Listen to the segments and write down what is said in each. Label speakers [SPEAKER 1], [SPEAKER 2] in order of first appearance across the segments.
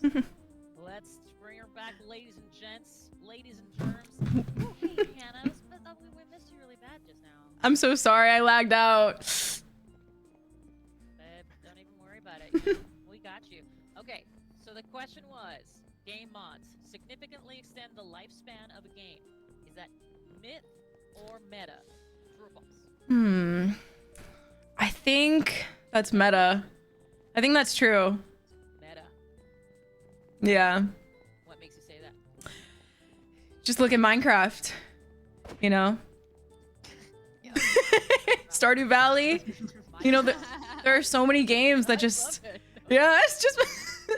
[SPEAKER 1] Let's bring her back, ladies and gents, ladies and germs. Oh, hey, Hannah, we missed you really bad just now.
[SPEAKER 2] I'm so sorry, I lagged out.
[SPEAKER 1] Babe, don't even worry about it. We got you. Okay, so the question was, game mods significantly extend the lifespan of a game. Is that myth or meta? True or false?
[SPEAKER 2] I think that's meta. I think that's true.
[SPEAKER 1] Meta.
[SPEAKER 2] Yeah.
[SPEAKER 1] What makes you say that?
[SPEAKER 2] Just look at Minecraft. You know? Stardew Valley. You know, there are so many games that just... Yeah, it's just...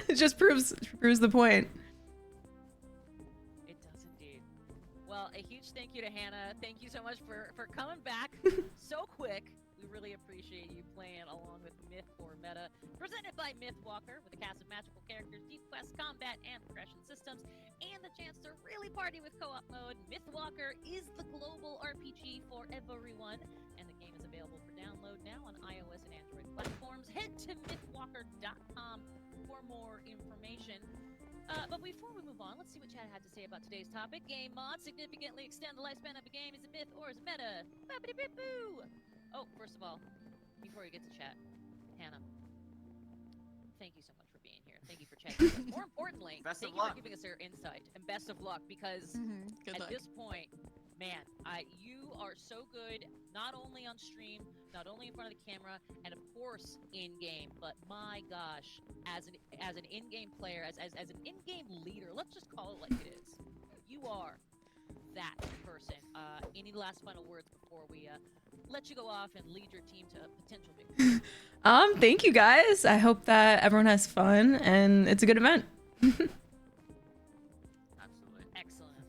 [SPEAKER 2] it just proves the point.
[SPEAKER 1] It does indeed. Well, a huge thank you to Hannah. Thank you so much for coming back so quick. We really appreciate you playing along with Myth or Meta. Presented by Mythwalker with a cast of magical characters, deep quest, combat, and progression systems, and the chance to really party with co-op mode. Mythwalker is the global RPG for everyone, and the game is available for download now on iOS and Android platforms. Head to mythwalker.com for more information. But before we move on, let's see what Chad had to say about today's topic. Game mods significantly extend the lifespan of a game. Is it myth or is it meta? Ba-ba-da-boo-boo! Oh, first of all, before we get to chat, Hannah, thank you so much for being here. Thank you for chatting with us. More importantly, thank you for giving us your insight. And best of luck, because at this point, man, you are so good, not only on stream, not only in front of the camera, and of course in-game, but my gosh, as an in-game player, as an in-game leader, let's just call it like it is. You are that person. Any last final words before we let you go off and lead your team to a potential victory?
[SPEAKER 2] Thank you guys. I hope that everyone has fun and it's a good event.
[SPEAKER 3] Absolutely.
[SPEAKER 1] Excellent.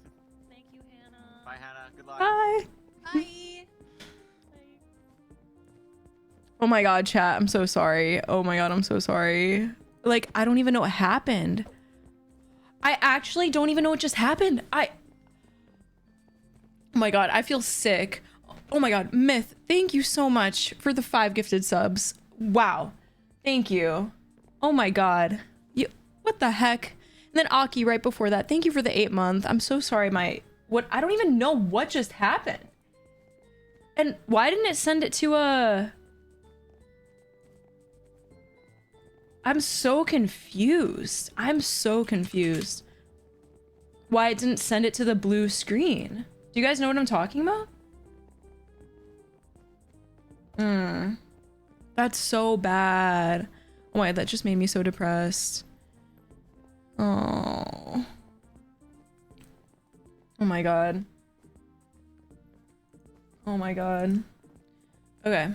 [SPEAKER 1] Thank you, Hannah.
[SPEAKER 3] Bye, Hannah. Good luck.
[SPEAKER 2] Bye.
[SPEAKER 4] Bye.
[SPEAKER 2] Oh my god, chat. I'm so sorry. Oh my god, I'm so sorry. Like, I don't even know what happened. I actually don't even know what just happened. Oh my god, I feel sick. Oh my god, Myth, thank you so much for the 5 gifted subs. Wow. Thank you. Oh my god. What the heck? And then Aki right before that. Thank you for the 8-month. I'm so sorry, I don't even know what just happened. And why didn't it send it to I'm so confused. I'm so confused. Why it didn't send it to the blue screen. Do you guys know what I'm talking about? That's so bad. Oh my, that just made me so depressed. Oh. Oh my god. Oh my god. Okay.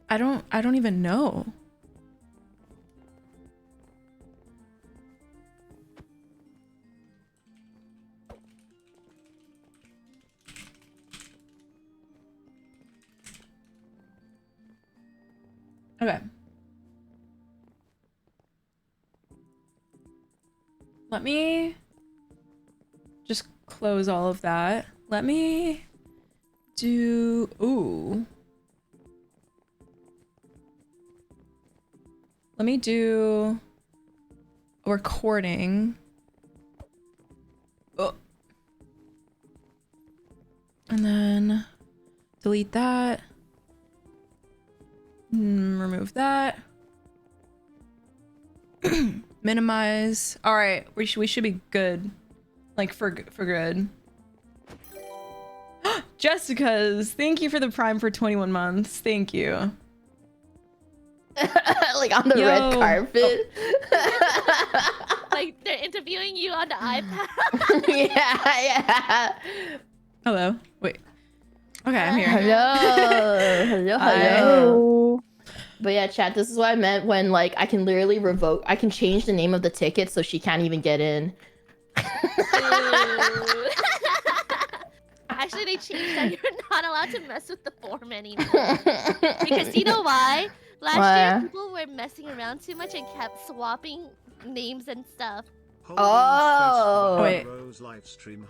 [SPEAKER 2] I don't even know. Okay. Let me just close all of that. Let me do... Ooh. Let me do a recording. Oh. And then delete that. Remove that. Minimize. All right, we should be good. Like for good. Jessica's. Thank you for the Prime for 21 months. Thank you.
[SPEAKER 5] Like on the red carpet.
[SPEAKER 4] Like they're interviewing you on the iPad.
[SPEAKER 5] Yeah.
[SPEAKER 2] Hello. Wait. Okay, I'm here.
[SPEAKER 5] Hello. But yeah, chat, this is what I meant when like I can literally I can change the name of the ticket so she can't even get in.
[SPEAKER 4] Actually, they changed that you're not allowed to mess with the form anymore. Because you know why? Last year, people were messing around too much and kept swapping names and stuff.
[SPEAKER 5] Oh.
[SPEAKER 2] Wait.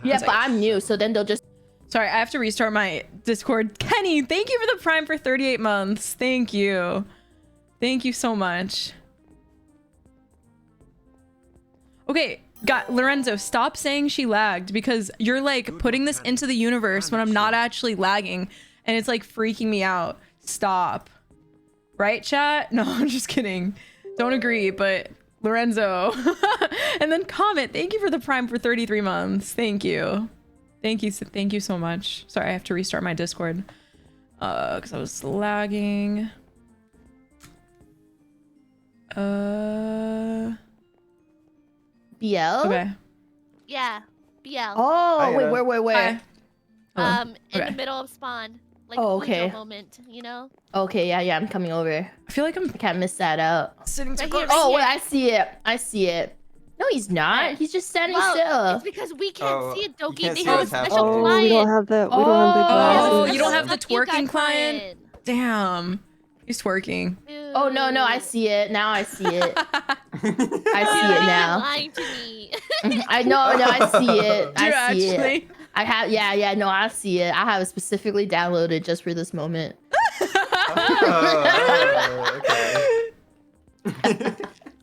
[SPEAKER 5] Yeah, but I'm new, so then they'll just.
[SPEAKER 2] Sorry, I have to restart my Discord. Kenny, thank you for the Prime for 38 months. Thank you. Thank you so much. Okay, Lorenzo, stop saying she lagged because you're like putting this into the universe when I'm not actually lagging and it's like freaking me out. Stop. Right, chat? No, I'm just kidding. Don't agree, but Lorenzo. And then comment, thank you for the Prime for 33 months. Thank you. Thank you so much. Sorry, I have to restart my Discord. Because I was lagging.
[SPEAKER 5] BL?
[SPEAKER 2] Okay.
[SPEAKER 4] Yeah, BL.
[SPEAKER 5] Oh, wait,
[SPEAKER 3] Hi.
[SPEAKER 5] where?
[SPEAKER 2] Hi.
[SPEAKER 4] In
[SPEAKER 2] okay.
[SPEAKER 4] the middle of spawn. Like
[SPEAKER 5] Oh,
[SPEAKER 4] a
[SPEAKER 5] okay.
[SPEAKER 4] moment, you know?
[SPEAKER 5] Okay, yeah, I'm coming over.
[SPEAKER 2] I feel like I'm
[SPEAKER 5] I can't miss that out.
[SPEAKER 2] sitting too
[SPEAKER 4] Right
[SPEAKER 2] close.
[SPEAKER 4] here,
[SPEAKER 5] Oh,
[SPEAKER 4] right
[SPEAKER 5] wait, I see it. No, he's not. He's just standing
[SPEAKER 4] Well,
[SPEAKER 5] still.
[SPEAKER 4] it's because we can't see it,
[SPEAKER 3] you
[SPEAKER 4] Doki.
[SPEAKER 3] can't
[SPEAKER 4] They
[SPEAKER 3] see
[SPEAKER 4] have a
[SPEAKER 3] what's
[SPEAKER 4] special
[SPEAKER 3] happening.
[SPEAKER 4] client.
[SPEAKER 6] we don't have the
[SPEAKER 2] Oh,
[SPEAKER 6] glasses.
[SPEAKER 2] you don't have the
[SPEAKER 4] Fuck you guys
[SPEAKER 2] twerking client? Damn. He's twerking.
[SPEAKER 5] Oh, no, I see it. Now I see it. I see
[SPEAKER 4] You're
[SPEAKER 5] it now.
[SPEAKER 4] lying to me.
[SPEAKER 5] I know, I see it.
[SPEAKER 2] Do you
[SPEAKER 5] I see it.
[SPEAKER 2] actually?
[SPEAKER 5] I have, no, I see it. I have it specifically downloaded just for this moment.
[SPEAKER 3] Oh, okay.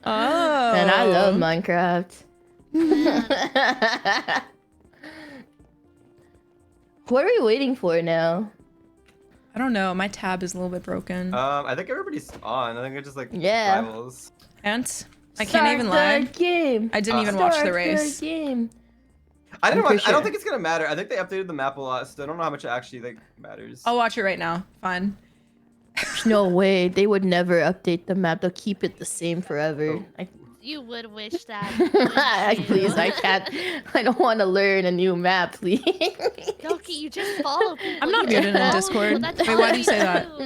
[SPEAKER 2] Oh.
[SPEAKER 5] And I love Minecraft. What are we waiting for now?
[SPEAKER 2] I don't know. My tab is a little bit broken.
[SPEAKER 3] I think everybody's on. I think it's just like
[SPEAKER 5] Yeah.
[SPEAKER 3] rivals.
[SPEAKER 2] And I can't even
[SPEAKER 5] Start
[SPEAKER 2] lie.
[SPEAKER 5] the game.
[SPEAKER 2] I didn't even watch
[SPEAKER 5] Start
[SPEAKER 2] the race.
[SPEAKER 5] game.
[SPEAKER 3] I didn't
[SPEAKER 5] I'm
[SPEAKER 3] watch,
[SPEAKER 5] for
[SPEAKER 3] I don't
[SPEAKER 5] sure.
[SPEAKER 3] think it's gonna matter. I think they updated the map a lot, so I don't know how much it actually like matters.
[SPEAKER 2] I'll watch it right now. Fine.
[SPEAKER 5] There's no way. They would never update the map. They'll keep it the same forever.
[SPEAKER 3] Oh.
[SPEAKER 4] You would wish that.
[SPEAKER 5] Please, I can't. I don't want to learn a new map, please.
[SPEAKER 4] Doki, you just follow people.
[SPEAKER 2] I'm not
[SPEAKER 4] You
[SPEAKER 2] good
[SPEAKER 4] just
[SPEAKER 2] in
[SPEAKER 4] follow
[SPEAKER 2] Discord.
[SPEAKER 4] people. That's
[SPEAKER 2] Wait,
[SPEAKER 4] all
[SPEAKER 2] why do you say that?
[SPEAKER 4] do.
[SPEAKER 5] No,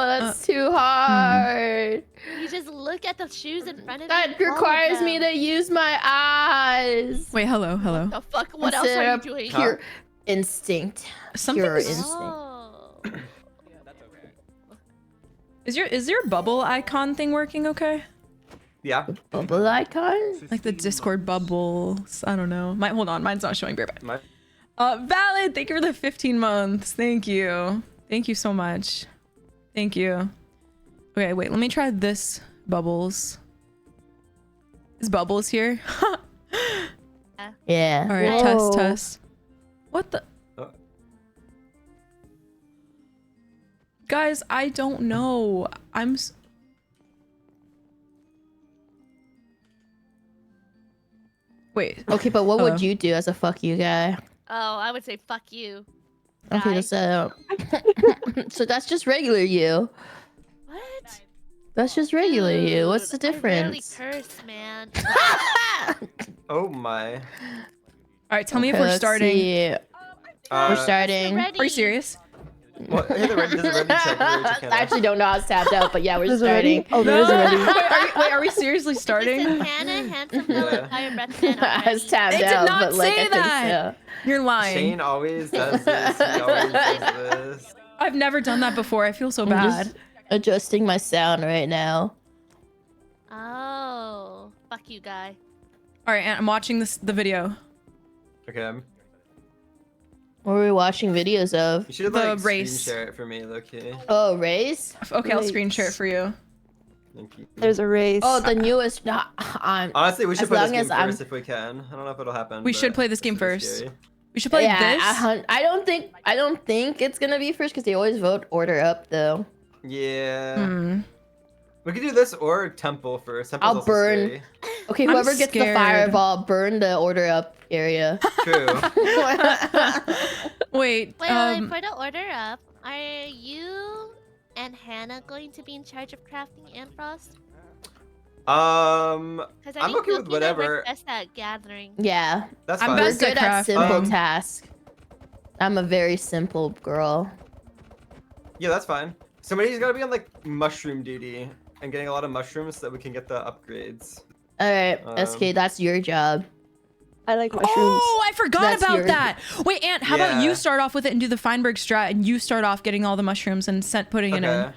[SPEAKER 5] that's too hard.
[SPEAKER 4] You just look at the shoes in front of you.
[SPEAKER 5] That
[SPEAKER 4] and follow
[SPEAKER 5] requires me
[SPEAKER 4] them.
[SPEAKER 5] to use my eyes.
[SPEAKER 2] Wait, hello.
[SPEAKER 4] What the fuck? What else
[SPEAKER 5] Instead
[SPEAKER 4] are you
[SPEAKER 5] of
[SPEAKER 4] doing?
[SPEAKER 5] Pure instinct. Pure
[SPEAKER 2] Something's...
[SPEAKER 5] instinct.
[SPEAKER 4] Oh.
[SPEAKER 3] Yeah, that's okay.
[SPEAKER 2] Is your bubble icon thing working okay?
[SPEAKER 3] Yeah.
[SPEAKER 5] Bubble icon?
[SPEAKER 2] Like the Discord bubbles. I don't know. Hold on. Mine's not showing very bad.
[SPEAKER 3] My,
[SPEAKER 2] Valid. Thank you for the 15 months. Thank you. Thank you so much. Thank you. Okay, wait. Let me try this bubbles. Is bubbles here?
[SPEAKER 5] Yeah.
[SPEAKER 2] All right,
[SPEAKER 6] Whoa.
[SPEAKER 2] test. What the? Guys, I don't know. Wait.
[SPEAKER 5] Okay, but what would you do as a fuck you guy?
[SPEAKER 4] Oh, I would say fuck you.
[SPEAKER 5] Okay,
[SPEAKER 4] guy.
[SPEAKER 5] so so that's just regular you.
[SPEAKER 4] What?
[SPEAKER 5] That's just regular you. What's the
[SPEAKER 4] Dude, I rarely
[SPEAKER 5] difference?
[SPEAKER 4] curse, man.
[SPEAKER 3] oh my.
[SPEAKER 2] All right, tell me if
[SPEAKER 5] Okay,
[SPEAKER 2] we're
[SPEAKER 5] let's
[SPEAKER 2] starting.
[SPEAKER 5] see. We're starting.
[SPEAKER 4] Ready.
[SPEAKER 2] Are you serious?
[SPEAKER 3] What? Hey, does the red check?
[SPEAKER 5] I actually don't know how it's tapped out, but yeah, we're
[SPEAKER 6] There's already.
[SPEAKER 5] starting.
[SPEAKER 6] Oh, there is already.
[SPEAKER 2] Wait, are we seriously
[SPEAKER 4] It
[SPEAKER 2] starting?
[SPEAKER 4] said Hannah, handsome fellow,
[SPEAKER 3] Yeah.
[SPEAKER 4] entire breath man
[SPEAKER 5] I was
[SPEAKER 4] already.
[SPEAKER 5] tapped
[SPEAKER 2] It did
[SPEAKER 5] out,
[SPEAKER 2] not
[SPEAKER 5] but like
[SPEAKER 2] say
[SPEAKER 5] I
[SPEAKER 2] that.
[SPEAKER 5] think
[SPEAKER 2] You're lying.
[SPEAKER 3] Shane always does this. He always does this.
[SPEAKER 2] I've never done that before. I feel so
[SPEAKER 5] I'm
[SPEAKER 2] bad.
[SPEAKER 5] just adjusting my sound right now.
[SPEAKER 4] Oh, fuck you, guy.
[SPEAKER 2] All right, Aunt, I'm watching the video.
[SPEAKER 3] Okay.
[SPEAKER 5] What are we watching videos of?
[SPEAKER 3] You should
[SPEAKER 2] The
[SPEAKER 3] like screen
[SPEAKER 2] race.
[SPEAKER 3] share it for me, low-key.
[SPEAKER 5] Oh, race?
[SPEAKER 2] Okay, I'll
[SPEAKER 6] Wait.
[SPEAKER 2] screen share it for you.
[SPEAKER 3] Thank you.
[SPEAKER 6] There's a race.
[SPEAKER 5] Oh, the newest. No, I'm.
[SPEAKER 3] Honestly, we should
[SPEAKER 5] As
[SPEAKER 3] play this
[SPEAKER 5] long as
[SPEAKER 3] game
[SPEAKER 5] I'm-
[SPEAKER 3] first if we can. I don't know if it'll happen.
[SPEAKER 2] We
[SPEAKER 3] but
[SPEAKER 2] should play this
[SPEAKER 3] it's
[SPEAKER 2] game
[SPEAKER 3] really
[SPEAKER 2] first.
[SPEAKER 3] scary.
[SPEAKER 2] We should play this.
[SPEAKER 5] I don't think it's gonna be first because they always vote order up though.
[SPEAKER 3] Yeah.
[SPEAKER 2] Hmm.
[SPEAKER 3] We could do this or temple first. Temple's
[SPEAKER 5] I'll
[SPEAKER 3] also
[SPEAKER 5] burn.
[SPEAKER 3] scary.
[SPEAKER 5] Okay,
[SPEAKER 2] I'm
[SPEAKER 5] whoever gets the
[SPEAKER 2] scared.
[SPEAKER 5] fireball, burn the order up area.
[SPEAKER 3] True.
[SPEAKER 2] Wait.
[SPEAKER 4] Well, for the order up, are you and Hannah going to be in charge of crafting and frost? Because I
[SPEAKER 3] I'm
[SPEAKER 4] think
[SPEAKER 3] okay with
[SPEAKER 4] Loki and I
[SPEAKER 3] whatever.
[SPEAKER 4] work best at gathering.
[SPEAKER 5] Yeah,
[SPEAKER 3] That's
[SPEAKER 2] I'm
[SPEAKER 3] fine.
[SPEAKER 5] we're
[SPEAKER 2] best at
[SPEAKER 5] good at
[SPEAKER 2] craft.
[SPEAKER 5] simple tasks. I'm a very simple girl.
[SPEAKER 3] Yeah, that's fine. Somebody's gotta be on like mushroom duty and getting a lot of mushrooms so that we can get the upgrades.
[SPEAKER 5] All right,
[SPEAKER 3] Um,
[SPEAKER 5] SK, that's your job.
[SPEAKER 6] I like mushrooms.
[SPEAKER 2] Oh, I forgot
[SPEAKER 5] That's
[SPEAKER 2] about
[SPEAKER 5] your-
[SPEAKER 2] that. Wait, Aunt, how about
[SPEAKER 3] Yeah.
[SPEAKER 2] you start off with it and do the Feinberg strat, and you start off getting all the mushrooms and putting it in.
[SPEAKER 3] Okay.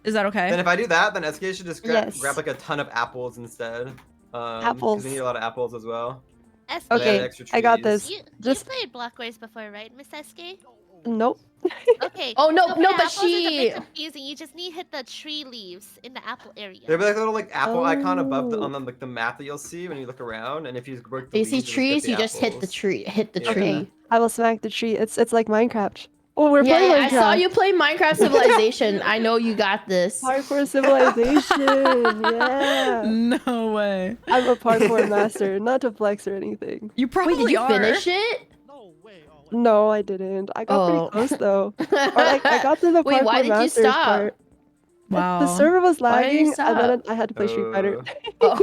[SPEAKER 2] Is that okay?
[SPEAKER 3] Then if I do that, then SK should just grab
[SPEAKER 6] Yes.
[SPEAKER 3] like a ton of apples instead.
[SPEAKER 6] Apples.
[SPEAKER 3] We need a lot of apples as well.
[SPEAKER 4] SK,
[SPEAKER 3] And they
[SPEAKER 6] Okay,
[SPEAKER 3] had extra
[SPEAKER 6] I got
[SPEAKER 3] trees.
[SPEAKER 6] this.
[SPEAKER 4] You
[SPEAKER 6] Just-
[SPEAKER 4] played Blockwares before, right, Miss SK?
[SPEAKER 6] Nope.
[SPEAKER 4] Okay.
[SPEAKER 5] Oh, no,
[SPEAKER 4] so for
[SPEAKER 5] no,
[SPEAKER 4] the
[SPEAKER 5] but
[SPEAKER 4] apples, it's a
[SPEAKER 5] she-
[SPEAKER 4] bit confusing. You just need to hit the tree leaves in the apple area.
[SPEAKER 3] There'll be like a little like apple icon above
[SPEAKER 6] Oh.
[SPEAKER 3] on the like the map that you'll see when you look around, and if you break
[SPEAKER 5] If
[SPEAKER 3] the
[SPEAKER 5] you
[SPEAKER 3] leaves,
[SPEAKER 5] see
[SPEAKER 3] you'll just get
[SPEAKER 5] trees,
[SPEAKER 3] the
[SPEAKER 5] you just hit the
[SPEAKER 3] apples.
[SPEAKER 5] tree. Hit the
[SPEAKER 3] Yeah.
[SPEAKER 5] tree.
[SPEAKER 6] I will smack the tree. It's like Minecraft. Oh, we're
[SPEAKER 5] Yeah,
[SPEAKER 6] playing
[SPEAKER 5] yeah, I saw
[SPEAKER 6] Minecraft.
[SPEAKER 5] you play Minecraft Civilization. I know you got this.
[SPEAKER 6] Parkour civilization. Yeah.
[SPEAKER 2] No way.
[SPEAKER 6] I'm a parkour master, not to flex or anything.
[SPEAKER 2] You probably
[SPEAKER 5] Wait, did you
[SPEAKER 2] are.
[SPEAKER 5] finish it?
[SPEAKER 6] No, I didn't. I got
[SPEAKER 5] Oh.
[SPEAKER 6] pretty close though. Or like I got to the
[SPEAKER 5] Wait,
[SPEAKER 6] parkour
[SPEAKER 5] why did you
[SPEAKER 6] masters
[SPEAKER 5] stop?
[SPEAKER 6] part.
[SPEAKER 2] Wow.
[SPEAKER 6] The server was
[SPEAKER 5] Why did you
[SPEAKER 6] lagging, and then
[SPEAKER 5] stop?
[SPEAKER 6] I had to play Street Fighter.
[SPEAKER 5] Oh.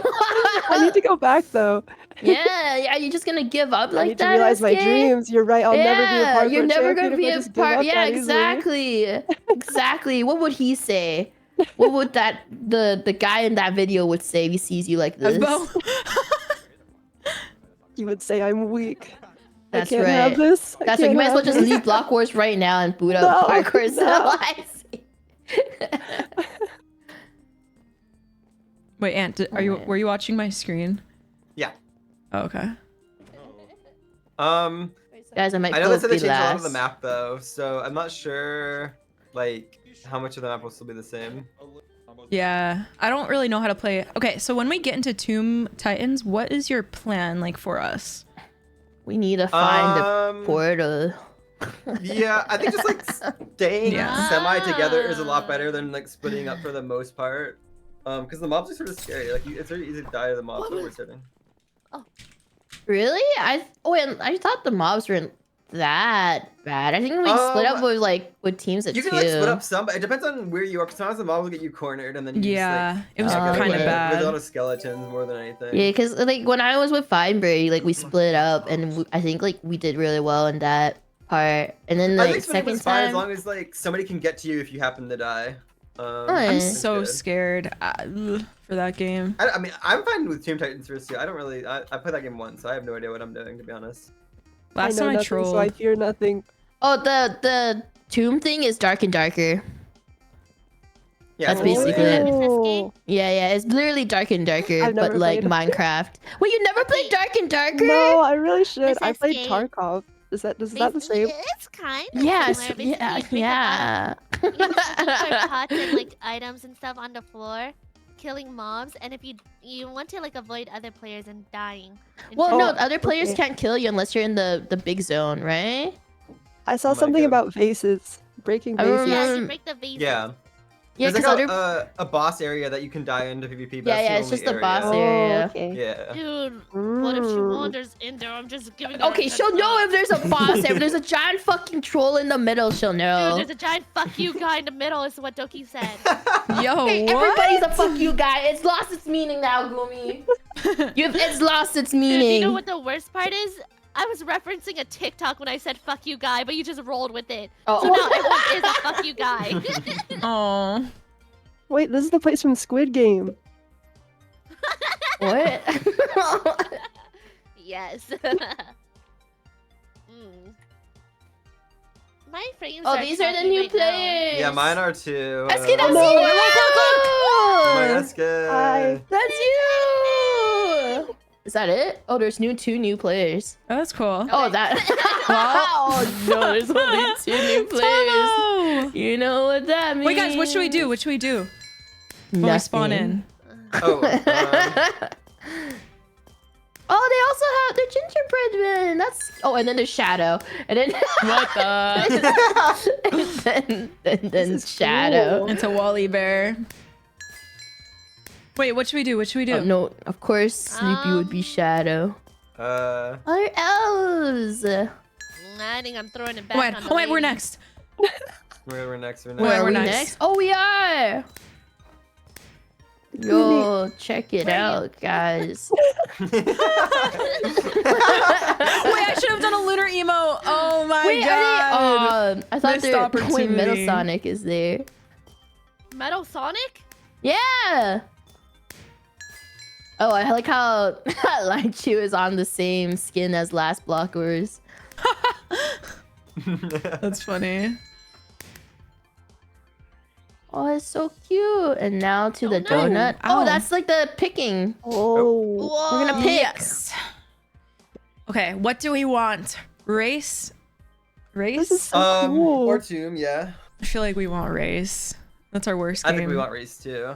[SPEAKER 6] I need to go back though.
[SPEAKER 5] Yeah, you're just gonna give up
[SPEAKER 6] I
[SPEAKER 5] like
[SPEAKER 6] need to
[SPEAKER 5] that?
[SPEAKER 6] realize my
[SPEAKER 5] SK?
[SPEAKER 6] dreams. You're right. I'll never be a
[SPEAKER 5] Yeah,
[SPEAKER 6] parkour
[SPEAKER 5] you're never
[SPEAKER 6] champion
[SPEAKER 5] gonna
[SPEAKER 6] if
[SPEAKER 5] be
[SPEAKER 6] I
[SPEAKER 5] a
[SPEAKER 6] just give
[SPEAKER 5] part.
[SPEAKER 6] up
[SPEAKER 5] Yeah,
[SPEAKER 6] that easily.
[SPEAKER 5] exactly. Exactly. What would he say? What would the guy in that video would say if he sees you like this?
[SPEAKER 2] Bo.
[SPEAKER 6] You would say I'm weak.
[SPEAKER 5] That's
[SPEAKER 6] I can't
[SPEAKER 5] right.
[SPEAKER 6] have this. I
[SPEAKER 5] That's right.
[SPEAKER 6] can't
[SPEAKER 5] You might as well
[SPEAKER 6] have
[SPEAKER 5] just
[SPEAKER 6] this.
[SPEAKER 5] leave Block Wars right now and boot up
[SPEAKER 6] No,
[SPEAKER 5] Parkour
[SPEAKER 6] no.
[SPEAKER 5] Civilization.
[SPEAKER 2] Wait, Ant, were you watching my screen?
[SPEAKER 3] Yeah.
[SPEAKER 2] Oh, okay.
[SPEAKER 5] Guys, I might
[SPEAKER 3] I know they said they
[SPEAKER 5] be
[SPEAKER 3] changed a lot of the
[SPEAKER 5] last.
[SPEAKER 3] map though, so I'm not sure like how much of the map will still be the same.
[SPEAKER 2] Yeah, I don't really know how to play. Okay, so when we get into Tomb Titans, what is your plan like for us?
[SPEAKER 5] We need to find the
[SPEAKER 3] Um,
[SPEAKER 5] portal.
[SPEAKER 3] Yeah, I think just like staying
[SPEAKER 2] Yeah.
[SPEAKER 3] semi together is a lot better than like splitting up for the most part. Because the mobs are sort of scary. Like it's very easy to die to the mobs when we're sitting.
[SPEAKER 5] Really? I thought the mobs weren't that bad. I think we split up with teams of
[SPEAKER 3] You
[SPEAKER 5] two.
[SPEAKER 3] can like split up some, but it depends on where you are. Because sometimes the mobs will get you cornered, and then you
[SPEAKER 2] Yeah,
[SPEAKER 3] just, like,
[SPEAKER 2] it was
[SPEAKER 3] get
[SPEAKER 5] kind of
[SPEAKER 3] away. There's a
[SPEAKER 2] bad.
[SPEAKER 3] lot of skeletons more than anything.
[SPEAKER 5] Yeah, because like when I was with Fineberry, like we split up, and I think like we did really well in that part. And then
[SPEAKER 3] I
[SPEAKER 5] like
[SPEAKER 3] think splitting
[SPEAKER 5] second
[SPEAKER 3] was fine as
[SPEAKER 5] time,
[SPEAKER 3] long as like somebody can get to you if you happen to die.
[SPEAKER 5] yeah.
[SPEAKER 2] I'm
[SPEAKER 3] it's
[SPEAKER 2] so
[SPEAKER 3] good.
[SPEAKER 2] scared for that game.
[SPEAKER 3] I mean, I'm fine with Tomb Titans first too. I don't really. I played that game once, so I have no idea what I'm doing, to be honest.
[SPEAKER 2] Last
[SPEAKER 6] I know
[SPEAKER 2] time I
[SPEAKER 6] nothing,
[SPEAKER 2] trolled.
[SPEAKER 6] so I fear nothing.
[SPEAKER 5] Oh, the tomb thing is dark and darker.
[SPEAKER 3] Yeah,
[SPEAKER 5] That's
[SPEAKER 3] it's really
[SPEAKER 5] basically it.
[SPEAKER 3] good.
[SPEAKER 6] Oh.
[SPEAKER 5] Yeah, it's literally dark and darker,
[SPEAKER 6] I've
[SPEAKER 5] but
[SPEAKER 6] never
[SPEAKER 5] like
[SPEAKER 6] played.
[SPEAKER 5] Minecraft. Wait, you never played dark and darker?
[SPEAKER 6] No, I really should.
[SPEAKER 4] Miss
[SPEAKER 6] I played
[SPEAKER 4] SK.
[SPEAKER 6] Tarkov. Is that the same?
[SPEAKER 4] It's kind of
[SPEAKER 5] Yes,
[SPEAKER 4] similar. Basically,
[SPEAKER 5] yeah,
[SPEAKER 4] you pick
[SPEAKER 5] yeah.
[SPEAKER 4] up, you put pots and like items and stuff on the floor, killing mobs, and if you want to like avoid other players and dying. and
[SPEAKER 5] Well,
[SPEAKER 6] Oh,
[SPEAKER 5] no,
[SPEAKER 4] shooting.
[SPEAKER 5] other players
[SPEAKER 6] okay.
[SPEAKER 5] can't kill you unless you're in the big zone, right?
[SPEAKER 6] I saw
[SPEAKER 3] Oh my
[SPEAKER 6] something
[SPEAKER 3] God.
[SPEAKER 6] about vases. Breaking
[SPEAKER 5] I
[SPEAKER 6] vases.
[SPEAKER 5] remember-
[SPEAKER 4] Yeah, you break the vases.
[SPEAKER 3] Yeah.
[SPEAKER 5] Yeah,
[SPEAKER 3] There's
[SPEAKER 5] because
[SPEAKER 3] like
[SPEAKER 5] other.
[SPEAKER 3] a boss area that you can die into PvP. But
[SPEAKER 5] Yeah,
[SPEAKER 3] that's
[SPEAKER 5] yeah,
[SPEAKER 3] the
[SPEAKER 5] it's just
[SPEAKER 3] only
[SPEAKER 5] the boss
[SPEAKER 6] Oh,
[SPEAKER 5] area.
[SPEAKER 6] okay.
[SPEAKER 3] Yeah.
[SPEAKER 4] Dude, what if she
[SPEAKER 6] Mm.
[SPEAKER 4] wanders in there? I'm just giving her
[SPEAKER 5] Okay,
[SPEAKER 4] a
[SPEAKER 5] she'll
[SPEAKER 4] heads
[SPEAKER 5] know
[SPEAKER 4] up.
[SPEAKER 5] if there's a boss. If there's a giant fucking troll in the middle, she'll
[SPEAKER 4] Dude,
[SPEAKER 5] know.
[SPEAKER 4] there's a giant fuck you guy in the middle, is what Doki said.
[SPEAKER 2] Yo,
[SPEAKER 5] Hey,
[SPEAKER 2] what?
[SPEAKER 5] everybody's a fuck you guy. It's lost its meaning now, Gumi. It's lost its
[SPEAKER 4] Dude,
[SPEAKER 5] meaning.
[SPEAKER 4] you know what the worst part is? I was referencing a TikTok when I said fuck you guy, but you just rolled with it.
[SPEAKER 5] Oh.
[SPEAKER 4] So now everyone is a fuck you guy.
[SPEAKER 2] Oh,
[SPEAKER 6] Wait, this is the place from Squid Game.
[SPEAKER 5] What?
[SPEAKER 4] Yes. My frames
[SPEAKER 5] Oh,
[SPEAKER 4] are
[SPEAKER 5] these are the
[SPEAKER 4] choppy
[SPEAKER 5] new
[SPEAKER 4] right now.
[SPEAKER 5] players.
[SPEAKER 3] Yeah, mine are too.
[SPEAKER 5] Let's get
[SPEAKER 6] Oh,
[SPEAKER 5] that.
[SPEAKER 6] no.
[SPEAKER 3] Oh my God,
[SPEAKER 5] Look,
[SPEAKER 3] that's good.
[SPEAKER 6] Hi.
[SPEAKER 5] that's you. Is that it? Oh, there's two new players.
[SPEAKER 2] oh, that's cool.
[SPEAKER 5] Oh, that. Oh no, there's only two new players.
[SPEAKER 2] Hello.
[SPEAKER 5] You know what that means?
[SPEAKER 2] Wait, guys, what should we do? What should we do when we spawn in?
[SPEAKER 3] Oh,
[SPEAKER 5] Oh, they also have their gingerbread man. That's and then there's Shadow, and then
[SPEAKER 2] What the?
[SPEAKER 5] and then
[SPEAKER 6] This is
[SPEAKER 5] Shadow.
[SPEAKER 6] cool.
[SPEAKER 2] It's a Wally bear. Wait, what should we do? What should we do?
[SPEAKER 5] Oh, no, of course Snoopy would be Shadow. Other elves.
[SPEAKER 4] I think I'm throwing it back
[SPEAKER 2] Oh wait,
[SPEAKER 4] on the
[SPEAKER 2] oh wait, we're
[SPEAKER 4] lady.
[SPEAKER 2] next.
[SPEAKER 3] we're next. We're next.
[SPEAKER 2] Wait,
[SPEAKER 5] Where are
[SPEAKER 2] we're
[SPEAKER 5] we
[SPEAKER 2] next.
[SPEAKER 5] next? Oh, we are. Yo, check it
[SPEAKER 4] Where are
[SPEAKER 5] out, guys.
[SPEAKER 2] Wait, I should have done a lunar emo. Oh my
[SPEAKER 5] Wait,
[SPEAKER 2] god.
[SPEAKER 5] I thought
[SPEAKER 2] Missed
[SPEAKER 5] there. Wait,
[SPEAKER 2] opportunity.
[SPEAKER 5] Metal Sonic is there.
[SPEAKER 4] Metal Sonic?
[SPEAKER 5] Yeah. Oh, I like how Linechu is on the same skin as Last Blockers.
[SPEAKER 2] That's funny.
[SPEAKER 5] Oh, it's so cute. And now to the
[SPEAKER 1] Donut.
[SPEAKER 5] donut.
[SPEAKER 2] Ow.
[SPEAKER 5] Oh, that's like the picking.
[SPEAKER 6] Oh.
[SPEAKER 5] We're gonna pick.
[SPEAKER 2] Yes. Okay, what do we want? Race?
[SPEAKER 6] This is so
[SPEAKER 3] Or
[SPEAKER 6] cool.
[SPEAKER 3] Tomb, yeah.
[SPEAKER 2] I feel like we want race. That's our worst game.
[SPEAKER 3] I think we want race too.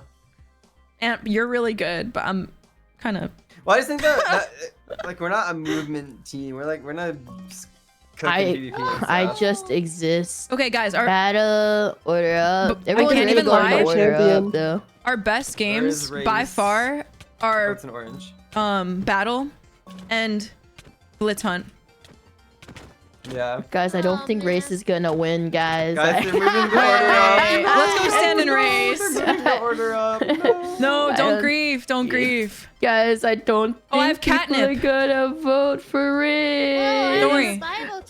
[SPEAKER 2] And you're really good, but I'm kind of.
[SPEAKER 3] Well, I just think that like we're not a movement team. We're not cooking PvP and
[SPEAKER 5] I
[SPEAKER 3] stuff.
[SPEAKER 5] just exist.
[SPEAKER 2] Okay, guys, our
[SPEAKER 5] Battle, order up.
[SPEAKER 2] But I
[SPEAKER 5] Everyone's
[SPEAKER 2] can't
[SPEAKER 5] really
[SPEAKER 2] even
[SPEAKER 5] going
[SPEAKER 2] lie.
[SPEAKER 5] to order
[SPEAKER 6] Champion.
[SPEAKER 5] up though.
[SPEAKER 2] our best games
[SPEAKER 3] Where is
[SPEAKER 2] by
[SPEAKER 3] race?
[SPEAKER 2] far
[SPEAKER 3] Oh,
[SPEAKER 2] are
[SPEAKER 3] it's an orange.
[SPEAKER 2] battle and blitz hunt.
[SPEAKER 3] Yeah.
[SPEAKER 5] Guys, I don't
[SPEAKER 4] Oh,
[SPEAKER 5] think
[SPEAKER 4] man.
[SPEAKER 5] race is gonna win, guys.
[SPEAKER 3] Guys, they're moving the order up.
[SPEAKER 2] Let's go stand in
[SPEAKER 3] No,
[SPEAKER 2] race.
[SPEAKER 3] they're moving the order up.
[SPEAKER 2] No,
[SPEAKER 5] I
[SPEAKER 2] don't
[SPEAKER 5] don't-
[SPEAKER 2] grieve. Don't grieve.
[SPEAKER 5] Guys, I don't think
[SPEAKER 2] Oh, I have
[SPEAKER 5] people are
[SPEAKER 2] catnip.
[SPEAKER 5] gonna vote for race.
[SPEAKER 2] Don't worry.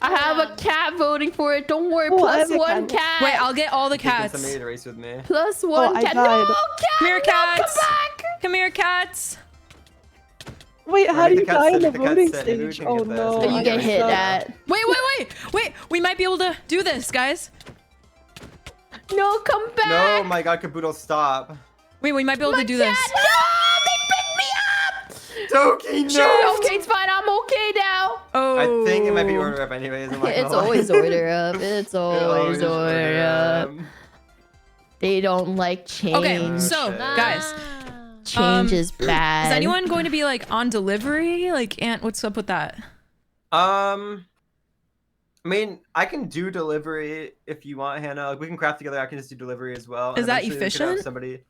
[SPEAKER 5] I have a cat voting for it. Don't worry.
[SPEAKER 6] Oh, I
[SPEAKER 5] Plus
[SPEAKER 6] have a
[SPEAKER 5] one
[SPEAKER 6] cat.
[SPEAKER 5] cat.
[SPEAKER 2] Wait, I'll get all the
[SPEAKER 3] Taking
[SPEAKER 2] cats.
[SPEAKER 3] somebody to race with me.
[SPEAKER 5] Plus one
[SPEAKER 6] I
[SPEAKER 5] cat.
[SPEAKER 6] died.
[SPEAKER 5] No, cat.
[SPEAKER 2] Come here,
[SPEAKER 5] no,
[SPEAKER 2] cats.
[SPEAKER 5] Come back.
[SPEAKER 2] Come here, cats.
[SPEAKER 6] Wait, how
[SPEAKER 3] Alright,
[SPEAKER 6] do
[SPEAKER 3] the
[SPEAKER 6] you
[SPEAKER 3] cat
[SPEAKER 6] die in
[SPEAKER 3] said
[SPEAKER 6] the
[SPEAKER 3] the cat
[SPEAKER 6] voting
[SPEAKER 3] said maybe we
[SPEAKER 6] stage?
[SPEAKER 3] can
[SPEAKER 6] Oh
[SPEAKER 3] get this.
[SPEAKER 6] no.
[SPEAKER 3] So
[SPEAKER 5] You
[SPEAKER 6] I
[SPEAKER 5] get
[SPEAKER 6] messed
[SPEAKER 5] hit
[SPEAKER 6] up.
[SPEAKER 5] at.
[SPEAKER 2] Wait. We might be able to do this, guys.
[SPEAKER 5] No, come
[SPEAKER 3] No,
[SPEAKER 5] back.
[SPEAKER 3] my God, Caboodle, stop.
[SPEAKER 2] Wait, we might be able to do this.
[SPEAKER 5] No, they picked me up.
[SPEAKER 3] Toki, no.
[SPEAKER 5] Okay, it's fine. I'm okay now.
[SPEAKER 2] Oh.
[SPEAKER 3] I think it might be order up anyways. I'm not
[SPEAKER 5] It's
[SPEAKER 3] gonna lie.
[SPEAKER 5] always order up. It's
[SPEAKER 3] It
[SPEAKER 5] always order up. They don't like change.
[SPEAKER 2] Okay, so
[SPEAKER 3] Okay.
[SPEAKER 2] guys,
[SPEAKER 5] Change is bad.
[SPEAKER 2] is anyone going to be like on delivery? Like, Aunt, what's up with that?
[SPEAKER 3] I mean, I can do delivery if you want, Hannah. Like, we can craft together. I can just do delivery as well.
[SPEAKER 2] Is
[SPEAKER 3] and
[SPEAKER 2] that
[SPEAKER 3] eventually we could have
[SPEAKER 2] efficient?
[SPEAKER 3] Somebody.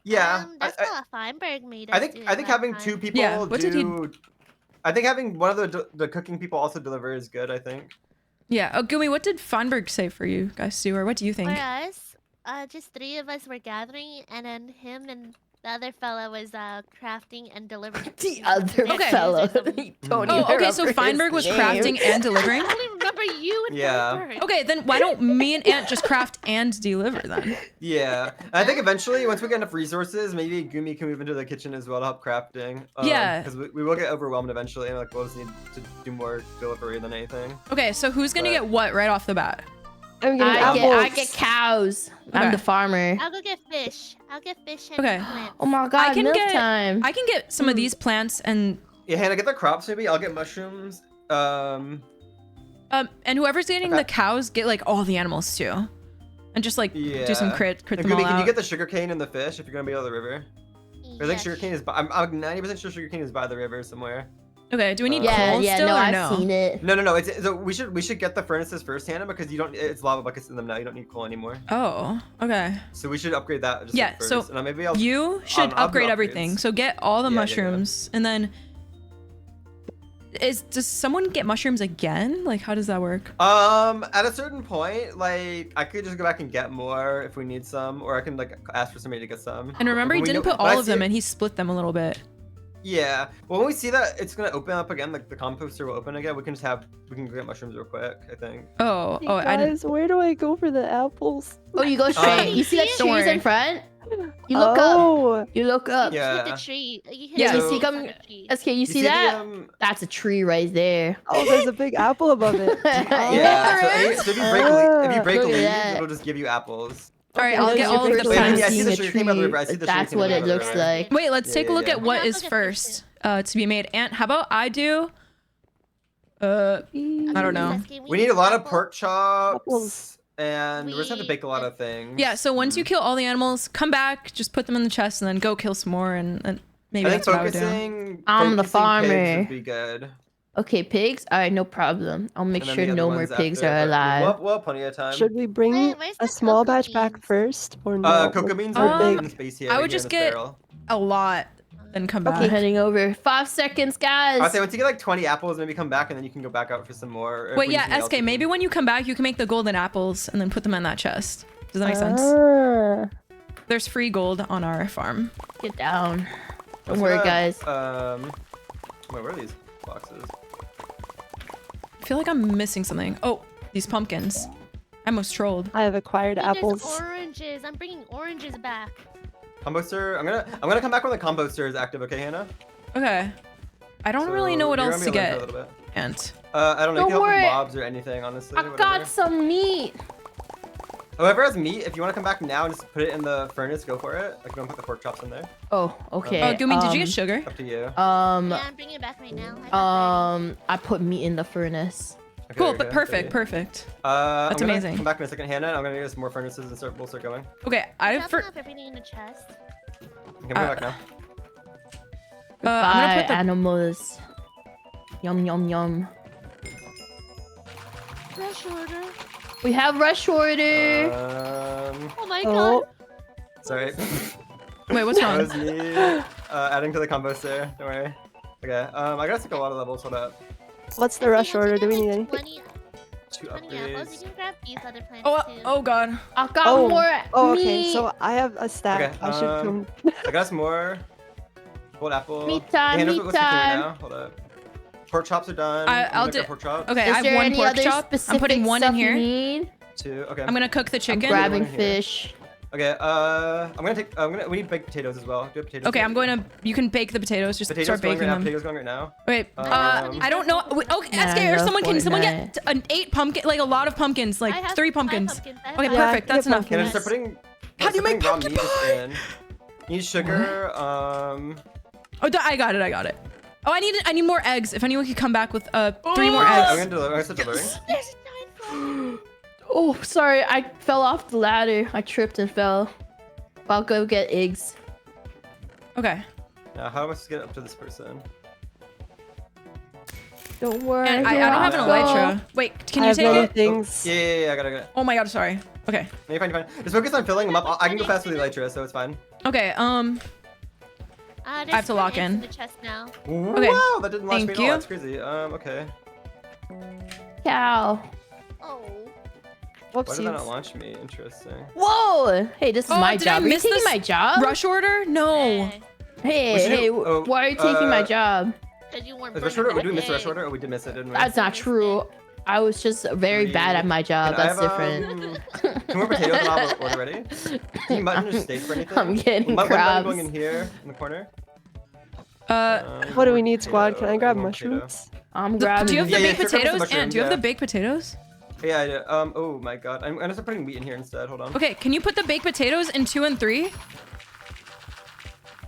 [SPEAKER 3] Yeah.
[SPEAKER 4] That's what Feinberg made us
[SPEAKER 3] I
[SPEAKER 4] do
[SPEAKER 3] think
[SPEAKER 4] that
[SPEAKER 3] having
[SPEAKER 4] time.
[SPEAKER 3] two people
[SPEAKER 2] Yeah, what did he-
[SPEAKER 3] do. I think having one of the cooking people also deliver is good. I think.
[SPEAKER 2] Yeah. Oh, Gumi, what did Feinberg say for you guys too, or what do you think?
[SPEAKER 4] For us, just three of us were gathering, and then him and the other fella was crafting and delivering.
[SPEAKER 5] The other
[SPEAKER 2] Okay.
[SPEAKER 5] fellow.
[SPEAKER 3] Mm.
[SPEAKER 5] Don't
[SPEAKER 2] Oh,
[SPEAKER 5] even
[SPEAKER 2] okay. So
[SPEAKER 5] remember
[SPEAKER 2] Feinberg was
[SPEAKER 5] his
[SPEAKER 2] crafting
[SPEAKER 5] name.
[SPEAKER 2] and delivering.
[SPEAKER 4] I only remember you and
[SPEAKER 3] Yeah.
[SPEAKER 4] Feinberg.
[SPEAKER 2] Okay, then why don't me and Aunt just craft and deliver then?
[SPEAKER 3] Yeah, and I think eventually, once we get enough resources, maybe Gumi can move into the kitchen as well to help crafting.
[SPEAKER 2] Yeah.
[SPEAKER 3] because we will get overwhelmed eventually, and like we'll just need to do more delivery than anything.
[SPEAKER 2] Okay, so who's gonna
[SPEAKER 3] But-
[SPEAKER 2] get what right off the bat?
[SPEAKER 6] I'm getting
[SPEAKER 5] I
[SPEAKER 6] apples.
[SPEAKER 5] get cows. I'm
[SPEAKER 2] Okay.
[SPEAKER 5] the farmer.
[SPEAKER 4] I'll go get fish. I'll get fish and
[SPEAKER 2] Okay.
[SPEAKER 4] plants.
[SPEAKER 5] Oh my god,
[SPEAKER 2] can
[SPEAKER 5] milk
[SPEAKER 2] get-
[SPEAKER 5] time.
[SPEAKER 2] I can get some of these plants and
[SPEAKER 3] Yeah, Hannah, get the crops maybe. I'll get mushrooms.
[SPEAKER 2] and whoever's getting
[SPEAKER 3] Okay.
[SPEAKER 2] the cows get like all the animals too, and just like do some
[SPEAKER 3] Yeah.
[SPEAKER 2] crit
[SPEAKER 3] And
[SPEAKER 2] them all
[SPEAKER 3] Gumi, can
[SPEAKER 2] out.
[SPEAKER 3] you get the sugarcane and the fish if you're gonna be on the river? I think
[SPEAKER 4] Yes.
[SPEAKER 3] sugarcane is. I'm 90% sure sugarcane is by the river somewhere.
[SPEAKER 2] Okay, do we need
[SPEAKER 5] yeah,
[SPEAKER 2] coal
[SPEAKER 5] yeah,
[SPEAKER 2] still
[SPEAKER 5] no,
[SPEAKER 2] or
[SPEAKER 5] I've
[SPEAKER 2] no?
[SPEAKER 5] seen it.
[SPEAKER 3] No. It's so we should get the furnaces first, Hannah, because you don't. It's lava buckets in them now. You don't need coal anymore.
[SPEAKER 2] Oh, okay.
[SPEAKER 3] So we should upgrade that. Just
[SPEAKER 2] Yeah,
[SPEAKER 3] like first.
[SPEAKER 2] so
[SPEAKER 3] and maybe I'll.
[SPEAKER 2] You should
[SPEAKER 3] I'll do
[SPEAKER 2] upgrade everything.
[SPEAKER 3] upgrades.
[SPEAKER 2] So get all the
[SPEAKER 3] Yeah, yeah, yeah.
[SPEAKER 2] mushrooms, and then does someone get mushrooms again? Like, how does that work?
[SPEAKER 3] At a certain point, like I could just go back and get more if we need some, or I can like ask for somebody to get some.
[SPEAKER 2] And remember, he
[SPEAKER 3] When we
[SPEAKER 2] didn't
[SPEAKER 3] know-
[SPEAKER 2] put
[SPEAKER 3] when I
[SPEAKER 2] all of
[SPEAKER 3] see
[SPEAKER 2] them,
[SPEAKER 3] it-
[SPEAKER 2] and he split them a little bit.
[SPEAKER 3] Yeah. Well, when we see that it's gonna open up again, like the composter will open again, we can go get mushrooms real quick. I think.
[SPEAKER 2] Oh,
[SPEAKER 6] Hey
[SPEAKER 2] oh, I didn't.
[SPEAKER 6] guys, where do I go for the apples?
[SPEAKER 5] Oh, you go straight. You see that
[SPEAKER 2] Don't
[SPEAKER 5] trees
[SPEAKER 2] worry.
[SPEAKER 5] in front? You look up.
[SPEAKER 6] Oh,
[SPEAKER 5] You look up.
[SPEAKER 3] Yeah.
[SPEAKER 4] Hit the tree. You hit
[SPEAKER 2] Yeah,
[SPEAKER 4] the
[SPEAKER 3] you see,
[SPEAKER 4] tree.
[SPEAKER 5] come- SK, you see
[SPEAKER 3] the,
[SPEAKER 5] that? That's a tree right there.
[SPEAKER 6] oh, there's a big apple above it.
[SPEAKER 3] Yeah. So if you break if you break
[SPEAKER 5] Look at
[SPEAKER 3] leaves,
[SPEAKER 5] that.
[SPEAKER 3] it'll just give you apples.
[SPEAKER 2] All right,
[SPEAKER 6] Okay,
[SPEAKER 2] I'll
[SPEAKER 6] there's
[SPEAKER 2] get
[SPEAKER 6] your
[SPEAKER 2] all of the
[SPEAKER 6] picture.
[SPEAKER 3] Wait,
[SPEAKER 2] plants.
[SPEAKER 3] yeah, I see the
[SPEAKER 5] Seeing a
[SPEAKER 3] sugarcane by the
[SPEAKER 5] tree,
[SPEAKER 3] river. I see the
[SPEAKER 5] That's
[SPEAKER 3] sugarcane
[SPEAKER 5] what
[SPEAKER 3] by
[SPEAKER 5] it
[SPEAKER 3] the
[SPEAKER 5] looks
[SPEAKER 3] river.
[SPEAKER 5] like.
[SPEAKER 2] Wait, let's take a look
[SPEAKER 3] Yeah.
[SPEAKER 2] at what
[SPEAKER 4] I'm
[SPEAKER 2] is
[SPEAKER 4] gonna go get
[SPEAKER 2] first to be made. Aunt, how about I do? I don't know.
[SPEAKER 3] We need a lot of pork chops,
[SPEAKER 6] Apples.
[SPEAKER 3] and we just have to bake a lot of things.
[SPEAKER 2] Yeah, so once you kill all the animals, come back, just put them in the chest, and then go kill some more, and maybe
[SPEAKER 3] I think
[SPEAKER 2] that's what I would do.
[SPEAKER 3] focusing.
[SPEAKER 5] I'm the
[SPEAKER 3] focusing
[SPEAKER 5] farmer.
[SPEAKER 3] pigs would be good.
[SPEAKER 5] Okay, pigs? Alright, no problem. I'll make
[SPEAKER 3] And then
[SPEAKER 5] sure
[SPEAKER 3] the other
[SPEAKER 5] no more
[SPEAKER 3] ones
[SPEAKER 5] pigs
[SPEAKER 3] after,
[SPEAKER 5] are
[SPEAKER 3] but
[SPEAKER 5] alive.
[SPEAKER 3] We'll have plenty of time.
[SPEAKER 6] Should we bring
[SPEAKER 4] Wait, where's
[SPEAKER 6] a
[SPEAKER 4] the
[SPEAKER 6] small
[SPEAKER 4] cocoa
[SPEAKER 6] batch back
[SPEAKER 4] beans?
[SPEAKER 6] first or no?
[SPEAKER 3] Cocoa beans
[SPEAKER 6] Or
[SPEAKER 3] are
[SPEAKER 6] big?
[SPEAKER 3] in space here.
[SPEAKER 2] I would
[SPEAKER 3] right here in
[SPEAKER 2] just
[SPEAKER 3] this
[SPEAKER 2] get-
[SPEAKER 3] barrel.
[SPEAKER 2] A lot, then come
[SPEAKER 5] I'm
[SPEAKER 2] back.
[SPEAKER 5] heading over. 5 seconds, guys.
[SPEAKER 3] I'd say once you get like 20 apples, maybe come back and then you can go back out for some more. or if
[SPEAKER 2] Wait,
[SPEAKER 3] we need
[SPEAKER 2] yeah,
[SPEAKER 3] something else,
[SPEAKER 2] SK,
[SPEAKER 3] we
[SPEAKER 2] maybe
[SPEAKER 3] can-
[SPEAKER 2] when you come back, you can make the golden apples and then put them in that chest. Does that make sense?
[SPEAKER 6] Ah.
[SPEAKER 2] There's free gold on our farm.
[SPEAKER 5] Get down. Don't
[SPEAKER 3] Let's
[SPEAKER 5] worry,
[SPEAKER 3] go-
[SPEAKER 5] guys.
[SPEAKER 3] Wait, where are these boxes?
[SPEAKER 2] I feel like I'm missing something. Oh, these pumpkins. I almost trolled.
[SPEAKER 6] I have acquired
[SPEAKER 4] There's
[SPEAKER 6] apples.
[SPEAKER 4] oranges. I'm bringing oranges back.
[SPEAKER 3] Composter. I'm gonna come back when the composter is active. Okay, Hannah.
[SPEAKER 2] Okay. I don't really
[SPEAKER 3] So
[SPEAKER 2] know what
[SPEAKER 3] you're
[SPEAKER 2] else
[SPEAKER 3] gonna
[SPEAKER 2] to
[SPEAKER 3] be alone for
[SPEAKER 2] get,
[SPEAKER 3] a little bit.
[SPEAKER 2] Ant.
[SPEAKER 3] I don't know.
[SPEAKER 5] Don't
[SPEAKER 3] You can help with
[SPEAKER 5] worry.
[SPEAKER 3] mobs or anything, honestly.
[SPEAKER 5] I
[SPEAKER 3] whatever.
[SPEAKER 5] got some meat.
[SPEAKER 3] Whoever has meat, if you want to come back now and just put it in the furnace, go for it. Like, don't put the pork chops in there.
[SPEAKER 5] Oh, okay.
[SPEAKER 2] Oh, Gumi, did you get sugar?
[SPEAKER 3] Up to you.
[SPEAKER 4] Yeah, I'm bringing it back right now. I got
[SPEAKER 5] I put meat in the furnace.
[SPEAKER 3] Okay,
[SPEAKER 2] Cool,
[SPEAKER 3] okay,
[SPEAKER 2] but perfect,
[SPEAKER 3] ready?
[SPEAKER 2] perfect.
[SPEAKER 3] I'm
[SPEAKER 2] That's
[SPEAKER 3] gonna
[SPEAKER 2] amazing.
[SPEAKER 3] Come back in a second, Hannah. I'm gonna get us more furnaces and we'll start going.
[SPEAKER 2] Okay,
[SPEAKER 4] I
[SPEAKER 2] I for
[SPEAKER 4] dropped off everything in the chest.
[SPEAKER 3] Okay, I'm back now.
[SPEAKER 2] I'm gonna
[SPEAKER 5] Bye,
[SPEAKER 2] put the
[SPEAKER 5] animals. Yum yum yum.
[SPEAKER 4] Rush order.
[SPEAKER 5] We have rush order.
[SPEAKER 4] Oh my
[SPEAKER 6] Oh,
[SPEAKER 4] god.
[SPEAKER 3] Sorry.
[SPEAKER 2] wait. What's
[SPEAKER 3] That
[SPEAKER 2] wrong?
[SPEAKER 3] was me adding to the composter. Don't worry. Okay. I gotta take a lot of levels. Hold up.
[SPEAKER 6] what's the rush order? Do we need anything?
[SPEAKER 4] 20
[SPEAKER 3] Two
[SPEAKER 4] apples. You
[SPEAKER 3] upgrades.
[SPEAKER 4] can grab these other plants
[SPEAKER 2] Oh,
[SPEAKER 4] too.
[SPEAKER 2] oh God.
[SPEAKER 5] I got
[SPEAKER 6] Oh,
[SPEAKER 5] more
[SPEAKER 6] Oh,
[SPEAKER 5] meat.
[SPEAKER 6] okay. So I have a stack.
[SPEAKER 3] Okay,
[SPEAKER 6] I should come.
[SPEAKER 3] I got some more. Gold apple.
[SPEAKER 5] Meat time,
[SPEAKER 3] Hannah,
[SPEAKER 5] meat
[SPEAKER 3] what's cooking right
[SPEAKER 5] time.
[SPEAKER 3] now? Hold up. Pork chops are done.
[SPEAKER 2] I'll
[SPEAKER 3] I'm gonna
[SPEAKER 2] do-
[SPEAKER 3] grab pork chops.
[SPEAKER 2] Okay,
[SPEAKER 5] Is
[SPEAKER 2] I have
[SPEAKER 5] there
[SPEAKER 2] one
[SPEAKER 5] any
[SPEAKER 2] pork
[SPEAKER 5] other
[SPEAKER 2] chop. I'm putting
[SPEAKER 5] specific
[SPEAKER 2] one
[SPEAKER 5] stuff
[SPEAKER 2] in
[SPEAKER 5] you
[SPEAKER 2] here.
[SPEAKER 5] need?
[SPEAKER 3] Two. Okay.
[SPEAKER 2] I'm gonna cook the
[SPEAKER 5] I'm
[SPEAKER 2] chicken.
[SPEAKER 5] grabbing
[SPEAKER 3] One in here.
[SPEAKER 5] fish.
[SPEAKER 3] Okay. I'm gonna take. We need baked potatoes as well. Do you have potatoes?
[SPEAKER 2] Okay,
[SPEAKER 3] here?
[SPEAKER 2] I'm going to. You can bake the potatoes. Just
[SPEAKER 3] Potatoes
[SPEAKER 2] start
[SPEAKER 3] going
[SPEAKER 2] baking
[SPEAKER 3] right now.
[SPEAKER 2] them.
[SPEAKER 3] Potatoes going right now.
[SPEAKER 2] Wait.
[SPEAKER 3] Um,
[SPEAKER 2] I don't know. Wait, okay,
[SPEAKER 5] Yeah,
[SPEAKER 2] SK,
[SPEAKER 5] I
[SPEAKER 2] or
[SPEAKER 5] love
[SPEAKER 2] someone can someone
[SPEAKER 5] Fortnite.
[SPEAKER 2] get an 8 pumpkin, like a lot of pumpkins, like
[SPEAKER 4] I have
[SPEAKER 2] 3
[SPEAKER 4] 5
[SPEAKER 2] pumpkins.
[SPEAKER 4] I have
[SPEAKER 2] Okay,
[SPEAKER 4] five.
[SPEAKER 6] Yeah,
[SPEAKER 2] perfect.
[SPEAKER 6] I
[SPEAKER 2] That's
[SPEAKER 6] can get
[SPEAKER 2] enough.
[SPEAKER 3] Can I
[SPEAKER 6] pumpkins.
[SPEAKER 3] start putting?
[SPEAKER 2] How do you make
[SPEAKER 3] raw
[SPEAKER 2] pumpkin
[SPEAKER 3] meat just
[SPEAKER 2] pie?
[SPEAKER 3] in? You need sugar.
[SPEAKER 2] Oh, I got it. Oh, I need more eggs. If anyone could come back with 3 more
[SPEAKER 3] I'm
[SPEAKER 2] eggs.
[SPEAKER 3] gonna deliver. I'm gonna start delivering.
[SPEAKER 4] There's a giant frog.
[SPEAKER 5] Oh, sorry. I fell off the ladder. I tripped and fell. I'll go get eggs.
[SPEAKER 2] Okay.
[SPEAKER 3] Now, how am I supposed to get up to this person?
[SPEAKER 5] Don't worry.
[SPEAKER 2] And I don't have an
[SPEAKER 3] go.
[SPEAKER 2] elytra. Wait, can
[SPEAKER 6] I
[SPEAKER 2] you
[SPEAKER 6] have
[SPEAKER 2] take
[SPEAKER 6] many
[SPEAKER 2] it?
[SPEAKER 6] things.
[SPEAKER 3] Yeah, I got it.
[SPEAKER 2] Oh my God, sorry. Okay.
[SPEAKER 3] No, you're fine, you're fine. Just focus on filling them up. I can go fast with the elytra, so it's fine.
[SPEAKER 2] Okay.
[SPEAKER 4] There's
[SPEAKER 2] I have to
[SPEAKER 4] 10
[SPEAKER 2] lock
[SPEAKER 4] eggs
[SPEAKER 2] in.
[SPEAKER 4] the chest now.
[SPEAKER 2] Okay.
[SPEAKER 3] Wow, that didn't last me
[SPEAKER 2] Thank
[SPEAKER 3] at all.
[SPEAKER 2] you.
[SPEAKER 3] That's crazy. Okay.
[SPEAKER 5] Cow.
[SPEAKER 4] Oh.
[SPEAKER 3] Why did that not
[SPEAKER 6] Whoopsies.
[SPEAKER 3] launch me? Interesting.
[SPEAKER 5] Whoa. Hey, this is
[SPEAKER 2] Oh,
[SPEAKER 5] my
[SPEAKER 2] did I
[SPEAKER 5] job. Are you
[SPEAKER 2] miss
[SPEAKER 5] taking
[SPEAKER 2] this
[SPEAKER 5] my job?
[SPEAKER 2] rush order? No.
[SPEAKER 4] Hey,
[SPEAKER 3] We should
[SPEAKER 5] Hey,
[SPEAKER 3] do- oh,
[SPEAKER 5] why are you taking my job?
[SPEAKER 4] 'cause you weren't
[SPEAKER 3] Is rush
[SPEAKER 4] burning
[SPEAKER 3] order? We
[SPEAKER 4] that
[SPEAKER 3] did miss the rush
[SPEAKER 4] egg.
[SPEAKER 3] order, or we did miss it, didn't we?
[SPEAKER 5] That's not true. I was just very bad at my job.
[SPEAKER 3] Can I
[SPEAKER 5] That's
[SPEAKER 3] have,
[SPEAKER 5] different.
[SPEAKER 3] 2 more potatoes and I'll order ready. Do you mutton or steak for anything?
[SPEAKER 5] I'm getting
[SPEAKER 3] One mutton
[SPEAKER 5] crabs.
[SPEAKER 3] going in here, in the corner.
[SPEAKER 6] What do we need, squad? Can I grab
[SPEAKER 3] one potato.
[SPEAKER 6] mushrooms?
[SPEAKER 5] I'm grabbing.
[SPEAKER 2] Do you have the
[SPEAKER 3] Yeah,
[SPEAKER 2] baked
[SPEAKER 3] sure, grab some
[SPEAKER 2] potatoes? And do you have the
[SPEAKER 3] mushrooms,
[SPEAKER 2] baked potatoes?
[SPEAKER 3] Yeah, I do. Oh my god. I'm gonna start putting meat in here instead. Hold on.
[SPEAKER 2] Okay, can you put the baked potatoes in 2 and 3?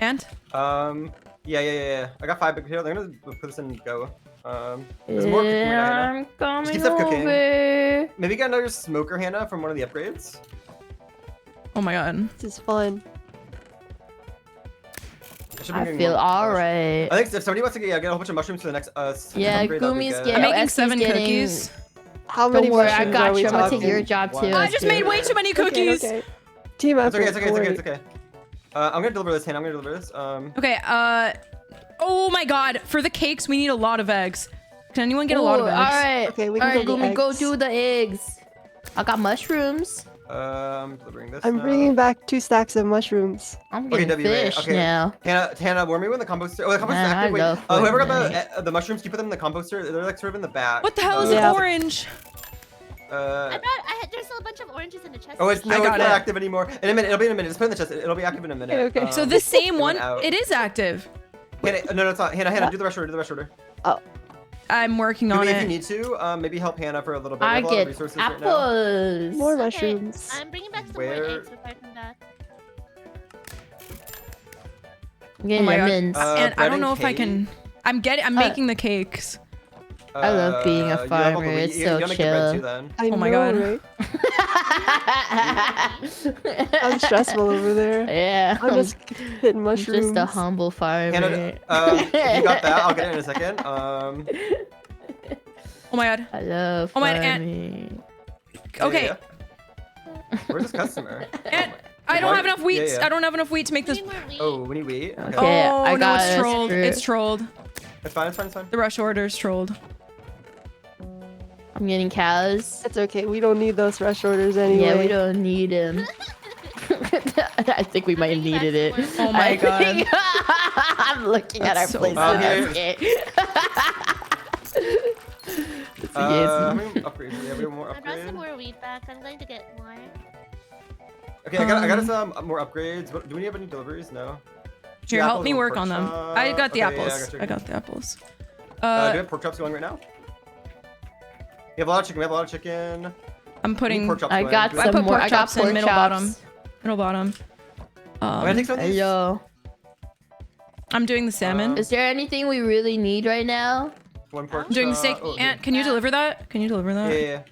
[SPEAKER 2] And?
[SPEAKER 3] Yeah. I got 5 baked potatoes. I'm gonna put this in and go. There's more cooking right now, Hannah.
[SPEAKER 5] I'm coming
[SPEAKER 3] keep stuff cooking.
[SPEAKER 5] over.
[SPEAKER 3] Maybe get another smoker, Hannah, from one of the upgrades.
[SPEAKER 2] Oh my God.
[SPEAKER 6] This is fun.
[SPEAKER 3] should be
[SPEAKER 5] I
[SPEAKER 3] getting
[SPEAKER 5] feel
[SPEAKER 3] more-
[SPEAKER 5] alright.
[SPEAKER 3] I think if somebody wants to get a whole bunch of mushrooms for the next
[SPEAKER 5] Yeah,
[SPEAKER 3] upgrade, that'd be
[SPEAKER 5] Gumi's
[SPEAKER 3] good.
[SPEAKER 5] getting.
[SPEAKER 2] I'm making
[SPEAKER 5] Esky's
[SPEAKER 2] 7
[SPEAKER 5] getting-
[SPEAKER 2] cookies.
[SPEAKER 6] How many
[SPEAKER 5] Don't worry, I
[SPEAKER 6] mushrooms are
[SPEAKER 5] got
[SPEAKER 6] we
[SPEAKER 5] you. I'm gonna take
[SPEAKER 6] talking?
[SPEAKER 5] your job too.
[SPEAKER 2] I just made way too many cookies.
[SPEAKER 6] Okay. Team
[SPEAKER 3] It's
[SPEAKER 6] effort.
[SPEAKER 3] okay, it's okay,
[SPEAKER 6] don't
[SPEAKER 3] it's okay,
[SPEAKER 6] worry.
[SPEAKER 3] it's okay. I'm gonna deliver this, Hannah. I'm gonna deliver this.
[SPEAKER 2] Okay, oh my God. For the cakes, we need a lot of eggs. Can anyone get a lot of eggs?
[SPEAKER 5] Alright.
[SPEAKER 6] Okay, we can
[SPEAKER 5] Alright,
[SPEAKER 6] go get
[SPEAKER 5] Gumi, go
[SPEAKER 6] eggs.
[SPEAKER 5] do the eggs. I got mushrooms.
[SPEAKER 3] I'm delivering this
[SPEAKER 6] I'm
[SPEAKER 3] now.
[SPEAKER 6] bringing back 2 stacks of mushrooms.
[SPEAKER 5] I'm
[SPEAKER 3] Okay,
[SPEAKER 5] getting
[SPEAKER 3] WA,
[SPEAKER 5] fish
[SPEAKER 3] okay.
[SPEAKER 5] now.
[SPEAKER 3] Hannah, warn me when the composter. Oh, the composter's
[SPEAKER 5] Man, I
[SPEAKER 3] active. Wait,
[SPEAKER 5] love
[SPEAKER 3] whoever got
[SPEAKER 5] Fortnite.
[SPEAKER 3] the mushrooms, can you put them in the composter? They're like sort of in the back.
[SPEAKER 2] What the hell is
[SPEAKER 6] Yeah.
[SPEAKER 2] orange?
[SPEAKER 4] There's still a bunch of oranges in the chest.
[SPEAKER 3] Oh, it's
[SPEAKER 2] I
[SPEAKER 3] no, it's
[SPEAKER 2] got
[SPEAKER 3] not
[SPEAKER 2] it.
[SPEAKER 3] active anymore. In a minute, it'll be in a minute. Just put it in the chest. It'll be active in a minute.
[SPEAKER 6] Okay, okay.
[SPEAKER 2] So the same
[SPEAKER 3] it
[SPEAKER 2] one,
[SPEAKER 3] went out.
[SPEAKER 2] it is active.
[SPEAKER 3] No, it's not. Hannah, do the rush order. Do the rush order.
[SPEAKER 2] I'm working
[SPEAKER 3] Maybe
[SPEAKER 2] on
[SPEAKER 3] if you
[SPEAKER 2] it.
[SPEAKER 3] need to, maybe help Hannah for a little bit. We
[SPEAKER 5] I
[SPEAKER 3] have a lot of
[SPEAKER 5] get
[SPEAKER 3] resources right now.
[SPEAKER 5] apples.
[SPEAKER 6] More
[SPEAKER 4] Okay,
[SPEAKER 6] mushrooms.
[SPEAKER 4] I'm bringing back some
[SPEAKER 3] Where-
[SPEAKER 4] more eggs before I come back.
[SPEAKER 5] I'm getting
[SPEAKER 2] Oh my God.
[SPEAKER 5] lemons.
[SPEAKER 2] And I
[SPEAKER 3] bread
[SPEAKER 2] don't know
[SPEAKER 3] and
[SPEAKER 2] if I can. I'm making the cakes.
[SPEAKER 5] I love being a
[SPEAKER 3] you have
[SPEAKER 5] farmer,
[SPEAKER 3] all the-
[SPEAKER 5] it's
[SPEAKER 3] you
[SPEAKER 5] so
[SPEAKER 3] gotta make your bread
[SPEAKER 5] chill.
[SPEAKER 3] too, then.
[SPEAKER 6] I
[SPEAKER 2] Oh my
[SPEAKER 6] know,
[SPEAKER 2] God.
[SPEAKER 6] right? I'm stressful over there.
[SPEAKER 5] Yeah.
[SPEAKER 6] I'm just hitting
[SPEAKER 5] I'm
[SPEAKER 6] mushrooms.
[SPEAKER 5] just a humble farmer.
[SPEAKER 3] Hannah, if you got that, I'll get it in a second.
[SPEAKER 2] Oh my God.
[SPEAKER 5] I love
[SPEAKER 2] Oh my God,
[SPEAKER 5] farming.
[SPEAKER 2] Okay.
[SPEAKER 3] Yeah. Where's this customer?
[SPEAKER 2] And I don't
[SPEAKER 3] What?
[SPEAKER 2] have enough wheat.
[SPEAKER 3] Yeah, yeah.
[SPEAKER 2] I don't have enough wheat to make
[SPEAKER 4] We
[SPEAKER 2] this.
[SPEAKER 4] need more wheat.
[SPEAKER 3] Oh, we need wheat. Okay.
[SPEAKER 5] Okay,
[SPEAKER 2] Oh
[SPEAKER 5] I
[SPEAKER 2] no,
[SPEAKER 5] got
[SPEAKER 2] it's
[SPEAKER 5] us
[SPEAKER 2] trolled.
[SPEAKER 5] through.
[SPEAKER 2] It's trolled.
[SPEAKER 3] It's fine. It's fine. It's fine.
[SPEAKER 2] The rush order's trolled.
[SPEAKER 5] I'm getting cows.
[SPEAKER 6] It's okay. We don't need those rush orders anyway.
[SPEAKER 5] Yeah, we don't need them. I think we might have needed it.
[SPEAKER 2] Oh my
[SPEAKER 5] I
[SPEAKER 2] God.
[SPEAKER 5] think- I'm looking at our
[SPEAKER 2] That's so
[SPEAKER 5] places.
[SPEAKER 3] bad.
[SPEAKER 5] Okay.
[SPEAKER 3] How many upgrades? We have more
[SPEAKER 4] I brought some
[SPEAKER 3] upgrades.
[SPEAKER 4] more wheat back. I'm going to get more.
[SPEAKER 3] Okay, I got us more upgrades. What, do we have any deliveries? No.
[SPEAKER 2] Here,
[SPEAKER 3] The
[SPEAKER 2] help
[SPEAKER 3] apples
[SPEAKER 2] me
[SPEAKER 3] and
[SPEAKER 2] work
[SPEAKER 3] pork
[SPEAKER 2] on them.
[SPEAKER 3] chop.
[SPEAKER 2] I got the
[SPEAKER 3] Okay, yeah,
[SPEAKER 2] apples.
[SPEAKER 3] you.
[SPEAKER 2] I got the apples.
[SPEAKER 3] Do we have pork chops going right now? We have a lot of chicken.
[SPEAKER 2] I'm putting.
[SPEAKER 3] Pork chops
[SPEAKER 5] I
[SPEAKER 3] going.
[SPEAKER 5] got
[SPEAKER 3] Do it.
[SPEAKER 2] I
[SPEAKER 5] some
[SPEAKER 2] put
[SPEAKER 5] more.
[SPEAKER 2] pork
[SPEAKER 5] I got
[SPEAKER 2] chops in
[SPEAKER 5] pork
[SPEAKER 2] middle
[SPEAKER 5] chops.
[SPEAKER 2] bottom. Middle bottom.
[SPEAKER 3] I'm gonna take some of these.
[SPEAKER 5] Yo,
[SPEAKER 2] I'm doing the salmon.
[SPEAKER 5] is there anything we really need right now?
[SPEAKER 3] One pork
[SPEAKER 2] I'm doing the steak.
[SPEAKER 3] chop. Oh,
[SPEAKER 2] Aunt, can you deliver that? Can you deliver
[SPEAKER 3] yeah,
[SPEAKER 2] that?
[SPEAKER 3] yeah, yeah.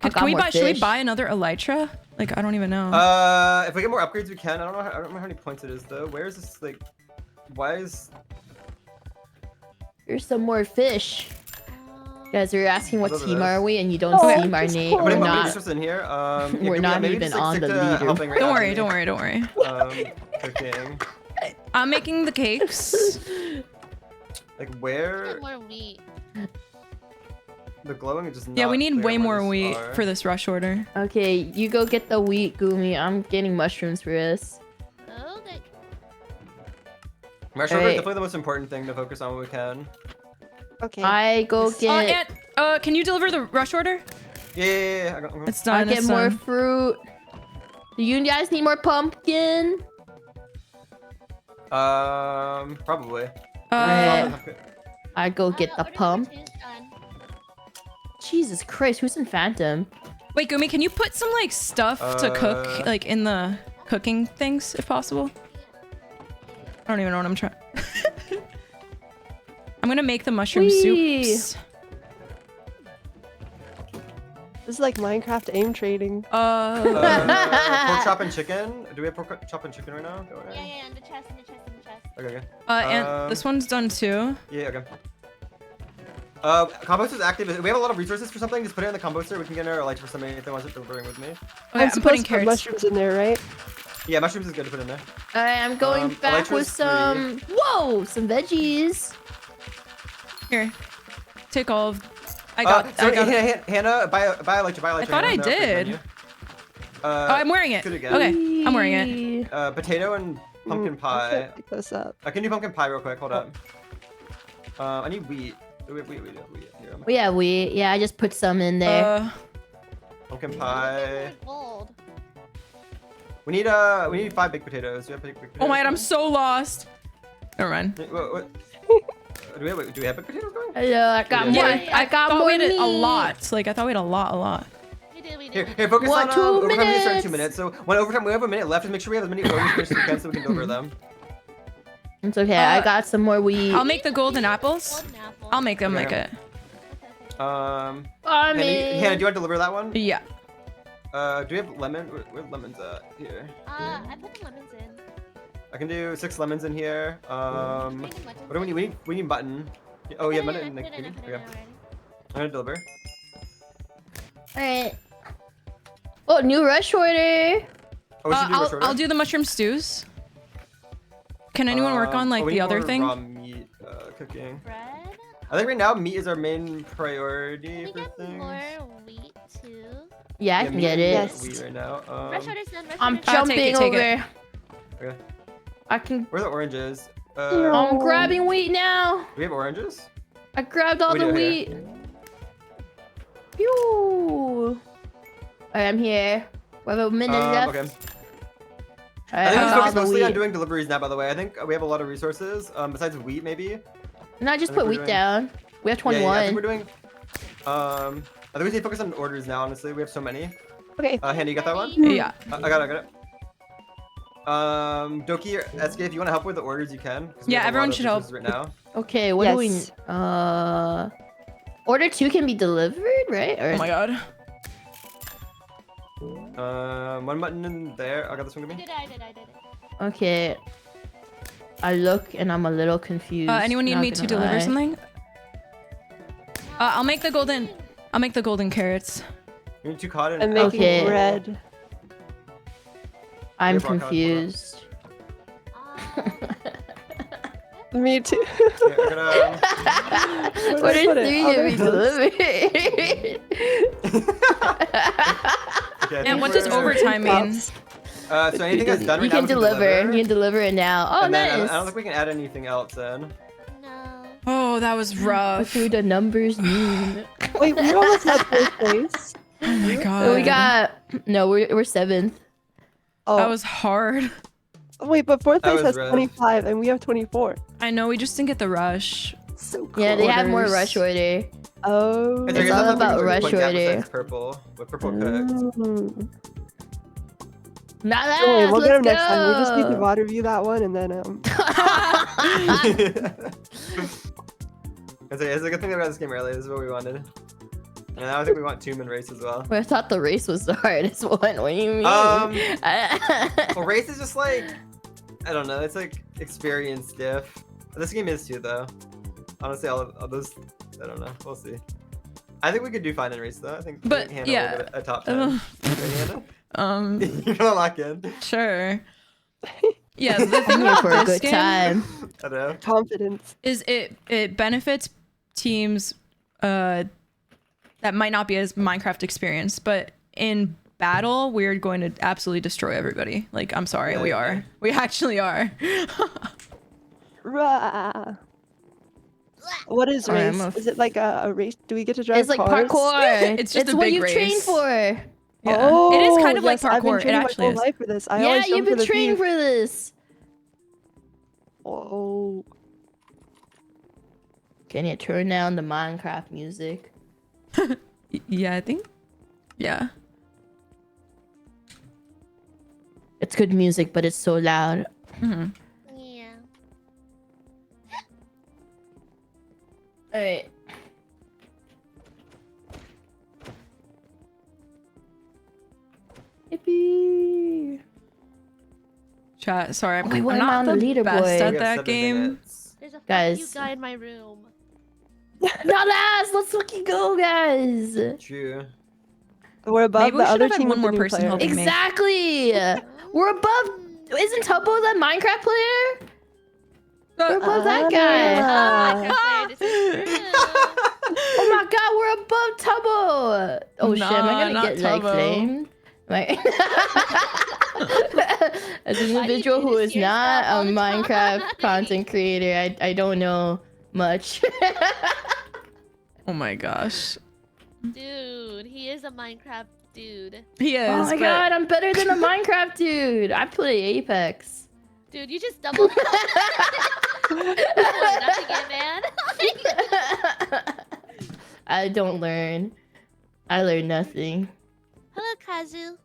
[SPEAKER 5] I got
[SPEAKER 2] Can we
[SPEAKER 5] more
[SPEAKER 2] buy? Should we
[SPEAKER 5] fish.
[SPEAKER 2] buy another elytra? Like I don't even know.
[SPEAKER 3] If we get more upgrades, we can. I don't know how many points it is though. Where is this like? Why is?
[SPEAKER 5] Here's some more fish. You guys are asking what
[SPEAKER 3] Look at
[SPEAKER 5] team
[SPEAKER 3] this.
[SPEAKER 5] are we, and you don't
[SPEAKER 6] Oh,
[SPEAKER 5] seem our
[SPEAKER 6] just
[SPEAKER 5] name.
[SPEAKER 6] cool.
[SPEAKER 3] How
[SPEAKER 5] We're
[SPEAKER 3] many
[SPEAKER 6] We're
[SPEAKER 5] not.
[SPEAKER 3] resources in here?
[SPEAKER 5] We're not
[SPEAKER 3] maybe
[SPEAKER 5] even
[SPEAKER 3] just, like,
[SPEAKER 5] on
[SPEAKER 3] stick
[SPEAKER 5] the
[SPEAKER 3] to
[SPEAKER 5] leader.
[SPEAKER 3] helping right
[SPEAKER 2] Don't
[SPEAKER 3] now,
[SPEAKER 2] worry.
[SPEAKER 3] maybe.
[SPEAKER 2] Don't worry. Don't worry.
[SPEAKER 3] Cooking.
[SPEAKER 2] I'm making the cakes.
[SPEAKER 3] Like
[SPEAKER 4] Get
[SPEAKER 3] where
[SPEAKER 4] more wheat.
[SPEAKER 3] the glowing is just.
[SPEAKER 2] Yeah, we
[SPEAKER 3] not
[SPEAKER 2] need
[SPEAKER 3] clear
[SPEAKER 2] way
[SPEAKER 3] where
[SPEAKER 2] more
[SPEAKER 3] these
[SPEAKER 2] wheat
[SPEAKER 3] are.
[SPEAKER 2] for this rush order.
[SPEAKER 5] Okay, you go get the wheat, Gumi. I'm getting mushrooms for us.
[SPEAKER 4] Okay.
[SPEAKER 3] Marshall,
[SPEAKER 5] Alright.
[SPEAKER 3] definitely the most important thing to focus on when we can.
[SPEAKER 6] Okay.
[SPEAKER 5] I go get.
[SPEAKER 2] Aunt, can you deliver the rush order?
[SPEAKER 3] Yeah. I'm going.
[SPEAKER 2] It's
[SPEAKER 5] I
[SPEAKER 2] done.
[SPEAKER 5] get
[SPEAKER 2] It's
[SPEAKER 5] more
[SPEAKER 2] done.
[SPEAKER 5] fruit. Do you guys need more pumpkin?
[SPEAKER 3] Probably.
[SPEAKER 5] I go get the
[SPEAKER 4] Order number
[SPEAKER 5] pump.
[SPEAKER 4] 2 is done.
[SPEAKER 5] Jesus Christ, who's in Phantom?
[SPEAKER 2] Wait, Gumi, can you put some like stuff to cook like in the cooking things if possible? I don't even know what I'm trying. I'm gonna make the mushroom
[SPEAKER 5] Whee!
[SPEAKER 2] soups.
[SPEAKER 6] This is like Minecraft aim trading.
[SPEAKER 3] Pork chop and chicken. Do we have pork chop and chicken right now? Go ahead.
[SPEAKER 4] Yeah, in the chest, in the chest, in the chest.
[SPEAKER 3] Okay.
[SPEAKER 2] And this one's done too.
[SPEAKER 3] Yeah. Okay. Composter's active. We have a lot of resources for something. Just put it in the composter. We can get our lights for somebody if they want to delivering with me.
[SPEAKER 2] Okay,
[SPEAKER 6] I'm
[SPEAKER 2] I'm
[SPEAKER 6] supposed
[SPEAKER 2] putting
[SPEAKER 6] to put
[SPEAKER 2] carrots.
[SPEAKER 6] mushrooms in there, right?
[SPEAKER 3] Yeah, mushrooms is good to put in there.
[SPEAKER 5] Alright, I'm going back with
[SPEAKER 3] Elytra's
[SPEAKER 5] some. Whoa, some veggies.
[SPEAKER 2] Here, take all of. I got. I got.
[SPEAKER 3] Hannah, buy a light.
[SPEAKER 2] I thought I did. Oh, I'm wearing it.
[SPEAKER 3] do it again.
[SPEAKER 2] Okay, I'm wearing it.
[SPEAKER 3] Potato and pumpkin
[SPEAKER 6] I
[SPEAKER 3] pie.
[SPEAKER 6] can't pick this up.
[SPEAKER 3] I can do pumpkin pie real quick. Hold up. I need wheat. We have wheat. Here,
[SPEAKER 5] Yeah, wheat. Yeah, I just put some in there.
[SPEAKER 3] pumpkin
[SPEAKER 4] Get
[SPEAKER 3] pie.
[SPEAKER 4] more gold.
[SPEAKER 3] We need 5 baked potatoes. Do we have baked potatoes?
[SPEAKER 2] Oh my god, I'm so lost. Never mind.
[SPEAKER 3] What? Do we have baked potatoes going?
[SPEAKER 5] Hello, I got
[SPEAKER 3] Yeah.
[SPEAKER 5] more.
[SPEAKER 2] Yeah,
[SPEAKER 5] I got
[SPEAKER 2] thought
[SPEAKER 5] more
[SPEAKER 2] we had a
[SPEAKER 5] meat.
[SPEAKER 2] lot. Like I thought we had a lot.
[SPEAKER 4] We do, we do.
[SPEAKER 3] Here, focus
[SPEAKER 5] What,
[SPEAKER 3] on
[SPEAKER 5] 2
[SPEAKER 3] overtime. We start in 2
[SPEAKER 5] minutes?
[SPEAKER 3] minutes. So when overtime, we have a minute left. Just make sure we have as many orders as we can so we can deliver them.
[SPEAKER 5] It's okay. I got some more wheat.
[SPEAKER 2] I'll make the golden apples.
[SPEAKER 4] Golden apple.
[SPEAKER 2] I'll make them like
[SPEAKER 3] Okay.
[SPEAKER 2] it.
[SPEAKER 5] I
[SPEAKER 3] Hannah,
[SPEAKER 5] mean,
[SPEAKER 3] do you want to deliver that one?
[SPEAKER 2] Yeah.
[SPEAKER 3] Do we have lemon? Where lemons at? Here.
[SPEAKER 4] I put the lemons in.
[SPEAKER 3] I can do 6 lemons in here.
[SPEAKER 4] Bring the buttons
[SPEAKER 3] What do we
[SPEAKER 4] in.
[SPEAKER 3] need? We need mutton. Oh yeah,
[SPEAKER 4] Put it
[SPEAKER 3] mutton.
[SPEAKER 4] in, I put it in, I put it in
[SPEAKER 3] Okay.
[SPEAKER 4] already.
[SPEAKER 3] I'm gonna deliver.
[SPEAKER 5] alright. Oh, new rush order.
[SPEAKER 3] Oh, we should do a shorter.
[SPEAKER 2] I'll do the mushroom stews. Can anyone work on like
[SPEAKER 3] we
[SPEAKER 2] the
[SPEAKER 3] need
[SPEAKER 2] other
[SPEAKER 3] more
[SPEAKER 2] thing?
[SPEAKER 3] Raw meat cooking.
[SPEAKER 4] Bread.
[SPEAKER 3] I think right now meat is our main priority
[SPEAKER 4] Can we
[SPEAKER 3] for
[SPEAKER 4] get
[SPEAKER 3] things.
[SPEAKER 4] more wheat too?
[SPEAKER 5] Yeah, I
[SPEAKER 3] Yeah,
[SPEAKER 5] can
[SPEAKER 3] meat
[SPEAKER 5] get
[SPEAKER 3] and
[SPEAKER 5] it.
[SPEAKER 6] Yes.
[SPEAKER 3] Wheat right now.
[SPEAKER 4] Rush order's done. Rush
[SPEAKER 5] I'm
[SPEAKER 4] order's
[SPEAKER 2] Take
[SPEAKER 5] jumping
[SPEAKER 2] it, take it.
[SPEAKER 5] over.
[SPEAKER 3] Okay.
[SPEAKER 5] I can.
[SPEAKER 3] Where are the oranges?
[SPEAKER 5] I'm grabbing wheat now.
[SPEAKER 3] Do we have oranges?
[SPEAKER 5] I grabbed all
[SPEAKER 3] We
[SPEAKER 5] the
[SPEAKER 3] do, here.
[SPEAKER 5] wheat. Pew. Alright, I'm here. We have a minute left.
[SPEAKER 3] Okay.
[SPEAKER 5] Alright,
[SPEAKER 3] I think
[SPEAKER 5] I
[SPEAKER 3] we
[SPEAKER 5] got
[SPEAKER 3] focus
[SPEAKER 5] all the
[SPEAKER 3] mostly on
[SPEAKER 5] wheat.
[SPEAKER 3] doing deliveries now. By the way, I think we have a lot of resources. Besides wheat, maybe.
[SPEAKER 5] No, just
[SPEAKER 3] I think
[SPEAKER 5] put
[SPEAKER 3] we're
[SPEAKER 5] wheat
[SPEAKER 3] doing-
[SPEAKER 5] down. We have
[SPEAKER 3] Yeah,
[SPEAKER 5] 21.
[SPEAKER 3] I think we're doing. I think we need to focus on orders now. Honestly, we have so many.
[SPEAKER 6] Okay.
[SPEAKER 3] Hannah, you got that one?
[SPEAKER 2] Yeah.
[SPEAKER 3] I got it. Doki or SK, if you want to help with the orders, you can. 'cause we
[SPEAKER 2] Yeah,
[SPEAKER 3] have a lot
[SPEAKER 2] everyone
[SPEAKER 3] of
[SPEAKER 2] should help.
[SPEAKER 3] resources right now.
[SPEAKER 5] Okay, what do we?
[SPEAKER 6] Yes.
[SPEAKER 5] Order 2 can be delivered, right? Or
[SPEAKER 2] Oh my god.
[SPEAKER 3] 1 button in there. I got this one to
[SPEAKER 4] I
[SPEAKER 3] me.
[SPEAKER 4] did it.
[SPEAKER 5] okay. I look and I'm a little confused.
[SPEAKER 2] Anyone need
[SPEAKER 5] not
[SPEAKER 2] me to
[SPEAKER 5] gonna
[SPEAKER 2] deliver
[SPEAKER 5] lie.
[SPEAKER 2] something? I'll make the golden. I'll make the golden carrots.
[SPEAKER 3] You need 2 cotton.
[SPEAKER 6] I'm making
[SPEAKER 5] Okay.
[SPEAKER 6] bread.
[SPEAKER 5] I'm
[SPEAKER 3] Your rock hard,
[SPEAKER 5] confused.
[SPEAKER 6] Me too.
[SPEAKER 3] Yeah, I got,
[SPEAKER 5] Order
[SPEAKER 6] put it?
[SPEAKER 5] 3
[SPEAKER 6] Oh,
[SPEAKER 5] can be
[SPEAKER 6] there
[SPEAKER 5] delivered.
[SPEAKER 3] okay, I
[SPEAKER 2] And
[SPEAKER 3] think
[SPEAKER 2] what does
[SPEAKER 3] we're-
[SPEAKER 2] overtime mean?
[SPEAKER 3] So anything that's done
[SPEAKER 5] You
[SPEAKER 3] right now,
[SPEAKER 5] can
[SPEAKER 3] we
[SPEAKER 5] deliver. You can deliver it now. Oh,
[SPEAKER 3] And then
[SPEAKER 5] nice.
[SPEAKER 3] I don't think we can add anything else in.
[SPEAKER 4] No.
[SPEAKER 2] Oh, that was
[SPEAKER 5] What
[SPEAKER 2] rough.
[SPEAKER 5] do the numbers mean?
[SPEAKER 6] Wait, we almost at first place.
[SPEAKER 2] Oh my god.
[SPEAKER 5] We got no. We're 7th.
[SPEAKER 6] Oh,
[SPEAKER 2] That was hard.
[SPEAKER 6] wait, but fourth
[SPEAKER 3] That
[SPEAKER 6] place
[SPEAKER 3] was
[SPEAKER 6] has
[SPEAKER 3] rough.
[SPEAKER 6] 25 and we have 24.
[SPEAKER 2] I know we just didn't get the rush.
[SPEAKER 6] So cool.
[SPEAKER 5] Yeah, they have more
[SPEAKER 2] Orders.
[SPEAKER 5] rush order.
[SPEAKER 6] Oh.
[SPEAKER 3] I
[SPEAKER 5] It's
[SPEAKER 3] guess
[SPEAKER 5] all
[SPEAKER 3] I'm
[SPEAKER 5] about
[SPEAKER 3] looking for
[SPEAKER 5] rush
[SPEAKER 3] point gap
[SPEAKER 5] order.
[SPEAKER 3] besides purple. With purple cooked.
[SPEAKER 6] Mm.
[SPEAKER 5] Not
[SPEAKER 6] Don't worry, we'll get him
[SPEAKER 5] let's
[SPEAKER 6] next time. We just need to
[SPEAKER 5] go.
[SPEAKER 6] water view that one and then
[SPEAKER 3] It's a good thing that we got this game early. This is what we wanted. And now I think we want Tomb and Race as well.
[SPEAKER 5] I thought the race was the hardest one. What do you mean?
[SPEAKER 3] Well, Race is just like, I don't know. It's like experience diff. This game is too, though. Honestly, all those, I don't know. We'll see. I think we could do fine in Race, though. I think
[SPEAKER 2] But,
[SPEAKER 3] Hannah
[SPEAKER 2] yeah.
[SPEAKER 3] will get a top 10. Right, Hannah?
[SPEAKER 2] Um,
[SPEAKER 3] You're gonna lock in.
[SPEAKER 2] sure. Yeah, the
[SPEAKER 5] I'm
[SPEAKER 2] thing
[SPEAKER 5] here
[SPEAKER 2] about
[SPEAKER 5] for a
[SPEAKER 2] this
[SPEAKER 5] good
[SPEAKER 2] game
[SPEAKER 5] time.
[SPEAKER 3] I don't know.
[SPEAKER 6] confidence.
[SPEAKER 2] is it benefits teams that might not be as Minecraft experienced, but in battle we're going to absolutely destroy everybody. Like, I'm sorry,
[SPEAKER 3] Yeah,
[SPEAKER 2] we
[SPEAKER 3] yeah.
[SPEAKER 2] are. We actually are.
[SPEAKER 6] Rah. What is
[SPEAKER 5] Alright,
[SPEAKER 6] race?
[SPEAKER 5] I'm a
[SPEAKER 6] Is it like a race? Do we get to drive
[SPEAKER 5] It's like
[SPEAKER 6] cars?
[SPEAKER 5] parkour.
[SPEAKER 2] It's just a
[SPEAKER 5] what
[SPEAKER 2] big
[SPEAKER 5] you train
[SPEAKER 2] race.
[SPEAKER 5] for.
[SPEAKER 2] Yeah.
[SPEAKER 6] Oh,
[SPEAKER 2] It is kind of
[SPEAKER 6] yes,
[SPEAKER 2] like
[SPEAKER 6] I've been
[SPEAKER 2] parkour. It
[SPEAKER 6] training
[SPEAKER 2] actually
[SPEAKER 6] my
[SPEAKER 2] is.
[SPEAKER 6] whole life for this. I
[SPEAKER 5] Yeah,
[SPEAKER 6] always
[SPEAKER 5] you've
[SPEAKER 6] jump for
[SPEAKER 5] been
[SPEAKER 6] the
[SPEAKER 5] training
[SPEAKER 6] thief.
[SPEAKER 5] for this.
[SPEAKER 6] Oh,
[SPEAKER 5] Can you turn down the Minecraft music?
[SPEAKER 2] Yeah, I think. Yeah.
[SPEAKER 5] It's good music, but it's so loud.
[SPEAKER 2] Mhm.
[SPEAKER 4] Yeah.
[SPEAKER 5] Alright. Yippee!
[SPEAKER 2] Chat. Sorry,
[SPEAKER 5] Wait, why
[SPEAKER 2] I'm
[SPEAKER 5] am I
[SPEAKER 2] not
[SPEAKER 5] on
[SPEAKER 2] the
[SPEAKER 5] the
[SPEAKER 2] best
[SPEAKER 5] leaderboard?
[SPEAKER 3] We
[SPEAKER 2] at
[SPEAKER 3] have
[SPEAKER 2] that
[SPEAKER 3] 7
[SPEAKER 2] game.
[SPEAKER 3] minutes.
[SPEAKER 4] There's a fuck
[SPEAKER 5] Guys.
[SPEAKER 4] you guy in my room.
[SPEAKER 5] Not ass! Let's fucking go, guys!
[SPEAKER 3] True.
[SPEAKER 6] we're above
[SPEAKER 2] Maybe we
[SPEAKER 6] the
[SPEAKER 2] should
[SPEAKER 6] other
[SPEAKER 2] have had
[SPEAKER 6] team
[SPEAKER 2] one
[SPEAKER 6] with
[SPEAKER 2] more
[SPEAKER 6] the new
[SPEAKER 2] person
[SPEAKER 6] player.
[SPEAKER 2] helping.
[SPEAKER 5] Exactly! We're above... Isn't Tubbo the Minecraft player? We're above that guy.
[SPEAKER 6] Ah.
[SPEAKER 4] This is true.
[SPEAKER 5] Oh my god, we're above Tubbo! Oh shit, am I
[SPEAKER 2] Nah,
[SPEAKER 5] gonna
[SPEAKER 2] not
[SPEAKER 5] get like
[SPEAKER 2] Tubbo.
[SPEAKER 5] flamed? Like, as an
[SPEAKER 4] Why do you
[SPEAKER 5] individual
[SPEAKER 4] do
[SPEAKER 5] who
[SPEAKER 4] this
[SPEAKER 5] is
[SPEAKER 4] to yourself
[SPEAKER 5] not
[SPEAKER 4] all
[SPEAKER 5] a
[SPEAKER 4] the
[SPEAKER 5] Minecraft
[SPEAKER 4] time?
[SPEAKER 5] content creator, I don't know much.
[SPEAKER 2] Oh my gosh.
[SPEAKER 4] Dude, he is a Minecraft dude.
[SPEAKER 2] He is.
[SPEAKER 5] Oh my
[SPEAKER 2] but
[SPEAKER 5] god, I'm better than a Minecraft dude. I play Apex.
[SPEAKER 4] Dude, you just doubled. Nothing again, man.
[SPEAKER 5] I don't learn. I learn nothing.
[SPEAKER 4] Hello, Kazu.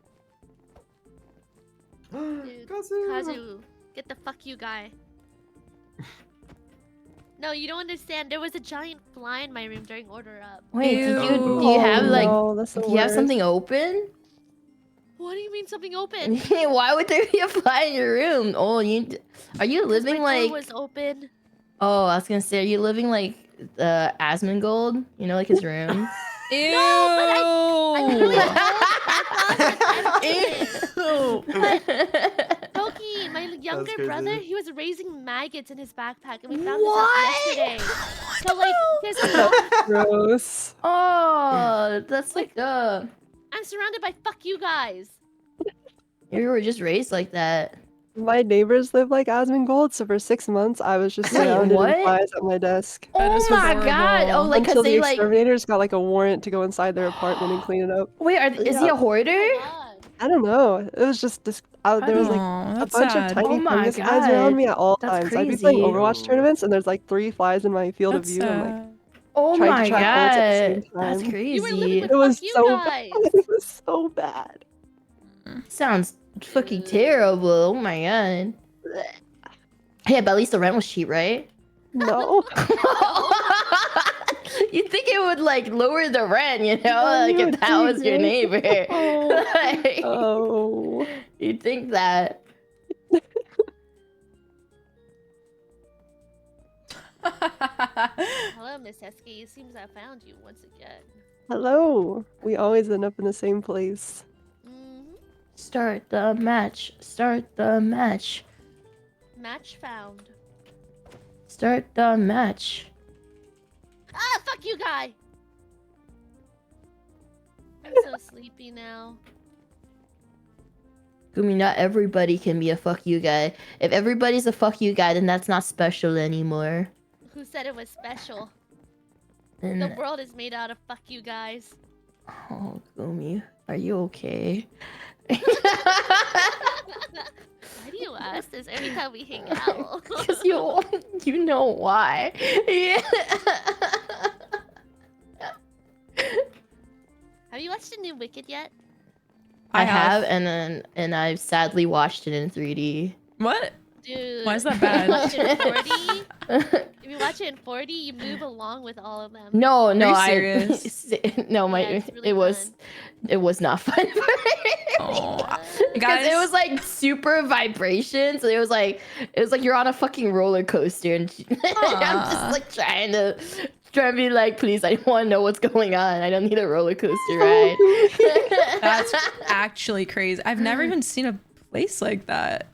[SPEAKER 4] Dude,
[SPEAKER 3] Kazu.
[SPEAKER 4] Kazu, get the fuck you guy. No, you don't understand. There was a giant fly in my room during Order Up.
[SPEAKER 5] Wait, do
[SPEAKER 2] Ew.
[SPEAKER 5] you have
[SPEAKER 6] Oh,
[SPEAKER 5] like
[SPEAKER 6] no, that's the
[SPEAKER 5] do you have
[SPEAKER 6] worst.
[SPEAKER 5] something open?
[SPEAKER 4] What do you mean something open?
[SPEAKER 5] Why would there be a fly in your room? Oh, are you
[SPEAKER 4] 'Cause
[SPEAKER 5] living
[SPEAKER 4] my door
[SPEAKER 5] like?
[SPEAKER 4] was open.
[SPEAKER 5] Oh, I was gonna say, are you living like Asmongold? You know, like his room.
[SPEAKER 2] Ew.
[SPEAKER 4] No, but I
[SPEAKER 2] Ew.
[SPEAKER 4] Toki, my younger
[SPEAKER 3] crazy.
[SPEAKER 4] brother, he was raising maggots in his backpack, and we found
[SPEAKER 5] What?
[SPEAKER 4] this out yesterday. So like, there's no,
[SPEAKER 6] Gross.
[SPEAKER 5] Oh, that's like
[SPEAKER 4] I'm surrounded by fuck you guys.
[SPEAKER 5] you were just raised like that.
[SPEAKER 6] My neighbors live like Asmongold, so for 6 months I was just
[SPEAKER 5] Wait,
[SPEAKER 6] surrounded
[SPEAKER 5] what?
[SPEAKER 6] in flies at my desk.
[SPEAKER 2] That
[SPEAKER 5] Oh
[SPEAKER 2] is
[SPEAKER 5] my god! Oh,
[SPEAKER 2] horrible.
[SPEAKER 5] like
[SPEAKER 6] Until
[SPEAKER 5] because
[SPEAKER 6] the
[SPEAKER 5] they like.
[SPEAKER 6] exterminators got like a warrant to go inside their apartment and clean it up.
[SPEAKER 5] Wait, is he a hoarder?
[SPEAKER 4] Oh my God.
[SPEAKER 6] I don't know. It was just there was like
[SPEAKER 2] Aw,
[SPEAKER 6] a
[SPEAKER 2] that's
[SPEAKER 6] bunch
[SPEAKER 2] sad.
[SPEAKER 6] of tiny
[SPEAKER 5] Oh my
[SPEAKER 6] fungus flies around
[SPEAKER 5] God.
[SPEAKER 6] me at all
[SPEAKER 5] That's
[SPEAKER 6] times. I'd be playing
[SPEAKER 5] crazy.
[SPEAKER 6] Overwatch tournaments and there's like 3 flies in my field of
[SPEAKER 2] That's
[SPEAKER 6] view. And like
[SPEAKER 2] sad.
[SPEAKER 5] Oh
[SPEAKER 6] Tried to
[SPEAKER 5] my
[SPEAKER 6] track bullets at the
[SPEAKER 5] god,
[SPEAKER 6] same
[SPEAKER 5] that's
[SPEAKER 6] time.
[SPEAKER 5] crazy.
[SPEAKER 4] You were living with
[SPEAKER 6] it was
[SPEAKER 4] fuck you
[SPEAKER 6] so
[SPEAKER 4] guys.
[SPEAKER 6] bad. It was so bad.
[SPEAKER 5] Sounds fucking terrible. Oh my god. Yeah, but at least the rent was cheap, right?
[SPEAKER 6] No.
[SPEAKER 5] You'd think it would like lower the rent, you know,
[SPEAKER 6] Oh,
[SPEAKER 5] like
[SPEAKER 6] you
[SPEAKER 5] if that was your
[SPEAKER 6] DJ.
[SPEAKER 5] neighbor.
[SPEAKER 6] Oh.
[SPEAKER 5] Like,
[SPEAKER 6] Oh.
[SPEAKER 5] you'd think that.
[SPEAKER 4] Hello, Miss Esky. It seems I found you once again.
[SPEAKER 6] Hello. We always end up in the same place.
[SPEAKER 4] Mm-hmm.
[SPEAKER 5] Start the match. Start the match.
[SPEAKER 4] Match found.
[SPEAKER 5] Start the match.
[SPEAKER 4] Ah, fuck you, guy. I'm so sleepy now.
[SPEAKER 5] Gumi, not everybody can be a fuck you guy. If everybody's a fuck you guy, then that's not special anymore.
[SPEAKER 4] Who said it was special?
[SPEAKER 5] Then,
[SPEAKER 4] The world is made out of fuck you guys.
[SPEAKER 5] oh, Gumi, are you okay?
[SPEAKER 4] Why do you ask this every time we hang out?
[SPEAKER 5] Because you know why. Yeah.
[SPEAKER 4] you watched the new Wicked yet?
[SPEAKER 5] I have, and I've sadly watched it in 3D.
[SPEAKER 2] What?
[SPEAKER 4] Dude.
[SPEAKER 2] Why is that
[SPEAKER 4] If
[SPEAKER 2] bad?
[SPEAKER 4] you watch it in 4D, if you watch it in 4D, you move along with all of them.
[SPEAKER 5] No,
[SPEAKER 2] you serious?
[SPEAKER 5] no,
[SPEAKER 4] Yeah, it's really
[SPEAKER 5] it was not fun for me.
[SPEAKER 2] Oh,
[SPEAKER 5] Because
[SPEAKER 2] guys,
[SPEAKER 5] it was like super vibrations. It was like you're on a fucking roller coaster, and I'm just like trying to be like, please, I want to know what's going on. I don't need a roller coaster ride.
[SPEAKER 2] that's actually crazy. I've never even seen a place like that.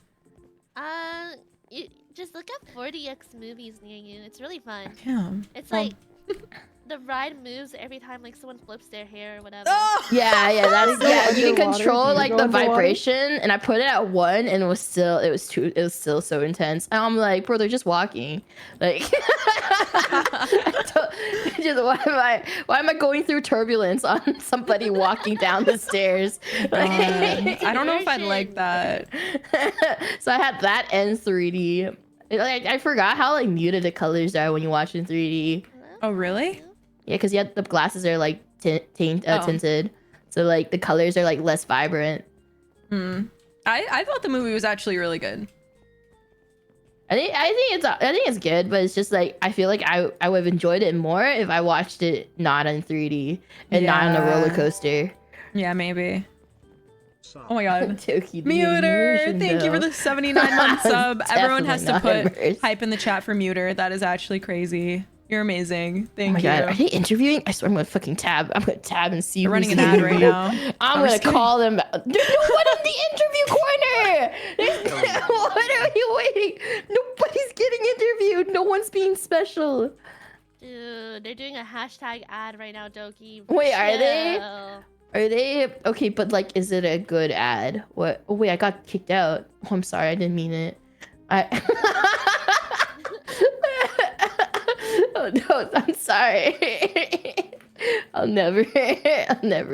[SPEAKER 4] You just look up 4DX movies near you. It's really fun.
[SPEAKER 2] Yeah.
[SPEAKER 4] It's
[SPEAKER 2] Well-
[SPEAKER 4] like the ride moves every time like someone flips their hair or whatever.
[SPEAKER 2] Oh!
[SPEAKER 5] Yeah, that's
[SPEAKER 6] Yeah,
[SPEAKER 5] you can
[SPEAKER 6] underwater.
[SPEAKER 5] control
[SPEAKER 6] Do you
[SPEAKER 5] like
[SPEAKER 6] go
[SPEAKER 5] the
[SPEAKER 6] underwater?
[SPEAKER 5] vibration, and I put it at 1, and it was still so intense. And I'm like, bro, they're just walking. Like, why am I going through turbulence on somebody walking down the stairs?
[SPEAKER 2] I don't know if I'd like that.
[SPEAKER 5] So I had that and 3D. Like, I forgot how like muted the colors are when you watch in 3D.
[SPEAKER 4] Hello?
[SPEAKER 2] Oh, really?
[SPEAKER 4] Hello?
[SPEAKER 5] Yeah, because the glasses are like
[SPEAKER 2] Oh.
[SPEAKER 5] tinted, so like the colors are like less vibrant.
[SPEAKER 2] I thought the movie was actually really good.
[SPEAKER 5] I think it's good, but it's just like I feel like I would have enjoyed it more if I watched it not in 3D and not on a roller
[SPEAKER 2] Yeah.
[SPEAKER 5] coaster.
[SPEAKER 2] Yeah, maybe. Oh my god.
[SPEAKER 5] Toki, the
[SPEAKER 2] Muter,
[SPEAKER 5] immersion,
[SPEAKER 2] thank you for
[SPEAKER 5] though.
[SPEAKER 2] the 79-month sub. Everyone has to
[SPEAKER 5] Definitely
[SPEAKER 2] put
[SPEAKER 5] not immersed.
[SPEAKER 2] hype in the chat for Muter. That is actually crazy. You're amazing.
[SPEAKER 5] Oh
[SPEAKER 2] Thank
[SPEAKER 5] my
[SPEAKER 2] you.
[SPEAKER 5] god, are they interviewing? I swear I'm gonna fucking tab. I'm gonna tab and see
[SPEAKER 2] They're
[SPEAKER 5] who's
[SPEAKER 2] running an ad right
[SPEAKER 5] interviewed.
[SPEAKER 2] now.
[SPEAKER 5] I'm
[SPEAKER 2] just
[SPEAKER 5] gonna
[SPEAKER 2] kidding.
[SPEAKER 5] call them. There's no one in the interview corner. What are you waiting? Nobody's getting interviewed. No one's being special.
[SPEAKER 4] Dude, they're doing a hashtag ad right now, Doki.
[SPEAKER 5] Wait, are they?
[SPEAKER 4] Chill.
[SPEAKER 5] Are they okay? But like, is it a good ad? What? Oh wait, I got kicked out. Oh, I'm sorry, I didn't mean it. Oh no, I'm sorry. I'll never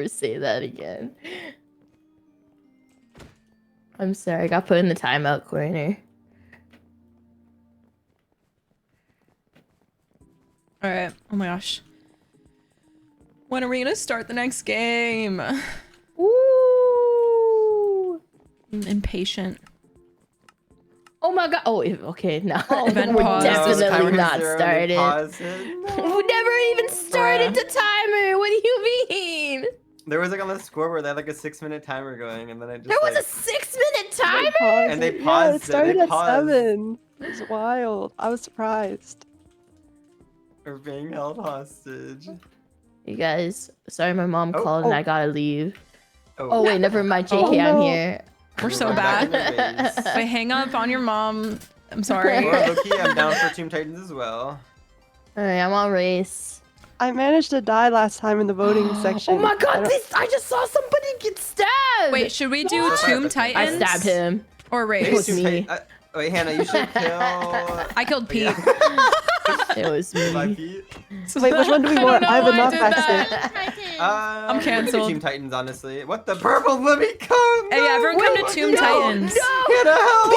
[SPEAKER 5] say that again. I'm sorry, I got put in the timeout corner.
[SPEAKER 2] All right. Oh my gosh. When are we gonna start the next game?
[SPEAKER 5] Ooh.
[SPEAKER 2] I'm impatient.
[SPEAKER 5] Oh my god. Oh, okay. No,
[SPEAKER 2] Event
[SPEAKER 5] we're
[SPEAKER 2] pause.
[SPEAKER 5] definitely not started.
[SPEAKER 3] Pause it.
[SPEAKER 5] We never even started the timer. What do you mean?
[SPEAKER 3] There was like on the scoreboard, they had like a 6-minute timer going, and then I just
[SPEAKER 5] There was
[SPEAKER 3] like,
[SPEAKER 5] a 6-minute timer.
[SPEAKER 3] And they
[SPEAKER 6] Yeah,
[SPEAKER 3] paused
[SPEAKER 6] it
[SPEAKER 3] it, they
[SPEAKER 6] started at
[SPEAKER 3] paused.
[SPEAKER 6] 7. It was wild. I was surprised.
[SPEAKER 3] we're being held hostage.
[SPEAKER 5] You guys, sorry, my mom
[SPEAKER 3] Oh,
[SPEAKER 5] called and I gotta leave.
[SPEAKER 3] Oh,
[SPEAKER 5] Oh wait, never mind. JK,
[SPEAKER 6] Oh,
[SPEAKER 5] I'm
[SPEAKER 6] no.
[SPEAKER 5] here.
[SPEAKER 2] We're so
[SPEAKER 3] We're back
[SPEAKER 2] bad.
[SPEAKER 3] in the race.
[SPEAKER 2] Wait, hang up on your mom. I'm sorry.
[SPEAKER 3] Or Loki, I'm down for Team Titans as well.
[SPEAKER 5] Alright, I'm on race.
[SPEAKER 6] I managed to die last time in the voting section.
[SPEAKER 5] Oh my
[SPEAKER 6] I
[SPEAKER 5] god,
[SPEAKER 6] don't-
[SPEAKER 5] I just saw somebody get stabbed.
[SPEAKER 2] Wait, should we do
[SPEAKER 3] What?
[SPEAKER 2] Tomb
[SPEAKER 3] I
[SPEAKER 2] Titans?
[SPEAKER 5] I stabbed him.
[SPEAKER 2] Or
[SPEAKER 5] It
[SPEAKER 2] race?
[SPEAKER 5] was
[SPEAKER 3] Team
[SPEAKER 5] me.
[SPEAKER 3] Titan- wait, Hannah, you should kill.
[SPEAKER 2] I killed Pete.
[SPEAKER 3] Yeah.
[SPEAKER 5] It was
[SPEAKER 3] Bye,
[SPEAKER 5] me.
[SPEAKER 3] Pete.
[SPEAKER 6] Wait, which one do we
[SPEAKER 2] I don't
[SPEAKER 6] want?
[SPEAKER 2] know
[SPEAKER 6] I have a
[SPEAKER 2] why I did
[SPEAKER 6] knockback
[SPEAKER 2] that.
[SPEAKER 6] stick.
[SPEAKER 4] Titans.
[SPEAKER 2] I'm
[SPEAKER 3] We could do
[SPEAKER 2] canceled.
[SPEAKER 3] Team Titans, honestly. What the purple? Let me come.
[SPEAKER 2] Hey, yeah, everyone come
[SPEAKER 3] No,
[SPEAKER 2] to Tomb
[SPEAKER 3] no,
[SPEAKER 2] Titans.
[SPEAKER 3] Hannah, help!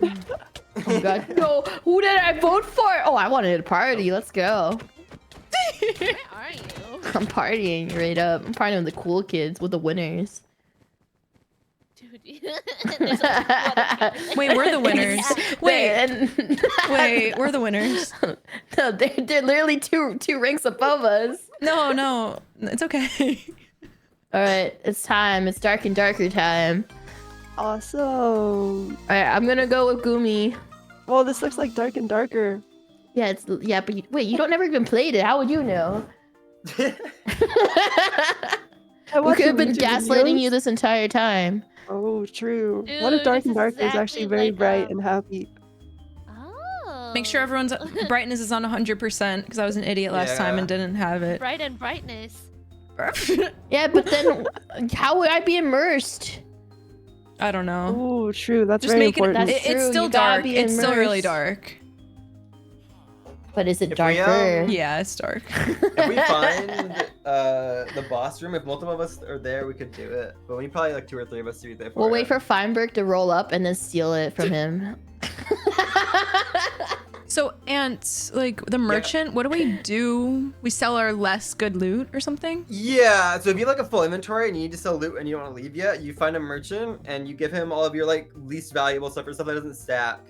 [SPEAKER 5] Oh my god. No, who did I vote for? Oh, I wanted a party. Let's go.
[SPEAKER 4] Where are you?
[SPEAKER 5] I'm partying right up. I'm partying with the cool kids, with the winners.
[SPEAKER 4] Dude. There's a
[SPEAKER 2] Wait, we're the winners. Wait,
[SPEAKER 5] And
[SPEAKER 2] wait, we're the winners.
[SPEAKER 5] no, they're literally two ranks above us.
[SPEAKER 2] No, it's okay.
[SPEAKER 5] All right, it's time. It's dark and darker time.
[SPEAKER 6] Awesome.
[SPEAKER 5] All right, I'm gonna go with Gumi.
[SPEAKER 6] Well, this looks like dark and darker.
[SPEAKER 5] Yeah, but wait, you don't never even played it. How would you know?
[SPEAKER 6] I
[SPEAKER 5] We
[SPEAKER 6] watched
[SPEAKER 5] could have
[SPEAKER 6] some
[SPEAKER 5] been
[SPEAKER 6] YouTube
[SPEAKER 5] gaslighting
[SPEAKER 6] videos.
[SPEAKER 5] you this entire time.
[SPEAKER 6] Oh, true. What if
[SPEAKER 4] Dude,
[SPEAKER 6] dark
[SPEAKER 4] this
[SPEAKER 6] and
[SPEAKER 4] is
[SPEAKER 6] darker is actually
[SPEAKER 4] exactly
[SPEAKER 6] very
[SPEAKER 4] like,
[SPEAKER 6] bright and happy?
[SPEAKER 4] Oh.
[SPEAKER 2] Make sure everyone's brightness is on 100% because I was an idiot last time
[SPEAKER 3] Yeah.
[SPEAKER 2] and didn't have it.
[SPEAKER 4] Bright and brightness.
[SPEAKER 5] Yeah, but then how would I be immersed?
[SPEAKER 2] I don't know.
[SPEAKER 6] Oh, true. That's
[SPEAKER 2] Just
[SPEAKER 6] very
[SPEAKER 2] make it.
[SPEAKER 6] important.
[SPEAKER 5] That's
[SPEAKER 2] It's
[SPEAKER 5] true,
[SPEAKER 2] still
[SPEAKER 5] you gotta
[SPEAKER 2] dark.
[SPEAKER 5] be
[SPEAKER 2] It's still really
[SPEAKER 5] immersed.
[SPEAKER 2] dark.
[SPEAKER 5] But is it
[SPEAKER 3] If we,
[SPEAKER 5] darker?
[SPEAKER 2] Yeah, it's dark.
[SPEAKER 3] If we find the boss room, if multiple of us are there, we could do it. But we need probably like 2 or 3 of us to be there for
[SPEAKER 5] We'll
[SPEAKER 3] it.
[SPEAKER 5] wait for Feinberg to roll up and then steal it from him.
[SPEAKER 2] So, Ant, like the merchant, what do we do? We sell our less good loot or something?
[SPEAKER 3] Yeah, so if you have like a full inventory and you need to sell loot and you don't want to leave yet, you find a merchant and you give him all of your like least valuable stuff or stuff that doesn't stack,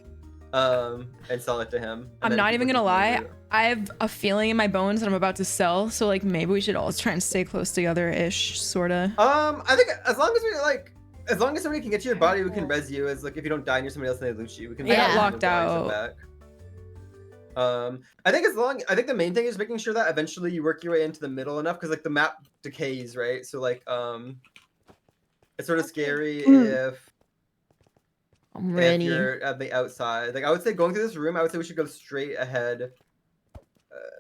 [SPEAKER 3] and sell it to him.
[SPEAKER 2] I'm not even gonna lie. I have a feeling in my bones that I'm about to sell, so like maybe we should all try and stay close together-ish, sorta.
[SPEAKER 3] I think as long as somebody can get to your body, we can res you. As like if you don't die near somebody else and they loot you, we can.
[SPEAKER 2] I got
[SPEAKER 3] res you
[SPEAKER 2] locked
[SPEAKER 3] and body them
[SPEAKER 2] out.
[SPEAKER 3] back. I think the main thing is making sure that eventually you work your way into the middle enough, because like the map decays, right? So like it's sort of scary if
[SPEAKER 5] I'm ready.
[SPEAKER 3] you're at the outside. Like I would say going through this room, I would say we should go straight ahead.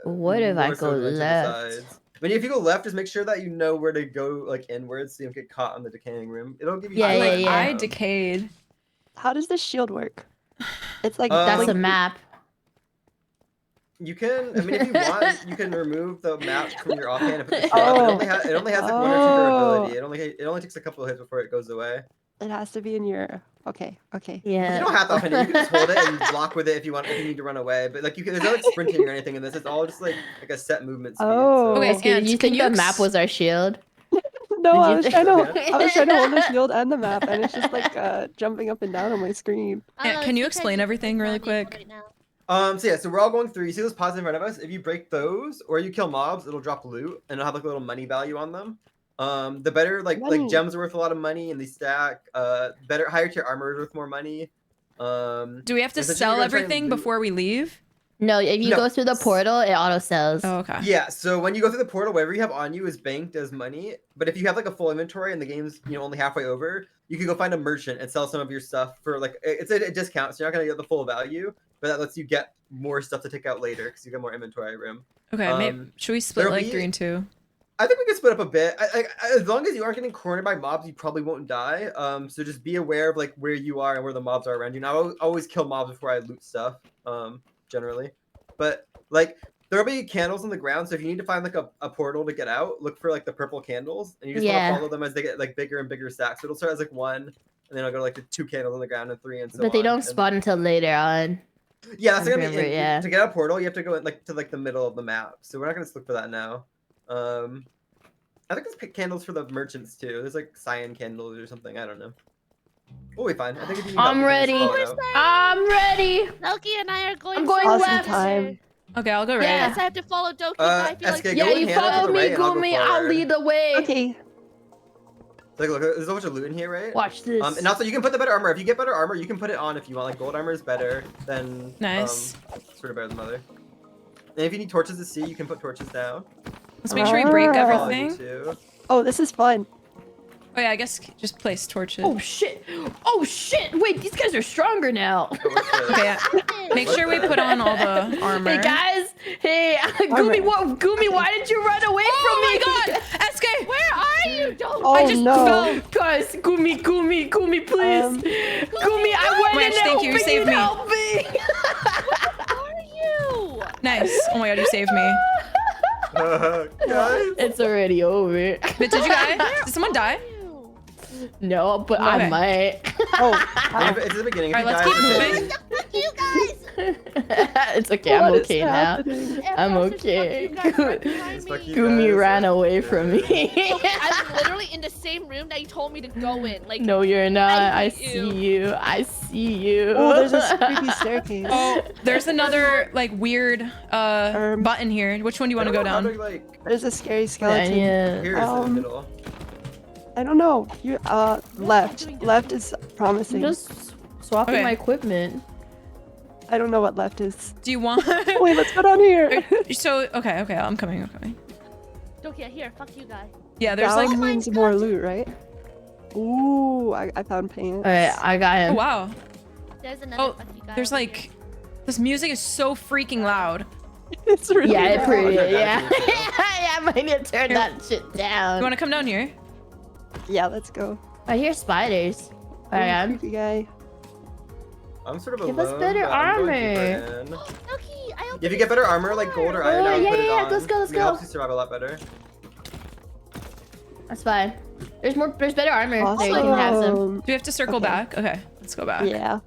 [SPEAKER 5] What if I
[SPEAKER 3] more so
[SPEAKER 5] go
[SPEAKER 3] than to the
[SPEAKER 5] left?
[SPEAKER 3] sides. I mean, if you go left, just make sure that you know where to go, like inwards, so you don't get caught on the decaying room. It'll give you.
[SPEAKER 5] Yeah,
[SPEAKER 3] time.
[SPEAKER 5] yeah.
[SPEAKER 2] I decayed.
[SPEAKER 6] How does this shield work? It's like
[SPEAKER 5] That's a
[SPEAKER 6] like-
[SPEAKER 5] map.
[SPEAKER 3] You can. I mean, if you want, you can remove the map from your offhand and put the shield.
[SPEAKER 6] Oh.
[SPEAKER 3] It only has like one or two
[SPEAKER 6] Oh.
[SPEAKER 3] durability. It only takes a couple of hits before it goes away.
[SPEAKER 6] It has to be in your. Okay.
[SPEAKER 3] You
[SPEAKER 5] Yeah.
[SPEAKER 3] don't have to offhand it. You can just hold it and block with it if you want. If you need to run away, but like you can. There's no like sprinting or anything in this. It's all just like a set movement speed.
[SPEAKER 6] Oh.
[SPEAKER 2] Okay,
[SPEAKER 5] Okay, did you
[SPEAKER 2] Ant,
[SPEAKER 5] think
[SPEAKER 2] can
[SPEAKER 5] the
[SPEAKER 2] you
[SPEAKER 5] map was our shield?
[SPEAKER 6] No,
[SPEAKER 5] Did
[SPEAKER 6] I
[SPEAKER 5] you
[SPEAKER 6] was
[SPEAKER 5] think-
[SPEAKER 6] trying to. I was trying to hold the shield and the map, and it's just like jumping up and down on my screen.
[SPEAKER 2] Ant, can you explain everything really quick?
[SPEAKER 4] Right now.
[SPEAKER 3] So we're all going through. You see those pods in front of us? If you break those or you kill mobs, it'll drop loot and it'll have like a little money value on them. The better like
[SPEAKER 6] Money.
[SPEAKER 3] gems are worth a lot of money and they stack. Better higher tier armor is worth more money.
[SPEAKER 2] Do we have to
[SPEAKER 3] essentially
[SPEAKER 2] sell
[SPEAKER 3] you're gonna try and
[SPEAKER 2] everything
[SPEAKER 3] loot-
[SPEAKER 2] before we leave?
[SPEAKER 5] No, if you
[SPEAKER 3] No.
[SPEAKER 5] go through the portal, it auto sells.
[SPEAKER 2] Oh, okay.
[SPEAKER 3] Yeah, so when you go through the portal, whatever you have on you is banked as money. But if you have like a full inventory and the game's only halfway over, you can go find a merchant and sell some of your stuff for like it's a discount, so you're not gonna get the full value, but that lets you get more stuff to take out later because you get more inventory room.
[SPEAKER 2] Okay, maybe, should we split
[SPEAKER 3] there'll
[SPEAKER 2] like
[SPEAKER 3] be-
[SPEAKER 2] 3 and 2?
[SPEAKER 3] I think we can split up a bit. As long as you aren't getting cornered by mobs, you probably won't die. So just be aware of like where you are and where the mobs are around you. Now, I always kill mobs before I loot stuff, generally. But like there'll be candles on the ground, so if you need to find like a portal to get out, look for like the purple candles, and you just want
[SPEAKER 5] Yeah.
[SPEAKER 3] to follow them as they get like bigger and bigger stacks. So it'll start as like 1, and then I'll go to like the 2 candles on the ground and 3 and so on.
[SPEAKER 5] But they don't
[SPEAKER 3] And-
[SPEAKER 5] spawn until later on.
[SPEAKER 3] Yeah, that's
[SPEAKER 5] I
[SPEAKER 3] gonna be
[SPEAKER 5] remember, yeah.
[SPEAKER 3] to get a portal. You have to go like to like the middle of the map. So we're not gonna look for that now. I think there's candles for the merchants too. There's like cyan candles or something. I don't know. We'll be fine. I think if you need help,
[SPEAKER 5] I'm
[SPEAKER 3] we can
[SPEAKER 5] ready.
[SPEAKER 3] just call it out.
[SPEAKER 5] I'm ready.
[SPEAKER 4] Loki and I are going.
[SPEAKER 5] I'm going
[SPEAKER 4] forward.
[SPEAKER 5] left.
[SPEAKER 6] Time.
[SPEAKER 2] Okay, I'll go right.
[SPEAKER 5] Yeah.
[SPEAKER 4] Yes, I have to follow Doki. but I feel like
[SPEAKER 3] SK,
[SPEAKER 5] Yeah,
[SPEAKER 3] go with
[SPEAKER 5] you
[SPEAKER 3] Hannah to
[SPEAKER 5] follow
[SPEAKER 3] the
[SPEAKER 5] me,
[SPEAKER 3] right and I'll go
[SPEAKER 5] Gumi. I'll
[SPEAKER 3] forward.
[SPEAKER 5] lead the way.
[SPEAKER 6] Okay.
[SPEAKER 3] Like, look, there's a bunch of loot in here, right?
[SPEAKER 5] Watch this.
[SPEAKER 3] And also you can put the better armor. If you get better armor, you can put it on if you want. Like gold armor is better than
[SPEAKER 2] Nice.
[SPEAKER 3] sort of better than mother. And if you need torches to see, you can put torches down.
[SPEAKER 2] Let's make sure we break
[SPEAKER 6] Ah.
[SPEAKER 2] everything.
[SPEAKER 3] Too.
[SPEAKER 6] Oh, this is fun.
[SPEAKER 2] Oh yeah, I guess just place torches.
[SPEAKER 5] Oh shit! Oh shit! Wait, these guys are stronger now.
[SPEAKER 3] But what's this?
[SPEAKER 2] Okay, yeah. Make sure we put on all the armor.
[SPEAKER 5] Hey guys! Hey, Gumi! What? Gumi, why did you run away from me?
[SPEAKER 2] Oh my god! SK!
[SPEAKER 4] where are you, Doki?
[SPEAKER 6] Oh
[SPEAKER 2] I just
[SPEAKER 6] no.
[SPEAKER 2] fell.
[SPEAKER 5] Guys, Gumi, please! Gumi, I went
[SPEAKER 2] Mitch,
[SPEAKER 5] in
[SPEAKER 2] thank you, you saved me.
[SPEAKER 5] Help me!
[SPEAKER 4] Where are you?
[SPEAKER 2] Nice. Oh my god, you saved me.
[SPEAKER 3] Guys.
[SPEAKER 5] It's already over.
[SPEAKER 2] But did you die? Did someone die?
[SPEAKER 5] No, but
[SPEAKER 2] Okay.
[SPEAKER 5] I might.
[SPEAKER 6] Oh.
[SPEAKER 3] It's the beginning.
[SPEAKER 2] All right,
[SPEAKER 3] If
[SPEAKER 2] let's
[SPEAKER 3] you
[SPEAKER 2] keep
[SPEAKER 3] die,
[SPEAKER 2] moving.
[SPEAKER 4] Fuck you guys.
[SPEAKER 5] It's okay. I'm
[SPEAKER 6] What is
[SPEAKER 5] okay now.
[SPEAKER 6] happening?
[SPEAKER 5] I'm
[SPEAKER 4] Everyone says,
[SPEAKER 5] okay.
[SPEAKER 4] "Fuck you guys right behind
[SPEAKER 3] It's fuck
[SPEAKER 4] me."
[SPEAKER 3] you.
[SPEAKER 5] Gumi
[SPEAKER 3] guys.
[SPEAKER 5] ran away from me.
[SPEAKER 4] Okay, I'm literally in the same room that you told me to go in. Like,
[SPEAKER 5] No, you're not.
[SPEAKER 4] I
[SPEAKER 5] I
[SPEAKER 4] hate
[SPEAKER 5] see you. I see you.
[SPEAKER 6] Oh, there's a creepy staircase.
[SPEAKER 2] Oh, there's another like weird button here. Which one do you want to go
[SPEAKER 3] I don't know
[SPEAKER 2] down?
[SPEAKER 3] how like,
[SPEAKER 6] There's a scary
[SPEAKER 5] Yeah,
[SPEAKER 6] skeleton.
[SPEAKER 5] yeah.
[SPEAKER 3] here is in the
[SPEAKER 6] Um,
[SPEAKER 3] middle.
[SPEAKER 6] I don't know. You left. Left is promising.
[SPEAKER 5] I'm just swapping
[SPEAKER 2] Okay.
[SPEAKER 5] my equipment.
[SPEAKER 6] I don't know what left is.
[SPEAKER 2] Do you want?
[SPEAKER 6] Wait, let's go down here.
[SPEAKER 2] So okay, I'm coming.
[SPEAKER 4] Doki, here, fuck you guys.
[SPEAKER 2] Yeah, there's
[SPEAKER 6] Down
[SPEAKER 2] like.
[SPEAKER 6] means more loot, right? Ooh, I found pants.
[SPEAKER 5] Alright, I got
[SPEAKER 2] Oh
[SPEAKER 5] him.
[SPEAKER 2] wow.
[SPEAKER 4] There's another
[SPEAKER 2] Oh,
[SPEAKER 4] fuck you guys.
[SPEAKER 2] there's
[SPEAKER 4] over
[SPEAKER 2] like.
[SPEAKER 4] here.
[SPEAKER 2] This music is so freaking loud.
[SPEAKER 6] It's really
[SPEAKER 5] Yeah, it's
[SPEAKER 6] loud.
[SPEAKER 5] pretty.
[SPEAKER 3] Okay,
[SPEAKER 5] Yeah.
[SPEAKER 3] that's pretty
[SPEAKER 5] Yeah, I might need to turn
[SPEAKER 2] Here.
[SPEAKER 5] that shit
[SPEAKER 2] You
[SPEAKER 5] down.
[SPEAKER 2] want to come down here?
[SPEAKER 6] Yeah, let's go.
[SPEAKER 5] I hear spiders. Alright,
[SPEAKER 6] Creepy guy.
[SPEAKER 3] I'm sort of
[SPEAKER 5] Give us
[SPEAKER 3] alone,
[SPEAKER 5] better
[SPEAKER 3] but I'm going
[SPEAKER 5] armor.
[SPEAKER 3] deeper in.
[SPEAKER 4] Doki, I opened
[SPEAKER 3] If you get better armor like gold or
[SPEAKER 5] Oh,
[SPEAKER 3] iron, I would
[SPEAKER 5] yeah,
[SPEAKER 3] put it
[SPEAKER 5] yeah,
[SPEAKER 3] on.
[SPEAKER 5] let's go, let's
[SPEAKER 3] It
[SPEAKER 5] go.
[SPEAKER 3] helps you survive a lot better.
[SPEAKER 5] that's fine. There's better armor. There, you can have some.
[SPEAKER 6] Awesome.
[SPEAKER 2] Do we have to circle
[SPEAKER 6] Okay.
[SPEAKER 2] back? Okay, let's go back.
[SPEAKER 6] Yeah.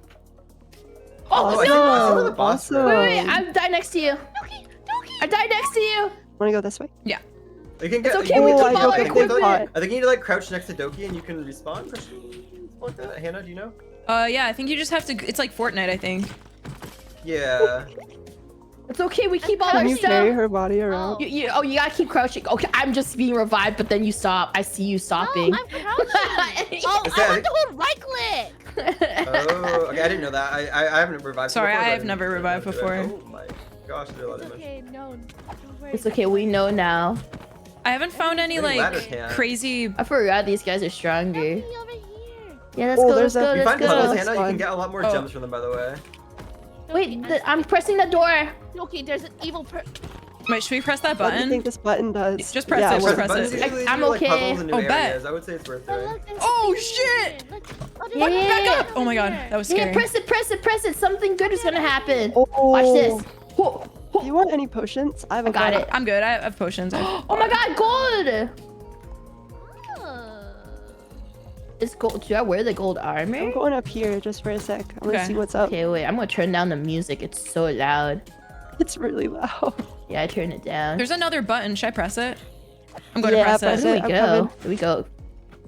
[SPEAKER 3] Oh, I see where the boss
[SPEAKER 6] awesome.
[SPEAKER 3] room.
[SPEAKER 5] Wait, I died next to you. I died next to you.
[SPEAKER 6] Wanna go this way?
[SPEAKER 3] You can get,
[SPEAKER 5] It's okay,
[SPEAKER 3] you
[SPEAKER 5] we
[SPEAKER 3] can-
[SPEAKER 5] keep
[SPEAKER 3] I
[SPEAKER 5] all our
[SPEAKER 3] think-
[SPEAKER 5] equipment.
[SPEAKER 3] I think you need to like crouch next to Doki and you can respawn. Something like that. Hannah, do you know?
[SPEAKER 2] Yeah, I think you just have to. It's like Fortnite, I think.
[SPEAKER 3] Yeah.
[SPEAKER 5] It's okay. We keep all
[SPEAKER 6] Can
[SPEAKER 5] our
[SPEAKER 6] you carry
[SPEAKER 5] stuff.
[SPEAKER 6] her body around?
[SPEAKER 5] You gotta keep crouching. Okay, I'm just being revived, but then you stop. I see you stopping.
[SPEAKER 4] No, I'm crouching. Oh,
[SPEAKER 3] Is
[SPEAKER 4] I
[SPEAKER 3] that-
[SPEAKER 4] want to hold right click.
[SPEAKER 3] Oh, okay. I didn't know that. I haven't revived.
[SPEAKER 2] Sorry,
[SPEAKER 3] before,
[SPEAKER 2] I
[SPEAKER 3] so
[SPEAKER 2] have
[SPEAKER 3] didn't-
[SPEAKER 2] never revived before.
[SPEAKER 3] Oh my gosh, there are a lot
[SPEAKER 4] It's
[SPEAKER 3] of damage.
[SPEAKER 4] okay, no. Don't worry.
[SPEAKER 5] It's okay. We know now.
[SPEAKER 2] I haven't found any
[SPEAKER 3] Maybe ladder
[SPEAKER 2] like
[SPEAKER 3] can't.
[SPEAKER 2] crazy.
[SPEAKER 5] I forgot these guys are stronger.
[SPEAKER 4] Doki over here.
[SPEAKER 5] Yeah, let's
[SPEAKER 6] Oh,
[SPEAKER 5] go.
[SPEAKER 6] there's
[SPEAKER 5] Let's go.
[SPEAKER 6] a-
[SPEAKER 3] You
[SPEAKER 5] Let's
[SPEAKER 3] find puddles,
[SPEAKER 5] go.
[SPEAKER 3] Hannah, you
[SPEAKER 6] Fun.
[SPEAKER 3] can get a lot more
[SPEAKER 2] Oh.
[SPEAKER 3] gems from them, by the way.
[SPEAKER 5] Wait, I'm pressing the door.
[SPEAKER 4] Doki, there's an evil
[SPEAKER 2] Wait, should we press that
[SPEAKER 6] What do you
[SPEAKER 2] button?
[SPEAKER 6] think this button does?
[SPEAKER 2] Just press
[SPEAKER 6] yeah,
[SPEAKER 2] it,
[SPEAKER 6] what-
[SPEAKER 2] just press
[SPEAKER 3] Buttons
[SPEAKER 2] it.
[SPEAKER 3] usually
[SPEAKER 5] I'm
[SPEAKER 3] do, like,
[SPEAKER 5] okay.
[SPEAKER 3] puzzles in new
[SPEAKER 2] Oh, bet.
[SPEAKER 3] areas. I would say it's worth
[SPEAKER 4] But
[SPEAKER 3] doing.
[SPEAKER 4] look, there's
[SPEAKER 2] Oh,
[SPEAKER 4] something
[SPEAKER 2] shit!
[SPEAKER 4] here. Look.
[SPEAKER 5] Yeah,
[SPEAKER 4] there's
[SPEAKER 5] yeah,
[SPEAKER 4] something
[SPEAKER 5] yeah.
[SPEAKER 2] Oh my god,
[SPEAKER 4] here.
[SPEAKER 2] that was
[SPEAKER 5] Yeah,
[SPEAKER 2] scary.
[SPEAKER 5] press it, press it, press it. Something good is gonna happen.
[SPEAKER 6] Oh,
[SPEAKER 5] Watch this. Whoa,
[SPEAKER 6] Do
[SPEAKER 5] whoa.
[SPEAKER 6] you want any potions? I have a
[SPEAKER 5] I got
[SPEAKER 6] bunch.
[SPEAKER 5] it.
[SPEAKER 2] I'm good. I have potions.
[SPEAKER 5] Oh my god, gold!
[SPEAKER 4] Oh.
[SPEAKER 5] It's gold. Should I wear the gold
[SPEAKER 6] I'm
[SPEAKER 5] armor?
[SPEAKER 6] going up here just for a sec. I'm gonna
[SPEAKER 2] Okay.
[SPEAKER 6] see what's up.
[SPEAKER 5] Okay, wait. I'm gonna turn down the music. It's so loud.
[SPEAKER 6] It's really loud.
[SPEAKER 5] Yeah, I turned it down.
[SPEAKER 2] There's another button. Should I press it? I'm going
[SPEAKER 6] Yeah,
[SPEAKER 2] to press
[SPEAKER 6] press
[SPEAKER 2] it.
[SPEAKER 5] Where do
[SPEAKER 6] I'm
[SPEAKER 5] we go?
[SPEAKER 6] coming.
[SPEAKER 5] Here we go.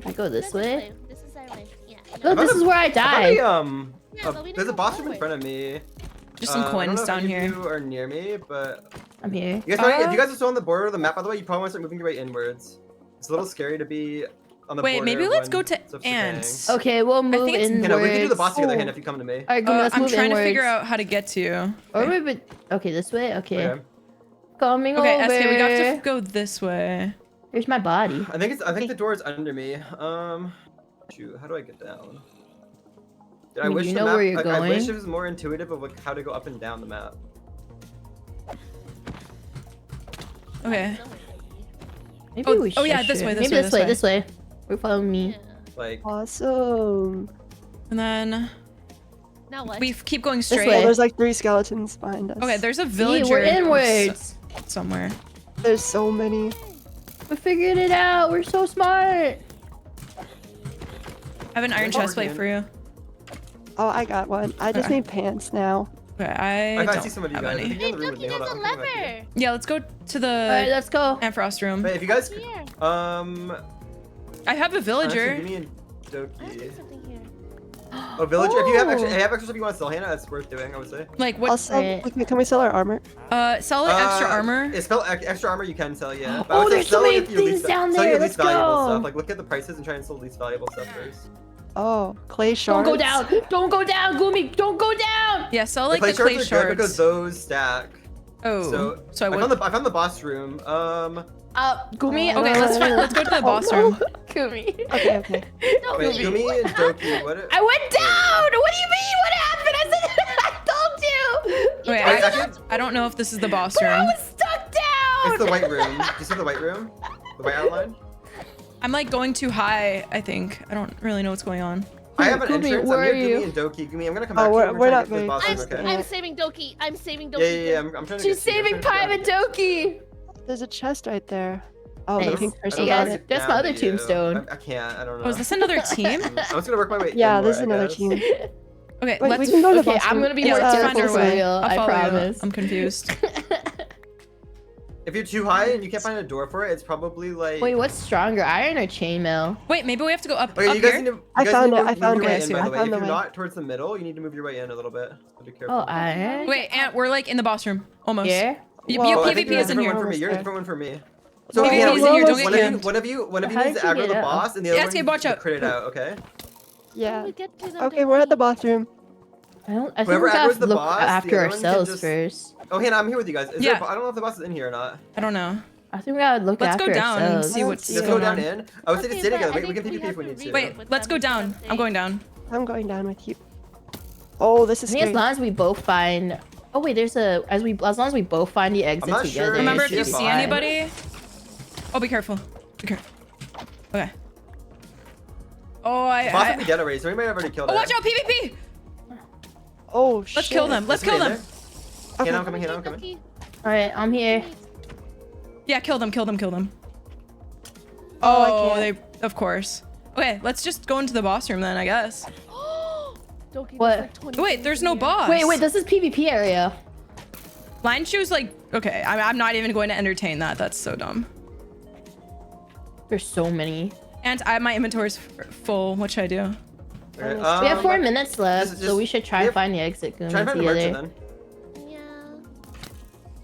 [SPEAKER 5] I go this way.
[SPEAKER 4] This is our way. Yeah.
[SPEAKER 5] Look, this is where I
[SPEAKER 3] I
[SPEAKER 5] died.
[SPEAKER 4] Yeah, but we
[SPEAKER 3] there's a
[SPEAKER 4] didn't
[SPEAKER 3] boss
[SPEAKER 4] go
[SPEAKER 3] room in front of me.
[SPEAKER 2] Just some
[SPEAKER 3] I don't
[SPEAKER 2] coins
[SPEAKER 3] know if
[SPEAKER 2] down
[SPEAKER 3] any of
[SPEAKER 2] here.
[SPEAKER 3] You are near me, but
[SPEAKER 5] I'm here.
[SPEAKER 3] you guys, if you guys are still on the border of the map, by the way, you probably want to start moving your way inwards. It's a little scary to be on the
[SPEAKER 2] Wait,
[SPEAKER 3] border.
[SPEAKER 2] maybe let's
[SPEAKER 3] when
[SPEAKER 2] go to
[SPEAKER 3] stuff's
[SPEAKER 2] ants.
[SPEAKER 3] bang.
[SPEAKER 5] Okay, we'll move
[SPEAKER 2] think it's-
[SPEAKER 5] inwards.
[SPEAKER 3] Hannah, we can do the boss together,
[SPEAKER 6] Oh.
[SPEAKER 3] Hannah, if you come to me.
[SPEAKER 5] Alright, Gumi, let's
[SPEAKER 2] I'm
[SPEAKER 5] move
[SPEAKER 2] trying
[SPEAKER 5] inwards.
[SPEAKER 2] to figure out how to get to you.
[SPEAKER 5] Or maybe. Okay, this way. Okay.
[SPEAKER 3] Okay.
[SPEAKER 5] Coming
[SPEAKER 2] Okay,
[SPEAKER 5] over.
[SPEAKER 2] SK, we have to go this way.
[SPEAKER 5] Here's my body.
[SPEAKER 3] I think the door is under me. Shoot, how do I get down? Dude,
[SPEAKER 5] I mean,
[SPEAKER 3] wish
[SPEAKER 5] you
[SPEAKER 3] the
[SPEAKER 5] know
[SPEAKER 3] map,
[SPEAKER 5] where you're
[SPEAKER 3] like, I wish
[SPEAKER 5] going.
[SPEAKER 3] it was more intuitive of like how to go up and down the map.
[SPEAKER 2] Okay.
[SPEAKER 5] Maybe
[SPEAKER 2] Oh,
[SPEAKER 5] we should.
[SPEAKER 2] oh yeah, this way, this
[SPEAKER 5] Maybe
[SPEAKER 2] way,
[SPEAKER 5] this way,
[SPEAKER 2] this
[SPEAKER 5] this way. We're following me.
[SPEAKER 3] Like,
[SPEAKER 6] Awesome.
[SPEAKER 2] And then
[SPEAKER 4] Now what?
[SPEAKER 2] we keep going
[SPEAKER 5] This
[SPEAKER 2] straight.
[SPEAKER 5] way.
[SPEAKER 6] Oh, there's like 3 skeletons behind us.
[SPEAKER 2] Okay, there's a
[SPEAKER 5] See,
[SPEAKER 2] villager
[SPEAKER 5] we're inwards.
[SPEAKER 2] somewhere.
[SPEAKER 6] There's so many.
[SPEAKER 5] We figured it out. We're so smart.
[SPEAKER 2] I have an iron
[SPEAKER 3] Oh,
[SPEAKER 2] chest plate
[SPEAKER 3] man.
[SPEAKER 2] for you.
[SPEAKER 6] Oh, I got one. I just
[SPEAKER 2] Okay.
[SPEAKER 6] need pants now.
[SPEAKER 2] Okay, I
[SPEAKER 3] I
[SPEAKER 2] don't
[SPEAKER 3] see some of you
[SPEAKER 2] have
[SPEAKER 3] guys. I
[SPEAKER 2] any.
[SPEAKER 3] think you're
[SPEAKER 4] Hey,
[SPEAKER 3] in the room with
[SPEAKER 4] Doki,
[SPEAKER 3] me.
[SPEAKER 4] there's
[SPEAKER 3] Hold
[SPEAKER 4] a
[SPEAKER 3] on, I'm coming back to you.
[SPEAKER 4] lever.
[SPEAKER 2] Yeah, let's go to
[SPEAKER 5] All right,
[SPEAKER 2] the
[SPEAKER 5] let's go.
[SPEAKER 2] Ampharos room.
[SPEAKER 3] Wait, if you guys,
[SPEAKER 4] Here.
[SPEAKER 2] I have a villager.
[SPEAKER 3] Give me a
[SPEAKER 4] I see
[SPEAKER 3] Doki.
[SPEAKER 4] something here.
[SPEAKER 3] Oh, villager. If you have extra,
[SPEAKER 6] Oh.
[SPEAKER 3] if you have extra stuff you want to sell, Hannah, that's worth doing. I would say.
[SPEAKER 2] Like what?
[SPEAKER 6] Also,
[SPEAKER 5] Alright.
[SPEAKER 6] can we sell our armor?
[SPEAKER 2] Sell like extra armor.
[SPEAKER 3] It's spell extra armor you can sell, yeah.
[SPEAKER 5] Oh,
[SPEAKER 3] I would say
[SPEAKER 5] there's so
[SPEAKER 3] sell
[SPEAKER 5] many
[SPEAKER 3] it if you
[SPEAKER 5] things down
[SPEAKER 3] sell
[SPEAKER 5] there.
[SPEAKER 3] your least
[SPEAKER 5] Let's
[SPEAKER 3] valuable
[SPEAKER 5] go.
[SPEAKER 3] stuff. Like look at the prices and try and sell the least valuable stuff first.
[SPEAKER 6] Oh, clay
[SPEAKER 5] Don't
[SPEAKER 6] shards.
[SPEAKER 5] go down. Don't go down, Gumi. Don't go down.
[SPEAKER 2] Yeah, sell like
[SPEAKER 3] the
[SPEAKER 2] the clay
[SPEAKER 3] shards are good because
[SPEAKER 2] shards.
[SPEAKER 3] those stack.
[SPEAKER 2] Oh, so I
[SPEAKER 3] I
[SPEAKER 2] would.
[SPEAKER 3] found the boss room.
[SPEAKER 5] Gumi.
[SPEAKER 2] Okay, let's go to the boss room.
[SPEAKER 5] Gumi.
[SPEAKER 6] Okay, okay.
[SPEAKER 4] No,
[SPEAKER 3] Wait,
[SPEAKER 4] Doki,
[SPEAKER 3] Gumi
[SPEAKER 4] what
[SPEAKER 3] and
[SPEAKER 4] happened?
[SPEAKER 3] Doki, what?
[SPEAKER 5] I went down. What do you mean? What happened? I said I told you.
[SPEAKER 2] Wait, I don't know if this is the boss
[SPEAKER 5] But I
[SPEAKER 2] room.
[SPEAKER 5] was stuck down.
[SPEAKER 3] It's the white room. Do you see the white room? The white outline?
[SPEAKER 2] I'm like going too high, I think. I don't really know what's going on.
[SPEAKER 3] I have an
[SPEAKER 5] Gumi,
[SPEAKER 3] entrance.
[SPEAKER 5] where
[SPEAKER 3] I'm near
[SPEAKER 5] are you?
[SPEAKER 3] Gumi and Doki. Gumi, I'm gonna come
[SPEAKER 6] Oh,
[SPEAKER 3] back to
[SPEAKER 6] we're-
[SPEAKER 3] you.
[SPEAKER 6] we're not
[SPEAKER 3] trying to get to the
[SPEAKER 6] very
[SPEAKER 3] boss room,
[SPEAKER 6] close.
[SPEAKER 3] okay?
[SPEAKER 4] I'm saving Doki. I'm saving Doki.
[SPEAKER 3] Yeah. I'm trying to
[SPEAKER 5] She's
[SPEAKER 3] get to you.
[SPEAKER 5] saving
[SPEAKER 3] I'm trying to
[SPEAKER 5] Private
[SPEAKER 3] get to you.
[SPEAKER 5] Doki.
[SPEAKER 6] There's a chest right there. Oh,
[SPEAKER 5] Nice.
[SPEAKER 6] the pink
[SPEAKER 3] I
[SPEAKER 6] person
[SPEAKER 3] don't
[SPEAKER 5] Hey,
[SPEAKER 3] know how
[SPEAKER 6] got
[SPEAKER 5] guys,
[SPEAKER 3] to
[SPEAKER 6] it.
[SPEAKER 3] get
[SPEAKER 5] that's my
[SPEAKER 3] down
[SPEAKER 5] other
[SPEAKER 3] to you.
[SPEAKER 5] tombstone.
[SPEAKER 3] I can't. I don't know.
[SPEAKER 2] Oh, is this another team?
[SPEAKER 3] I'm just gonna work my way.
[SPEAKER 6] Yeah,
[SPEAKER 3] inward,
[SPEAKER 6] this is
[SPEAKER 3] I
[SPEAKER 6] another
[SPEAKER 3] guess.
[SPEAKER 6] team.
[SPEAKER 2] Okay,
[SPEAKER 6] Wait,
[SPEAKER 2] let's
[SPEAKER 6] we can go to the
[SPEAKER 5] Okay,
[SPEAKER 6] boss
[SPEAKER 5] I'm
[SPEAKER 6] room.
[SPEAKER 5] gonna be
[SPEAKER 2] yeah,
[SPEAKER 5] more
[SPEAKER 2] let's
[SPEAKER 6] find
[SPEAKER 2] find our
[SPEAKER 6] this
[SPEAKER 2] way.
[SPEAKER 5] real.
[SPEAKER 2] I'll
[SPEAKER 5] I
[SPEAKER 2] follow you.
[SPEAKER 5] promise.
[SPEAKER 2] I'm confused.
[SPEAKER 3] If you're too high and you can't find a door for it, it's probably like.
[SPEAKER 5] Wait, what's stronger, iron or chainmail?
[SPEAKER 2] Wait, maybe we have to go up,
[SPEAKER 3] Okay,
[SPEAKER 2] up
[SPEAKER 3] you guys
[SPEAKER 2] here.
[SPEAKER 3] need to. You
[SPEAKER 6] I
[SPEAKER 3] guys
[SPEAKER 6] found
[SPEAKER 3] need
[SPEAKER 6] it,
[SPEAKER 3] to
[SPEAKER 6] I
[SPEAKER 3] move
[SPEAKER 6] found
[SPEAKER 3] your way
[SPEAKER 2] it.
[SPEAKER 3] in, by
[SPEAKER 2] I
[SPEAKER 3] the way.
[SPEAKER 6] found
[SPEAKER 3] If
[SPEAKER 6] the
[SPEAKER 3] you're
[SPEAKER 6] way.
[SPEAKER 3] not towards the middle, you need to move your way in a little bit. So be careful.
[SPEAKER 5] Oh, iron.
[SPEAKER 2] Wait, Aunt, we're like in the boss room. Almost.
[SPEAKER 5] Yeah.
[SPEAKER 6] Well,
[SPEAKER 3] I think
[SPEAKER 2] PvP
[SPEAKER 3] you're a
[SPEAKER 2] is in
[SPEAKER 3] different
[SPEAKER 2] here.
[SPEAKER 3] one for me. You're a
[SPEAKER 6] Almost
[SPEAKER 3] different one for me.
[SPEAKER 6] Well,
[SPEAKER 2] PvP
[SPEAKER 3] Hannah,
[SPEAKER 2] is in here, don't
[SPEAKER 3] one
[SPEAKER 2] get
[SPEAKER 3] of you,
[SPEAKER 2] camped.
[SPEAKER 3] one of you
[SPEAKER 5] How
[SPEAKER 3] needs
[SPEAKER 5] did
[SPEAKER 3] to
[SPEAKER 5] you
[SPEAKER 3] aggro
[SPEAKER 5] get
[SPEAKER 3] the
[SPEAKER 5] out?
[SPEAKER 3] boss, and the other
[SPEAKER 2] Yeah,
[SPEAKER 3] one
[SPEAKER 2] SK,
[SPEAKER 3] needs
[SPEAKER 2] watch
[SPEAKER 3] to
[SPEAKER 2] out.
[SPEAKER 3] crit it out. Okay.
[SPEAKER 6] Yeah.
[SPEAKER 4] We get to them,
[SPEAKER 6] Okay, we're at the boss room.
[SPEAKER 5] I think
[SPEAKER 3] Whoever
[SPEAKER 5] we
[SPEAKER 3] aggroes
[SPEAKER 5] gotta
[SPEAKER 3] the
[SPEAKER 5] look
[SPEAKER 3] boss, the
[SPEAKER 5] after
[SPEAKER 3] other one can
[SPEAKER 5] ourselves
[SPEAKER 3] just-
[SPEAKER 5] first.
[SPEAKER 3] Oh, Hannah, I'm here with you guys. Is
[SPEAKER 2] Yeah.
[SPEAKER 3] there, I don't know if the boss is in here or not.
[SPEAKER 2] I don't know.
[SPEAKER 5] I think we gotta look
[SPEAKER 2] Let's
[SPEAKER 5] after
[SPEAKER 2] go down and
[SPEAKER 5] ourselves.
[SPEAKER 2] see
[SPEAKER 6] I don't
[SPEAKER 2] what's
[SPEAKER 6] see
[SPEAKER 3] Let's
[SPEAKER 6] it.
[SPEAKER 3] go
[SPEAKER 2] going
[SPEAKER 3] down
[SPEAKER 2] on.
[SPEAKER 3] in. I would say to
[SPEAKER 4] Okay,
[SPEAKER 3] stay
[SPEAKER 4] but
[SPEAKER 3] together.
[SPEAKER 4] I
[SPEAKER 3] We can
[SPEAKER 4] think
[SPEAKER 3] PvP
[SPEAKER 4] we
[SPEAKER 3] if we
[SPEAKER 4] have
[SPEAKER 3] need
[SPEAKER 4] to
[SPEAKER 3] to.
[SPEAKER 2] Wait,
[SPEAKER 4] with
[SPEAKER 2] let's
[SPEAKER 4] them
[SPEAKER 2] go
[SPEAKER 4] because
[SPEAKER 2] down.
[SPEAKER 4] they-
[SPEAKER 2] I'm going down.
[SPEAKER 6] I'm going down with you. Oh, this
[SPEAKER 5] I
[SPEAKER 6] is
[SPEAKER 5] think as
[SPEAKER 6] scary.
[SPEAKER 5] long as we both find. Oh wait, there's a as long as we both find the exit
[SPEAKER 3] not sure.
[SPEAKER 5] together.
[SPEAKER 2] Remember, if
[SPEAKER 3] see
[SPEAKER 2] you
[SPEAKER 3] a
[SPEAKER 2] see
[SPEAKER 3] bot.
[SPEAKER 2] anybody. Oh, be careful. Be careful. Okay. Oh,
[SPEAKER 3] Boss if we get already, so we might have already killed it.
[SPEAKER 2] Oh, watch out, PvP!
[SPEAKER 6] Oh, shit.
[SPEAKER 2] Let's kill them. Let's kill them.
[SPEAKER 6] Okay.
[SPEAKER 3] Hannah, I'm coming. Hannah, I'm coming.
[SPEAKER 4] Doki.
[SPEAKER 5] All right, I'm here.
[SPEAKER 2] Yeah, kill them, kill them, kill them.
[SPEAKER 6] Oh, I
[SPEAKER 2] Oh,
[SPEAKER 6] can't.
[SPEAKER 2] they, of course. Okay, let's just go into the boss room then, I guess.
[SPEAKER 4] Doki,
[SPEAKER 5] What?
[SPEAKER 4] there's like 20
[SPEAKER 2] Wait,
[SPEAKER 4] things
[SPEAKER 2] there's
[SPEAKER 4] in
[SPEAKER 2] no
[SPEAKER 4] here.
[SPEAKER 2] boss.
[SPEAKER 5] Wait, this is PvP area.
[SPEAKER 2] Lion shoes, like, okay, I'm not even going to entertain that. That's so dumb.
[SPEAKER 5] There's so many.
[SPEAKER 2] And my inventory's full. What should I do?
[SPEAKER 3] Okay,
[SPEAKER 5] We have 4 minutes left,
[SPEAKER 3] just-
[SPEAKER 5] so we should try
[SPEAKER 3] we
[SPEAKER 5] and
[SPEAKER 3] have-
[SPEAKER 5] find the exit
[SPEAKER 3] Try and find the
[SPEAKER 5] together.
[SPEAKER 3] merchant then.
[SPEAKER 4] Yeah.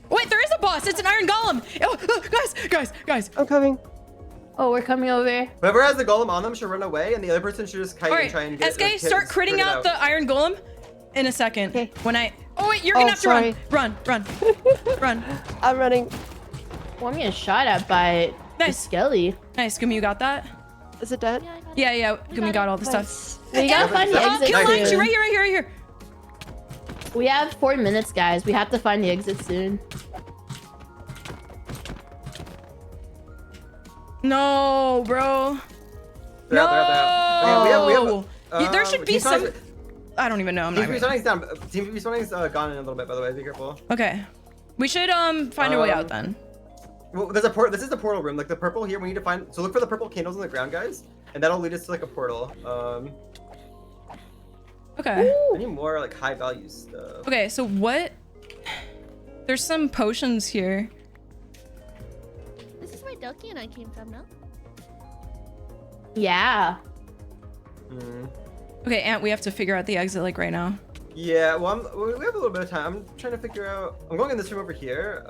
[SPEAKER 2] Wait, there is a boss. It's an iron golem. Oh, guys.
[SPEAKER 6] I'm coming.
[SPEAKER 5] Oh, we're coming over.
[SPEAKER 3] Whoever has the golem on them should run away, and the other person should just kite
[SPEAKER 2] All
[SPEAKER 3] and
[SPEAKER 2] right,
[SPEAKER 3] try and get.
[SPEAKER 2] SK, start critting out the iron golem in a second.
[SPEAKER 6] Okay.
[SPEAKER 2] When I. Oh wait, you're gonna
[SPEAKER 6] Oh,
[SPEAKER 2] have to
[SPEAKER 6] sorry.
[SPEAKER 2] run. Run.
[SPEAKER 6] I'm running.
[SPEAKER 5] Well, I'm getting shot at by the
[SPEAKER 2] Nice.
[SPEAKER 5] skelly.
[SPEAKER 2] Nice, Gumi, you got that?
[SPEAKER 6] Is it dead?
[SPEAKER 4] Yeah, I got it.
[SPEAKER 2] Yeah, Gumi
[SPEAKER 4] got
[SPEAKER 2] got
[SPEAKER 4] it.
[SPEAKER 2] all the stuff.
[SPEAKER 6] Nice.
[SPEAKER 5] We gotta find the
[SPEAKER 3] Oh,
[SPEAKER 5] exit
[SPEAKER 2] Kill Lion
[SPEAKER 5] soon.
[SPEAKER 2] shoe right here.
[SPEAKER 5] We have 4 minutes, guys. We have to find the exit soon.
[SPEAKER 2] No, bro.
[SPEAKER 3] They're out. Okay, we have.
[SPEAKER 2] There should be
[SPEAKER 3] team
[SPEAKER 2] some.
[SPEAKER 3] respawning's-
[SPEAKER 2] I don't even know. I'm
[SPEAKER 3] Team
[SPEAKER 2] not.
[SPEAKER 3] respawning's down. Team respawning's gone in a little bit, by the way. Be careful.
[SPEAKER 2] Okay. We should find a way out then.
[SPEAKER 3] Well, there's a port. This is the portal room. Like the purple here, we need to find. So look for the purple candles on the ground, guys, and that'll lead us to like a portal.
[SPEAKER 2] Okay.
[SPEAKER 3] I need more like high value stuff.
[SPEAKER 2] Okay, so what? There's some potions here.
[SPEAKER 4] This is where Doki and I came from, no?
[SPEAKER 5] Yeah.
[SPEAKER 3] Hmm.
[SPEAKER 2] Okay, Ant, we have to figure out the exit like right now.
[SPEAKER 3] Yeah, well, we have a little bit of time. I'm trying to figure out. I'm going in this room over here.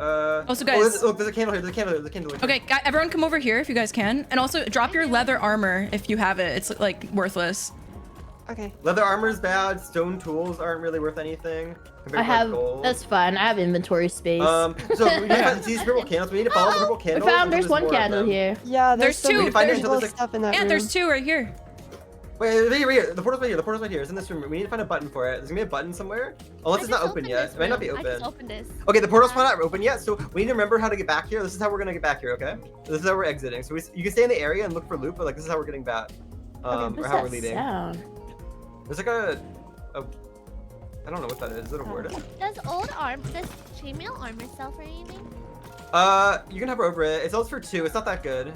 [SPEAKER 2] Also, guys-
[SPEAKER 3] look, there's a candle here. There's a candle here. There's a candle here.
[SPEAKER 2] Okay, everyone come over here if you guys can. And also drop your leather armor if you have it. It's like worthless.
[SPEAKER 6] Okay.
[SPEAKER 3] Leather armor's bad. Stone tools aren't really worth anything compared
[SPEAKER 5] I
[SPEAKER 3] to like,
[SPEAKER 5] have.
[SPEAKER 3] gold.
[SPEAKER 5] That's fine. I have inventory space.
[SPEAKER 3] So we need to find these purple candles. We need to follow the purple
[SPEAKER 5] I
[SPEAKER 3] candles.
[SPEAKER 5] found
[SPEAKER 3] until
[SPEAKER 5] there's one
[SPEAKER 3] more of
[SPEAKER 5] candle
[SPEAKER 3] them.
[SPEAKER 5] here.
[SPEAKER 6] Yeah,
[SPEAKER 2] There's
[SPEAKER 6] some
[SPEAKER 2] two.
[SPEAKER 3] We need to find it
[SPEAKER 6] really
[SPEAKER 3] until
[SPEAKER 6] cool
[SPEAKER 3] there's like.
[SPEAKER 6] stuff in that
[SPEAKER 2] Ant,
[SPEAKER 6] room.
[SPEAKER 2] there's two right here.
[SPEAKER 3] Wait, right here. The portal's right here. The portal's right here. It's in this room. We need to find a button for it. There's gonna be a button somewhere. Unless
[SPEAKER 4] I
[SPEAKER 3] it's not
[SPEAKER 4] just
[SPEAKER 3] open
[SPEAKER 4] opened
[SPEAKER 3] yet.
[SPEAKER 4] this
[SPEAKER 3] It might not be
[SPEAKER 4] room. I
[SPEAKER 3] open.
[SPEAKER 4] just opened this.
[SPEAKER 3] Okay, the portal's not open yet, so we need to remember how to get back here. This is how we're gonna get back here, okay? This is how we're exiting. So you can stay in the area and look for loot, but like this is how we're getting back. Or
[SPEAKER 5] What's
[SPEAKER 3] how
[SPEAKER 5] that
[SPEAKER 3] we're leading.
[SPEAKER 5] sound?
[SPEAKER 3] There's like I don't know what that is. Is it a word?
[SPEAKER 4] Does chainmail armor sell for anything?
[SPEAKER 3] You can hover over it. It sells for 2. It's not that good.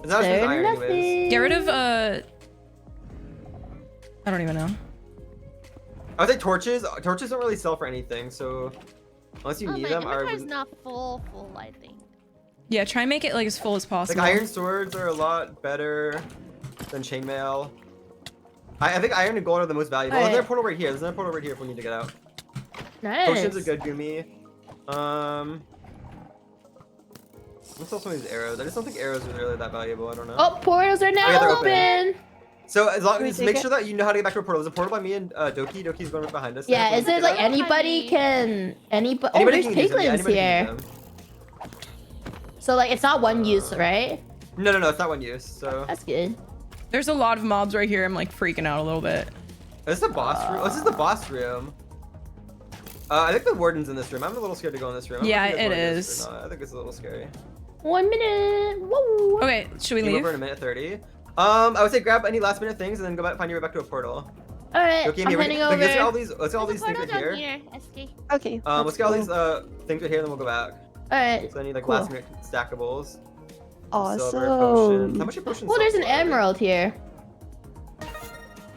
[SPEAKER 3] It's not as good as
[SPEAKER 5] There's
[SPEAKER 3] iron, anyways.
[SPEAKER 5] nothing.
[SPEAKER 2] Get rid of I don't even know.
[SPEAKER 3] I would say torches. Torches don't really sell for anything, so unless you
[SPEAKER 4] Oh,
[SPEAKER 3] need
[SPEAKER 4] my
[SPEAKER 3] them, I
[SPEAKER 4] inventory's
[SPEAKER 3] would.
[SPEAKER 4] not full, I think.
[SPEAKER 2] Yeah, try and make it like as full as
[SPEAKER 3] Like
[SPEAKER 2] possible.
[SPEAKER 3] iron swords are a lot better than chainmail. I think iron and gold are the most valuable. Oh, there's another portal right here. There's another portal right here if we need to get out.
[SPEAKER 5] Nice.
[SPEAKER 3] Potions are good, Gumi. Let's sell some of these arrows. I just don't think arrows are really that valuable. I don't know.
[SPEAKER 5] Oh, portals are now
[SPEAKER 3] yeah, they're
[SPEAKER 5] open.
[SPEAKER 3] So as long
[SPEAKER 6] Can we
[SPEAKER 3] as
[SPEAKER 6] take
[SPEAKER 3] make
[SPEAKER 6] it?
[SPEAKER 3] sure that you know how to get back to a portal. There's a portal by me and Doki. Doki's going right behind us.
[SPEAKER 5] Yeah,
[SPEAKER 3] If we
[SPEAKER 5] is
[SPEAKER 3] need
[SPEAKER 5] it
[SPEAKER 3] to
[SPEAKER 5] like
[SPEAKER 3] get out.
[SPEAKER 5] anybody can anybody? Oh,
[SPEAKER 3] Anybody
[SPEAKER 5] there's
[SPEAKER 3] can use them. Yeah,
[SPEAKER 5] piglins
[SPEAKER 3] anybody can
[SPEAKER 5] here.
[SPEAKER 3] use them.
[SPEAKER 5] So like it's not one use, right?
[SPEAKER 3] No, it's not one use. So
[SPEAKER 5] That's good.
[SPEAKER 2] There's a lot of mobs right here. I'm like freaking out a little bit.
[SPEAKER 3] this is the boss room. This is the boss room. I think the warden's in this room. I'm a little scared to go in this room. I don't
[SPEAKER 2] Yeah,
[SPEAKER 3] know if you guys
[SPEAKER 2] it
[SPEAKER 3] wanna do this
[SPEAKER 2] is.
[SPEAKER 3] or not. I think it's a little scary.
[SPEAKER 5] 1 minute. Whoa.
[SPEAKER 2] Okay, should we
[SPEAKER 3] Game
[SPEAKER 2] leave?
[SPEAKER 3] over in a minute 30. I would say grab any last minute things and then go back, find your way back to a portal.
[SPEAKER 5] All right,
[SPEAKER 3] Okay,
[SPEAKER 5] I'm
[SPEAKER 3] here,
[SPEAKER 5] heading
[SPEAKER 3] let's get all
[SPEAKER 5] over.
[SPEAKER 3] these. Let's get all
[SPEAKER 4] There's
[SPEAKER 3] these
[SPEAKER 4] a
[SPEAKER 3] things
[SPEAKER 4] portal
[SPEAKER 3] right
[SPEAKER 4] down
[SPEAKER 3] here.
[SPEAKER 4] here, SK.
[SPEAKER 6] Okay.
[SPEAKER 3] Let's get all these things right here, and then we'll go back.
[SPEAKER 5] All right.
[SPEAKER 3] So I need like
[SPEAKER 5] Cool.
[SPEAKER 3] last minute stackables. Silver
[SPEAKER 6] Awesome.
[SPEAKER 3] potions. How much are potions?
[SPEAKER 5] Well, there's
[SPEAKER 3] sell
[SPEAKER 5] an
[SPEAKER 3] for?
[SPEAKER 5] emerald here.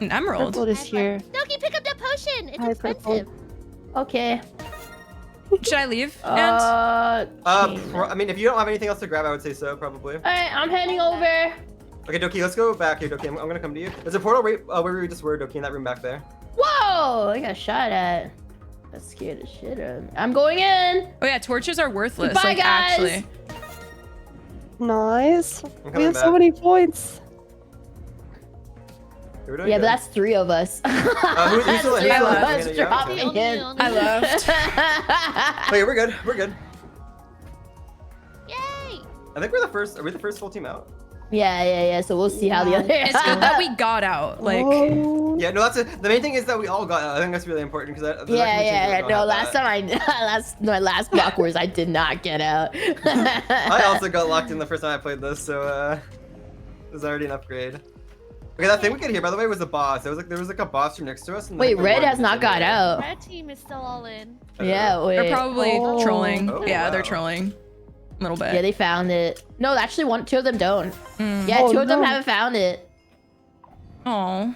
[SPEAKER 2] An emerald.
[SPEAKER 6] Purple is here.
[SPEAKER 4] Doki, pick up that potion. It's
[SPEAKER 6] Hi, Purple.
[SPEAKER 4] expensive.
[SPEAKER 5] Okay.
[SPEAKER 2] Should I leave? And
[SPEAKER 5] Okay.
[SPEAKER 3] I mean, if you don't have anything else to grab, I would say so, probably.
[SPEAKER 5] All right, I'm heading over.
[SPEAKER 3] Okay, Doki, let's go back here, Doki. I'm gonna come to you. There's a portal right where we just were, Doki, in that room back there.
[SPEAKER 5] Whoa! I got shot at. That scared the shit out of me. I'm going in.
[SPEAKER 2] oh yeah, torches are worthless.
[SPEAKER 5] Goodbye,
[SPEAKER 2] like
[SPEAKER 5] guys.
[SPEAKER 2] actually.
[SPEAKER 6] Nice.
[SPEAKER 3] I'm
[SPEAKER 6] We
[SPEAKER 3] coming
[SPEAKER 6] have
[SPEAKER 3] back.
[SPEAKER 6] so many points.
[SPEAKER 3] We're doing
[SPEAKER 5] Yeah, but
[SPEAKER 3] good.
[SPEAKER 5] that's 3 of us.
[SPEAKER 3] who's
[SPEAKER 5] That's
[SPEAKER 3] still in?
[SPEAKER 5] 3 of
[SPEAKER 2] I
[SPEAKER 5] us
[SPEAKER 3] left.
[SPEAKER 5] dropping
[SPEAKER 4] Only
[SPEAKER 5] in.
[SPEAKER 4] you, only
[SPEAKER 2] I
[SPEAKER 4] you.
[SPEAKER 2] left.
[SPEAKER 3] Okay, we're good. We're good.
[SPEAKER 4] Yay!
[SPEAKER 3] I think we're the first. Are we the first full team out?
[SPEAKER 5] Yeah. So we'll see how the
[SPEAKER 6] Yeah.
[SPEAKER 5] other.
[SPEAKER 2] It's good that we got out. Like,
[SPEAKER 6] Oh.
[SPEAKER 3] Yeah, no, the main thing is that we all got. I think that's really important because
[SPEAKER 5] Yeah. No, last time my last block wars, I did not get out.
[SPEAKER 3] I also got locked in the first time I played this, so it was already an upgrade. Okay, that thing we could hear, by the way, was a boss. There was like a boss room next to us. And
[SPEAKER 5] Wait,
[SPEAKER 3] the
[SPEAKER 5] Red
[SPEAKER 3] warden
[SPEAKER 5] has
[SPEAKER 3] was
[SPEAKER 5] not
[SPEAKER 3] in
[SPEAKER 5] got
[SPEAKER 3] there.
[SPEAKER 5] out.
[SPEAKER 4] Red team is still all in.
[SPEAKER 5] Yeah, wait.
[SPEAKER 2] they're probably
[SPEAKER 6] Oh.
[SPEAKER 2] trolling.
[SPEAKER 3] Oh,
[SPEAKER 2] Yeah, they're
[SPEAKER 3] wow.
[SPEAKER 2] trolling. A little bit.
[SPEAKER 5] Yeah, they found it. No, actually, 2 of them don't.
[SPEAKER 2] Mm.
[SPEAKER 5] Yeah,
[SPEAKER 6] Oh,
[SPEAKER 5] 2 of them
[SPEAKER 6] no.
[SPEAKER 5] haven't found it.
[SPEAKER 2] Oh.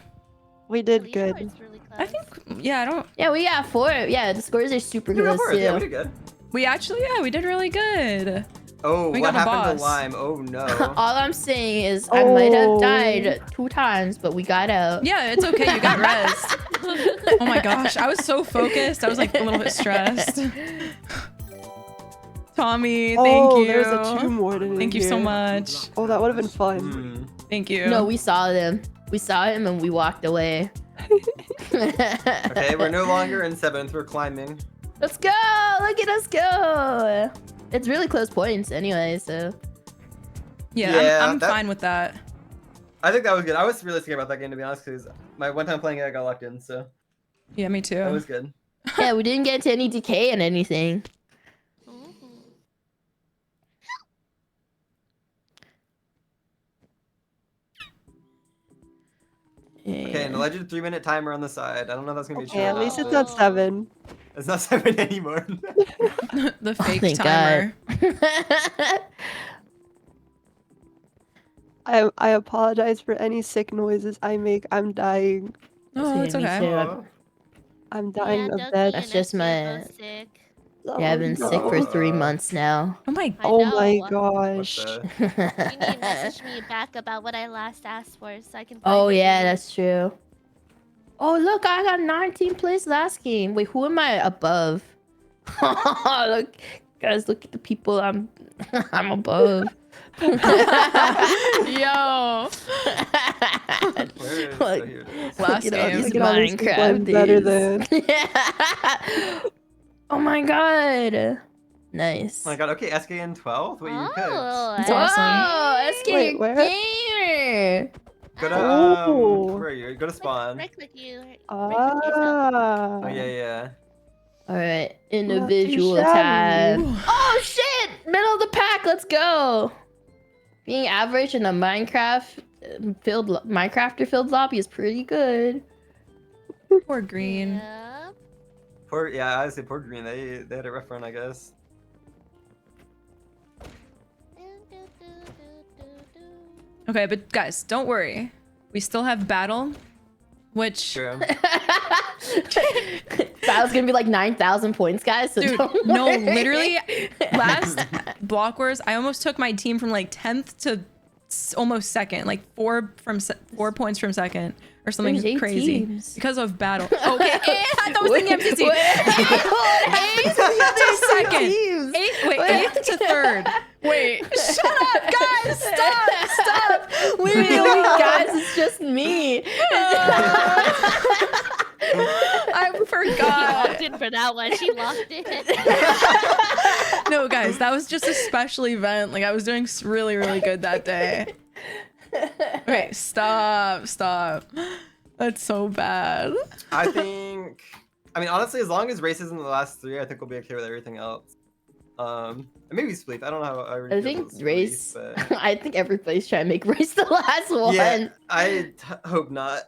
[SPEAKER 6] We did
[SPEAKER 4] Alicia
[SPEAKER 6] good.
[SPEAKER 4] was really close.
[SPEAKER 2] I think, yeah, I don't.
[SPEAKER 5] Yeah, we got 4. Yeah, the scores are super
[SPEAKER 3] We got
[SPEAKER 5] close
[SPEAKER 3] fourth. Yeah, we
[SPEAKER 5] too.
[SPEAKER 3] did good.
[SPEAKER 2] We actually, yeah, we did really good.
[SPEAKER 3] Oh,
[SPEAKER 2] We
[SPEAKER 3] what
[SPEAKER 2] got a
[SPEAKER 3] happened to
[SPEAKER 2] boss.
[SPEAKER 3] Lime? Oh no.
[SPEAKER 5] All I'm saying is I might have
[SPEAKER 6] Oh.
[SPEAKER 5] died 2 times, but we got out.
[SPEAKER 2] Yeah, it's okay. You got rest. Oh my gosh, I was so focused. I was like a little bit stressed. Tommy, thank
[SPEAKER 6] Oh,
[SPEAKER 2] you.
[SPEAKER 6] there's a tomb warden in
[SPEAKER 2] Thank you so
[SPEAKER 6] here.
[SPEAKER 2] much.
[SPEAKER 6] Oh, that would have been fun.
[SPEAKER 3] Hmm.
[SPEAKER 2] Thank you.
[SPEAKER 5] No, we saw them. We saw him and we walked away.
[SPEAKER 3] Okay, we're no longer in 7th. We're climbing.
[SPEAKER 5] Let's go! Look at us go! It's really close points anyway, so.
[SPEAKER 2] yeah,
[SPEAKER 3] Yeah,
[SPEAKER 2] I'm
[SPEAKER 3] that-
[SPEAKER 2] fine with that.
[SPEAKER 3] I think that was good. I was really scared about that game, to be honest, because my one time playing it, I got locked in, so
[SPEAKER 2] Yeah, me too.
[SPEAKER 3] that was good.
[SPEAKER 5] Yeah, we didn't get to any decay and anything.
[SPEAKER 4] Mhm.
[SPEAKER 3] Okay, an alleged 3-minute timer on the side. I don't know if that's gonna be true.
[SPEAKER 6] Okay,
[SPEAKER 3] or
[SPEAKER 6] at
[SPEAKER 3] not,
[SPEAKER 6] least it's
[SPEAKER 3] but
[SPEAKER 6] not 7.
[SPEAKER 3] it's not 7 anymore.
[SPEAKER 2] The
[SPEAKER 5] Oh,
[SPEAKER 2] fake
[SPEAKER 5] thank
[SPEAKER 2] timer.
[SPEAKER 6] I apologize for any sick noises I make. I'm dying.
[SPEAKER 2] Oh, it's
[SPEAKER 5] Me
[SPEAKER 2] okay.
[SPEAKER 5] too.
[SPEAKER 3] Aw.
[SPEAKER 6] I'm dying
[SPEAKER 4] Yeah,
[SPEAKER 6] of
[SPEAKER 4] Doki
[SPEAKER 6] bed.
[SPEAKER 5] That's
[SPEAKER 4] and
[SPEAKER 5] just
[SPEAKER 4] Essie are
[SPEAKER 5] my-
[SPEAKER 4] both sick.
[SPEAKER 5] Yeah, I've been sick for 3 months now.
[SPEAKER 2] Oh my.
[SPEAKER 4] I
[SPEAKER 6] Oh my
[SPEAKER 4] know.
[SPEAKER 6] gosh.
[SPEAKER 3] What
[SPEAKER 4] You need to message me back about what I last asked for so I can find
[SPEAKER 5] Oh
[SPEAKER 4] it for
[SPEAKER 5] yeah,
[SPEAKER 4] you.
[SPEAKER 5] that's true. Oh look, I got 19th place last game. Wait, who am I above? Look, guys, look at the people I'm I'm above.
[SPEAKER 2] Yo.
[SPEAKER 3] Where is
[SPEAKER 5] Look,
[SPEAKER 3] oh, here it is.
[SPEAKER 2] Last
[SPEAKER 5] look at all
[SPEAKER 2] game.
[SPEAKER 5] these
[SPEAKER 6] Look at all these people I'm
[SPEAKER 5] Minecraft
[SPEAKER 6] better
[SPEAKER 5] dudes.
[SPEAKER 6] than.
[SPEAKER 5] Oh my god. Nice.
[SPEAKER 3] Oh my god, okay, SKN 12th? Wait, you could.
[SPEAKER 2] That's
[SPEAKER 5] Whoa,
[SPEAKER 2] awesome.
[SPEAKER 5] let's get
[SPEAKER 6] Wait,
[SPEAKER 5] your
[SPEAKER 6] where?
[SPEAKER 5] gamer.
[SPEAKER 3] Go to,
[SPEAKER 6] Oh.
[SPEAKER 3] where are you? Go to spawn.
[SPEAKER 4] Right click you. Right click yourself.
[SPEAKER 6] Ah.
[SPEAKER 3] Oh, yeah.
[SPEAKER 5] All right,
[SPEAKER 6] Not too
[SPEAKER 5] individual
[SPEAKER 6] shabby.
[SPEAKER 5] tab. Oh shit! Middle of the pack. Let's go. Being average in a Minecrafter filled lobby is pretty good.
[SPEAKER 2] Poor Green.
[SPEAKER 4] Yep.
[SPEAKER 3] Yeah, I say poor Green. They had a rough run, I guess.
[SPEAKER 2] Okay, but guys, don't worry. We still have battle, which
[SPEAKER 3] True.
[SPEAKER 5] That was gonna be like 9,000 points, guys. So
[SPEAKER 2] dude,
[SPEAKER 5] don't
[SPEAKER 2] no,
[SPEAKER 5] worry.
[SPEAKER 2] literally last Block Wars, I almost took my team from like 10th to almost second, like 4 points from second or something
[SPEAKER 5] There's 8
[SPEAKER 2] crazy
[SPEAKER 5] teams.
[SPEAKER 2] because of battle. Okay, and I was thinking MTC.
[SPEAKER 5] Wait,
[SPEAKER 2] Second.
[SPEAKER 5] teams.
[SPEAKER 2] Eighth to third. Wait, shut up, guys! Stop!
[SPEAKER 5] Leave me alone, guys. It's just me.
[SPEAKER 2] I
[SPEAKER 4] She
[SPEAKER 2] forgot.
[SPEAKER 4] walked in for that one. She locked in.
[SPEAKER 2] No, guys, that was just a special event. Like I was doing really, really good that day. Okay, stop. That's so bad.
[SPEAKER 3] I mean, honestly, as long as races in the last 3, I think we'll be okay with everything else. And maybe Spleef. I don't know how I really
[SPEAKER 5] I
[SPEAKER 3] feel
[SPEAKER 5] think
[SPEAKER 3] about Spleef,
[SPEAKER 5] race.
[SPEAKER 3] but
[SPEAKER 5] I think everybody's trying to make race the last one.
[SPEAKER 3] yeah, hope not.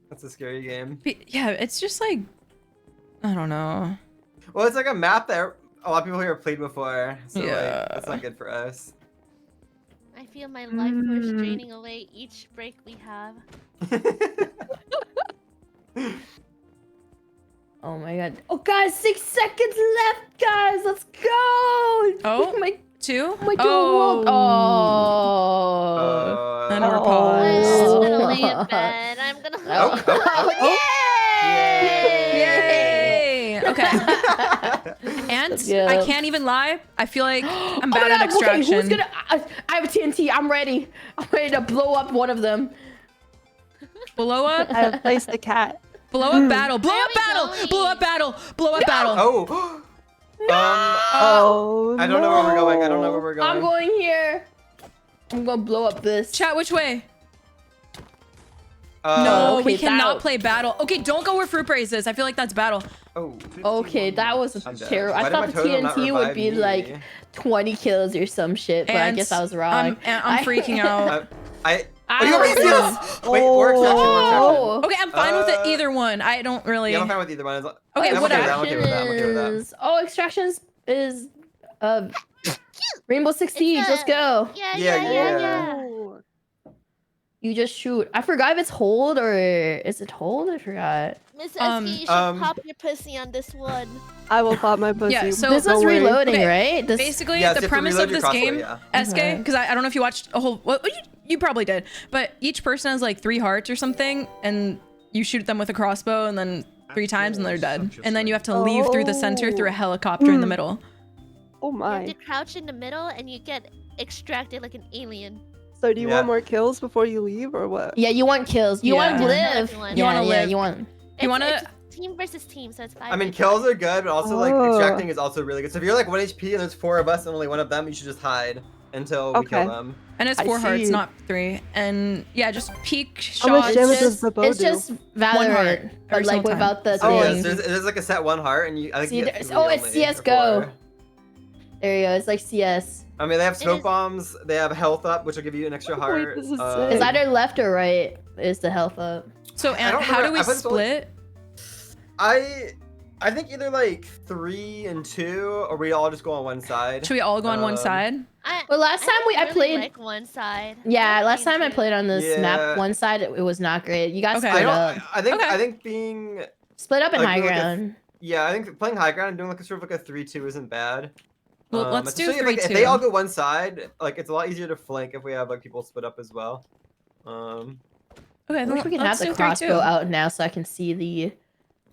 [SPEAKER 3] That's a scary game.
[SPEAKER 2] But yeah, it's just like I don't know.
[SPEAKER 3] Well, it's like a map that a lot of people here have played before, so
[SPEAKER 2] Yeah.
[SPEAKER 3] like, that's not good for us.
[SPEAKER 4] I feel my life force draining away each break we have.
[SPEAKER 5] Oh my god. Oh guys, 6 seconds left, guys. Let's go.
[SPEAKER 2] Oh,
[SPEAKER 5] my
[SPEAKER 2] 2?
[SPEAKER 5] my world. Oh.
[SPEAKER 2] And we're
[SPEAKER 6] Oh.
[SPEAKER 2] paused.
[SPEAKER 4] I'm gonna lay in bed. I'm gonna.
[SPEAKER 5] Oh,
[SPEAKER 2] Yay! Okay. And
[SPEAKER 5] Yeah.
[SPEAKER 2] I can't even lie. I feel like I'm
[SPEAKER 5] Oh my
[SPEAKER 2] bad at
[SPEAKER 5] God, okay,
[SPEAKER 2] extraction.
[SPEAKER 5] who's gonna? I have a TNT. I'm ready. I'm ready to blow up one of them.
[SPEAKER 2] Blow up.
[SPEAKER 6] I have placed a cat.
[SPEAKER 2] Blow up battle. Blow
[SPEAKER 4] Where
[SPEAKER 2] up
[SPEAKER 4] are we
[SPEAKER 2] battle.
[SPEAKER 4] going?
[SPEAKER 2] Blow up battle. Blow up battle.
[SPEAKER 3] Oh.
[SPEAKER 6] Oh,
[SPEAKER 3] I don't know where we're going. I don't know where we're going.
[SPEAKER 5] I'm going here. I'm gonna blow up this.
[SPEAKER 2] Chat, which way?
[SPEAKER 3] Uh,
[SPEAKER 2] No, we
[SPEAKER 5] okay,
[SPEAKER 2] cannot
[SPEAKER 5] that-
[SPEAKER 2] play battle. Okay, don't go where fruit praise is. I feel like that's battle.
[SPEAKER 3] Oh.
[SPEAKER 5] Okay, that was
[SPEAKER 3] I'm dead.
[SPEAKER 5] terrible.
[SPEAKER 3] Why
[SPEAKER 5] I
[SPEAKER 3] did
[SPEAKER 5] thought
[SPEAKER 3] my
[SPEAKER 5] the
[SPEAKER 3] totem not
[SPEAKER 5] TNT would
[SPEAKER 3] revive
[SPEAKER 5] be
[SPEAKER 3] me?
[SPEAKER 5] like 20 kills or some shit, but I
[SPEAKER 2] And
[SPEAKER 5] guess I was wrong.
[SPEAKER 2] I'm freaking out.
[SPEAKER 3] Oh, you already see us! Wait, or extraction, or extraction.
[SPEAKER 5] Oh.
[SPEAKER 2] Okay, I'm fine with it.
[SPEAKER 3] Uh,
[SPEAKER 2] Either one. I don't really.
[SPEAKER 3] Yeah, I'm fine with either one.
[SPEAKER 2] Okay,
[SPEAKER 3] I'm okay with
[SPEAKER 2] whatever.
[SPEAKER 3] that, I'm okay with that. I'm okay with that.
[SPEAKER 5] Oh, extractions is Rainbow Six Siege.
[SPEAKER 4] It's
[SPEAKER 5] Let's go.
[SPEAKER 4] Yeah.
[SPEAKER 3] Yeah.
[SPEAKER 6] Oh.
[SPEAKER 5] you just shoot. I forgot if it's hold or is it hold? I forgot.
[SPEAKER 4] Miss Esky, you should pop your pussy on this one.
[SPEAKER 6] I will pop my pussy.
[SPEAKER 2] Yeah, so
[SPEAKER 5] This
[SPEAKER 6] Don't
[SPEAKER 5] was
[SPEAKER 6] worry.
[SPEAKER 5] reloading,
[SPEAKER 2] Okay,
[SPEAKER 5] right? This
[SPEAKER 2] Basically,
[SPEAKER 3] Yeah, so you
[SPEAKER 2] the
[SPEAKER 3] have to
[SPEAKER 2] premise
[SPEAKER 3] reload
[SPEAKER 2] of
[SPEAKER 3] your
[SPEAKER 2] this
[SPEAKER 3] crossbow,
[SPEAKER 2] game,
[SPEAKER 3] yeah.
[SPEAKER 2] SK,
[SPEAKER 5] Okay.
[SPEAKER 2] because I don't know if you watched a whole. Well, you probably did, but each person has like 3 hearts or something, and you shoot them with a crossbow, and then 3 times, and they're dead. And then you have to leave through the center through a helicopter in the middle.
[SPEAKER 6] Oh
[SPEAKER 4] You have
[SPEAKER 6] my.
[SPEAKER 4] to crouch in the middle and you get extracted like an alien.
[SPEAKER 6] So do you
[SPEAKER 3] Yeah.
[SPEAKER 6] want more kills before you leave or what?
[SPEAKER 5] Yeah, you want kills. You want to
[SPEAKER 2] Yeah.
[SPEAKER 5] live.
[SPEAKER 4] Everyone.
[SPEAKER 2] You wanna
[SPEAKER 5] Yeah,
[SPEAKER 2] live.
[SPEAKER 5] you want.
[SPEAKER 2] You wanna-
[SPEAKER 4] It's team versus team, so it's 5.
[SPEAKER 3] I mean, kills are good, but also like
[SPEAKER 6] Oh.
[SPEAKER 3] extracting is also really good. So if you're like 1 HP and there's 4 of us and only 1 of them, you should just hide until we kill
[SPEAKER 6] Okay.
[SPEAKER 3] them.
[SPEAKER 2] And it's
[SPEAKER 6] I
[SPEAKER 2] 4 hearts,
[SPEAKER 6] see.
[SPEAKER 2] not 3. And yeah, just peek
[SPEAKER 6] How much
[SPEAKER 2] shots.
[SPEAKER 6] damage does the bow
[SPEAKER 5] It's
[SPEAKER 6] do?
[SPEAKER 5] just
[SPEAKER 2] heart
[SPEAKER 5] Valorant, but
[SPEAKER 2] every
[SPEAKER 5] like
[SPEAKER 2] single time.
[SPEAKER 5] without the
[SPEAKER 3] Oh,
[SPEAKER 5] thing.
[SPEAKER 3] yes, there's like a set 1 heart, and I think
[SPEAKER 5] See,
[SPEAKER 3] you get
[SPEAKER 5] there's-
[SPEAKER 3] 3
[SPEAKER 5] oh, it's
[SPEAKER 3] only, or
[SPEAKER 5] CS:GO.
[SPEAKER 3] 4.
[SPEAKER 5] There you go. It's like CS.
[SPEAKER 3] I mean, they have
[SPEAKER 4] It
[SPEAKER 3] smoke
[SPEAKER 4] is-
[SPEAKER 3] bombs, they have health up, which will give you an extra
[SPEAKER 6] Wait,
[SPEAKER 3] heart.
[SPEAKER 6] this is
[SPEAKER 5] It's
[SPEAKER 6] sick.
[SPEAKER 5] either left or right is the health up.
[SPEAKER 2] So,
[SPEAKER 3] I
[SPEAKER 2] and
[SPEAKER 3] don't
[SPEAKER 2] how do
[SPEAKER 3] remember-
[SPEAKER 2] we
[SPEAKER 3] I put this only-
[SPEAKER 2] split?
[SPEAKER 3] I think either like 3 and 2, or we all just go on one side.
[SPEAKER 2] Should we all go on one side?
[SPEAKER 5] Well, last time I
[SPEAKER 4] really
[SPEAKER 5] played.
[SPEAKER 4] like one side.
[SPEAKER 5] Yeah,
[SPEAKER 4] I like
[SPEAKER 5] last time I
[SPEAKER 4] too.
[SPEAKER 5] played on this
[SPEAKER 3] Yeah.
[SPEAKER 5] map, one side it was not great. You guys
[SPEAKER 2] Okay.
[SPEAKER 3] I
[SPEAKER 5] split
[SPEAKER 3] don't.
[SPEAKER 5] up.
[SPEAKER 2] Okay.
[SPEAKER 3] I think being
[SPEAKER 5] Split up in
[SPEAKER 3] like,
[SPEAKER 5] high
[SPEAKER 3] like a-
[SPEAKER 5] ground.
[SPEAKER 3] yeah, I think playing high ground and doing like a sort of like a 3-2 isn't bad.
[SPEAKER 2] Well, let's do
[SPEAKER 3] especially if, like,
[SPEAKER 2] 3-2.
[SPEAKER 3] if they all go one side, like it's a lot easier to flank if we have like people split up as well.
[SPEAKER 2] Okay,
[SPEAKER 5] I
[SPEAKER 2] then
[SPEAKER 5] wish we can
[SPEAKER 2] let's
[SPEAKER 5] have the
[SPEAKER 2] do 3-2.
[SPEAKER 5] crossbow out now so I can see the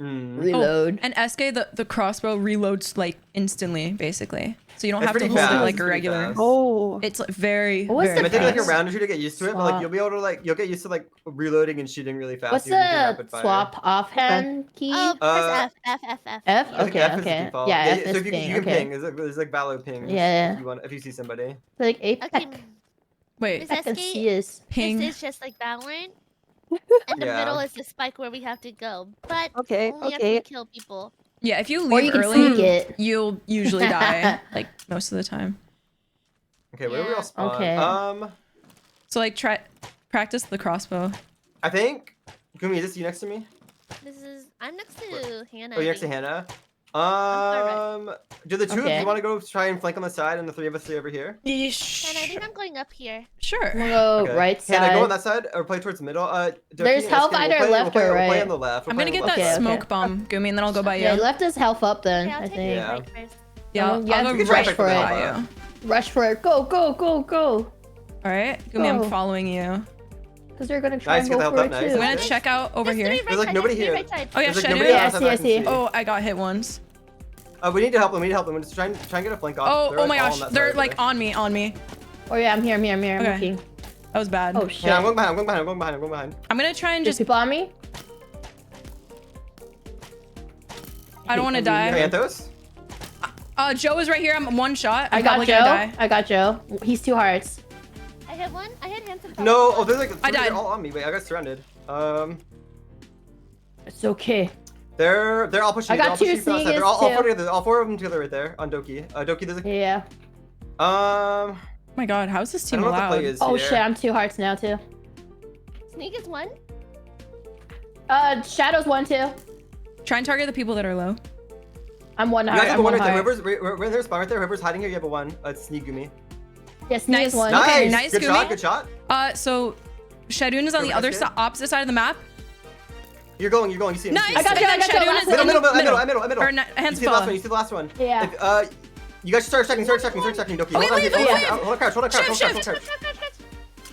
[SPEAKER 3] Mm.
[SPEAKER 5] reload.
[SPEAKER 2] And SK, the crossbow reloads like instantly, basically. So you don't
[SPEAKER 3] It's
[SPEAKER 2] have to
[SPEAKER 3] pretty
[SPEAKER 2] hold it
[SPEAKER 3] fast,
[SPEAKER 2] like
[SPEAKER 3] it's
[SPEAKER 2] a
[SPEAKER 3] pretty
[SPEAKER 2] regular.
[SPEAKER 3] fast.
[SPEAKER 6] Oh.
[SPEAKER 2] It's like very,
[SPEAKER 5] What's
[SPEAKER 2] very
[SPEAKER 3] It might take like a
[SPEAKER 2] fast.
[SPEAKER 3] round or 2 to get used to it, but like
[SPEAKER 5] Swap.
[SPEAKER 3] you'll be able to like you'll get used to like reloading and shooting really fast.
[SPEAKER 5] What's
[SPEAKER 3] using the
[SPEAKER 5] the
[SPEAKER 3] rapid fire.
[SPEAKER 5] swap offhand key?
[SPEAKER 4] Oh,
[SPEAKER 3] Uh,
[SPEAKER 4] press F.
[SPEAKER 5] F?
[SPEAKER 3] I think
[SPEAKER 5] Okay,
[SPEAKER 3] F is the
[SPEAKER 5] okay.
[SPEAKER 3] default.
[SPEAKER 5] Yeah, F
[SPEAKER 3] so
[SPEAKER 5] is
[SPEAKER 3] if you,
[SPEAKER 5] ping,
[SPEAKER 3] you can
[SPEAKER 5] okay.
[SPEAKER 3] ping. There's like Valo ping.
[SPEAKER 5] Yeah.
[SPEAKER 3] If you see somebody.
[SPEAKER 5] Like Apex.
[SPEAKER 4] Okay,
[SPEAKER 2] Wait,
[SPEAKER 4] Miss
[SPEAKER 5] Apex and
[SPEAKER 4] Esky,
[SPEAKER 5] CS.
[SPEAKER 2] ping.
[SPEAKER 4] this is just like Valorant. And the
[SPEAKER 3] Yeah.
[SPEAKER 4] middle is the spike where we have to go. But
[SPEAKER 6] Okay,
[SPEAKER 4] only
[SPEAKER 6] okay.
[SPEAKER 4] after we kill people.
[SPEAKER 2] Yeah, if you
[SPEAKER 5] Or
[SPEAKER 2] leave
[SPEAKER 5] you can
[SPEAKER 2] early,
[SPEAKER 5] sneak it.
[SPEAKER 2] you'll usually die, like most of the time.
[SPEAKER 3] Okay, where do we all spawn?
[SPEAKER 5] Okay.
[SPEAKER 2] So like try practice the crossbow.
[SPEAKER 3] I think. Gumi, is this you next to me?
[SPEAKER 4] I'm next to Hannah.
[SPEAKER 3] Oh,
[SPEAKER 4] I
[SPEAKER 3] you're next to
[SPEAKER 4] think.
[SPEAKER 3] Hannah.
[SPEAKER 4] far
[SPEAKER 3] Do the 2 of
[SPEAKER 5] Okay.
[SPEAKER 3] you want to go try and flank on the side, and the 3 of us stay over here?
[SPEAKER 4] And I think I'm going up here.
[SPEAKER 2] Sure.
[SPEAKER 5] We'll go
[SPEAKER 3] Okay.
[SPEAKER 5] right
[SPEAKER 3] Hannah, go on
[SPEAKER 5] side.
[SPEAKER 3] that side or play towards the middle. Ducky
[SPEAKER 5] There's
[SPEAKER 3] and
[SPEAKER 5] health
[SPEAKER 3] SK,
[SPEAKER 5] either left or
[SPEAKER 3] We'll play
[SPEAKER 5] right.
[SPEAKER 3] on the left.
[SPEAKER 2] I'm gonna get that
[SPEAKER 5] Okay, okay.
[SPEAKER 2] smoke bomb, Gumi, and then I'll go by you.
[SPEAKER 5] Yeah, left is health up then,
[SPEAKER 4] Okay, I'll
[SPEAKER 5] I
[SPEAKER 4] take
[SPEAKER 5] think.
[SPEAKER 4] it
[SPEAKER 3] Yeah.
[SPEAKER 4] right first.
[SPEAKER 2] Yeah,
[SPEAKER 5] Oh,
[SPEAKER 2] I'll
[SPEAKER 5] yeah,
[SPEAKER 2] go
[SPEAKER 5] you
[SPEAKER 3] can
[SPEAKER 2] right
[SPEAKER 3] try
[SPEAKER 2] for
[SPEAKER 3] for
[SPEAKER 2] by
[SPEAKER 3] that.
[SPEAKER 2] you.
[SPEAKER 5] Rush for it. Go, go, go, go.
[SPEAKER 2] All right, Gumi, I'm
[SPEAKER 5] Go.
[SPEAKER 2] following you.
[SPEAKER 5] Because they're gonna try
[SPEAKER 3] Nice,
[SPEAKER 5] and
[SPEAKER 3] get
[SPEAKER 5] go
[SPEAKER 3] the
[SPEAKER 5] for
[SPEAKER 3] health
[SPEAKER 5] it
[SPEAKER 3] up,
[SPEAKER 5] too.
[SPEAKER 3] nice.
[SPEAKER 2] I'm gonna
[SPEAKER 3] Okay.
[SPEAKER 2] check out over
[SPEAKER 4] There's
[SPEAKER 2] here.
[SPEAKER 4] three
[SPEAKER 3] There's, like,
[SPEAKER 4] right
[SPEAKER 3] nobody
[SPEAKER 4] side, there's
[SPEAKER 3] here.
[SPEAKER 4] three right side.
[SPEAKER 2] Oh yeah,
[SPEAKER 3] There's like
[SPEAKER 2] Shadow.
[SPEAKER 3] nobody
[SPEAKER 5] Yeah,
[SPEAKER 3] else
[SPEAKER 5] I
[SPEAKER 3] that
[SPEAKER 5] see, I
[SPEAKER 3] can
[SPEAKER 5] see.
[SPEAKER 2] Oh, I got hit once.
[SPEAKER 3] We need to help them. We need to help them. Let's try and get a flank off.
[SPEAKER 2] Oh,
[SPEAKER 3] They're,
[SPEAKER 2] oh
[SPEAKER 3] like,
[SPEAKER 2] my
[SPEAKER 3] all
[SPEAKER 2] gosh,
[SPEAKER 3] on that
[SPEAKER 2] they're
[SPEAKER 3] side
[SPEAKER 2] like
[SPEAKER 3] there.
[SPEAKER 2] on me.
[SPEAKER 5] Oh yeah, I'm here, I'm
[SPEAKER 2] Okay.
[SPEAKER 5] looking.
[SPEAKER 2] That was bad.
[SPEAKER 5] Oh shit.
[SPEAKER 3] Yeah, I'm going behind.
[SPEAKER 2] I'm gonna try and
[SPEAKER 5] There's
[SPEAKER 2] just.
[SPEAKER 5] people on me?
[SPEAKER 2] I don't want to die.
[SPEAKER 3] Anthos?
[SPEAKER 2] Joe is right here. I'm one shot. I'm
[SPEAKER 5] I got
[SPEAKER 2] probably
[SPEAKER 5] Joe.
[SPEAKER 2] gonna die.
[SPEAKER 5] I got Joe. He's 2 hearts.
[SPEAKER 4] I hit one. I hit Hanson.
[SPEAKER 3] No. Oh, there's like
[SPEAKER 2] I
[SPEAKER 3] they're
[SPEAKER 2] died.
[SPEAKER 3] all on me. Wait, I got surrounded.
[SPEAKER 5] It's okay.
[SPEAKER 3] They're all pushing.
[SPEAKER 5] I got
[SPEAKER 3] they're all pushing
[SPEAKER 5] two
[SPEAKER 3] from outside. They're
[SPEAKER 5] sneakers,
[SPEAKER 3] all
[SPEAKER 5] too.
[SPEAKER 3] four together. All 4 of them together right there on Doki. Doki, there's a.
[SPEAKER 5] Yeah.
[SPEAKER 2] Oh my god, how is this
[SPEAKER 3] I
[SPEAKER 2] team
[SPEAKER 3] don't know what the
[SPEAKER 2] allowed?
[SPEAKER 3] play is
[SPEAKER 5] Oh
[SPEAKER 3] here.
[SPEAKER 5] shit, I'm 2 hearts now too.
[SPEAKER 4] Sneak is one.
[SPEAKER 5] Shadow's 1 too.
[SPEAKER 2] Try and target the people that are low.
[SPEAKER 5] I'm 1
[SPEAKER 3] You
[SPEAKER 5] heart.
[SPEAKER 3] guys have
[SPEAKER 5] I'm
[SPEAKER 3] a 1
[SPEAKER 5] 1
[SPEAKER 3] right there.
[SPEAKER 5] heart.
[SPEAKER 3] We're in their spot right there. Whoever's hiding here, you have a 1. It's Sneegumi.
[SPEAKER 5] Yes,
[SPEAKER 2] Nice.
[SPEAKER 5] nice. 1.
[SPEAKER 3] Nice.
[SPEAKER 2] Okay, nice,
[SPEAKER 3] Good
[SPEAKER 2] Gumi.
[SPEAKER 3] shot. Good shot.
[SPEAKER 2] So Shadoon is on
[SPEAKER 3] Go,
[SPEAKER 2] the other
[SPEAKER 3] SK.
[SPEAKER 2] side, opposite side of the map.
[SPEAKER 3] You're going. You see him.
[SPEAKER 2] Nice.
[SPEAKER 3] You see
[SPEAKER 5] I got
[SPEAKER 3] him.
[SPEAKER 5] you, I got you,
[SPEAKER 2] Shadoon
[SPEAKER 5] last
[SPEAKER 2] is
[SPEAKER 5] one.
[SPEAKER 3] Middle.
[SPEAKER 2] Or not,
[SPEAKER 3] You
[SPEAKER 2] hands
[SPEAKER 3] see the last one.
[SPEAKER 2] fallen.
[SPEAKER 3] You see the last one.
[SPEAKER 5] Yeah.
[SPEAKER 3] If, you guys start checking, Doki.
[SPEAKER 2] Wait,
[SPEAKER 3] Hold on,
[SPEAKER 2] wait,
[SPEAKER 3] hold
[SPEAKER 2] wait,
[SPEAKER 3] on,
[SPEAKER 2] wait.
[SPEAKER 3] hold on, crouch.
[SPEAKER 2] Shift.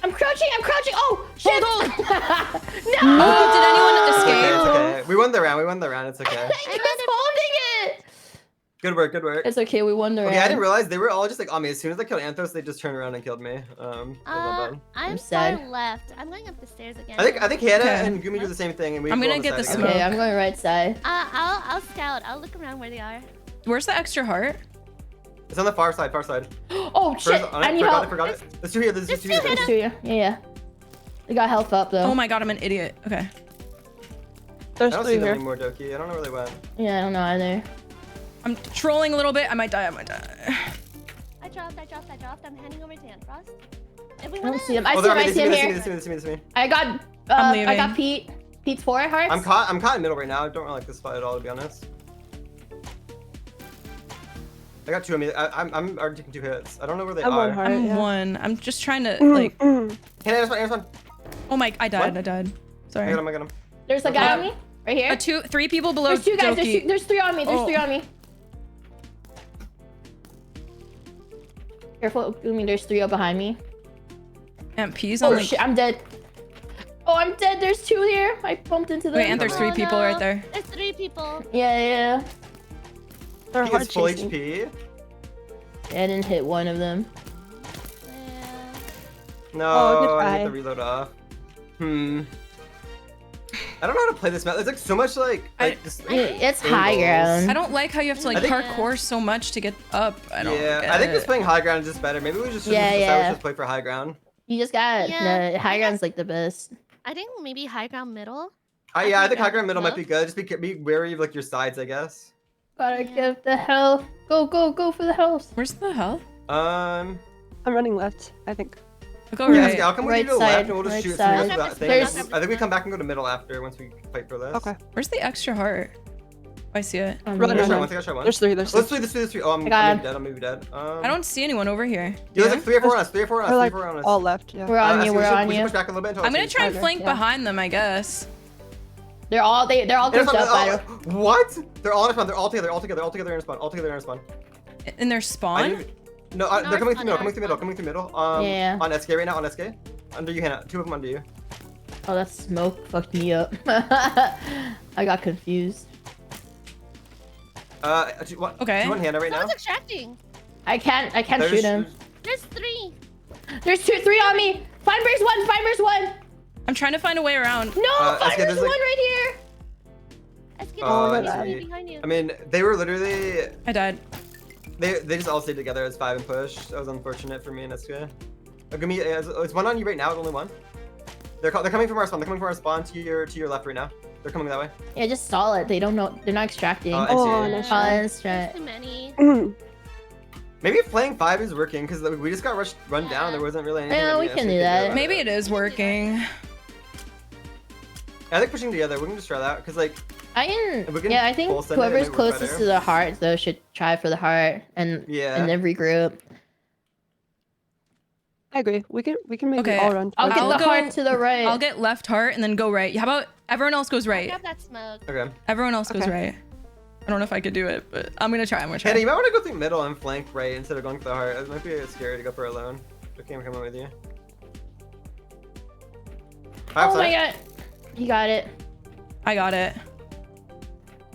[SPEAKER 5] I'm crouching. Oh shit.
[SPEAKER 2] Hold.
[SPEAKER 5] no.
[SPEAKER 2] Oh, did anyone
[SPEAKER 3] It's
[SPEAKER 2] escape?
[SPEAKER 3] okay. We won the round. It's okay.
[SPEAKER 5] He was holding it.
[SPEAKER 3] Good work.
[SPEAKER 5] It's okay. We won the round.
[SPEAKER 3] Okay, I didn't realize they were all just like on me. As soon as I killed Anthos, they just turned around and killed me. That was my bad.
[SPEAKER 4] I'm
[SPEAKER 5] sad.
[SPEAKER 4] far left. I'm going up the stairs again.
[SPEAKER 3] I think Hannah
[SPEAKER 2] Okay.
[SPEAKER 3] and Gumi do the same thing, and we.
[SPEAKER 2] I'm
[SPEAKER 3] go
[SPEAKER 2] gonna
[SPEAKER 3] on
[SPEAKER 2] get the
[SPEAKER 3] side
[SPEAKER 2] smoke.
[SPEAKER 3] together.
[SPEAKER 5] Okay, I'm going right side.
[SPEAKER 4] I'll scout. I'll look around where they are.
[SPEAKER 2] Where's the extra heart?
[SPEAKER 3] It's on the far side.
[SPEAKER 5] Oh shit!
[SPEAKER 3] First, on
[SPEAKER 5] I
[SPEAKER 3] it,
[SPEAKER 5] need
[SPEAKER 3] forgot
[SPEAKER 5] help.
[SPEAKER 3] it, forgot it. There's 2 here. There's 2 here.
[SPEAKER 5] There's 2 here. Yeah. They got health up though.
[SPEAKER 2] Oh my god, I'm an idiot. Okay.
[SPEAKER 3] I
[SPEAKER 6] There's
[SPEAKER 3] don't
[SPEAKER 6] 3
[SPEAKER 3] see them
[SPEAKER 6] here.
[SPEAKER 3] anymore, Doki. I don't know where they went.
[SPEAKER 5] Yeah, I don't know either.
[SPEAKER 2] I'm trolling a little bit. I might die.
[SPEAKER 4] I dropped. I'm heading over to Antfrost. If we
[SPEAKER 5] I don't
[SPEAKER 4] wanna...
[SPEAKER 5] see him. I
[SPEAKER 3] Oh,
[SPEAKER 5] see
[SPEAKER 3] they're
[SPEAKER 5] him.
[SPEAKER 3] on
[SPEAKER 5] I
[SPEAKER 3] me.
[SPEAKER 5] see him
[SPEAKER 3] They
[SPEAKER 5] here.
[SPEAKER 3] see me.
[SPEAKER 5] I got.
[SPEAKER 2] I'm
[SPEAKER 5] I got
[SPEAKER 2] leaving.
[SPEAKER 5] Pete. Pete's 4 hearts.
[SPEAKER 3] I'm caught in middle right now. I don't really like this fight at all, to be honest. I got 2 on me. I'm already taking 2 hits. I don't know where they
[SPEAKER 6] I'm
[SPEAKER 3] are.
[SPEAKER 6] 1 heart.
[SPEAKER 2] I'm
[SPEAKER 6] yeah.
[SPEAKER 2] one. I'm just trying to like.
[SPEAKER 3] Hannah, here's one.
[SPEAKER 2] Oh my, I died.
[SPEAKER 3] What?
[SPEAKER 2] I died.
[SPEAKER 3] I
[SPEAKER 2] Sorry.
[SPEAKER 3] got him, I got him.
[SPEAKER 5] There's a guy on me right here.
[SPEAKER 2] 3 people below.
[SPEAKER 5] There's 2 guys.
[SPEAKER 2] Doki.
[SPEAKER 5] There's 3 on me. There's
[SPEAKER 2] Oh.
[SPEAKER 5] 3 on me. Careful, Umi. There's 3 up behind me.
[SPEAKER 2] And peas
[SPEAKER 5] Oh
[SPEAKER 2] on like.
[SPEAKER 5] shit, I'm dead. Oh, I'm dead. There's 2 here. I bumped into them.
[SPEAKER 2] Wait, and there's 3
[SPEAKER 4] Oh,
[SPEAKER 2] people
[SPEAKER 4] no.
[SPEAKER 2] right there.
[SPEAKER 4] There's 3 people.
[SPEAKER 5] Yeah.
[SPEAKER 6] They're
[SPEAKER 3] He
[SPEAKER 6] hard
[SPEAKER 3] gets full
[SPEAKER 6] chasing.
[SPEAKER 3] HP.
[SPEAKER 5] I didn't hit one of them.
[SPEAKER 4] Yeah.
[SPEAKER 3] No,
[SPEAKER 6] good
[SPEAKER 3] I
[SPEAKER 6] try.
[SPEAKER 3] need the reload off. I don't know how to play this map. There's like so much like just
[SPEAKER 5] It's high
[SPEAKER 3] angles.
[SPEAKER 5] ground.
[SPEAKER 2] I don't like how you have to like
[SPEAKER 3] I think-
[SPEAKER 2] parkour so much to get up. I don't.
[SPEAKER 3] Yeah,
[SPEAKER 2] get
[SPEAKER 3] I think
[SPEAKER 2] it.
[SPEAKER 3] just playing high ground is just better. Maybe we just should
[SPEAKER 5] Yeah.
[SPEAKER 3] just play for high ground.
[SPEAKER 5] You just got
[SPEAKER 4] Yeah,
[SPEAKER 5] high
[SPEAKER 4] I
[SPEAKER 5] ground's like the best.
[SPEAKER 4] I think maybe high ground middle.
[SPEAKER 3] Yeah, I
[SPEAKER 4] think
[SPEAKER 3] think high
[SPEAKER 4] that
[SPEAKER 3] ground middle might be
[SPEAKER 4] looks-
[SPEAKER 3] good. Just be wary of like your sides, I guess.
[SPEAKER 5] Gotta
[SPEAKER 4] Yeah.
[SPEAKER 5] give the health. Go for the health.
[SPEAKER 2] Where's the hell?
[SPEAKER 6] I'm running left, I think.
[SPEAKER 2] I'll go
[SPEAKER 3] Yeah,
[SPEAKER 2] right.
[SPEAKER 3] okay, I'll come with
[SPEAKER 5] Right
[SPEAKER 3] you to the
[SPEAKER 5] side,
[SPEAKER 3] left and we'll just
[SPEAKER 5] right
[SPEAKER 3] shoot
[SPEAKER 5] side.
[SPEAKER 3] through that thing.
[SPEAKER 5] There's-
[SPEAKER 3] I think we come back and go to middle after once we fight for this.
[SPEAKER 6] Okay.
[SPEAKER 2] Where's the extra heart? I see it.
[SPEAKER 5] Oh,
[SPEAKER 6] Run,
[SPEAKER 5] no.
[SPEAKER 3] I
[SPEAKER 6] run,
[SPEAKER 3] think I
[SPEAKER 6] run.
[SPEAKER 3] shot one.
[SPEAKER 6] There's 3, there's 3.
[SPEAKER 3] Let's do this. Oh, I'm
[SPEAKER 5] got
[SPEAKER 3] maybe dead. I'm maybe dead.
[SPEAKER 2] I don't see anyone over here.
[SPEAKER 3] Yeah, there's
[SPEAKER 2] Yeah?
[SPEAKER 3] like 3 or 4 on us. 3 or 4 on us.
[SPEAKER 6] They're
[SPEAKER 3] 3
[SPEAKER 6] like
[SPEAKER 3] or 4 on us.
[SPEAKER 6] all left, yeah.
[SPEAKER 5] We're on you.
[SPEAKER 3] we
[SPEAKER 5] We're
[SPEAKER 3] should-
[SPEAKER 5] on
[SPEAKER 3] we should
[SPEAKER 5] you.
[SPEAKER 3] push back a little bit until
[SPEAKER 2] I'm gonna
[SPEAKER 3] it's
[SPEAKER 2] try and
[SPEAKER 6] Okay,
[SPEAKER 2] flank
[SPEAKER 6] yeah.
[SPEAKER 2] behind them, I guess.
[SPEAKER 5] They're all grouped up. By
[SPEAKER 3] What? They're all in a spawn. They're all together in a spawn.
[SPEAKER 2] In their
[SPEAKER 3] I
[SPEAKER 2] spawn?
[SPEAKER 3] didn't- No,
[SPEAKER 4] No,
[SPEAKER 3] they're coming
[SPEAKER 4] it's
[SPEAKER 3] through
[SPEAKER 4] not
[SPEAKER 3] middle.
[SPEAKER 4] our
[SPEAKER 3] Coming through middle.
[SPEAKER 5] Yeah.
[SPEAKER 3] On SK right now. On SK. Under you, Hannah. 2 of them under you.
[SPEAKER 5] Oh, that smoke fucked me up. I got confused.
[SPEAKER 2] Okay.
[SPEAKER 3] Do you want Hannah right now?
[SPEAKER 4] Someone's extracting.
[SPEAKER 5] I can't
[SPEAKER 3] There's-
[SPEAKER 5] shoot him.
[SPEAKER 4] There's 3.
[SPEAKER 5] There's 3 on me. Fiber's one.
[SPEAKER 2] I'm trying to find a way around.
[SPEAKER 5] No,
[SPEAKER 3] SK,
[SPEAKER 5] Fiber's
[SPEAKER 3] there's, like-
[SPEAKER 5] one right here.
[SPEAKER 4] SK,
[SPEAKER 3] Oh,
[SPEAKER 6] I
[SPEAKER 4] there's
[SPEAKER 6] see.
[SPEAKER 4] 3 behind you.
[SPEAKER 3] I mean, they were literally.
[SPEAKER 2] I died.
[SPEAKER 3] They just all stayed together as 5 and push. That was unfortunate for me and SK. Give me. It's one on you right now. Only one. They're coming from our spawn. They're coming from our spawn to your left right now. They're coming that way.
[SPEAKER 5] Yeah, just stall it. They don't know. They're not extracting.
[SPEAKER 3] I see.
[SPEAKER 6] Oh, nice
[SPEAKER 5] Oh,
[SPEAKER 6] try.
[SPEAKER 5] that's right.
[SPEAKER 4] There's too many.
[SPEAKER 3] Maybe playing 5 is working because we just got run down. There wasn't really anything.
[SPEAKER 5] Yeah,
[SPEAKER 3] that
[SPEAKER 5] we
[SPEAKER 3] SK
[SPEAKER 5] can
[SPEAKER 3] could
[SPEAKER 5] do that.
[SPEAKER 3] about
[SPEAKER 2] Maybe
[SPEAKER 3] it.
[SPEAKER 2] it is working.
[SPEAKER 3] I think pushing together. We can just try that because like. If we can
[SPEAKER 5] Yeah, I think
[SPEAKER 3] full send it, it
[SPEAKER 5] whoever's
[SPEAKER 3] might work
[SPEAKER 5] closest
[SPEAKER 3] better.
[SPEAKER 5] to the heart though should try for the heart and
[SPEAKER 3] Yeah.
[SPEAKER 5] then regroup.
[SPEAKER 6] I agree. We can maybe
[SPEAKER 2] Okay.
[SPEAKER 6] all run.
[SPEAKER 5] I'll
[SPEAKER 6] together.
[SPEAKER 5] get
[SPEAKER 2] I'll
[SPEAKER 5] the
[SPEAKER 2] go-
[SPEAKER 5] heart to the right.
[SPEAKER 2] I'll get left heart and then go right. How about everyone else goes right?
[SPEAKER 4] Grab that smoke.
[SPEAKER 3] Okay.
[SPEAKER 2] Everyone else goes
[SPEAKER 6] Okay.
[SPEAKER 2] right. I don't know if I could do it, but I'm gonna try.
[SPEAKER 3] Hannah, you might want to go through middle and flank right instead of going for the heart. It might be scary to go for alone. Okay, I'm coming with you.
[SPEAKER 5] Oh my god. He got it.
[SPEAKER 2] I got it.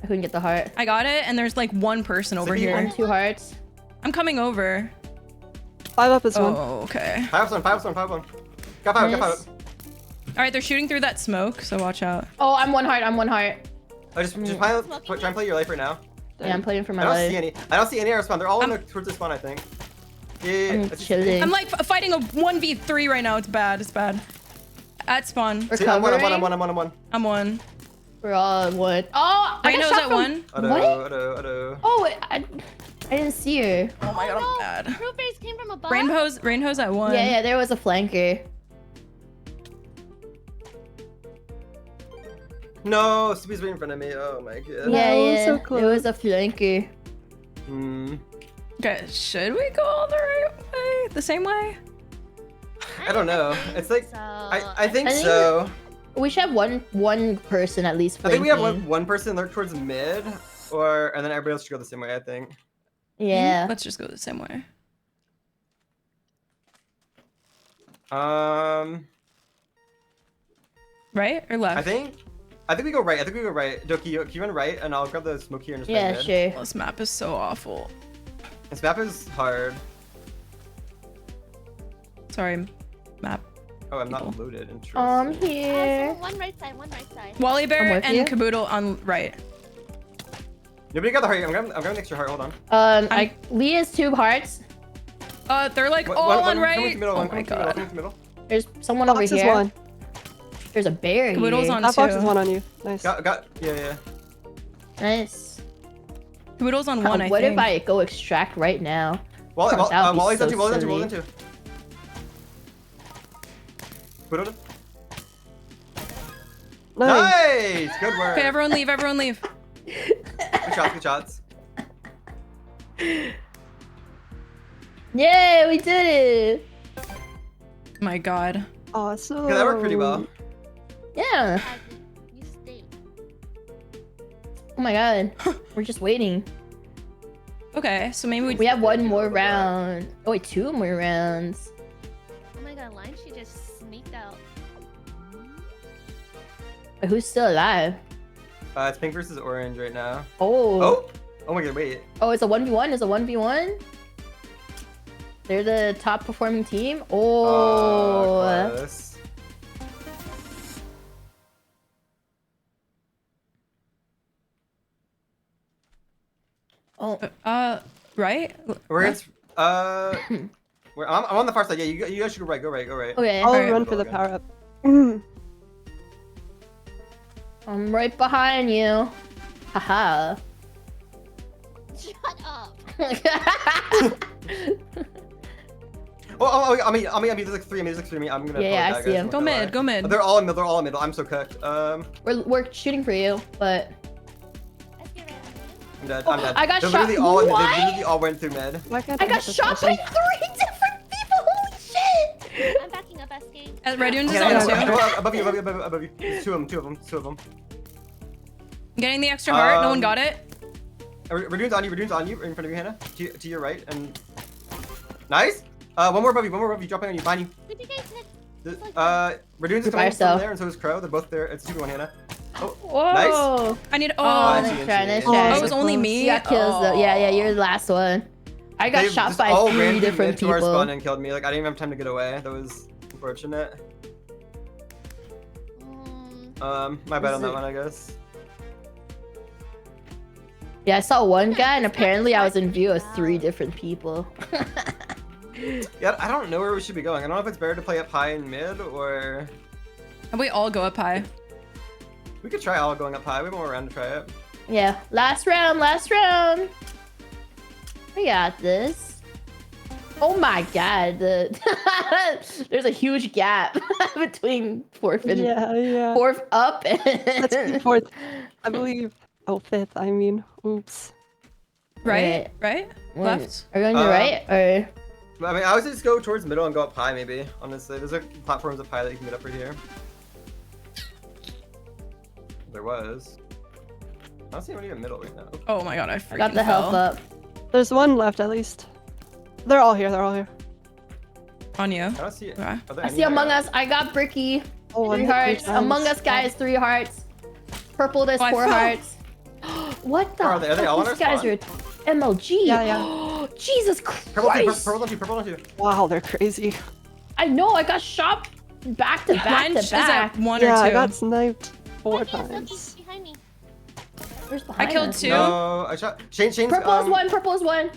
[SPEAKER 5] I couldn't get the heart.
[SPEAKER 2] I got it, and there's like one person over
[SPEAKER 3] Sticky.
[SPEAKER 2] here.
[SPEAKER 5] I'm 2 hearts.
[SPEAKER 2] I'm coming over.
[SPEAKER 6] 5 up is one.
[SPEAKER 2] Oh, okay.
[SPEAKER 3] 5 on. Got 5. Got 5.
[SPEAKER 5] Nice.
[SPEAKER 2] All right, they're shooting through that smoke, so watch out.
[SPEAKER 5] Oh, I'm 1 heart.
[SPEAKER 3] Just try and play your life right now.
[SPEAKER 5] Yeah, I'm playing for
[SPEAKER 3] I
[SPEAKER 5] my
[SPEAKER 3] don't
[SPEAKER 5] life.
[SPEAKER 3] see any. I don't see any in our spawn. They're all towards the spawn, I think. Yeah.
[SPEAKER 5] I'm
[SPEAKER 3] it's just-
[SPEAKER 5] chilling.
[SPEAKER 2] I'm like fighting a 1v3 right now. It's bad. It's bad. At spawn.
[SPEAKER 3] See, I'm one.
[SPEAKER 5] Recovering.
[SPEAKER 2] I'm one.
[SPEAKER 5] We're all 1. Oh, I got
[SPEAKER 2] Rhino's
[SPEAKER 5] shot
[SPEAKER 2] at
[SPEAKER 5] from-
[SPEAKER 2] 1.
[SPEAKER 3] Odo.
[SPEAKER 5] Oh, I didn't see her.
[SPEAKER 2] Oh my god,
[SPEAKER 4] no.
[SPEAKER 2] I'm bad.
[SPEAKER 4] Roof base came from above.
[SPEAKER 2] Rainbow's at 1.
[SPEAKER 5] Yeah, there was a flanker.
[SPEAKER 3] No, Stevie's right in front of me. Oh my god.
[SPEAKER 5] Yeah,
[SPEAKER 6] No,
[SPEAKER 5] yeah.
[SPEAKER 6] so
[SPEAKER 5] There was a flanker.
[SPEAKER 3] Hmm.
[SPEAKER 2] Okay, should we go all the right way? The same way?
[SPEAKER 3] I don't know. It's like
[SPEAKER 4] So,
[SPEAKER 3] I think
[SPEAKER 5] I think
[SPEAKER 3] so.
[SPEAKER 5] We should have one person at least
[SPEAKER 3] I think we have
[SPEAKER 5] flanking.
[SPEAKER 3] one person lurk towards mid, and then everybody else should go the same way. I think.
[SPEAKER 5] Yeah.
[SPEAKER 2] Let's just go the same way. Right or left?
[SPEAKER 3] I think we go right. Doki, can you run right, and I'll grab the smoke here and just
[SPEAKER 5] Yeah,
[SPEAKER 3] play mid.
[SPEAKER 5] sure.
[SPEAKER 2] This map is so awful.
[SPEAKER 3] This map is hard.
[SPEAKER 2] Sorry, map.
[SPEAKER 3] Oh, I'm not
[SPEAKER 2] People.
[SPEAKER 3] loaded. Interesting.
[SPEAKER 5] Here.
[SPEAKER 4] one right side, one right side.
[SPEAKER 2] Wally Bear
[SPEAKER 5] I'm with
[SPEAKER 2] and
[SPEAKER 5] you.
[SPEAKER 2] Caboodle on right.
[SPEAKER 3] Nobody got the heart. I'm grabbing the extra heart. Hold on.
[SPEAKER 5] Lee has 2 hearts.
[SPEAKER 2] They're like
[SPEAKER 3] One-
[SPEAKER 2] all
[SPEAKER 3] one-
[SPEAKER 2] on
[SPEAKER 3] one coming
[SPEAKER 2] right.
[SPEAKER 3] to middle,
[SPEAKER 2] Oh
[SPEAKER 3] one
[SPEAKER 2] my
[SPEAKER 3] coming to middle,
[SPEAKER 2] god.
[SPEAKER 3] coming to middle.
[SPEAKER 5] There's someone over
[SPEAKER 6] Box is
[SPEAKER 5] here.
[SPEAKER 6] 1.
[SPEAKER 5] There's a bear
[SPEAKER 2] Caboodle's
[SPEAKER 5] here.
[SPEAKER 2] on
[SPEAKER 6] That box is
[SPEAKER 2] 2.
[SPEAKER 6] 1 on you. Nice.
[SPEAKER 3] Yeah.
[SPEAKER 5] Nice.
[SPEAKER 2] Caboodle's on 1, I
[SPEAKER 5] What
[SPEAKER 2] think.
[SPEAKER 5] if I go extract right now?
[SPEAKER 3] Wally's
[SPEAKER 5] That would be
[SPEAKER 3] on
[SPEAKER 5] so
[SPEAKER 3] 2. Wally's on 2.
[SPEAKER 5] silly.
[SPEAKER 3] Wally's on 2.
[SPEAKER 6] Nice.
[SPEAKER 3] Nice. Good work.
[SPEAKER 2] Okay, everyone leave. Everyone leave.
[SPEAKER 3] Good shots.
[SPEAKER 5] Yeah, we did it.
[SPEAKER 2] My god.
[SPEAKER 6] Awesome.
[SPEAKER 3] Yeah, that worked pretty well.
[SPEAKER 5] Yeah.
[SPEAKER 4] You stay.
[SPEAKER 5] Oh my god. We're just waiting.
[SPEAKER 2] Okay, so maybe
[SPEAKER 5] We have one more round. Oh wait, 2 more rounds.
[SPEAKER 4] Oh my god, Line, she just sneaked out.
[SPEAKER 5] Wait, who's still alive?
[SPEAKER 3] It's pink versus orange right now.
[SPEAKER 5] Oh.
[SPEAKER 3] Oh! Oh my god, wait.
[SPEAKER 5] Oh, it's a 1v1? It's a 1v1? They're the top performing team? Oh.
[SPEAKER 3] Close.
[SPEAKER 5] Oh.
[SPEAKER 2] Right?
[SPEAKER 3] We're against, I'm on the far side. Yeah, you guys should go right, go right, go right.
[SPEAKER 5] Okay.
[SPEAKER 6] I'll
[SPEAKER 2] Alright.
[SPEAKER 6] run for the power up.
[SPEAKER 5] I'm right behind you. Haha.
[SPEAKER 4] Shut up.
[SPEAKER 3] Oh, I mean, there's like 3 of me, I'm gonna
[SPEAKER 5] Yeah,
[SPEAKER 3] pull
[SPEAKER 5] I
[SPEAKER 3] it
[SPEAKER 5] see
[SPEAKER 3] guys,
[SPEAKER 5] him.
[SPEAKER 3] I'm
[SPEAKER 2] Go
[SPEAKER 3] not gonna
[SPEAKER 2] mid,
[SPEAKER 3] lie.
[SPEAKER 2] go mid.
[SPEAKER 3] They're all in middle, I'm so cooked.
[SPEAKER 5] We're shooting for you, but
[SPEAKER 4] Let's get right
[SPEAKER 3] I'm dead,
[SPEAKER 5] Oh,
[SPEAKER 3] I'm dead.
[SPEAKER 5] I got
[SPEAKER 3] They're
[SPEAKER 5] shot.
[SPEAKER 3] literally all, they
[SPEAKER 5] What?
[SPEAKER 3] literally all went through mid.
[SPEAKER 6] Why can't
[SPEAKER 5] I got
[SPEAKER 6] hit this
[SPEAKER 5] shot by 3
[SPEAKER 6] person?
[SPEAKER 5] different people. Holy shit!
[SPEAKER 4] I'm backing up, SK.
[SPEAKER 2] Red Dunes is
[SPEAKER 3] Yeah,
[SPEAKER 2] on
[SPEAKER 3] yeah,
[SPEAKER 2] too.
[SPEAKER 3] yeah, above you. There's 2 of them.
[SPEAKER 2] Getting the extra heart. No one
[SPEAKER 3] Um,
[SPEAKER 2] got it.
[SPEAKER 3] Redune's on you, in front of you, Hannah. To your right, and... Nice! One more above you, dropping on you, behind you.
[SPEAKER 4] Wait, you guys hit.
[SPEAKER 3] Redune's
[SPEAKER 5] You're by
[SPEAKER 3] coming from
[SPEAKER 5] yourself.
[SPEAKER 3] there, and so is Crow. They're both there. It's 2v1, Hannah. Oh,
[SPEAKER 5] Whoa.
[SPEAKER 2] I need.
[SPEAKER 5] Oh,
[SPEAKER 2] Oh,
[SPEAKER 3] I
[SPEAKER 5] nice
[SPEAKER 3] see,
[SPEAKER 5] try,
[SPEAKER 3] I see.
[SPEAKER 5] nice
[SPEAKER 3] Oh,
[SPEAKER 5] try.
[SPEAKER 2] it was only me.
[SPEAKER 5] You got kills though. Yeah,
[SPEAKER 2] Oh.
[SPEAKER 5] you're the last one. I got
[SPEAKER 3] they
[SPEAKER 5] shot
[SPEAKER 3] just
[SPEAKER 5] by
[SPEAKER 3] all
[SPEAKER 5] 3
[SPEAKER 3] ran
[SPEAKER 5] different
[SPEAKER 3] to our
[SPEAKER 5] people.
[SPEAKER 3] spawn and killed me. Like, I didn't even have time to get away. That was unfortunate. My bad on that one, I guess.
[SPEAKER 5] Yeah, I saw one guy and apparently I was in view of 3 different people.
[SPEAKER 3] Yeah, I don't know where we should be going. I don't know if it's better to play up high and mid, or...
[SPEAKER 2] And we all go up high.
[SPEAKER 3] We could try all going up high. We have one more round to try it.
[SPEAKER 5] Yeah, last round. We got this. Oh my god, there's a huge gap between 4th and
[SPEAKER 6] Yeah.
[SPEAKER 5] 4th up
[SPEAKER 6] Let's
[SPEAKER 5] and
[SPEAKER 6] be 4th. I believe. Oh, 5th. I mean, oops.
[SPEAKER 2] Right? Right?
[SPEAKER 5] Wait,
[SPEAKER 2] Left?
[SPEAKER 5] Are you going to the right or?
[SPEAKER 3] I mean, I would just go towards middle and go up high, maybe. Honestly, there's like platforms up high that you can get up right here. There was. I don't see anyone in middle right now.
[SPEAKER 2] Oh my god, I
[SPEAKER 5] I
[SPEAKER 2] freaking
[SPEAKER 5] got the health
[SPEAKER 2] fell.
[SPEAKER 5] up.
[SPEAKER 6] There's one left at least. They're all here.
[SPEAKER 2] On you.
[SPEAKER 3] I don't see it.
[SPEAKER 2] Okay.
[SPEAKER 3] Are there
[SPEAKER 5] I
[SPEAKER 3] any
[SPEAKER 5] see
[SPEAKER 3] here?
[SPEAKER 5] Among Us. I got Bricky.
[SPEAKER 6] Oh,
[SPEAKER 5] 3
[SPEAKER 6] I'm hit 3
[SPEAKER 5] hearts.
[SPEAKER 6] times.
[SPEAKER 5] Among Us guys, 3 hearts. Purple does
[SPEAKER 2] Oh, I
[SPEAKER 5] 4
[SPEAKER 2] fell.
[SPEAKER 5] hearts. What the?
[SPEAKER 3] Are they all on
[SPEAKER 5] These
[SPEAKER 3] our
[SPEAKER 5] guys
[SPEAKER 3] spawn?
[SPEAKER 5] are MLG.
[SPEAKER 6] Yeah.
[SPEAKER 5] Jesus
[SPEAKER 3] Purple
[SPEAKER 5] Christ.
[SPEAKER 3] purple on two.
[SPEAKER 6] Wow, they're crazy.
[SPEAKER 5] I know. I got shot back to back
[SPEAKER 2] Mine
[SPEAKER 5] to
[SPEAKER 2] is at
[SPEAKER 5] back.
[SPEAKER 2] 1
[SPEAKER 6] Yeah,
[SPEAKER 2] or
[SPEAKER 6] I
[SPEAKER 2] 2.
[SPEAKER 6] got sniped 4
[SPEAKER 4] Loki,
[SPEAKER 6] times.
[SPEAKER 4] behind me.
[SPEAKER 5] Where's
[SPEAKER 2] I
[SPEAKER 5] behind
[SPEAKER 2] killed
[SPEAKER 5] us?
[SPEAKER 2] 2.
[SPEAKER 3] No, I shot. Shane's
[SPEAKER 5] Purple is 1. Purple is 1.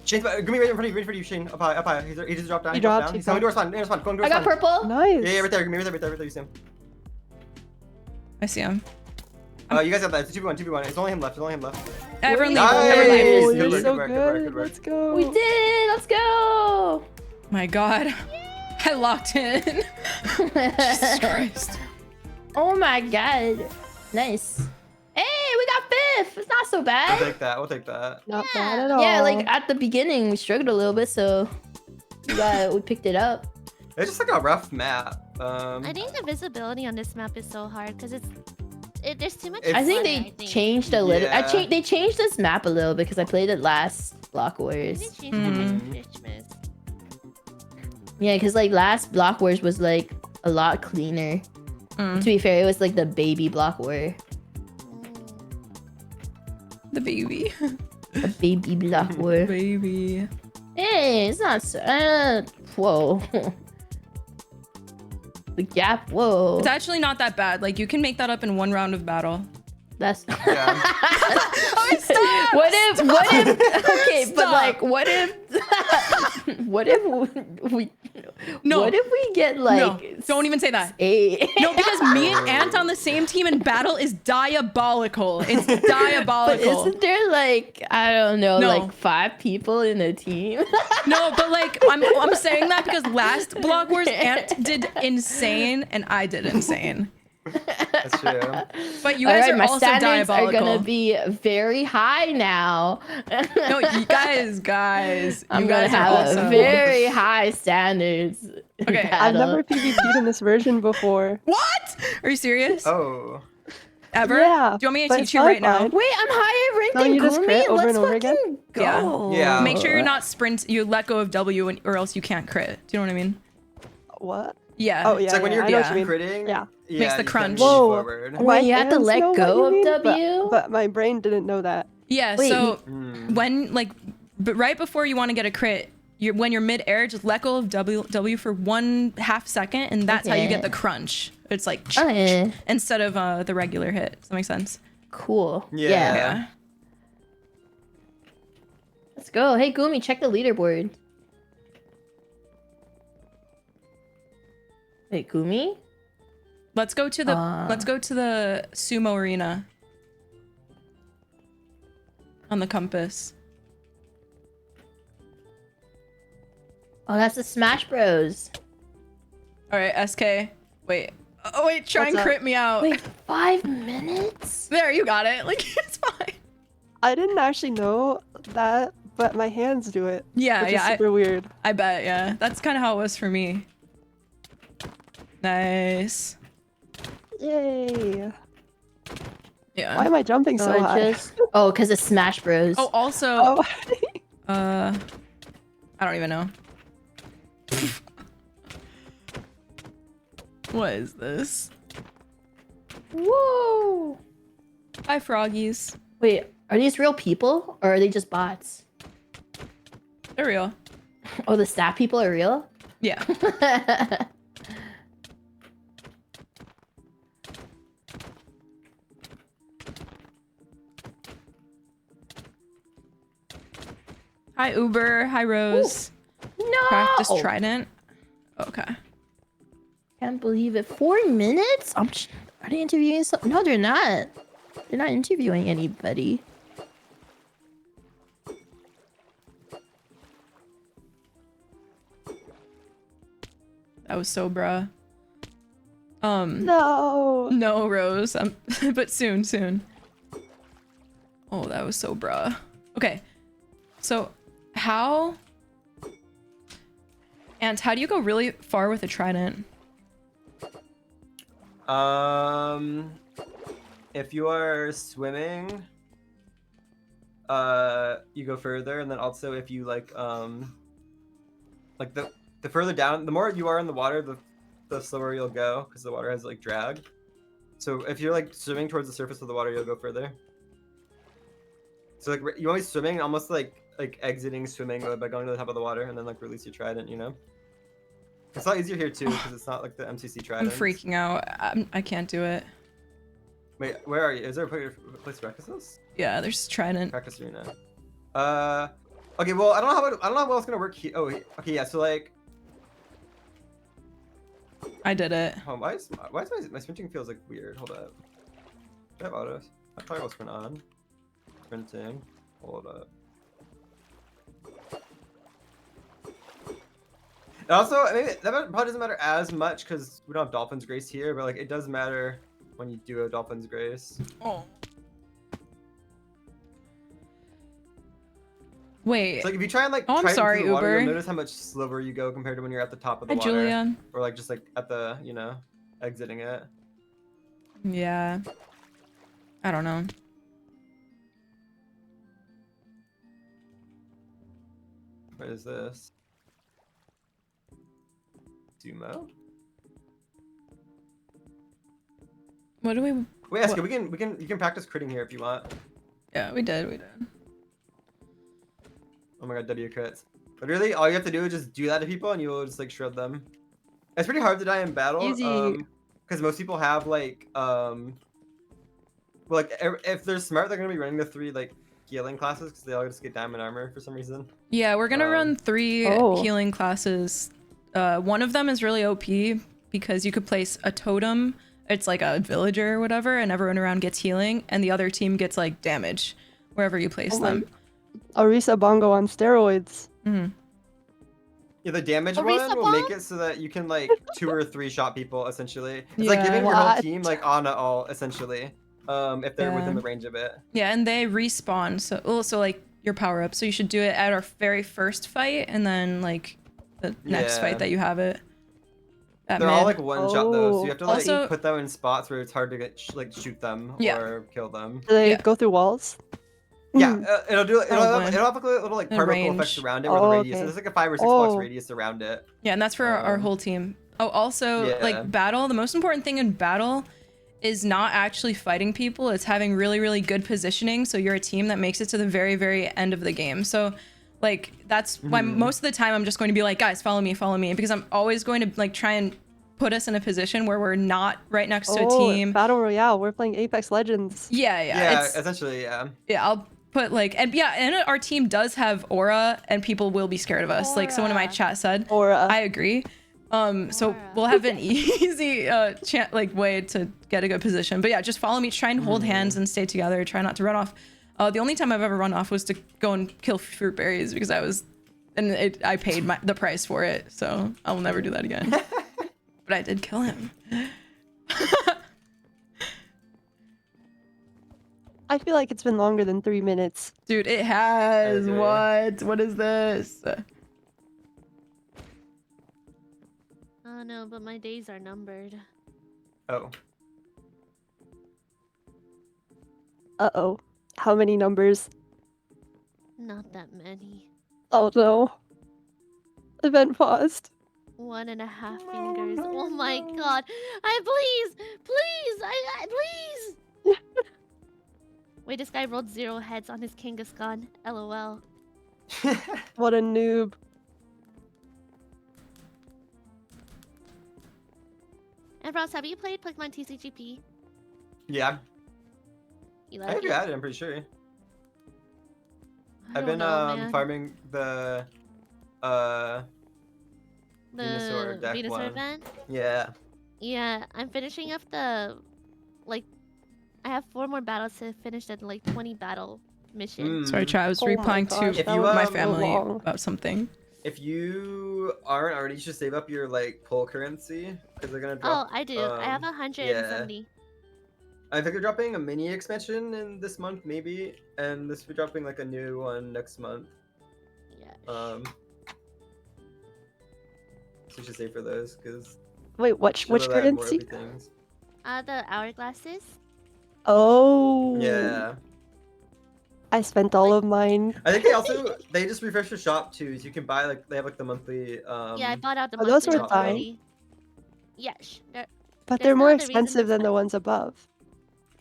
[SPEAKER 3] Shane's give me right in front of you, Shane. Up high. He just dropped down.
[SPEAKER 6] He
[SPEAKER 3] dropped
[SPEAKER 6] dropped,
[SPEAKER 3] down.
[SPEAKER 6] he
[SPEAKER 3] He's coming to our
[SPEAKER 6] dropped.
[SPEAKER 3] spawn. Going to our
[SPEAKER 5] I got
[SPEAKER 3] spawn.
[SPEAKER 5] purple.
[SPEAKER 6] Nice.
[SPEAKER 3] Yeah, right there. Give me right there. You see him.
[SPEAKER 2] I see him.
[SPEAKER 3] You guys got that. It's 2v1. It's only him left.
[SPEAKER 2] Everyone leave.
[SPEAKER 3] Nice.
[SPEAKER 2] Everyone leave.
[SPEAKER 6] Oh,
[SPEAKER 3] Good
[SPEAKER 6] you're
[SPEAKER 3] work,
[SPEAKER 6] so
[SPEAKER 3] good work,
[SPEAKER 6] good.
[SPEAKER 3] good work.
[SPEAKER 6] Let's go.
[SPEAKER 5] We did it. Let's go.
[SPEAKER 2] My god. I locked in. Jesus Christ.
[SPEAKER 5] Oh my god. Nice. Hey, we got 5th. It's not so
[SPEAKER 3] We'll
[SPEAKER 5] bad.
[SPEAKER 3] take that.
[SPEAKER 6] Not bad at all.
[SPEAKER 5] Yeah, like at the beginning we struggled a little bit, so we picked it up.
[SPEAKER 3] It's just like a rough map.
[SPEAKER 4] I think the visibility on this map is so hard because there's too much.
[SPEAKER 3] It's-
[SPEAKER 5] I think
[SPEAKER 4] water,
[SPEAKER 5] they changed a little.
[SPEAKER 3] Yeah.
[SPEAKER 5] They changed this map a little because I played it last Block
[SPEAKER 4] They
[SPEAKER 5] Wars.
[SPEAKER 4] changed the
[SPEAKER 3] Mm-hmm.
[SPEAKER 4] Christmas.
[SPEAKER 5] Yeah, because like last Block Wars was like a lot cleaner.
[SPEAKER 2] Mm.
[SPEAKER 5] To be fair, it was like the baby Block War.
[SPEAKER 2] The baby.
[SPEAKER 5] The baby Block War.
[SPEAKER 2] Baby.
[SPEAKER 5] Hey, it's not so. Whoa. The gap. Whoa.
[SPEAKER 2] It's actually not that bad. Like, you can make that up in 1 round of battle.
[SPEAKER 5] That's.
[SPEAKER 3] Yeah.
[SPEAKER 2] Stop!
[SPEAKER 5] What if? Okay, but
[SPEAKER 2] Stop.
[SPEAKER 5] like, what if? What if we?
[SPEAKER 2] No.
[SPEAKER 5] What if we get like?
[SPEAKER 2] No, don't even say that.
[SPEAKER 5] 8?
[SPEAKER 2] No, because me and Ant on the same team in battle is diabolical. It's
[SPEAKER 5] But
[SPEAKER 2] diabolical.
[SPEAKER 5] isn't there like I don't know,
[SPEAKER 2] No.
[SPEAKER 5] like 5 people in a team?
[SPEAKER 2] No, but like I'm saying that because last Block Wars Ant did insane and I did insane.
[SPEAKER 3] That's true.
[SPEAKER 2] But you guys are
[SPEAKER 5] my
[SPEAKER 2] also
[SPEAKER 5] standards are
[SPEAKER 2] diabolical.
[SPEAKER 5] gonna be very high now.
[SPEAKER 2] No, you guys,
[SPEAKER 5] I'm
[SPEAKER 2] you
[SPEAKER 5] gonna
[SPEAKER 2] guys are
[SPEAKER 5] have
[SPEAKER 2] also.
[SPEAKER 5] a very high standards.
[SPEAKER 2] Okay.
[SPEAKER 6] I've
[SPEAKER 5] battle.
[SPEAKER 6] never PvP'd in this version before.
[SPEAKER 2] What? Are you serious?
[SPEAKER 3] Oh.
[SPEAKER 2] Ever?
[SPEAKER 6] Yeah,
[SPEAKER 2] Do you want me to
[SPEAKER 6] but
[SPEAKER 2] teach
[SPEAKER 6] it's
[SPEAKER 2] you right now?
[SPEAKER 6] fine.
[SPEAKER 5] Wait, I'm higher ranked
[SPEAKER 6] Don't
[SPEAKER 5] than
[SPEAKER 6] you just
[SPEAKER 5] Gumi?
[SPEAKER 6] crit over
[SPEAKER 5] Let's
[SPEAKER 6] and over again?
[SPEAKER 5] fucking
[SPEAKER 2] Yeah.
[SPEAKER 5] go.
[SPEAKER 3] Yeah.
[SPEAKER 2] Make sure you're not sprint. You let go of W, or else you can't crit. Do you know what I mean?
[SPEAKER 6] What?
[SPEAKER 2] Yeah.
[SPEAKER 6] Oh yeah,
[SPEAKER 3] It's like when
[SPEAKER 6] yeah,
[SPEAKER 3] you're
[SPEAKER 6] I know what you mean.
[SPEAKER 3] critting.
[SPEAKER 6] Yeah.
[SPEAKER 3] Yeah.
[SPEAKER 2] Makes the
[SPEAKER 3] you can't
[SPEAKER 2] crunch.
[SPEAKER 3] move
[SPEAKER 6] Whoa.
[SPEAKER 3] forward.
[SPEAKER 5] Wait,
[SPEAKER 6] My
[SPEAKER 5] you have to
[SPEAKER 6] hands
[SPEAKER 5] let
[SPEAKER 6] know what
[SPEAKER 5] go
[SPEAKER 6] you
[SPEAKER 5] of
[SPEAKER 6] mean,
[SPEAKER 5] W?
[SPEAKER 6] but my brain didn't know that.
[SPEAKER 2] Yeah.
[SPEAKER 5] Wait,
[SPEAKER 2] so
[SPEAKER 3] Hmm.
[SPEAKER 2] when but right before you want to get a crit, when you're mid-air, just let go of W for 1/2 second, and that's how you get the
[SPEAKER 5] Okay.
[SPEAKER 2] crunch. It's like
[SPEAKER 5] Okay.
[SPEAKER 2] instead of the regular hit. Does that make sense?
[SPEAKER 5] Cool.
[SPEAKER 3] Yeah.
[SPEAKER 2] Yeah.
[SPEAKER 5] Let's go. Hey, Gumi, check the leaderboard. Wait, Gumi?
[SPEAKER 2] Let's go to the sumo arena on the compass.
[SPEAKER 5] Oh, that's the Smash Bros.
[SPEAKER 2] All right, SK. Wait. Oh wait, try
[SPEAKER 6] What's
[SPEAKER 2] and
[SPEAKER 6] up?
[SPEAKER 2] crit me out.
[SPEAKER 5] Wait, 5 minutes?
[SPEAKER 2] There, you got it. Like it's fine.
[SPEAKER 6] I didn't actually know that, but my hands do it.
[SPEAKER 2] Yeah,
[SPEAKER 6] Which
[SPEAKER 2] yeah.
[SPEAKER 6] is super weird.
[SPEAKER 2] I bet. Yeah, that's kind of how it was for me. Nice.
[SPEAKER 6] Yay.
[SPEAKER 2] Yeah.
[SPEAKER 6] Why am I jumping so high?
[SPEAKER 5] Oh, because it's Smash Bros.
[SPEAKER 2] Oh, also,
[SPEAKER 6] Oh,
[SPEAKER 2] I don't even know. What is this?
[SPEAKER 5] Whoa!
[SPEAKER 2] Hi, froggies.
[SPEAKER 5] Wait, are these real people or are they just bots?
[SPEAKER 2] They're real.
[SPEAKER 5] Oh, the staff people are real?
[SPEAKER 2] Yeah. Hi, Uber. Hi, Rose.
[SPEAKER 5] No!
[SPEAKER 2] Practice Trident. Okay.
[SPEAKER 5] Can't believe it. 4 minutes? Are they interviewing some? No, they're not. They're not interviewing anybody.
[SPEAKER 2] That was so bruh.
[SPEAKER 6] no.
[SPEAKER 2] No, Rose. But soon. Oh, that was so bruh. Okay. So, how do you go really far with a trident?
[SPEAKER 3] If you are swimming, you go further, and then also if you like the further down, the more you are in the water, the slower you'll go, because the water has like drag. So if you're like swimming towards the surface of the water, you'll go further. So like you're always swimming, almost like exiting swimming by going to the top of the water, and then like release your trident. You know. It's a lot easier here too, because it's not like the MCC
[SPEAKER 2] I'm
[SPEAKER 3] trident.
[SPEAKER 2] freaking out. I can't do it.
[SPEAKER 3] Wait, where are you? Is there a place to practice this?
[SPEAKER 2] Yeah, there's trident.
[SPEAKER 3] Practice arena. Okay. Well, I don't know how it's gonna work here. Oh, okay. Yeah. So like,
[SPEAKER 2] I did it.
[SPEAKER 3] why is my sprinting feels like weird? Hold up. Do I have autos? I probably will sprint on. Sprinting. Hold up. And also, I mean, that probably doesn't matter as much because we don't have Dolphin's Grace here, but like it does matter when you do a Dolphin's Grace.
[SPEAKER 2] Oh. Wait.
[SPEAKER 3] So like if you try and like
[SPEAKER 2] Oh, I'm
[SPEAKER 3] try
[SPEAKER 2] sorry,
[SPEAKER 3] through the water,
[SPEAKER 2] Uber.
[SPEAKER 3] you'll notice how much slower you go compared to when you're at the top of the
[SPEAKER 2] Hi,
[SPEAKER 3] water.
[SPEAKER 2] Julia.
[SPEAKER 3] Or like just like at the, exiting it.
[SPEAKER 2] Yeah. I don't know.
[SPEAKER 3] What is this? Sumo?
[SPEAKER 2] What do we?
[SPEAKER 3] Wait, Eska,
[SPEAKER 2] What?
[SPEAKER 3] you can practice critting here if you want.
[SPEAKER 2] Yeah, we did.
[SPEAKER 3] Oh my god, W crits. But really, all you have to do is just do that to people and you will just like shred them. It's pretty hard to die in battle.
[SPEAKER 6] Easy.
[SPEAKER 3] Because most people have like well, like if they're smart, they're gonna be running the 3 like healing classes because they all just get diamond armor for some reason.
[SPEAKER 2] Yeah, we're gonna run 3
[SPEAKER 6] Oh.
[SPEAKER 2] healing classes. One of them is really OP because you could place a totem. It's like a villager or whatever, and everyone around gets healing, and the other team gets like damage wherever you place
[SPEAKER 6] Oh my-
[SPEAKER 2] them.
[SPEAKER 6] Arisa Bongo on steroids.
[SPEAKER 2] Mhm.
[SPEAKER 3] Yeah, the damage
[SPEAKER 4] A
[SPEAKER 3] one
[SPEAKER 4] reset
[SPEAKER 3] will make
[SPEAKER 4] bomb?
[SPEAKER 3] it so that you can like 2 or 3 shot people essentially. It's like
[SPEAKER 2] Yeah.
[SPEAKER 3] giving your whole
[SPEAKER 6] What?
[SPEAKER 3] team like on all essentially. If they're within the range of it.
[SPEAKER 2] Yeah, and they respawn. So also like your power up. So you should do it at our very first fight, and then like the next
[SPEAKER 3] Yeah.
[SPEAKER 2] fight that you have it. At
[SPEAKER 3] They're
[SPEAKER 2] mid.
[SPEAKER 3] all like one shot though, so you have to like
[SPEAKER 2] Also-
[SPEAKER 3] put them in spots where it's hard to get like shoot them
[SPEAKER 2] Yeah.
[SPEAKER 3] or kill them.
[SPEAKER 6] Do they
[SPEAKER 2] Yeah.
[SPEAKER 6] go through walls?
[SPEAKER 3] Yeah,
[SPEAKER 6] Hmm.
[SPEAKER 3] it'll do it'll have,
[SPEAKER 2] Probably.
[SPEAKER 3] it'll have like a little like
[SPEAKER 2] The
[SPEAKER 3] particle effects
[SPEAKER 2] range.
[SPEAKER 3] around it where the
[SPEAKER 6] Oh,
[SPEAKER 3] radius.
[SPEAKER 6] okay.
[SPEAKER 3] There's like a 5 or 6 blocks
[SPEAKER 6] Oh.
[SPEAKER 3] radius around it.
[SPEAKER 2] Yeah, and that's for our
[SPEAKER 3] Um,
[SPEAKER 2] whole team. Oh, also
[SPEAKER 3] yeah.
[SPEAKER 2] like battle. The most important thing in battle is not actually fighting people. It's having really, really good positioning. So you're a team that makes it to the very, very end of the game. So like that's why most of the time I'm just going to be like, guys, follow me, because I'm always going to like try and put us in a position where we're not right next to a team.
[SPEAKER 6] Battle Royale. We're playing Apex Legends.
[SPEAKER 2] Yeah,
[SPEAKER 3] Yeah,
[SPEAKER 2] it's,
[SPEAKER 3] essentially, yeah.
[SPEAKER 2] yeah, I'll put like, and yeah, and our team does have aura, and people will be scared of us. Like someone in my
[SPEAKER 4] Aura.
[SPEAKER 2] chat said.
[SPEAKER 6] Aura.
[SPEAKER 2] I agree. So
[SPEAKER 4] Aura.
[SPEAKER 2] we'll have an easy like way to get a good position. But yeah, just follow me. Try and hold hands and stay together. Try not to run off. The only time I've ever run off was to go and kill fruit berries because I paid the price for it. So I will never do that again. But I did kill him.
[SPEAKER 6] I feel like it's been longer than 3 minutes.
[SPEAKER 2] Dude, it has.
[SPEAKER 3] agree.
[SPEAKER 2] What is this?
[SPEAKER 4] Oh no, but my days are numbered.
[SPEAKER 3] Oh.
[SPEAKER 6] Uh-oh. How many numbers?
[SPEAKER 4] Not that many.
[SPEAKER 6] Oh no. Event paused.
[SPEAKER 4] 1.5 fingers. Oh my god. Please, please. Wait, this guy rolled 0 heads on his Kangaskhan. LOL.
[SPEAKER 6] What a noob.
[SPEAKER 4] And Ross, have you played Pokemon TCGP?
[SPEAKER 3] Yeah,
[SPEAKER 4] You
[SPEAKER 3] I
[SPEAKER 4] like
[SPEAKER 3] think you
[SPEAKER 4] it?
[SPEAKER 3] had it, I'm pretty sure.
[SPEAKER 4] I
[SPEAKER 3] I've
[SPEAKER 4] don't
[SPEAKER 3] been
[SPEAKER 4] know, man.
[SPEAKER 3] farming the Venusaur
[SPEAKER 4] The
[SPEAKER 3] deck
[SPEAKER 4] Venusaur
[SPEAKER 3] one.
[SPEAKER 4] event?
[SPEAKER 3] Yeah.
[SPEAKER 4] Yeah, I'm finishing up the like I have 4 more battles to finish the like 20 battle mission.
[SPEAKER 2] Sorry, chat. I was
[SPEAKER 6] Oh my
[SPEAKER 2] replying
[SPEAKER 6] gosh,
[SPEAKER 2] to
[SPEAKER 3] If you,
[SPEAKER 2] my
[SPEAKER 3] so
[SPEAKER 2] family
[SPEAKER 6] long.
[SPEAKER 2] about something.
[SPEAKER 3] If you aren't already, you should save up your like pull currency because they're gonna drop.
[SPEAKER 4] Oh, I do. I have 170.
[SPEAKER 3] I think they're dropping a mini expansion in this month, maybe, and this will be dropping like a new one next month.
[SPEAKER 4] Yeah.
[SPEAKER 3] So you should save for those because
[SPEAKER 6] Wait, which currency?
[SPEAKER 3] Things.
[SPEAKER 4] The hourglasses.
[SPEAKER 6] Oh.
[SPEAKER 3] Yeah.
[SPEAKER 6] I spent all of mine.
[SPEAKER 3] I think they just refreshed the shop too, so you can buy like they have like the monthly.
[SPEAKER 4] Yeah, I bought out the
[SPEAKER 6] Are those
[SPEAKER 4] monthly
[SPEAKER 3] worth
[SPEAKER 4] one
[SPEAKER 6] buying?
[SPEAKER 4] already. Yes.
[SPEAKER 6] But
[SPEAKER 4] There's
[SPEAKER 6] they're
[SPEAKER 4] no
[SPEAKER 6] more
[SPEAKER 4] other reason to
[SPEAKER 6] expensive than the
[SPEAKER 4] spend-
[SPEAKER 6] ones above.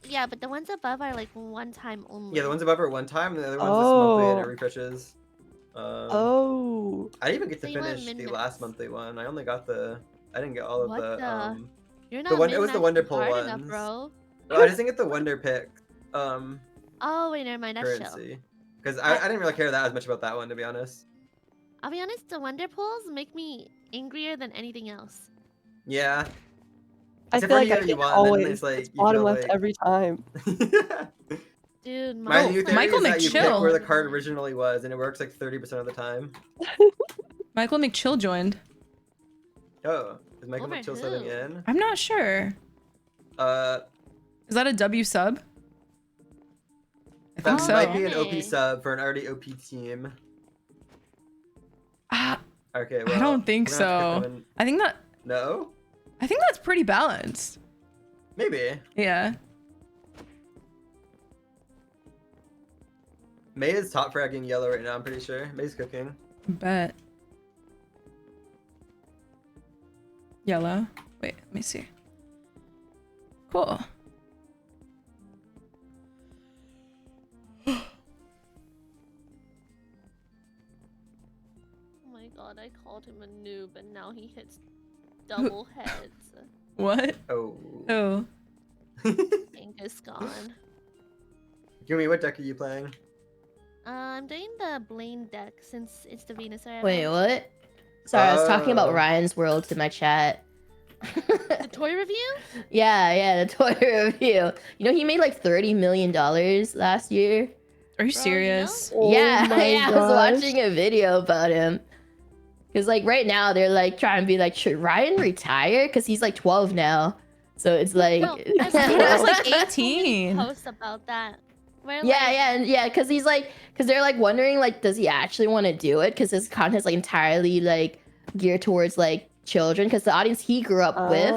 [SPEAKER 4] Yeah, but the ones above are like one time only.
[SPEAKER 3] Yeah, the ones above are one time, and the other ones just monthly and it
[SPEAKER 6] Oh.
[SPEAKER 3] refreshes.
[SPEAKER 6] Oh.
[SPEAKER 3] I didn't even get to
[SPEAKER 4] So you want
[SPEAKER 3] finish the
[SPEAKER 4] min-max.
[SPEAKER 3] last monthly one. I only got I didn't get all of
[SPEAKER 4] What
[SPEAKER 3] the.
[SPEAKER 4] the- You're not
[SPEAKER 3] it was the
[SPEAKER 4] min-maxing
[SPEAKER 3] Wonderful
[SPEAKER 4] hard enough,
[SPEAKER 3] ones.
[SPEAKER 4] bro.
[SPEAKER 3] No, I just didn't get the Wonder Pick
[SPEAKER 4] Oh wait, never mind. That's chill.
[SPEAKER 3] currency because I didn't really care that as much about that one to be honest.
[SPEAKER 4] I'll be honest. The wonder pulls make me angrier than anything else.
[SPEAKER 3] Yeah.
[SPEAKER 6] I
[SPEAKER 3] Except
[SPEAKER 6] feel
[SPEAKER 3] for
[SPEAKER 6] like I
[SPEAKER 3] you
[SPEAKER 6] get
[SPEAKER 3] won, and
[SPEAKER 6] always
[SPEAKER 3] it's like,
[SPEAKER 6] it's
[SPEAKER 3] you
[SPEAKER 6] bottom
[SPEAKER 3] feel
[SPEAKER 6] left
[SPEAKER 3] like-
[SPEAKER 6] every time.
[SPEAKER 4] Dude,
[SPEAKER 3] My
[SPEAKER 4] my
[SPEAKER 3] new theory
[SPEAKER 2] Michael
[SPEAKER 3] is that you pick
[SPEAKER 2] McChill.
[SPEAKER 3] where the card originally was, and it works like 30% of the time.
[SPEAKER 2] Michael McChill joined.
[SPEAKER 3] Oh, is Michael
[SPEAKER 4] Over
[SPEAKER 3] McChill
[SPEAKER 4] who?
[SPEAKER 3] subbing in?
[SPEAKER 2] I'm not sure.
[SPEAKER 3] That
[SPEAKER 2] Is that a W sub? I think so.
[SPEAKER 3] might be an OP
[SPEAKER 4] Okay.
[SPEAKER 3] sub for an already OP team.
[SPEAKER 2] Ah,
[SPEAKER 3] Okay,
[SPEAKER 2] I
[SPEAKER 3] well,
[SPEAKER 2] don't think
[SPEAKER 3] we're gonna have to
[SPEAKER 2] so.
[SPEAKER 3] pick them
[SPEAKER 2] I think
[SPEAKER 3] No?
[SPEAKER 2] that's pretty balanced.
[SPEAKER 3] Maybe.
[SPEAKER 2] Yeah.
[SPEAKER 3] May is top fragging yellow right now, I'm pretty sure. May's cooking.
[SPEAKER 2] Bet. Yellow. Wait, let me see. Cool.
[SPEAKER 4] Oh my god, I called him a noob and now he hits double heads.
[SPEAKER 2] What?
[SPEAKER 3] Oh.
[SPEAKER 2] Oh.
[SPEAKER 4] Angus gone.
[SPEAKER 3] Yumi, what deck are you playing?
[SPEAKER 4] I'm doing the Blaine deck since it's the Venusaur.
[SPEAKER 5] Wait,
[SPEAKER 4] event.
[SPEAKER 5] what? Sorry, I was talking about
[SPEAKER 3] Oh.
[SPEAKER 5] Ryan's World to my chat.
[SPEAKER 4] The toy review?
[SPEAKER 5] Yeah, the toy review. You know, he made like $30 million last year.
[SPEAKER 2] Are you
[SPEAKER 4] Bro,
[SPEAKER 2] serious?
[SPEAKER 6] Oh
[SPEAKER 5] yeah,
[SPEAKER 6] my
[SPEAKER 5] yeah, I was
[SPEAKER 6] gosh.
[SPEAKER 5] watching a video about him. Because like right now they're like trying to be like, should Ryan retire? Because he's like 12 now. So it's like
[SPEAKER 4] Bro, I've
[SPEAKER 2] He
[SPEAKER 4] seen
[SPEAKER 2] was, like,
[SPEAKER 4] so many
[SPEAKER 2] 18.
[SPEAKER 4] posts about that. Where,
[SPEAKER 5] yeah, because he's like, because they're like wondering like, does he actually want to do it? Because his content's like entirely like geared towards like children. Because the audience he grew up with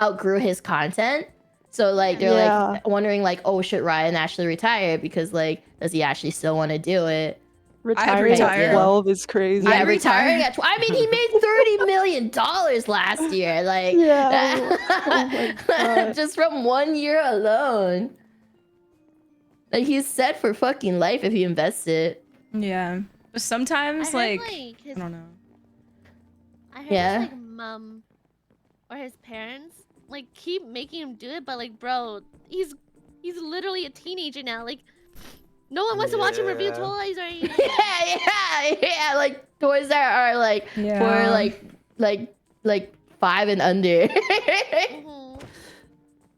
[SPEAKER 5] outgrew his content. So like they're like wondering like, oh, should Ryan actually retire? Because like, does he actually still want to do it?
[SPEAKER 6] Retiring at 12 is crazy.
[SPEAKER 5] Yeah, retiring at 12. I mean, he made $30 million last year. Like,
[SPEAKER 6] Yeah. Oh my God.
[SPEAKER 5] just from 1 year alone. Like, he's set for fucking life if he invests it.
[SPEAKER 2] Yeah. But sometimes,
[SPEAKER 4] I
[SPEAKER 2] like, I don't know.
[SPEAKER 4] I heard
[SPEAKER 5] Yeah.
[SPEAKER 4] his like mom or his parents like keep making him do it, but like, bro, he's literally a teenager now. Like, no one wants to watch him review
[SPEAKER 3] Yeah.
[SPEAKER 4] toys or anything.
[SPEAKER 5] yeah. Like, toys that are like for like 5 and under.
[SPEAKER 4] Mhm.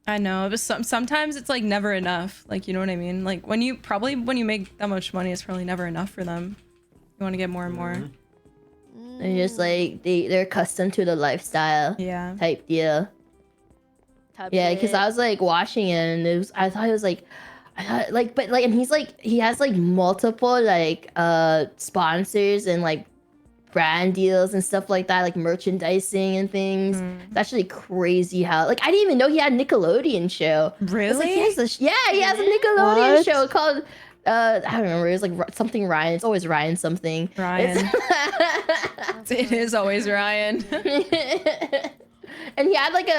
[SPEAKER 2] I know, but sometimes it's like never enough. Like, you know what I mean? Like when you make that much money, it's probably never enough for them. You want to get more and more.
[SPEAKER 5] They're just like they're accustomed to the lifestyle
[SPEAKER 2] Yeah.
[SPEAKER 5] type deal. Yeah, because I was like watching it and I thought it was like, and he's like, he has like multiple like sponsors and like brand deals and stuff like that, like merchandising and things. It's actually crazy how, like, I didn't even know he had a Nickelodeon show.
[SPEAKER 2] Really?
[SPEAKER 5] He has a Nickelodeon show called I don't remember. It was like something Ryan. It's always Ryan something.
[SPEAKER 2] Ryan. It is always Ryan.
[SPEAKER 5] And he had like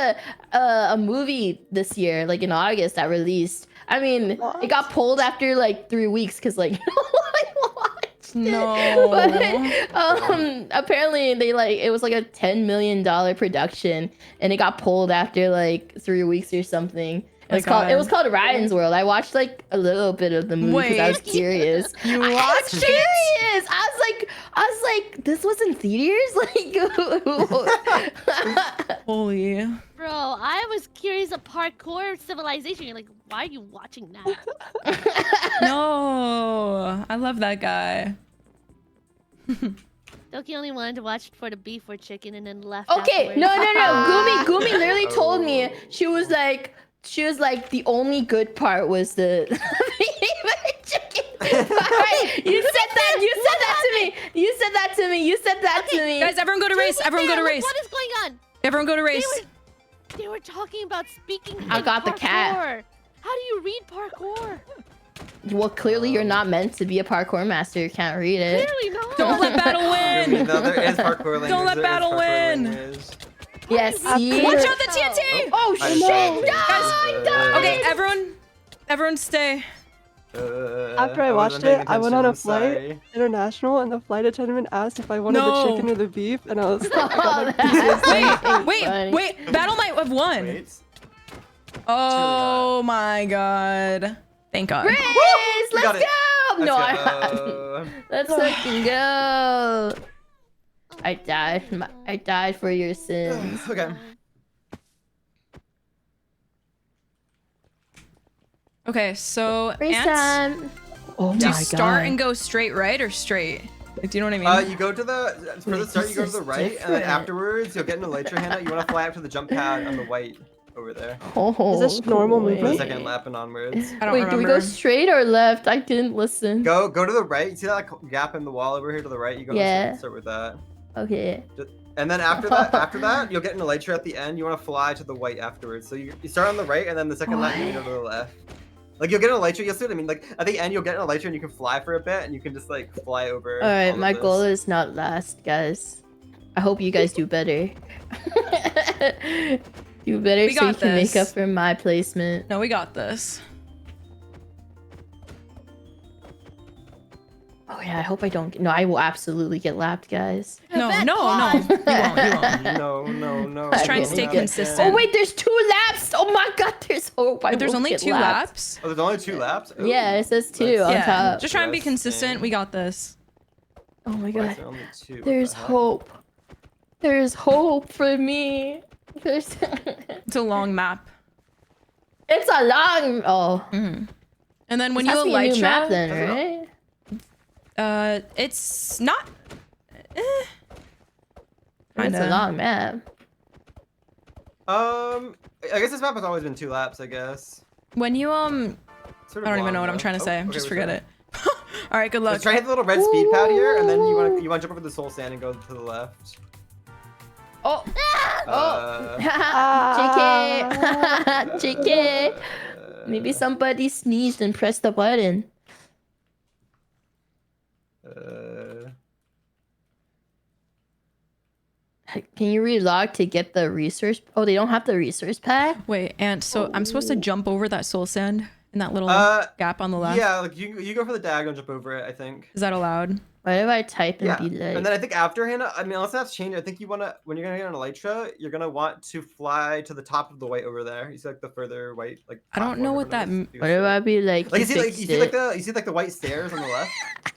[SPEAKER 5] a movie this year, like in August, that released. I mean, it got pulled after like 3 weeks because like no one watched it.
[SPEAKER 2] No.
[SPEAKER 5] But apparently they like it was like a $10 million production, and it got pulled after like 3 weeks or something. It was called Ryan's World. I watched like a little bit of the movie because I was curious.
[SPEAKER 2] You
[SPEAKER 5] I was
[SPEAKER 2] watched it?
[SPEAKER 5] curious. I was like, this was in theaters? Like,
[SPEAKER 2] Holy.
[SPEAKER 4] Bro, I was curious of parkour civilization. You're like, why are you watching that?
[SPEAKER 2] No. I love that guy.
[SPEAKER 4] Doki only wanted to watch it for the beef or chicken and then left.
[SPEAKER 5] okay,
[SPEAKER 4] afterwards.
[SPEAKER 5] no. Gumi literally told me, she was like, the only good part was the chicken part. You said that to me.
[SPEAKER 2] Guys, everyone go to race. Everyone go to race.
[SPEAKER 4] What is going on?
[SPEAKER 2] Everyone go to race.
[SPEAKER 4] They were talking about speaking.
[SPEAKER 5] I
[SPEAKER 4] like
[SPEAKER 5] got the
[SPEAKER 4] parkour.
[SPEAKER 5] cat.
[SPEAKER 4] How do you read parkour?
[SPEAKER 5] Well, clearly you're not meant to be a parkour master. You can't read it.
[SPEAKER 4] Clearly not.
[SPEAKER 2] Don't let battle win.
[SPEAKER 3] No, there is parkour language.
[SPEAKER 2] Don't let
[SPEAKER 3] there is
[SPEAKER 2] battle
[SPEAKER 3] parkour
[SPEAKER 2] win.
[SPEAKER 3] language.
[SPEAKER 5] Yes. See?
[SPEAKER 2] Watch out the TNT.
[SPEAKER 5] Oh
[SPEAKER 3] I
[SPEAKER 5] shit!
[SPEAKER 3] know.
[SPEAKER 5] I died.
[SPEAKER 2] Okay, everyone stay.
[SPEAKER 6] After I watched
[SPEAKER 3] wasn't paying
[SPEAKER 6] it, I went on a
[SPEAKER 3] attention,
[SPEAKER 6] flight international, and the flight attendant asked if I wanted
[SPEAKER 2] No.
[SPEAKER 6] the chicken or the beef, and I was like, I
[SPEAKER 5] Oh,
[SPEAKER 6] got like
[SPEAKER 5] that's
[SPEAKER 2] Wait,
[SPEAKER 5] funny.
[SPEAKER 2] wait. Battle might have won.
[SPEAKER 3] Wait.
[SPEAKER 2] Oh my god. Thank God.
[SPEAKER 5] Race!
[SPEAKER 3] We
[SPEAKER 5] Let's
[SPEAKER 3] got
[SPEAKER 5] go!
[SPEAKER 3] it.
[SPEAKER 5] No,
[SPEAKER 3] go.
[SPEAKER 5] let's fucking go. I died. I died for your sins.
[SPEAKER 3] Okay.
[SPEAKER 2] Okay, so
[SPEAKER 5] Race
[SPEAKER 2] ants,
[SPEAKER 5] time. Oh
[SPEAKER 2] do
[SPEAKER 5] my
[SPEAKER 2] you
[SPEAKER 5] god.
[SPEAKER 2] start and go straight right or straight? Like, do you know what I mean?
[SPEAKER 3] You go to the for the start. You go to the right, and
[SPEAKER 5] different.
[SPEAKER 3] then afterwards you'll get an elytra, Hannah. You want to fly up to the jump pad on the white over there
[SPEAKER 5] Oh,
[SPEAKER 6] Is this normal
[SPEAKER 5] boy.
[SPEAKER 3] for the
[SPEAKER 6] movement?
[SPEAKER 3] second lap and onwards.
[SPEAKER 2] I don't
[SPEAKER 5] Wait,
[SPEAKER 2] remember.
[SPEAKER 5] do we go straight or left? I didn't listen.
[SPEAKER 3] Go to the right. You see that like, gap in the wall over here to the right? You go
[SPEAKER 5] Yeah.
[SPEAKER 3] start with that.
[SPEAKER 5] Okay.
[SPEAKER 3] And then after that, you'll get an elytra at the end. You want to fly to the white afterwards. So you start on the right, and then the second lap you go to the left. Like you'll get an elytra. You'll see what I mean. Like at the end, you'll get an elytra, and you can fly for a bit, and you can just like fly over.
[SPEAKER 5] All right,
[SPEAKER 3] all
[SPEAKER 5] my
[SPEAKER 3] of
[SPEAKER 5] goal
[SPEAKER 3] this.
[SPEAKER 5] is not last, guys. I hope you guys do better. Do better
[SPEAKER 2] We
[SPEAKER 5] so you
[SPEAKER 2] got
[SPEAKER 5] can make
[SPEAKER 2] this.
[SPEAKER 5] up for my placement.
[SPEAKER 2] No, we got this.
[SPEAKER 5] Oh yeah, I hope I don't. No, I will absolutely get lapped, guys.
[SPEAKER 2] No,
[SPEAKER 4] bet
[SPEAKER 2] no.
[SPEAKER 4] pod.
[SPEAKER 2] You won't. You won't.
[SPEAKER 3] No.
[SPEAKER 5] Just
[SPEAKER 2] trying to
[SPEAKER 5] I
[SPEAKER 2] stay
[SPEAKER 5] will get-
[SPEAKER 2] consistent.
[SPEAKER 5] Oh wait, there's 2 laps. Oh my god, there's hope. I
[SPEAKER 2] But there's
[SPEAKER 5] won't
[SPEAKER 2] only
[SPEAKER 5] get
[SPEAKER 2] 2
[SPEAKER 5] lapped.
[SPEAKER 2] laps.
[SPEAKER 3] Oh, there's only 2 laps. Ooh.
[SPEAKER 5] Yeah, it says 2
[SPEAKER 3] That's-
[SPEAKER 5] on
[SPEAKER 2] Yeah,
[SPEAKER 5] top.
[SPEAKER 2] just try and be consistent.
[SPEAKER 3] Interesting.
[SPEAKER 2] We got this.
[SPEAKER 5] Oh my
[SPEAKER 3] Why is
[SPEAKER 5] god,
[SPEAKER 3] there only 2? What
[SPEAKER 5] there's
[SPEAKER 3] the heck?
[SPEAKER 5] hope. There's hope for me. There's.
[SPEAKER 2] It's a long map.
[SPEAKER 5] It's a long. Oh.
[SPEAKER 2] And then when
[SPEAKER 5] This
[SPEAKER 2] you
[SPEAKER 5] has to be a new map
[SPEAKER 2] elytra,
[SPEAKER 5] then, right?
[SPEAKER 2] it's not.
[SPEAKER 5] It's a
[SPEAKER 2] Kinda.
[SPEAKER 5] long map.
[SPEAKER 3] I guess this map has always been 2 laps. I guess.
[SPEAKER 2] When you
[SPEAKER 3] It's sort of
[SPEAKER 2] I don't even
[SPEAKER 3] long,
[SPEAKER 2] know what I'm
[SPEAKER 3] though.
[SPEAKER 2] trying to
[SPEAKER 3] Oh,
[SPEAKER 2] say.
[SPEAKER 3] okay,
[SPEAKER 2] Just
[SPEAKER 3] we're
[SPEAKER 2] forget
[SPEAKER 3] sorry.
[SPEAKER 2] it. All right, good luck.
[SPEAKER 3] Let's try to hit the little red speed pad here, and then you want to jump over the soul sand and go to the left.
[SPEAKER 5] Oh.
[SPEAKER 3] Uh,
[SPEAKER 5] JK. JK. Maybe somebody sneezed and pressed the button. Can you relog to get the resource? Oh, they don't have the resource pack?
[SPEAKER 2] Wait, and so I'm supposed to jump over that soul sand in that little gap on the left?
[SPEAKER 3] Yeah, like you go for the diagonal, jump over it. I think.
[SPEAKER 2] Is that allowed?
[SPEAKER 5] Why do I type and
[SPEAKER 3] Yeah,
[SPEAKER 5] be like...
[SPEAKER 3] and then I think after Hannah, I mean, unless that's changed, I think you wanna when you're gonna get on Elytra, you're gonna want to fly to the top of the white over there. You see like the further white like.
[SPEAKER 2] I don't know what that
[SPEAKER 3] platform,
[SPEAKER 5] Why do I be like...
[SPEAKER 3] Like
[SPEAKER 5] you
[SPEAKER 3] you
[SPEAKER 5] fixed
[SPEAKER 3] see like
[SPEAKER 5] it?
[SPEAKER 3] the white stairs on the left.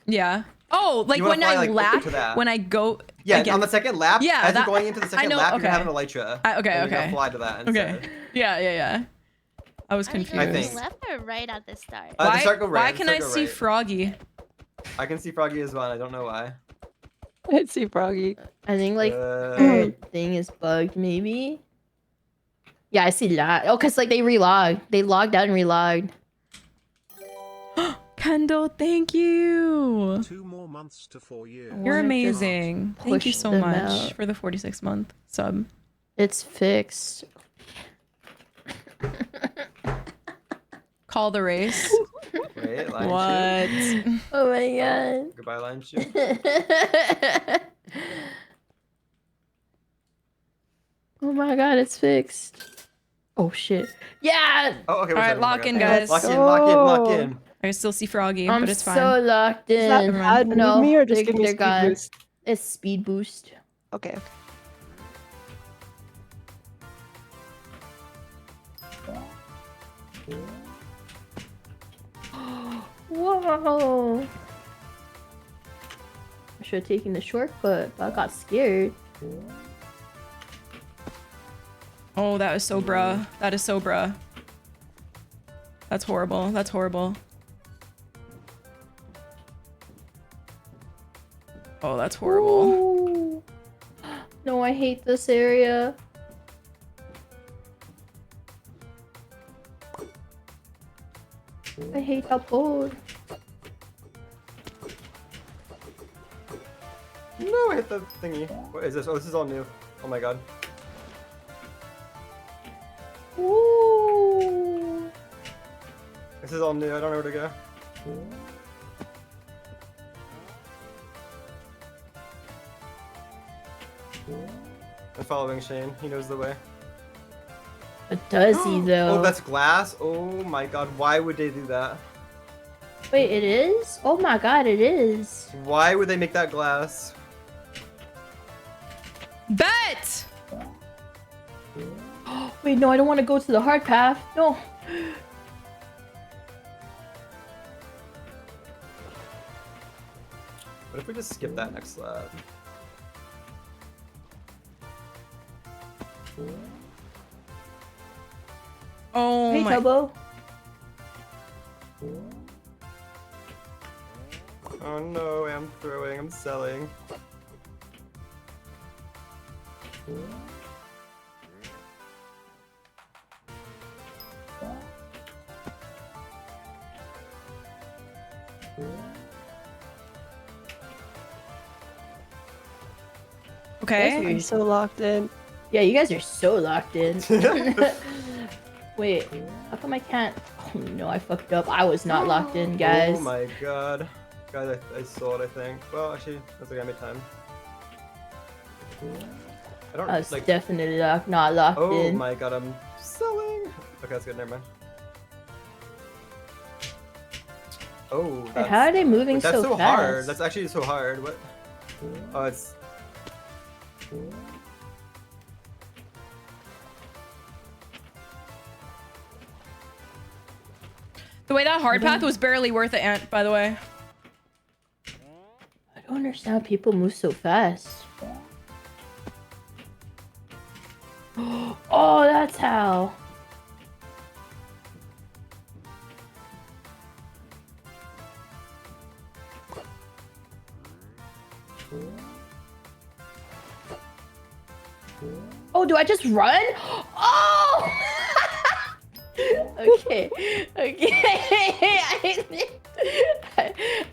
[SPEAKER 2] Yeah. Oh, like
[SPEAKER 3] You wanna
[SPEAKER 2] when
[SPEAKER 3] fly,
[SPEAKER 2] I
[SPEAKER 3] like,
[SPEAKER 2] lap,
[SPEAKER 3] to that.
[SPEAKER 2] when I go.
[SPEAKER 3] Yeah,
[SPEAKER 2] again.
[SPEAKER 3] on the second lap.
[SPEAKER 2] Yeah,
[SPEAKER 3] as
[SPEAKER 2] that-
[SPEAKER 3] you're going into the second
[SPEAKER 2] know,
[SPEAKER 3] lap, you're gonna
[SPEAKER 2] okay.
[SPEAKER 3] have an Elytra.
[SPEAKER 2] Okay,
[SPEAKER 3] and you're
[SPEAKER 2] okay.
[SPEAKER 3] gonna fly to that
[SPEAKER 2] Okay.
[SPEAKER 3] instead.
[SPEAKER 2] Yeah. I was
[SPEAKER 4] Are we
[SPEAKER 2] confused.
[SPEAKER 4] going
[SPEAKER 3] I think.
[SPEAKER 4] left or right at the start?
[SPEAKER 3] The
[SPEAKER 2] Why,
[SPEAKER 3] start go right,
[SPEAKER 2] why
[SPEAKER 3] the
[SPEAKER 2] can
[SPEAKER 3] start
[SPEAKER 2] I
[SPEAKER 3] go
[SPEAKER 2] see
[SPEAKER 3] right.
[SPEAKER 2] Froggy?
[SPEAKER 3] I can see Froggy as well. And I don't know why.
[SPEAKER 6] I see Froggy.
[SPEAKER 5] I think like
[SPEAKER 3] Uh,
[SPEAKER 5] our thing is bugged, maybe. Yeah, I see that. Oh, cause like they relogged. They logged out and relogged.
[SPEAKER 2] Kendall, thank you.
[SPEAKER 7] 2 more months to 4 years.
[SPEAKER 2] You're
[SPEAKER 5] wanna just
[SPEAKER 2] amazing. Thank you
[SPEAKER 5] push
[SPEAKER 2] so
[SPEAKER 5] them
[SPEAKER 2] much
[SPEAKER 5] out.
[SPEAKER 2] for the 46 month sub.
[SPEAKER 5] It's fixed.
[SPEAKER 2] Call the race.
[SPEAKER 3] Wait, line
[SPEAKER 2] What?
[SPEAKER 3] shoot.
[SPEAKER 5] Oh my god.
[SPEAKER 3] Goodbye, line shoot.
[SPEAKER 5] Oh my god, it's fixed. Oh shit. Yeah!
[SPEAKER 3] Oh, okay.
[SPEAKER 2] All right, lock in, guys.
[SPEAKER 3] Lock in, lock
[SPEAKER 6] go.
[SPEAKER 3] in.
[SPEAKER 2] I still see Froggy,
[SPEAKER 5] I'm
[SPEAKER 2] but it's fine.
[SPEAKER 5] so locked in.
[SPEAKER 6] Is that
[SPEAKER 2] Never
[SPEAKER 6] bad
[SPEAKER 2] mind.
[SPEAKER 5] No,
[SPEAKER 6] me or just give me
[SPEAKER 5] they're
[SPEAKER 6] speed
[SPEAKER 5] gone.
[SPEAKER 6] boost?
[SPEAKER 5] It's speed boost.
[SPEAKER 6] Okay.
[SPEAKER 5] Whoa! I should have taken the shortcut, but I got scared.
[SPEAKER 2] Oh, that is so bruh. That is so bruh. That's horrible. That's horrible. Oh, that's horrible.
[SPEAKER 5] Ooh. No, I hate this area. I hate that board.
[SPEAKER 3] No, I hit the thingy. What is this? Oh, this is all new. Oh my god.
[SPEAKER 5] Ooh.
[SPEAKER 3] This is all new. I don't know where to go. I'm following Shane. He knows the way.
[SPEAKER 5] But does he though?
[SPEAKER 3] Oh, that's glass. Oh my god. Why would they do that?
[SPEAKER 5] Wait, it is? Oh my god, it is.
[SPEAKER 3] Why would they make that glass?
[SPEAKER 2] Bet!
[SPEAKER 5] Wait, no, I don't want to go to the hard path. No.
[SPEAKER 3] What if we just skip that next lap?
[SPEAKER 2] Oh
[SPEAKER 5] Hey,
[SPEAKER 2] my.
[SPEAKER 5] Tubbo.
[SPEAKER 3] Oh no, I'm throwing. I'm selling.
[SPEAKER 2] Okay.
[SPEAKER 6] I'm so locked in.
[SPEAKER 5] Yeah, you guys are so locked in. Wait, how come I can't? Oh no, I fucked up. I was not locked in, guys.
[SPEAKER 3] Oh my god. Guys, I saw it, I think. Well, actually, that's okay, I made time. I don't
[SPEAKER 5] I was
[SPEAKER 3] like.
[SPEAKER 5] definitely not locked
[SPEAKER 3] Oh
[SPEAKER 5] in.
[SPEAKER 3] my god, I'm selling. Okay, that's good. Never mind. Oh,
[SPEAKER 5] Wait,
[SPEAKER 3] that's,
[SPEAKER 5] how are they moving
[SPEAKER 3] wait, that's
[SPEAKER 5] so
[SPEAKER 3] so
[SPEAKER 5] fast?
[SPEAKER 3] hard. That's actually so hard. What? Oh, it's.
[SPEAKER 2] The way that hard path was barely worth it, Ant, by the way.
[SPEAKER 5] I don't understand how people move so fast. Oh, that's how. Oh, do I just run? Oh! Okay.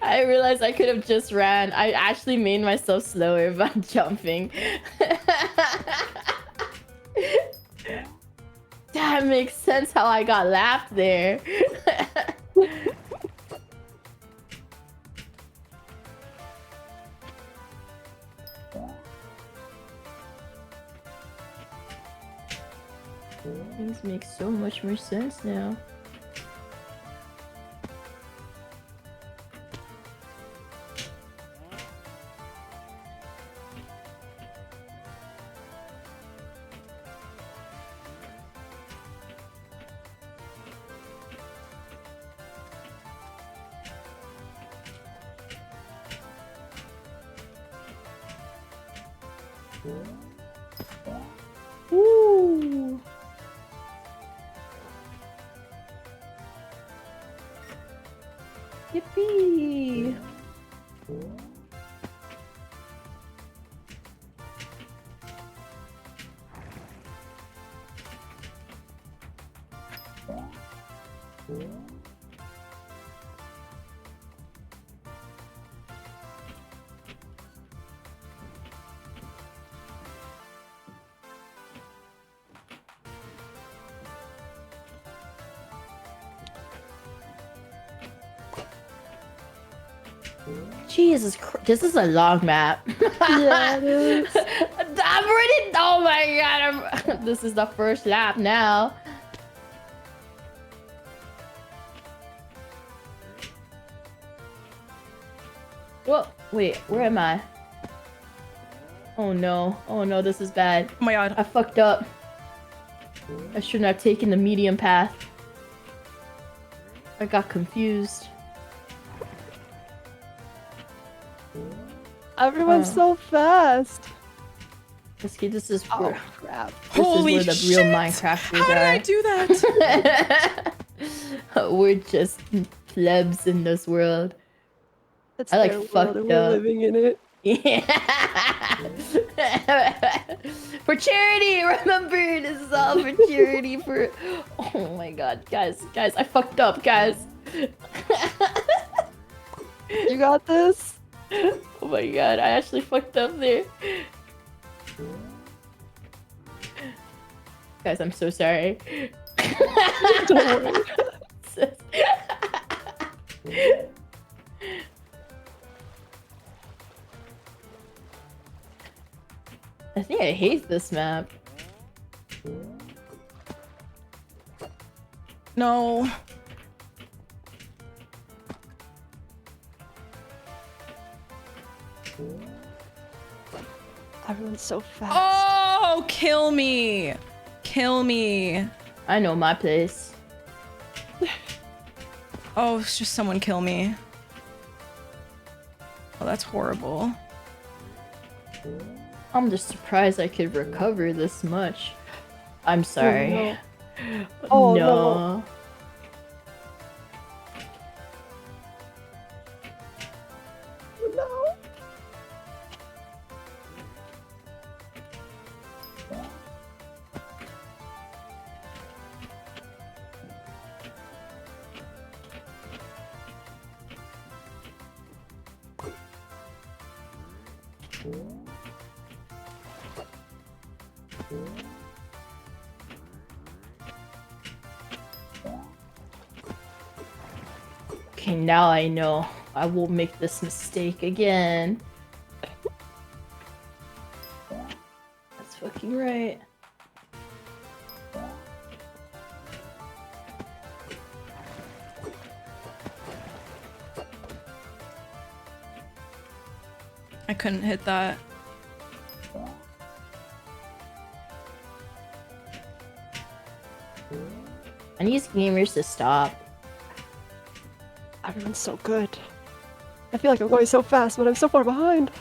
[SPEAKER 5] I realized I could have just ran. I actually made myself slower by jumping. That makes sense how I got laughed there. Things make so much more sense now. Ooh. Yippee! Jesus Christ, this is a long map.
[SPEAKER 6] Yeah, it is.
[SPEAKER 5] I'm already. Oh my god! This is the first lap now. Whoa! Wait, where am I? Oh no! Oh no! This is bad.
[SPEAKER 2] Oh my god.
[SPEAKER 5] I fucked up. I shouldn't have taken the medium path. I got confused.
[SPEAKER 6] Everyone's so fast.
[SPEAKER 5] This is
[SPEAKER 6] Oh
[SPEAKER 5] where,
[SPEAKER 6] crap.
[SPEAKER 5] this
[SPEAKER 2] Holy
[SPEAKER 5] is where the
[SPEAKER 2] shit!
[SPEAKER 5] real Minecrafters
[SPEAKER 2] How did I
[SPEAKER 5] are.
[SPEAKER 2] do that?
[SPEAKER 5] We're just plebs in this world.
[SPEAKER 6] It's
[SPEAKER 5] I, like,
[SPEAKER 6] their world
[SPEAKER 5] fucked
[SPEAKER 6] and we're
[SPEAKER 5] up.
[SPEAKER 6] living in it.
[SPEAKER 5] Yeah. For charity, remember, this is all for charity. For oh my god, guys, I fucked up, guys.
[SPEAKER 6] You got this?
[SPEAKER 5] Oh my god, I actually fucked up there. Guys, I'm so sorry.
[SPEAKER 6] Don't worry.
[SPEAKER 5] I think I hate this map.
[SPEAKER 2] No.
[SPEAKER 6] Everyone's so fast.
[SPEAKER 2] Oh, kill me. Kill me.
[SPEAKER 5] I know my place.
[SPEAKER 2] Oh, it's just someone kill me. Oh, that's horrible.
[SPEAKER 5] I'm just surprised I could recover this much. I'm sorry.
[SPEAKER 6] no. Oh,
[SPEAKER 5] no.
[SPEAKER 6] no. No.
[SPEAKER 5] Okay, now I know. I won't make this mistake again. That's fucking right.
[SPEAKER 2] I couldn't hit that.
[SPEAKER 5] I need gamers to stop.
[SPEAKER 6] Everyone's so good. I feel like I'm going so fast, but I'm so far behind.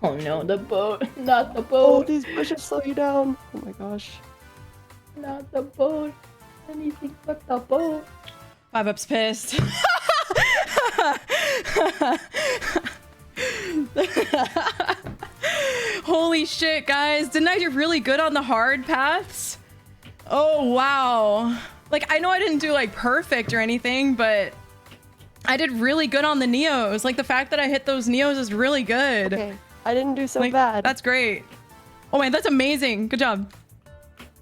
[SPEAKER 5] Oh Oh no, the boat. Not the
[SPEAKER 6] Oh,
[SPEAKER 5] boat.
[SPEAKER 6] these bushes slow you down. Oh my gosh.
[SPEAKER 5] Not the boat. Anything but the boat.
[SPEAKER 2] 5-Up's pissed. Holy shit, guys. Didn't I do really good on the hard paths? Oh, wow. Like, I know I didn't do, like, perfect or anything, but I did really good on the Neos. Like, the fact that I hit those Neos is really good.
[SPEAKER 6] Okay, I didn't do so
[SPEAKER 2] Like,
[SPEAKER 6] bad.
[SPEAKER 2] That's great. Oh, man, that's amazing. Good job.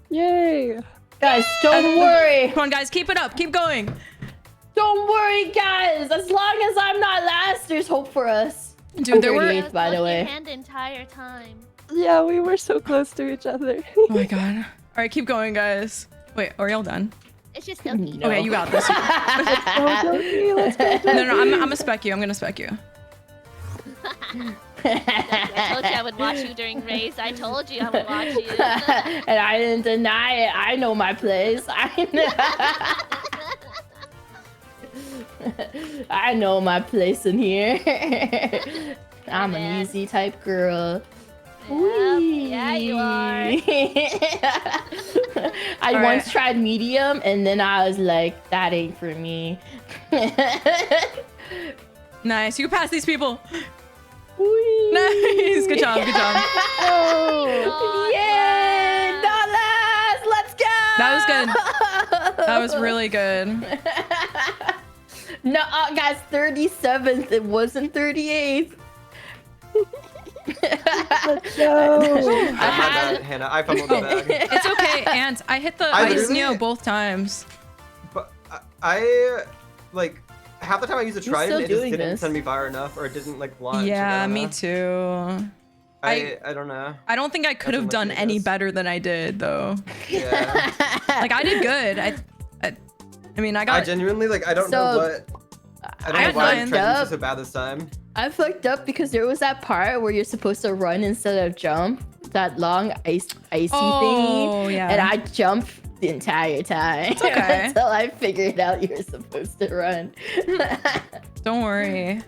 [SPEAKER 6] Yay!
[SPEAKER 5] Guys, don't worry.
[SPEAKER 2] Come on, guys. Keep it up. Keep going.
[SPEAKER 5] Don't worry, guys. As long as I'm not last, there's hope for us.
[SPEAKER 2] Dude, there were...
[SPEAKER 5] 38th, by the way.
[SPEAKER 4] Hand the entire time.
[SPEAKER 6] Yeah, we were so close to each other.
[SPEAKER 2] Oh, my God. All right, keep going, guys. Wait, are y'all done?
[SPEAKER 4] It's just Silky.
[SPEAKER 5] No.
[SPEAKER 2] Okay, you got this.
[SPEAKER 6] Oh, Silky, let's go.
[SPEAKER 2] No, I'm gonna spec you. I'm gonna spec you.
[SPEAKER 4] I told you I would watch you during race. I told you I would watch you.
[SPEAKER 5] And I didn't deny it. I know my place. I know my place in here. I'm an easy type girl.
[SPEAKER 4] Yeah, you are.
[SPEAKER 5] I
[SPEAKER 2] All
[SPEAKER 5] once
[SPEAKER 2] right.
[SPEAKER 5] tried medium and then I was like, that ain't for me.
[SPEAKER 2] Nice. You can pass these people.
[SPEAKER 5] Whee!
[SPEAKER 2] Nice. Good job. Good job.
[SPEAKER 4] Oh,
[SPEAKER 5] Yay! Not last! Let's go!
[SPEAKER 2] That was good. That was really good.
[SPEAKER 5] No, guys, 37th. It wasn't 38th.
[SPEAKER 6] Let's go.
[SPEAKER 3] My bad, Hannah. I fumbled the bag.
[SPEAKER 2] It's okay, Ant. I hit the
[SPEAKER 3] I
[SPEAKER 2] ice
[SPEAKER 3] literally-
[SPEAKER 2] Neo both times.
[SPEAKER 3] But I like half the time I use a
[SPEAKER 5] You're
[SPEAKER 3] trident,
[SPEAKER 5] still
[SPEAKER 3] it just
[SPEAKER 5] doing
[SPEAKER 3] didn't
[SPEAKER 5] this.
[SPEAKER 3] send me far enough, or it didn't like launch.
[SPEAKER 2] Yeah,
[SPEAKER 3] I don't
[SPEAKER 2] me
[SPEAKER 3] know.
[SPEAKER 2] too.
[SPEAKER 3] I don't know.
[SPEAKER 2] I don't think I could have
[SPEAKER 3] Nothing
[SPEAKER 2] done
[SPEAKER 3] like
[SPEAKER 2] any
[SPEAKER 3] this.
[SPEAKER 2] better than I did, though.
[SPEAKER 3] Yeah.
[SPEAKER 2] Like, I did good. I mean, I
[SPEAKER 3] I
[SPEAKER 2] got...
[SPEAKER 3] genuinely like I don't know
[SPEAKER 5] So,
[SPEAKER 3] what. I don't
[SPEAKER 2] I
[SPEAKER 3] know
[SPEAKER 2] got
[SPEAKER 3] why
[SPEAKER 2] nine.
[SPEAKER 3] tridents are so bad this time.
[SPEAKER 5] I fucked up because there was that part where you're supposed to run instead of jump. That long icy thingy.
[SPEAKER 2] Oh, yeah.
[SPEAKER 5] And I jumped the entire time.
[SPEAKER 2] It's okay.
[SPEAKER 5] Until I figured out you were supposed to run.
[SPEAKER 2] Don't worry.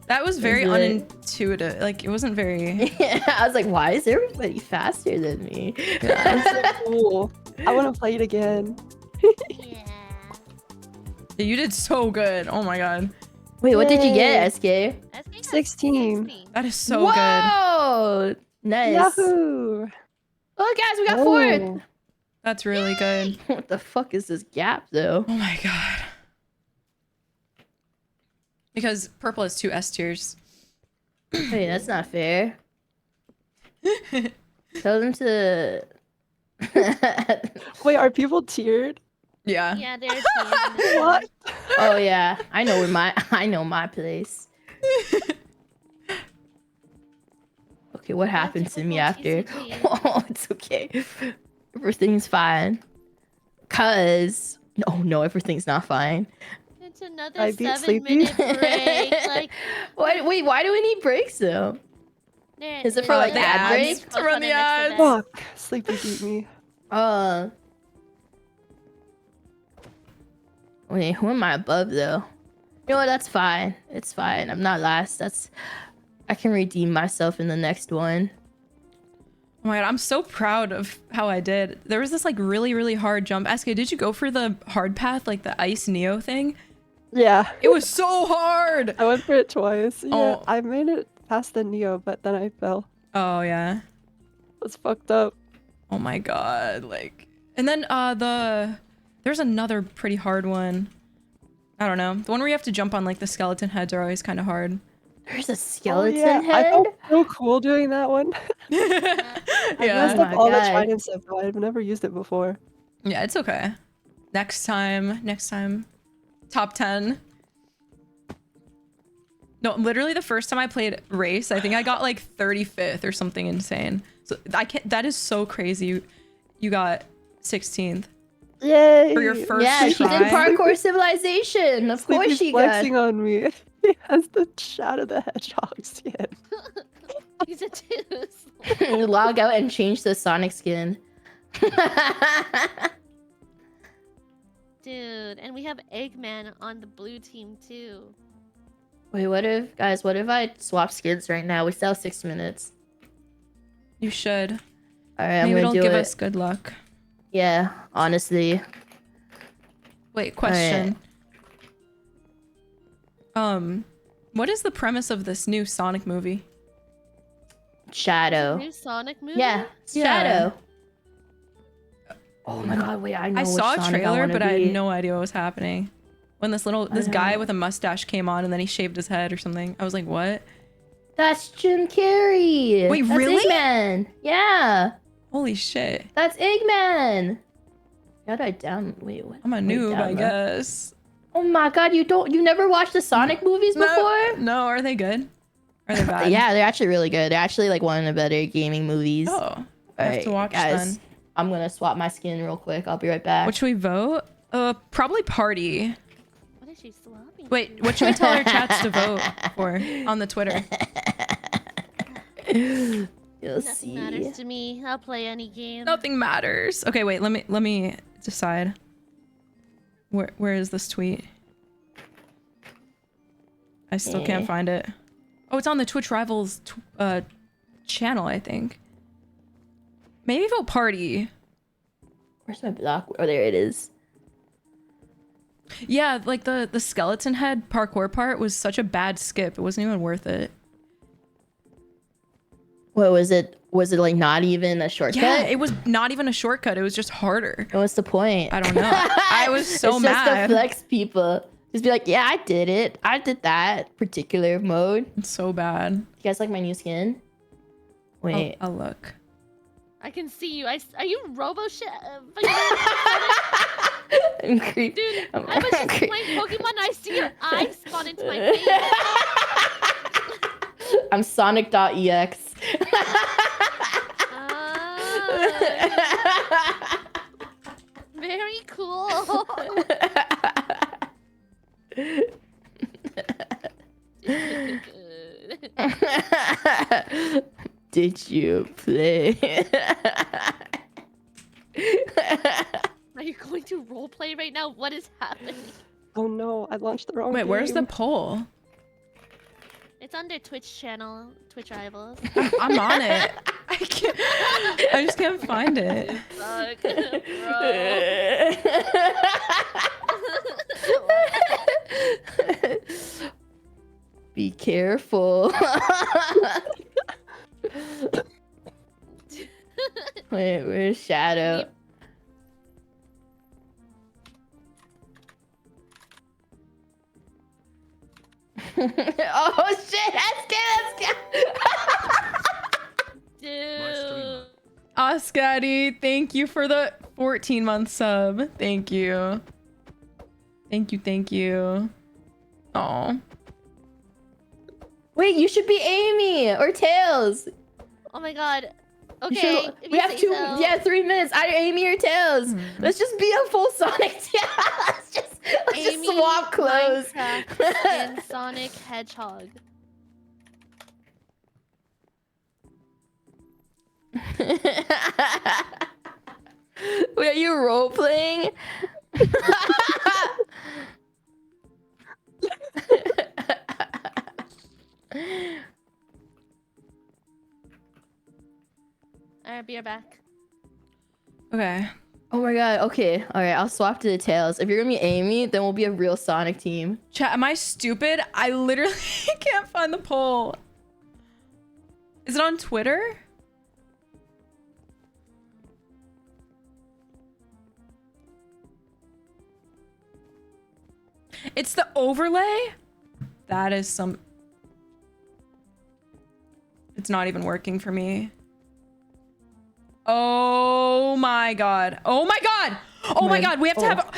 [SPEAKER 2] That was very
[SPEAKER 5] Is it?
[SPEAKER 2] unintuitive. Like, it wasn't very...
[SPEAKER 5] I was like, why is everybody faster than me?
[SPEAKER 6] That's so cool. I want to play it again.
[SPEAKER 4] Yeah.
[SPEAKER 2] You did so good. Oh, my God.
[SPEAKER 5] Wait, what did you get,
[SPEAKER 6] Yay.
[SPEAKER 5] SK?
[SPEAKER 4] That's me,
[SPEAKER 6] 16.
[SPEAKER 2] That is so good.
[SPEAKER 5] Whoa! Nice.
[SPEAKER 6] Yahoo!
[SPEAKER 5] Oh, guys, we got
[SPEAKER 6] Oh.
[SPEAKER 5] fourth.
[SPEAKER 2] That's really good.
[SPEAKER 5] What the fuck is this gap, though?
[SPEAKER 2] Oh, my God. Because purple has 2 S tiers.
[SPEAKER 5] Wait, that's not fair. Tell them to.
[SPEAKER 6] Wait, are people tiered?
[SPEAKER 2] Yeah.
[SPEAKER 4] Yeah, there's tears.
[SPEAKER 6] What?
[SPEAKER 5] Oh yeah, I know my place. Okay, what happened to me after?
[SPEAKER 4] TCT.
[SPEAKER 5] Oh, it's okay. Everything's fine. Cause oh no, everything's not fine.
[SPEAKER 4] It's another
[SPEAKER 6] I beat
[SPEAKER 4] 7-minute break. Like,
[SPEAKER 5] Wait, why do we need breaks though?
[SPEAKER 4] there,
[SPEAKER 5] Is it for,
[SPEAKER 4] there's
[SPEAKER 5] like,
[SPEAKER 4] no
[SPEAKER 5] ad
[SPEAKER 4] ads.
[SPEAKER 5] breaks?
[SPEAKER 2] To run
[SPEAKER 4] Post
[SPEAKER 2] the
[SPEAKER 4] on next
[SPEAKER 2] ads?
[SPEAKER 4] event.
[SPEAKER 6] Fuck. Sleepy beat me.
[SPEAKER 5] Wait, who am I above though? You know what? That's fine. It's fine. I'm not last. I can redeem myself in the next one.
[SPEAKER 2] Oh my God, I'm so proud of how I did. There was this like really, really hard jump. SK, did you go for the hard path, like the ice Neo thing?
[SPEAKER 6] Yeah.
[SPEAKER 2] It was so hard.
[SPEAKER 6] I went for it twice. Yeah,
[SPEAKER 2] Oh.
[SPEAKER 6] I made it past the Neo, but then I fell.
[SPEAKER 2] Oh yeah.
[SPEAKER 6] That's fucked up.
[SPEAKER 2] Oh my God. Like, and then there's another pretty hard one. I don't know. The one where you have to jump on like the skeleton heads are always kind of hard.
[SPEAKER 5] There's a skeleton
[SPEAKER 6] Oh, yeah. I
[SPEAKER 5] head.
[SPEAKER 6] felt so cool doing that one. I
[SPEAKER 2] Yeah.
[SPEAKER 6] messed
[SPEAKER 5] Oh
[SPEAKER 6] up
[SPEAKER 5] my
[SPEAKER 6] all the
[SPEAKER 5] God.
[SPEAKER 6] trident stuff, though. I've never used it before.
[SPEAKER 2] Yeah, it's okay. Next time. Top 10. No, literally the first time I played race, I think I got like 35th or something insane. So that is so crazy. You got 16th
[SPEAKER 6] Yay!
[SPEAKER 2] for your first
[SPEAKER 5] Yeah, she
[SPEAKER 2] try.
[SPEAKER 5] did parkour civilization. Of course
[SPEAKER 6] Sleepy's
[SPEAKER 5] she got.
[SPEAKER 6] flexing on me. He has the Shadow the Hedgehog skin.
[SPEAKER 4] He's a tooth.
[SPEAKER 5] Log out and change the Sonic skin.
[SPEAKER 4] Dude, and we have Eggman on the blue team too.
[SPEAKER 5] Wait, what if, guys? What if I swap skins right now? We still have 6 minutes.
[SPEAKER 2] You should.
[SPEAKER 5] All right, I'm
[SPEAKER 2] Maybe
[SPEAKER 5] gonna
[SPEAKER 2] it'll
[SPEAKER 5] do
[SPEAKER 2] give
[SPEAKER 5] it.
[SPEAKER 2] us good luck.
[SPEAKER 5] Yeah, honestly.
[SPEAKER 2] Wait, question. What is the premise of this new Sonic movie?
[SPEAKER 5] Shadow.
[SPEAKER 4] New Sonic movie?
[SPEAKER 5] Yeah,
[SPEAKER 2] Yeah.
[SPEAKER 5] Shadow. Oh my god, wait, I know
[SPEAKER 2] I
[SPEAKER 5] which
[SPEAKER 2] saw a
[SPEAKER 5] Sonic I
[SPEAKER 2] trailer,
[SPEAKER 5] wanna
[SPEAKER 2] but I
[SPEAKER 5] be.
[SPEAKER 2] had no idea what was happening. When this guy
[SPEAKER 5] know.
[SPEAKER 2] with a mustache came on and then he shaved his head or something. I was like, what?
[SPEAKER 5] That's Jim Carrey.
[SPEAKER 2] Wait,
[SPEAKER 5] That's
[SPEAKER 2] really?
[SPEAKER 5] Eggman. Yeah,
[SPEAKER 2] Holy shit.
[SPEAKER 5] that's Eggman. How do I down? Wait, what?
[SPEAKER 2] I'm a
[SPEAKER 5] Wait,
[SPEAKER 2] noob, I
[SPEAKER 5] download.
[SPEAKER 2] guess.
[SPEAKER 5] Oh my god, you never watched the Sonic movies before?
[SPEAKER 2] No, are they good? Are they bad?
[SPEAKER 5] Yeah, they're actually really good. They're actually like one of the better gaming movies.
[SPEAKER 2] Oh, I have to watch
[SPEAKER 5] guys,
[SPEAKER 2] then.
[SPEAKER 5] I'm gonna swap my skin real quick. I'll be right back.
[SPEAKER 2] What should we vote? Probably party.
[SPEAKER 4] What is she swapping?
[SPEAKER 2] Wait, what should we tell our chats to vote for on the Twitter?
[SPEAKER 5] You'll
[SPEAKER 4] Nothing
[SPEAKER 5] see.
[SPEAKER 4] matters to me. I'll play any game.
[SPEAKER 2] Nothing matters. Okay, wait, let me decide. Where is this tweet? I still can't find it. Oh, it's on the Twitch Rivals channel, I think. Maybe vote party.
[SPEAKER 5] Where's my block? Oh, there it is.
[SPEAKER 2] Yeah, like the skeleton head parkour part was such a bad skip. It wasn't even worth it.
[SPEAKER 5] What was it? Was it like not even a shortcut?
[SPEAKER 2] Yeah, it was not even a shortcut. It was just harder.
[SPEAKER 5] What's the point?
[SPEAKER 2] I don't know. I was so
[SPEAKER 5] it's
[SPEAKER 2] mad.
[SPEAKER 5] just to flex people. Just be like, yeah, I did it. I did that particular mode.
[SPEAKER 2] It's so bad.
[SPEAKER 5] You guys like my new skin? Wait.
[SPEAKER 2] I'll look.
[SPEAKER 4] I can see you. Are you Robo shit?
[SPEAKER 5] I'm creep.
[SPEAKER 4] Dude,
[SPEAKER 5] I'm
[SPEAKER 4] I was just
[SPEAKER 5] creep.
[SPEAKER 4] playing Pokemon. I see your eyes spawn into my face.
[SPEAKER 5] I'm Sonic.ex.
[SPEAKER 4] Very cool.
[SPEAKER 5] Did you play?
[SPEAKER 4] Are you going to roleplay right now? What is happening?
[SPEAKER 6] Oh no, I launched the wrong
[SPEAKER 2] Wait, where's the
[SPEAKER 6] game.
[SPEAKER 2] poll?
[SPEAKER 4] It's on their Twitch channel, Twitch Rivals.
[SPEAKER 2] I'm on it. I just can't find it.
[SPEAKER 4] Fuck,
[SPEAKER 5] Be careful. Wait, where's Shadow? Oh shit, let's go.
[SPEAKER 4] Dude.
[SPEAKER 2] Oscadi, thank you for the 14-month sub. Thank you. Thank you. Oh.
[SPEAKER 5] Wait, you should be Amy or Tails.
[SPEAKER 4] Oh my god.
[SPEAKER 5] You
[SPEAKER 4] Okay.
[SPEAKER 5] should-
[SPEAKER 4] if
[SPEAKER 5] we
[SPEAKER 4] you
[SPEAKER 5] have
[SPEAKER 4] say
[SPEAKER 5] two,
[SPEAKER 4] so.
[SPEAKER 5] yeah, 3 minutes. Either Amy or Tails. Let's just be a full Sonic team. let's just
[SPEAKER 4] Amy,
[SPEAKER 5] swap clothes.
[SPEAKER 4] Minecraft, and Sonic Hedgehog.
[SPEAKER 5] Wait, are you role playing?
[SPEAKER 4] Alright, be right back.
[SPEAKER 2] Okay.
[SPEAKER 5] Oh my god. Okay. All right. I'll swap to the Tails. If you're gonna be Amy, then we'll be a real Sonic team.
[SPEAKER 2] Chat, am I stupid? I literally can't find the poll. Is it on Twitter? It's the overlay? That is some... It's not even working for me. Oh my god. Oh my god! Oh my god, we have to have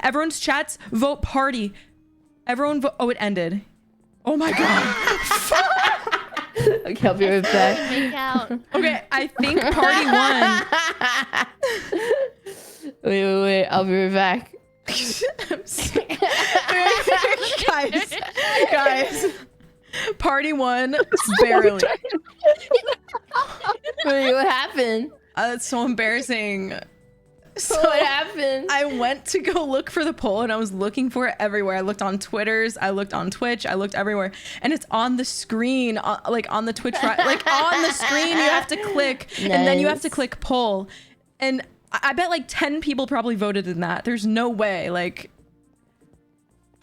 [SPEAKER 2] everyone's chats vote party. Everyone vote. Oh, it ended. Oh my god.
[SPEAKER 5] Okay, I'll be right back.
[SPEAKER 4] Make out.
[SPEAKER 2] Okay, I think party won.
[SPEAKER 5] Wait. I'll be right back.
[SPEAKER 2] guys. Party won barely.
[SPEAKER 5] Wait, what happened?
[SPEAKER 2] That's so embarrassing. So
[SPEAKER 5] What happened?
[SPEAKER 2] I went to go look for the poll and I was looking for it everywhere. I looked on Twitters, I looked on Twitch, I looked everywhere, and it's on the screen, like on the Twitch, like on the screen. You have to click, and then you have to
[SPEAKER 5] Nice.
[SPEAKER 2] click poll, and I bet like 10 people probably voted in that. There's no way. Like,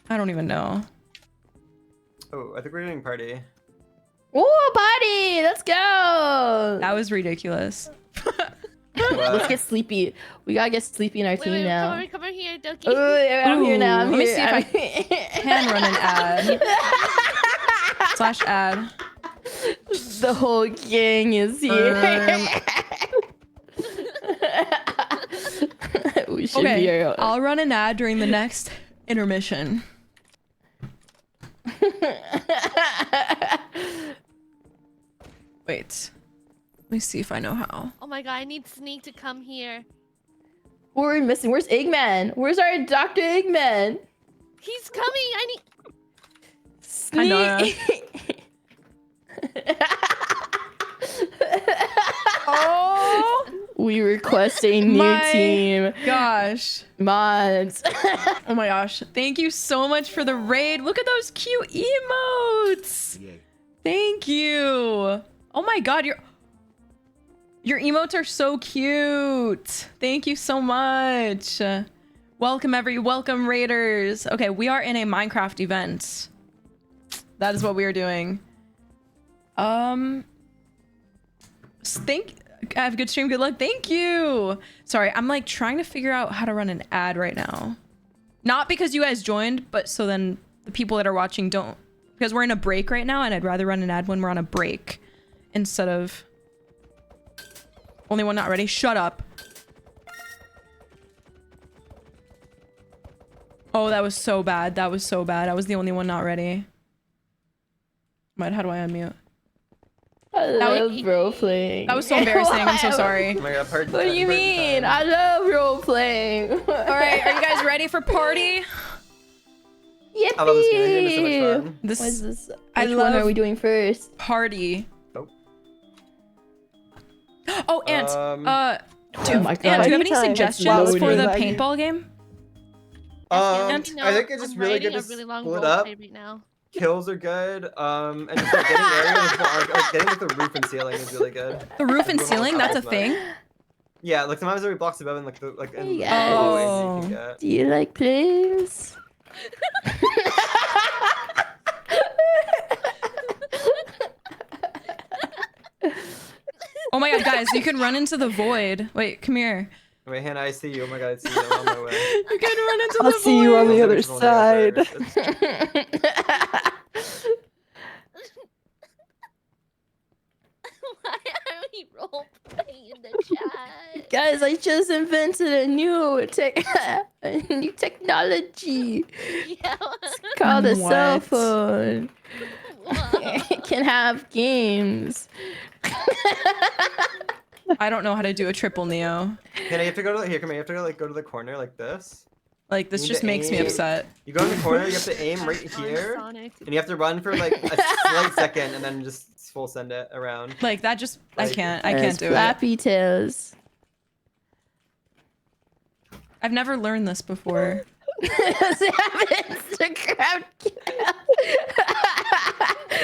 [SPEAKER 2] I don't even know.
[SPEAKER 3] Oh, I think we're doing party.
[SPEAKER 5] Ooh, buddy, let's go.
[SPEAKER 2] That was ridiculous.
[SPEAKER 5] Let's get sleepy. We gotta get sleepy in our
[SPEAKER 4] Wait,
[SPEAKER 5] team
[SPEAKER 4] wait,
[SPEAKER 5] now.
[SPEAKER 4] come over here, Doki.
[SPEAKER 5] Oh, yeah, I'm here now. I'm
[SPEAKER 2] Let me
[SPEAKER 5] here.
[SPEAKER 2] see if I can run an ad. Slash ad.
[SPEAKER 5] The whole gang is here. We should be
[SPEAKER 2] Okay,
[SPEAKER 5] here.
[SPEAKER 2] I'll run an ad during the next intermission. Wait. Let me see if I know how.
[SPEAKER 4] Oh my god, I need Sneak to come here.
[SPEAKER 5] Who are we missing? Where's Eggman? Where's our Dr. Eggman?
[SPEAKER 4] He's coming. I need.
[SPEAKER 2] I know. Oh
[SPEAKER 5] We request a new
[SPEAKER 2] My
[SPEAKER 5] team.
[SPEAKER 2] gosh.
[SPEAKER 5] Mods.
[SPEAKER 2] Oh my gosh. Thank you so much for the raid. Look at those cute emotes.
[SPEAKER 7] Yay.
[SPEAKER 2] Thank you. Oh my god, your emotes are so cute. Thank you so much. Welcome raiders. Okay, we are in a Minecraft event. That is what we are doing. Have a good stream, good luck. Thank you. Sorry, I'm like trying to figure out how to run an ad right now. Not because you guys joined, but so then the people that are watching don't, because we're in a break right now and I'd rather run an ad when we're on a break instead of only one not ready. Shut up. Oh, that was so bad. That was so bad. I was the only one not ready. Wait, how do I unmute?
[SPEAKER 5] I love role playing.
[SPEAKER 2] That was so embarrassing. I'm so sorry.
[SPEAKER 3] Oh my god, party.
[SPEAKER 5] What do you mean? I love role playing.
[SPEAKER 2] All right, are you guys ready for party?
[SPEAKER 5] Yippee!
[SPEAKER 3] I love this game. It's so much fun.
[SPEAKER 2] This
[SPEAKER 5] What is this?
[SPEAKER 2] I
[SPEAKER 5] Which one
[SPEAKER 2] love-
[SPEAKER 5] are we doing first?
[SPEAKER 2] party.
[SPEAKER 3] Oh.
[SPEAKER 2] Oh, Ant.
[SPEAKER 5] Oh my
[SPEAKER 2] Ant,
[SPEAKER 5] god.
[SPEAKER 2] do you have any
[SPEAKER 6] Anytime, it's
[SPEAKER 2] suggestions for the
[SPEAKER 6] loading.
[SPEAKER 2] paintball game?
[SPEAKER 3] I
[SPEAKER 4] No,
[SPEAKER 3] think it's just
[SPEAKER 4] I'm
[SPEAKER 3] really
[SPEAKER 4] writing
[SPEAKER 3] good
[SPEAKER 4] a
[SPEAKER 3] to
[SPEAKER 4] really long
[SPEAKER 3] split
[SPEAKER 4] roleplay
[SPEAKER 3] up.
[SPEAKER 4] right now.
[SPEAKER 3] Kills are good. And just like getting areas, like getting with the roof and ceiling is really good.
[SPEAKER 2] The roof and
[SPEAKER 3] Like,
[SPEAKER 2] ceiling, that's a thing?
[SPEAKER 3] Yeah, like sometimes there are blocks above and like the like in
[SPEAKER 5] Hey,
[SPEAKER 3] the
[SPEAKER 5] guys.
[SPEAKER 3] hallways that you can get.
[SPEAKER 5] Do you like plays?
[SPEAKER 2] Oh my god, guys, you can run into the void. Wait, come here.
[SPEAKER 3] Wait, Hannah, I see you. Oh my god, I see you. I'm on my way.
[SPEAKER 2] You can run into
[SPEAKER 6] I'll
[SPEAKER 2] the
[SPEAKER 6] see you on
[SPEAKER 2] void.
[SPEAKER 6] the other
[SPEAKER 3] Which one do I go
[SPEAKER 6] side.
[SPEAKER 3] first?
[SPEAKER 4] Why are we role playing in the chat?
[SPEAKER 5] Guys, I just invented a new technology.
[SPEAKER 4] Yeah.
[SPEAKER 5] It's called a cell
[SPEAKER 2] What?
[SPEAKER 5] phone. It can have games.
[SPEAKER 2] I don't know how to do a triple Neo.
[SPEAKER 3] Hannah, you have to go to here. Come here. You have to go like go to the corner like this.
[SPEAKER 2] Like, this
[SPEAKER 3] You need
[SPEAKER 2] just
[SPEAKER 3] to
[SPEAKER 2] makes me
[SPEAKER 3] aim.
[SPEAKER 2] upset.
[SPEAKER 3] You go in the corner. You have to aim right here,
[SPEAKER 4] Sonic.
[SPEAKER 3] and you have to run for like a slight second, and then just full send it around.
[SPEAKER 2] Like, that just, I
[SPEAKER 3] Like-
[SPEAKER 2] can't
[SPEAKER 5] There's
[SPEAKER 2] do it.
[SPEAKER 5] Flappy Tails.
[SPEAKER 2] I've never learned this before.
[SPEAKER 5] Does it have an Instagram account?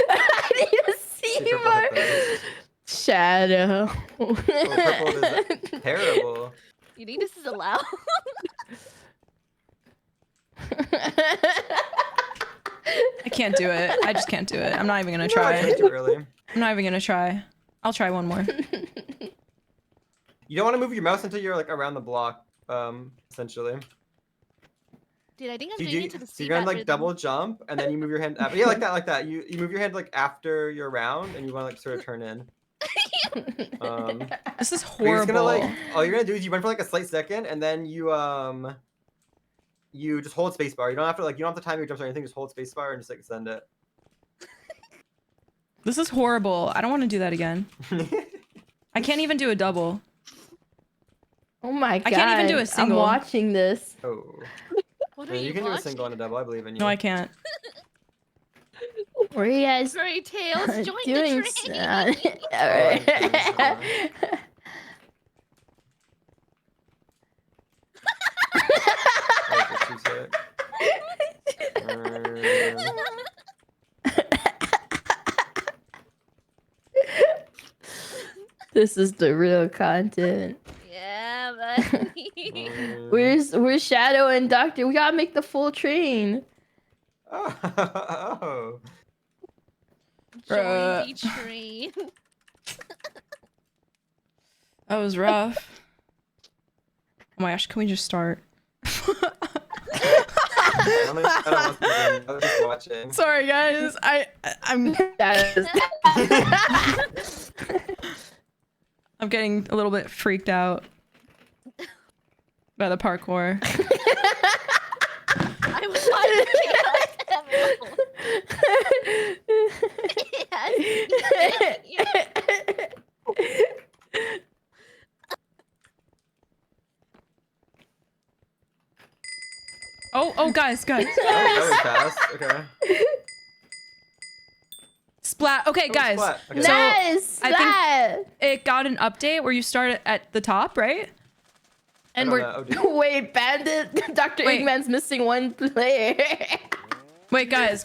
[SPEAKER 5] I need to see
[SPEAKER 3] See, purple
[SPEAKER 5] more.
[SPEAKER 3] hit those.
[SPEAKER 5] Shadow.
[SPEAKER 3] Oh, purple is terrible.
[SPEAKER 4] You think this is allowed?
[SPEAKER 2] I can't do it. I just can't do it. I'm not even gonna
[SPEAKER 3] No, I
[SPEAKER 2] try.
[SPEAKER 3] can't do it really.
[SPEAKER 2] I'm not even gonna try. I'll try one more.
[SPEAKER 3] You don't want to move your mouse until you're like around the block, essentially.
[SPEAKER 4] Dude, I think I'm
[SPEAKER 3] So
[SPEAKER 4] doing it to the
[SPEAKER 3] so you're gonna
[SPEAKER 4] CBAT
[SPEAKER 3] like
[SPEAKER 4] rhythm.
[SPEAKER 3] double jump and then you move your hand up. Yeah, like that, like that. You move your hand like after you're around and you want to like sort of turn in.
[SPEAKER 2] This is
[SPEAKER 3] But you're just gonna
[SPEAKER 2] horrible.
[SPEAKER 3] like all you're gonna do is you run for like a slight second and then you just hold spacebar. You don't have to like you don't have to time your jumps or anything. Just hold spacebar and just like send it.
[SPEAKER 2] This is horrible. I don't want to do that again. I can't even do a double.
[SPEAKER 5] Oh my god.
[SPEAKER 2] I can't even do a single.
[SPEAKER 5] I'm watching this.
[SPEAKER 3] Oh,
[SPEAKER 4] What
[SPEAKER 3] I
[SPEAKER 4] are
[SPEAKER 3] mean,
[SPEAKER 4] you
[SPEAKER 3] you can do a
[SPEAKER 4] watching?
[SPEAKER 3] single and a double. I believe in you.
[SPEAKER 2] No, I can't.
[SPEAKER 5] Where are you guys
[SPEAKER 4] Fairy Tales, join
[SPEAKER 5] doing?
[SPEAKER 4] the train.
[SPEAKER 5] Alright. This is the real content.
[SPEAKER 4] Yeah, buddy.
[SPEAKER 5] Where's Shadow and Doctor? We gotta make the full train.
[SPEAKER 3] Oh.
[SPEAKER 4] Join
[SPEAKER 2] Bruh.
[SPEAKER 4] the train.
[SPEAKER 2] That was rough. Oh my gosh, can we just start?
[SPEAKER 3] I don't want to begin. I was just watching.
[SPEAKER 2] Sorry guys, I'm I'm getting a little bit freaked out by the parkour.
[SPEAKER 4] I was
[SPEAKER 2] Oh guys.
[SPEAKER 3] Oh, that was fast. Okay.
[SPEAKER 2] Splat. Okay,
[SPEAKER 3] Oh,
[SPEAKER 2] guys.
[SPEAKER 3] splat. Okay.
[SPEAKER 2] So
[SPEAKER 5] Nice.
[SPEAKER 2] I think it got an update where you start at the top, right? And we're
[SPEAKER 5] Wait, Bandit. Dr.
[SPEAKER 2] Wait.
[SPEAKER 5] Eggman's missing one player.
[SPEAKER 2] wait, guys.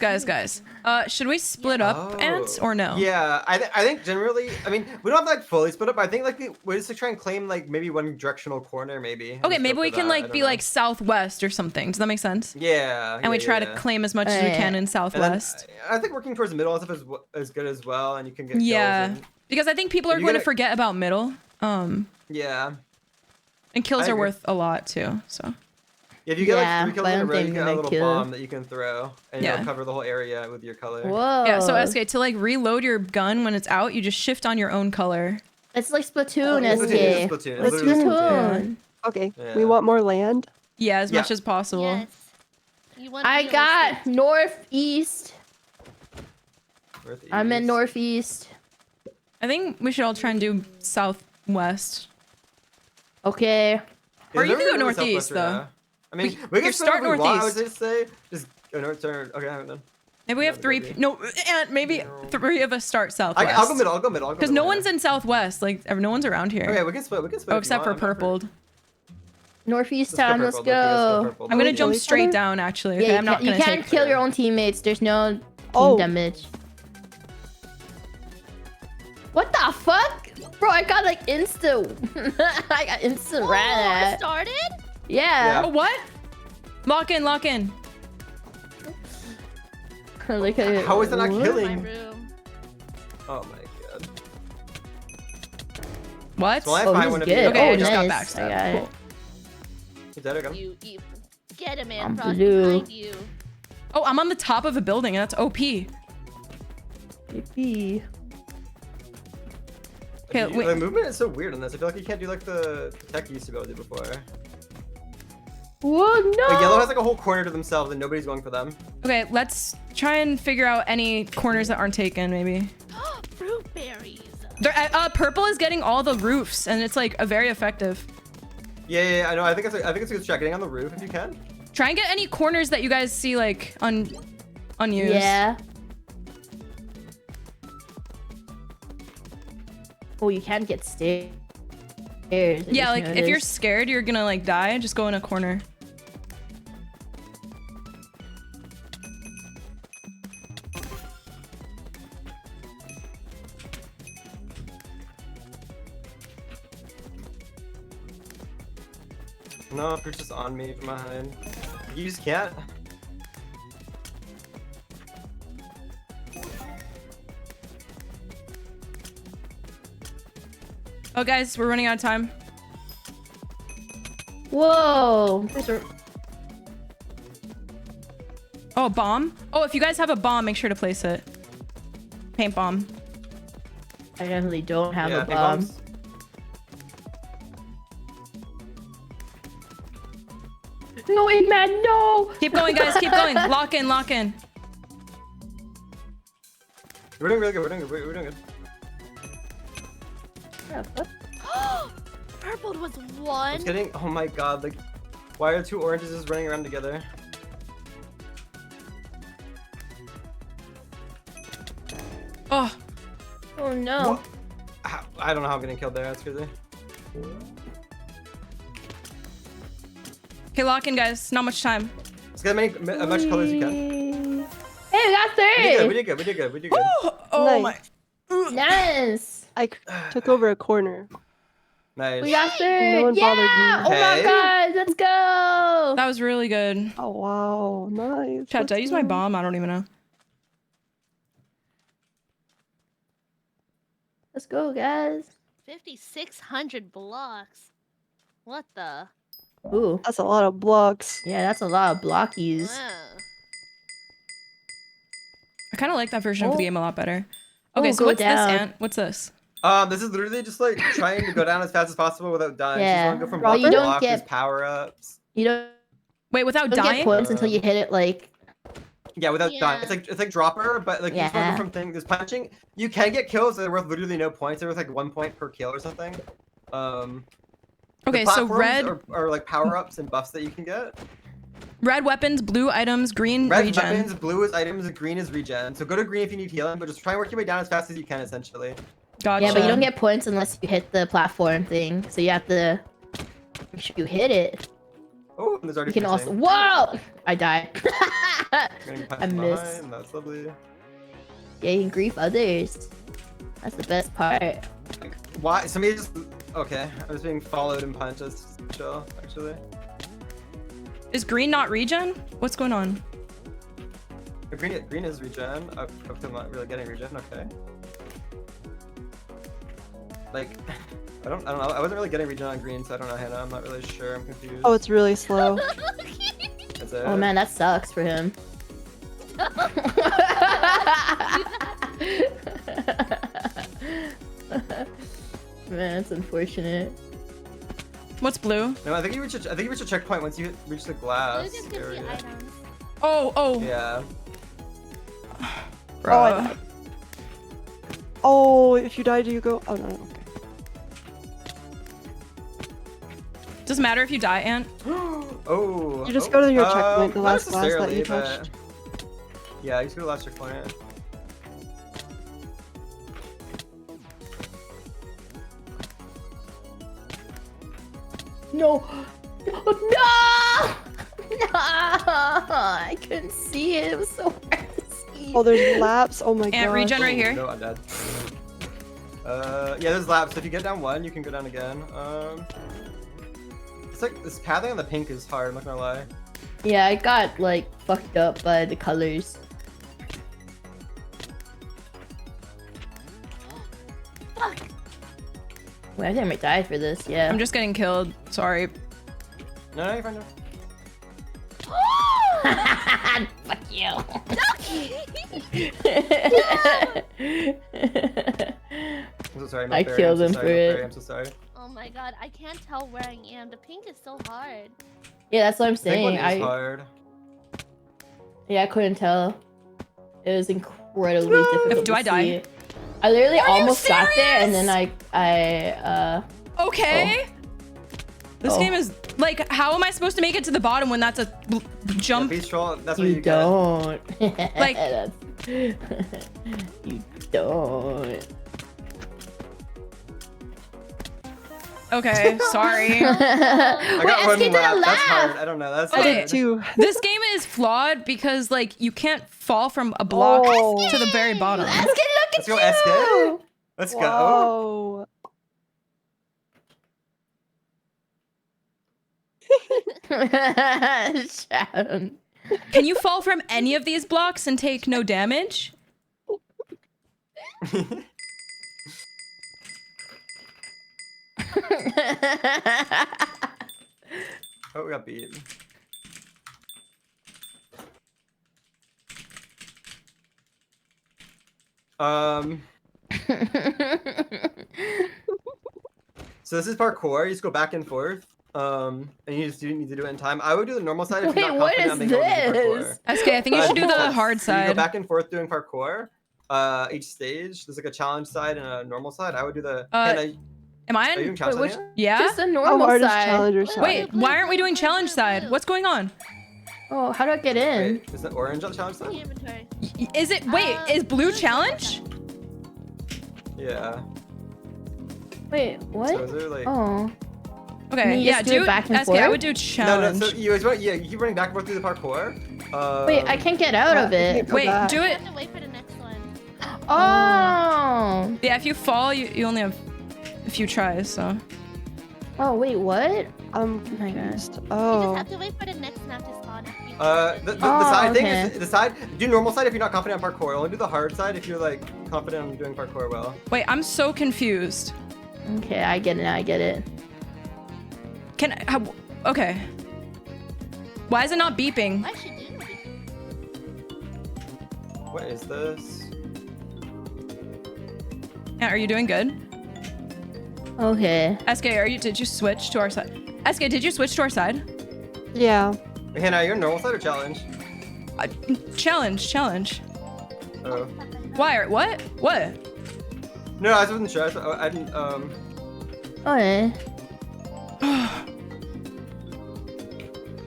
[SPEAKER 2] Should we split up ants or no?
[SPEAKER 3] Yeah, I think generally, I mean, we don't have to like fully split up. But I think like we just like try and claim like maybe one directional corner, maybe.
[SPEAKER 2] Okay, maybe we can like be like southwest or something. Does that make sense?
[SPEAKER 3] Yeah.
[SPEAKER 2] And we try to claim as much as we can in
[SPEAKER 3] And then,
[SPEAKER 2] southwest.
[SPEAKER 3] I think working towards the middle and stuff is good as well, and you can get kills
[SPEAKER 2] Yeah,
[SPEAKER 3] and-
[SPEAKER 2] because I think people are
[SPEAKER 3] You
[SPEAKER 2] going to
[SPEAKER 3] gotta-
[SPEAKER 2] forget about middle.
[SPEAKER 3] yeah.
[SPEAKER 2] And kills
[SPEAKER 3] I
[SPEAKER 2] are
[SPEAKER 3] agree.
[SPEAKER 2] worth a lot too. So
[SPEAKER 3] If you get
[SPEAKER 5] Yeah,
[SPEAKER 3] like 3 kills
[SPEAKER 5] but I
[SPEAKER 3] in a
[SPEAKER 5] don't
[SPEAKER 3] row, you
[SPEAKER 5] think
[SPEAKER 3] get
[SPEAKER 5] I'm
[SPEAKER 3] a
[SPEAKER 5] gonna
[SPEAKER 3] little
[SPEAKER 5] kill.
[SPEAKER 3] bomb that you can throw, and
[SPEAKER 2] Yeah.
[SPEAKER 3] it'll cover the whole area with your color.
[SPEAKER 5] Whoa.
[SPEAKER 2] yeah, so SK, to like reload your gun when it's out, you just shift on your own color.
[SPEAKER 5] It's like Splatoon,
[SPEAKER 3] It's
[SPEAKER 5] SK.
[SPEAKER 3] Splatoon, it's Splatoon.
[SPEAKER 5] It's
[SPEAKER 3] It's literally
[SPEAKER 5] Splatoon.
[SPEAKER 6] Okay,
[SPEAKER 3] Yeah.
[SPEAKER 6] we want more land.
[SPEAKER 2] Yeah, as much
[SPEAKER 3] Yeah.
[SPEAKER 2] as possible.
[SPEAKER 4] Yes. You want
[SPEAKER 5] I
[SPEAKER 4] real
[SPEAKER 5] got
[SPEAKER 4] estate.
[SPEAKER 5] northeast.
[SPEAKER 3] Northeast.
[SPEAKER 5] I'm in northeast.
[SPEAKER 2] I think we should all try and do southwest.
[SPEAKER 5] Okay.
[SPEAKER 2] Or you
[SPEAKER 3] Is
[SPEAKER 2] can go
[SPEAKER 3] there really
[SPEAKER 2] northeast,
[SPEAKER 3] southwest right
[SPEAKER 2] though.
[SPEAKER 3] now? I mean,
[SPEAKER 2] We
[SPEAKER 3] we can
[SPEAKER 2] could start
[SPEAKER 3] if we want, I would
[SPEAKER 2] northeast.
[SPEAKER 3] just say just go north. Turn. Okay, I haven't done.
[SPEAKER 2] Maybe we have
[SPEAKER 3] Yeah,
[SPEAKER 2] three.
[SPEAKER 3] maybe.
[SPEAKER 2] No, and maybe 3 of us start southwest.
[SPEAKER 3] I'll go middle. I'll go middle.
[SPEAKER 2] Because no one's in southwest. Like no one's around here.
[SPEAKER 3] Okay, we can split. We can split.
[SPEAKER 2] Oh,
[SPEAKER 3] if you
[SPEAKER 2] except for
[SPEAKER 3] want. I'm not
[SPEAKER 2] purpled.
[SPEAKER 5] Northeast
[SPEAKER 3] Let's go
[SPEAKER 5] time, let's
[SPEAKER 3] purple. Okay, let's
[SPEAKER 5] go.
[SPEAKER 3] purple.
[SPEAKER 2] I'm gonna
[SPEAKER 6] we
[SPEAKER 2] jump
[SPEAKER 6] kill each
[SPEAKER 2] straight
[SPEAKER 6] other?
[SPEAKER 2] down. Actually,
[SPEAKER 5] Yeah,
[SPEAKER 2] okay, I'm not
[SPEAKER 5] you
[SPEAKER 2] gonna
[SPEAKER 5] can't
[SPEAKER 2] take.
[SPEAKER 5] kill your own teammates. There's no team
[SPEAKER 6] Oh.
[SPEAKER 5] damage. What the fuck? Bro, I got like instant. I got instant
[SPEAKER 4] Oh,
[SPEAKER 5] rat
[SPEAKER 4] it started?
[SPEAKER 5] Yeah.
[SPEAKER 2] Oh, what? Lock in.
[SPEAKER 5] Like
[SPEAKER 3] How is it not
[SPEAKER 5] what?
[SPEAKER 4] My
[SPEAKER 3] killing?
[SPEAKER 4] room.
[SPEAKER 3] Oh my god.
[SPEAKER 2] What?
[SPEAKER 3] Well, I
[SPEAKER 5] Oh,
[SPEAKER 3] find
[SPEAKER 5] he's
[SPEAKER 3] one of
[SPEAKER 5] good.
[SPEAKER 3] you.
[SPEAKER 2] Okay,
[SPEAKER 5] Oh,
[SPEAKER 2] I just got
[SPEAKER 5] nice. I
[SPEAKER 2] backstabbed.
[SPEAKER 5] got it.
[SPEAKER 2] Cool.
[SPEAKER 3] Is that okay?
[SPEAKER 4] You get him, man.
[SPEAKER 5] I'm
[SPEAKER 4] Frost
[SPEAKER 5] blue.
[SPEAKER 4] behind you.
[SPEAKER 2] Oh, I'm on the top of a building. That's OP.
[SPEAKER 5] Yippee.
[SPEAKER 2] Okay, wait.
[SPEAKER 3] The movement is so weird on this. I feel like you can't do like the tech you used to be able to do before.
[SPEAKER 5] Whoa, no!
[SPEAKER 3] Like yellow has like a whole corner to themselves and nobody's going for them.
[SPEAKER 2] Okay, let's try and figure out any corners that aren't taken. Maybe.
[SPEAKER 4] Fruit berries.
[SPEAKER 2] Purple is getting all the roofs, and it's like very effective.
[SPEAKER 3] Yeah, I know. I think it's a good shot. Getting on the roof if you can.
[SPEAKER 2] Try and get any corners that you guys see like unused.
[SPEAKER 5] Yeah. Oh, you can get stairs. I
[SPEAKER 2] Yeah,
[SPEAKER 5] just
[SPEAKER 2] like if you're
[SPEAKER 5] noticed.
[SPEAKER 2] scared you're gonna like die, just go in a corner.
[SPEAKER 3] No, you're just on me from behind. You just can't.
[SPEAKER 2] Oh guys, we're running out of time.
[SPEAKER 5] Whoa! There's a-
[SPEAKER 2] Oh, a bomb? Oh, if you guys have a bomb, make sure to place it. Paint bomb.
[SPEAKER 5] I definitely don't have
[SPEAKER 3] Yeah,
[SPEAKER 5] a
[SPEAKER 3] big
[SPEAKER 5] bomb.
[SPEAKER 3] bombs.
[SPEAKER 5] No, Eggman, no!
[SPEAKER 2] Keep going, guys. Keep going. Lock in. Lock in.
[SPEAKER 3] We're doing really good. We're doing good. We're doing good.
[SPEAKER 4] Purple was
[SPEAKER 3] I
[SPEAKER 4] one.
[SPEAKER 3] was getting. Oh my god! Like, why are 2 oranges just running around together?
[SPEAKER 2] Oh,
[SPEAKER 5] Oh no.
[SPEAKER 3] What? I don't know how I'm getting killed there. That's crazy.
[SPEAKER 2] okay. Lock in, guys. Not much time.
[SPEAKER 3] Let's get as much color as you can.
[SPEAKER 5] Hey, we got
[SPEAKER 3] We did good. We
[SPEAKER 5] three!
[SPEAKER 3] did good. We did good. We did good.
[SPEAKER 2] Oh
[SPEAKER 6] Nice.
[SPEAKER 2] my.
[SPEAKER 5] Nice!
[SPEAKER 6] I took over a corner.
[SPEAKER 3] Nice.
[SPEAKER 5] We got third.
[SPEAKER 6] No one bothered me.
[SPEAKER 5] Yeah! Oh my
[SPEAKER 3] Okay.
[SPEAKER 5] god, let's go!
[SPEAKER 2] That was really good.
[SPEAKER 6] Oh wow, nice.
[SPEAKER 2] Chat, did I
[SPEAKER 6] Let's
[SPEAKER 2] use my
[SPEAKER 6] go.
[SPEAKER 2] bomb? I don't even know.
[SPEAKER 5] Let's go, guys.
[SPEAKER 4] 5,600 blocks. What the?
[SPEAKER 5] Ooh.
[SPEAKER 6] That's a lot of blocks.
[SPEAKER 5] Yeah, that's a lot of blockies.
[SPEAKER 4] Wow.
[SPEAKER 2] I kind of like that version of
[SPEAKER 5] Oh.
[SPEAKER 2] the game a lot better.
[SPEAKER 5] Oh,
[SPEAKER 2] Okay, so
[SPEAKER 5] go
[SPEAKER 2] what's
[SPEAKER 5] down.
[SPEAKER 2] this, Ant? What's this?
[SPEAKER 3] This is literally just like trying to go down as fast as possible without dying.
[SPEAKER 5] Yeah.
[SPEAKER 3] So you just want to go from
[SPEAKER 6] Well,
[SPEAKER 3] block
[SPEAKER 6] you
[SPEAKER 3] to
[SPEAKER 5] don't
[SPEAKER 3] block. There's
[SPEAKER 5] get-
[SPEAKER 3] power-ups.
[SPEAKER 5] You don't
[SPEAKER 2] Wait, without
[SPEAKER 5] get
[SPEAKER 2] dying?
[SPEAKER 5] points until you hit it like
[SPEAKER 3] Yeah, without dying.
[SPEAKER 4] Yeah.
[SPEAKER 3] It's like dropper, but like you just want to
[SPEAKER 5] Yeah.
[SPEAKER 3] go from thing. There's punching. You can get kills that are worth literally no points. They're worth like 1 point per kill or something. The
[SPEAKER 2] Okay, so
[SPEAKER 3] platforms are like power-ups and buffs that you can get.
[SPEAKER 2] red weapons, blue items, green
[SPEAKER 3] Red
[SPEAKER 2] regen.
[SPEAKER 3] weapons, blue is items, and green is regen. So go to green if you need healing, but just try and work your way down as fast as you can, essentially.
[SPEAKER 2] Gotcha.
[SPEAKER 5] Yeah, but you don't get points unless you hit the platform thing. So you have to make sure you hit it.
[SPEAKER 3] Oh, and there's already
[SPEAKER 5] You can also
[SPEAKER 3] piercing.
[SPEAKER 5] Whoa! I died.
[SPEAKER 3] Getting punched
[SPEAKER 5] I
[SPEAKER 3] from
[SPEAKER 5] missed.
[SPEAKER 3] behind, that's lovely.
[SPEAKER 5] Yeah, you can grief others. That's the best part.
[SPEAKER 3] Why? Somebody just. Okay, I was being followed and punched. That's chill, actually.
[SPEAKER 2] Is green not regen? What's going on?
[SPEAKER 3] Green is regen. Up to not really getting regen. Okay. Like, I don't know. I wasn't really getting regen on green, so I don't know, Hannah. I'm not really sure. I'm confused.
[SPEAKER 6] Oh, it's really slow.
[SPEAKER 3] That's it.
[SPEAKER 5] Oh man, that sucks for him. Man, it's unfortunate.
[SPEAKER 2] What's blue?
[SPEAKER 3] No, I think you reach a checkpoint once you reach the glass
[SPEAKER 4] Blue just gives you
[SPEAKER 3] area.
[SPEAKER 4] items.
[SPEAKER 2] Oh.
[SPEAKER 3] Yeah.
[SPEAKER 2] Bruh.
[SPEAKER 6] Oh, I- Oh, if you die, do you go? Oh no, okay.
[SPEAKER 2] Doesn't matter if you die, Ant.
[SPEAKER 3] Oh.
[SPEAKER 6] You just go to your
[SPEAKER 3] oh,
[SPEAKER 6] checkpoint, the
[SPEAKER 3] not
[SPEAKER 6] last glass that you
[SPEAKER 3] necessarily,
[SPEAKER 6] touched.
[SPEAKER 3] but- Yeah, you just go to the last checkpoint.
[SPEAKER 5] No! No! No! I couldn't see it. It was so hard to see.
[SPEAKER 6] Oh, there's laps. Oh my
[SPEAKER 2] Ant
[SPEAKER 6] god.
[SPEAKER 2] regen right here.
[SPEAKER 3] No, I'm dead. Yeah, there's laps. So if you get down one, you can go down again. It's like this pathing on the pink is hard. I'm not gonna lie.
[SPEAKER 5] Yeah, I got like fucked up by the colors.
[SPEAKER 4] Fuck.
[SPEAKER 5] Wait, I think I might die for this. Yeah.
[SPEAKER 2] I'm just getting killed. Sorry.
[SPEAKER 3] No, you're fine. No.
[SPEAKER 5] Fuck you.
[SPEAKER 3] I'm so sorry.
[SPEAKER 5] I killed him for it.
[SPEAKER 3] I'm so sorry.
[SPEAKER 4] Oh my god, I can't tell where I am. The pink is so hard.
[SPEAKER 5] Yeah, that's what I'm
[SPEAKER 3] The pink one
[SPEAKER 5] saying.
[SPEAKER 3] is hard.
[SPEAKER 5] Yeah, I couldn't tell. It was incredibly difficult.
[SPEAKER 2] Do I
[SPEAKER 5] to
[SPEAKER 2] die?
[SPEAKER 5] see. I literally
[SPEAKER 2] Are you
[SPEAKER 5] almost got there, and then
[SPEAKER 2] serious? Okay. This
[SPEAKER 5] Oh.
[SPEAKER 2] game is like, how am I supposed to make it to the bottom when that's a jump?
[SPEAKER 3] Yeah, beast troll. That's what
[SPEAKER 5] you
[SPEAKER 3] you
[SPEAKER 5] don't.
[SPEAKER 2] Like-
[SPEAKER 5] That's- you don't.
[SPEAKER 2] Okay, sorry.
[SPEAKER 3] I
[SPEAKER 5] Wait,
[SPEAKER 3] got one
[SPEAKER 5] escape to the
[SPEAKER 3] lap. That's
[SPEAKER 5] left.
[SPEAKER 3] hard. I don't know. That's
[SPEAKER 6] I
[SPEAKER 2] Okay.
[SPEAKER 6] did
[SPEAKER 3] hard.
[SPEAKER 6] too.
[SPEAKER 2] This game is flawed because like you can't fall from a block
[SPEAKER 6] Oh.
[SPEAKER 2] to the very bottom.
[SPEAKER 5] Let's get
[SPEAKER 3] Let's go,
[SPEAKER 5] look at
[SPEAKER 3] SK.
[SPEAKER 5] you.
[SPEAKER 3] Let's go.
[SPEAKER 6] Whoa.
[SPEAKER 5] Sharon.
[SPEAKER 2] Can you fall from any of these blocks and take no damage?
[SPEAKER 3] Oh, we got beat. So this is parkour. You just go back and forth. And you just need to do it in time. I would do the normal side if you're
[SPEAKER 5] Wait,
[SPEAKER 3] not
[SPEAKER 5] what
[SPEAKER 3] confident
[SPEAKER 5] is
[SPEAKER 3] on being able to do
[SPEAKER 5] this?
[SPEAKER 3] parkour.
[SPEAKER 2] SK, I think you should do the hard
[SPEAKER 3] So you go
[SPEAKER 2] side.
[SPEAKER 3] back and forth doing parkour. Each stage, there's like a challenge side and a normal side. I would do the. Hannah,
[SPEAKER 2] Am I
[SPEAKER 3] are you doing
[SPEAKER 2] in?
[SPEAKER 3] challenge
[SPEAKER 5] Wait,
[SPEAKER 3] side? Hannah?
[SPEAKER 2] Yeah?
[SPEAKER 5] Just a
[SPEAKER 6] How
[SPEAKER 5] normal
[SPEAKER 6] hard is
[SPEAKER 5] side.
[SPEAKER 6] challenger side?
[SPEAKER 2] Wait, why aren't we doing challenge side? What's going on?
[SPEAKER 5] Oh, how do I get in?
[SPEAKER 3] Wait, is it orange on challenge
[SPEAKER 4] The
[SPEAKER 3] side?
[SPEAKER 4] inventory.
[SPEAKER 2] Is it, wait, is blue challenge?
[SPEAKER 3] Yeah.
[SPEAKER 5] Wait, what?
[SPEAKER 3] So is there like?
[SPEAKER 5] Oh.
[SPEAKER 2] Okay,
[SPEAKER 5] you
[SPEAKER 2] yeah,
[SPEAKER 5] just do it back and
[SPEAKER 2] SK, I would
[SPEAKER 5] forth?
[SPEAKER 2] do
[SPEAKER 3] No,
[SPEAKER 2] challenge.
[SPEAKER 3] no. So you keep running back and forth through the parkour.
[SPEAKER 5] Wait, I can't get out of
[SPEAKER 6] you
[SPEAKER 5] it.
[SPEAKER 6] can't go
[SPEAKER 2] Wait,
[SPEAKER 6] back.
[SPEAKER 2] do
[SPEAKER 4] I
[SPEAKER 2] it.
[SPEAKER 4] have to wait for the next one.
[SPEAKER 5] Oh.
[SPEAKER 2] Yeah, if you fall, you only have a few tries, so.
[SPEAKER 5] Oh wait, what?
[SPEAKER 6] I'm
[SPEAKER 5] my God.
[SPEAKER 6] confused.
[SPEAKER 4] You just
[SPEAKER 6] Oh.
[SPEAKER 4] have to wait for the next map to spawn.
[SPEAKER 3] The side thing is the side. Do normal side if you're not confident on parkour. Only do the hard side if you're like confident on doing parkour well.
[SPEAKER 2] Wait, I'm so confused.
[SPEAKER 5] Okay, I get it. I get it.
[SPEAKER 2] Okay. Why is it not beeping?
[SPEAKER 4] Why should you?
[SPEAKER 3] What is this?
[SPEAKER 2] Yeah, are you doing good?
[SPEAKER 5] Okay.
[SPEAKER 2] SK, did you switch to our side? SK, did you switch to our side?
[SPEAKER 6] Yeah.
[SPEAKER 3] Hannah, you're normal side or challenge?
[SPEAKER 2] Challenge.
[SPEAKER 3] Oh.
[SPEAKER 2] Why? What? What?
[SPEAKER 3] No, I wasn't sure. I didn't.
[SPEAKER 5] Okay.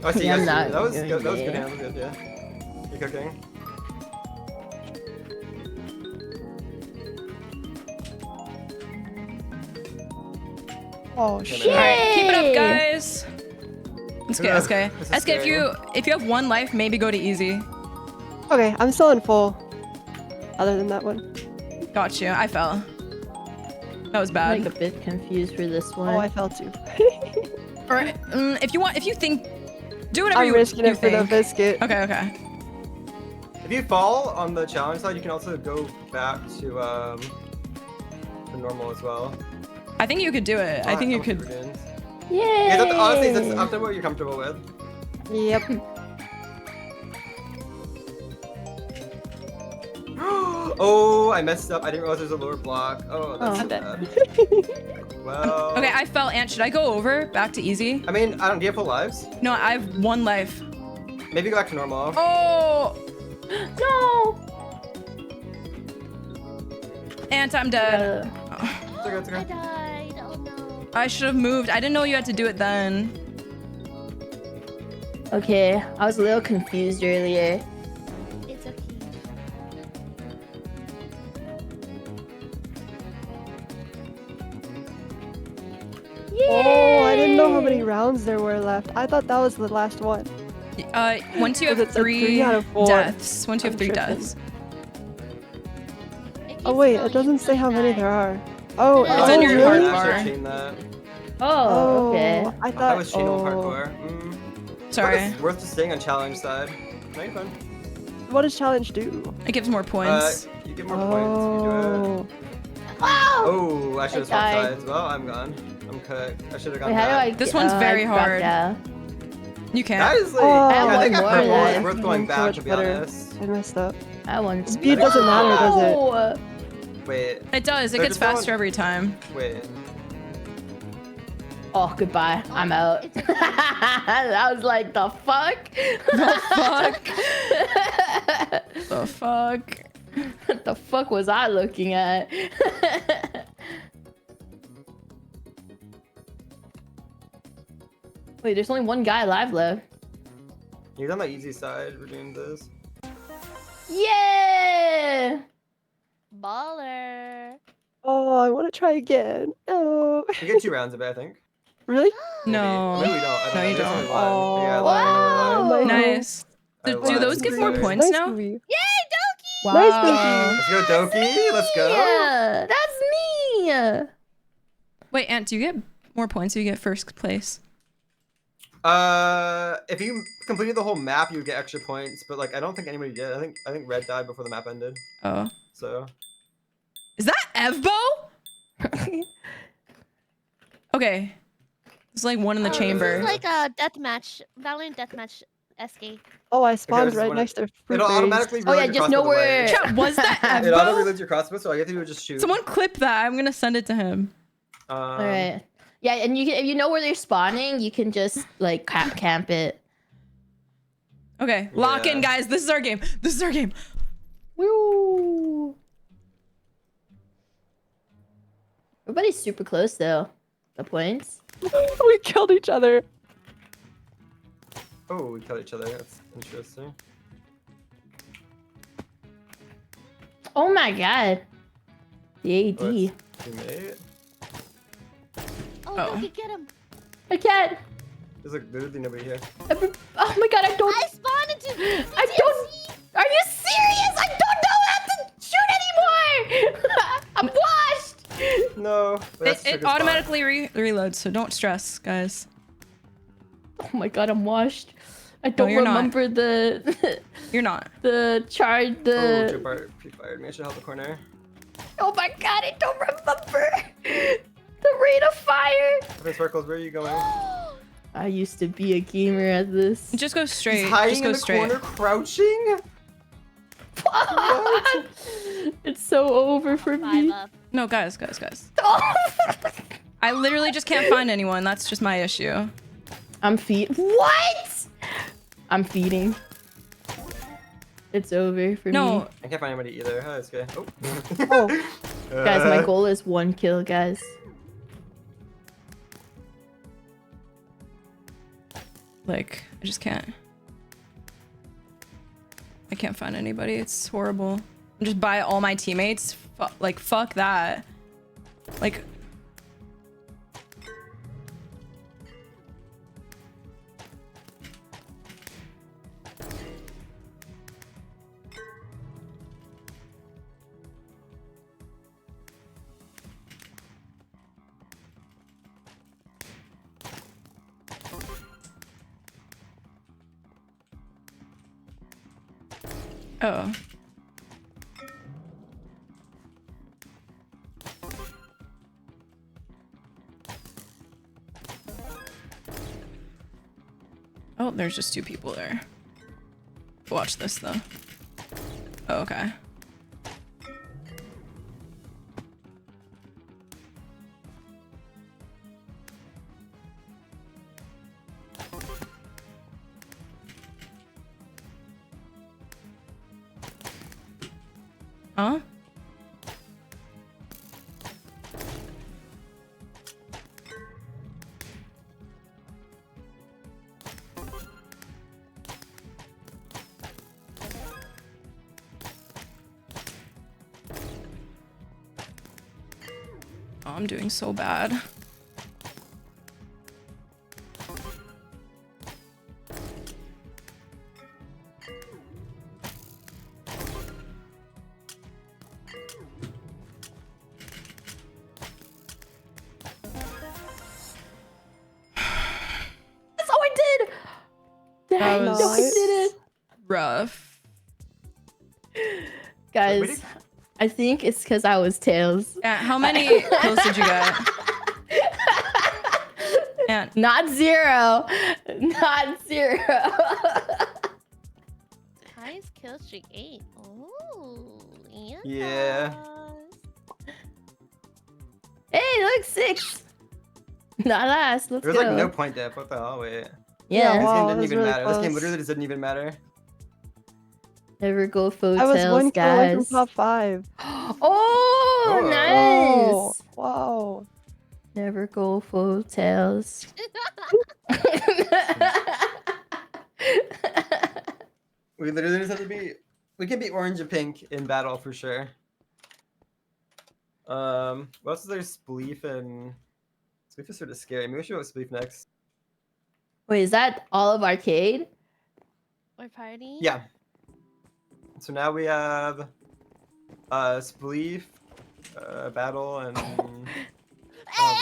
[SPEAKER 3] Oh, I see.
[SPEAKER 5] Yeah,
[SPEAKER 3] I
[SPEAKER 5] I'm
[SPEAKER 3] see.
[SPEAKER 5] not
[SPEAKER 3] That was
[SPEAKER 5] doing
[SPEAKER 3] good. That was
[SPEAKER 5] it.
[SPEAKER 3] good. Hannah. That was good. Yeah. You're cooking.
[SPEAKER 6] Oh
[SPEAKER 3] Okay,
[SPEAKER 6] shit.
[SPEAKER 3] man.
[SPEAKER 2] Alright, keep it up,
[SPEAKER 5] Yay!
[SPEAKER 2] guys. SK.
[SPEAKER 3] This is
[SPEAKER 2] SK, if you have one life, maybe go to easy.
[SPEAKER 6] Okay, I'm still in full. Other than that one.
[SPEAKER 2] Got you. I fell. That was
[SPEAKER 5] I'm
[SPEAKER 2] bad.
[SPEAKER 5] like a bit confused for this one.
[SPEAKER 6] Oh, I fell too.
[SPEAKER 2] Or if you think, do whatever
[SPEAKER 6] I'm
[SPEAKER 2] you
[SPEAKER 6] risking
[SPEAKER 2] you
[SPEAKER 6] it for the
[SPEAKER 2] think.
[SPEAKER 6] biscuit.
[SPEAKER 2] Okay.
[SPEAKER 3] If you fall on the challenge side, you can also go back to normal as well.
[SPEAKER 2] I think you could do it. I think you could.
[SPEAKER 5] Yay!
[SPEAKER 3] Yeah, honestly, that's up to what you're comfortable with.
[SPEAKER 6] Yep.
[SPEAKER 3] Oh, I messed up. I didn't realize there's a lower block. Oh, that's
[SPEAKER 5] Oh.
[SPEAKER 3] so bad. Well.
[SPEAKER 2] Okay, I fell. Ant, should I go over back to easy?
[SPEAKER 3] I mean, I don't. Do you have full lives?
[SPEAKER 2] No, I have one life.
[SPEAKER 3] Maybe go back to normal.
[SPEAKER 2] Oh,
[SPEAKER 5] No!
[SPEAKER 2] Ant, I'm dead.
[SPEAKER 3] It's okay, it's
[SPEAKER 4] I
[SPEAKER 3] okay.
[SPEAKER 4] died. Oh no.
[SPEAKER 2] I should have moved. I didn't know you had to do it then.
[SPEAKER 5] Okay, I was a little confused earlier.
[SPEAKER 4] It's okay.
[SPEAKER 6] Oh, I didn't know how many rounds there were left. I thought that was the last one.
[SPEAKER 2] Once you
[SPEAKER 6] Because
[SPEAKER 2] have
[SPEAKER 6] it said 3 out of 4.
[SPEAKER 2] deaths. Once you have
[SPEAKER 6] I'm
[SPEAKER 2] 3
[SPEAKER 6] tripping.
[SPEAKER 2] deaths.
[SPEAKER 4] It
[SPEAKER 6] Oh
[SPEAKER 4] keeps
[SPEAKER 6] wait,
[SPEAKER 4] telling
[SPEAKER 6] it doesn't
[SPEAKER 4] you
[SPEAKER 6] say how many
[SPEAKER 4] die.
[SPEAKER 6] there are. Oh,
[SPEAKER 4] It's
[SPEAKER 3] Oh,
[SPEAKER 2] on
[SPEAKER 6] oh,
[SPEAKER 2] your
[SPEAKER 6] really?
[SPEAKER 2] hard bar.
[SPEAKER 3] I should've seen that.
[SPEAKER 5] Oh, okay.
[SPEAKER 6] I
[SPEAKER 3] Oh, that
[SPEAKER 6] thought.
[SPEAKER 3] was cheating on
[SPEAKER 6] Oh,
[SPEAKER 3] parkour.
[SPEAKER 2] Sorry.
[SPEAKER 3] It's worth just staying on challenge side. No, you're fine.
[SPEAKER 6] what does challenge do?
[SPEAKER 2] It gives more points.
[SPEAKER 3] You get more points if you do it.
[SPEAKER 6] Oh.
[SPEAKER 3] Oh, I should have
[SPEAKER 5] I
[SPEAKER 3] swapped
[SPEAKER 5] died.
[SPEAKER 3] sides. Well, I'm gone. I'm cooked. I should have gone
[SPEAKER 5] Wait, how do
[SPEAKER 3] back.
[SPEAKER 5] I?
[SPEAKER 2] This one's very
[SPEAKER 5] I dropped
[SPEAKER 2] hard.
[SPEAKER 5] out.
[SPEAKER 2] You can't.
[SPEAKER 3] That is like,
[SPEAKER 6] Oh,
[SPEAKER 5] I
[SPEAKER 3] yeah, I think
[SPEAKER 5] have
[SPEAKER 3] at
[SPEAKER 5] one more
[SPEAKER 3] purple it's
[SPEAKER 5] then.
[SPEAKER 3] worth going
[SPEAKER 6] So
[SPEAKER 3] back
[SPEAKER 6] much
[SPEAKER 3] to be
[SPEAKER 6] better.
[SPEAKER 3] honest.
[SPEAKER 6] I messed up.
[SPEAKER 5] That one's
[SPEAKER 6] Speed doesn't matter, does it?
[SPEAKER 5] No!
[SPEAKER 3] Wait,
[SPEAKER 2] It does. It
[SPEAKER 3] They're
[SPEAKER 2] gets
[SPEAKER 3] just going-
[SPEAKER 2] faster every time.
[SPEAKER 3] wait.
[SPEAKER 5] Oh, goodbye. I'm out. I was like, the fuck?
[SPEAKER 2] The fuck? The fuck?
[SPEAKER 5] What the fuck was I looking at? Wait, there's only one guy alive left.
[SPEAKER 3] You're on the easy side. We're doing this.
[SPEAKER 5] Yeah!
[SPEAKER 4] Baller.
[SPEAKER 6] Oh, I want to try again. Oh.
[SPEAKER 3] You get 2 rounds of it, I think.
[SPEAKER 6] Really?
[SPEAKER 2] No.
[SPEAKER 3] Maybe we don't. I don't
[SPEAKER 2] No,
[SPEAKER 3] know.
[SPEAKER 2] you
[SPEAKER 3] There's only
[SPEAKER 2] don't.
[SPEAKER 3] one. Yeah, I
[SPEAKER 5] Wow.
[SPEAKER 3] lied. I lied.
[SPEAKER 2] Nice.
[SPEAKER 3] I
[SPEAKER 2] Do
[SPEAKER 3] lied.
[SPEAKER 2] those give more
[SPEAKER 3] Sorry.
[SPEAKER 2] points
[SPEAKER 6] Nice
[SPEAKER 2] now?
[SPEAKER 6] of you.
[SPEAKER 2] Wow.
[SPEAKER 6] Nice, Doki.
[SPEAKER 3] Let's go, Doki. Let's go.
[SPEAKER 5] Yeah, that's me!
[SPEAKER 2] Wait, Ant, do you get more points if you get first place?
[SPEAKER 3] If you completed the whole map, you would get extra points. But like, I don't think anybody did. I think Red died before the map ended.
[SPEAKER 2] Oh.
[SPEAKER 3] So.
[SPEAKER 2] Is that Evbo? Okay. There's like one in the chamber.
[SPEAKER 4] It's like a deathmatch, Valorant deathmatch SK.
[SPEAKER 6] Oh, I spawned
[SPEAKER 3] this is
[SPEAKER 6] right
[SPEAKER 3] one-
[SPEAKER 6] next to fruit
[SPEAKER 3] It'll
[SPEAKER 6] berries.
[SPEAKER 3] automatically
[SPEAKER 5] Oh, yeah,
[SPEAKER 3] reload your
[SPEAKER 5] just know
[SPEAKER 3] crossbow the
[SPEAKER 5] where-
[SPEAKER 3] way.
[SPEAKER 2] Chat, was that
[SPEAKER 3] It auto
[SPEAKER 2] Evbo?
[SPEAKER 3] reloads your crossbow, so all you have to do is just shoot.
[SPEAKER 2] Someone clip that. I'm gonna send it to him.
[SPEAKER 5] Alright. Yeah, and you can, if you know where they're spawning, you can just like camp it.
[SPEAKER 2] Okay, lock in,
[SPEAKER 3] Yeah.
[SPEAKER 2] guys. This is our game. This is our game.
[SPEAKER 5] Woo! Everybody's super close though. The points.
[SPEAKER 6] We killed each other.
[SPEAKER 3] Oh, we killed each other. That's interesting.
[SPEAKER 5] Oh my god. The AD.
[SPEAKER 3] Teammate.
[SPEAKER 4] Oh,
[SPEAKER 2] Oh.
[SPEAKER 4] Doki, get him.
[SPEAKER 5] I can't.
[SPEAKER 3] There's like literally nobody here.
[SPEAKER 5] Oh my god, I don't.
[SPEAKER 4] I spawned into.
[SPEAKER 5] I don't. Are you serious? I don't know how to shoot
[SPEAKER 3] No. But
[SPEAKER 2] It automatically reloads, so don't stress, guys.
[SPEAKER 5] Oh my god, I'm washed. I don't
[SPEAKER 2] you're not.
[SPEAKER 5] remember the
[SPEAKER 2] You're not.
[SPEAKER 5] the charge.
[SPEAKER 3] Oh,
[SPEAKER 5] The
[SPEAKER 3] Jabart pre-fired me. I should help the corner.
[SPEAKER 5] oh my god, I don't remember the rate of fire.
[SPEAKER 3] Okay, Sparkles, where are you going?
[SPEAKER 5] I used to be a gamer at this.
[SPEAKER 2] Just go straight.
[SPEAKER 3] He's hiding
[SPEAKER 2] Just go
[SPEAKER 3] in the
[SPEAKER 2] straight.
[SPEAKER 3] corner, crouching. What?
[SPEAKER 5] It's so over for me.
[SPEAKER 4] 5 up.
[SPEAKER 2] No, guys. I literally just can't find anyone. That's just my issue.
[SPEAKER 5] I'm What? I'm feeding. It's over for me.
[SPEAKER 2] No,
[SPEAKER 3] I can't find anybody either. Oh, that's good. Oh.
[SPEAKER 6] Oh.
[SPEAKER 5] Guys, my goal is 1 kill, guys.
[SPEAKER 2] like, I just can't. I can't find anybody. It's horrible. Just buy all my teammates. Like, fuck that. Like... Oh. Oh, there's just 2 people there. Watch this though. Oh, okay. Huh? Oh, I'm doing so bad.
[SPEAKER 5] That's all I did!
[SPEAKER 2] That
[SPEAKER 5] No,
[SPEAKER 2] was-
[SPEAKER 5] I did it!
[SPEAKER 2] Rough.
[SPEAKER 5] Guys, I think it's because I was Tails.
[SPEAKER 2] Yeah, how many kills did you get? Yeah.
[SPEAKER 5] Not 0. Not 0.
[SPEAKER 4] Highest kill streak 8. Ooh,
[SPEAKER 3] Yeah.
[SPEAKER 5] Hey, look, 6. Not last. Let's
[SPEAKER 3] There's
[SPEAKER 5] go.
[SPEAKER 3] like no point depth. What the hell? Wait.
[SPEAKER 5] Yeah.
[SPEAKER 3] This
[SPEAKER 6] Wow,
[SPEAKER 3] game
[SPEAKER 6] that
[SPEAKER 3] didn't
[SPEAKER 6] was
[SPEAKER 3] even
[SPEAKER 6] really
[SPEAKER 3] matter. This game
[SPEAKER 6] close.
[SPEAKER 3] literally just didn't even matter.
[SPEAKER 5] Never go full
[SPEAKER 6] I was
[SPEAKER 5] tails,
[SPEAKER 6] 1 kill away from
[SPEAKER 5] guys.
[SPEAKER 6] top 5.
[SPEAKER 5] Oh,
[SPEAKER 3] Oh.
[SPEAKER 5] nice.
[SPEAKER 6] Wow.
[SPEAKER 5] Never go full tails.
[SPEAKER 3] We literally just have to be. We can be orange and pink in battle for sure. What else is there? Spleef and Spleef is sort of scary. Maybe we should go with Spleef next.
[SPEAKER 5] Wait, is that all of arcade?
[SPEAKER 4] Or party?
[SPEAKER 3] Yeah. So now we have Spleef, battle, and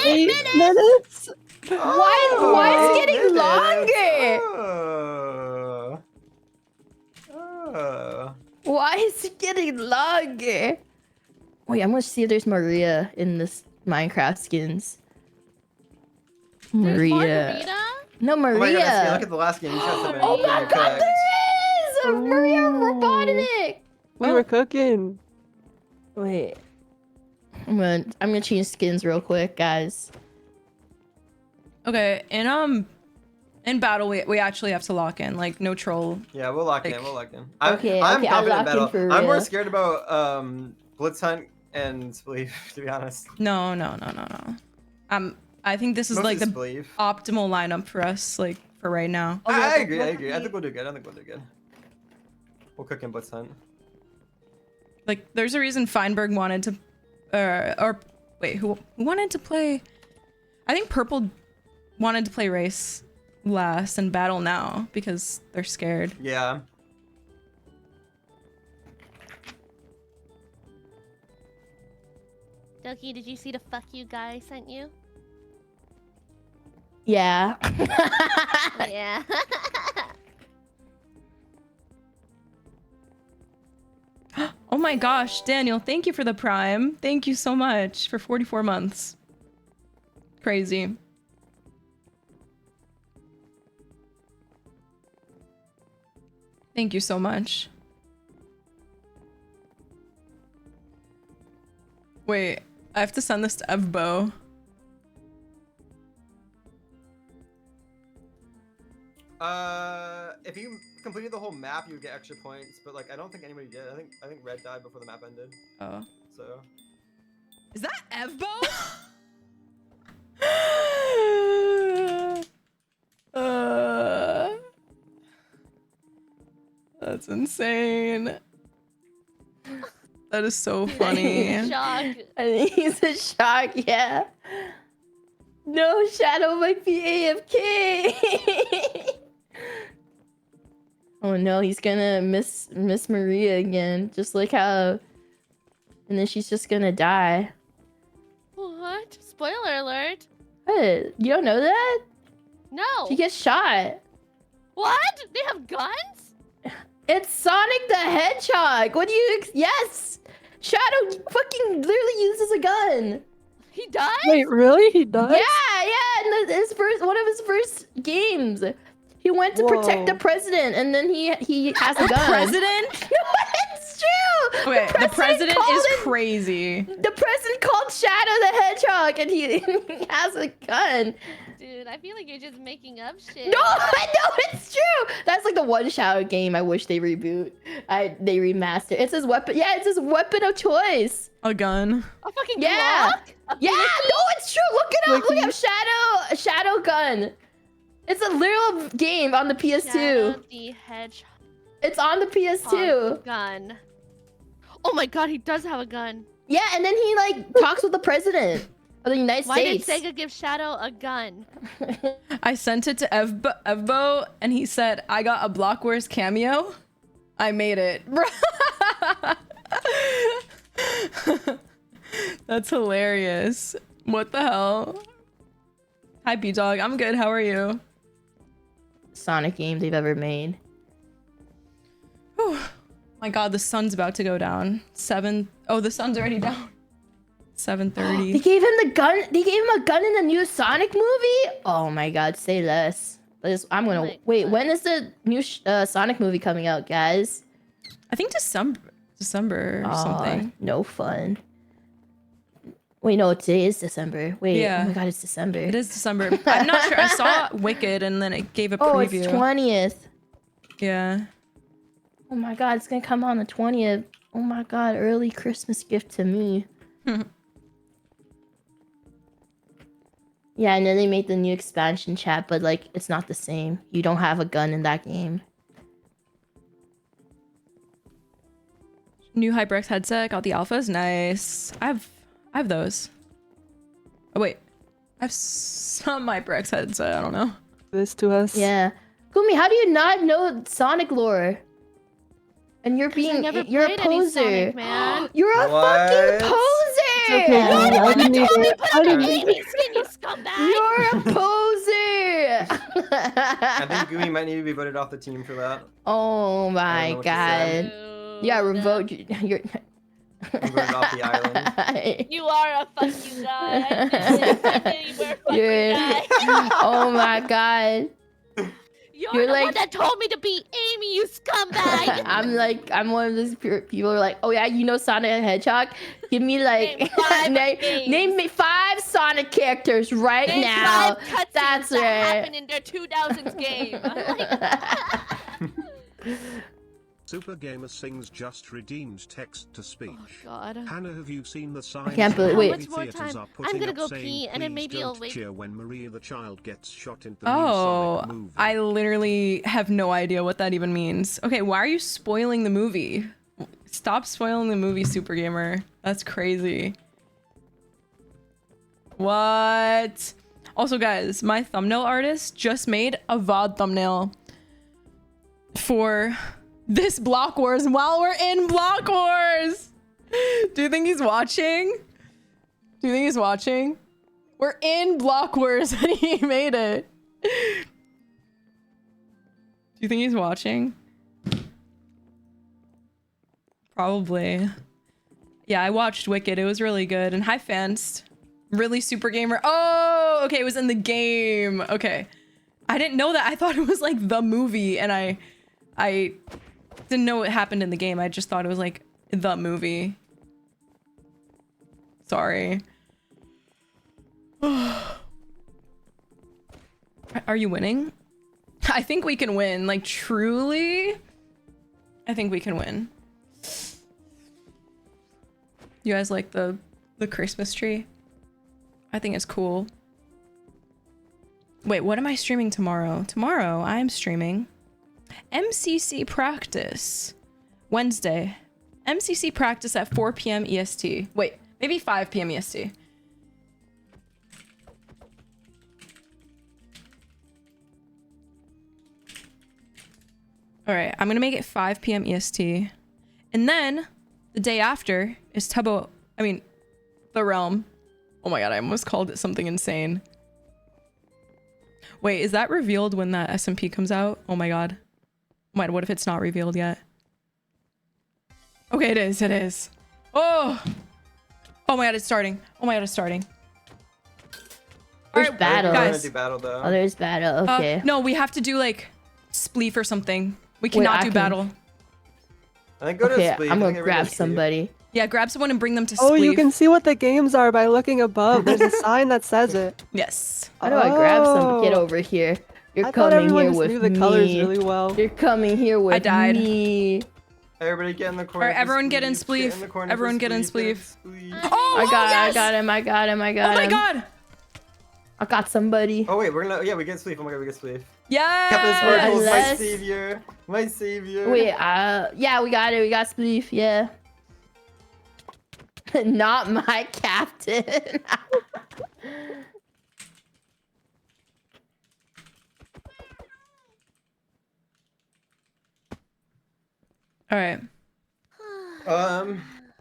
[SPEAKER 6] 8 minutes?
[SPEAKER 5] Why is it getting longer?
[SPEAKER 3] Oh. Oh.
[SPEAKER 5] Why is it getting longer? Wait, I'm gonna see if there's Maria in this Minecraft skins.
[SPEAKER 4] There's more
[SPEAKER 5] Maria.
[SPEAKER 4] Rita?
[SPEAKER 5] No,
[SPEAKER 3] Oh my
[SPEAKER 5] Maria.
[SPEAKER 3] god, that's, look at the last game. You guys have been
[SPEAKER 5] Oh my
[SPEAKER 3] being
[SPEAKER 5] god,
[SPEAKER 3] cooked.
[SPEAKER 5] there is! Maria
[SPEAKER 6] Ooh.
[SPEAKER 5] Robotnik!
[SPEAKER 6] We were cooking.
[SPEAKER 5] Wait. I'm gonna change skins real quick, guys.
[SPEAKER 2] Okay, in battle we actually have to lock in, like no troll.
[SPEAKER 3] Yeah, we'll lock in.
[SPEAKER 2] Like-
[SPEAKER 3] We'll lock in.
[SPEAKER 5] Okay,
[SPEAKER 3] I'm
[SPEAKER 5] okay, I'll
[SPEAKER 3] confident in
[SPEAKER 5] lock in
[SPEAKER 3] battle.
[SPEAKER 5] for
[SPEAKER 3] I'm more
[SPEAKER 5] real.
[SPEAKER 3] scared about Blitz Hunt and Spleef, to be honest.
[SPEAKER 2] No. I think this is like the
[SPEAKER 3] Spleef.
[SPEAKER 2] optimal lineup for us, like for right now.
[SPEAKER 3] I agree. I think we'll do good. We'll cook in Blitz Hunt.
[SPEAKER 2] Like, there's a reason Feinberg wanted to, or wait, who wanted to play? I think Purple wanted to play race last and battle now because they're scared.
[SPEAKER 3] Yeah.
[SPEAKER 4] Doki, did you see the fuck you guy I sent you?
[SPEAKER 5] Yeah.
[SPEAKER 4] Yeah.
[SPEAKER 2] Oh my gosh, Daniel, thank you for the Prime. Thank you so much for 44 months. Crazy. Thank you so much. Wait, I have to send this to Evbo.
[SPEAKER 3] If you completed the whole map, you would get extra points, but like I don't think anybody did. I think Red died before the map ended.
[SPEAKER 2] Oh.
[SPEAKER 3] So.
[SPEAKER 2] Is that Evbo? That's insane. That is so funny.
[SPEAKER 4] Shock.
[SPEAKER 5] I think he's in shock, yeah. No, Shadow might be AFK. Oh no, he's gonna miss Maria again. Just like how... And then she's just gonna die.
[SPEAKER 4] What? Spoiler alert.
[SPEAKER 5] What? You don't know that?
[SPEAKER 4] No.
[SPEAKER 5] She gets shot.
[SPEAKER 4] What? They have guns?
[SPEAKER 5] It's Sonic the Hedgehog. What do you... Yes! Shadow fucking literally uses a gun.
[SPEAKER 4] He died?
[SPEAKER 6] Wait, really? He does?
[SPEAKER 5] Yeah, in his first one of his first games. He went to protect the
[SPEAKER 6] Whoa.
[SPEAKER 5] president, and then he has a gun.
[SPEAKER 2] President?
[SPEAKER 5] It's true.
[SPEAKER 2] Wait, the president
[SPEAKER 5] called
[SPEAKER 2] is
[SPEAKER 5] him-
[SPEAKER 2] crazy.
[SPEAKER 5] The president called Shadow the Hedgehog, and he has a gun.
[SPEAKER 4] Dude, I feel like you're just making up shit.
[SPEAKER 5] No, I know it's true. That's like the one Shadow game I wish they reboot. They remaster. It's his weapon. Yeah, it's his weapon of choice.
[SPEAKER 2] A gun.
[SPEAKER 4] A fucking
[SPEAKER 5] Yeah.
[SPEAKER 4] Glock?
[SPEAKER 5] Yeah, no, it's true. Look it up. Look up Shadow gun. It's a literal game on the PS2.
[SPEAKER 4] Shadow the Hedgehog
[SPEAKER 5] It's on the PS2.
[SPEAKER 4] gun. Oh my god, he does have a gun.
[SPEAKER 5] Yeah, and then he like talks with the president of the United
[SPEAKER 4] Why
[SPEAKER 5] States.
[SPEAKER 4] did Sega give Shadow a gun?
[SPEAKER 2] I sent it to Evbo, and he said, I got a Block Wars cameo. I made it. That's hilarious. What the hell? Hi, B-Dog. I'm good. How are you?
[SPEAKER 5] Sonic game they've ever made.
[SPEAKER 2] Whew. My god, the sun's about to go down. Oh, the sun's already down. 7:30.
[SPEAKER 5] They gave him the gun. They gave him a gun in the new Sonic movie. Oh my god, say less. I'm gonna wait. When is the new Sonic movie coming out, guys?
[SPEAKER 2] I think December or something.
[SPEAKER 5] No fun. Wait, no, today is December. Wait,
[SPEAKER 2] Yeah.
[SPEAKER 5] oh my god, it's December.
[SPEAKER 2] It is December. I'm not sure. I saw Wicked and then it gave a
[SPEAKER 5] Oh,
[SPEAKER 2] preview.
[SPEAKER 5] it's 20th.
[SPEAKER 2] Yeah.
[SPEAKER 5] Oh my god, it's gonna come on the 20th. Oh my god, early Christmas gift to me. Yeah, and then they made the new expansion chat, but like it's not the same. You don't have a gun in that game.
[SPEAKER 2] New HyperX headset. Got the alphas. Nice. I have those. Oh wait. I have some HyperX headset. I don't know.
[SPEAKER 6] This to us.
[SPEAKER 5] Yeah. Gumi, how do you not know Sonic lore? And you're you're a
[SPEAKER 4] played any
[SPEAKER 5] poser.
[SPEAKER 4] Sonic, man.
[SPEAKER 5] You're a
[SPEAKER 3] What?
[SPEAKER 5] fucking poser.
[SPEAKER 6] It's okay, Gumi, I didn't either. I didn't either.
[SPEAKER 4] Baby skin, you scumbag!
[SPEAKER 5] You're a poser.
[SPEAKER 3] I think Gumi might need to be voted off the team for that.
[SPEAKER 5] Oh
[SPEAKER 3] I
[SPEAKER 5] my
[SPEAKER 3] don't know what to say.
[SPEAKER 5] god. Yeah, revoke. You're.
[SPEAKER 3] I'm voted off the island.
[SPEAKER 4] You are a fucking guy. You were a fucking
[SPEAKER 5] You're.
[SPEAKER 4] guy.
[SPEAKER 5] Oh my god.
[SPEAKER 4] You're the
[SPEAKER 5] like-
[SPEAKER 4] one that told me to be Amy, you scumbag!
[SPEAKER 5] I'm one of those people who are like, oh yeah, you know Sonic the Hedgehog? Give me like
[SPEAKER 4] Name 5 games.
[SPEAKER 5] name me 5 Sonic characters right
[SPEAKER 4] Name
[SPEAKER 5] now.
[SPEAKER 4] 5 cutscenes
[SPEAKER 5] That's
[SPEAKER 4] that
[SPEAKER 5] right.
[SPEAKER 4] happened in their 2000s game.
[SPEAKER 7] Super Gamer Sings just redeemed text to speech.
[SPEAKER 4] Oh god.
[SPEAKER 7] Hannah, have you seen the signs?
[SPEAKER 5] can't believe-
[SPEAKER 7] that
[SPEAKER 5] wait.
[SPEAKER 7] movie
[SPEAKER 4] How much more
[SPEAKER 7] theaters
[SPEAKER 4] time?
[SPEAKER 7] are
[SPEAKER 4] I'm
[SPEAKER 7] putting
[SPEAKER 4] gonna
[SPEAKER 7] up
[SPEAKER 4] go
[SPEAKER 7] saying,
[SPEAKER 4] pee, and then
[SPEAKER 7] "Please
[SPEAKER 4] maybe I'll
[SPEAKER 7] don't
[SPEAKER 4] wait."
[SPEAKER 7] cheer when Maria the child gets shot in the new
[SPEAKER 2] Oh,
[SPEAKER 7] Sonic movie.
[SPEAKER 2] I literally have no idea what that even means. Okay, why are you spoiling the movie? Stop spoiling the movie, Super Gamer. That's crazy. What? Also, guys, my thumbnail artist just made a VOD thumbnail for this Block Wars while we're in Block Wars. Do you think he's watching? Do you think he's watching? We're in Block Wars and he made it. Do you think he's watching? Probably. Yeah, I watched Wicked. It was really good. And hi, fans. Really super gamer. Oh, okay. It was in the game. Okay. I didn't know that. I thought it was like the movie, and I didn't know what happened in the game. I just thought it was like the movie. Sorry. Are you winning? I think we can win. Like, truly, I think we can win. You guys like the Christmas tree? I think it's cool. Wait, what am I streaming tomorrow? Tomorrow, I'm streaming MCC practice. Wednesday. MCC practice at 4 p.m. EST. Wait, maybe 5 p.m. EST. All right, I'm gonna make it 5 p.m. EST. And then the day after is the Realm. Oh my god, I almost called it something insane. Wait, is that revealed when that SMP comes out? Oh my god. Oh my god, what if it's not revealed yet? Okay, it is, it is. Oh! Oh my god, it's starting. Oh my god, it's starting.
[SPEAKER 5] There's
[SPEAKER 2] Alright,
[SPEAKER 5] battle.
[SPEAKER 3] We're gonna
[SPEAKER 2] guys.
[SPEAKER 3] do battle though.
[SPEAKER 5] Oh, there's battle. Okay.
[SPEAKER 2] No, we have to do like spleef or something. We cannot do battle.
[SPEAKER 3] I think go to
[SPEAKER 5] Okay,
[SPEAKER 3] Spleef.
[SPEAKER 5] I'm
[SPEAKER 3] I
[SPEAKER 5] gonna
[SPEAKER 3] think
[SPEAKER 5] grab
[SPEAKER 3] everybody Spleef.
[SPEAKER 5] somebody.
[SPEAKER 2] Yeah, grab someone and bring them to spleef.
[SPEAKER 6] Oh, you can see what the games are by looking above. There's a sign that says it.
[SPEAKER 2] Yes.
[SPEAKER 5] How do I grab some?
[SPEAKER 6] Oh.
[SPEAKER 5] Get over here. You're
[SPEAKER 6] I thought
[SPEAKER 5] coming
[SPEAKER 6] everyone
[SPEAKER 5] here
[SPEAKER 6] just
[SPEAKER 5] with
[SPEAKER 6] knew the
[SPEAKER 5] me.
[SPEAKER 6] colors really well.
[SPEAKER 5] You're coming here with
[SPEAKER 2] died.
[SPEAKER 5] me.
[SPEAKER 3] Everybody get in the corner.
[SPEAKER 2] Alright,
[SPEAKER 3] for
[SPEAKER 2] everyone get in
[SPEAKER 3] Spleef,
[SPEAKER 2] Spleef.
[SPEAKER 3] in the corner for
[SPEAKER 2] Everyone get in
[SPEAKER 3] Spleef,
[SPEAKER 2] Spleef.
[SPEAKER 3] Spleef.
[SPEAKER 2] Oh,
[SPEAKER 5] I got
[SPEAKER 2] yes!
[SPEAKER 5] I got him. I got him. I got
[SPEAKER 2] Oh my
[SPEAKER 5] him.
[SPEAKER 2] god!
[SPEAKER 5] I got somebody.
[SPEAKER 3] Oh wait, we're gonna we get Spleef. Oh my god, we get Spleef. Captain
[SPEAKER 2] Yeah!
[SPEAKER 3] Sparkles, my
[SPEAKER 5] Unless-
[SPEAKER 3] savior. My savior.
[SPEAKER 5] Wait, yeah, we got it. We got Spleef, yeah. Not my captain.
[SPEAKER 2] Alright.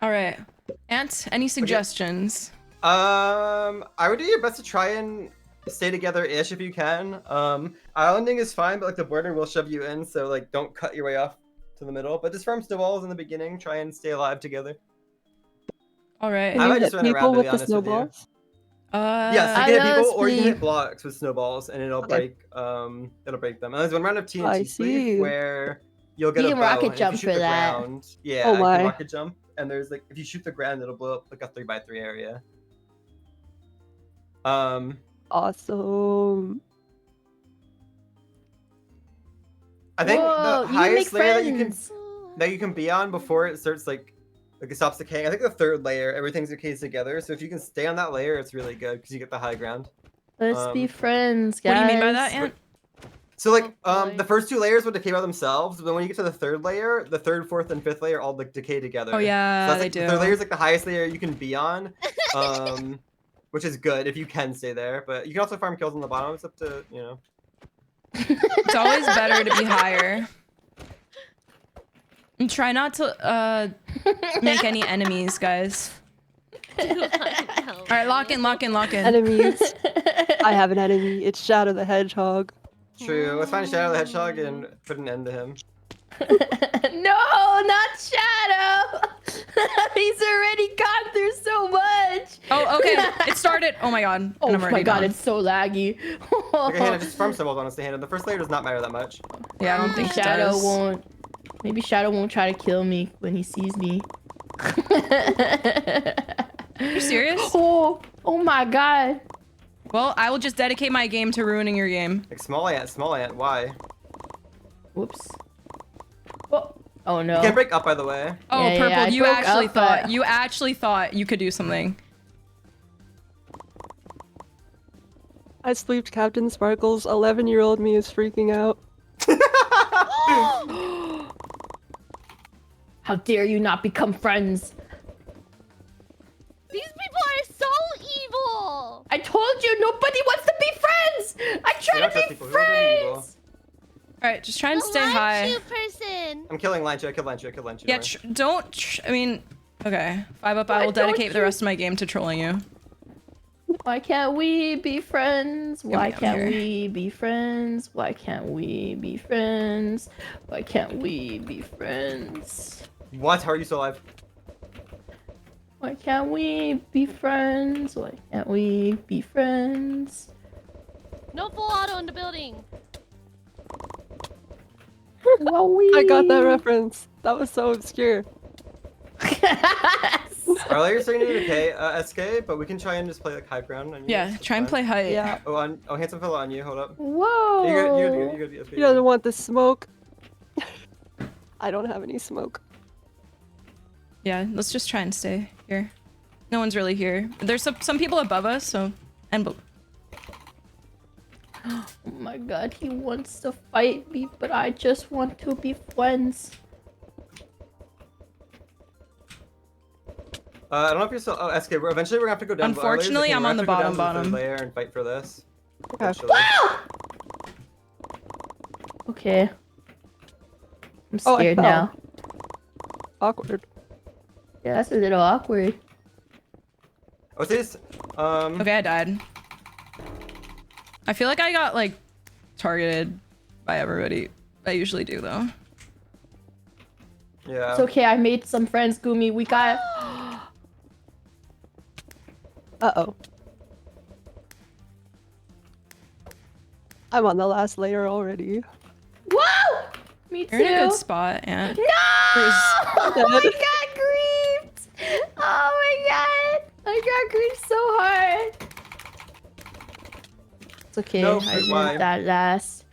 [SPEAKER 2] Alright. Ant, any suggestions?
[SPEAKER 3] I would do your best to try and stay together-ish if you can. Islanding is fine, but like the border will shove you in, so like don't cut your way off to the middle. But just farm snowballs in the beginning. Try and stay alive together.
[SPEAKER 2] Alright.
[SPEAKER 3] I
[SPEAKER 6] Can
[SPEAKER 3] might
[SPEAKER 6] you
[SPEAKER 3] just
[SPEAKER 6] hit
[SPEAKER 3] run around,
[SPEAKER 6] people
[SPEAKER 3] to
[SPEAKER 6] with
[SPEAKER 3] be
[SPEAKER 6] the
[SPEAKER 3] honest with you.
[SPEAKER 6] snowballs?
[SPEAKER 3] Yes, you
[SPEAKER 5] I
[SPEAKER 3] can hit
[SPEAKER 5] know
[SPEAKER 3] people or you can hit
[SPEAKER 5] Spleef.
[SPEAKER 3] blocks with snowballs, and it'll
[SPEAKER 6] Okay.
[SPEAKER 3] break them. And there's one round of TNT
[SPEAKER 6] I
[SPEAKER 3] Spleef
[SPEAKER 6] see.
[SPEAKER 3] where you'll get
[SPEAKER 5] You
[SPEAKER 3] a
[SPEAKER 5] can
[SPEAKER 3] bow,
[SPEAKER 5] rocket
[SPEAKER 3] and if
[SPEAKER 5] jump
[SPEAKER 3] you shoot
[SPEAKER 5] for
[SPEAKER 3] the
[SPEAKER 5] that.
[SPEAKER 3] ground, yeah,
[SPEAKER 6] Oh
[SPEAKER 3] you can
[SPEAKER 6] my.
[SPEAKER 3] rocket jump, and there's like if you shoot the ground, it'll blow up like a 3x3 area.
[SPEAKER 6] Awesome.
[SPEAKER 3] I think
[SPEAKER 5] Whoa,
[SPEAKER 3] the
[SPEAKER 5] you make
[SPEAKER 3] highest layer
[SPEAKER 5] friends.
[SPEAKER 3] that you can be on before it starts like it stops decaying. I think the third layer, everything's decays together. So if you can stay on that layer, it's really good because you get the high ground.
[SPEAKER 5] Let's be friends, guys.
[SPEAKER 2] What do you mean by that, Ant?
[SPEAKER 3] So like
[SPEAKER 4] Oh, boy.
[SPEAKER 3] the first two layers will decay by themselves, but then when you get to the third layer, the third, fourth, and fifth layer all like decay together.
[SPEAKER 2] Oh yeah,
[SPEAKER 3] so that's,
[SPEAKER 2] they
[SPEAKER 3] like,
[SPEAKER 2] do.
[SPEAKER 3] The third layer is like the highest layer you can be on, which is good if you can stay there. But you can also farm kills on the bottom. It's up to you know.
[SPEAKER 2] It's always better to be higher. And try not to make any enemies, guys. Alright, lock in, lock in, lock in.
[SPEAKER 6] Enemies. I have an enemy. It's Shadow the Hedgehog.
[SPEAKER 3] True. Let's find Shadow the Hedgehog and put an end to him.
[SPEAKER 5] No, not Shadow. He's already gone through so much.
[SPEAKER 2] Oh, okay. It started. Oh my god.
[SPEAKER 5] Oh
[SPEAKER 2] And I'm
[SPEAKER 5] my
[SPEAKER 2] already
[SPEAKER 5] god,
[SPEAKER 2] down.
[SPEAKER 5] it's so laggy.
[SPEAKER 3] Okay, Hannah, just farm snowballs honestly, Hannah. The first layer does not matter that much.
[SPEAKER 2] Yeah, I don't think it
[SPEAKER 5] Shadow
[SPEAKER 2] does.
[SPEAKER 5] won't. Maybe Shadow won't try to kill me when he sees me.
[SPEAKER 2] You serious?
[SPEAKER 5] Oh my god.
[SPEAKER 2] Well, I will just dedicate my game to ruining your game.
[SPEAKER 3] Like small ant, why?
[SPEAKER 5] Whoops. Oh no.
[SPEAKER 3] You can't break up, by the way.
[SPEAKER 2] Oh,
[SPEAKER 5] Yeah,
[SPEAKER 2] Purple,
[SPEAKER 5] I
[SPEAKER 2] you
[SPEAKER 5] broke
[SPEAKER 2] actually
[SPEAKER 5] up,
[SPEAKER 2] thought
[SPEAKER 5] but-
[SPEAKER 2] you actually thought you could do something.
[SPEAKER 6] I sleeped Captain Sparkles. 11-year-old me is freaking out.
[SPEAKER 5] How dare you not become friends?
[SPEAKER 4] These people are so evil.
[SPEAKER 5] I told you nobody wants to be friends. I
[SPEAKER 3] We
[SPEAKER 5] try
[SPEAKER 3] don't
[SPEAKER 5] to
[SPEAKER 3] trust
[SPEAKER 5] be
[SPEAKER 3] people. We don't do evil.
[SPEAKER 5] friends.
[SPEAKER 2] All right, just try and
[SPEAKER 4] The
[SPEAKER 2] stay high.
[SPEAKER 4] Lanchu person.
[SPEAKER 3] I'm killing Lanchu. I killed Lanchu. I killed Lanchu.
[SPEAKER 2] Yeah,
[SPEAKER 3] don't worry.
[SPEAKER 2] don't. I mean, okay. 5 up. I
[SPEAKER 5] Why
[SPEAKER 2] will
[SPEAKER 5] don't
[SPEAKER 2] dedicate the
[SPEAKER 5] you-
[SPEAKER 2] rest of my game to trolling you.
[SPEAKER 5] Why can't we be friends? Why
[SPEAKER 2] me, I'm
[SPEAKER 5] can't
[SPEAKER 2] here.
[SPEAKER 5] we be friends? Why can't we be friends? Why can't we be friends?
[SPEAKER 3] What? How are you still alive?
[SPEAKER 5] Why can't we be friends? Why can't we be friends?
[SPEAKER 4] No full auto in the building.
[SPEAKER 6] I got that reference. That was so obscure.
[SPEAKER 3] Arla, you're starting to do okay, SK, but we can try and just play like high ground. On you.
[SPEAKER 2] Yeah,
[SPEAKER 3] That's
[SPEAKER 2] try and
[SPEAKER 3] fine.
[SPEAKER 2] play height.
[SPEAKER 6] Yeah.
[SPEAKER 3] Oh, handsome fella on you. Hold up.
[SPEAKER 5] Whoa!
[SPEAKER 3] You good.
[SPEAKER 6] He doesn't want the smoke. I don't have any smoke.
[SPEAKER 2] Yeah, let's just try and stay here. No one's really here. There's some people above us, so and
[SPEAKER 5] Oh my god, he wants to fight me, but I just want to be friends.
[SPEAKER 3] I don't know if you're still. Oh, SK. Eventually, we're gonna have to go down.
[SPEAKER 2] Unfortunately, I'm on the bottom.
[SPEAKER 3] Layer and fight for this.
[SPEAKER 6] Okay.
[SPEAKER 3] Eventually.
[SPEAKER 5] Okay. I'm
[SPEAKER 6] Oh, I
[SPEAKER 5] scared
[SPEAKER 6] fell.
[SPEAKER 5] now.
[SPEAKER 6] Awkward.
[SPEAKER 5] Yeah, that's a little awkward.
[SPEAKER 3] Oh, this.
[SPEAKER 2] okay, I died. I feel like I got like targeted by everybody. I usually do though.
[SPEAKER 3] Yeah.
[SPEAKER 5] It's okay, I made some friends, Gumi. We got.
[SPEAKER 6] Uh-oh. I'm on the last layer already.
[SPEAKER 5] Whoa! Me too.
[SPEAKER 2] You're in a good spot, Ant.
[SPEAKER 5] No! Oh my god, griefed! Oh my god! I got griefed so hard. It's okay.
[SPEAKER 3] No,
[SPEAKER 5] I
[SPEAKER 3] why?
[SPEAKER 5] lived that last.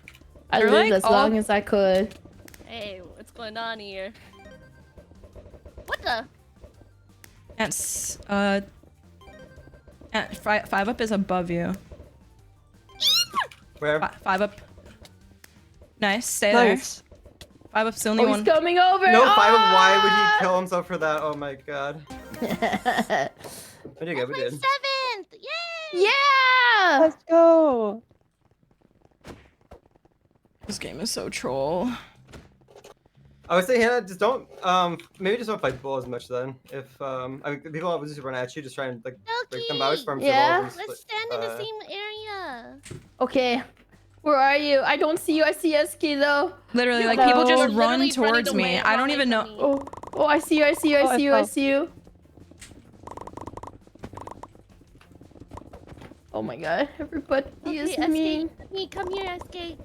[SPEAKER 5] I
[SPEAKER 2] They're,
[SPEAKER 5] lived
[SPEAKER 2] like,
[SPEAKER 5] as long as I could.
[SPEAKER 4] Hey, what's going on here? What the?
[SPEAKER 2] Ant's Ant, five up is above you.
[SPEAKER 3] Where?
[SPEAKER 2] Five up. Nice, stay
[SPEAKER 6] Nice.
[SPEAKER 2] there. Five up's the only
[SPEAKER 5] Oh,
[SPEAKER 2] one.
[SPEAKER 5] he's coming over!
[SPEAKER 3] No, Five of. Why would
[SPEAKER 5] Ah!
[SPEAKER 3] he kill himself for that? Oh my god. We did good. We
[SPEAKER 4] My
[SPEAKER 3] did.
[SPEAKER 4] 7th! Yay!
[SPEAKER 5] Yeah!
[SPEAKER 6] Let's go.
[SPEAKER 2] This game is so troll.
[SPEAKER 3] I would say, Hannah, just don't. Maybe just don't fight the bull as much then. If I mean, people will just run at you, just try and like break them out. Farm
[SPEAKER 5] Yeah.
[SPEAKER 4] Let's stand in the same area.
[SPEAKER 5] Okay. Where are you? I don't see you. I see SK though.
[SPEAKER 2] Literally, like
[SPEAKER 6] No.
[SPEAKER 2] people
[SPEAKER 4] We're
[SPEAKER 2] just
[SPEAKER 4] literally
[SPEAKER 2] run
[SPEAKER 4] running
[SPEAKER 2] towards me.
[SPEAKER 4] away
[SPEAKER 2] I don't even know.
[SPEAKER 4] from me.
[SPEAKER 5] Oh, oh, I see you. I see you.
[SPEAKER 6] Oh,
[SPEAKER 5] I
[SPEAKER 6] I
[SPEAKER 5] see you. I
[SPEAKER 6] fell.
[SPEAKER 5] see you. Oh my god, everybody is
[SPEAKER 4] Okay,
[SPEAKER 5] mean.
[SPEAKER 4] SK, come here, SK.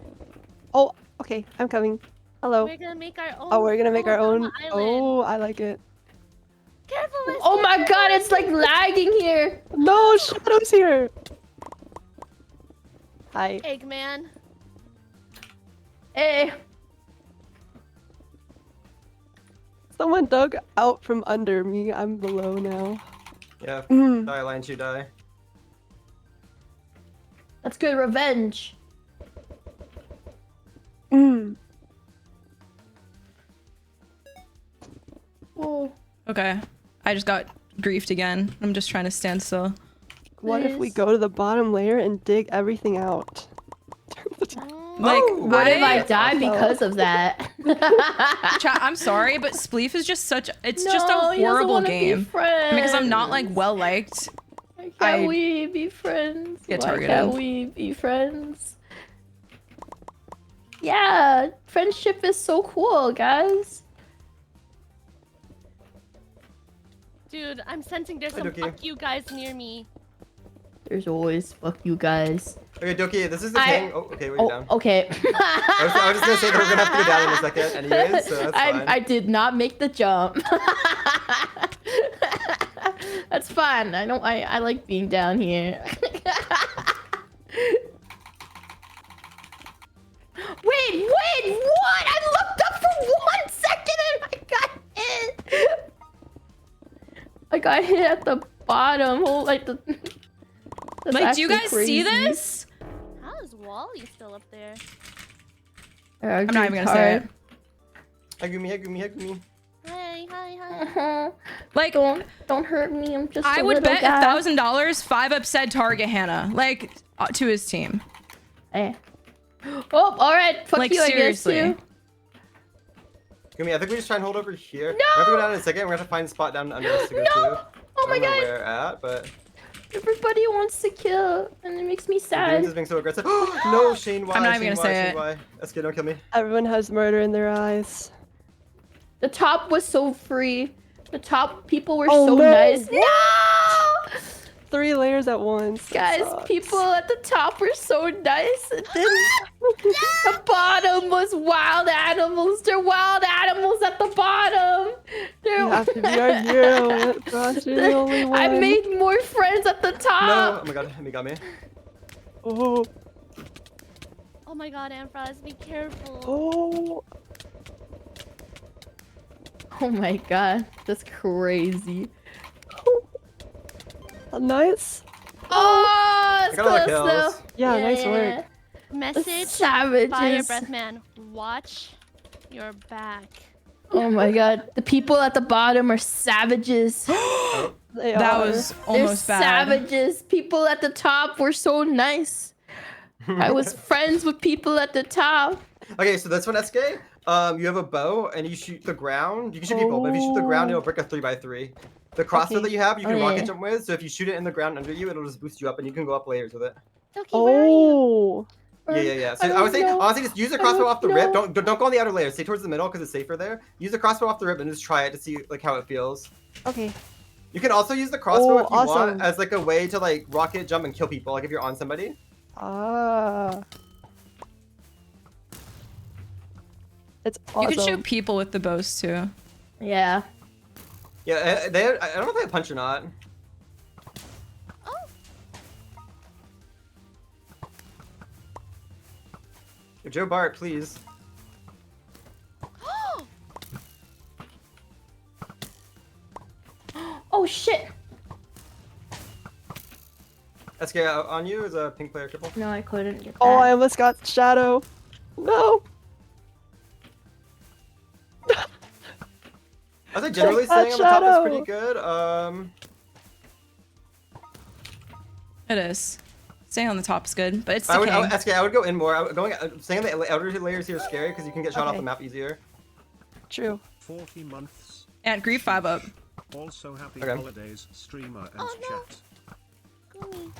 [SPEAKER 6] Oh, okay. I'm coming. Hello.
[SPEAKER 4] We're gonna make our own.
[SPEAKER 6] Oh, we're gonna make our own.
[SPEAKER 4] Island.
[SPEAKER 6] Oh, I like it.
[SPEAKER 4] Careful, SK.
[SPEAKER 5] Oh my
[SPEAKER 4] careful,
[SPEAKER 5] god, it's like lagging here.
[SPEAKER 6] No, Shadow's here. Hi.
[SPEAKER 4] Eggman.
[SPEAKER 5] Hey.
[SPEAKER 6] Someone dug out from under me. I'm below now.
[SPEAKER 3] Yeah.
[SPEAKER 6] Mm.
[SPEAKER 3] Die, Lions, you die.
[SPEAKER 5] That's good revenge.
[SPEAKER 6] Mm.
[SPEAKER 5] Oh.
[SPEAKER 2] Okay, I just got griefed again. I'm just trying to stand still.
[SPEAKER 6] What if we
[SPEAKER 5] Please.
[SPEAKER 6] go to the bottom layer and dig everything out?
[SPEAKER 2] Like,
[SPEAKER 5] What if I die
[SPEAKER 6] Also-
[SPEAKER 5] because of that?
[SPEAKER 2] Chat, I'm sorry, but Spleef is just such. It's just
[SPEAKER 5] No,
[SPEAKER 2] a
[SPEAKER 5] he doesn't
[SPEAKER 2] horrible
[SPEAKER 5] wanna be
[SPEAKER 2] game because I'm not like
[SPEAKER 5] friends.
[SPEAKER 2] well liked.
[SPEAKER 5] Why can't
[SPEAKER 2] I
[SPEAKER 5] we be friends?
[SPEAKER 2] get
[SPEAKER 5] Why
[SPEAKER 2] targeted.
[SPEAKER 5] can't we be friends? Yeah, friendship is so cool, guys.
[SPEAKER 4] Dude, I'm sensing there's
[SPEAKER 3] Hi,
[SPEAKER 4] some
[SPEAKER 3] Dookie.
[SPEAKER 4] fuck you guys near me.
[SPEAKER 5] There's always fuck you guys.
[SPEAKER 3] Okay, Doki, this is the
[SPEAKER 5] I-
[SPEAKER 3] thing. Oh, okay, we're down.
[SPEAKER 5] Okay.
[SPEAKER 3] I was just gonna say that we're gonna have to go down in a second, anyways. So that's fine.
[SPEAKER 5] I did not make the jump. That's fine. I like being down here. Wait, what? I looked up for 1 second and I got hit. I got hit at the bottom. Oh, like the. That's
[SPEAKER 2] Like, do you
[SPEAKER 5] actually
[SPEAKER 2] guys see
[SPEAKER 5] crazy.
[SPEAKER 2] this?
[SPEAKER 4] How is Wally still up there?
[SPEAKER 2] I'm not even gonna say it.
[SPEAKER 3] Hug me.
[SPEAKER 4] Hi.
[SPEAKER 2] Like,
[SPEAKER 5] Don't hurt me. I'm just.
[SPEAKER 2] I
[SPEAKER 5] a
[SPEAKER 2] would
[SPEAKER 5] little
[SPEAKER 2] bet
[SPEAKER 5] guy.
[SPEAKER 2] $1,000 Five Up said target Hannah, like, to his team.
[SPEAKER 5] Hey. Oh, all right. Fuck
[SPEAKER 2] Like,
[SPEAKER 5] you.
[SPEAKER 2] seriously.
[SPEAKER 5] I guess too.
[SPEAKER 3] Gumi, I think we just try and hold over here.
[SPEAKER 5] No!
[SPEAKER 3] We have to go down in a second. We're gonna have to find a spot down under us to go to.
[SPEAKER 5] Oh my
[SPEAKER 3] I don't know
[SPEAKER 5] god.
[SPEAKER 3] where at, but
[SPEAKER 5] Everybody wants to kill, and it makes me
[SPEAKER 3] James
[SPEAKER 5] sad.
[SPEAKER 3] is being so aggressive. No, Shane, why?
[SPEAKER 2] I'm not even
[SPEAKER 3] Shane,
[SPEAKER 2] gonna
[SPEAKER 3] why?
[SPEAKER 2] say
[SPEAKER 3] Shane,
[SPEAKER 2] it.
[SPEAKER 3] why? SK, don't kill me.
[SPEAKER 6] Everyone has murder in their eyes.
[SPEAKER 5] The top was so free. The top people were
[SPEAKER 6] Oh,
[SPEAKER 5] so
[SPEAKER 6] no.
[SPEAKER 5] nice. No!
[SPEAKER 6] 3 layers at once. That
[SPEAKER 5] Guys,
[SPEAKER 6] sucks.
[SPEAKER 5] people at the top were so nice, and then the bottom was wild animals. They're wild animals at the bottom. They're...
[SPEAKER 6] You have to be our hero. Frost, you're the only one.
[SPEAKER 5] I made more friends at the
[SPEAKER 3] No,
[SPEAKER 5] top.
[SPEAKER 3] oh my god, he got me.
[SPEAKER 6] Oh.
[SPEAKER 4] Oh my god, Amphras, be careful.
[SPEAKER 6] Oh.
[SPEAKER 5] Oh my god, that's crazy.
[SPEAKER 6] Nice.
[SPEAKER 5] Oh, it's
[SPEAKER 3] I got all the
[SPEAKER 5] close though.
[SPEAKER 3] kills.
[SPEAKER 6] Yeah, nice work.
[SPEAKER 4] Message
[SPEAKER 5] Savages.
[SPEAKER 4] Fire Breath Man. Watch your back.
[SPEAKER 5] Oh my god, the people at the bottom are savages.
[SPEAKER 6] They
[SPEAKER 2] That
[SPEAKER 6] are.
[SPEAKER 2] was
[SPEAKER 5] They're
[SPEAKER 2] almost bad.
[SPEAKER 5] savages. People at the top were so nice. I was friends with people at the top.
[SPEAKER 3] Okay, so this one, SK, you have a bow and you shoot the ground. You can shoot people, but if you shoot the ground, it'll break a 3x3. The crossbow
[SPEAKER 6] Okay.
[SPEAKER 3] that you have, you can
[SPEAKER 5] Oh,
[SPEAKER 3] rocket
[SPEAKER 5] yeah.
[SPEAKER 3] jump with. So if you shoot it in the ground under you, it'll just boost you up, and you can go up layers with it.
[SPEAKER 4] Toki, where are you?
[SPEAKER 6] Oh.
[SPEAKER 3] Yeah. So
[SPEAKER 5] I
[SPEAKER 3] I would say,
[SPEAKER 5] don't know.
[SPEAKER 3] honestly, just use the
[SPEAKER 5] I
[SPEAKER 3] crossbow
[SPEAKER 5] don't
[SPEAKER 3] off the rip.
[SPEAKER 5] know.
[SPEAKER 3] Don't go on the outer layers. Stay towards the middle because it's safer there. Use the crossbow off the rip and just try it to see like how it feels.
[SPEAKER 6] Okay.
[SPEAKER 3] You can also use the crossbow
[SPEAKER 6] Oh,
[SPEAKER 3] if you
[SPEAKER 6] awesome.
[SPEAKER 3] want as like a way to like rocket jump and kill people. Like if you're on somebody.
[SPEAKER 6] Ah. It's awesome.
[SPEAKER 2] You can shoot people with the bows too.
[SPEAKER 5] Yeah.
[SPEAKER 3] Yeah, I don't know if they have punch or not. Joe Bart, please.
[SPEAKER 5] Oh shit.
[SPEAKER 3] SK, on you is a pink player triple.
[SPEAKER 5] No, I couldn't get that.
[SPEAKER 6] Oh, I almost got Shadow. No.
[SPEAKER 3] I was generally
[SPEAKER 6] Take that
[SPEAKER 3] saying on the top is
[SPEAKER 6] shadow.
[SPEAKER 3] pretty good.
[SPEAKER 2] It is. Staying on the top is good, but it's
[SPEAKER 3] I would
[SPEAKER 2] decaying.
[SPEAKER 3] SK, I would go in more. Staying on the outer layers here is scary because you can get shot off
[SPEAKER 6] Okay.
[SPEAKER 3] the map easier.
[SPEAKER 6] True.
[SPEAKER 7] 40 months.
[SPEAKER 2] And grief 5 up.
[SPEAKER 7] Also happy
[SPEAKER 3] Okay.
[SPEAKER 7] holidays, streamer and
[SPEAKER 4] Oh, no.
[SPEAKER 7] chat.
[SPEAKER 4] Gummy.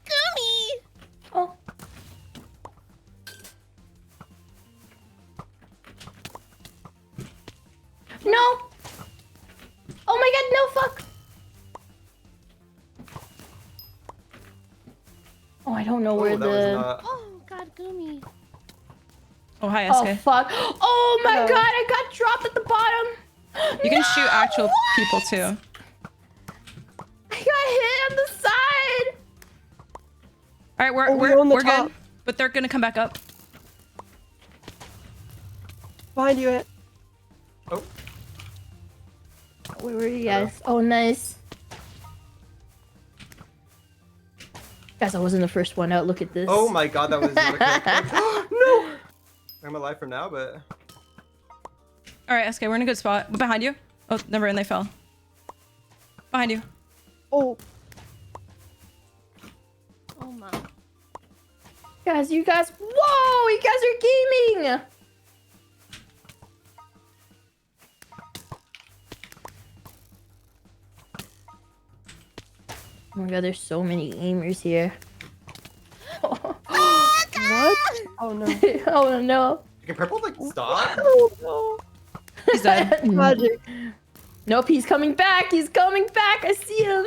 [SPEAKER 4] Gummy!
[SPEAKER 5] Oh. No. Oh my god, no fuck. Oh, I don't know where
[SPEAKER 3] that was
[SPEAKER 5] the.
[SPEAKER 3] not.
[SPEAKER 4] Oh god, Gummy.
[SPEAKER 2] Oh, hi,
[SPEAKER 5] Oh
[SPEAKER 2] SK.
[SPEAKER 5] fuck. Oh my
[SPEAKER 6] No.
[SPEAKER 5] god, I got dropped at the bottom.
[SPEAKER 2] You can
[SPEAKER 5] No,
[SPEAKER 2] shoot actual
[SPEAKER 5] what?
[SPEAKER 2] people too.
[SPEAKER 5] I got hit on the side.
[SPEAKER 2] All right,
[SPEAKER 6] Oh, we're on the
[SPEAKER 2] we're
[SPEAKER 6] top.
[SPEAKER 2] good, but they're gonna come back up.
[SPEAKER 6] Behind you, Ant.
[SPEAKER 3] Oh,
[SPEAKER 5] Where were you guys? Oh, nice. Guys, I wasn't the first one out. Look at this.
[SPEAKER 3] oh my god, that was not a quick. No! I'm alive for now, but.
[SPEAKER 2] All right, SK, we're in a good spot. Behind you. Oh, never mind, they fell. Behind you.
[SPEAKER 6] Oh.
[SPEAKER 4] Oh my.
[SPEAKER 5] Guys, you guys. Whoa, you guys are gaming. Oh my god, there's so many gamers here.
[SPEAKER 6] What? Oh no.
[SPEAKER 5] Oh no.
[SPEAKER 3] Can purple like stop?
[SPEAKER 6] Oh no.
[SPEAKER 2] He's dead.
[SPEAKER 6] Magic.
[SPEAKER 5] Nope, he's coming back. He's coming back. I see him.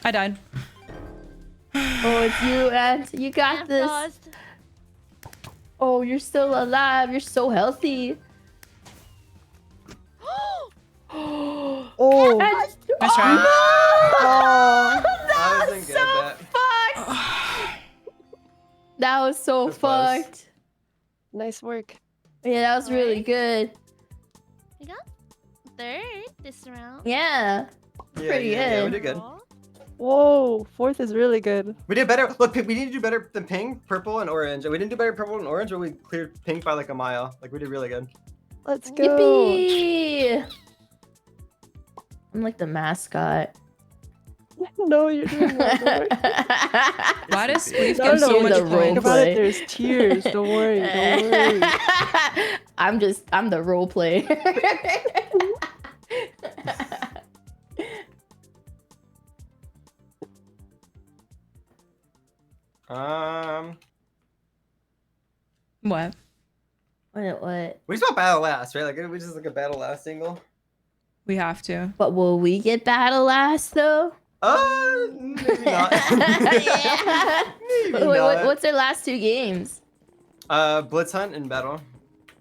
[SPEAKER 2] I died.
[SPEAKER 5] Oh, it's you, Ant. You got this.
[SPEAKER 4] Amphras.
[SPEAKER 5] Oh, you're still alive. You're so healthy.
[SPEAKER 6] Oh.
[SPEAKER 5] Ant-
[SPEAKER 2] Nice try.
[SPEAKER 6] Oh.
[SPEAKER 3] I
[SPEAKER 5] That
[SPEAKER 3] wasn't
[SPEAKER 5] was
[SPEAKER 3] good
[SPEAKER 5] so
[SPEAKER 3] at that.
[SPEAKER 5] fucked. That was so
[SPEAKER 3] That's close.
[SPEAKER 5] fucked.
[SPEAKER 6] Nice work.
[SPEAKER 5] Yeah, that was really
[SPEAKER 4] Alright.
[SPEAKER 5] good.
[SPEAKER 4] We got third this round.
[SPEAKER 5] Yeah. Pretty
[SPEAKER 3] Yeah, we
[SPEAKER 5] good.
[SPEAKER 3] did good.
[SPEAKER 4] Aw.
[SPEAKER 6] Whoa. 4th is really good.
[SPEAKER 3] We did better. Look, we need to do better than pink, purple, and orange. And we didn't do better purple and orange, but we cleared pink by like a mile. Like we did really good.
[SPEAKER 6] Let's go.
[SPEAKER 5] Yippee! I'm like the mascot.
[SPEAKER 6] No, you're doing well. Don't worry.
[SPEAKER 2] Why does Spleef
[SPEAKER 6] No,
[SPEAKER 2] get
[SPEAKER 6] no,
[SPEAKER 2] so
[SPEAKER 5] the
[SPEAKER 2] much
[SPEAKER 5] role
[SPEAKER 6] Think
[SPEAKER 2] points?
[SPEAKER 6] about it.
[SPEAKER 5] play.
[SPEAKER 6] There's tears. Don't worry. Don't worry.
[SPEAKER 5] I'm the role play.
[SPEAKER 2] What?
[SPEAKER 5] What?
[SPEAKER 3] We just want battle last, right? Like we just like a battle last single.
[SPEAKER 2] We have to.
[SPEAKER 5] But will we get battle last though?
[SPEAKER 3] Maybe not.
[SPEAKER 5] Yeah.
[SPEAKER 3] Maybe
[SPEAKER 5] Wait,
[SPEAKER 3] not.
[SPEAKER 5] what's their last 2 games?
[SPEAKER 3] Blitz Hunt and Battle.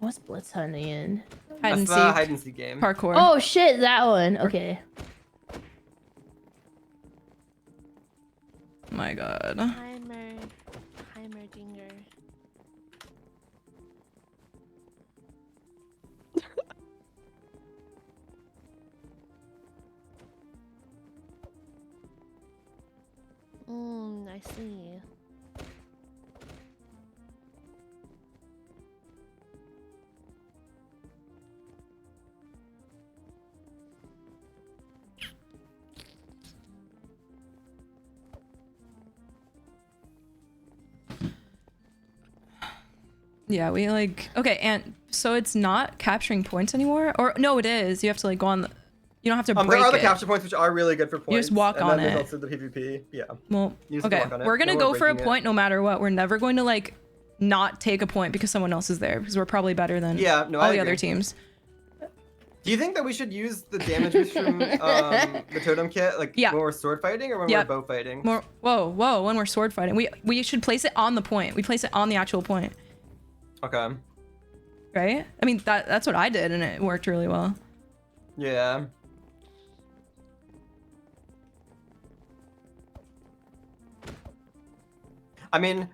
[SPEAKER 5] What's Blitz hunting in?
[SPEAKER 2] Hide and
[SPEAKER 3] That's the
[SPEAKER 2] seek.
[SPEAKER 3] hide and seek game.
[SPEAKER 2] Parkour.
[SPEAKER 5] Oh shit, that one. Okay.
[SPEAKER 2] My god.
[SPEAKER 4] Heimerdinger. I see.
[SPEAKER 2] Yeah, we like okay, and so it's not capturing points anymore, or no, it is. You have to like go on. You don't have to break
[SPEAKER 3] there are the
[SPEAKER 2] it.
[SPEAKER 3] capture points which are really good for points.
[SPEAKER 2] just walk
[SPEAKER 3] and
[SPEAKER 2] on
[SPEAKER 3] then
[SPEAKER 2] it.
[SPEAKER 3] There's also the PvP. Yeah.
[SPEAKER 2] Well,
[SPEAKER 3] You just have to
[SPEAKER 2] okay,
[SPEAKER 3] walk on it.
[SPEAKER 2] we're gonna
[SPEAKER 3] No
[SPEAKER 2] go
[SPEAKER 3] more
[SPEAKER 2] for a
[SPEAKER 3] breaking it.
[SPEAKER 2] point no matter what. We're never going to like not take a point because someone else is there because we're probably better than
[SPEAKER 3] Yeah, no,
[SPEAKER 2] all
[SPEAKER 3] I
[SPEAKER 2] the other
[SPEAKER 3] agree.
[SPEAKER 2] teams.
[SPEAKER 3] Do you think that we should use the damage boost from the totem kit like
[SPEAKER 2] Yeah.
[SPEAKER 3] when we're sword fighting or when
[SPEAKER 2] Yep.
[SPEAKER 3] we're bow fighting?
[SPEAKER 2] More, whoa, when we're sword fighting, we should place it on the point. We place it on the actual point,
[SPEAKER 3] Okay.
[SPEAKER 2] right? I mean that's what I did and it worked really well.
[SPEAKER 3] Yeah. I mean,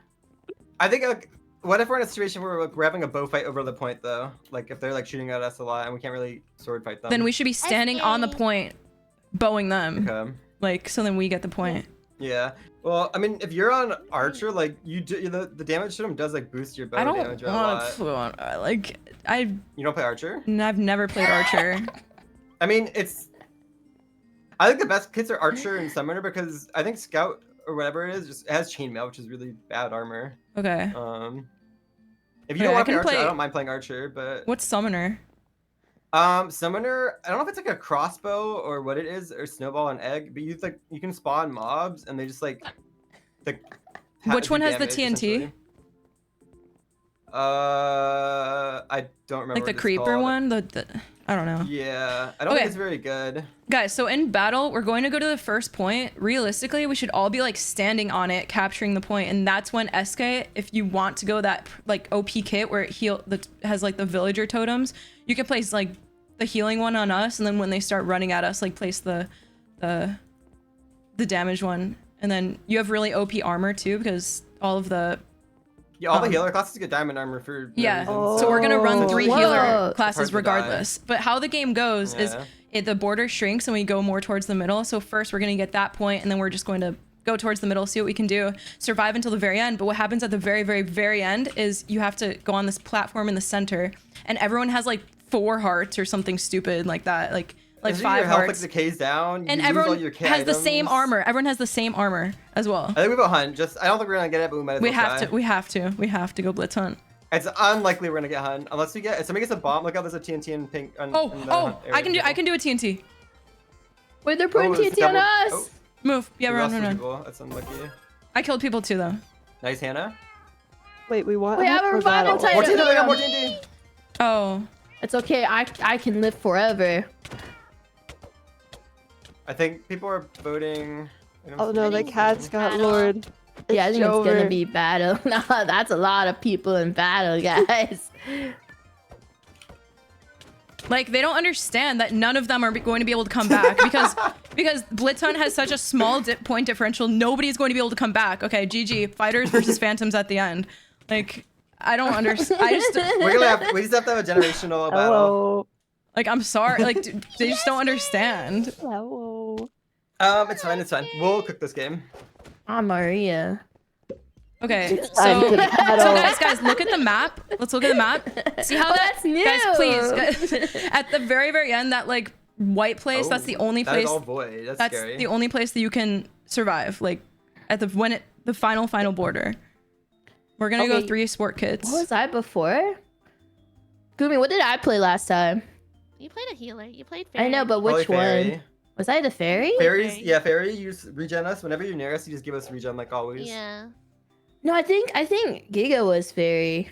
[SPEAKER 3] I think like, what if we're in a situation where we're having a bow fight over the point though? Like if they're like shooting at us a lot and we can't really sword fight them.
[SPEAKER 2] Then we should be standing on the point, bowing them.
[SPEAKER 3] Okay.
[SPEAKER 2] Like so then we get the point.
[SPEAKER 3] Yeah. Well, I mean, if you're on Archer, like you do, the damage to him does like boost your bow
[SPEAKER 2] I don't
[SPEAKER 3] damage a lot.
[SPEAKER 2] want to like
[SPEAKER 3] You don't play Archer?
[SPEAKER 2] I've never played Archer.
[SPEAKER 3] I mean, I think the best kits are Archer and Summoner because I think Scout or whatever it is just has Chainmail, which is really bad armor.
[SPEAKER 2] Okay.
[SPEAKER 3] If you
[SPEAKER 2] Okay,
[SPEAKER 3] don't
[SPEAKER 2] I
[SPEAKER 3] want to
[SPEAKER 2] can
[SPEAKER 3] play Archer,
[SPEAKER 2] play-
[SPEAKER 3] I don't mind playing Archer, but
[SPEAKER 2] What's Summoner?
[SPEAKER 3] Summoner, I don't know if it's like a crossbow or what it is, or snowball and egg, but you can spawn mobs and they just like
[SPEAKER 2] Which
[SPEAKER 3] do
[SPEAKER 2] one has the
[SPEAKER 3] damage,
[SPEAKER 2] TNT?
[SPEAKER 3] essentially. I don't remember
[SPEAKER 2] Like the
[SPEAKER 3] what it's
[SPEAKER 2] creeper
[SPEAKER 3] called.
[SPEAKER 2] one? The I don't know.
[SPEAKER 3] Yeah, I don't
[SPEAKER 2] Okay.
[SPEAKER 3] think it's very good.
[SPEAKER 2] Guys, so in battle, we're going to go to the first point. Realistically, we should all be like standing on it, capturing the point, and that's when SK, if you want to go that like OP kit where it has like the villager totems, you can place like the healing one on us, and then when they start running at us, like place the damage one, and then you have really OP armor too because all of the
[SPEAKER 3] Yeah, all the healer classes get diamond armor for no
[SPEAKER 2] yeah.
[SPEAKER 3] reason,
[SPEAKER 2] So we're gonna run
[SPEAKER 6] Oh.
[SPEAKER 2] 3
[SPEAKER 5] Whoa.
[SPEAKER 2] healer
[SPEAKER 3] It's
[SPEAKER 2] classes
[SPEAKER 3] hard to die.
[SPEAKER 2] regardless. But how the game goes is the border shrinks and we go more towards the middle. So first we're gonna get that point, and then we're just going to go towards the middle, see what we can do, survive until the very end. But what happens at the very, very, very end is you have to go on this platform in the center, and everyone has like 4 hearts or something stupid like that, like
[SPEAKER 3] Isn't
[SPEAKER 2] 5
[SPEAKER 3] your health
[SPEAKER 2] hearts.
[SPEAKER 3] like decays down,
[SPEAKER 2] And
[SPEAKER 3] you lose all
[SPEAKER 2] everyone
[SPEAKER 3] your kit
[SPEAKER 2] has the same
[SPEAKER 3] items.
[SPEAKER 2] armor. Everyone has the same armor as well.
[SPEAKER 3] I think we have a hunt. I don't think we're gonna get it, but we might as
[SPEAKER 2] We
[SPEAKER 3] well
[SPEAKER 2] have
[SPEAKER 3] try.
[SPEAKER 2] to. We have to go blitz hunt.
[SPEAKER 3] It's unlikely we're gonna get hunt unless we get. If somebody gets a bomb, look how there's a TNT in pink. In the hunt area
[SPEAKER 2] I can do.
[SPEAKER 3] people.
[SPEAKER 2] I can do a TNT.
[SPEAKER 5] Wait, they're putting
[SPEAKER 3] Oh, it's
[SPEAKER 5] TNT on
[SPEAKER 3] double-
[SPEAKER 5] us.
[SPEAKER 3] oh,
[SPEAKER 2] Move. Yeah,
[SPEAKER 3] we
[SPEAKER 2] run,
[SPEAKER 3] lost
[SPEAKER 2] run,
[SPEAKER 3] some
[SPEAKER 2] run.
[SPEAKER 3] people. That's unlucky.
[SPEAKER 2] I killed people too though.
[SPEAKER 3] Nice, Hannah.
[SPEAKER 6] Wait, we want.
[SPEAKER 5] We have a
[SPEAKER 6] or
[SPEAKER 5] revival
[SPEAKER 6] battle?
[SPEAKER 5] titan.
[SPEAKER 3] More TNT, we got more TNT.
[SPEAKER 2] Oh.
[SPEAKER 5] It's okay. I can live forever.
[SPEAKER 3] I think people are voting. I don't
[SPEAKER 6] Oh
[SPEAKER 3] see
[SPEAKER 6] no, the
[SPEAKER 3] anything.
[SPEAKER 6] cat's got
[SPEAKER 4] Battle.
[SPEAKER 6] lured.
[SPEAKER 5] Yeah, I think it's
[SPEAKER 6] over.
[SPEAKER 5] gonna be battle. No, that's a lot of people in battle, guys.
[SPEAKER 2] Like they don't understand that none of them are going to be able to come back because Blitz Hunt has such a small point differential. Nobody's going to be able to come back. Okay, GG. Fighters versus Phantoms at the end. Like I don't understand. I just
[SPEAKER 3] We just have to have a generational battle.
[SPEAKER 6] Hello.
[SPEAKER 2] like I'm sorry. Like they just don't understand.
[SPEAKER 6] Hello.
[SPEAKER 3] It's fine. It's fine. We'll cook this game.
[SPEAKER 5] Ah, Maria.
[SPEAKER 2] Okay,
[SPEAKER 6] It's time
[SPEAKER 2] so
[SPEAKER 6] to battle.
[SPEAKER 2] guys, look at the map. Let's look at the map. See how
[SPEAKER 5] Oh,
[SPEAKER 2] that
[SPEAKER 5] that's new.
[SPEAKER 2] guys, please. At the very, very end, that like white place. That's the
[SPEAKER 3] Oh,
[SPEAKER 2] only
[SPEAKER 3] that is
[SPEAKER 2] place.
[SPEAKER 3] all void. That's
[SPEAKER 2] That's
[SPEAKER 3] scary.
[SPEAKER 2] the only place that you can survive. Like at the final border. We're gonna go
[SPEAKER 5] Okay.
[SPEAKER 2] 3 sport kits.
[SPEAKER 5] What was I before? Gumi, what did I play last time?
[SPEAKER 4] You played a healer. You played fairy.
[SPEAKER 5] I know, but
[SPEAKER 3] Probably
[SPEAKER 5] which one?
[SPEAKER 3] fairy.
[SPEAKER 5] Was I the fairy?
[SPEAKER 3] Fairies,
[SPEAKER 4] Fairy.
[SPEAKER 3] yeah, fairy. You just regen us whenever you're near us. You just give us regen like always.
[SPEAKER 4] Yeah.
[SPEAKER 5] No, I think Giga was fairy.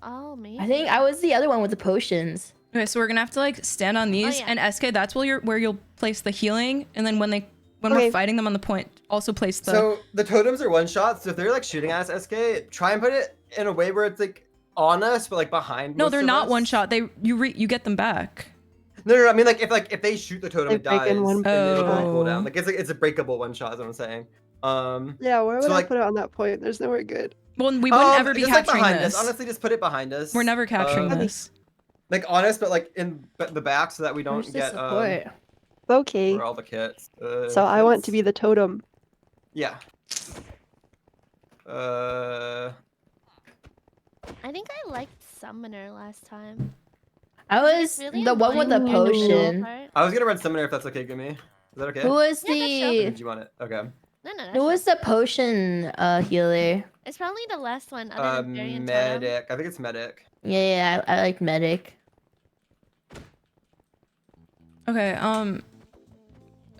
[SPEAKER 4] Oh, maybe.
[SPEAKER 5] I think I was the other one with the potions.
[SPEAKER 2] Okay, so we're gonna have to like stand on these,
[SPEAKER 4] yeah.
[SPEAKER 2] and SK, that's where you'll place the healing, and then when we're
[SPEAKER 6] Okay.
[SPEAKER 2] fighting them on the point, also place the.
[SPEAKER 3] So the totems are one shots. So if they're like shooting at us, SK, try and put it in a way where it's like on us, but like behind.
[SPEAKER 2] No,
[SPEAKER 3] most
[SPEAKER 2] they're
[SPEAKER 3] of
[SPEAKER 2] not
[SPEAKER 3] us.
[SPEAKER 2] one shot. You get them back.
[SPEAKER 3] No. I mean if they shoot the totem,
[SPEAKER 6] They
[SPEAKER 3] it
[SPEAKER 6] break
[SPEAKER 3] dies.
[SPEAKER 6] in one-
[SPEAKER 3] And it'll go
[SPEAKER 2] Oh.
[SPEAKER 3] cooldown. Like it's a breakable one shot. Is what I'm saying.
[SPEAKER 6] Yeah, where would
[SPEAKER 3] So,
[SPEAKER 6] I
[SPEAKER 3] like-
[SPEAKER 6] put it on that point? There's nowhere good.
[SPEAKER 2] Well, we wouldn't ever be
[SPEAKER 3] just, like,
[SPEAKER 2] capturing
[SPEAKER 3] behind
[SPEAKER 2] this.
[SPEAKER 3] us. Honestly, just put it behind us.
[SPEAKER 2] We're never capturing
[SPEAKER 3] Um,
[SPEAKER 2] this.
[SPEAKER 3] Like honest, but like in the back, so that we don't
[SPEAKER 5] Where's the
[SPEAKER 3] get
[SPEAKER 5] support?
[SPEAKER 6] Okay.
[SPEAKER 3] where all the kits.
[SPEAKER 6] So I want to be the totem.
[SPEAKER 3] Yeah.
[SPEAKER 4] I think I liked Summoner last time.
[SPEAKER 5] I
[SPEAKER 4] Like,
[SPEAKER 5] was
[SPEAKER 4] it's really
[SPEAKER 5] the one with the
[SPEAKER 4] annoying when you're in the middle
[SPEAKER 5] potion.
[SPEAKER 4] part.
[SPEAKER 3] I was gonna run summoner if that's okay, Gimme. Is that okay?
[SPEAKER 5] Who was
[SPEAKER 4] Yeah, that's
[SPEAKER 3] Or
[SPEAKER 5] the
[SPEAKER 3] did you want it? Okay.
[SPEAKER 4] No, no,
[SPEAKER 5] who was the potion healer?
[SPEAKER 4] It's probably the last one, other than Fairy and Totem.
[SPEAKER 3] Medic. I think it's medic.
[SPEAKER 5] Yeah, I like medic.
[SPEAKER 2] Okay.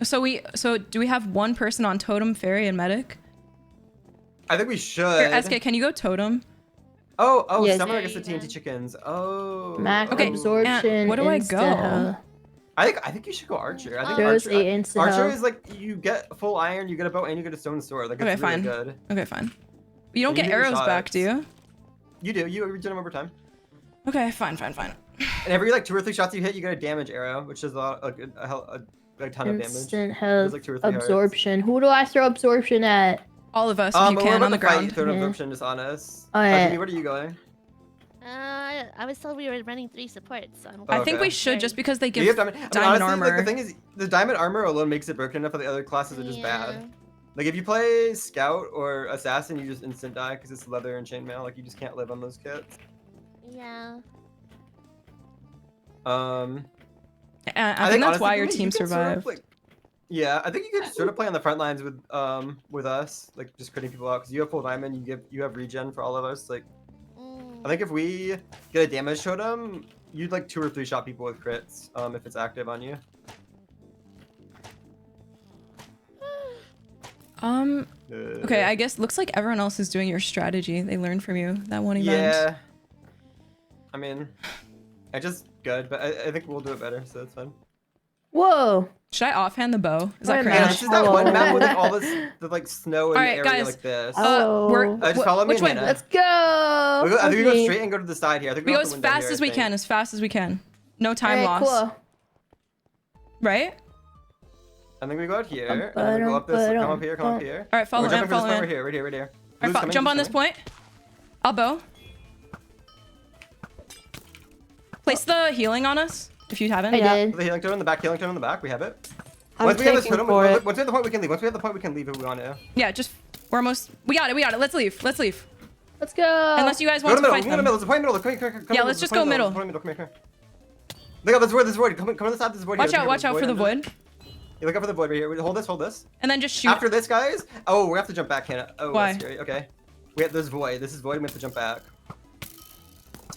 [SPEAKER 2] So do we have one person on totem, fairy, and medic?
[SPEAKER 3] I think we should.
[SPEAKER 2] Here, SK, can you go totem?
[SPEAKER 3] Oh,
[SPEAKER 6] Yes.
[SPEAKER 3] summoner gets the
[SPEAKER 4] There you
[SPEAKER 3] TNT
[SPEAKER 4] go.
[SPEAKER 3] chickens. Oh.
[SPEAKER 5] Max
[SPEAKER 2] Okay,
[SPEAKER 5] absorption.
[SPEAKER 2] where do I
[SPEAKER 5] insta-
[SPEAKER 3] I think you should go archer. I think
[SPEAKER 5] Throws
[SPEAKER 3] archer.
[SPEAKER 5] 8 insta
[SPEAKER 3] Archer
[SPEAKER 5] health.
[SPEAKER 3] is like you get full iron, you get a bow, and you get a stone sword. Like it's
[SPEAKER 2] Okay,
[SPEAKER 3] really
[SPEAKER 2] fine.
[SPEAKER 3] good.
[SPEAKER 2] Okay, fine. But you don't
[SPEAKER 3] And you
[SPEAKER 2] get
[SPEAKER 3] hit your
[SPEAKER 2] arrows back,
[SPEAKER 3] shots.
[SPEAKER 2] do you?
[SPEAKER 3] You do. You regen them over time.
[SPEAKER 2] Okay, fine.
[SPEAKER 3] And every like 2 or 3 shots you hit, you get a damage arrow, which is a ton of damage.
[SPEAKER 5] Instant health.
[SPEAKER 3] like 2 or 3 hearts.
[SPEAKER 5] Absorption. Who do I throw absorption at?
[SPEAKER 2] All of us, if you
[SPEAKER 3] But we're
[SPEAKER 2] can,
[SPEAKER 3] about
[SPEAKER 2] on the
[SPEAKER 3] to fight,
[SPEAKER 2] ground.
[SPEAKER 3] Throw an
[SPEAKER 5] Yeah.
[SPEAKER 3] absorption just on us.
[SPEAKER 5] Alright.
[SPEAKER 3] Jimmy, where are you going?
[SPEAKER 4] I was told we were running 3 supports, so I'm
[SPEAKER 2] I think
[SPEAKER 3] Okay.
[SPEAKER 2] we should, just because they
[SPEAKER 3] You
[SPEAKER 2] give
[SPEAKER 3] have diamond,
[SPEAKER 2] diamond
[SPEAKER 3] honestly, Like,
[SPEAKER 2] armor.
[SPEAKER 3] the thing is, the diamond armor alone makes it broken enough that the other classes are just
[SPEAKER 4] Yeah.
[SPEAKER 3] bad. Like if you play scout or assassin, you just instant die because it's leather and chainmail. Like you just can't live on those kits.
[SPEAKER 4] Yeah.
[SPEAKER 2] I think that's
[SPEAKER 3] honestly,
[SPEAKER 2] why your
[SPEAKER 3] Jimmy,
[SPEAKER 2] team
[SPEAKER 3] you can sort of,
[SPEAKER 2] survived.
[SPEAKER 3] like- yeah, I think you could sort of play on the front lines with us, like just critting people out because you have full diamond. You have regen for all of us. Like I think if we get a damage totem, you'd like 2 or 3 shot people with crits if it's active on you.
[SPEAKER 2] Okay, I guess looks like everyone else is doing your strategy. They learned from you that one event.
[SPEAKER 3] Yeah. I mean, I just good, but I think we'll do it better, so that's fine.
[SPEAKER 5] Whoa.
[SPEAKER 2] Should I offhand the bow? Is that
[SPEAKER 5] Wait a
[SPEAKER 2] crazy?
[SPEAKER 3] Yeah,
[SPEAKER 5] minute.
[SPEAKER 3] this is that one
[SPEAKER 5] Hello.
[SPEAKER 3] map with like all this, the like snow and
[SPEAKER 2] Alright,
[SPEAKER 3] area
[SPEAKER 2] guys.
[SPEAKER 3] like this.
[SPEAKER 6] Oh.
[SPEAKER 3] Just follow me
[SPEAKER 2] which
[SPEAKER 3] and
[SPEAKER 2] way?
[SPEAKER 3] Hannah.
[SPEAKER 5] Let's go.
[SPEAKER 3] I think we go
[SPEAKER 5] Okay.
[SPEAKER 3] straight and go to the side here. I think
[SPEAKER 2] We
[SPEAKER 3] go
[SPEAKER 2] go
[SPEAKER 3] out
[SPEAKER 2] as
[SPEAKER 3] the window
[SPEAKER 2] fast
[SPEAKER 3] here,
[SPEAKER 2] as
[SPEAKER 3] I
[SPEAKER 2] we
[SPEAKER 3] think.
[SPEAKER 2] can, as fast as we can. No time
[SPEAKER 5] Alright,
[SPEAKER 2] lost.
[SPEAKER 5] cool.
[SPEAKER 2] Right?
[SPEAKER 3] I think we go out here, and then we go up this. Come up here, come up here.
[SPEAKER 2] All right, follow
[SPEAKER 3] We're
[SPEAKER 2] in,
[SPEAKER 3] jumping for this
[SPEAKER 2] follow
[SPEAKER 3] point
[SPEAKER 2] in.
[SPEAKER 3] right here, right here, right here.
[SPEAKER 2] All
[SPEAKER 3] Blue's
[SPEAKER 2] right,
[SPEAKER 3] coming,
[SPEAKER 2] jump
[SPEAKER 3] blue's
[SPEAKER 2] on this
[SPEAKER 3] coming.
[SPEAKER 2] point. I'll bow. Place the healing on us if you haven't.
[SPEAKER 5] I
[SPEAKER 6] Yeah.
[SPEAKER 5] did.
[SPEAKER 3] The healing totem in the back, healing totem in the back. We have it.
[SPEAKER 6] I'm
[SPEAKER 3] Once we have this
[SPEAKER 6] taking
[SPEAKER 3] totem,
[SPEAKER 6] for it.
[SPEAKER 3] once we have the point, we can leave. Once we have the point, we can leave if we want to.
[SPEAKER 2] Yeah, just we're almost. We got it. Let's leave. Let's leave.
[SPEAKER 5] Let's go.
[SPEAKER 2] Unless you guys
[SPEAKER 3] Go
[SPEAKER 2] want
[SPEAKER 3] to
[SPEAKER 2] to
[SPEAKER 3] the middle.
[SPEAKER 2] fight
[SPEAKER 3] Go to the
[SPEAKER 2] them.
[SPEAKER 3] middle. There's a point in the middle. Come here, come
[SPEAKER 2] Yeah,
[SPEAKER 3] here.
[SPEAKER 2] let's
[SPEAKER 3] There's
[SPEAKER 2] just
[SPEAKER 3] a point
[SPEAKER 2] go
[SPEAKER 3] in the
[SPEAKER 2] middle.
[SPEAKER 3] Come here. Look out, there's void, there's void. Come on this side, there's void here.
[SPEAKER 2] Watch out for the void.
[SPEAKER 3] You look out for the void right here. Hold this.
[SPEAKER 2] And then just shoot.
[SPEAKER 3] After this, guys. Oh, we have to jump back, Hannah. Oh,
[SPEAKER 2] Why?
[SPEAKER 3] that's scary. Okay. There's void. This is void. We have to jump back.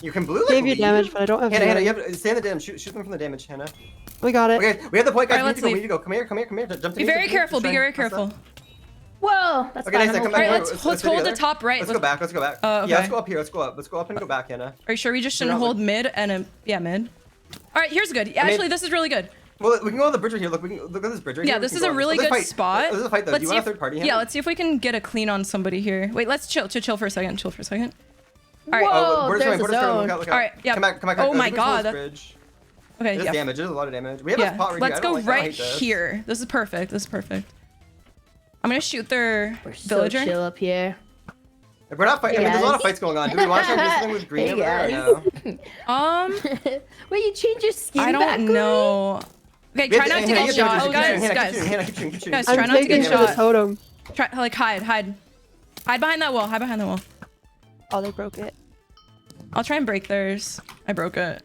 [SPEAKER 3] You can blue like
[SPEAKER 6] Gave you
[SPEAKER 3] leave.
[SPEAKER 6] damage, but I don't have
[SPEAKER 3] Hannah, you
[SPEAKER 6] damage.
[SPEAKER 3] have to stay in the dam. Shoot them from the damage, Hannah.
[SPEAKER 6] We got it.
[SPEAKER 3] Okay, we have the point, guys.
[SPEAKER 2] Alright,
[SPEAKER 3] We
[SPEAKER 2] let's
[SPEAKER 3] need to go. Come here. Jump to
[SPEAKER 2] Be
[SPEAKER 3] me,
[SPEAKER 2] very
[SPEAKER 3] jump to me.
[SPEAKER 2] careful. Be
[SPEAKER 3] Try
[SPEAKER 2] very
[SPEAKER 3] and press
[SPEAKER 2] careful.
[SPEAKER 3] that.
[SPEAKER 5] Whoa. That's
[SPEAKER 3] Okay,
[SPEAKER 5] fine.
[SPEAKER 3] nice,
[SPEAKER 5] I'm
[SPEAKER 3] come
[SPEAKER 2] All
[SPEAKER 3] back
[SPEAKER 2] right,
[SPEAKER 3] here.
[SPEAKER 5] okay.
[SPEAKER 2] let's
[SPEAKER 3] Let's
[SPEAKER 2] hold
[SPEAKER 3] do
[SPEAKER 2] the
[SPEAKER 3] together.
[SPEAKER 2] top right.
[SPEAKER 3] Let's go back. Let's go back.
[SPEAKER 2] Okay.
[SPEAKER 3] Yeah, let's go up here. Let's go up. Let's go up and go back, Hannah.
[SPEAKER 2] Are you sure we just shouldn't
[SPEAKER 3] not, like-
[SPEAKER 2] hold mid and yeah, mid? All right, here's good. Actually, this is really good.
[SPEAKER 3] Well, we can go on the bridge right here. Look, look at this bridge right
[SPEAKER 2] Yeah,
[SPEAKER 3] here.
[SPEAKER 2] this
[SPEAKER 3] We
[SPEAKER 2] is
[SPEAKER 3] can
[SPEAKER 2] a
[SPEAKER 3] go on
[SPEAKER 2] really
[SPEAKER 3] Let's
[SPEAKER 2] good
[SPEAKER 3] fight.
[SPEAKER 2] spot.
[SPEAKER 3] This is a fight, though. Do you want a
[SPEAKER 2] see
[SPEAKER 3] third party,
[SPEAKER 2] Yeah,
[SPEAKER 3] Hannah?
[SPEAKER 2] let's see if we can get a clean on somebody here. Wait, let's chill for a second. All right.
[SPEAKER 5] Whoa,
[SPEAKER 3] Oh,
[SPEAKER 5] there's a
[SPEAKER 3] Look
[SPEAKER 5] zone.
[SPEAKER 3] out.
[SPEAKER 2] All right, yeah.
[SPEAKER 3] Come back.
[SPEAKER 2] Oh my
[SPEAKER 3] Let's go
[SPEAKER 2] God.
[SPEAKER 3] this bridge.
[SPEAKER 2] Okay,
[SPEAKER 3] There's
[SPEAKER 2] yeah.
[SPEAKER 3] damage. There's a lot of damage. We have a
[SPEAKER 2] Yeah,
[SPEAKER 3] spot right
[SPEAKER 2] let's
[SPEAKER 3] here.
[SPEAKER 2] go
[SPEAKER 3] I don't
[SPEAKER 2] right
[SPEAKER 3] hate this.
[SPEAKER 2] here. This is perfect. I'm gonna shoot their
[SPEAKER 5] We're so
[SPEAKER 2] villager.
[SPEAKER 5] chill up here.
[SPEAKER 3] If we're not fighting, I mean, there's a lot of
[SPEAKER 5] Guys.
[SPEAKER 3] fights going on. Do we want to try something with green
[SPEAKER 5] Hey,
[SPEAKER 3] over there or
[SPEAKER 5] guys.
[SPEAKER 3] no?
[SPEAKER 5] Wait, you changed your skin
[SPEAKER 2] I
[SPEAKER 5] back
[SPEAKER 2] don't know. Okay,
[SPEAKER 3] We
[SPEAKER 2] try
[SPEAKER 3] have
[SPEAKER 2] not to
[SPEAKER 3] Hannah,
[SPEAKER 2] get
[SPEAKER 3] you have
[SPEAKER 2] shot,
[SPEAKER 3] keep shooting,
[SPEAKER 2] guys.
[SPEAKER 3] Hannah,
[SPEAKER 2] Guys,
[SPEAKER 3] keep shooting, Hannah, keep shooting.
[SPEAKER 2] Guys,
[SPEAKER 6] I'm
[SPEAKER 2] try not to
[SPEAKER 6] taking
[SPEAKER 2] get
[SPEAKER 6] for the
[SPEAKER 2] shot.
[SPEAKER 6] totem.
[SPEAKER 2] Try like hide behind that wall. Hide behind the wall.
[SPEAKER 6] Oh, they broke it.
[SPEAKER 2] I'll try and break theirs. I broke it.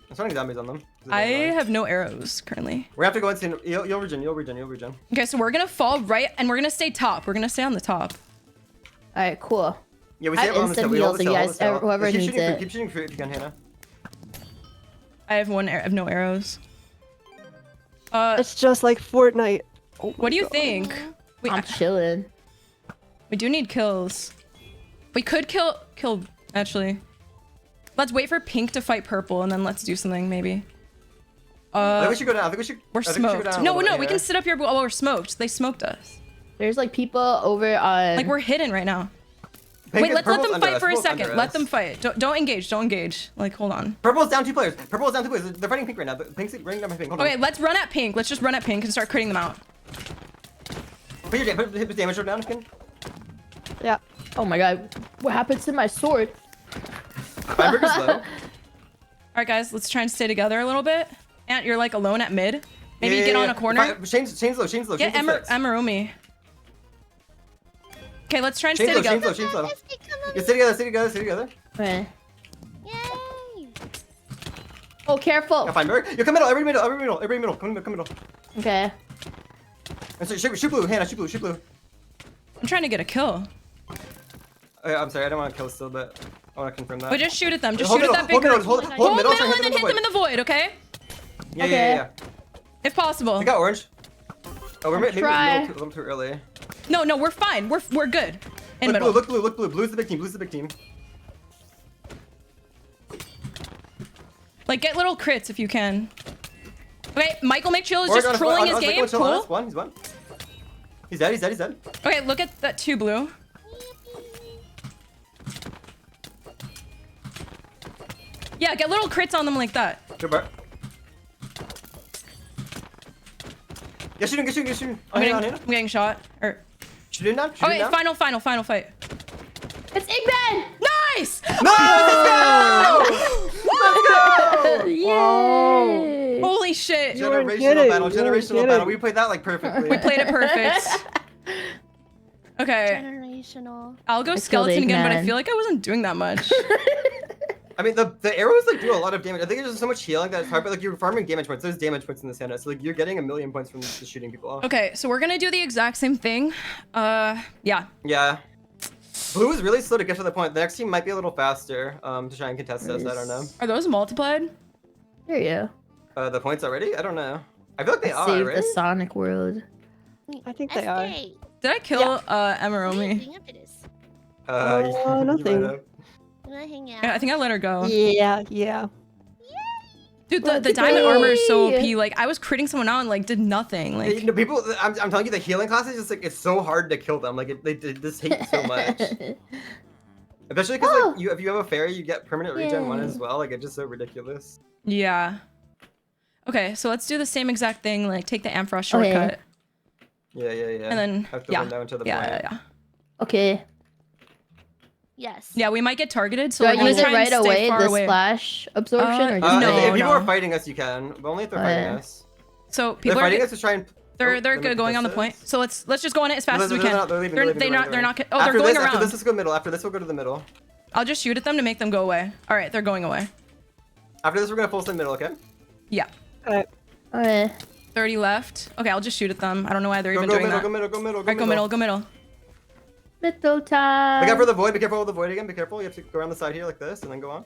[SPEAKER 3] I'm spawning zombies on them.
[SPEAKER 2] I have no arrows currently.
[SPEAKER 3] We have to go into. You'll regen.
[SPEAKER 2] Okay, so we're gonna fall right, and we're gonna stay top. We're gonna stay on the top.
[SPEAKER 5] All right, cool.
[SPEAKER 3] Yeah, we
[SPEAKER 5] I
[SPEAKER 3] stay
[SPEAKER 5] have
[SPEAKER 3] up on the
[SPEAKER 5] instant
[SPEAKER 3] hill. We hold
[SPEAKER 5] heals,
[SPEAKER 3] this
[SPEAKER 5] so
[SPEAKER 3] hill,
[SPEAKER 5] you
[SPEAKER 3] hold this
[SPEAKER 5] guys-
[SPEAKER 3] hill.
[SPEAKER 5] whoever
[SPEAKER 3] Let's keep
[SPEAKER 5] needs
[SPEAKER 3] shooting
[SPEAKER 5] it.
[SPEAKER 3] fruit, Keep shooting fruit if you can, Hannah.
[SPEAKER 2] I have no arrows.
[SPEAKER 6] It's just like Fortnite. Oh
[SPEAKER 2] What do
[SPEAKER 6] my
[SPEAKER 2] you
[SPEAKER 6] God.
[SPEAKER 2] think?
[SPEAKER 5] I'm chilling.
[SPEAKER 2] We do need kills. We could kill actually. Let's wait for pink to fight purple and then let's do something maybe.
[SPEAKER 3] I think we should go down. I think we should.
[SPEAKER 2] We're
[SPEAKER 3] I think we should go
[SPEAKER 2] smoked.
[SPEAKER 3] down a
[SPEAKER 2] No,
[SPEAKER 3] little
[SPEAKER 2] no,
[SPEAKER 3] bit
[SPEAKER 2] we can
[SPEAKER 3] here.
[SPEAKER 2] sit up here while we're smoked. They smoked us.
[SPEAKER 5] There's like people over on.
[SPEAKER 2] Like we're hidden right now.
[SPEAKER 3] Pink
[SPEAKER 2] Wait,
[SPEAKER 3] is-
[SPEAKER 2] let
[SPEAKER 3] purple's
[SPEAKER 2] them
[SPEAKER 3] under
[SPEAKER 2] fight
[SPEAKER 3] us,
[SPEAKER 2] for a
[SPEAKER 3] purple's
[SPEAKER 2] second.
[SPEAKER 3] under
[SPEAKER 2] Let
[SPEAKER 3] us.
[SPEAKER 2] them fight. Don't engage. Don't engage. Like hold on.
[SPEAKER 3] Purple's down 2 players. Purple's down 2 players. They're fighting pink right now. Pink's bringing down my pink. Hold
[SPEAKER 2] Okay,
[SPEAKER 3] on.
[SPEAKER 2] let's run at pink. Let's just run at pink and start critting them out.
[SPEAKER 3] Put his damage roll down, Skin.
[SPEAKER 6] Yeah.
[SPEAKER 5] Oh my god, what happened to my sword?
[SPEAKER 3] Feinberg is low.
[SPEAKER 2] All right, guys, let's try and stay together a little bit. Ant, you're like alone at mid. Maybe
[SPEAKER 3] Yeah,
[SPEAKER 2] get
[SPEAKER 3] yeah,
[SPEAKER 2] on
[SPEAKER 3] yeah.
[SPEAKER 2] a corner.
[SPEAKER 3] Shane's low. Shane's low.
[SPEAKER 2] Get
[SPEAKER 3] Shane's low 6.
[SPEAKER 2] Emerumi. Okay, let's try and
[SPEAKER 3] Shane's
[SPEAKER 2] stay
[SPEAKER 3] low.
[SPEAKER 2] together.
[SPEAKER 3] Shane's low. Shane's low.
[SPEAKER 4] Let's get come on.
[SPEAKER 3] Yeah, stay together. Stay together. Stay together.
[SPEAKER 5] Okay.
[SPEAKER 4] Yay!
[SPEAKER 5] Oh, careful.
[SPEAKER 3] Yeah, Feinberg. You come middle. Every middle. Every middle. Every middle. Come middle.
[SPEAKER 5] Okay.
[SPEAKER 3] And so shoot blue. Hannah, shoot blue. Shoot blue.
[SPEAKER 2] I'm trying to get a kill.
[SPEAKER 3] I'm sorry. I don't want to kill still, but I want to confirm that.
[SPEAKER 2] But just shoot at them. Just
[SPEAKER 3] Hold
[SPEAKER 2] shoot at
[SPEAKER 3] middle.
[SPEAKER 2] that big
[SPEAKER 3] Hold middle.
[SPEAKER 2] group.
[SPEAKER 3] Hold
[SPEAKER 2] Hold
[SPEAKER 3] middle.
[SPEAKER 2] middle
[SPEAKER 3] Try
[SPEAKER 2] and then hit them in the void, okay?
[SPEAKER 3] Yeah,
[SPEAKER 5] Okay.
[SPEAKER 3] yeah, yeah.
[SPEAKER 2] If possible.
[SPEAKER 3] I got orange. Oh, we're maybe
[SPEAKER 5] try.
[SPEAKER 3] a little too early.
[SPEAKER 2] No, no, we're fine. We're good. In
[SPEAKER 3] Look
[SPEAKER 2] middle.
[SPEAKER 3] blue. Look blue. Look blue. Blue's the big team. Blue's the big team.
[SPEAKER 2] Like get little crits if you can. Okay, Michael McChill is
[SPEAKER 3] Orange
[SPEAKER 2] just
[SPEAKER 3] on-
[SPEAKER 2] trolling
[SPEAKER 3] on-
[SPEAKER 2] his
[SPEAKER 3] on-
[SPEAKER 2] game.
[SPEAKER 3] Chill on us.
[SPEAKER 2] Cool.
[SPEAKER 3] He's one. He's dead. He's dead. He's dead.
[SPEAKER 2] Okay, look at that 2 blue. Yeah, get little crits on them like that.
[SPEAKER 3] Good bar. Yeah, shoot him. Get shooting.
[SPEAKER 2] I'm
[SPEAKER 3] On
[SPEAKER 2] getting,
[SPEAKER 3] Hannah.
[SPEAKER 2] I'm getting shot. Or
[SPEAKER 3] Shoot him down. Shoot him
[SPEAKER 2] okay,
[SPEAKER 3] down.
[SPEAKER 2] final fight.
[SPEAKER 5] It's Igman!
[SPEAKER 2] Nice!
[SPEAKER 3] No!
[SPEAKER 5] Yay!
[SPEAKER 2] Holy shit!
[SPEAKER 6] You weren't
[SPEAKER 3] Generational
[SPEAKER 6] kidding.
[SPEAKER 3] battle.
[SPEAKER 6] You weren't
[SPEAKER 3] Generational battle.
[SPEAKER 6] kidding.
[SPEAKER 3] We played that like perfectly.
[SPEAKER 2] We played it perfect. Okay,
[SPEAKER 4] Generational.
[SPEAKER 2] I'll go
[SPEAKER 5] killed
[SPEAKER 2] skeleton again, but I
[SPEAKER 5] Eggman.
[SPEAKER 2] feel like I wasn't doing that much.
[SPEAKER 3] I mean, the arrows like do a lot of damage. I think there's just so much healing that it's hard, but like you're farming damage points. There's damage points in this Hannah, so like you're getting 1,000,000 points from just shooting people off.
[SPEAKER 2] Okay, so we're gonna do the exact same thing. Yeah.
[SPEAKER 3] Yeah. Blue is really slow to get to the point. The next team might be a little faster to try and contest us. I don't know.
[SPEAKER 2] Are those multiplied?
[SPEAKER 5] Here you
[SPEAKER 3] The points already? I don't know. I feel like they are,
[SPEAKER 5] save
[SPEAKER 3] right?
[SPEAKER 5] the Sonic world.
[SPEAKER 6] I think they are.
[SPEAKER 4] Escape.
[SPEAKER 2] Did I kill Emeromi?
[SPEAKER 4] Hang up to this.
[SPEAKER 3] You
[SPEAKER 6] nothing.
[SPEAKER 3] might have.
[SPEAKER 4] I'm gonna hang out.
[SPEAKER 2] I think I let her go.
[SPEAKER 6] Yeah.
[SPEAKER 2] Dude,
[SPEAKER 5] Let's
[SPEAKER 2] the diamond
[SPEAKER 5] go.
[SPEAKER 2] armor is so OP. Like I was critting someone out and like did nothing. Like
[SPEAKER 3] You know, people, I'm telling you, the healing class is just like it's so hard to kill them. Like they just hate you so much. Especially because
[SPEAKER 5] Oh.
[SPEAKER 3] like if you have a fairy, you get permanent regen 1
[SPEAKER 5] Yay.
[SPEAKER 3] as well. Like it's just so ridiculous.
[SPEAKER 2] yeah. Okay, so let's do the same exact thing. Like take the Ampharos
[SPEAKER 5] Okay.
[SPEAKER 2] shortcut,
[SPEAKER 3] Yeah.
[SPEAKER 2] and then
[SPEAKER 3] have to
[SPEAKER 2] yeah,
[SPEAKER 3] window into the
[SPEAKER 2] yeah,
[SPEAKER 3] point.
[SPEAKER 2] yeah, yeah.
[SPEAKER 5] Okay.
[SPEAKER 4] Yes.
[SPEAKER 2] Yeah, we might get targeted, so
[SPEAKER 5] Do I
[SPEAKER 2] we're gonna
[SPEAKER 5] use it
[SPEAKER 2] try and
[SPEAKER 5] right
[SPEAKER 2] stay
[SPEAKER 5] away,
[SPEAKER 2] far
[SPEAKER 5] the
[SPEAKER 2] away.
[SPEAKER 5] splash absorption, or
[SPEAKER 2] Uh,
[SPEAKER 5] just
[SPEAKER 2] no,
[SPEAKER 3] if people
[SPEAKER 2] no.
[SPEAKER 3] are fighting us, you can. But only if they're fighting
[SPEAKER 5] yeah.
[SPEAKER 3] us.
[SPEAKER 2] So
[SPEAKER 3] They're
[SPEAKER 2] people are
[SPEAKER 3] fighting us to try and.
[SPEAKER 2] they're
[SPEAKER 3] they're
[SPEAKER 2] good going on the point. So let's just go on it as fast as we can.
[SPEAKER 3] They're leaving.
[SPEAKER 2] They're
[SPEAKER 3] leaving,
[SPEAKER 2] they're not. Oh,
[SPEAKER 3] After
[SPEAKER 2] they're going
[SPEAKER 3] this,
[SPEAKER 2] around.
[SPEAKER 3] After this, let's go middle. After this, we'll go to the middle.
[SPEAKER 2] I'll just shoot at them to make them go away. All right, they're going away.
[SPEAKER 3] After this, we're gonna full send middle. Okay.
[SPEAKER 2] Yeah,
[SPEAKER 5] Okay.
[SPEAKER 2] 30 left. Okay, I'll just shoot at them. I don't know why they're
[SPEAKER 3] Go
[SPEAKER 2] even
[SPEAKER 3] go
[SPEAKER 2] doing
[SPEAKER 3] middle.
[SPEAKER 2] that.
[SPEAKER 3] Go middle. Go middle.
[SPEAKER 2] All right, go middle. Go middle.
[SPEAKER 5] Middle time.
[SPEAKER 3] Look out for the void. Be careful with the void again. Be careful. You have to go around the side here like this, and then go on.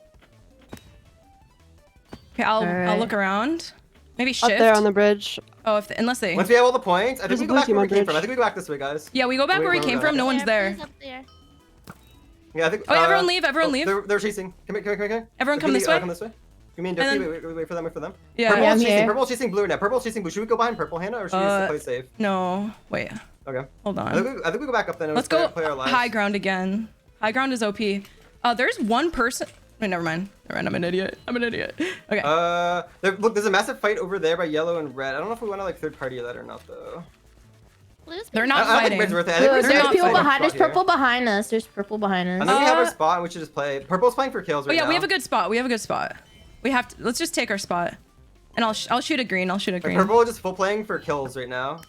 [SPEAKER 2] Okay, I'll
[SPEAKER 5] Alright.
[SPEAKER 2] look around. Maybe
[SPEAKER 6] Up
[SPEAKER 2] shift.
[SPEAKER 6] there on the bridge.
[SPEAKER 2] Oh, unless they.
[SPEAKER 3] Once we have all the points, I think
[SPEAKER 6] There's
[SPEAKER 3] we
[SPEAKER 6] a
[SPEAKER 3] go
[SPEAKER 6] blue
[SPEAKER 3] back
[SPEAKER 6] team
[SPEAKER 3] where we
[SPEAKER 6] on
[SPEAKER 3] came
[SPEAKER 6] bridge.
[SPEAKER 3] from. I think we go back this way, guys.
[SPEAKER 2] Yeah, we go back
[SPEAKER 3] Wait,
[SPEAKER 2] where we
[SPEAKER 3] where
[SPEAKER 2] came
[SPEAKER 3] we
[SPEAKER 2] from.
[SPEAKER 3] at?
[SPEAKER 2] No one's there.
[SPEAKER 4] Please up there.
[SPEAKER 3] Yeah, I think.
[SPEAKER 2] Oh, everyone leave, everyone
[SPEAKER 3] oh,
[SPEAKER 2] leave.
[SPEAKER 3] They're chasing. Come here.
[SPEAKER 2] Everyone come
[SPEAKER 3] Give me-
[SPEAKER 2] this way.
[SPEAKER 3] Come this way. You mean
[SPEAKER 2] And
[SPEAKER 3] Ducky?
[SPEAKER 2] then-
[SPEAKER 3] Wait for them. Wait for them.
[SPEAKER 2] Yeah.
[SPEAKER 3] Purple
[SPEAKER 5] Yeah,
[SPEAKER 3] is
[SPEAKER 5] I'm
[SPEAKER 3] chasing.
[SPEAKER 5] here.
[SPEAKER 3] Purple is chasing blue now. Purple is chasing blue. Should we go behind purple, Hannah, or should we just play safe?
[SPEAKER 2] No. Wait.
[SPEAKER 3] Okay.
[SPEAKER 2] Hold
[SPEAKER 3] I
[SPEAKER 2] on.
[SPEAKER 3] think we go back up then. And
[SPEAKER 2] Let's
[SPEAKER 3] play,
[SPEAKER 2] go
[SPEAKER 3] play our lives.
[SPEAKER 2] high ground again. High ground is OP. There's one person. Wait, never mind. I'm an idiot. Okay.
[SPEAKER 3] Look, there's a massive fight over there by yellow and red. I don't know if we want to like third party that or not though.
[SPEAKER 4] Blue's
[SPEAKER 2] They're
[SPEAKER 4] pretty
[SPEAKER 2] not
[SPEAKER 3] I don't
[SPEAKER 2] fighting.
[SPEAKER 3] think red's worth it. I
[SPEAKER 5] Dude,
[SPEAKER 3] think we're
[SPEAKER 2] they're
[SPEAKER 5] there's
[SPEAKER 2] not
[SPEAKER 5] people
[SPEAKER 2] fighting.
[SPEAKER 5] behind. There's
[SPEAKER 3] Spot here.
[SPEAKER 5] purple behind us. There's purple behind
[SPEAKER 3] I
[SPEAKER 5] us.
[SPEAKER 3] think we have our
[SPEAKER 2] Uh,
[SPEAKER 3] spot and we should just play. Purple's playing for kills
[SPEAKER 2] Oh
[SPEAKER 3] right
[SPEAKER 2] yeah,
[SPEAKER 3] now.
[SPEAKER 2] we have a good spot. We have to. Let's just take our spot. And I'll shoot a green. I'll shoot a green.
[SPEAKER 3] Purple is just full playing for kills right now.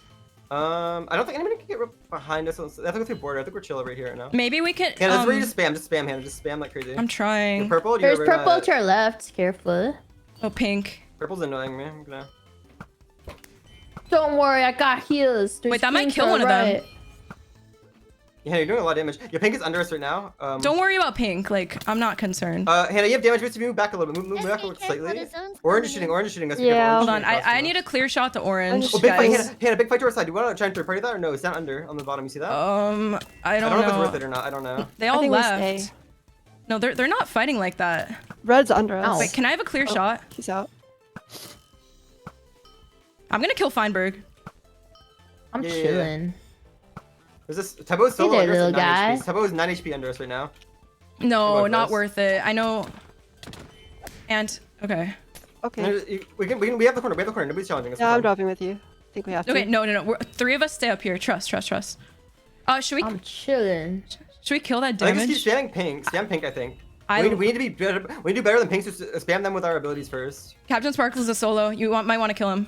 [SPEAKER 3] I don't think anybody can get behind us. I have to go through border. I think we're chill right here right now.
[SPEAKER 2] Maybe we could.
[SPEAKER 3] Yeah, that's where you just spam, Hannah. Just spam like crazy.
[SPEAKER 2] I'm trying.
[SPEAKER 3] You're purple.
[SPEAKER 5] There's
[SPEAKER 3] You're
[SPEAKER 5] purple to our left. Careful.
[SPEAKER 2] Oh, pink.
[SPEAKER 3] Purple's annoying me. I'm gonna.
[SPEAKER 5] Don't worry, I got heals. There's
[SPEAKER 2] Wait, that might
[SPEAKER 5] green
[SPEAKER 2] kill
[SPEAKER 5] to
[SPEAKER 2] one
[SPEAKER 5] our
[SPEAKER 2] of them.
[SPEAKER 5] right.
[SPEAKER 3] Yeah, you're doing a lot of damage. Your pink is under us right now.
[SPEAKER 2] Don't worry about pink. Like, I'm not concerned.
[SPEAKER 3] Hannah, you have damage boost if you move back a little bit. Move back
[SPEAKER 4] SK,
[SPEAKER 3] slightly.
[SPEAKER 4] careful, the zone's
[SPEAKER 3] Orange is
[SPEAKER 4] coming
[SPEAKER 3] shooting.
[SPEAKER 4] in.
[SPEAKER 3] Orange is shooting us.
[SPEAKER 6] Yeah.
[SPEAKER 2] Hold on. I need a clear shot to orange.
[SPEAKER 6] just
[SPEAKER 3] Oh, big fight.
[SPEAKER 2] guys.
[SPEAKER 3] Hannah, big fight to our side. Do you want to try and third party that or no? It's down under on the bottom. You see that?
[SPEAKER 2] I don't
[SPEAKER 3] know if it's
[SPEAKER 2] know.
[SPEAKER 3] worth it or not. I don't know.
[SPEAKER 2] They
[SPEAKER 6] I
[SPEAKER 2] all
[SPEAKER 6] think we
[SPEAKER 2] left.
[SPEAKER 6] stay.
[SPEAKER 2] No, they're not fighting like that.
[SPEAKER 6] Red's under us.
[SPEAKER 5] Ow.
[SPEAKER 2] Wait, can I have a clear shot?
[SPEAKER 6] He's out.
[SPEAKER 2] I'm gonna kill Feinberg.
[SPEAKER 5] I'm
[SPEAKER 3] Yeah, yeah, yeah.
[SPEAKER 5] chilling.
[SPEAKER 3] There's this Tebo's solo
[SPEAKER 5] there,
[SPEAKER 3] under us at
[SPEAKER 5] little
[SPEAKER 3] 9
[SPEAKER 5] guy.
[SPEAKER 3] HP. Tebo is 9 HP under us right now.
[SPEAKER 2] No,
[SPEAKER 3] About
[SPEAKER 2] not
[SPEAKER 3] this?
[SPEAKER 2] worth it. I know. And okay.
[SPEAKER 6] Okay.
[SPEAKER 3] We have the corner. We have the corner. Nobody's challenging us.
[SPEAKER 6] Yeah,
[SPEAKER 3] We're
[SPEAKER 6] I'm
[SPEAKER 3] fine.
[SPEAKER 6] dropping with you. I think we have to.
[SPEAKER 2] Okay, no. Three of us stay up here. Trust. Should
[SPEAKER 5] I'm chilling.
[SPEAKER 2] we kill that
[SPEAKER 3] I think
[SPEAKER 2] damage?
[SPEAKER 3] just keep spamming pink. Spam pink, I think.
[SPEAKER 2] I-
[SPEAKER 3] We need to be better. We need to do better than pink. So spam them with our abilities first.
[SPEAKER 2] Captain Sparkles is a solo. Might want to kill him.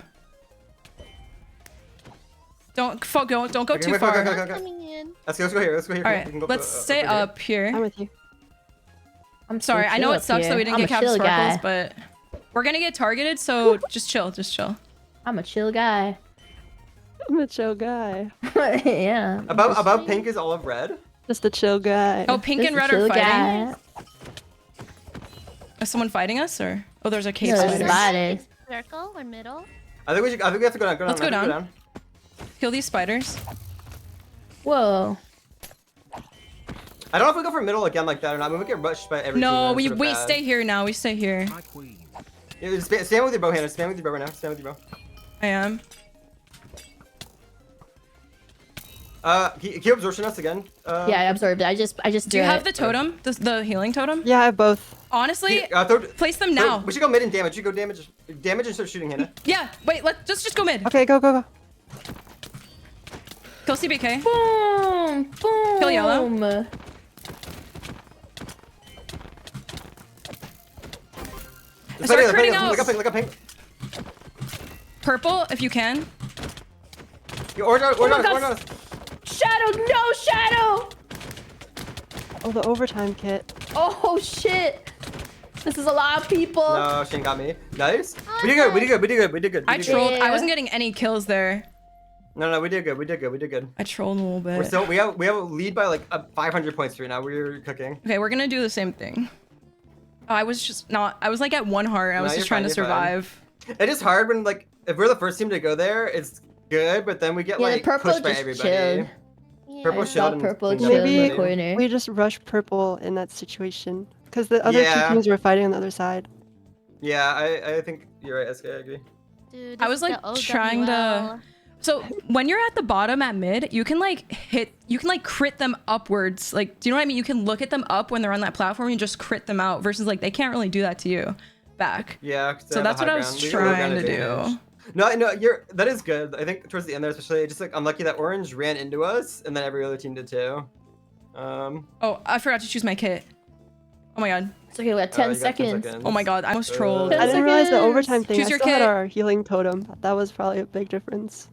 [SPEAKER 2] Don't go
[SPEAKER 3] Okay,
[SPEAKER 2] too
[SPEAKER 3] wait,
[SPEAKER 2] far.
[SPEAKER 3] go.
[SPEAKER 4] Coming in.
[SPEAKER 3] Let's go here.
[SPEAKER 2] All right,
[SPEAKER 3] We can go
[SPEAKER 2] let's
[SPEAKER 3] up
[SPEAKER 2] stay
[SPEAKER 3] over here.
[SPEAKER 2] up here.
[SPEAKER 6] I'm with you.
[SPEAKER 5] I'm
[SPEAKER 2] Sorry,
[SPEAKER 5] so
[SPEAKER 2] I know
[SPEAKER 5] chill
[SPEAKER 2] it
[SPEAKER 5] up
[SPEAKER 2] sucks
[SPEAKER 5] here.
[SPEAKER 2] that we didn't
[SPEAKER 5] I'm
[SPEAKER 2] get
[SPEAKER 5] a
[SPEAKER 2] Captain
[SPEAKER 5] chill
[SPEAKER 2] Sparkles,
[SPEAKER 5] guy.
[SPEAKER 2] but we're gonna get targeted, so just chill.
[SPEAKER 5] I'm a chill guy.
[SPEAKER 6] I'm a chill guy.
[SPEAKER 5] Yeah.
[SPEAKER 3] Above pink is all of red.
[SPEAKER 6] Just a chill guy.
[SPEAKER 2] Oh, pink
[SPEAKER 5] Just
[SPEAKER 2] and
[SPEAKER 5] a
[SPEAKER 2] red are
[SPEAKER 5] chill
[SPEAKER 2] fighting.
[SPEAKER 5] guy.
[SPEAKER 2] Is someone fighting us, or oh, there's a cave
[SPEAKER 5] No,
[SPEAKER 2] spider.
[SPEAKER 5] there's spiders.
[SPEAKER 4] Circle or middle.
[SPEAKER 3] I think we have to go down.
[SPEAKER 2] Let's go down. Kill these spiders.
[SPEAKER 5] Whoa.
[SPEAKER 3] I don't know if we go for middle again like that or not. We might get rushed by every
[SPEAKER 2] No,
[SPEAKER 3] team.
[SPEAKER 2] we
[SPEAKER 3] That's sort of bad.
[SPEAKER 2] stay here now. We stay here.
[SPEAKER 7] My queen.
[SPEAKER 3] Yeah, stand with your bow, Hannah. Stand with your bow right now. Stand with your bow.
[SPEAKER 2] I am.
[SPEAKER 3] Keep absorption us again.
[SPEAKER 5] Yeah, I absorbed it. I just
[SPEAKER 2] Do you
[SPEAKER 5] did
[SPEAKER 2] have
[SPEAKER 5] it.
[SPEAKER 2] the totem? The healing totem?
[SPEAKER 6] Yeah, I have both.
[SPEAKER 2] Honestly,
[SPEAKER 3] Throw,
[SPEAKER 2] place them now.
[SPEAKER 3] We should go mid and damage. You go damage and start shooting, Hannah.
[SPEAKER 2] Yeah. Wait. Let's just go mid.
[SPEAKER 6] Okay, go.
[SPEAKER 2] Kill CBK.
[SPEAKER 5] Boom! Boom!
[SPEAKER 2] Kill yellow. Start critting out.
[SPEAKER 3] Look up pink.
[SPEAKER 2] Purple, if you can.
[SPEAKER 3] Orange on
[SPEAKER 5] my God.
[SPEAKER 3] us.
[SPEAKER 5] Shadow! No shadow!
[SPEAKER 6] Oh, the overtime kit.
[SPEAKER 5] Oh shit! This is a lot of people.
[SPEAKER 3] No, Shane got me. Nice. We did good.
[SPEAKER 2] I trolled. I
[SPEAKER 5] Yeah.
[SPEAKER 2] wasn't getting any kills there.
[SPEAKER 3] No, we did good.
[SPEAKER 2] I trolled a little bit.
[SPEAKER 3] We have a lead by like 500 points right now. We're cooking.
[SPEAKER 2] Okay, we're gonna do the same thing. Oh, I was like at one heart. I was
[SPEAKER 3] No,
[SPEAKER 2] just
[SPEAKER 3] you're
[SPEAKER 2] trying
[SPEAKER 3] fine,
[SPEAKER 2] to
[SPEAKER 3] you're fine.
[SPEAKER 2] survive.
[SPEAKER 3] It is hard when like if we're the first team to go there, it's good, but then we get
[SPEAKER 5] Yeah, the
[SPEAKER 3] like
[SPEAKER 5] purple
[SPEAKER 3] pushed by
[SPEAKER 5] just
[SPEAKER 3] everybody.
[SPEAKER 5] chilled.
[SPEAKER 4] Yeah.
[SPEAKER 3] Purple
[SPEAKER 5] I
[SPEAKER 3] shield
[SPEAKER 5] saw
[SPEAKER 3] and
[SPEAKER 5] purple
[SPEAKER 3] pink
[SPEAKER 5] chill in
[SPEAKER 6] Maybe
[SPEAKER 5] the corner.
[SPEAKER 6] we just rushed purple in that situation because the other
[SPEAKER 3] Yeah.
[SPEAKER 6] two teams were fighting on the other side.
[SPEAKER 3] Yeah, I think you're right, SK. I agree.
[SPEAKER 4] Dude,
[SPEAKER 2] I
[SPEAKER 4] this
[SPEAKER 2] was
[SPEAKER 4] is
[SPEAKER 2] like
[SPEAKER 4] the
[SPEAKER 2] trying to.
[SPEAKER 4] OWL.
[SPEAKER 2] So when you're at the bottom at mid, you can like crit them upwards. Like, do you know what I mean? You can look at them up when they're on that platform and just crit them out. Versus like they can't really do that to you back.
[SPEAKER 3] Yeah. 'cause they
[SPEAKER 2] So
[SPEAKER 3] have
[SPEAKER 2] that's
[SPEAKER 3] the
[SPEAKER 2] what
[SPEAKER 3] high
[SPEAKER 2] I was
[SPEAKER 3] ground. We got low
[SPEAKER 2] trying
[SPEAKER 3] ground
[SPEAKER 2] to
[SPEAKER 3] advantage.
[SPEAKER 2] do.
[SPEAKER 3] No, that is good. I think towards the end there, especially, just like unlucky that orange ran into us, and then every other team did too.
[SPEAKER 2] Oh, I forgot to choose my kit. Oh my god.
[SPEAKER 5] It's okay, we got 10 seconds.
[SPEAKER 2] Oh my god. I almost trolled.
[SPEAKER 5] Ten
[SPEAKER 6] I didn't realize the
[SPEAKER 5] seconds.
[SPEAKER 6] overtime thing.
[SPEAKER 2] Choose
[SPEAKER 6] I
[SPEAKER 2] your
[SPEAKER 6] still had
[SPEAKER 2] kit.
[SPEAKER 6] our healing totem. That was probably a big difference.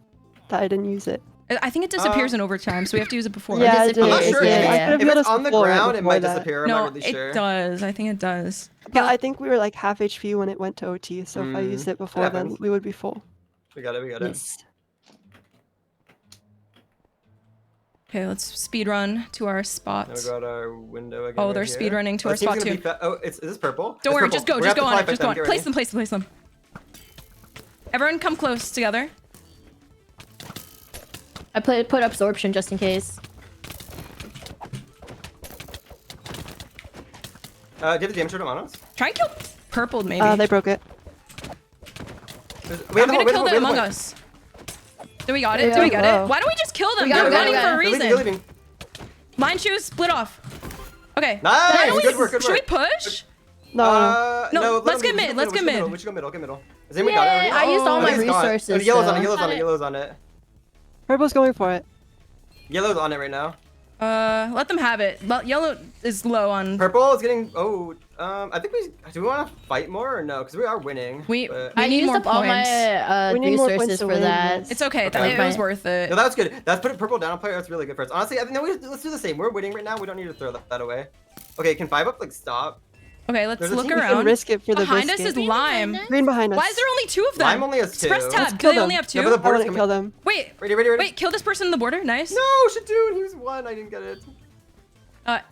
[SPEAKER 6] That I didn't use it.
[SPEAKER 2] I think it disappears in overtime, so we have to use it before.
[SPEAKER 6] Yeah,
[SPEAKER 5] it
[SPEAKER 6] it did.
[SPEAKER 3] I'm not
[SPEAKER 5] Yeah,
[SPEAKER 3] sure.
[SPEAKER 6] It
[SPEAKER 5] yeah,
[SPEAKER 6] did. I
[SPEAKER 5] yeah.
[SPEAKER 6] could've
[SPEAKER 3] If
[SPEAKER 6] healed
[SPEAKER 3] it's
[SPEAKER 6] us
[SPEAKER 3] on the
[SPEAKER 6] before
[SPEAKER 3] ground, it might
[SPEAKER 6] that.
[SPEAKER 3] disappear. I'm
[SPEAKER 2] No,
[SPEAKER 3] not really sure.
[SPEAKER 2] it does. I think it does.
[SPEAKER 6] But I think we were like half HP when it went to OT, so if I used it before then,
[SPEAKER 3] happens.
[SPEAKER 6] we would be full.
[SPEAKER 3] We got it.
[SPEAKER 6] Yes.
[SPEAKER 2] Okay, let's speed run to our
[SPEAKER 3] Now
[SPEAKER 2] spot.
[SPEAKER 3] we got our window again.
[SPEAKER 2] Oh,
[SPEAKER 3] right
[SPEAKER 2] they're
[SPEAKER 3] here.
[SPEAKER 2] speed running to
[SPEAKER 3] Oh,
[SPEAKER 2] our
[SPEAKER 3] the team's
[SPEAKER 2] spot
[SPEAKER 3] gonna
[SPEAKER 2] too.
[SPEAKER 3] be Oh, is this purple?
[SPEAKER 2] Don't
[SPEAKER 3] It's
[SPEAKER 2] worry,
[SPEAKER 3] purple.
[SPEAKER 2] just go
[SPEAKER 3] We're gonna have to
[SPEAKER 2] on
[SPEAKER 3] fly
[SPEAKER 2] it. Just
[SPEAKER 3] fight
[SPEAKER 2] go on
[SPEAKER 3] them.
[SPEAKER 2] it.
[SPEAKER 3] Get
[SPEAKER 2] Place
[SPEAKER 3] ready.
[SPEAKER 2] them, place them. Everyone come close together.
[SPEAKER 5] I put absorption just in case.
[SPEAKER 3] Do you have the damage totem on us?
[SPEAKER 2] Try and kill purple, maybe.
[SPEAKER 6] They broke it.
[SPEAKER 2] I'm gonna kill the Among Us. Do we got it?
[SPEAKER 5] Yeah.
[SPEAKER 2] Do we get
[SPEAKER 6] Whoa.
[SPEAKER 2] it? Why don't we just kill them?
[SPEAKER 5] We got
[SPEAKER 2] They're
[SPEAKER 5] it, we got
[SPEAKER 2] running
[SPEAKER 5] it,
[SPEAKER 2] for a
[SPEAKER 5] we
[SPEAKER 2] reason.
[SPEAKER 3] You're leaving.
[SPEAKER 2] Line shoes, split off. Okay.
[SPEAKER 3] Nice!
[SPEAKER 2] Why don't we-
[SPEAKER 3] Good work, good
[SPEAKER 2] Should we
[SPEAKER 3] work.
[SPEAKER 2] push?
[SPEAKER 6] No,
[SPEAKER 2] No,
[SPEAKER 3] let
[SPEAKER 2] let's
[SPEAKER 3] them
[SPEAKER 2] get
[SPEAKER 3] leave.
[SPEAKER 2] mid, let's get mid.
[SPEAKER 3] We should go middle. Get middle. Has anyone got it
[SPEAKER 5] Yeah,
[SPEAKER 3] already?
[SPEAKER 5] I used all
[SPEAKER 3] Oh,
[SPEAKER 5] my
[SPEAKER 3] it's gone.
[SPEAKER 5] resources.
[SPEAKER 3] Oh, yellow's on it.
[SPEAKER 5] so-
[SPEAKER 3] Yellow's on
[SPEAKER 2] Got
[SPEAKER 3] it.
[SPEAKER 2] it.
[SPEAKER 3] Yellow's on it.
[SPEAKER 6] Purple's going for it.
[SPEAKER 3] Yellow's on it right now.
[SPEAKER 2] Let them have it. Yellow is low on.
[SPEAKER 3] Purple is getting. Oh, I think do we want to fight more or no? Because we are winning.
[SPEAKER 2] We
[SPEAKER 5] I
[SPEAKER 2] need
[SPEAKER 5] used
[SPEAKER 2] more
[SPEAKER 5] up all
[SPEAKER 2] points.
[SPEAKER 5] my
[SPEAKER 6] We need more points
[SPEAKER 5] resources
[SPEAKER 6] to
[SPEAKER 5] for
[SPEAKER 6] win
[SPEAKER 5] that.
[SPEAKER 6] this.
[SPEAKER 2] It's okay.
[SPEAKER 3] Okay.
[SPEAKER 2] It was worth it.
[SPEAKER 3] No, that was good. That's put purple down on player. That's really good for us. Honestly, I think let's do the same. We're winning right now. We don't need to throw that away. Okay, can 5 up like stop?
[SPEAKER 2] Okay, let's
[SPEAKER 3] There's a
[SPEAKER 2] look
[SPEAKER 3] team we can
[SPEAKER 2] around.
[SPEAKER 6] Risk it for the
[SPEAKER 2] Behind us
[SPEAKER 6] biscuit.
[SPEAKER 2] is
[SPEAKER 4] Green behind
[SPEAKER 2] lime.
[SPEAKER 4] us?
[SPEAKER 6] Green behind us.
[SPEAKER 2] Why is there only 2 of them?
[SPEAKER 3] Lime only has 2.
[SPEAKER 2] Press tab.
[SPEAKER 6] Let's
[SPEAKER 2] Do
[SPEAKER 6] kill
[SPEAKER 2] they only
[SPEAKER 6] them.
[SPEAKER 2] have 2?
[SPEAKER 3] Yeah, but the
[SPEAKER 6] I
[SPEAKER 3] border's
[SPEAKER 6] want to
[SPEAKER 3] coming.
[SPEAKER 6] kill them.
[SPEAKER 2] Wait,
[SPEAKER 3] Ready.
[SPEAKER 2] wait, kill this person in the border. Nice.
[SPEAKER 3] No, Shadoon, he was 1. I didn't get it.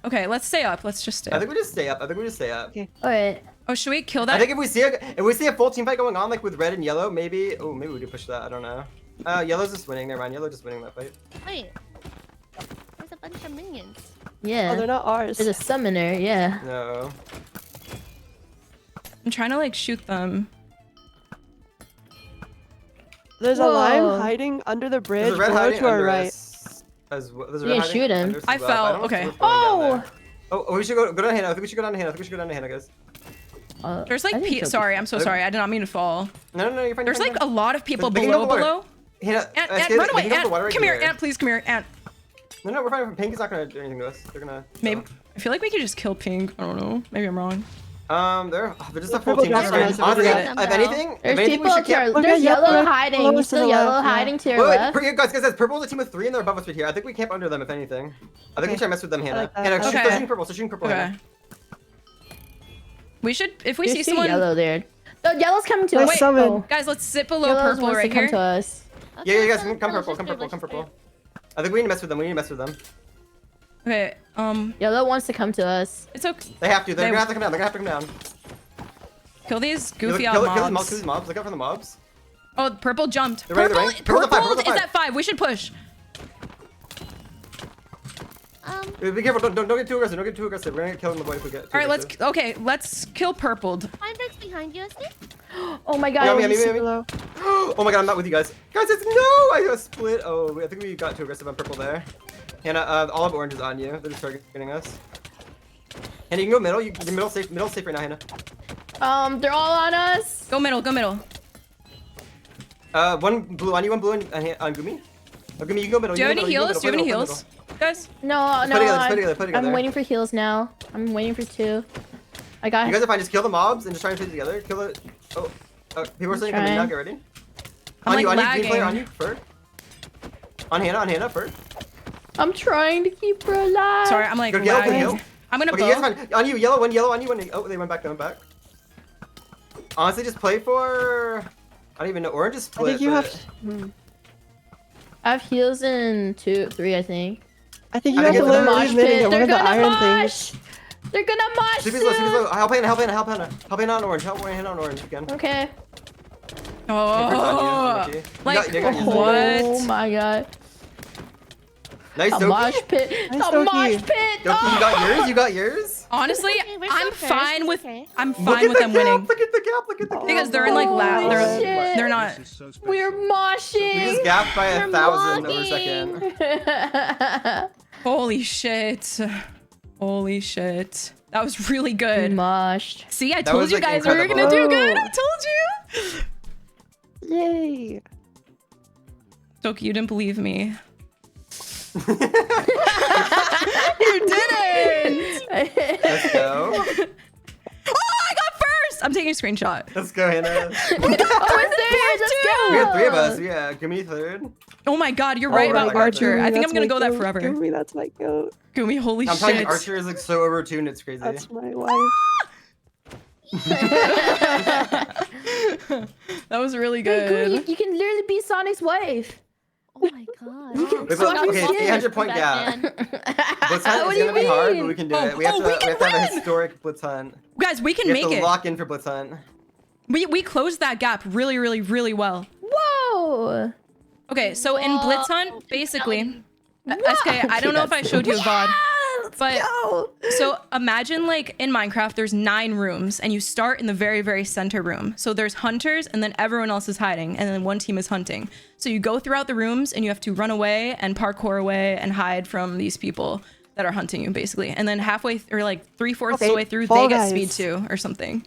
[SPEAKER 2] Okay, let's stay up. Let's just stay
[SPEAKER 3] I
[SPEAKER 2] up.
[SPEAKER 3] think we just stay up.
[SPEAKER 6] Okay.
[SPEAKER 5] Alright.
[SPEAKER 2] Oh, should we kill
[SPEAKER 3] I
[SPEAKER 2] that?
[SPEAKER 3] think if we see a full team fight going on, like with red and yellow, maybe. Oh, maybe we do push that. I don't know. Yellow's just winning. Never mind. Yellow just winning that fight.
[SPEAKER 4] Wait. There's a bunch of minions.
[SPEAKER 6] Oh,
[SPEAKER 5] Yeah.
[SPEAKER 6] they're not ours.
[SPEAKER 5] There's a summoner, yeah.
[SPEAKER 3] No.
[SPEAKER 2] I'm trying to like shoot them.
[SPEAKER 6] There's a
[SPEAKER 5] Whoa.
[SPEAKER 6] lime hiding under the
[SPEAKER 3] There's
[SPEAKER 6] bridge
[SPEAKER 3] a red
[SPEAKER 6] below
[SPEAKER 3] hiding
[SPEAKER 6] to our
[SPEAKER 3] under
[SPEAKER 6] right.
[SPEAKER 3] us. There's a
[SPEAKER 5] You
[SPEAKER 3] red
[SPEAKER 5] can
[SPEAKER 3] hiding
[SPEAKER 5] shoot him.
[SPEAKER 3] under us
[SPEAKER 2] I
[SPEAKER 3] as well,
[SPEAKER 2] fell,
[SPEAKER 3] but don't know if
[SPEAKER 2] okay.
[SPEAKER 3] it's worth going down
[SPEAKER 5] Oh!
[SPEAKER 3] there. Oh, we should go down Hannah. I think we should go down to Hannah. guys.
[SPEAKER 2] There's
[SPEAKER 5] I
[SPEAKER 2] like
[SPEAKER 5] think so.
[SPEAKER 2] sorry, I'm so sorry. I did not mean to fall.
[SPEAKER 3] No, you're fine.
[SPEAKER 2] There's
[SPEAKER 3] you're
[SPEAKER 2] like
[SPEAKER 3] fine.
[SPEAKER 2] a lot of people
[SPEAKER 3] They can go
[SPEAKER 2] below.
[SPEAKER 3] to the water.
[SPEAKER 2] Below.
[SPEAKER 3] Hannah,
[SPEAKER 2] Ant,
[SPEAKER 3] I
[SPEAKER 2] Ant,
[SPEAKER 3] scared-
[SPEAKER 2] run
[SPEAKER 3] they
[SPEAKER 2] away,
[SPEAKER 3] can go to
[SPEAKER 2] Ant.
[SPEAKER 3] the water right
[SPEAKER 2] Come here,
[SPEAKER 3] here.
[SPEAKER 2] Ant, please, come here, Ant.
[SPEAKER 3] No, we're fine. Pink is not gonna do anything to us. They're gonna.
[SPEAKER 2] Maybe. I feel like we could just kill Pink. I don't know. Maybe I'm wrong.
[SPEAKER 3] They're just a
[SPEAKER 6] The
[SPEAKER 3] full
[SPEAKER 6] purple
[SPEAKER 3] team.
[SPEAKER 6] drops on us.
[SPEAKER 3] Honestly,
[SPEAKER 4] Yeah.
[SPEAKER 3] if anything,
[SPEAKER 5] There's
[SPEAKER 3] we
[SPEAKER 5] people
[SPEAKER 3] should
[SPEAKER 5] to our,
[SPEAKER 3] camp.
[SPEAKER 6] Look
[SPEAKER 5] there's
[SPEAKER 6] at
[SPEAKER 5] yellow
[SPEAKER 6] yellow.
[SPEAKER 5] hiding.
[SPEAKER 6] Close to
[SPEAKER 5] Still
[SPEAKER 6] the
[SPEAKER 5] yellow
[SPEAKER 6] left, yeah.
[SPEAKER 5] hiding to your
[SPEAKER 3] Wait,
[SPEAKER 5] left.
[SPEAKER 3] guys, purple is a team of 3 and they're above us right here. I think we camp under them if anything. I think we
[SPEAKER 6] Okay.
[SPEAKER 3] should mess with them, Hannah.
[SPEAKER 6] like that.
[SPEAKER 3] Hannah,
[SPEAKER 2] Okay.
[SPEAKER 3] they're shooting purple. They're shooting purple.
[SPEAKER 2] Okay.
[SPEAKER 3] Hannah.
[SPEAKER 2] We should, if we
[SPEAKER 5] There's
[SPEAKER 2] see
[SPEAKER 5] 2
[SPEAKER 2] someone,
[SPEAKER 5] yellow there. The yellow's coming to
[SPEAKER 6] Let's
[SPEAKER 5] us.
[SPEAKER 6] summon.
[SPEAKER 5] Oh.
[SPEAKER 2] guys, let's sit below
[SPEAKER 5] Yellow's
[SPEAKER 2] purple
[SPEAKER 5] wants
[SPEAKER 2] right
[SPEAKER 5] to come
[SPEAKER 2] here.
[SPEAKER 5] to us.
[SPEAKER 3] Yeah, you guys come
[SPEAKER 4] Let's
[SPEAKER 3] purple.
[SPEAKER 4] just
[SPEAKER 3] Come
[SPEAKER 4] do
[SPEAKER 3] purple. I think we need to mess with them.
[SPEAKER 2] Okay,
[SPEAKER 5] Yellow wants to come to us.
[SPEAKER 2] it's okay.
[SPEAKER 3] They have to. They're
[SPEAKER 2] They-
[SPEAKER 3] gonna have to come down. They're gonna have to come down.
[SPEAKER 2] Kill these
[SPEAKER 3] Kill
[SPEAKER 2] goofy
[SPEAKER 3] kill
[SPEAKER 2] out
[SPEAKER 3] these mobs.
[SPEAKER 2] mobs.
[SPEAKER 3] Kill these mobs. Look out for the mobs.
[SPEAKER 2] Oh, purple jumped.
[SPEAKER 3] They're right,
[SPEAKER 2] Purple,
[SPEAKER 3] they're right. Purple's at five,
[SPEAKER 2] purple
[SPEAKER 3] purple's
[SPEAKER 2] is
[SPEAKER 3] at
[SPEAKER 2] at 5. We should push.
[SPEAKER 3] Be careful. Don't get too aggressive. Don't get too aggressive. We're gonna kill them the boy if we get too
[SPEAKER 2] All right,
[SPEAKER 3] aggressive.
[SPEAKER 2] let's kill purpled.
[SPEAKER 4] Heinrich's behind you, Steve.
[SPEAKER 5] Oh my god.
[SPEAKER 3] Yeah,
[SPEAKER 6] Just
[SPEAKER 3] me.
[SPEAKER 6] below.
[SPEAKER 3] Oh my god, I'm not with you guys. Guys, it's no! I got split. Oh, I think we got too aggressive on purple there. Hannah, all of orange is on you. They're just targeting us. Hannah, you can go middle. The middle's safe right now, Hannah.
[SPEAKER 5] They're all on us.
[SPEAKER 2] Go middle, go middle.
[SPEAKER 3] One blue on you, one blue on Gumi. Oh, Gumi, you can go middle.
[SPEAKER 2] Do you have any
[SPEAKER 3] go
[SPEAKER 2] heals? Do you have any heals, guys?
[SPEAKER 5] No,
[SPEAKER 3] Let's put it together.
[SPEAKER 5] I'm waiting for heals now. I'm waiting for 2. I got.
[SPEAKER 3] You guys are fine. Just kill the mobs and just try and put it together. Kill it. Oh, people are starting to come in now. Get ready.
[SPEAKER 2] I'm,
[SPEAKER 3] On you,
[SPEAKER 2] like,
[SPEAKER 3] on you, green player, on
[SPEAKER 2] lagging.
[SPEAKER 3] you, Fur. On Hannah, Fur.
[SPEAKER 5] I'm trying to keep her alive.
[SPEAKER 2] Sorry, I'm like
[SPEAKER 3] Good kill, good
[SPEAKER 2] lagging.
[SPEAKER 3] kill.
[SPEAKER 2] I'm gonna
[SPEAKER 3] Okay, you guys
[SPEAKER 2] bow.
[SPEAKER 3] fine. On you, yellow on you. Oh, they went back. Honestly, just play for. I don't even know. Orange is
[SPEAKER 6] I
[SPEAKER 3] split.
[SPEAKER 6] think you
[SPEAKER 3] but-
[SPEAKER 6] have.
[SPEAKER 5] I have heals in 2, 3, I think.
[SPEAKER 6] I think you
[SPEAKER 3] I
[SPEAKER 6] have
[SPEAKER 3] think
[SPEAKER 6] to
[SPEAKER 3] it's a
[SPEAKER 6] literally
[SPEAKER 5] mosh
[SPEAKER 6] admit
[SPEAKER 5] pit.
[SPEAKER 6] it. One
[SPEAKER 5] They're
[SPEAKER 6] of the
[SPEAKER 5] gonna
[SPEAKER 6] iron
[SPEAKER 5] mosh.
[SPEAKER 6] things.
[SPEAKER 5] They're gonna mosh
[SPEAKER 3] Sleepy's low.
[SPEAKER 5] soon.
[SPEAKER 3] Help Hannah on orange. Help Hannah on orange again.
[SPEAKER 5] Okay.
[SPEAKER 2] Oh, like
[SPEAKER 3] you got yours.
[SPEAKER 2] what?
[SPEAKER 5] Oh my god.
[SPEAKER 3] Nice,
[SPEAKER 5] A
[SPEAKER 3] Doki.
[SPEAKER 5] mosh pit.
[SPEAKER 6] Nice,
[SPEAKER 5] A mosh
[SPEAKER 6] Doki.
[SPEAKER 5] pit.
[SPEAKER 3] Doki, you got yours.
[SPEAKER 2] Honestly,
[SPEAKER 4] Okay, we're
[SPEAKER 2] I'm
[SPEAKER 4] still
[SPEAKER 2] fine
[SPEAKER 4] first,
[SPEAKER 2] with
[SPEAKER 4] okay.
[SPEAKER 2] I'm
[SPEAKER 3] Look
[SPEAKER 2] fine
[SPEAKER 3] at
[SPEAKER 2] with
[SPEAKER 3] the
[SPEAKER 2] them
[SPEAKER 3] gap,
[SPEAKER 2] winning
[SPEAKER 3] Look at the gap.
[SPEAKER 2] because they're in like
[SPEAKER 5] Holy shit.
[SPEAKER 2] they're not.
[SPEAKER 7] This is so special.
[SPEAKER 5] We're
[SPEAKER 3] We
[SPEAKER 5] moshing.
[SPEAKER 3] just gapped by
[SPEAKER 4] We're
[SPEAKER 3] 1,000 over a
[SPEAKER 4] mocking.
[SPEAKER 3] second.
[SPEAKER 2] Holy shit! Holy shit! That was really good.
[SPEAKER 5] Moshed.
[SPEAKER 2] See, I
[SPEAKER 3] That
[SPEAKER 2] told
[SPEAKER 3] was,
[SPEAKER 2] you
[SPEAKER 3] like,
[SPEAKER 2] guys we were gonna do
[SPEAKER 6] incredible.
[SPEAKER 2] good. I told you.
[SPEAKER 6] Yay!
[SPEAKER 2] Doki, you didn't believe me.
[SPEAKER 3] Let's
[SPEAKER 2] You didn't.
[SPEAKER 3] go.
[SPEAKER 2] Oh, I got first. I'm taking a screenshot.
[SPEAKER 3] Let's go, Hannah.
[SPEAKER 5] Oh, it's there. Let's go.
[SPEAKER 3] We got 3 of us. Yeah, give me third.
[SPEAKER 2] Oh my god, you're right
[SPEAKER 3] Oh,
[SPEAKER 2] about
[SPEAKER 3] right,
[SPEAKER 2] Archer. I think
[SPEAKER 6] That's
[SPEAKER 2] I'm gonna
[SPEAKER 6] my
[SPEAKER 2] go that
[SPEAKER 6] goat.
[SPEAKER 2] forever.
[SPEAKER 6] Gumi, that's my goat.
[SPEAKER 2] Gumi, holy
[SPEAKER 3] I'm telling you,
[SPEAKER 2] shit.
[SPEAKER 3] Archer is like so overtuned. It's crazy.
[SPEAKER 6] That's my wife.
[SPEAKER 2] That was really
[SPEAKER 5] Hey,
[SPEAKER 2] good.
[SPEAKER 5] Gumi, you can literally be Sonic's wife.
[SPEAKER 4] Oh my god.
[SPEAKER 3] Wait, but,
[SPEAKER 5] Suck
[SPEAKER 3] okay,
[SPEAKER 5] his
[SPEAKER 3] it's
[SPEAKER 5] shit.
[SPEAKER 3] 800 point
[SPEAKER 4] That
[SPEAKER 3] gap.
[SPEAKER 4] man.
[SPEAKER 3] Blitz hunt
[SPEAKER 5] What
[SPEAKER 3] is
[SPEAKER 5] do you
[SPEAKER 3] gonna be hard, but
[SPEAKER 5] mean?
[SPEAKER 3] we can do
[SPEAKER 2] Oh,
[SPEAKER 3] it. We have
[SPEAKER 2] oh,
[SPEAKER 3] to,
[SPEAKER 2] we
[SPEAKER 3] we
[SPEAKER 2] can
[SPEAKER 3] have to have a
[SPEAKER 2] win!
[SPEAKER 3] historic blitz hunt.
[SPEAKER 2] Guys, we can
[SPEAKER 3] We
[SPEAKER 2] make
[SPEAKER 3] have to
[SPEAKER 2] it.
[SPEAKER 3] lock in for blitz hunt.
[SPEAKER 2] We closed that gap really, really, really well.
[SPEAKER 5] Whoa.
[SPEAKER 2] Okay, so in Blitz Hunt, basically, SK, I don't know if I
[SPEAKER 5] that's-
[SPEAKER 2] showed you a VOD,
[SPEAKER 5] Let's
[SPEAKER 2] but
[SPEAKER 5] go.
[SPEAKER 2] so imagine like in Minecraft, there's 9 rooms and you start in the very, very center room. So there's hunters and then everyone else is hiding and then one team is hunting. So you go throughout the rooms and you have to run away and parkour away and hide from these people that are hunting you basically. And then halfway or like 3/4 of the
[SPEAKER 6] Okay,
[SPEAKER 2] way through,
[SPEAKER 6] Fall
[SPEAKER 2] they get
[SPEAKER 6] Guys.
[SPEAKER 2] speed 2 or something.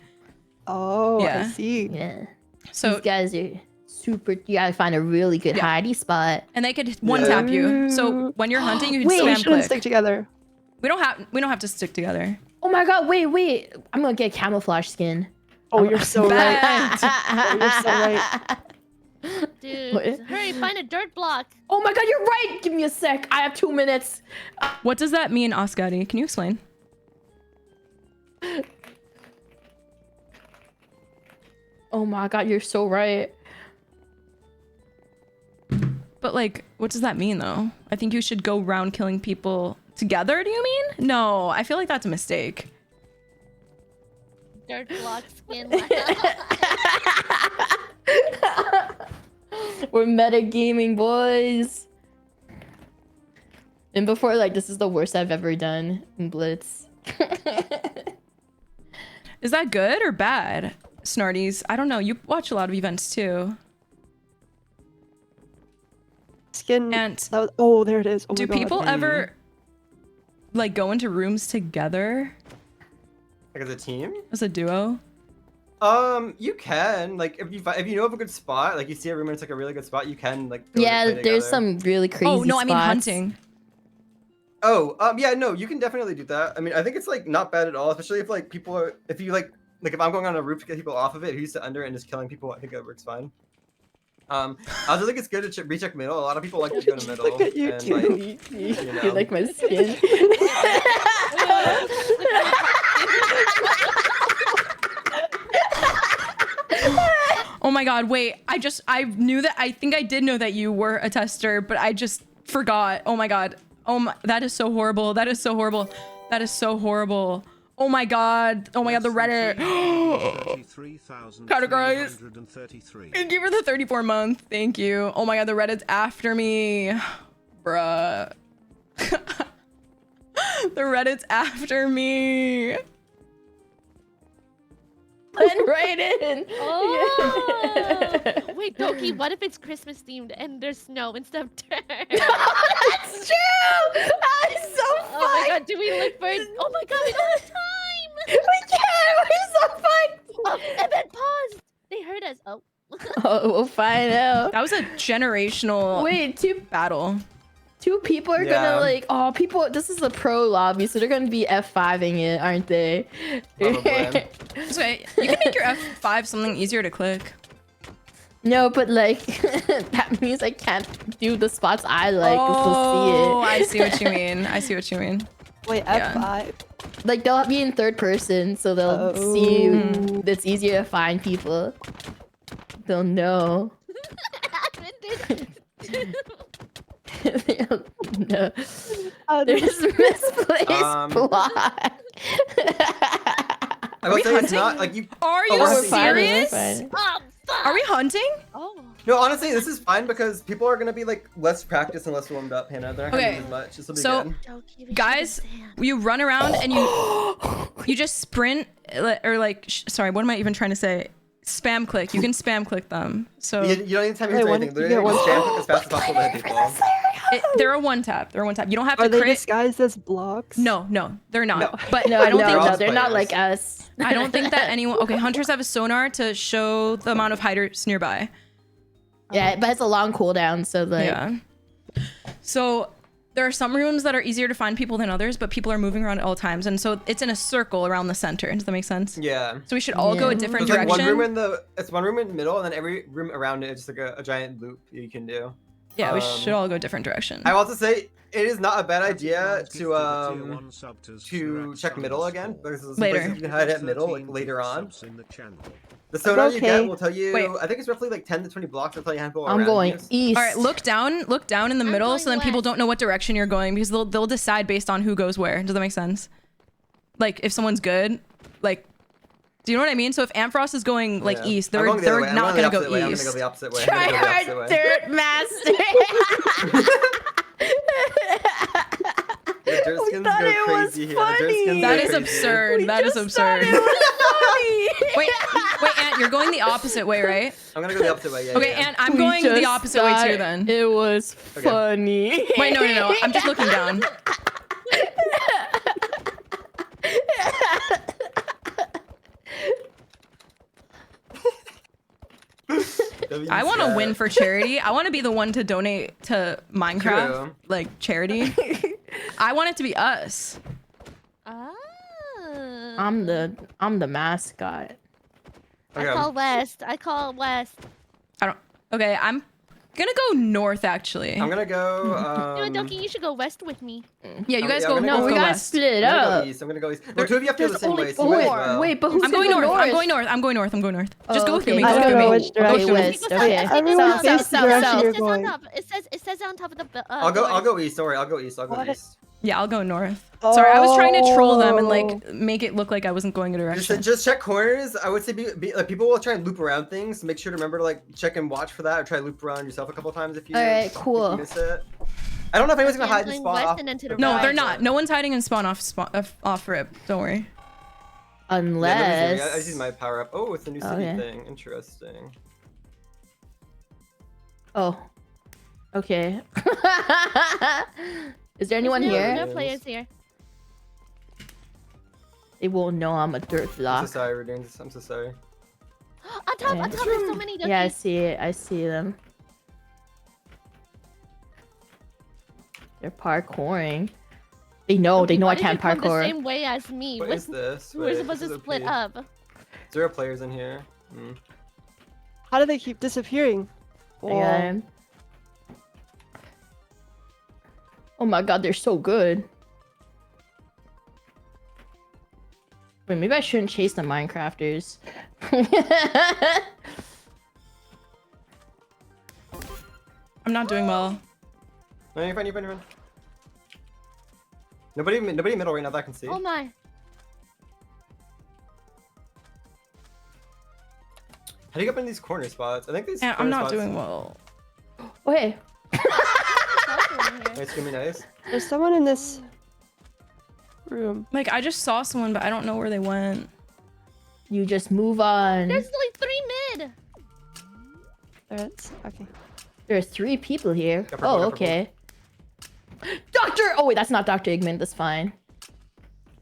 [SPEAKER 6] Oh,
[SPEAKER 2] Yeah.
[SPEAKER 6] I see.
[SPEAKER 5] Yeah.
[SPEAKER 2] So
[SPEAKER 5] These guys are super. You gotta find a really good
[SPEAKER 2] Yeah.
[SPEAKER 5] hidey spot.
[SPEAKER 2] and they could one tap you. So when you're hunting, you can
[SPEAKER 5] Wait,
[SPEAKER 6] We
[SPEAKER 2] spam
[SPEAKER 6] shouldn't
[SPEAKER 2] click.
[SPEAKER 6] stick together.
[SPEAKER 2] We don't have to stick together.
[SPEAKER 5] Oh my god! Wait! I'm gonna get camouflage skin.
[SPEAKER 6] Oh, you're so right.
[SPEAKER 2] Bad.
[SPEAKER 6] Oh, you're so right.
[SPEAKER 4] Dude,
[SPEAKER 5] What?
[SPEAKER 4] hurry, find a dirt block.
[SPEAKER 5] Oh my god! You're right. Give me a sec. I have 2 minutes.
[SPEAKER 2] What does that mean, Oscari? Can you explain?
[SPEAKER 5] Oh my god, you're so right.
[SPEAKER 2] But like, what does that mean though? I think you should go around killing people together, do you mean? No, I feel like that's a mistake.
[SPEAKER 4] Dirt block skin.
[SPEAKER 5] We're metagaming, boys. And before, like, this is the worst I've ever done in Blitz.
[SPEAKER 2] Is that good or bad, Snarties? I don't know. You watch a lot of events too.
[SPEAKER 6] Skin.
[SPEAKER 2] And
[SPEAKER 6] That was, oh, there it is. Oh
[SPEAKER 2] do
[SPEAKER 6] my God.
[SPEAKER 2] people ever like go into rooms together
[SPEAKER 3] Like as a team?
[SPEAKER 2] as a duo?
[SPEAKER 3] You can like if you know of a good spot, like you see a room and it's like a really good spot, you can like. Go
[SPEAKER 5] Yeah,
[SPEAKER 3] play
[SPEAKER 5] there's
[SPEAKER 3] together.
[SPEAKER 5] some really crazy
[SPEAKER 2] Oh no, I mean
[SPEAKER 5] spots.
[SPEAKER 2] hunting.
[SPEAKER 3] Oh, yeah, no, you can definitely do that. I mean, I think it's like not bad at all, especially if like people are, if you like if I'm going on a roof to get people off of it, who's to under it and just killing people, I think that works fine. I also think it's good to recheck middle. A lot of people like to go to middle.
[SPEAKER 6] Look at you
[SPEAKER 3] and,
[SPEAKER 6] two.
[SPEAKER 3] like,
[SPEAKER 5] You
[SPEAKER 3] know.
[SPEAKER 5] like my skin?
[SPEAKER 2] Oh my god, wait. I knew that. I think I did know that you were a tester, but I just forgot. Oh my god. Oh my, that is so horrible. That is so horrible. That is so horrible. Oh my god. Oh my god, the Reddit.
[SPEAKER 7] Categorized.
[SPEAKER 2] Thank you for the 34 month. Thank you. Oh my god, the Reddit's after me. Bruh. The Reddit's after me.
[SPEAKER 5] And right in.
[SPEAKER 4] Oh. Wait, Doki, what if it's Christmas themed and there's snow instead of dirt?
[SPEAKER 5] That's true. That is so
[SPEAKER 4] Oh my
[SPEAKER 5] fun.
[SPEAKER 4] god, do we look for it? Oh my god, we don't have time!
[SPEAKER 5] We can. We're so fun.
[SPEAKER 4] Oh, and then paused. They heard us. Oh.
[SPEAKER 5] Oh, we'll find out.
[SPEAKER 2] That was a generational
[SPEAKER 5] Wait,
[SPEAKER 2] battle.
[SPEAKER 5] two people are
[SPEAKER 3] Yeah.
[SPEAKER 5] gonna like. Oh, people. This is a pro lobby, so they're gonna be F5ing it, aren't they?
[SPEAKER 3] Probably.
[SPEAKER 2] This way, you can make your F5 something easier to click.
[SPEAKER 5] No, but like that means I can't do the spots I like. 'Cause
[SPEAKER 2] Oh,
[SPEAKER 5] they'll see
[SPEAKER 2] I see what you mean. I see what you mean.
[SPEAKER 6] Wait,
[SPEAKER 2] Yeah.
[SPEAKER 6] F5.
[SPEAKER 5] it. Like they'll be in third person, so they'll see. It's easier to find people. They'll know. They'll know. There's misplaced block.
[SPEAKER 3] I will
[SPEAKER 2] we
[SPEAKER 3] say it's
[SPEAKER 2] hunting?
[SPEAKER 3] not like you.
[SPEAKER 2] Are
[SPEAKER 3] Oh,
[SPEAKER 2] you
[SPEAKER 3] we're
[SPEAKER 5] fine, we're
[SPEAKER 2] serious?
[SPEAKER 5] fine.
[SPEAKER 4] Oh, fuck!
[SPEAKER 2] Are we hunting?
[SPEAKER 4] Oh.
[SPEAKER 3] No, honestly, this is fine because people are gonna be like less practiced and less warmed up, Hannah. They're not gonna
[SPEAKER 2] Okay,
[SPEAKER 3] do as much. This will be
[SPEAKER 2] so-
[SPEAKER 3] good.
[SPEAKER 4] Doki, we
[SPEAKER 2] Guys,
[SPEAKER 4] should stand.
[SPEAKER 2] you run around and you just sprint or like sorry, what am I even trying to say? Spam click. You can spam click them. So
[SPEAKER 3] You don't need time to
[SPEAKER 6] Wait,
[SPEAKER 3] do
[SPEAKER 6] one-
[SPEAKER 3] anything.
[SPEAKER 6] you
[SPEAKER 3] They're
[SPEAKER 6] get
[SPEAKER 3] gonna
[SPEAKER 6] one-
[SPEAKER 3] spam click as fast as possible to hit people.
[SPEAKER 2] they're a one tap. They're a one tap. You don't have
[SPEAKER 6] Are
[SPEAKER 2] to
[SPEAKER 6] they
[SPEAKER 2] crit.
[SPEAKER 6] disguised as blocks?
[SPEAKER 2] No, they're not.
[SPEAKER 3] No.
[SPEAKER 2] But
[SPEAKER 5] No,
[SPEAKER 2] I don't
[SPEAKER 5] no,
[SPEAKER 2] think
[SPEAKER 5] no, they're not
[SPEAKER 3] players.
[SPEAKER 5] like us.
[SPEAKER 2] I don't think that anyone. Okay, hunters have a sonar to show the amount of hiders nearby.
[SPEAKER 5] Yeah, but it's a long cooldown, so like.
[SPEAKER 2] Yeah. So there are some rooms that are easier to find people than others, but people are moving around at all times, and so it's in a circle around the center. Does that make sense?
[SPEAKER 3] Yeah.
[SPEAKER 2] So we should all go a
[SPEAKER 5] Yeah.
[SPEAKER 2] different
[SPEAKER 3] There's like
[SPEAKER 2] direction.
[SPEAKER 3] one room in the. It's one room in the middle, and then every room around it is just like a giant loop you can do.
[SPEAKER 2] Yeah, we
[SPEAKER 3] Um,
[SPEAKER 2] should all go different direction.
[SPEAKER 3] I will also say it is not a bad idea to check middle again because there's some
[SPEAKER 2] Later.
[SPEAKER 3] places you can hide at middle like later on. The sonar you
[SPEAKER 6] Okay.
[SPEAKER 3] get will tell you.
[SPEAKER 2] Wait.
[SPEAKER 3] I think it's roughly like 10 to 20 blocks. Will tell you how people
[SPEAKER 5] I'm
[SPEAKER 3] around
[SPEAKER 5] going
[SPEAKER 3] you.
[SPEAKER 5] east.
[SPEAKER 2] All right, look down in the
[SPEAKER 4] I'm
[SPEAKER 2] middle,
[SPEAKER 4] going
[SPEAKER 2] so then people
[SPEAKER 4] west.
[SPEAKER 2] don't know what direction you're going because they'll decide based on who goes where. Does that make sense? Like if someone's good, like, do you know what I mean? So if Amfrost is going like
[SPEAKER 3] Yeah.
[SPEAKER 2] east,
[SPEAKER 3] I'm
[SPEAKER 2] they're
[SPEAKER 3] going the other way. I'm
[SPEAKER 2] not gonna
[SPEAKER 3] the
[SPEAKER 2] go
[SPEAKER 3] opposite way. I'm
[SPEAKER 2] east.
[SPEAKER 3] gonna go the opposite way. I'm
[SPEAKER 5] Try
[SPEAKER 3] gonna go the
[SPEAKER 5] hard,
[SPEAKER 3] opposite way.
[SPEAKER 5] dirt master.
[SPEAKER 3] The dirt skins
[SPEAKER 5] thought
[SPEAKER 3] go
[SPEAKER 5] it was
[SPEAKER 3] crazy here. The dirt
[SPEAKER 5] funny.
[SPEAKER 3] skins
[SPEAKER 2] That
[SPEAKER 3] go
[SPEAKER 2] is
[SPEAKER 3] crazy.
[SPEAKER 2] absurd. That is absurd. Wait, Ant, you're going the opposite way, right?
[SPEAKER 3] I'm gonna go the opposite way. Yeah.
[SPEAKER 2] Okay,
[SPEAKER 3] yeah, yeah.
[SPEAKER 2] Ant, I'm going the opposite way too then.
[SPEAKER 5] It was
[SPEAKER 3] Okay.
[SPEAKER 5] funny.
[SPEAKER 2] Wait, no. I'm just looking down. I want to win for charity. I want to be the one to donate to Minecraft,
[SPEAKER 3] True.
[SPEAKER 2] like charity. I want it to be us.
[SPEAKER 4] Ah.
[SPEAKER 5] I'm the mascot.
[SPEAKER 4] I
[SPEAKER 3] Okay.
[SPEAKER 4] call west. I call west.
[SPEAKER 2] I don't. Okay, I'm gonna go north actually.
[SPEAKER 3] I'm gonna go.
[SPEAKER 4] You know, Doki, you should go west with me.
[SPEAKER 2] Yeah, you guys
[SPEAKER 3] yeah,
[SPEAKER 2] go.
[SPEAKER 3] I'm gonna
[SPEAKER 5] No,
[SPEAKER 3] go
[SPEAKER 5] we
[SPEAKER 2] go
[SPEAKER 5] gotta
[SPEAKER 2] west.
[SPEAKER 5] split it
[SPEAKER 3] I'm gonna
[SPEAKER 5] up.
[SPEAKER 3] go east. I'm gonna go east. Well, two of you have to go the
[SPEAKER 5] There's
[SPEAKER 3] same
[SPEAKER 5] only
[SPEAKER 3] way. So you
[SPEAKER 5] four.
[SPEAKER 3] might as well.
[SPEAKER 5] Wait, but who's
[SPEAKER 2] I'm
[SPEAKER 5] gonna
[SPEAKER 2] going
[SPEAKER 5] go
[SPEAKER 2] north.
[SPEAKER 5] north?
[SPEAKER 2] I'm going north. I'm going north. I'm going north. Just
[SPEAKER 5] Oh,
[SPEAKER 2] go with
[SPEAKER 5] okay.
[SPEAKER 2] me.
[SPEAKER 6] I
[SPEAKER 2] Go
[SPEAKER 6] don't
[SPEAKER 2] with
[SPEAKER 6] know
[SPEAKER 2] me.
[SPEAKER 6] which
[SPEAKER 2] Go
[SPEAKER 5] Okay,
[SPEAKER 2] with me.
[SPEAKER 5] west. Okay.
[SPEAKER 6] Everyone
[SPEAKER 5] South,
[SPEAKER 6] face
[SPEAKER 5] south,
[SPEAKER 6] the
[SPEAKER 5] south,
[SPEAKER 6] direction
[SPEAKER 5] south.
[SPEAKER 6] you're
[SPEAKER 4] It says on
[SPEAKER 6] going.
[SPEAKER 4] top. It says on top of the.
[SPEAKER 3] I'll go east. Don't worry. I'll go east. I'll go
[SPEAKER 6] What?
[SPEAKER 3] east.
[SPEAKER 2] Yeah, I'll go north. Sorry, I was trying to troll them and
[SPEAKER 6] Oh.
[SPEAKER 2] like make it look like I wasn't going a direction.
[SPEAKER 3] Just check corners. I would say like people will try and loop around things. Make sure to remember to like check and watch for that, or try to loop around yourself a couple times if you.
[SPEAKER 5] Alright,
[SPEAKER 3] if you
[SPEAKER 5] cool.
[SPEAKER 3] miss it. I don't know if anyone's gonna
[SPEAKER 4] Yeah, I'm
[SPEAKER 3] hide and
[SPEAKER 4] going
[SPEAKER 3] spawn
[SPEAKER 4] west
[SPEAKER 3] off.
[SPEAKER 4] and then to the
[SPEAKER 2] No,
[SPEAKER 4] right.
[SPEAKER 2] they're not. No one's hiding and spawn off rip. Don't worry.
[SPEAKER 3] Yeah,
[SPEAKER 5] Unless.
[SPEAKER 3] I just use my power up. Oh, it's a new city
[SPEAKER 5] Okay.
[SPEAKER 3] thing. Interesting.
[SPEAKER 5] Oh. Okay. Is there anyone
[SPEAKER 4] There's
[SPEAKER 5] here?
[SPEAKER 4] No players here.
[SPEAKER 5] They won't know I'm a dirt
[SPEAKER 3] I'm
[SPEAKER 5] block.
[SPEAKER 3] so sorry, we're doing this. I'm so sorry.
[SPEAKER 4] On top,
[SPEAKER 5] Yeah.
[SPEAKER 4] on top. There's so many. Doki.
[SPEAKER 5] Yeah, I see it. I see them. They're parkouring. They know. They know
[SPEAKER 4] Why
[SPEAKER 5] I
[SPEAKER 4] did
[SPEAKER 5] can't
[SPEAKER 4] you come
[SPEAKER 5] parkour.
[SPEAKER 4] The same way as me.
[SPEAKER 3] What is this?
[SPEAKER 4] We're
[SPEAKER 3] Wait,
[SPEAKER 4] supposed
[SPEAKER 3] this
[SPEAKER 4] to
[SPEAKER 3] is
[SPEAKER 4] split
[SPEAKER 3] OP.
[SPEAKER 4] up.
[SPEAKER 3] 0 players in here. Hmm.
[SPEAKER 6] How do they keep disappearing?
[SPEAKER 5] I got him. Oh my god, they're so good. Wait, maybe I shouldn't chase the Minecrafters.
[SPEAKER 2] I'm not doing well.
[SPEAKER 3] No, you're fine. You're fine. You're fine. Nobody middle right now that I can see.
[SPEAKER 4] Oh my.
[SPEAKER 3] How do you get up in these corner spots? I think these.
[SPEAKER 2] Yeah, I'm
[SPEAKER 3] corner
[SPEAKER 2] not
[SPEAKER 3] spots-
[SPEAKER 2] doing well.
[SPEAKER 5] Oh, hey.
[SPEAKER 3] It's gonna be nice.
[SPEAKER 6] There's someone in this room.
[SPEAKER 2] Like I just saw someone, but I don't know where they went.
[SPEAKER 5] You just move on.
[SPEAKER 4] There's like 3 mid.
[SPEAKER 6] There it's okay.
[SPEAKER 5] There's 3 people here.
[SPEAKER 3] Go for
[SPEAKER 5] Oh,
[SPEAKER 3] gold, go for
[SPEAKER 5] okay. Doctor! Oh, wait, that's not Dr. Eggman. That's fine.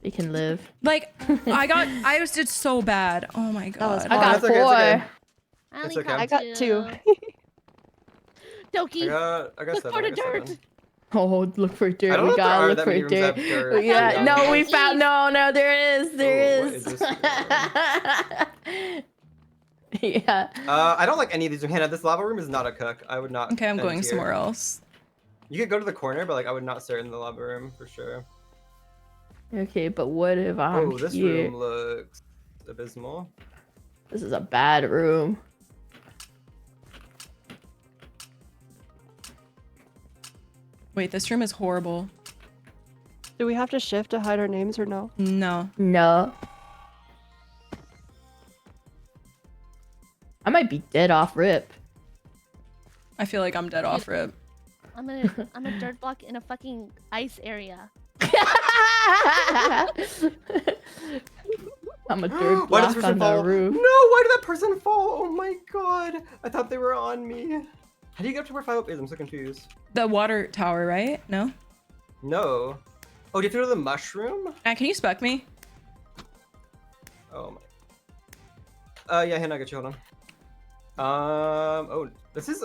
[SPEAKER 5] They can live.
[SPEAKER 2] Like I just did so bad. Oh my
[SPEAKER 6] was
[SPEAKER 2] god.
[SPEAKER 5] I got
[SPEAKER 3] that's okay,
[SPEAKER 5] 4.
[SPEAKER 3] it's okay.
[SPEAKER 4] I only
[SPEAKER 3] It's okay.
[SPEAKER 4] caught
[SPEAKER 6] I got 2.
[SPEAKER 4] Doki.
[SPEAKER 3] I got
[SPEAKER 4] Look
[SPEAKER 3] 7.
[SPEAKER 4] for
[SPEAKER 3] I
[SPEAKER 4] the
[SPEAKER 3] got
[SPEAKER 4] dirt.
[SPEAKER 3] 7.
[SPEAKER 5] Oh, look for
[SPEAKER 3] I
[SPEAKER 5] dirt.
[SPEAKER 3] don't know
[SPEAKER 5] We
[SPEAKER 3] if there
[SPEAKER 5] gotta
[SPEAKER 3] are
[SPEAKER 5] look
[SPEAKER 3] that
[SPEAKER 5] for
[SPEAKER 3] many rooms that
[SPEAKER 5] dirt.
[SPEAKER 3] have dirt.
[SPEAKER 5] Yeah,
[SPEAKER 4] found
[SPEAKER 5] no,
[SPEAKER 4] one.
[SPEAKER 5] we found. No, there is. There
[SPEAKER 3] Ooh, what
[SPEAKER 5] is.
[SPEAKER 3] is this
[SPEAKER 5] Yeah.
[SPEAKER 3] I don't like any of these. Hannah, this lava room is not a cook. I would not.
[SPEAKER 2] Okay, I'm
[SPEAKER 3] end
[SPEAKER 2] going
[SPEAKER 3] here.
[SPEAKER 2] somewhere else.
[SPEAKER 3] You could go to the corner, but like I would not start in the lava room for sure.
[SPEAKER 5] Okay, but what if I'm
[SPEAKER 3] Oh, this
[SPEAKER 5] here?
[SPEAKER 3] room looks abysmal.
[SPEAKER 5] This is a bad room.
[SPEAKER 2] Wait, this room is horrible.
[SPEAKER 6] Do we have to shift to hide our names or no?
[SPEAKER 2] No.
[SPEAKER 5] No. I might be dead off rip.
[SPEAKER 2] I feel like I'm dead off rip.
[SPEAKER 4] I'm a dirt block in a fucking ice area.
[SPEAKER 5] I'm a dirt
[SPEAKER 3] Why does
[SPEAKER 5] block
[SPEAKER 3] this person
[SPEAKER 5] on the
[SPEAKER 3] fall?
[SPEAKER 5] roof.
[SPEAKER 3] No, why did that person fall? Oh my god. I thought they were on me. How do you get up to where 5 is? I'm so confused.
[SPEAKER 2] The water tower, right? No?
[SPEAKER 3] No. Oh, do you have to go to the mushroom?
[SPEAKER 2] Can you spec me?
[SPEAKER 3] Oh my. Yeah, Hannah, I got you. Hold on. Oh, this is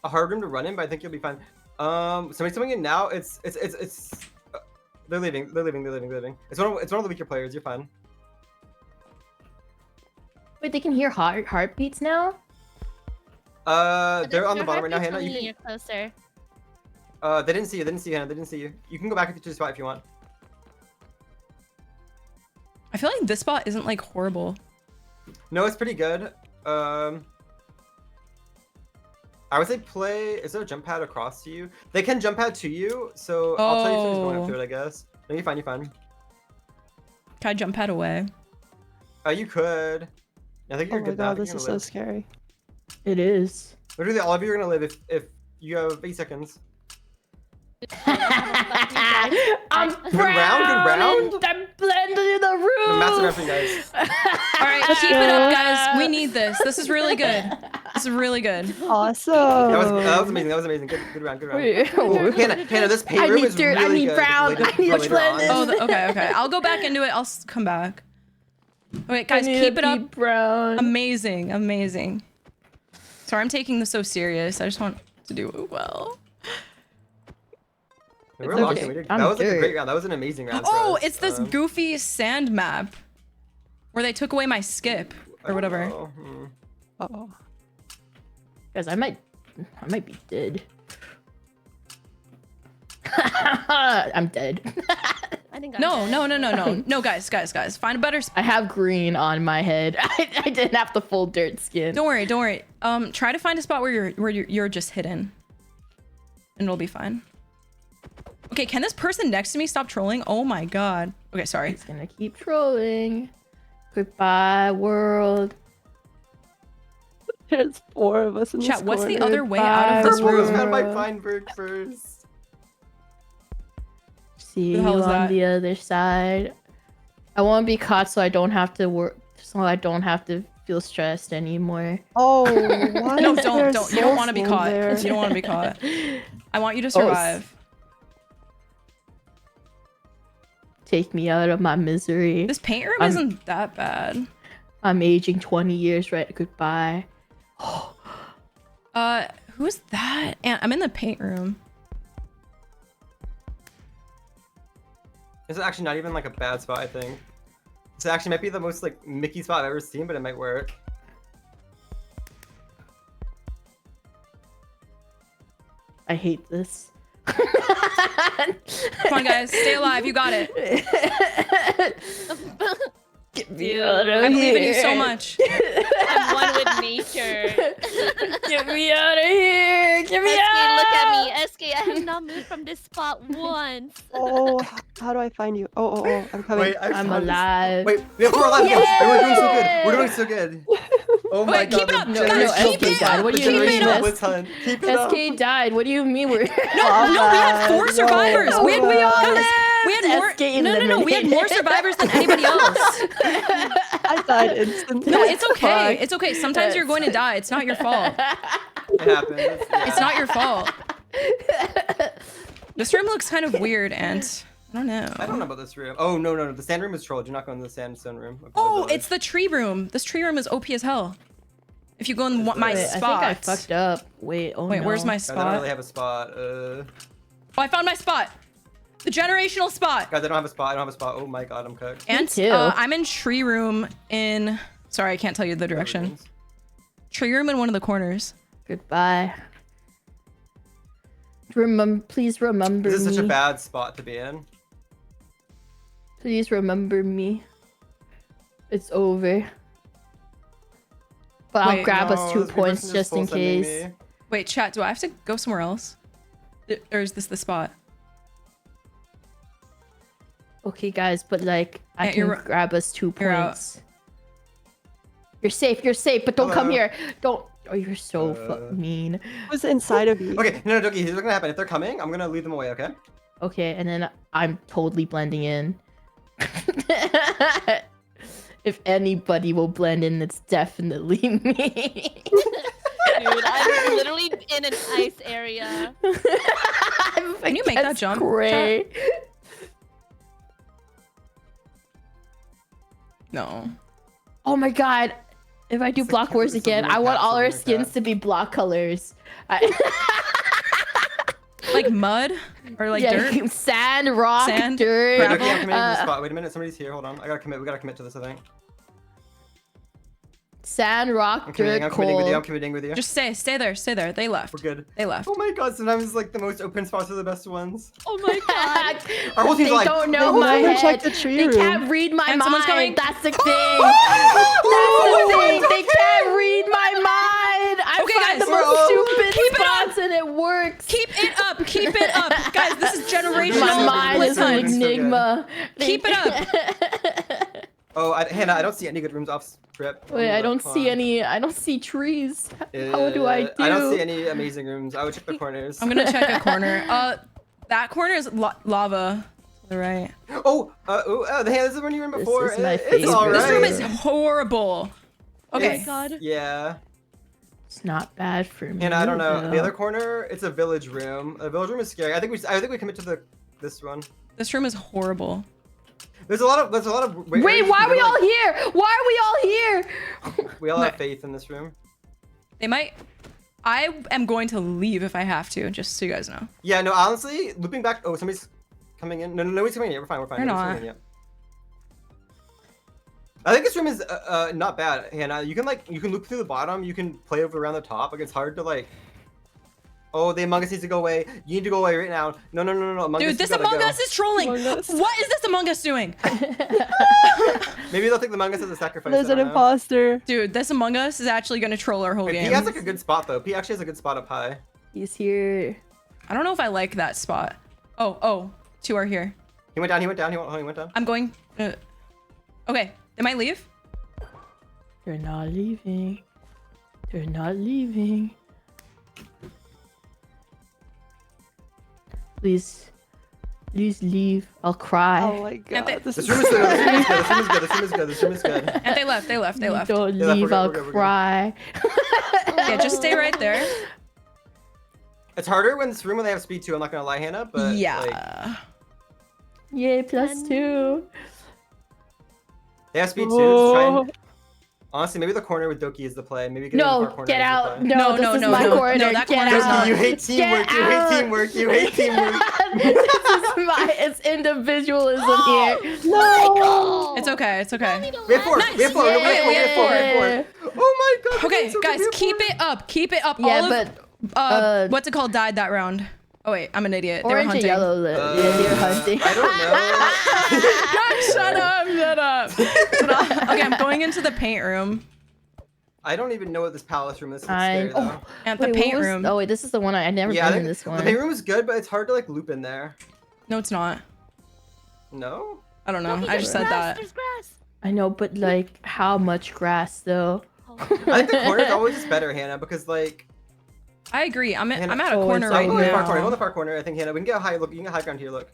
[SPEAKER 3] a hard room to run in, but I think you'll be fine. Somebody's coming in now. It's. They're leaving. They're leaving. It's one of the weaker players. You're fine.
[SPEAKER 5] Wait, they can hear heartbeats now?
[SPEAKER 3] They're on the bottom right now, Hannah.
[SPEAKER 4] You
[SPEAKER 3] You
[SPEAKER 4] you're closer.
[SPEAKER 3] can. They didn't see you. They didn't see you, Hannah. They didn't see you. You can go back to the spot if you want.
[SPEAKER 2] I feel like this spot isn't like horrible.
[SPEAKER 3] No, it's pretty good. I would say play. Is there a jump pad across to you? They can jump pad to you, so I'll tell you if somebody's going up to it, I guess. No, you're fine. You're fine.
[SPEAKER 2] Can I jump pad away?
[SPEAKER 3] You could. I think
[SPEAKER 6] Oh
[SPEAKER 3] you're
[SPEAKER 6] my
[SPEAKER 3] good now. I
[SPEAKER 6] god,
[SPEAKER 3] think
[SPEAKER 6] this
[SPEAKER 3] you're
[SPEAKER 6] is
[SPEAKER 3] gonna
[SPEAKER 6] so
[SPEAKER 3] live.
[SPEAKER 6] scary.
[SPEAKER 5] It is.
[SPEAKER 3] Literally, all of you are gonna live if you have 8 seconds.
[SPEAKER 5] I'm
[SPEAKER 3] Good round, good round.
[SPEAKER 5] and I'm blended in the room.
[SPEAKER 3] No, massive effort, guys.
[SPEAKER 2] All right, keep it up, guys. We need this. This is really good. This is really good.
[SPEAKER 6] Awesome.
[SPEAKER 3] That was amazing. That was amazing. Good round. Good round.
[SPEAKER 5] Wait,
[SPEAKER 3] Ooh, Hannah, this pay
[SPEAKER 5] I
[SPEAKER 3] room
[SPEAKER 5] need
[SPEAKER 3] is
[SPEAKER 5] dirt, I
[SPEAKER 3] really
[SPEAKER 5] need
[SPEAKER 3] good.
[SPEAKER 5] brown,
[SPEAKER 3] for
[SPEAKER 5] I need
[SPEAKER 3] for later on.
[SPEAKER 5] blended.
[SPEAKER 2] Oh, okay. I'll go back into it. I'll come back. Okay, guys,
[SPEAKER 5] I need
[SPEAKER 2] keep
[SPEAKER 5] a
[SPEAKER 2] it up.
[SPEAKER 5] deep brown.
[SPEAKER 2] Amazing. Sorry, I'm taking this so serious. I just want to do it well.
[SPEAKER 3] We're
[SPEAKER 6] It's
[SPEAKER 3] locked
[SPEAKER 6] okay.
[SPEAKER 3] in. We did-
[SPEAKER 5] I'm
[SPEAKER 3] That was like a
[SPEAKER 5] dirt.
[SPEAKER 3] great round. That was an amazing round. for
[SPEAKER 2] Oh,
[SPEAKER 3] us.
[SPEAKER 2] it's this goofy sand map where they took away my skip
[SPEAKER 3] I
[SPEAKER 2] or
[SPEAKER 3] don't
[SPEAKER 2] whatever.
[SPEAKER 3] know.
[SPEAKER 6] Uh-oh.
[SPEAKER 5] Guys, I might I might be dead. I'm dead.
[SPEAKER 4] I think I'm
[SPEAKER 2] No,
[SPEAKER 4] dead.
[SPEAKER 2] no, no, no, no, no, guys. Find a better spot.
[SPEAKER 5] I have green on my head. I didn't have the full dirt skin.
[SPEAKER 2] Don't worry, don't worry. Try to find a spot where you're just hidden, and it'll be fine. Okay, can this person next to me stop trolling? Oh my god. Okay, sorry.
[SPEAKER 5] He's gonna keep trolling. Goodbye, world.
[SPEAKER 6] There's 4 of us in this
[SPEAKER 2] Chat, what's the
[SPEAKER 6] corner.
[SPEAKER 2] other way out of this
[SPEAKER 3] This one was
[SPEAKER 2] room?
[SPEAKER 3] found by Feinberg first.
[SPEAKER 5] See
[SPEAKER 2] Who the
[SPEAKER 5] you
[SPEAKER 2] hell is
[SPEAKER 5] on
[SPEAKER 2] that?
[SPEAKER 5] the other side. I want to be caught so I don't have to work. So I don't have to feel stressed anymore.
[SPEAKER 6] Oh, why
[SPEAKER 2] No,
[SPEAKER 6] is
[SPEAKER 2] don't.
[SPEAKER 6] there
[SPEAKER 2] You don't want to be
[SPEAKER 6] soulstone
[SPEAKER 2] caught.
[SPEAKER 6] there?
[SPEAKER 2] You don't want to be caught. I want you to survive.
[SPEAKER 5] Take me out of my misery.
[SPEAKER 2] This paint room
[SPEAKER 5] I'm-
[SPEAKER 2] isn't that bad.
[SPEAKER 5] I'm aging 20 years, right? Goodbye.
[SPEAKER 2] Who's that? I'm in the paint room.
[SPEAKER 3] This is actually not even like a bad spot, I think. This actually might be the most like Mickey spot I've ever seen, but it might work.
[SPEAKER 5] I hate this.
[SPEAKER 2] Come on, guys. Stay alive. You got it.
[SPEAKER 5] Get me
[SPEAKER 4] Dude,
[SPEAKER 5] out of
[SPEAKER 2] I believe in you
[SPEAKER 5] here.
[SPEAKER 2] so much.
[SPEAKER 4] I'm one with nature.
[SPEAKER 5] Get me out of here. Get me
[SPEAKER 4] SK,
[SPEAKER 5] out.
[SPEAKER 4] look at me. SK, I have not moved from this spot once.
[SPEAKER 6] Oh, how do I find you? Oh, I'm coming.
[SPEAKER 3] Wait,
[SPEAKER 5] I'm
[SPEAKER 3] found this-
[SPEAKER 5] alive.
[SPEAKER 3] Wait, we have 4 alive again. Wait, we're doing so good. We're doing so good. Oh my
[SPEAKER 2] Wait,
[SPEAKER 3] god.
[SPEAKER 2] keep it up.
[SPEAKER 3] the
[SPEAKER 2] No,
[SPEAKER 3] generational
[SPEAKER 2] keep
[SPEAKER 3] blitz
[SPEAKER 2] it up.
[SPEAKER 3] hunt,
[SPEAKER 5] What
[SPEAKER 3] the
[SPEAKER 5] do you mean,
[SPEAKER 3] generational
[SPEAKER 5] S-
[SPEAKER 3] blitz hunt. Keep it up.
[SPEAKER 5] SK died. What do you mean we're
[SPEAKER 2] No, we had 4 survivors.
[SPEAKER 6] No,
[SPEAKER 2] we had,
[SPEAKER 6] we all
[SPEAKER 2] guys, we had more.
[SPEAKER 5] SK
[SPEAKER 2] No. We had more
[SPEAKER 5] eliminated.
[SPEAKER 2] survivors than anybody else.
[SPEAKER 6] I died instantly.
[SPEAKER 2] No, it's okay.
[SPEAKER 6] Fuck.
[SPEAKER 2] It's okay. Sometimes you're going to die. It's not your fault.
[SPEAKER 3] It happens. Yeah.
[SPEAKER 2] It's not your fault. This room looks kind of weird, and I don't know.
[SPEAKER 3] I don't know about this room. Oh, no. The sand room is trolled. You're not going to the sandstone room. of the
[SPEAKER 2] Oh,
[SPEAKER 3] village.
[SPEAKER 2] it's the tree room. This tree room is OP as hell. If you go in my
[SPEAKER 5] Wait,
[SPEAKER 2] spot.
[SPEAKER 5] I think I fucked up. Wait, oh
[SPEAKER 2] Wait,
[SPEAKER 5] no.
[SPEAKER 2] where's my
[SPEAKER 3] Guys, I don't
[SPEAKER 2] spot?
[SPEAKER 3] really have a spot.
[SPEAKER 2] Oh, I found my spot. The generational spot.
[SPEAKER 3] Guys, I don't have a spot. I don't have a spot. Oh my god, I'm cooked.
[SPEAKER 2] And
[SPEAKER 5] too.
[SPEAKER 2] I'm in tree room in. Sorry, I can't tell you the direction. Tree room in one of the corners.
[SPEAKER 5] Goodbye. Please remember
[SPEAKER 3] This is
[SPEAKER 5] me.
[SPEAKER 3] such a bad spot to be in.
[SPEAKER 5] Please remember me. It's over. But I'll
[SPEAKER 2] Wait,
[SPEAKER 5] grab us
[SPEAKER 3] No,
[SPEAKER 5] 2
[SPEAKER 3] this
[SPEAKER 5] points
[SPEAKER 3] person's
[SPEAKER 5] just in
[SPEAKER 3] full sending
[SPEAKER 5] case.
[SPEAKER 3] me.
[SPEAKER 2] Wait, chat. Do I have to go somewhere else? Or is this the spot?
[SPEAKER 5] Okay, guys, but like I
[SPEAKER 2] Yeah,
[SPEAKER 5] can
[SPEAKER 2] you're-
[SPEAKER 5] grab us 2
[SPEAKER 2] you're out.
[SPEAKER 5] points. You're safe, but don't come
[SPEAKER 3] Hello.
[SPEAKER 5] here. Don't. Oh, you're so mean.
[SPEAKER 6] Who's inside of you?
[SPEAKER 3] Okay, no, Dougie, here's what's gonna happen. If they're coming, I'm gonna lead them away, okay?
[SPEAKER 5] Okay, and then I'm totally blending in. If anybody will blend in, it's definitely me.
[SPEAKER 4] Dude, I'm literally in an ice area.
[SPEAKER 2] Can you make that jump,
[SPEAKER 5] Gray.
[SPEAKER 2] No.
[SPEAKER 5] Oh my god. If I do
[SPEAKER 3] It's
[SPEAKER 5] block
[SPEAKER 3] like
[SPEAKER 5] wars
[SPEAKER 3] something
[SPEAKER 5] again,
[SPEAKER 3] like
[SPEAKER 5] I want
[SPEAKER 3] that,
[SPEAKER 5] all our
[SPEAKER 3] something like
[SPEAKER 5] skins
[SPEAKER 3] that.
[SPEAKER 5] to be block colors.
[SPEAKER 2] Like mud or like
[SPEAKER 5] yeah,
[SPEAKER 2] dirt?
[SPEAKER 5] sand, rock,
[SPEAKER 2] Sand,
[SPEAKER 5] dirt.
[SPEAKER 3] Wait,
[SPEAKER 2] gravel.
[SPEAKER 3] Dougie, I'm committing to
[SPEAKER 5] uh,
[SPEAKER 3] the spot. Wait a minute, somebody's here. Hold on. I gotta commit. We gotta commit to this, I think.
[SPEAKER 5] Sand, rock,
[SPEAKER 3] I'm committing.
[SPEAKER 5] dirt,
[SPEAKER 3] I'm committing with you.
[SPEAKER 5] coal.
[SPEAKER 3] I'm committing with you.
[SPEAKER 2] Just stay there. They left.
[SPEAKER 3] We're good.
[SPEAKER 2] They left.
[SPEAKER 3] Oh my god, sometimes like the most open spots are the best ones.
[SPEAKER 4] Oh my god.
[SPEAKER 3] Our whole team's
[SPEAKER 5] They
[SPEAKER 3] like,
[SPEAKER 5] don't know
[SPEAKER 6] They
[SPEAKER 5] my
[SPEAKER 6] never
[SPEAKER 5] head.
[SPEAKER 6] checked the tree
[SPEAKER 5] They
[SPEAKER 6] room.
[SPEAKER 5] can't read my
[SPEAKER 2] And someone's
[SPEAKER 5] mind.
[SPEAKER 2] coming.
[SPEAKER 5] That's the thing. That's the thing. They can't read my mind. I
[SPEAKER 2] Okay,
[SPEAKER 5] find
[SPEAKER 2] guys.
[SPEAKER 5] the most stupid
[SPEAKER 2] Keep it up.
[SPEAKER 5] spots and it works.
[SPEAKER 2] Keep it up. Keep it up. Guys, this is generational.
[SPEAKER 5] My mind
[SPEAKER 2] blitz
[SPEAKER 5] is an
[SPEAKER 2] hunt.
[SPEAKER 3] so good.
[SPEAKER 5] enigma.
[SPEAKER 2] Keep it up.
[SPEAKER 3] oh, Hannah, I don't see any good rooms off script.
[SPEAKER 5] Wait, I don't see any. I don't see trees. How do I do?
[SPEAKER 3] I don't see any amazing rooms. I would check the corners.
[SPEAKER 2] I'm gonna check a corner. That corner is lava. To the right.
[SPEAKER 3] Hannah, this is when you were in
[SPEAKER 5] This
[SPEAKER 3] before.
[SPEAKER 5] is my
[SPEAKER 3] It's
[SPEAKER 5] favorite.
[SPEAKER 3] all right.
[SPEAKER 2] This room is horrible. Okay.
[SPEAKER 3] It's-
[SPEAKER 4] God.
[SPEAKER 3] Yeah.
[SPEAKER 5] It's not bad for me.
[SPEAKER 3] And I don't know. The
[SPEAKER 5] though.
[SPEAKER 3] other corner, it's a village room. A village room is scary. I think we commit to this one.
[SPEAKER 2] This room is horrible.
[SPEAKER 3] There's a lot of
[SPEAKER 5] Wait, why are we all here? Why are we all here?
[SPEAKER 3] We all have faith in this room.
[SPEAKER 2] They might. I am going to leave if I have to, just so you guys know.
[SPEAKER 3] Yeah, no, honestly, looping back. Oh, somebody's coming in. No, nobody's coming in yet. We're fine.
[SPEAKER 2] They're
[SPEAKER 3] Nobody's
[SPEAKER 2] not.
[SPEAKER 3] coming in yet. I think this room is not bad, Hannah. You can loop through the bottom. You can play over around the top. Like it's hard to like Oh, the Among Us needs to go away. You need to go away right now. No. Among
[SPEAKER 2] Dude,
[SPEAKER 3] Us,
[SPEAKER 2] this
[SPEAKER 3] you gotta
[SPEAKER 2] Among
[SPEAKER 3] go.
[SPEAKER 2] Us is trolling.
[SPEAKER 6] Among Us.
[SPEAKER 2] What is this Among Us doing?
[SPEAKER 3] Maybe they'll think the Among Us is a sacrifice.
[SPEAKER 6] There's
[SPEAKER 3] I
[SPEAKER 6] an
[SPEAKER 3] don't know.
[SPEAKER 6] imposter.
[SPEAKER 2] Dude, this Among Us is actually gonna troll our whole
[SPEAKER 3] Wait,
[SPEAKER 2] game.
[SPEAKER 3] P has like a good spot though. P actually has a good spot up high.
[SPEAKER 5] He's here.
[SPEAKER 2] I don't know if I like that spot. Oh, 2 are here.
[SPEAKER 3] He went down. He went down. He went down.
[SPEAKER 2] I'm going. Okay, they might leave.
[SPEAKER 5] They're not leaving. They're not leaving. Please leave. I'll cry.
[SPEAKER 6] Oh my god.
[SPEAKER 2] they-
[SPEAKER 6] This
[SPEAKER 3] This
[SPEAKER 6] is
[SPEAKER 3] room is good. This room is good. This room is good. This room is good. This room is good.
[SPEAKER 2] And they left. They left. They left.
[SPEAKER 5] Don't
[SPEAKER 3] Yeah,
[SPEAKER 5] leave.
[SPEAKER 3] we're
[SPEAKER 5] I'll
[SPEAKER 3] good, we're good.
[SPEAKER 5] cry.
[SPEAKER 2] Yeah, just stay right there.
[SPEAKER 3] It's harder when this room when they have speed 2. I'm not gonna lie, Hannah. But
[SPEAKER 2] Yeah.
[SPEAKER 3] like,
[SPEAKER 5] Yay, +2.
[SPEAKER 3] they have speed 2. Just try and, honestly, maybe the corner with Doki is the play. Maybe get in the far
[SPEAKER 5] No,
[SPEAKER 3] corner
[SPEAKER 5] get
[SPEAKER 3] is the
[SPEAKER 5] out.
[SPEAKER 3] play.
[SPEAKER 5] No, this is my corner.
[SPEAKER 2] No, that
[SPEAKER 5] Get
[SPEAKER 2] corner's
[SPEAKER 5] out.
[SPEAKER 3] Doki, you hate teamwork. You hate
[SPEAKER 5] out.
[SPEAKER 3] teamwork. You hate teamwork.
[SPEAKER 5] This is it's individualism here.
[SPEAKER 4] Michael!
[SPEAKER 2] It's okay. It's okay.
[SPEAKER 3] We have 4.
[SPEAKER 2] Nice.
[SPEAKER 3] We have 4. We have 4. We have 4. Oh my god.
[SPEAKER 2] Okay,
[SPEAKER 3] so
[SPEAKER 2] guys,
[SPEAKER 3] good.
[SPEAKER 2] keep it up. Keep it up.
[SPEAKER 5] Yeah,
[SPEAKER 2] All of, what's it called? Died that round. Oh wait, I'm an idiot. They were
[SPEAKER 5] Orange and
[SPEAKER 2] hunting.
[SPEAKER 5] yellow lit. Yeah, they're hunting.
[SPEAKER 3] I don't know.
[SPEAKER 2] Shut up. Shut up. Okay, I'm going into the paint room.
[SPEAKER 3] I don't even know what this palace room is. It's
[SPEAKER 5] I'm-
[SPEAKER 3] scary though.
[SPEAKER 2] At the
[SPEAKER 5] Wait,
[SPEAKER 2] paint
[SPEAKER 5] what was-
[SPEAKER 2] room.
[SPEAKER 5] Oh wait, this is the one I never
[SPEAKER 3] Yeah, I
[SPEAKER 5] been in
[SPEAKER 3] think
[SPEAKER 5] this one.
[SPEAKER 3] the paint room is good, but it's hard to like loop in there.
[SPEAKER 2] No, it's not.
[SPEAKER 3] No.
[SPEAKER 2] I don't know.
[SPEAKER 4] Look,
[SPEAKER 2] I
[SPEAKER 4] there's
[SPEAKER 2] just said
[SPEAKER 4] grass,
[SPEAKER 2] that.
[SPEAKER 4] There's grass.
[SPEAKER 5] I know, but like, how much grass though?
[SPEAKER 4] Oh,
[SPEAKER 3] I think the corner's always just better, Hannah, because like
[SPEAKER 2] I agree. I'm at a
[SPEAKER 5] Oh,
[SPEAKER 2] corner
[SPEAKER 5] it's
[SPEAKER 2] right
[SPEAKER 3] go in the far corner. Go in
[SPEAKER 2] now.
[SPEAKER 3] the far corner. I think Hannah, we can get a high look. You can get high ground here. Look.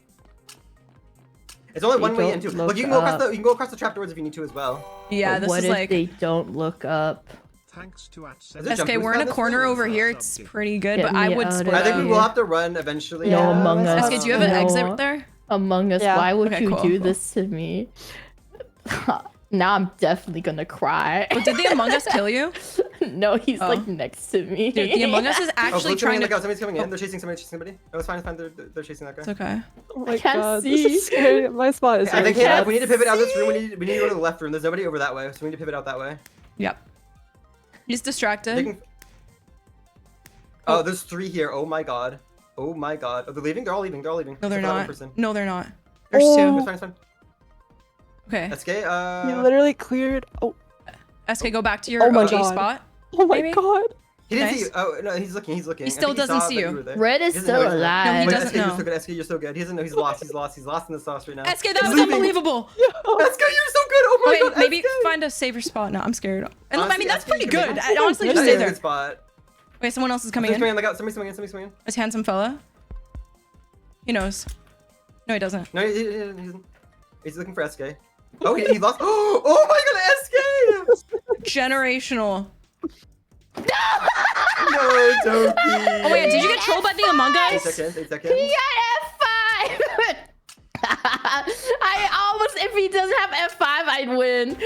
[SPEAKER 3] It's only
[SPEAKER 5] They
[SPEAKER 3] one way
[SPEAKER 5] don't
[SPEAKER 3] into.
[SPEAKER 5] look
[SPEAKER 3] Look, you can go across
[SPEAKER 5] up.
[SPEAKER 3] the. You can go across the trapdoors if you need to as well.
[SPEAKER 2] Yeah,
[SPEAKER 5] But
[SPEAKER 2] this
[SPEAKER 5] what
[SPEAKER 2] is
[SPEAKER 5] if
[SPEAKER 2] like.
[SPEAKER 5] they don't look up?
[SPEAKER 7] Thanks to at
[SPEAKER 3] Is there
[SPEAKER 2] SK,
[SPEAKER 3] jump
[SPEAKER 2] we're in a
[SPEAKER 3] boost
[SPEAKER 2] corner
[SPEAKER 3] on this?
[SPEAKER 2] over here. It's pretty good,
[SPEAKER 5] Get
[SPEAKER 2] but I
[SPEAKER 5] me
[SPEAKER 2] would
[SPEAKER 5] out
[SPEAKER 2] split
[SPEAKER 5] of
[SPEAKER 3] I think we
[SPEAKER 2] up.
[SPEAKER 3] will have to run eventually.
[SPEAKER 5] No,
[SPEAKER 6] Yeah,
[SPEAKER 5] Among
[SPEAKER 6] that's
[SPEAKER 5] Us.
[SPEAKER 2] SK, do you have an
[SPEAKER 5] No.
[SPEAKER 2] exit there?
[SPEAKER 5] Among Us,
[SPEAKER 6] Yeah.
[SPEAKER 5] why would
[SPEAKER 2] Okay,
[SPEAKER 5] you
[SPEAKER 2] cool,
[SPEAKER 5] do
[SPEAKER 2] cool.
[SPEAKER 5] this to me? Now I'm definitely gonna cry.
[SPEAKER 2] But did the Among Us kill you?
[SPEAKER 5] No, he's
[SPEAKER 2] Oh.
[SPEAKER 5] like next to me.
[SPEAKER 2] Dude, the Among Us is
[SPEAKER 3] Oh,
[SPEAKER 2] actually
[SPEAKER 3] look,
[SPEAKER 2] trying
[SPEAKER 3] look
[SPEAKER 2] to.
[SPEAKER 3] out, somebody's coming in. They're chasing somebody. Oh, it's fine. It's fine. They're chasing that guy.
[SPEAKER 2] It's okay.
[SPEAKER 6] Oh my
[SPEAKER 5] can't
[SPEAKER 6] god.
[SPEAKER 5] see.
[SPEAKER 6] This is scary. My spot is
[SPEAKER 3] I think
[SPEAKER 6] really
[SPEAKER 3] Hannah,
[SPEAKER 6] bad.
[SPEAKER 3] if we need to pivot out of this room, we need to go to the left room. There's nobody over that way, so we need to pivot out that way.
[SPEAKER 2] Yep. He's
[SPEAKER 3] They
[SPEAKER 2] distracted.
[SPEAKER 3] can... Oh, there's 3 here. Oh my god. Oh my god. Oh, they're leaving? They're all leaving. They're all leaving.
[SPEAKER 2] No, they're
[SPEAKER 3] Except for that one
[SPEAKER 2] not.
[SPEAKER 3] person.
[SPEAKER 2] No, they're not. There's
[SPEAKER 6] Oh.
[SPEAKER 2] two.
[SPEAKER 3] It's fine. It's fine.
[SPEAKER 2] Okay.
[SPEAKER 3] SK,
[SPEAKER 6] You literally cleared. Oh,
[SPEAKER 2] SK, go back to your
[SPEAKER 6] Oh my
[SPEAKER 2] OG
[SPEAKER 6] God.
[SPEAKER 2] spot.
[SPEAKER 6] oh my
[SPEAKER 2] Maybe?
[SPEAKER 6] god.
[SPEAKER 3] he didn't see
[SPEAKER 2] Nice.
[SPEAKER 3] you. Oh, no, he's looking. He's looking.
[SPEAKER 2] He
[SPEAKER 3] I
[SPEAKER 2] still
[SPEAKER 3] think he
[SPEAKER 2] doesn't
[SPEAKER 3] saw
[SPEAKER 2] see
[SPEAKER 3] that
[SPEAKER 2] you.
[SPEAKER 3] were there.
[SPEAKER 5] Red is
[SPEAKER 3] He doesn't
[SPEAKER 5] still
[SPEAKER 3] know he's there.
[SPEAKER 5] alive.
[SPEAKER 2] No, he
[SPEAKER 3] Wait,
[SPEAKER 2] doesn't
[SPEAKER 3] SK, you're
[SPEAKER 2] know.
[SPEAKER 3] so good. SK, you're so good. He doesn't know. He's lost. He's lost. He's lost in the sauce right now.
[SPEAKER 2] SK, that
[SPEAKER 3] He's
[SPEAKER 2] was
[SPEAKER 3] leaving.
[SPEAKER 2] unbelievable.
[SPEAKER 3] SK, you're so good. Oh my
[SPEAKER 2] Wait,
[SPEAKER 3] god.
[SPEAKER 2] maybe
[SPEAKER 3] SK.
[SPEAKER 2] find a safer spot. No, I'm scared. And I
[SPEAKER 3] Honestly,
[SPEAKER 2] mean, that's
[SPEAKER 3] SK,
[SPEAKER 2] pretty
[SPEAKER 3] you can
[SPEAKER 2] good.
[SPEAKER 3] make-
[SPEAKER 2] I honestly
[SPEAKER 3] That
[SPEAKER 2] just
[SPEAKER 3] is
[SPEAKER 2] stay
[SPEAKER 3] a
[SPEAKER 2] there.
[SPEAKER 3] good spot.
[SPEAKER 2] Wait, someone else is coming
[SPEAKER 3] Somebody's
[SPEAKER 2] in.
[SPEAKER 3] coming in. Look out. Somebody's coming in. Somebody's coming in.
[SPEAKER 2] This handsome fella. He knows. No, he doesn't.
[SPEAKER 3] No, he's looking for SK. Oh, he lost. Oh my god, SK!
[SPEAKER 2] Generational.
[SPEAKER 3] No, Doki.
[SPEAKER 2] Oh my god, did you get trolled by the Among
[SPEAKER 3] 8
[SPEAKER 2] Us?
[SPEAKER 3] seconds. 8 seconds.
[SPEAKER 5] He got F5! I almost, if he doesn't have F5, I'd win.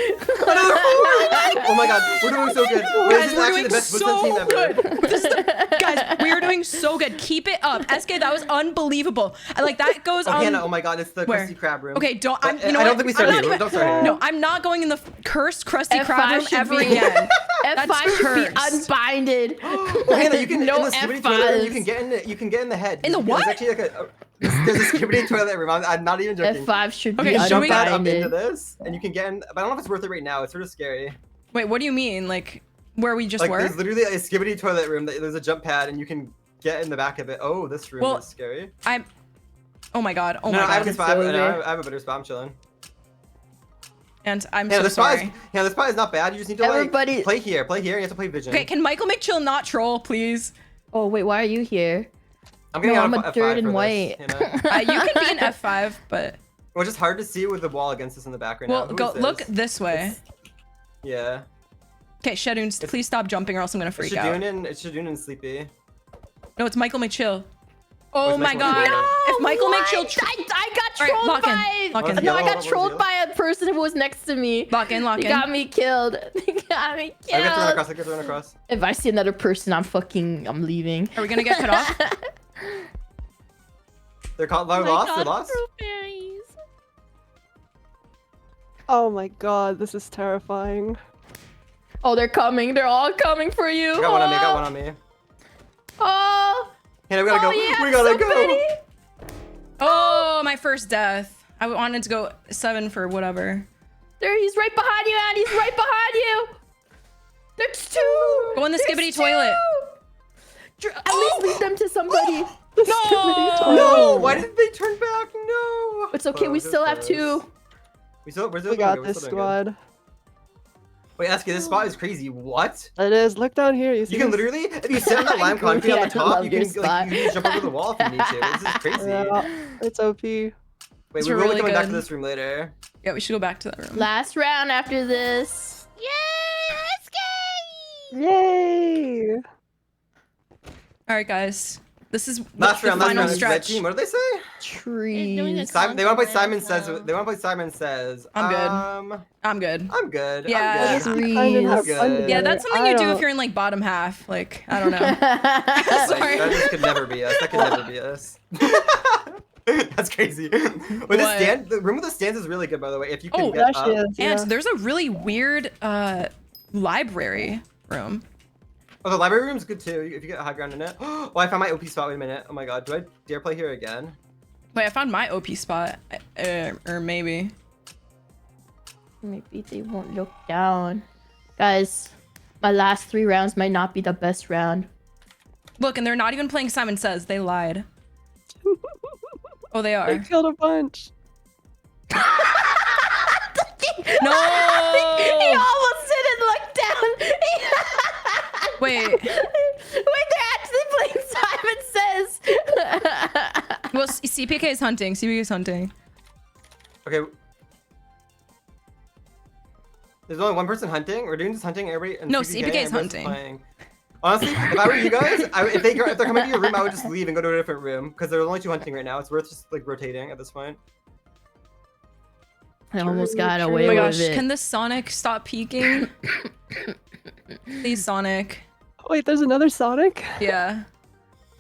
[SPEAKER 3] Oh my god, we're doing so good.
[SPEAKER 2] Guys,
[SPEAKER 3] This is
[SPEAKER 2] we're
[SPEAKER 3] actually
[SPEAKER 2] doing
[SPEAKER 3] the best Blizzard
[SPEAKER 2] so
[SPEAKER 3] team ever.
[SPEAKER 2] good. This is guys, we are doing so good. Keep it up. SK, that was unbelievable. I like that goes
[SPEAKER 3] Oh,
[SPEAKER 2] on.
[SPEAKER 3] Hannah, oh my god, it's the
[SPEAKER 2] Where?
[SPEAKER 3] Krusty Krab room.
[SPEAKER 2] Okay, don't.
[SPEAKER 3] But,
[SPEAKER 2] You know
[SPEAKER 3] I don't
[SPEAKER 2] what?
[SPEAKER 3] think we start
[SPEAKER 2] I'm
[SPEAKER 3] here.
[SPEAKER 2] not
[SPEAKER 3] Don't start here.
[SPEAKER 2] No, I'm not going in the cursed Krusty
[SPEAKER 5] F5
[SPEAKER 2] Krab room
[SPEAKER 5] should
[SPEAKER 2] ever
[SPEAKER 5] be-
[SPEAKER 2] again.
[SPEAKER 5] F5 should be
[SPEAKER 2] cursed.
[SPEAKER 5] unbinded.
[SPEAKER 3] Oh, Hannah, you can
[SPEAKER 5] no
[SPEAKER 3] in the skibbity toilet room, you
[SPEAKER 5] F5s.
[SPEAKER 3] can get in the head.
[SPEAKER 2] In the
[SPEAKER 3] There's
[SPEAKER 2] what?
[SPEAKER 3] actually like there's a skibbity toilet room. I'm not even joking.
[SPEAKER 5] F5 should
[SPEAKER 2] Okay,
[SPEAKER 5] be
[SPEAKER 3] You
[SPEAKER 2] should
[SPEAKER 3] jump
[SPEAKER 2] we-
[SPEAKER 3] out up into
[SPEAKER 5] unbinded.
[SPEAKER 3] this, and you can get in. But I don't know if it's worth it right now. It's sort of scary.
[SPEAKER 2] Wait, what do you mean? Like where we just
[SPEAKER 3] Like
[SPEAKER 2] were?
[SPEAKER 3] there's literally a skibbity toilet room. There's a jump pad, and you can get in the back of it. Oh, this room
[SPEAKER 2] Well,
[SPEAKER 3] is scary.
[SPEAKER 2] Oh my god. Oh
[SPEAKER 3] no,
[SPEAKER 2] my
[SPEAKER 3] I have a
[SPEAKER 2] god.
[SPEAKER 3] good spot.
[SPEAKER 5] It's over.
[SPEAKER 3] I have a better spot. I'm chilling.
[SPEAKER 2] And I'm
[SPEAKER 3] Yeah,
[SPEAKER 2] so
[SPEAKER 3] this spot
[SPEAKER 2] sorry.
[SPEAKER 3] is this spot is not bad. You just need to
[SPEAKER 5] Everybody-
[SPEAKER 3] like play here. And you have to play vision.
[SPEAKER 2] Okay, can Michael McChill not troll, please?
[SPEAKER 5] Oh, wait, why are you here?
[SPEAKER 3] I'm getting
[SPEAKER 5] No,
[SPEAKER 3] out
[SPEAKER 5] I'm
[SPEAKER 3] of
[SPEAKER 5] a
[SPEAKER 3] F5
[SPEAKER 5] third
[SPEAKER 3] for
[SPEAKER 5] and
[SPEAKER 3] this,
[SPEAKER 5] white.
[SPEAKER 3] you know?
[SPEAKER 2] You can be an F5, but
[SPEAKER 3] Well, it's just hard to see with the wall against us in the back right
[SPEAKER 2] well,
[SPEAKER 3] now. Who
[SPEAKER 2] go
[SPEAKER 3] is this?
[SPEAKER 2] look this way.
[SPEAKER 3] Yeah.
[SPEAKER 2] Okay, Shadoon, please stop jumping or else I'm gonna
[SPEAKER 3] It's
[SPEAKER 2] freak out.
[SPEAKER 3] Shadun and Sleepy.
[SPEAKER 2] No, it's Michael McChill. Oh
[SPEAKER 3] Where's
[SPEAKER 2] my
[SPEAKER 3] Michael
[SPEAKER 2] god.
[SPEAKER 3] McChill?
[SPEAKER 2] If Michael
[SPEAKER 5] What?
[SPEAKER 2] McChill
[SPEAKER 5] I got
[SPEAKER 2] All right,
[SPEAKER 5] trolled
[SPEAKER 2] lock in,
[SPEAKER 5] by.
[SPEAKER 2] lock in.
[SPEAKER 5] No, I
[SPEAKER 3] Yellow,
[SPEAKER 5] got
[SPEAKER 3] what was
[SPEAKER 5] trolled
[SPEAKER 3] yellow?
[SPEAKER 5] by a person who was next to me.
[SPEAKER 2] Lock in, lock
[SPEAKER 5] He
[SPEAKER 2] in.
[SPEAKER 5] got me killed. He got me
[SPEAKER 3] I got thrown
[SPEAKER 5] killed.
[SPEAKER 3] across. I got thrown across.
[SPEAKER 5] If I see another person, I'm leaving.
[SPEAKER 2] Are we gonna get cut off?
[SPEAKER 3] They're
[SPEAKER 4] Oh my
[SPEAKER 3] lost.
[SPEAKER 4] God,
[SPEAKER 3] They're lost.
[SPEAKER 4] fruit berries.
[SPEAKER 6] Oh my god, this is terrifying.
[SPEAKER 5] Oh, they're coming. They're all coming for you.
[SPEAKER 3] I got one on me. I got one on me.
[SPEAKER 5] Oh,
[SPEAKER 3] Hannah, we gotta go.
[SPEAKER 5] yeah,
[SPEAKER 3] We gotta
[SPEAKER 5] so
[SPEAKER 3] go.
[SPEAKER 5] many.
[SPEAKER 2] Oh, my first death. I wanted to go 7 for whatever.
[SPEAKER 5] There, he's right behind you, Andy. He's right behind you. There's 2.
[SPEAKER 2] Go in the
[SPEAKER 5] There's
[SPEAKER 2] skibbity
[SPEAKER 5] 2.
[SPEAKER 2] toilet.
[SPEAKER 5] At least lead them to somebody.
[SPEAKER 3] No! Why didn't they turn back? No!
[SPEAKER 5] It's okay. We
[SPEAKER 3] Close,
[SPEAKER 5] still have
[SPEAKER 3] close.
[SPEAKER 5] 2.
[SPEAKER 3] We're still
[SPEAKER 6] We
[SPEAKER 3] doing
[SPEAKER 6] got
[SPEAKER 3] good, we're
[SPEAKER 6] this,
[SPEAKER 3] still doing good.
[SPEAKER 6] squad.
[SPEAKER 3] Wait, Eski, this spot is crazy. What?
[SPEAKER 6] It is. Look down here. You see
[SPEAKER 3] You can
[SPEAKER 6] this?
[SPEAKER 3] literally, if you sit on the lime concrete on the
[SPEAKER 5] I
[SPEAKER 3] top,
[SPEAKER 5] love
[SPEAKER 3] you
[SPEAKER 5] your
[SPEAKER 3] can
[SPEAKER 5] spot.
[SPEAKER 3] like you can jump over the wall if you need to. This is crazy.
[SPEAKER 6] Yeah, it's OP.
[SPEAKER 3] Wait,
[SPEAKER 2] It's
[SPEAKER 3] we're really
[SPEAKER 2] really
[SPEAKER 3] coming back to
[SPEAKER 2] good.
[SPEAKER 3] this room later.
[SPEAKER 2] Yeah, we should go back to that room.
[SPEAKER 5] Last round after this.
[SPEAKER 4] Yay!
[SPEAKER 6] Yay!
[SPEAKER 2] All right, guys. This is
[SPEAKER 3] Last
[SPEAKER 2] the
[SPEAKER 3] round, last
[SPEAKER 2] final
[SPEAKER 3] round. Red
[SPEAKER 2] stretch.
[SPEAKER 3] team. What did they say?
[SPEAKER 5] Trees.
[SPEAKER 3] Simon, they want to play Simon
[SPEAKER 4] Land
[SPEAKER 3] Says.
[SPEAKER 4] now.
[SPEAKER 3] They want to play Simon Says.
[SPEAKER 2] I'm good.
[SPEAKER 3] I'm
[SPEAKER 2] good.
[SPEAKER 3] good.
[SPEAKER 2] Yeah.
[SPEAKER 3] I'm
[SPEAKER 6] Just
[SPEAKER 3] good.
[SPEAKER 6] be kind and have
[SPEAKER 5] Trees.
[SPEAKER 6] fun
[SPEAKER 3] Yeah,
[SPEAKER 2] Yeah,
[SPEAKER 6] together.
[SPEAKER 2] that's something
[SPEAKER 6] I
[SPEAKER 2] you do if
[SPEAKER 6] don't-
[SPEAKER 2] you're in like bottom half. Like, I don't know.
[SPEAKER 3] Like,
[SPEAKER 2] Sorry.
[SPEAKER 3] that just could never be us. That could never be us. That's crazy. But
[SPEAKER 2] What?
[SPEAKER 3] the room with the stands is really good, by the way. If you can
[SPEAKER 2] Oh,
[SPEAKER 3] get
[SPEAKER 6] That
[SPEAKER 3] up.
[SPEAKER 6] shit is,
[SPEAKER 2] And
[SPEAKER 6] yeah.
[SPEAKER 2] there's a really weird library room.
[SPEAKER 3] Oh, the library room's good too. If you get high ground in it. Oh, I found my OP spot. Wait a minute. Oh my god. Do I dare play here again?
[SPEAKER 2] Wait, I found my OP spot. Or maybe.
[SPEAKER 5] Maybe they won't look down. Guys, my last 3 rounds might not be the best round.
[SPEAKER 2] Look, and they're not even playing Simon Says. They lied. Oh, they
[SPEAKER 6] They
[SPEAKER 2] are.
[SPEAKER 6] killed a bunch.
[SPEAKER 2] No!
[SPEAKER 5] He almost didn't look down.
[SPEAKER 2] Wait.
[SPEAKER 5] Wait, they're actually playing Simon Says.
[SPEAKER 2] Well, CPK is hunting. CPK is hunting.
[SPEAKER 3] Okay. There's only one person hunting. We're doing this hunting. Everybody. And
[SPEAKER 2] No,
[SPEAKER 3] CPK
[SPEAKER 2] CPK is
[SPEAKER 3] everybody's
[SPEAKER 2] hunting.
[SPEAKER 3] Playing. Honestly, if I were you guys, if they're coming to your room, I would just leave and go to a different room because there's only 2 hunting right now. It's worth just like rotating at this point.
[SPEAKER 5] I almost got
[SPEAKER 6] True.
[SPEAKER 5] away
[SPEAKER 2] Oh my
[SPEAKER 5] with
[SPEAKER 2] gosh,
[SPEAKER 5] it.
[SPEAKER 2] can this Sonic stop peeking? Please, Sonic.
[SPEAKER 6] Wait, there's another Sonic?
[SPEAKER 2] Yeah.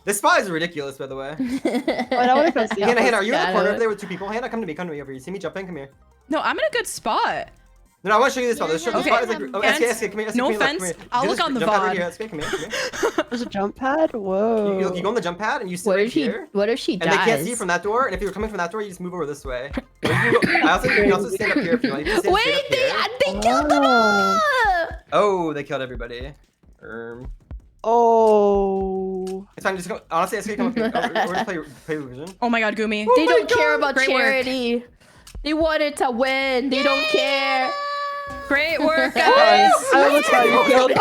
[SPEAKER 3] This spot is ridiculous, by the way.
[SPEAKER 6] Wait, I want to go see
[SPEAKER 3] Hannah,
[SPEAKER 6] it.
[SPEAKER 3] Hannah, are you in the
[SPEAKER 5] Got
[SPEAKER 3] corner
[SPEAKER 5] it.
[SPEAKER 3] over there with 2 people? Hannah, come to me, come to me over here. You see me jumping? Come here.
[SPEAKER 2] No, I'm in a good spot.
[SPEAKER 3] No, I want to show you this spot. This
[SPEAKER 4] Okay.
[SPEAKER 3] spot is like. Oh,
[SPEAKER 2] And
[SPEAKER 3] SK, come here. SK,
[SPEAKER 2] no
[SPEAKER 3] come here, look,
[SPEAKER 2] offense,
[SPEAKER 3] come here.
[SPEAKER 2] I'll
[SPEAKER 3] Do
[SPEAKER 2] look
[SPEAKER 3] this
[SPEAKER 2] on the
[SPEAKER 3] jump pad
[SPEAKER 2] VOD.
[SPEAKER 3] right here. SK, come here. Come here.
[SPEAKER 6] There's a jump pad? Whoa.
[SPEAKER 3] You go on the jump pad and you sit
[SPEAKER 5] What
[SPEAKER 3] right
[SPEAKER 5] if she?
[SPEAKER 3] here.
[SPEAKER 5] What if she
[SPEAKER 3] And
[SPEAKER 5] dies?
[SPEAKER 3] they can't see you from that door. And if you're coming from that door, you just move over this way. Or you can also stand up here if you want. You can stand straight
[SPEAKER 5] Wait,
[SPEAKER 3] up here.
[SPEAKER 5] they killed them all.
[SPEAKER 3] Oh, they killed everybody.
[SPEAKER 6] Oh.
[SPEAKER 3] It's fine. Just go. Honestly, SK, come up here. We're gonna play Vision.
[SPEAKER 2] Oh my god, Gumi.
[SPEAKER 5] They don't care about
[SPEAKER 2] Great work.
[SPEAKER 5] charity. They wanted to win. They don't care.
[SPEAKER 2] Great work,
[SPEAKER 6] Guys,
[SPEAKER 2] guys.
[SPEAKER 6] I almost got you killed.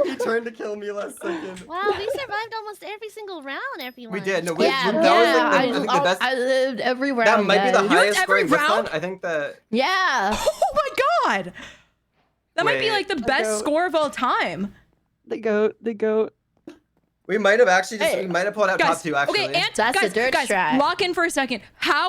[SPEAKER 3] He turned to kill me last second.
[SPEAKER 4] Wow, we survived almost every single round, everyone.
[SPEAKER 3] We did. No,
[SPEAKER 5] Yeah,
[SPEAKER 3] that was like
[SPEAKER 5] I,
[SPEAKER 3] I think the best.
[SPEAKER 5] I lived every round.
[SPEAKER 3] That might be the
[SPEAKER 5] guys.
[SPEAKER 3] highest
[SPEAKER 2] every
[SPEAKER 3] scoring this
[SPEAKER 2] round?
[SPEAKER 3] one. I think that.
[SPEAKER 5] Yeah.
[SPEAKER 2] Oh my god. That might be
[SPEAKER 3] Wait.
[SPEAKER 2] like the best
[SPEAKER 6] go.
[SPEAKER 2] score of all time.
[SPEAKER 6] The goat.
[SPEAKER 3] We might have actually just.
[SPEAKER 5] Hey,
[SPEAKER 3] we might have pulled out
[SPEAKER 2] Guys,
[SPEAKER 3] top 2 actually.
[SPEAKER 2] okay, and
[SPEAKER 5] That's the
[SPEAKER 2] guys,
[SPEAKER 5] dirt
[SPEAKER 2] guys,
[SPEAKER 5] strat.
[SPEAKER 2] lock in for a second.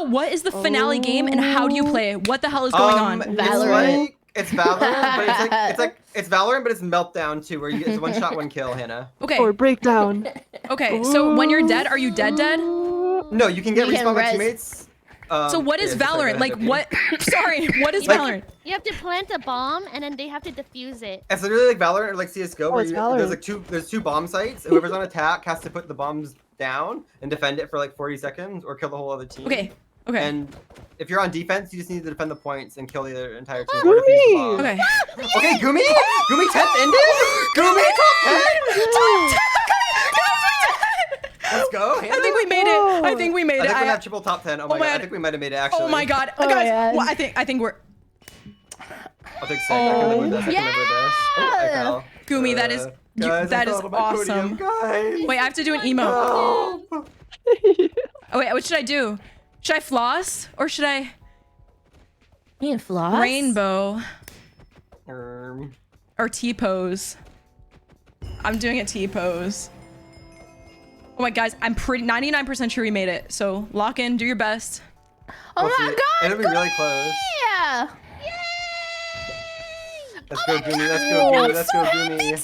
[SPEAKER 2] What is the finale game and how do you play it? What the hell is going on?
[SPEAKER 5] Valorant.
[SPEAKER 3] It's Valorant, but it's Valorant, but it's Meltdown too, where it's 1 shot, 1 kill, Hannah.
[SPEAKER 2] Okay,
[SPEAKER 6] Or breakdown.
[SPEAKER 2] okay, so when you're dead, are you dead?
[SPEAKER 3] No, you can get
[SPEAKER 5] You can
[SPEAKER 3] respawned by
[SPEAKER 5] res.
[SPEAKER 3] teammates.
[SPEAKER 2] So what is
[SPEAKER 3] yeah, just
[SPEAKER 2] Valorant?
[SPEAKER 3] go
[SPEAKER 2] Like
[SPEAKER 3] ahead,
[SPEAKER 2] what? Sorry, what is
[SPEAKER 3] Like-
[SPEAKER 2] Valorant?
[SPEAKER 4] You have to plant a bomb and then they have to defuse it.
[SPEAKER 3] It's literally like Valorant or like CS:GO, where
[SPEAKER 6] it's
[SPEAKER 3] there's
[SPEAKER 6] Valorant.
[SPEAKER 3] like there's 2 bomb sites. Whoever's on attack has to put the bombs down and defend it for like 40 seconds or kill the whole other team.
[SPEAKER 2] Okay, okay,
[SPEAKER 3] And if you're on defense, you just need to defend the points and kill the entire team.
[SPEAKER 6] Gumi!
[SPEAKER 3] or defuse the bomb.
[SPEAKER 2] okay.
[SPEAKER 3] Okay, Gumi! Gumi 10th ended? Gumi top 10! Let's go, Hannah.
[SPEAKER 2] I think we made it. I think we made
[SPEAKER 3] I
[SPEAKER 2] it.
[SPEAKER 3] think we have triple top 10. Oh my
[SPEAKER 2] my
[SPEAKER 3] god, I
[SPEAKER 2] God.
[SPEAKER 3] think we might have made it actually.
[SPEAKER 2] Oh my god,
[SPEAKER 5] Oh
[SPEAKER 2] guys!
[SPEAKER 5] my God.
[SPEAKER 2] Well, I think we're
[SPEAKER 3] I'll take 6. I can live with this. I can live with this. Oh, I fell.
[SPEAKER 2] Gumi. That is
[SPEAKER 3] Guys,
[SPEAKER 2] that
[SPEAKER 3] I
[SPEAKER 2] is
[SPEAKER 3] fell to my podium,
[SPEAKER 2] awesome.
[SPEAKER 3] guys.
[SPEAKER 2] Wait, I have to do an emo.
[SPEAKER 3] Help.
[SPEAKER 2] Oh wait, what should I do? Should I floss or should I
[SPEAKER 5] Me and floss.
[SPEAKER 2] rainbow
[SPEAKER 3] Um,
[SPEAKER 2] or T-pose? I'm doing a T-pose. Oh my guys, I'm pretty 99% sure we made it. So lock in, do your best.
[SPEAKER 5] Oh
[SPEAKER 3] we'll
[SPEAKER 5] my
[SPEAKER 3] see.
[SPEAKER 5] god.
[SPEAKER 3] It'll be really close.
[SPEAKER 5] Yeah.
[SPEAKER 3] Let's go, Gumi. Let's go, Gumi. Let's go, Gumi.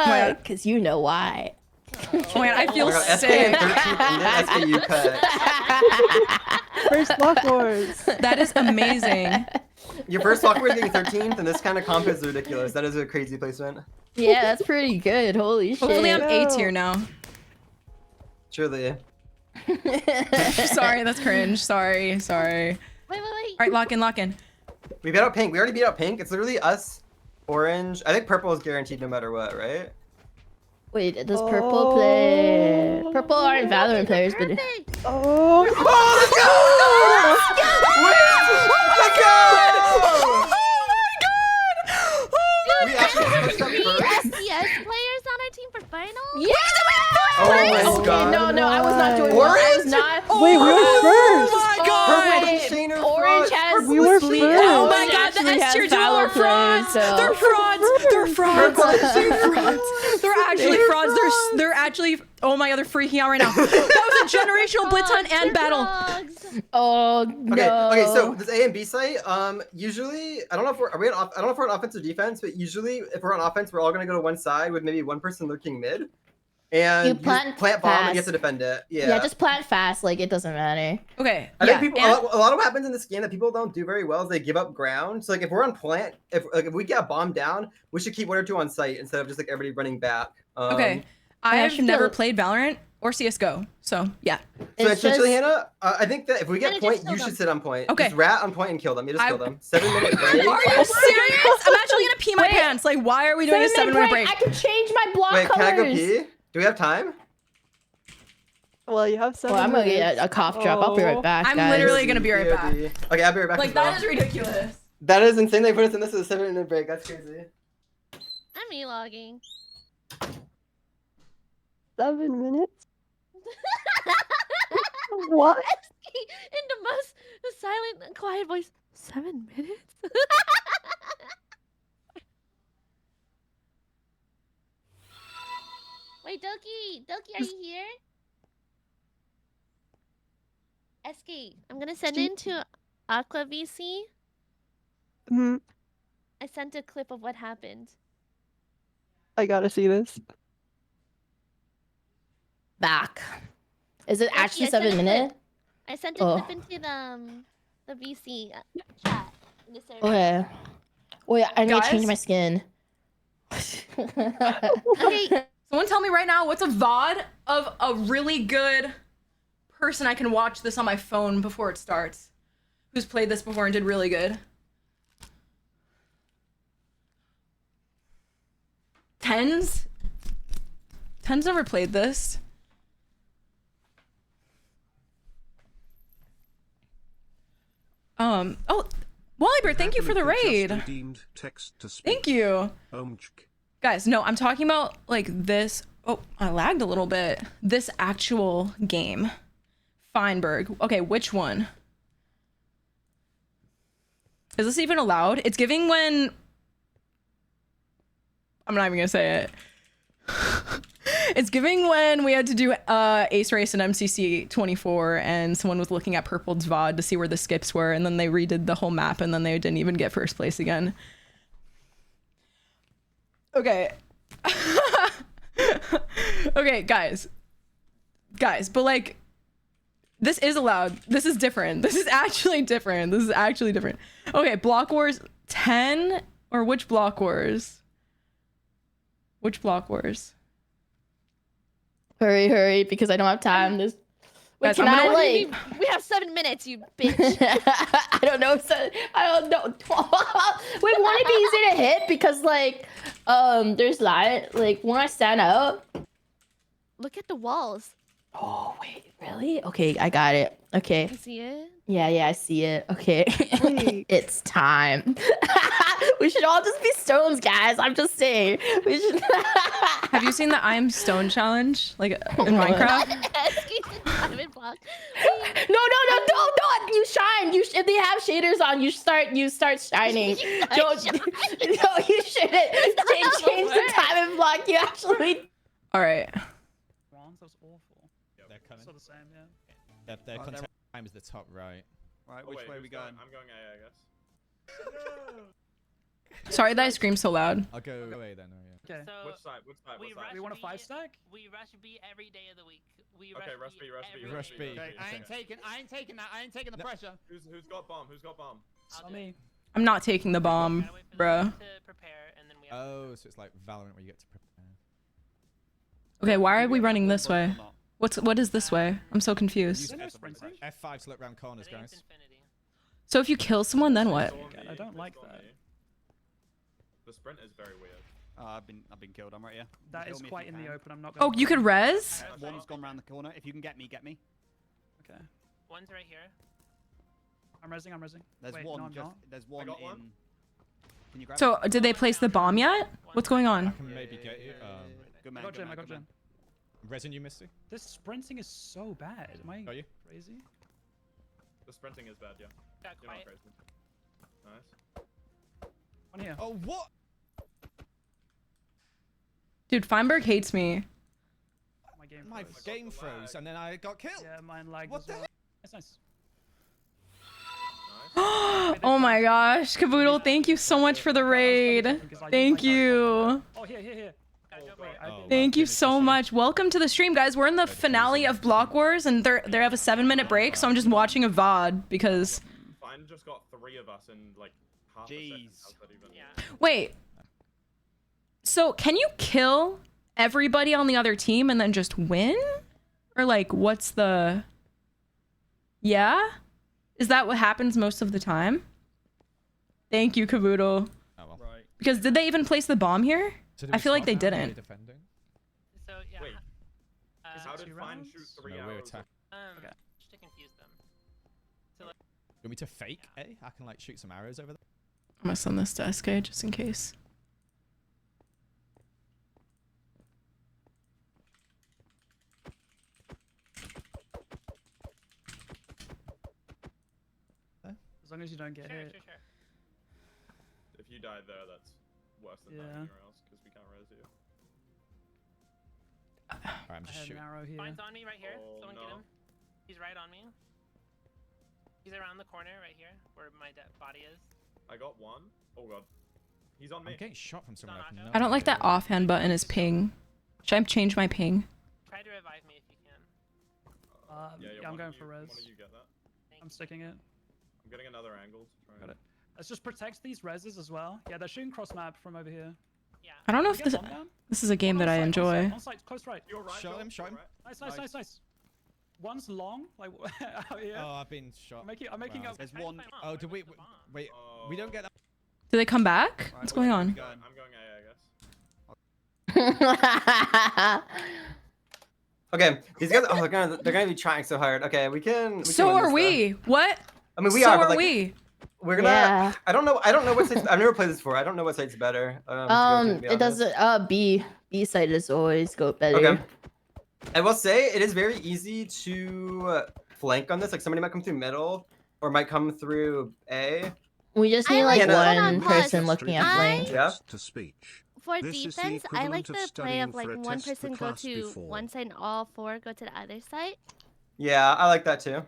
[SPEAKER 2] my God.
[SPEAKER 5] Because you know why.
[SPEAKER 2] Oh my god, I
[SPEAKER 3] Oh
[SPEAKER 2] feel
[SPEAKER 3] my god, SK
[SPEAKER 2] sick.
[SPEAKER 3] 13th and then SKU cut.
[SPEAKER 6] First Block Wars.
[SPEAKER 2] That is amazing.
[SPEAKER 3] Your first software is getting 13th, and this kind of comp is ridiculous. That is a crazy placement.
[SPEAKER 5] Yeah, that's pretty good. Holy shit.
[SPEAKER 2] Hopefully I'm A
[SPEAKER 6] No.
[SPEAKER 2] tier now.
[SPEAKER 3] Truly.
[SPEAKER 2] Sorry, that's cringe. Sorry.
[SPEAKER 4] Wait.
[SPEAKER 2] All right, lock in.
[SPEAKER 3] We beat out pink. We already beat out pink. It's literally us, orange. I think purple is guaranteed no matter what, right?
[SPEAKER 5] Wait, does purple play? Purple aren't Valorant players, but
[SPEAKER 4] Perfect.
[SPEAKER 6] Oh,
[SPEAKER 3] Let's go!
[SPEAKER 2] Oh
[SPEAKER 3] We actually pushed up
[SPEAKER 4] Three
[SPEAKER 3] first.
[SPEAKER 4] SPS players on our team for final?
[SPEAKER 5] yeah.
[SPEAKER 3] Oh my
[SPEAKER 5] Okay,
[SPEAKER 3] god.
[SPEAKER 5] no, I was not doing well. I was
[SPEAKER 3] Orange?
[SPEAKER 5] not.
[SPEAKER 6] wait, we were first.
[SPEAKER 2] my
[SPEAKER 3] Purple
[SPEAKER 2] god!
[SPEAKER 3] and Shane are
[SPEAKER 5] Orange
[SPEAKER 3] frauds.
[SPEAKER 5] has.
[SPEAKER 3] Purple
[SPEAKER 6] We were
[SPEAKER 3] is free.
[SPEAKER 6] first.
[SPEAKER 2] Oh my god, the
[SPEAKER 5] actually
[SPEAKER 2] S
[SPEAKER 5] has
[SPEAKER 2] tier duo
[SPEAKER 5] Valor
[SPEAKER 2] are frauds!
[SPEAKER 5] players, so-
[SPEAKER 2] They're frauds! They're frauds!
[SPEAKER 3] Purple and Shane are
[SPEAKER 2] Frauds. They're actually frauds. They're actually. Oh my god, they're freaking out right now. That was a generational blitz hunt and battle.
[SPEAKER 5] Oh no.
[SPEAKER 3] Okay, so this A and B site, usually I don't know if we're I don't know if we're on offense or defense, but usually if we're on offense, we're all gonna go to one side with maybe one person lurking mid, and
[SPEAKER 5] You
[SPEAKER 3] just
[SPEAKER 5] plant
[SPEAKER 3] bomb and you have
[SPEAKER 5] fast.
[SPEAKER 3] to defend it. Yeah.
[SPEAKER 5] Yeah, just plant fast. Like it doesn't matter.
[SPEAKER 2] Okay.
[SPEAKER 3] I
[SPEAKER 2] yeah,
[SPEAKER 3] think people
[SPEAKER 2] and-
[SPEAKER 3] a lot of what happens in this game that people don't do very well is they give up ground. So like if we're on plant, if we get bombed down, we should keep one or two on site instead of just like everybody running back.
[SPEAKER 2] Okay.
[SPEAKER 5] I
[SPEAKER 2] I've
[SPEAKER 5] should
[SPEAKER 2] never
[SPEAKER 5] feel-
[SPEAKER 2] played Valorant or CS:GO, so yeah.
[SPEAKER 3] So
[SPEAKER 5] It's
[SPEAKER 3] essentially,
[SPEAKER 5] just-
[SPEAKER 3] Hannah, I think that if we get
[SPEAKER 4] Hannah,
[SPEAKER 3] point,
[SPEAKER 4] just kill
[SPEAKER 3] you should
[SPEAKER 4] them.
[SPEAKER 3] sit on point.
[SPEAKER 2] Okay.
[SPEAKER 3] Just rat on point and kill them. You just
[SPEAKER 2] I-
[SPEAKER 3] kill them. 7-minute break.
[SPEAKER 2] Are you serious? I'm actually gonna pee my
[SPEAKER 5] Wait.
[SPEAKER 2] pants. Like, why are we doing a 7-minute break?
[SPEAKER 5] I can change my block
[SPEAKER 3] Wait,
[SPEAKER 5] colors.
[SPEAKER 3] can I go pee? Do we have time?
[SPEAKER 6] well, you have 7
[SPEAKER 5] Well, I'm gonna
[SPEAKER 6] minutes.
[SPEAKER 5] get a cough drop. I'll be right back,
[SPEAKER 2] I'm
[SPEAKER 5] guys.
[SPEAKER 2] literally gonna be right back.
[SPEAKER 3] Okay, I'll be right back.
[SPEAKER 2] Like
[SPEAKER 3] as well.
[SPEAKER 2] that is ridiculous.
[SPEAKER 3] That is insane. They put us in this as a 7-minute break. That's crazy.
[SPEAKER 4] I'm e-logging.
[SPEAKER 6] 7 minutes? What?
[SPEAKER 4] In the most silent and quiet voice. 7 minutes? Wait, Doki, are you here? Eski, I'm gonna send it to Aqua VC.
[SPEAKER 6] Hmm,
[SPEAKER 4] I sent a clip of what happened.
[SPEAKER 6] I gotta see this.
[SPEAKER 5] Back. Is it
[SPEAKER 4] Loki,
[SPEAKER 5] actually
[SPEAKER 4] I sent
[SPEAKER 5] 7
[SPEAKER 4] a
[SPEAKER 5] minutes?
[SPEAKER 4] I sent a
[SPEAKER 5] Oh.
[SPEAKER 4] clip into the VC chat in the server.
[SPEAKER 5] Okay. Wait, I need to change
[SPEAKER 2] Guys?
[SPEAKER 5] my skin.
[SPEAKER 4] Okay,
[SPEAKER 2] Someone tell me right now what's a VOD of a really good person I can watch this on my phone before it starts. Who's played this before and did really good? Tens? Tens never played this. Oh, Wallybeard, thank you for the
[SPEAKER 7] Happily just
[SPEAKER 2] raid.
[SPEAKER 7] redeemed text to speech.
[SPEAKER 2] Thank you.
[SPEAKER 7] Omchk.
[SPEAKER 2] Guys, no, I'm talking about like this. Oh, I lagged a little bit. This actual game. Feinberg. Okay, which one? Is this even allowed? It's giving when... I'm not even gonna say it. It's giving when we had to do Ace Race and MCC 24 and someone was looking at Purple's VOD to see where the skips were and then they redid the whole map and then they didn't even get first place again. Okay. Okay, guys, but like, this is allowed. This is different. This is actually different. Okay, Block Wars 10 or which Block Wars? Which Block Wars?
[SPEAKER 5] Hurry, because I don't have time. This. Wait,
[SPEAKER 2] Guys,
[SPEAKER 5] can
[SPEAKER 2] I'm
[SPEAKER 5] I
[SPEAKER 2] gonna-
[SPEAKER 5] like?
[SPEAKER 4] we have 7 minutes, you bitch.
[SPEAKER 5] I don't know. I don't know. Wait, won't it be easier to hit because like, there's light. Like when I stand up.
[SPEAKER 4] Look at the walls.
[SPEAKER 5] Oh wait, really? Okay, I got it. Okay.
[SPEAKER 4] You see it?
[SPEAKER 5] Yeah, I see it. Okay.
[SPEAKER 6] Wait.
[SPEAKER 5] It's time. We should all just be stones, guys. I'm just saying. We should.
[SPEAKER 2] Have you seen the I'm Stone challenge? Like in Minecraft?
[SPEAKER 4] Eski's a diamond block.
[SPEAKER 5] No, don't. You shine. If they have shaders on, you start shining. Don't. No, you shouldn't. Change the time and block. You actually.
[SPEAKER 2] All right.
[SPEAKER 8] Bronze, that was awful.
[SPEAKER 9] They're coming.
[SPEAKER 8] Still the same, yeah.
[SPEAKER 9] Yep, their contact time is the top right.
[SPEAKER 8] Right, which way are we going?
[SPEAKER 10] I'm going A, I guess.
[SPEAKER 2] Sorry that I screamed so loud.
[SPEAKER 9] I'll go away then.
[SPEAKER 8] Okay.
[SPEAKER 10] Which side? Which side?
[SPEAKER 8] We
[SPEAKER 10] Which side?
[SPEAKER 8] want a 5-stack?
[SPEAKER 11] We rush B every day of the week. We
[SPEAKER 10] Okay, rush B, rush B,
[SPEAKER 11] every
[SPEAKER 9] rush
[SPEAKER 11] day.
[SPEAKER 9] B.
[SPEAKER 10] Okay,
[SPEAKER 9] I ain't
[SPEAKER 10] taking
[SPEAKER 9] that. I ain't taking the pressure.
[SPEAKER 10] Who's got bomb? Who's got bomb?
[SPEAKER 8] Not me.
[SPEAKER 2] I'm not taking the bomb,
[SPEAKER 11] Gotta wait for
[SPEAKER 2] bro.
[SPEAKER 11] them to prepare, and then we have
[SPEAKER 9] Oh, so it's like Valorant where you get to prepare.
[SPEAKER 2] Okay, why
[SPEAKER 8] Do
[SPEAKER 2] are we
[SPEAKER 8] have
[SPEAKER 2] running
[SPEAKER 8] one
[SPEAKER 2] this
[SPEAKER 8] button
[SPEAKER 2] way?
[SPEAKER 8] or not?
[SPEAKER 2] what is this way? I'm so
[SPEAKER 9] Use
[SPEAKER 2] confused.
[SPEAKER 8] there no sprinting?
[SPEAKER 9] F5 to look around
[SPEAKER 11] I
[SPEAKER 9] corners,
[SPEAKER 11] think it's
[SPEAKER 9] guys.
[SPEAKER 11] infinity.
[SPEAKER 2] So if you kill someone, then what?
[SPEAKER 8] Okay, I don't like that.
[SPEAKER 10] The sprint is very weird.
[SPEAKER 8] I've been killed. I'm right here.
[SPEAKER 6] That
[SPEAKER 8] Kill
[SPEAKER 6] is
[SPEAKER 8] me if
[SPEAKER 6] quite
[SPEAKER 8] you
[SPEAKER 6] in the
[SPEAKER 8] can.
[SPEAKER 6] open. I'm not.
[SPEAKER 2] Oh, you could res?
[SPEAKER 8] One's gone round the corner. If you can get me, get me.
[SPEAKER 6] Okay.
[SPEAKER 11] One's right here.
[SPEAKER 6] I'm resing.
[SPEAKER 8] There's
[SPEAKER 6] Wait,
[SPEAKER 8] one.
[SPEAKER 6] no, I'm
[SPEAKER 8] just
[SPEAKER 6] not.
[SPEAKER 8] there's one
[SPEAKER 10] got
[SPEAKER 8] in.
[SPEAKER 10] one.
[SPEAKER 8] Can you grab
[SPEAKER 2] So
[SPEAKER 8] it?
[SPEAKER 2] did they place the bomb yet? What's going
[SPEAKER 9] I
[SPEAKER 2] on?
[SPEAKER 9] can maybe get you.
[SPEAKER 8] Good
[SPEAKER 6] I
[SPEAKER 8] man.
[SPEAKER 6] got
[SPEAKER 8] Good
[SPEAKER 6] Jim. I
[SPEAKER 8] man,
[SPEAKER 6] got
[SPEAKER 8] good man.
[SPEAKER 6] Jim.
[SPEAKER 9] Resin you, Misty?
[SPEAKER 6] This sprinting is so bad. Am I
[SPEAKER 9] Are you?
[SPEAKER 6] crazy?
[SPEAKER 10] The sprinting is bad, yeah.
[SPEAKER 11] Got
[SPEAKER 10] You're not
[SPEAKER 11] quiet.
[SPEAKER 10] crazy. Nice.
[SPEAKER 6] One here.
[SPEAKER 9] Oh, what?
[SPEAKER 2] Dude, Feinberg hates me.
[SPEAKER 6] My game.
[SPEAKER 9] My
[SPEAKER 6] froze.
[SPEAKER 9] game froze and then I got killed.
[SPEAKER 6] Yeah, mine lagged
[SPEAKER 9] What
[SPEAKER 6] as
[SPEAKER 9] the
[SPEAKER 6] well.
[SPEAKER 9] heck?
[SPEAKER 6] That's nice.
[SPEAKER 2] Oh my gosh, Caboodle, thank you so much for the raid. Thank you.
[SPEAKER 6] Oh, here.
[SPEAKER 11] Gotta go
[SPEAKER 6] Wait,
[SPEAKER 11] quiet.
[SPEAKER 6] I
[SPEAKER 9] Oh,
[SPEAKER 6] did-
[SPEAKER 2] Thank you
[SPEAKER 9] Finish the
[SPEAKER 2] so
[SPEAKER 9] stream.
[SPEAKER 2] much. Welcome to the stream, guys. We're in the finale of Block Wars, and they have a 7-minute break, so I'm just watching a VOD because.
[SPEAKER 10] Fine just got 3 of us in like half a second.
[SPEAKER 8] Jeez.
[SPEAKER 10] How's that even?
[SPEAKER 11] Yeah.
[SPEAKER 2] Wait. So can you kill everybody on the other team and then just win? Or like, what's the? Yeah? Is that what happens most of the time? Thank you, Caboodle.
[SPEAKER 9] Oh, well.
[SPEAKER 8] Right.
[SPEAKER 2] Because did they even place the bomb here?
[SPEAKER 9] So do
[SPEAKER 2] I
[SPEAKER 9] we
[SPEAKER 2] feel like
[SPEAKER 9] start
[SPEAKER 2] they
[SPEAKER 9] now? Are
[SPEAKER 2] didn't.
[SPEAKER 9] Defending?
[SPEAKER 11] So yeah.
[SPEAKER 10] Wait. How
[SPEAKER 11] Uh,
[SPEAKER 10] did
[SPEAKER 6] two
[SPEAKER 10] Fine
[SPEAKER 6] rounds?
[SPEAKER 10] shoot 3
[SPEAKER 9] No, we're
[SPEAKER 10] arrows?
[SPEAKER 9] attacking.
[SPEAKER 6] Okay.
[SPEAKER 11] just to confuse them.
[SPEAKER 9] You want me to fake A? I can like shoot some arrows over there.
[SPEAKER 2] I'm gonna send this to SK just in case.
[SPEAKER 6] As long as you don't get
[SPEAKER 11] Sure,
[SPEAKER 6] hit.
[SPEAKER 11] sure.
[SPEAKER 10] If you died there, that's worse than
[SPEAKER 6] Yeah.
[SPEAKER 10] dying anywhere else because we can't res you.
[SPEAKER 9] Alright, I'm
[SPEAKER 6] I
[SPEAKER 9] just
[SPEAKER 6] had an
[SPEAKER 9] shooting.
[SPEAKER 6] arrow here.
[SPEAKER 11] Fine's on me right here.
[SPEAKER 10] Oh,
[SPEAKER 11] Someone
[SPEAKER 10] no.
[SPEAKER 11] get him. He's right on me. He's around the corner right here, where my body is.
[SPEAKER 10] I got 1. Oh god. He's on
[SPEAKER 9] I'm
[SPEAKER 10] me.
[SPEAKER 9] getting shot from someone.
[SPEAKER 11] Don't knock
[SPEAKER 2] I don't like that offhand button is ping. Should I change my ping?
[SPEAKER 11] Try to revive me if you can.
[SPEAKER 6] Yeah, I'm going for res.
[SPEAKER 10] One of you get that.
[SPEAKER 6] I'm sticking it.
[SPEAKER 10] I'm getting another angle to try.
[SPEAKER 6] Got it. Let's just protect these reses as well. Yeah, they're shooting cross map from over here.
[SPEAKER 11] Yeah.
[SPEAKER 2] I don't know
[SPEAKER 6] We
[SPEAKER 2] if
[SPEAKER 6] get
[SPEAKER 2] this
[SPEAKER 6] one down?
[SPEAKER 2] this is a game that I enjoy.
[SPEAKER 6] On site, close right.
[SPEAKER 10] You're right.
[SPEAKER 9] Shot
[SPEAKER 10] Joel,
[SPEAKER 9] him, shot
[SPEAKER 10] you're
[SPEAKER 9] him.
[SPEAKER 10] right.
[SPEAKER 6] Nice. One's long, like out here.
[SPEAKER 9] Oh, I've been shot.
[SPEAKER 6] I'm making
[SPEAKER 9] Wow.
[SPEAKER 6] up.
[SPEAKER 8] There's
[SPEAKER 11] Try to
[SPEAKER 8] one.
[SPEAKER 11] find
[SPEAKER 9] Oh,
[SPEAKER 11] Why
[SPEAKER 9] do we?
[SPEAKER 11] was the bomb?
[SPEAKER 9] Wait, we don't get that.
[SPEAKER 2] Do they come back?
[SPEAKER 8] Right,
[SPEAKER 2] What's
[SPEAKER 8] well,
[SPEAKER 2] going
[SPEAKER 8] yeah,
[SPEAKER 2] on?
[SPEAKER 10] I'm going A, I guess.
[SPEAKER 3] Okay, these guys. Oh, they're gonna be trying so hard. Okay, we can.
[SPEAKER 2] So
[SPEAKER 3] win
[SPEAKER 2] are
[SPEAKER 3] this, though.
[SPEAKER 2] we. What?
[SPEAKER 3] I mean, we
[SPEAKER 2] so
[SPEAKER 3] are. But
[SPEAKER 2] are
[SPEAKER 3] like,
[SPEAKER 2] we.
[SPEAKER 3] we're gonna.
[SPEAKER 5] Yeah.
[SPEAKER 3] I don't know. what sites. I've never played this before. I don't know what site's better. To go to be
[SPEAKER 5] It
[SPEAKER 3] honest.
[SPEAKER 5] doesn't. B side is always go better.
[SPEAKER 3] Okay. I will say it is very easy to flank on this. Like somebody might come through middle or might come through A.
[SPEAKER 5] We just
[SPEAKER 4] I
[SPEAKER 5] need
[SPEAKER 4] like-
[SPEAKER 5] like
[SPEAKER 3] hold
[SPEAKER 4] on,
[SPEAKER 5] one
[SPEAKER 4] pause.
[SPEAKER 5] person looking at
[SPEAKER 4] I-
[SPEAKER 5] flank.
[SPEAKER 3] Yeah.
[SPEAKER 7] To speech.
[SPEAKER 4] For
[SPEAKER 7] This is the
[SPEAKER 4] defense, I like
[SPEAKER 7] equivalent of
[SPEAKER 4] the play
[SPEAKER 7] studying
[SPEAKER 4] of like
[SPEAKER 7] for a
[SPEAKER 4] one
[SPEAKER 7] test for
[SPEAKER 4] person go
[SPEAKER 7] class
[SPEAKER 4] to
[SPEAKER 7] before.
[SPEAKER 4] one side and all 4 go to the other side.
[SPEAKER 3] Yeah, I like that too.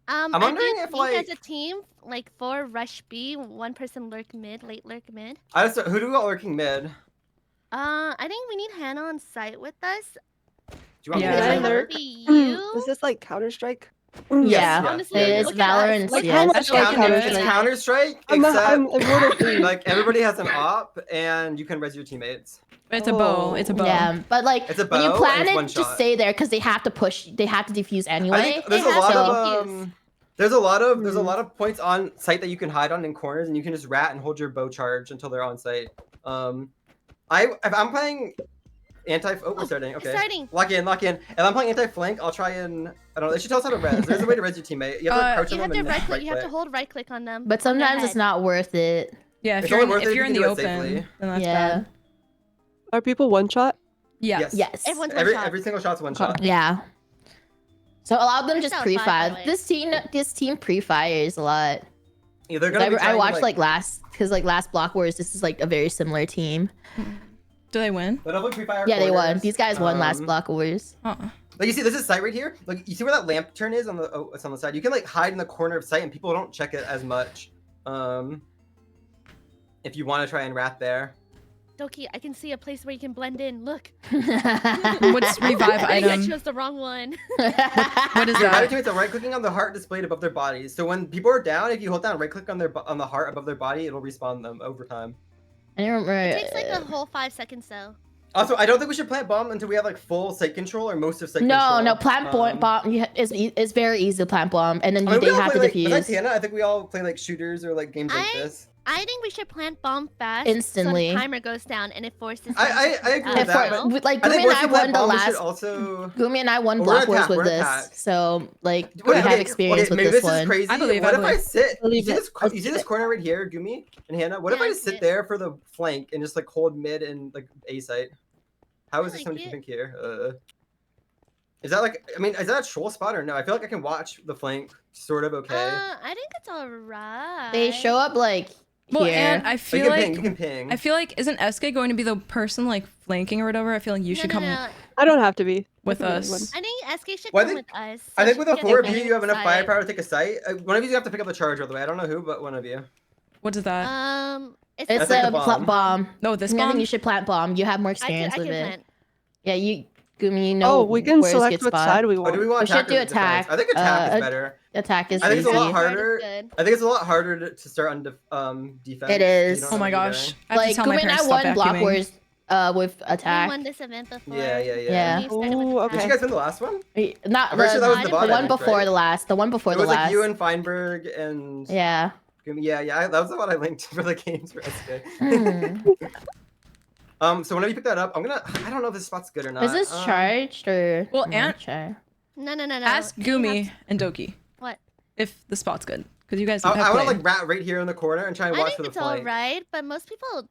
[SPEAKER 3] I'm
[SPEAKER 4] I
[SPEAKER 3] wondering
[SPEAKER 4] do
[SPEAKER 3] if,
[SPEAKER 4] think as
[SPEAKER 3] like-
[SPEAKER 4] a team, like 4 rush B, 1 person lurk mid, late lurk mid.
[SPEAKER 3] I just who do we got lurking mid?
[SPEAKER 4] I think we need Hannah on site with us.
[SPEAKER 3] Do you want
[SPEAKER 2] Yeah.
[SPEAKER 3] me to
[SPEAKER 6] Can I
[SPEAKER 3] try
[SPEAKER 6] lurk?
[SPEAKER 3] lurk?
[SPEAKER 4] Be you.
[SPEAKER 6] Is this like Counter Strike?
[SPEAKER 5] Yeah,
[SPEAKER 3] yeah.
[SPEAKER 4] Honestly,
[SPEAKER 5] it is
[SPEAKER 4] look at us.
[SPEAKER 5] Valorant.
[SPEAKER 6] Like,
[SPEAKER 5] Yes.
[SPEAKER 6] how much
[SPEAKER 3] It's
[SPEAKER 6] like
[SPEAKER 2] Counter-Strike.
[SPEAKER 3] Counter Strike,
[SPEAKER 6] I'm
[SPEAKER 3] except
[SPEAKER 6] immortal.
[SPEAKER 3] like everybody has an op and you can res your teammates.
[SPEAKER 2] It's a bow. It's a bow.
[SPEAKER 5] Yeah, but like
[SPEAKER 3] It's a
[SPEAKER 5] when you
[SPEAKER 3] bow
[SPEAKER 5] plan
[SPEAKER 3] and it's
[SPEAKER 5] it,
[SPEAKER 3] one
[SPEAKER 5] just
[SPEAKER 3] shot.
[SPEAKER 5] stay there because they have to push. They have to defuse anyway.
[SPEAKER 3] I think there's a
[SPEAKER 4] have
[SPEAKER 3] lot
[SPEAKER 4] to
[SPEAKER 3] of
[SPEAKER 4] defuse.
[SPEAKER 3] there's a lot of points on site that you can hide on in corners, and you can just rat and hold your bow charge until they're on site. If I'm playing anti. Oh, we're starting.
[SPEAKER 4] It's
[SPEAKER 3] Okay.
[SPEAKER 4] starting.
[SPEAKER 3] Lock in. If I'm playing anti flank, I'll try and I don't know. They should tell us how to res. There's a way to res your teammate. You have to crouch
[SPEAKER 4] You
[SPEAKER 3] on
[SPEAKER 4] have
[SPEAKER 3] them
[SPEAKER 4] to
[SPEAKER 3] and
[SPEAKER 4] right click. You have to
[SPEAKER 3] click.
[SPEAKER 4] hold right click on them.
[SPEAKER 5] But
[SPEAKER 4] on their
[SPEAKER 5] sometimes it's
[SPEAKER 4] head.
[SPEAKER 5] not worth it.
[SPEAKER 2] Yeah, if
[SPEAKER 3] It's
[SPEAKER 2] you're
[SPEAKER 3] only
[SPEAKER 2] in,
[SPEAKER 3] worth it
[SPEAKER 2] if
[SPEAKER 3] if
[SPEAKER 2] you're
[SPEAKER 3] you
[SPEAKER 2] in
[SPEAKER 3] can
[SPEAKER 2] the
[SPEAKER 3] do it
[SPEAKER 2] open,
[SPEAKER 3] safely.
[SPEAKER 2] then that's
[SPEAKER 5] Yeah.
[SPEAKER 2] bad.
[SPEAKER 6] Are people one shot?
[SPEAKER 2] Yeah.
[SPEAKER 3] Yes.
[SPEAKER 5] Yes.
[SPEAKER 4] Everyone's one
[SPEAKER 3] Every
[SPEAKER 4] shot.
[SPEAKER 3] single shot's one shot.
[SPEAKER 5] Yeah. So a lot of them
[SPEAKER 4] There's
[SPEAKER 5] just
[SPEAKER 4] no five,
[SPEAKER 5] pre-fire.
[SPEAKER 4] by the way.
[SPEAKER 5] This team pre-fires a lot.
[SPEAKER 3] Yeah, they're
[SPEAKER 5] 'Cause
[SPEAKER 3] gonna be
[SPEAKER 5] I
[SPEAKER 3] trying to,
[SPEAKER 5] watched like last Block Wars. This is like a very similar team.
[SPEAKER 2] Do they win?
[SPEAKER 3] But definitely pre-fire
[SPEAKER 5] Yeah, they won.
[SPEAKER 3] corners.
[SPEAKER 5] These guys won last Block Wars.
[SPEAKER 2] Uh-uh.
[SPEAKER 3] Like you see, this is sight right here. Like you see where that lamp turn is on the it's on the side. You can like hide in the corner of sight, and people don't check it as much. If you want to try and rat there.
[SPEAKER 4] Doki, I can see a place where you can blend in. Look.
[SPEAKER 2] What's revive
[SPEAKER 4] I think I
[SPEAKER 2] item?
[SPEAKER 4] chose the wrong one.
[SPEAKER 2] What is
[SPEAKER 3] Your
[SPEAKER 2] that?
[SPEAKER 3] attitude is right clicking on the heart displayed above their bodies. So when people are down, if you hold down right click on on the heart above their body, it'll respawn them over time.
[SPEAKER 5] I don't remember.
[SPEAKER 4] It takes like a whole 5 seconds though.
[SPEAKER 3] Also, I don't think we should plant bomb until we have like full site control or most of site
[SPEAKER 5] No,
[SPEAKER 3] control.
[SPEAKER 5] no, plant bomb is very easy to plant bomb, and then
[SPEAKER 3] I mean, we
[SPEAKER 5] they
[SPEAKER 3] all
[SPEAKER 5] have to
[SPEAKER 3] play, like,
[SPEAKER 5] defuse.
[SPEAKER 3] besides Hannah, I think we all play like shooters or like games like this.
[SPEAKER 4] I think we should plant bomb fast.
[SPEAKER 5] Instantly.
[SPEAKER 4] So the timer goes down and it forces.
[SPEAKER 3] I agree with that. But
[SPEAKER 5] Like
[SPEAKER 3] I
[SPEAKER 5] Gumi
[SPEAKER 3] think
[SPEAKER 5] and
[SPEAKER 3] once
[SPEAKER 5] I
[SPEAKER 3] you
[SPEAKER 5] won
[SPEAKER 3] plant
[SPEAKER 5] the
[SPEAKER 3] bomb, we should
[SPEAKER 5] last.
[SPEAKER 3] also.
[SPEAKER 5] Gumi and I won
[SPEAKER 3] Well, we're
[SPEAKER 5] Block Wars
[SPEAKER 3] attack,
[SPEAKER 5] with
[SPEAKER 3] we're
[SPEAKER 5] this,
[SPEAKER 3] attack.
[SPEAKER 5] so like
[SPEAKER 3] Wait,
[SPEAKER 5] we have
[SPEAKER 3] okay,
[SPEAKER 5] experience with
[SPEAKER 3] maybe
[SPEAKER 5] this
[SPEAKER 3] this is
[SPEAKER 5] one.
[SPEAKER 3] crazy.
[SPEAKER 2] I believe,
[SPEAKER 3] What
[SPEAKER 2] I
[SPEAKER 3] if I
[SPEAKER 2] believe.
[SPEAKER 3] sit? You
[SPEAKER 5] Believe
[SPEAKER 3] see
[SPEAKER 5] it.
[SPEAKER 3] this?
[SPEAKER 5] Let's
[SPEAKER 3] You see
[SPEAKER 5] do
[SPEAKER 3] this
[SPEAKER 5] it.
[SPEAKER 3] corner right here, Gumi and Hannah? What if
[SPEAKER 4] Yeah,
[SPEAKER 3] I
[SPEAKER 4] I
[SPEAKER 3] just
[SPEAKER 4] see
[SPEAKER 3] sit
[SPEAKER 4] it.
[SPEAKER 3] there for the flank and just like hold mid and like A site? How is
[SPEAKER 4] I
[SPEAKER 3] this
[SPEAKER 4] like
[SPEAKER 3] something
[SPEAKER 4] it.
[SPEAKER 3] think here? Is that like? I mean, is that a troll spot or no? I feel like I can watch the flank sort of okay.
[SPEAKER 4] I think it's alright.
[SPEAKER 5] They show up like
[SPEAKER 2] Well,
[SPEAKER 5] here.
[SPEAKER 2] and I
[SPEAKER 3] But you
[SPEAKER 2] feel
[SPEAKER 3] can
[SPEAKER 2] like
[SPEAKER 3] ping. You can ping.
[SPEAKER 2] I feel like isn't SK going to be the person like flanking or whatever? I feel like you should come
[SPEAKER 4] No.
[SPEAKER 6] I don't have to be.
[SPEAKER 2] with
[SPEAKER 6] I can be anyone.
[SPEAKER 2] us.
[SPEAKER 4] I think SK should
[SPEAKER 3] Well, I
[SPEAKER 4] come
[SPEAKER 3] think-
[SPEAKER 4] with us.
[SPEAKER 3] I
[SPEAKER 4] so
[SPEAKER 3] think
[SPEAKER 4] she
[SPEAKER 3] with the
[SPEAKER 4] can
[SPEAKER 3] four of
[SPEAKER 4] get
[SPEAKER 3] you,
[SPEAKER 4] the
[SPEAKER 3] you have enough
[SPEAKER 4] site.
[SPEAKER 3] firepower to take a site. One of you have to pick up the charge, by the way. I don't know who, but one of you.
[SPEAKER 2] What is that?
[SPEAKER 4] It's
[SPEAKER 5] It's
[SPEAKER 3] That's like
[SPEAKER 5] a
[SPEAKER 3] the bomb.
[SPEAKER 5] bomb.
[SPEAKER 2] No, this
[SPEAKER 5] I think
[SPEAKER 2] bomb.
[SPEAKER 5] you should plant bomb. You have more
[SPEAKER 4] I
[SPEAKER 5] experience
[SPEAKER 4] can
[SPEAKER 5] with it.
[SPEAKER 4] plant.
[SPEAKER 5] Yeah, you, Gumi, you know.
[SPEAKER 6] Oh, we can
[SPEAKER 5] where's
[SPEAKER 6] select
[SPEAKER 5] good
[SPEAKER 6] what
[SPEAKER 5] spot.
[SPEAKER 6] side we
[SPEAKER 3] Or
[SPEAKER 6] want.
[SPEAKER 3] do we want
[SPEAKER 5] We should
[SPEAKER 3] attack
[SPEAKER 5] do
[SPEAKER 3] or defense?
[SPEAKER 5] attack.
[SPEAKER 3] I think attack
[SPEAKER 5] Uh,
[SPEAKER 3] is better.
[SPEAKER 5] Attack is
[SPEAKER 3] I think it's a
[SPEAKER 5] easy.
[SPEAKER 3] lot harder.
[SPEAKER 4] Good.
[SPEAKER 3] I think it's a lot harder to start on defense.
[SPEAKER 5] It
[SPEAKER 3] 'cause
[SPEAKER 5] is.
[SPEAKER 3] you don't
[SPEAKER 2] Oh
[SPEAKER 3] know
[SPEAKER 2] my
[SPEAKER 3] what you're
[SPEAKER 2] gosh.
[SPEAKER 3] doing.
[SPEAKER 2] I have to
[SPEAKER 5] Like
[SPEAKER 2] tell my
[SPEAKER 5] Gumi and I
[SPEAKER 2] parents to stop
[SPEAKER 5] won Block
[SPEAKER 2] vacuuming.
[SPEAKER 5] Wars with
[SPEAKER 4] We
[SPEAKER 5] attack.
[SPEAKER 4] won this event before.
[SPEAKER 3] Yeah.
[SPEAKER 5] Yeah.
[SPEAKER 4] We started with
[SPEAKER 6] Ooh,
[SPEAKER 4] attack.
[SPEAKER 3] Did you guys win the last one?
[SPEAKER 5] Not
[SPEAKER 3] I'm pretty sure that was
[SPEAKER 5] the,
[SPEAKER 3] the
[SPEAKER 5] the
[SPEAKER 3] bot, I
[SPEAKER 5] one
[SPEAKER 3] think,
[SPEAKER 5] before
[SPEAKER 3] right?
[SPEAKER 5] the last. The one before
[SPEAKER 3] It
[SPEAKER 5] the
[SPEAKER 3] was like
[SPEAKER 5] last.
[SPEAKER 3] you and Feinberg and
[SPEAKER 5] Yeah.
[SPEAKER 3] Yeah, that was the one I linked for the games for SK.
[SPEAKER 5] Hmm.
[SPEAKER 3] So whenever you pick that up, I don't know if this spot's good or not.
[SPEAKER 5] Is this charged or?
[SPEAKER 2] Well,
[SPEAKER 5] I'm
[SPEAKER 2] and-
[SPEAKER 5] not sure.
[SPEAKER 4] No.
[SPEAKER 2] Ask
[SPEAKER 4] You have
[SPEAKER 2] Gumi and Doki
[SPEAKER 4] What?
[SPEAKER 2] if the spot's good, because you guys
[SPEAKER 3] I
[SPEAKER 2] have
[SPEAKER 3] want to
[SPEAKER 2] played.
[SPEAKER 3] like rat right here in the corner and try and
[SPEAKER 4] I
[SPEAKER 3] watch
[SPEAKER 4] think
[SPEAKER 3] for the
[SPEAKER 4] it's
[SPEAKER 3] flank.
[SPEAKER 4] alright, but most people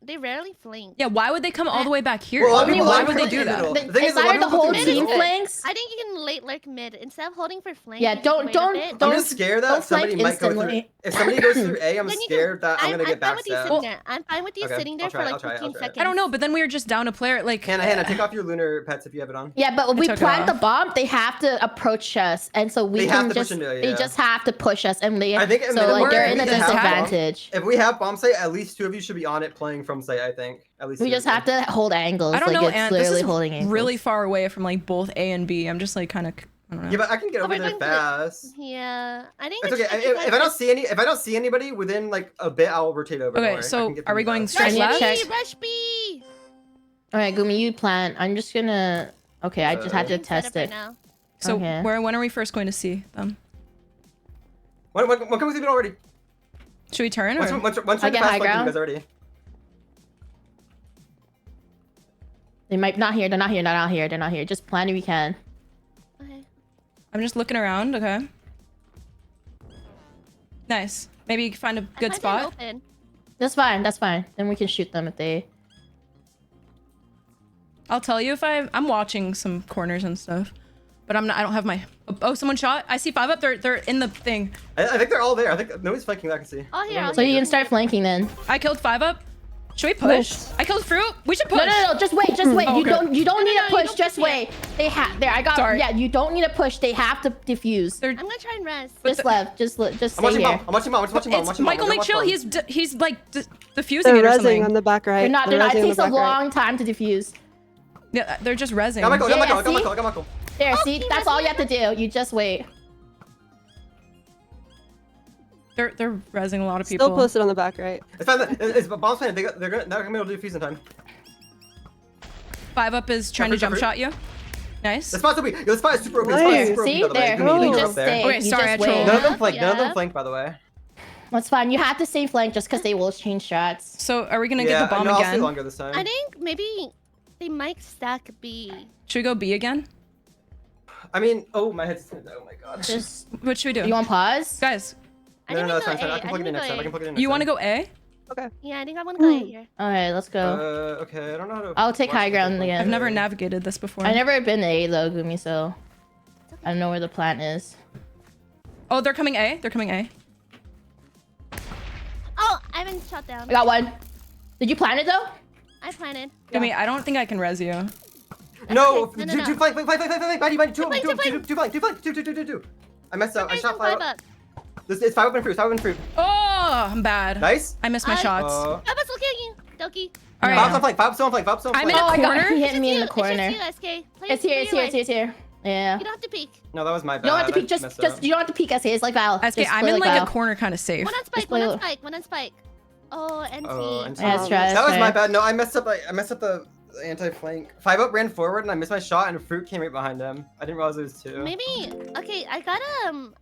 [SPEAKER 4] they rarely flank.
[SPEAKER 2] Yeah, why would they come all the way back here?
[SPEAKER 3] Well, a lot of
[SPEAKER 5] Only
[SPEAKER 3] people
[SPEAKER 5] one
[SPEAKER 3] like
[SPEAKER 5] for
[SPEAKER 3] to
[SPEAKER 5] the
[SPEAKER 3] go
[SPEAKER 2] do
[SPEAKER 3] through
[SPEAKER 2] that?
[SPEAKER 3] middle.
[SPEAKER 5] The,
[SPEAKER 3] The thing is,
[SPEAKER 5] it's
[SPEAKER 3] a lot
[SPEAKER 5] either
[SPEAKER 3] of
[SPEAKER 5] the
[SPEAKER 3] people go
[SPEAKER 5] whole
[SPEAKER 3] through
[SPEAKER 5] team
[SPEAKER 3] middle.
[SPEAKER 5] flanks.
[SPEAKER 4] I think you can late lurk mid instead of holding for flank.
[SPEAKER 5] Yeah,
[SPEAKER 4] you just wait a
[SPEAKER 5] don't-
[SPEAKER 4] bit.
[SPEAKER 3] I'm
[SPEAKER 5] don't-
[SPEAKER 3] just scared that
[SPEAKER 5] Don't flank
[SPEAKER 3] somebody might go through.
[SPEAKER 5] instantly.
[SPEAKER 3] If somebody goes through A, I'm
[SPEAKER 4] Then you
[SPEAKER 3] scared that I'm gonna get
[SPEAKER 4] fine with you
[SPEAKER 3] backstabbed.
[SPEAKER 4] sitting there. I'm fine with you
[SPEAKER 3] Okay,
[SPEAKER 4] sitting there
[SPEAKER 3] I'll try
[SPEAKER 4] for
[SPEAKER 3] it,
[SPEAKER 4] like
[SPEAKER 3] I'll try it,
[SPEAKER 4] 15
[SPEAKER 3] I'll try it.
[SPEAKER 4] seconds.
[SPEAKER 2] I don't know, but then we were just down a player. Like
[SPEAKER 3] Hannah, take off your lunar pets if you have it on.
[SPEAKER 5] Yeah, but when we
[SPEAKER 2] took it
[SPEAKER 5] plant the
[SPEAKER 2] off.
[SPEAKER 5] bomb, they have to approach us, and so we
[SPEAKER 3] They have
[SPEAKER 5] can
[SPEAKER 3] to push
[SPEAKER 5] just
[SPEAKER 3] into it,
[SPEAKER 5] they
[SPEAKER 3] yeah.
[SPEAKER 5] just have to push us, and they
[SPEAKER 3] I think at
[SPEAKER 5] so like
[SPEAKER 3] minimum,
[SPEAKER 5] they're
[SPEAKER 3] if
[SPEAKER 5] in a
[SPEAKER 3] we have bomb-
[SPEAKER 5] disadvantage.
[SPEAKER 3] If we have bomb site, at least two of you should be on it playing from site. I think at least.
[SPEAKER 5] We
[SPEAKER 3] two
[SPEAKER 5] just
[SPEAKER 3] of
[SPEAKER 5] have
[SPEAKER 3] you.
[SPEAKER 5] to hold angles.
[SPEAKER 2] I don't
[SPEAKER 5] like
[SPEAKER 2] know,
[SPEAKER 5] it's
[SPEAKER 2] and this
[SPEAKER 5] literally
[SPEAKER 2] is
[SPEAKER 5] holding angles.
[SPEAKER 2] really far away from like both A and B. I'm just like kind of I don't know.
[SPEAKER 3] Yeah, but I can get
[SPEAKER 4] Oh,
[SPEAKER 3] over
[SPEAKER 4] we're
[SPEAKER 3] there
[SPEAKER 4] going to-
[SPEAKER 3] fast.
[SPEAKER 4] Yeah, I think
[SPEAKER 3] It's okay.
[SPEAKER 4] it's
[SPEAKER 3] If I don't see anybody within like a bit, I'll rotate over. don't
[SPEAKER 2] Okay,
[SPEAKER 3] worry. I
[SPEAKER 2] so
[SPEAKER 3] can get
[SPEAKER 2] are we
[SPEAKER 3] through
[SPEAKER 2] going
[SPEAKER 3] fast.
[SPEAKER 2] straight
[SPEAKER 5] Rush
[SPEAKER 2] left?
[SPEAKER 5] check.
[SPEAKER 4] B, rush B.
[SPEAKER 5] All right, Gumi, you plant. I'm just gonna. Okay, I just had to
[SPEAKER 4] I'm set up
[SPEAKER 5] test
[SPEAKER 4] right
[SPEAKER 5] it.
[SPEAKER 4] now.
[SPEAKER 2] So
[SPEAKER 5] Okay.
[SPEAKER 2] when are we first going to see them?
[SPEAKER 3] When can we see it already?
[SPEAKER 2] Should we turn
[SPEAKER 3] Once
[SPEAKER 2] or?
[SPEAKER 3] once
[SPEAKER 5] I
[SPEAKER 3] we
[SPEAKER 5] get
[SPEAKER 3] pass
[SPEAKER 5] high
[SPEAKER 3] like you
[SPEAKER 5] ground?
[SPEAKER 3] guys already.
[SPEAKER 5] They might not here. They're not here. They're not here. They're not here. Just plan if you can.
[SPEAKER 4] Okay.
[SPEAKER 2] I'm just looking around. Okay. Nice. Maybe you can find a
[SPEAKER 4] I
[SPEAKER 2] good
[SPEAKER 4] find
[SPEAKER 2] spot.
[SPEAKER 4] it open.
[SPEAKER 5] That's fine. That's fine. Then we can shoot them if they.
[SPEAKER 2] I'll tell you if I'm watching some corners and stuff, but I'm not. I don't have my. Oh, someone shot. I see 5 up. They're in the thing.
[SPEAKER 3] I think they're all there. I think nobody's flanking that I can see.
[SPEAKER 4] Oh, here, I'll
[SPEAKER 5] So you can start flanking then.
[SPEAKER 2] I killed 5 up. Should we push? I killed fruit. We should push.
[SPEAKER 5] No. Just wait. Just wait.
[SPEAKER 2] Oh,
[SPEAKER 5] You
[SPEAKER 2] okay.
[SPEAKER 5] don't need
[SPEAKER 4] no,
[SPEAKER 5] to
[SPEAKER 4] you
[SPEAKER 5] push.
[SPEAKER 4] don't
[SPEAKER 5] Just
[SPEAKER 4] push
[SPEAKER 5] wait. They have. There. I got.
[SPEAKER 2] Sorry.
[SPEAKER 5] Yeah. You don't need to push. They have to defuse.
[SPEAKER 2] They're,
[SPEAKER 4] I'm gonna try and rest.
[SPEAKER 5] Just left. Just
[SPEAKER 3] I'm
[SPEAKER 5] stay
[SPEAKER 3] watching
[SPEAKER 5] here.
[SPEAKER 3] bomb. I'm watching bomb. I'm watching bomb. I'm
[SPEAKER 2] it's
[SPEAKER 3] watching bomb.
[SPEAKER 2] Michael
[SPEAKER 3] I'm gonna watch
[SPEAKER 2] McChill.
[SPEAKER 3] bomb.
[SPEAKER 2] He's like diffusing
[SPEAKER 6] They're
[SPEAKER 2] it or
[SPEAKER 6] rezzing
[SPEAKER 2] something.
[SPEAKER 6] on the back right.
[SPEAKER 5] They're not. It
[SPEAKER 6] rezzing on the
[SPEAKER 5] takes a
[SPEAKER 6] back right.
[SPEAKER 5] long time to defuse.
[SPEAKER 2] Yeah, they're just rezzing.
[SPEAKER 3] Got Michael. Got
[SPEAKER 5] Yeah,
[SPEAKER 3] Michael. Got
[SPEAKER 5] see?
[SPEAKER 3] Michael. Got Michael.
[SPEAKER 5] There.
[SPEAKER 4] Oh,
[SPEAKER 5] See.
[SPEAKER 4] he
[SPEAKER 5] That's
[SPEAKER 4] rezzed
[SPEAKER 5] all you have to do. You just wait.
[SPEAKER 2] They're rezzing a lot of people.
[SPEAKER 6] Still posted on the back right.
[SPEAKER 3] It's fine. It's bomb's fine. They're gonna be able to defuse in time.
[SPEAKER 2] 5 up is trying to jump shot you. Nice.
[SPEAKER 3] The spot's open. The spot is super open. The
[SPEAKER 6] Nice.
[SPEAKER 3] spot is super
[SPEAKER 5] See
[SPEAKER 3] open, by the way.
[SPEAKER 5] there.
[SPEAKER 3] Give me a
[SPEAKER 5] You
[SPEAKER 3] little
[SPEAKER 5] just
[SPEAKER 3] up there.
[SPEAKER 5] stay.
[SPEAKER 2] Okay,
[SPEAKER 5] You
[SPEAKER 2] sorry, I
[SPEAKER 5] just
[SPEAKER 2] trolled.
[SPEAKER 5] wait.
[SPEAKER 3] None of them flank. None of
[SPEAKER 4] Yeah.
[SPEAKER 3] them flank, by the way.
[SPEAKER 5] That's fine. You have to stay flank just because they will change shots.
[SPEAKER 2] So are we gonna
[SPEAKER 3] Yeah,
[SPEAKER 2] get the bomb
[SPEAKER 3] no, I'll stay
[SPEAKER 2] again?
[SPEAKER 3] longer this time.
[SPEAKER 4] I think maybe they might stack B.
[SPEAKER 2] Should we go B again?
[SPEAKER 3] I mean, oh my head's. Oh my god.
[SPEAKER 5] Just.
[SPEAKER 2] What should we do?
[SPEAKER 5] You want pause?
[SPEAKER 2] Guys,
[SPEAKER 4] I
[SPEAKER 3] No,
[SPEAKER 4] think
[SPEAKER 3] no,
[SPEAKER 4] we
[SPEAKER 3] it's
[SPEAKER 4] go
[SPEAKER 3] fine. It's fine.
[SPEAKER 4] A.
[SPEAKER 3] I can plug it in next time. I can plug it in next
[SPEAKER 2] you want to
[SPEAKER 3] time.
[SPEAKER 2] go A?
[SPEAKER 4] Yeah, I think I want to go A here.
[SPEAKER 5] All right. Let's go.
[SPEAKER 3] Okay, I don't know how to.
[SPEAKER 5] I'll take
[SPEAKER 3] watch
[SPEAKER 5] high
[SPEAKER 3] the
[SPEAKER 5] ground
[SPEAKER 3] different
[SPEAKER 5] again.
[SPEAKER 2] I've never
[SPEAKER 3] things.
[SPEAKER 2] navigated this before.
[SPEAKER 5] I've never been to A though, Gumi, so I don't know where the plant is.
[SPEAKER 2] Oh, they're coming A. They're coming A.
[SPEAKER 4] Oh, I've been shot down.
[SPEAKER 5] I got one. Did you plant it though?
[SPEAKER 4] I planted.
[SPEAKER 2] I mean, I don't think I can res you.
[SPEAKER 3] No,
[SPEAKER 4] Okay, no,
[SPEAKER 3] two
[SPEAKER 4] no.
[SPEAKER 3] flank, body, two
[SPEAKER 4] flank,
[SPEAKER 3] flank. I messed up. I
[SPEAKER 4] There's
[SPEAKER 3] shot
[SPEAKER 4] no
[SPEAKER 3] 5
[SPEAKER 4] 5
[SPEAKER 3] up.
[SPEAKER 4] up.
[SPEAKER 3] It's 5 up and fruit. 5 up and fruit.
[SPEAKER 2] Oh, I'm bad.
[SPEAKER 3] Nice.
[SPEAKER 2] I missed my shots.
[SPEAKER 4] 5 up's looking at you, Doki.
[SPEAKER 2] All right.
[SPEAKER 3] Bob's on flank. Bob's still on flank. Bob's still on
[SPEAKER 2] I'm
[SPEAKER 3] flank.
[SPEAKER 2] in a
[SPEAKER 5] Oh, I got
[SPEAKER 2] corner?
[SPEAKER 5] he hit me in the
[SPEAKER 4] It's
[SPEAKER 5] corner.
[SPEAKER 4] just you, SK. Play
[SPEAKER 5] It's here, it's
[SPEAKER 4] for
[SPEAKER 5] here,
[SPEAKER 4] your
[SPEAKER 5] it's here, it's here. Yeah.
[SPEAKER 4] You don't have to peek.
[SPEAKER 3] No, that was my bad.
[SPEAKER 5] You don't have to
[SPEAKER 3] I
[SPEAKER 5] peek. Just,
[SPEAKER 3] messed it up.
[SPEAKER 5] you don't have to peek. SK. It's like Val.
[SPEAKER 2] SK,
[SPEAKER 5] Just
[SPEAKER 2] I'm
[SPEAKER 5] play
[SPEAKER 2] in like a
[SPEAKER 5] Val.
[SPEAKER 2] corner, kind of safe.
[SPEAKER 4] One on spike,
[SPEAKER 5] Just play
[SPEAKER 4] one on
[SPEAKER 5] little-
[SPEAKER 4] spike, one on spike. Oh, NT.
[SPEAKER 3] Oh, and
[SPEAKER 5] Yeah, that's right.
[SPEAKER 3] that was my bad. No, I messed up. I messed up the anti-flank. 5-up ran forward and I missed my shot and Fruit came right behind him. I didn't realize it was 2.
[SPEAKER 4] Maybe. Okay, I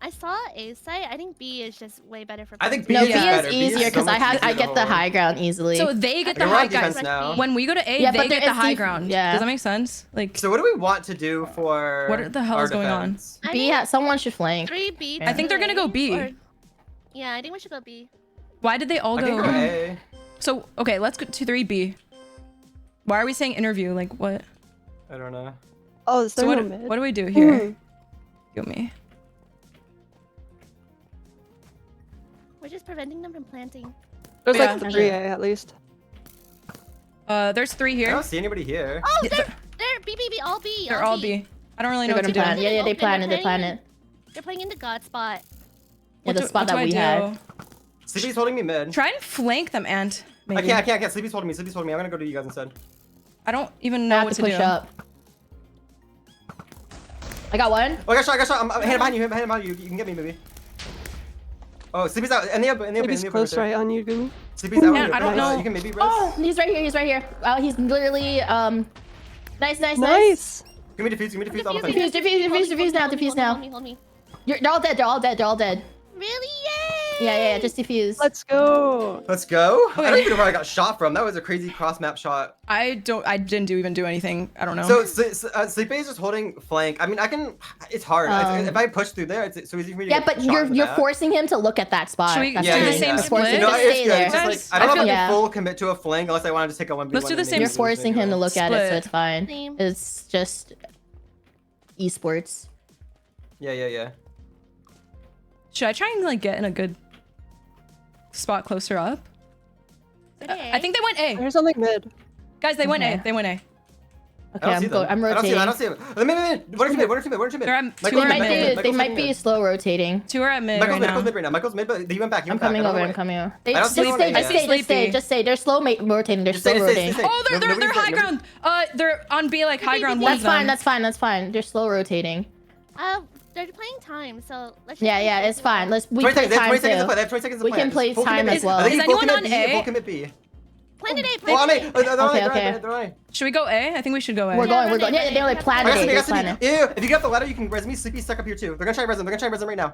[SPEAKER 4] saw A site. I think B is just way better for.
[SPEAKER 3] I think
[SPEAKER 4] planting.
[SPEAKER 3] B
[SPEAKER 5] No,
[SPEAKER 3] is
[SPEAKER 5] B is
[SPEAKER 3] better. B is
[SPEAKER 5] easier
[SPEAKER 3] so
[SPEAKER 5] because
[SPEAKER 3] much
[SPEAKER 5] I
[SPEAKER 3] easier to
[SPEAKER 5] get the
[SPEAKER 3] hold.
[SPEAKER 5] high ground easily.
[SPEAKER 2] So they get the
[SPEAKER 3] Okay, we're
[SPEAKER 2] high
[SPEAKER 3] on defense
[SPEAKER 2] ground.
[SPEAKER 3] now.
[SPEAKER 2] When we go to A,
[SPEAKER 5] Yeah,
[SPEAKER 2] they
[SPEAKER 5] but
[SPEAKER 2] get
[SPEAKER 5] there
[SPEAKER 2] the
[SPEAKER 5] is
[SPEAKER 2] high
[SPEAKER 5] def-
[SPEAKER 2] ground.
[SPEAKER 5] yeah.
[SPEAKER 2] Does that make sense? Like,
[SPEAKER 3] So what do we want to do for
[SPEAKER 2] What the hell
[SPEAKER 3] our
[SPEAKER 2] is going on?
[SPEAKER 3] defense?
[SPEAKER 4] I
[SPEAKER 5] B,
[SPEAKER 4] think
[SPEAKER 5] someone should flank.
[SPEAKER 4] 3B.
[SPEAKER 5] I
[SPEAKER 2] think they're gonna go B.
[SPEAKER 4] Yeah, I think we should go B.
[SPEAKER 2] why did they all
[SPEAKER 3] I can
[SPEAKER 2] go?
[SPEAKER 3] go A.
[SPEAKER 2] So, okay, let's go to 3B. Why are we saying interview? Like, what?
[SPEAKER 3] I don't know.
[SPEAKER 6] Oh, is
[SPEAKER 2] So
[SPEAKER 6] there
[SPEAKER 2] what,
[SPEAKER 6] no mid?
[SPEAKER 2] what do we do here?
[SPEAKER 6] Hmm.
[SPEAKER 2] Go me.
[SPEAKER 4] We're just preventing them from planting.
[SPEAKER 6] There's
[SPEAKER 2] Yeah.
[SPEAKER 6] like 3A at least.
[SPEAKER 2] There's 3
[SPEAKER 3] I
[SPEAKER 2] here.
[SPEAKER 3] don't see anybody here.
[SPEAKER 4] Oh,
[SPEAKER 2] Yeah,
[SPEAKER 4] they're B, B, B, all B.
[SPEAKER 2] They're all B. I don't really know
[SPEAKER 5] They're
[SPEAKER 2] what
[SPEAKER 5] gonna
[SPEAKER 2] to
[SPEAKER 5] plan.
[SPEAKER 2] do.
[SPEAKER 5] Yeah, yeah, they
[SPEAKER 4] Open,
[SPEAKER 5] plan it.
[SPEAKER 4] they're
[SPEAKER 5] They plan
[SPEAKER 4] playing-
[SPEAKER 5] it.
[SPEAKER 4] They're playing in the God spot.
[SPEAKER 5] Yeah, the spot
[SPEAKER 2] what do
[SPEAKER 5] that
[SPEAKER 2] I
[SPEAKER 5] we
[SPEAKER 2] do?
[SPEAKER 5] had.
[SPEAKER 3] Sleepy's holding me mid.
[SPEAKER 2] Try and flank them, Ant. Maybe.
[SPEAKER 3] I can't. Sleepy's holding me. Sleepy's holding me. I'm gonna go to you guys instead.
[SPEAKER 2] I don't even
[SPEAKER 5] I
[SPEAKER 2] know
[SPEAKER 5] have
[SPEAKER 2] what
[SPEAKER 5] to
[SPEAKER 2] to
[SPEAKER 5] push
[SPEAKER 2] do.
[SPEAKER 5] up. I got one.
[SPEAKER 3] Oh, I got shot. I'm hand behind you. Hand behind you. You can get me, maybe. Oh, Sleepy's out. And the other.
[SPEAKER 6] He's close right on you, Gumi.
[SPEAKER 3] Sleepy's out.
[SPEAKER 2] Yeah, I don't know.
[SPEAKER 3] You can maybe rest.
[SPEAKER 5] Oh, he's right here. He's right here. He's literally nice.
[SPEAKER 6] Nice.
[SPEAKER 3] Give me defuse. Give me defuse. All the
[SPEAKER 4] Defuse,
[SPEAKER 3] time.
[SPEAKER 5] Defuse now. Defuse now.
[SPEAKER 4] Hold me.
[SPEAKER 5] They're all dead. They're all dead. They're all dead.
[SPEAKER 4] Really? Yay!
[SPEAKER 5] Yeah. Just defuse.
[SPEAKER 6] Let's go.
[SPEAKER 3] Let's go. I don't
[SPEAKER 2] Okay.
[SPEAKER 3] even know where I got shot from. That was a crazy cross map shot.
[SPEAKER 2] I didn't even do anything. I don't know.
[SPEAKER 3] So Sleepy is just holding flank. I mean, I can. It's hard. If I push through there, it's so easy for me to
[SPEAKER 5] Yeah,
[SPEAKER 3] get
[SPEAKER 5] but
[SPEAKER 3] shot
[SPEAKER 5] you're
[SPEAKER 3] from
[SPEAKER 5] you're
[SPEAKER 3] that.
[SPEAKER 5] forcing him to look at that spot.
[SPEAKER 2] Should we
[SPEAKER 5] That's
[SPEAKER 2] do
[SPEAKER 5] what
[SPEAKER 2] the
[SPEAKER 5] it is.
[SPEAKER 2] same
[SPEAKER 5] You're forcing
[SPEAKER 2] split?
[SPEAKER 5] him
[SPEAKER 3] No,
[SPEAKER 5] to
[SPEAKER 3] it's
[SPEAKER 5] stay
[SPEAKER 3] good.
[SPEAKER 5] there.
[SPEAKER 3] It's just
[SPEAKER 2] Guys,
[SPEAKER 3] like I don't
[SPEAKER 2] I
[SPEAKER 3] have
[SPEAKER 5] feel-
[SPEAKER 3] to full commit to a flank unless I want to just take a 1v1.
[SPEAKER 2] Let's do the
[SPEAKER 3] and
[SPEAKER 2] same
[SPEAKER 3] maybe
[SPEAKER 5] You're forcing him to look at it, so
[SPEAKER 2] Split.
[SPEAKER 5] it's fine.
[SPEAKER 4] Same.
[SPEAKER 5] It's just esports.
[SPEAKER 3] Yeah.
[SPEAKER 2] Should I try and like get in a good spot closer up? I think they went A.
[SPEAKER 6] There's something mid.
[SPEAKER 2] Guys, they went A.
[SPEAKER 5] Okay.
[SPEAKER 2] They went A.
[SPEAKER 5] Okay, I'm rotating.
[SPEAKER 3] I don't see him. What if you mid? What if you mid?
[SPEAKER 2] They're at
[SPEAKER 5] They
[SPEAKER 2] two are
[SPEAKER 5] might
[SPEAKER 2] at
[SPEAKER 5] be.
[SPEAKER 2] mid.
[SPEAKER 5] They might be slow rotating.
[SPEAKER 2] 2 are at mid
[SPEAKER 3] Michael's
[SPEAKER 2] right
[SPEAKER 3] mid. Michael's
[SPEAKER 2] now.
[SPEAKER 3] mid right now. Michael's mid, but you went back. You
[SPEAKER 5] I'm
[SPEAKER 3] went back.
[SPEAKER 5] coming
[SPEAKER 3] I don't
[SPEAKER 5] over.
[SPEAKER 3] know
[SPEAKER 5] I'm
[SPEAKER 3] why.
[SPEAKER 5] coming over.
[SPEAKER 3] I don't see anyone
[SPEAKER 5] Just
[SPEAKER 3] yet.
[SPEAKER 5] stay. Just stay. They're slow rotating. They're
[SPEAKER 3] Just
[SPEAKER 5] slow
[SPEAKER 3] stay,
[SPEAKER 5] rotating.
[SPEAKER 3] stay.
[SPEAKER 2] Oh, they're
[SPEAKER 3] Nobody's
[SPEAKER 2] high
[SPEAKER 3] there.
[SPEAKER 2] ground. They're on B like high ground. One
[SPEAKER 5] That's
[SPEAKER 2] of them.
[SPEAKER 5] fine. That's fine. They're slow rotating.
[SPEAKER 4] They're playing time, so let's. Just
[SPEAKER 5] Yeah, it's fine. We
[SPEAKER 3] 20
[SPEAKER 5] play
[SPEAKER 3] seconds. They have
[SPEAKER 5] time
[SPEAKER 3] 20 seconds to play.
[SPEAKER 5] too.
[SPEAKER 3] They have 20 seconds to
[SPEAKER 5] We
[SPEAKER 3] play.
[SPEAKER 5] can play
[SPEAKER 3] Full
[SPEAKER 5] time
[SPEAKER 3] commit
[SPEAKER 5] as
[SPEAKER 3] B.
[SPEAKER 5] well.
[SPEAKER 3] I think
[SPEAKER 2] Is
[SPEAKER 3] you full
[SPEAKER 2] anyone
[SPEAKER 3] commit
[SPEAKER 2] on
[SPEAKER 3] B.
[SPEAKER 2] A?
[SPEAKER 3] Full commit B.
[SPEAKER 4] Planted A.
[SPEAKER 3] Well, I
[SPEAKER 4] Planted
[SPEAKER 3] mean,
[SPEAKER 4] A.
[SPEAKER 3] they're on
[SPEAKER 5] Okay,
[SPEAKER 3] A,
[SPEAKER 5] okay.
[SPEAKER 3] they're on A.
[SPEAKER 2] Should we go A? I think we should go A.
[SPEAKER 5] We're going.
[SPEAKER 4] run
[SPEAKER 5] Yeah,
[SPEAKER 4] it.
[SPEAKER 5] they like
[SPEAKER 3] I
[SPEAKER 5] planted
[SPEAKER 3] got
[SPEAKER 5] it.
[SPEAKER 3] something, I
[SPEAKER 5] They
[SPEAKER 3] got
[SPEAKER 5] planted
[SPEAKER 3] something.
[SPEAKER 5] it.
[SPEAKER 3] Ew, if you get up the ladder, you can res me. Sleepy stuck up here too. They're gonna try to res them right now.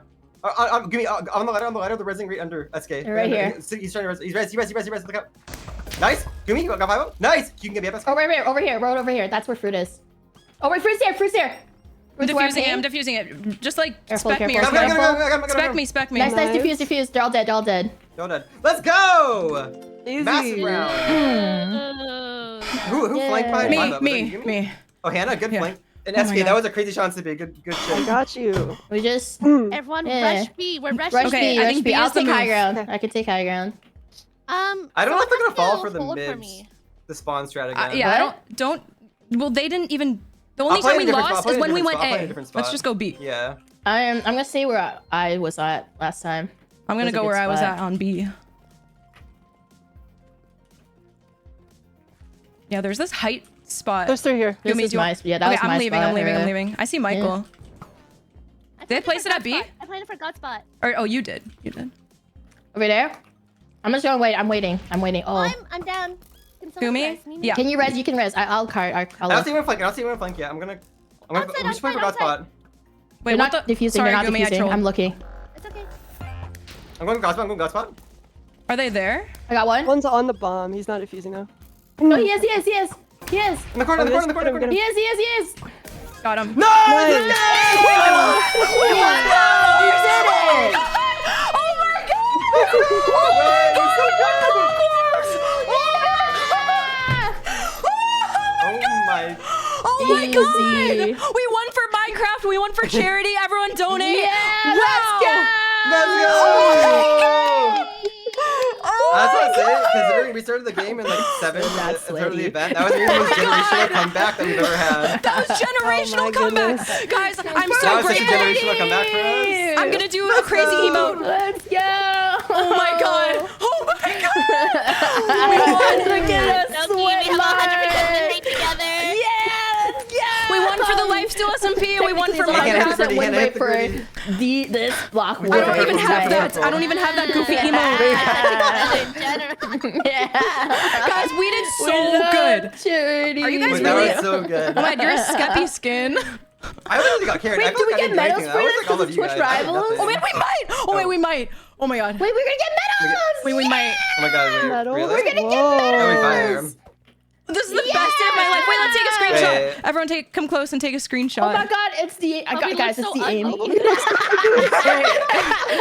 [SPEAKER 3] Give me on the ladder, the resing right under SK.
[SPEAKER 5] They're right here.
[SPEAKER 3] He's trying to res. He's res. Look up. Nice. Give me. Got 5 up. Nice. You can get me up.
[SPEAKER 5] Oh, right here. Over here. Road over here. That's where fruit is. Oh, wait, fruit's here. Fruit's here.
[SPEAKER 2] I'm
[SPEAKER 5] Fruit's where
[SPEAKER 2] diffusing it. I'm
[SPEAKER 5] paying.
[SPEAKER 2] diffusing it. Just like
[SPEAKER 5] Careful,
[SPEAKER 2] spec me or
[SPEAKER 5] careful,
[SPEAKER 2] something.
[SPEAKER 5] careful.
[SPEAKER 2] Spec me. Spec me.
[SPEAKER 5] Nice,
[SPEAKER 6] Nice.
[SPEAKER 5] defuse. They're all dead.
[SPEAKER 3] Go dead. Let's go.
[SPEAKER 6] Easy.
[SPEAKER 3] Massive round.
[SPEAKER 4] Oh,
[SPEAKER 3] Who flanked behind
[SPEAKER 2] Me.
[SPEAKER 3] 5 up? Was that you?
[SPEAKER 2] Me.
[SPEAKER 3] Oh, Hannah, good
[SPEAKER 2] Yeah.
[SPEAKER 3] flank. And
[SPEAKER 2] Oh my
[SPEAKER 3] SK,
[SPEAKER 2] God.
[SPEAKER 3] that was a crazy shot to be. Good
[SPEAKER 6] I
[SPEAKER 3] shit.
[SPEAKER 6] got you.
[SPEAKER 5] We just
[SPEAKER 4] Everyone
[SPEAKER 5] Yeah.
[SPEAKER 4] rush B. We're rushing.
[SPEAKER 5] rush
[SPEAKER 2] Okay,
[SPEAKER 5] B.
[SPEAKER 2] I
[SPEAKER 5] Rush
[SPEAKER 2] think
[SPEAKER 5] B.
[SPEAKER 2] B
[SPEAKER 5] I'll
[SPEAKER 2] is the
[SPEAKER 5] take high
[SPEAKER 2] move.
[SPEAKER 5] ground. I can take high ground.
[SPEAKER 3] I don't know if
[SPEAKER 4] someone
[SPEAKER 3] they're gonna
[SPEAKER 4] has
[SPEAKER 3] fall
[SPEAKER 4] to
[SPEAKER 3] for the
[SPEAKER 4] hold
[SPEAKER 3] mids.
[SPEAKER 4] me.
[SPEAKER 3] The spawn strat again.
[SPEAKER 2] Yeah,
[SPEAKER 5] What?
[SPEAKER 2] I don't. Well, they didn't even. The only
[SPEAKER 3] play
[SPEAKER 2] time
[SPEAKER 3] in a
[SPEAKER 2] we
[SPEAKER 3] different spot. I'll
[SPEAKER 2] lost
[SPEAKER 3] play
[SPEAKER 2] is
[SPEAKER 3] in a
[SPEAKER 2] when we
[SPEAKER 3] different
[SPEAKER 2] went
[SPEAKER 3] spot. I'll play in a
[SPEAKER 2] A.
[SPEAKER 3] different
[SPEAKER 2] Let's
[SPEAKER 3] spot.
[SPEAKER 2] just go B.
[SPEAKER 3] Yeah.
[SPEAKER 5] I'm gonna stay where I was at last time.
[SPEAKER 2] I'm gonna
[SPEAKER 5] That's a
[SPEAKER 2] go
[SPEAKER 5] good
[SPEAKER 2] where I was
[SPEAKER 5] spot.
[SPEAKER 2] at on B. Yeah, there's this height spot.
[SPEAKER 6] There's 3 here.
[SPEAKER 5] This
[SPEAKER 2] Yumi,
[SPEAKER 5] is
[SPEAKER 2] do you
[SPEAKER 5] my
[SPEAKER 2] want-
[SPEAKER 5] yeah. That
[SPEAKER 2] Okay,
[SPEAKER 5] was
[SPEAKER 2] I'm
[SPEAKER 5] my
[SPEAKER 2] leaving.
[SPEAKER 5] spot
[SPEAKER 2] I'm leaving. I'm
[SPEAKER 5] earlier.
[SPEAKER 2] leaving. I see Michael.
[SPEAKER 4] I
[SPEAKER 2] Did they
[SPEAKER 4] planted
[SPEAKER 2] place
[SPEAKER 4] for
[SPEAKER 2] it at
[SPEAKER 4] God
[SPEAKER 2] B?
[SPEAKER 4] spot. I planted for God spot.
[SPEAKER 2] Or oh, you did. You did.
[SPEAKER 5] Over there. I'm just gonna wait. I'm waiting. Oh.
[SPEAKER 4] I'm down. Can someone
[SPEAKER 2] Gumi?
[SPEAKER 4] res me?
[SPEAKER 2] Yeah.
[SPEAKER 5] Can you res? You can res. I'll cart.
[SPEAKER 3] I don't see anyone flank. Yeah, I'm gonna
[SPEAKER 4] Outside,
[SPEAKER 3] we should play for
[SPEAKER 4] outside,
[SPEAKER 3] God spot.
[SPEAKER 2] Wait,
[SPEAKER 5] They're
[SPEAKER 2] what
[SPEAKER 5] not
[SPEAKER 2] the?
[SPEAKER 5] defusing.
[SPEAKER 2] Sorry,
[SPEAKER 5] They're not
[SPEAKER 2] Gumi, I
[SPEAKER 5] defusing.
[SPEAKER 2] trolled.
[SPEAKER 5] I'm looking.
[SPEAKER 4] It's okay.
[SPEAKER 3] I'm going God spot.
[SPEAKER 2] Are they there?
[SPEAKER 5] I got one.
[SPEAKER 6] One's on the bomb. He's not defusing though.
[SPEAKER 5] No, he is.
[SPEAKER 3] In the corner.
[SPEAKER 6] Get him.
[SPEAKER 5] He is.
[SPEAKER 2] Got him.
[SPEAKER 3] No!
[SPEAKER 6] Nice.
[SPEAKER 3] Oh my.
[SPEAKER 2] Oh my
[SPEAKER 5] Easy.
[SPEAKER 2] god! We won for Minecraft. We won for charity. Everyone donate.
[SPEAKER 5] Yeah,
[SPEAKER 2] Wow.
[SPEAKER 3] Let's go!
[SPEAKER 2] Oh
[SPEAKER 3] That's what
[SPEAKER 2] my
[SPEAKER 3] I'm saying.
[SPEAKER 2] God.
[SPEAKER 3] Considering we started the game in like 7
[SPEAKER 5] That's
[SPEAKER 3] at the start of the
[SPEAKER 5] slutty.
[SPEAKER 3] event, that was the most generational comeback that we've ever had.
[SPEAKER 2] That was generational
[SPEAKER 6] Oh my
[SPEAKER 2] comeback.
[SPEAKER 6] goodness.
[SPEAKER 2] Guys, I'm
[SPEAKER 3] That
[SPEAKER 2] so
[SPEAKER 3] was such a
[SPEAKER 2] grateful.
[SPEAKER 3] generational comeback for us.
[SPEAKER 2] I'm gonna do a crazy emote.
[SPEAKER 5] Let's go.
[SPEAKER 2] Oh my god. Oh my god.
[SPEAKER 5] Look at us
[SPEAKER 4] Lucky.
[SPEAKER 2] for
[SPEAKER 3] Hannah, hit the
[SPEAKER 5] 100%
[SPEAKER 3] birdie,
[SPEAKER 5] win
[SPEAKER 3] Hannah, hit
[SPEAKER 5] rate
[SPEAKER 3] the
[SPEAKER 5] for
[SPEAKER 3] birdie.
[SPEAKER 5] this block
[SPEAKER 3] We
[SPEAKER 2] I don't
[SPEAKER 3] Purple,
[SPEAKER 2] even have
[SPEAKER 3] purple,
[SPEAKER 2] that.
[SPEAKER 3] purple.
[SPEAKER 2] I don't even have that goofy emote. Guys, we did so good.
[SPEAKER 5] Charity.
[SPEAKER 2] Are you guys
[SPEAKER 3] Wait,
[SPEAKER 2] really?
[SPEAKER 3] that was so good.
[SPEAKER 2] Oh my god, you're a skeppy skin.
[SPEAKER 3] I really got carried.
[SPEAKER 5] Wait,
[SPEAKER 3] I
[SPEAKER 5] do
[SPEAKER 3] feel
[SPEAKER 5] we
[SPEAKER 3] like I
[SPEAKER 5] get
[SPEAKER 3] didn't do
[SPEAKER 5] medals
[SPEAKER 3] anything.
[SPEAKER 5] for
[SPEAKER 3] I was
[SPEAKER 5] this?
[SPEAKER 3] like all of
[SPEAKER 5] Because
[SPEAKER 3] you
[SPEAKER 5] it's
[SPEAKER 3] guys.
[SPEAKER 5] Twitch
[SPEAKER 3] I did
[SPEAKER 5] Rivals?
[SPEAKER 3] nothing.
[SPEAKER 2] Oh man, we might. Oh wait, we might. Oh my god.
[SPEAKER 5] Wait, we're gonna get medals!
[SPEAKER 2] Wait, we might.
[SPEAKER 3] Oh my god, wait,
[SPEAKER 6] Medals?
[SPEAKER 3] really?
[SPEAKER 5] We're gonna get
[SPEAKER 6] Whoa.
[SPEAKER 3] That'd be fire.
[SPEAKER 5] medals!
[SPEAKER 2] This is the best day of my life. Wait, let's take a screenshot.
[SPEAKER 3] Wait.
[SPEAKER 2] Everyone, come close and take a screenshot.
[SPEAKER 5] Oh my god, it's the guys, it's the aim.
[SPEAKER 2] Wait.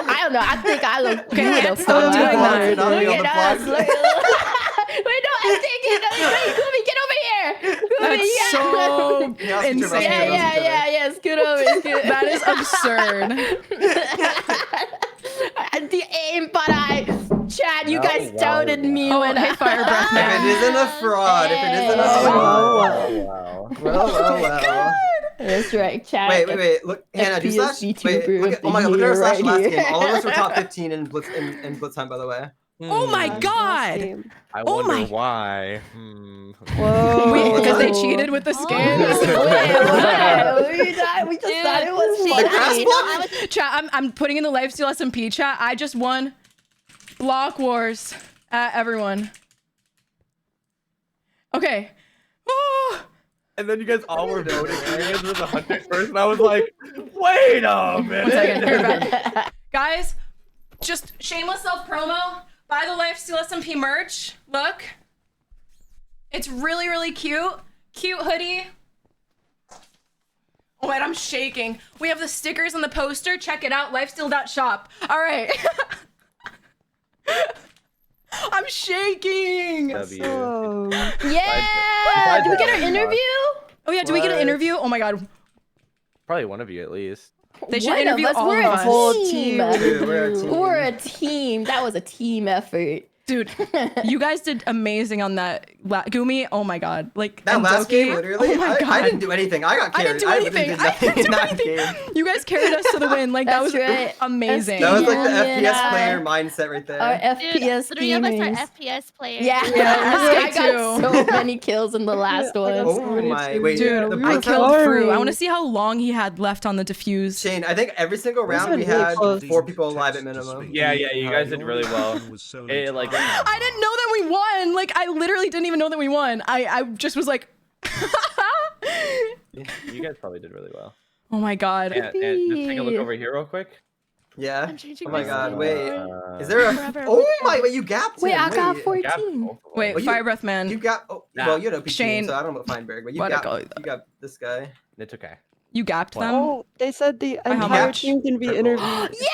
[SPEAKER 5] I don't know. I think I look
[SPEAKER 2] Okay,
[SPEAKER 5] beautiful.
[SPEAKER 2] stop doing that.
[SPEAKER 3] Not me on
[SPEAKER 5] Look
[SPEAKER 3] the
[SPEAKER 5] at us.
[SPEAKER 3] block.
[SPEAKER 5] Wait, no, I'm taking it. Wait, Gumi, get over here. Gumi,
[SPEAKER 2] That's
[SPEAKER 5] yeah.
[SPEAKER 2] so
[SPEAKER 3] Yeah, let's
[SPEAKER 2] insane.
[SPEAKER 5] Yeah, scoot over.
[SPEAKER 2] That is absurd.
[SPEAKER 5] The aim, but Chad, you guys doubted me
[SPEAKER 2] Oh,
[SPEAKER 5] when
[SPEAKER 2] hey, fire breath
[SPEAKER 3] If
[SPEAKER 2] man.
[SPEAKER 3] it isn't a fraud, if it isn't a fraud. Well.
[SPEAKER 5] That's right, Chad.
[SPEAKER 3] Wait. Look, Hannah, do slash.
[SPEAKER 5] FPS
[SPEAKER 3] Wait,
[SPEAKER 5] VTuber
[SPEAKER 3] look
[SPEAKER 5] of
[SPEAKER 3] at,
[SPEAKER 5] the
[SPEAKER 3] oh my god, look at our
[SPEAKER 5] year
[SPEAKER 3] slash
[SPEAKER 5] right
[SPEAKER 3] last
[SPEAKER 5] here.
[SPEAKER 3] game. All of us were top 15 in Blitz time, by the way.
[SPEAKER 2] Oh my god.
[SPEAKER 12] I
[SPEAKER 2] Oh
[SPEAKER 12] wonder
[SPEAKER 2] my-
[SPEAKER 12] why.
[SPEAKER 6] Whoa.
[SPEAKER 2] Because they cheated with the skins.
[SPEAKER 5] We just thought it was
[SPEAKER 3] The grass
[SPEAKER 5] funny.
[SPEAKER 3] block?
[SPEAKER 2] Chat, I'm putting in the lifesteal SMP chat. I just won Block Wars at everyone. Okay. Oh.
[SPEAKER 12] And then you guys all were voting. And you guys were the 100st, and I was like, wait a minute.
[SPEAKER 2] 1 second. You're back. Guys, just shameless self promo. Buy the lifesteal SMP merch. Look. It's really, really cute. Cute hoodie. Oh, wait, I'm shaking. We have the stickers and the poster. Check it out. Lifesteal.shop. All right. I'm shaking.
[SPEAKER 12] W.
[SPEAKER 6] Oh.
[SPEAKER 5] Yeah! Do we get our interview?
[SPEAKER 2] Oh, yeah. Do we get an interview? Oh, my God.
[SPEAKER 12] Probably one of you at least.
[SPEAKER 2] They should
[SPEAKER 5] One of
[SPEAKER 2] interview
[SPEAKER 5] us.
[SPEAKER 2] all
[SPEAKER 5] We're
[SPEAKER 2] of
[SPEAKER 5] a
[SPEAKER 2] us.
[SPEAKER 6] Whole
[SPEAKER 5] team.
[SPEAKER 6] team.
[SPEAKER 3] Dude, we're a team.
[SPEAKER 5] We're a team. That was a team effort.
[SPEAKER 2] Dude, you guys did amazing on that. Gumi, oh my god. Like,
[SPEAKER 3] That
[SPEAKER 2] and
[SPEAKER 3] last
[SPEAKER 2] Doki,
[SPEAKER 3] game, literally,
[SPEAKER 2] oh my god.
[SPEAKER 3] I didn't do anything. I got
[SPEAKER 2] I
[SPEAKER 3] carried.
[SPEAKER 2] didn't do anything.
[SPEAKER 3] literally
[SPEAKER 2] I
[SPEAKER 3] did
[SPEAKER 2] didn't do
[SPEAKER 3] nothing in
[SPEAKER 2] anything.
[SPEAKER 3] that game.
[SPEAKER 2] You guys carried us to the win. Like, that
[SPEAKER 5] That's
[SPEAKER 2] was
[SPEAKER 5] right.
[SPEAKER 2] amazing.
[SPEAKER 3] That was like the
[SPEAKER 5] Yeah,
[SPEAKER 3] FPS
[SPEAKER 5] yeah.
[SPEAKER 3] player mindset right there.
[SPEAKER 5] Our
[SPEAKER 4] Dude,
[SPEAKER 5] FPS
[SPEAKER 4] 3 of us are
[SPEAKER 5] gamers.
[SPEAKER 4] FPS players.
[SPEAKER 5] Yeah,
[SPEAKER 2] Yeah,
[SPEAKER 5] I got
[SPEAKER 2] too.
[SPEAKER 5] so many kills in the last
[SPEAKER 6] I got
[SPEAKER 5] one.
[SPEAKER 6] so
[SPEAKER 3] Oh
[SPEAKER 6] many
[SPEAKER 3] my,
[SPEAKER 6] too.
[SPEAKER 3] wait,
[SPEAKER 2] Dude,
[SPEAKER 3] the
[SPEAKER 2] I
[SPEAKER 3] Blitz
[SPEAKER 2] killed
[SPEAKER 3] time-
[SPEAKER 2] Fru. I
[SPEAKER 6] Sorry.
[SPEAKER 2] want to see how long he had left on the diffuse.
[SPEAKER 3] Shane, I think every single
[SPEAKER 6] This
[SPEAKER 3] round we
[SPEAKER 6] is really
[SPEAKER 3] had
[SPEAKER 6] close.
[SPEAKER 3] 4 people alive at minimum.
[SPEAKER 12] Yeah, you guys did really well. It, like,
[SPEAKER 2] I didn't know that we won. Like, I literally didn't even know that we won. I just was like,
[SPEAKER 12] you guys probably did really well.
[SPEAKER 2] oh my god.
[SPEAKER 12] And just take a look over here real quick.
[SPEAKER 3] Yeah.
[SPEAKER 4] I'm changing
[SPEAKER 3] Oh my
[SPEAKER 4] my
[SPEAKER 3] god,
[SPEAKER 4] skin.
[SPEAKER 3] wait.
[SPEAKER 12] Uh,
[SPEAKER 3] Is there a...
[SPEAKER 4] Forever
[SPEAKER 3] Oh
[SPEAKER 4] with
[SPEAKER 3] my,
[SPEAKER 4] them.
[SPEAKER 3] wait, you gapped
[SPEAKER 5] Wait,
[SPEAKER 3] him.
[SPEAKER 5] I got
[SPEAKER 3] Wait.
[SPEAKER 5] 14.
[SPEAKER 2] Wait,
[SPEAKER 3] Well, you-
[SPEAKER 2] fire breath man.
[SPEAKER 3] You got... Oh,
[SPEAKER 12] Nah.
[SPEAKER 3] well, you had OP
[SPEAKER 2] Shane.
[SPEAKER 3] team, so I don't know about Feinberg, but you
[SPEAKER 2] Why'd I
[SPEAKER 3] got,
[SPEAKER 2] call you
[SPEAKER 3] you got this guy.
[SPEAKER 12] It's okay.
[SPEAKER 2] You gapped them?
[SPEAKER 6] Oh, they said the
[SPEAKER 2] By how
[SPEAKER 6] entire
[SPEAKER 2] much?
[SPEAKER 6] team can be
[SPEAKER 3] Purple.
[SPEAKER 6] interviewed.
[SPEAKER 3] Yeah!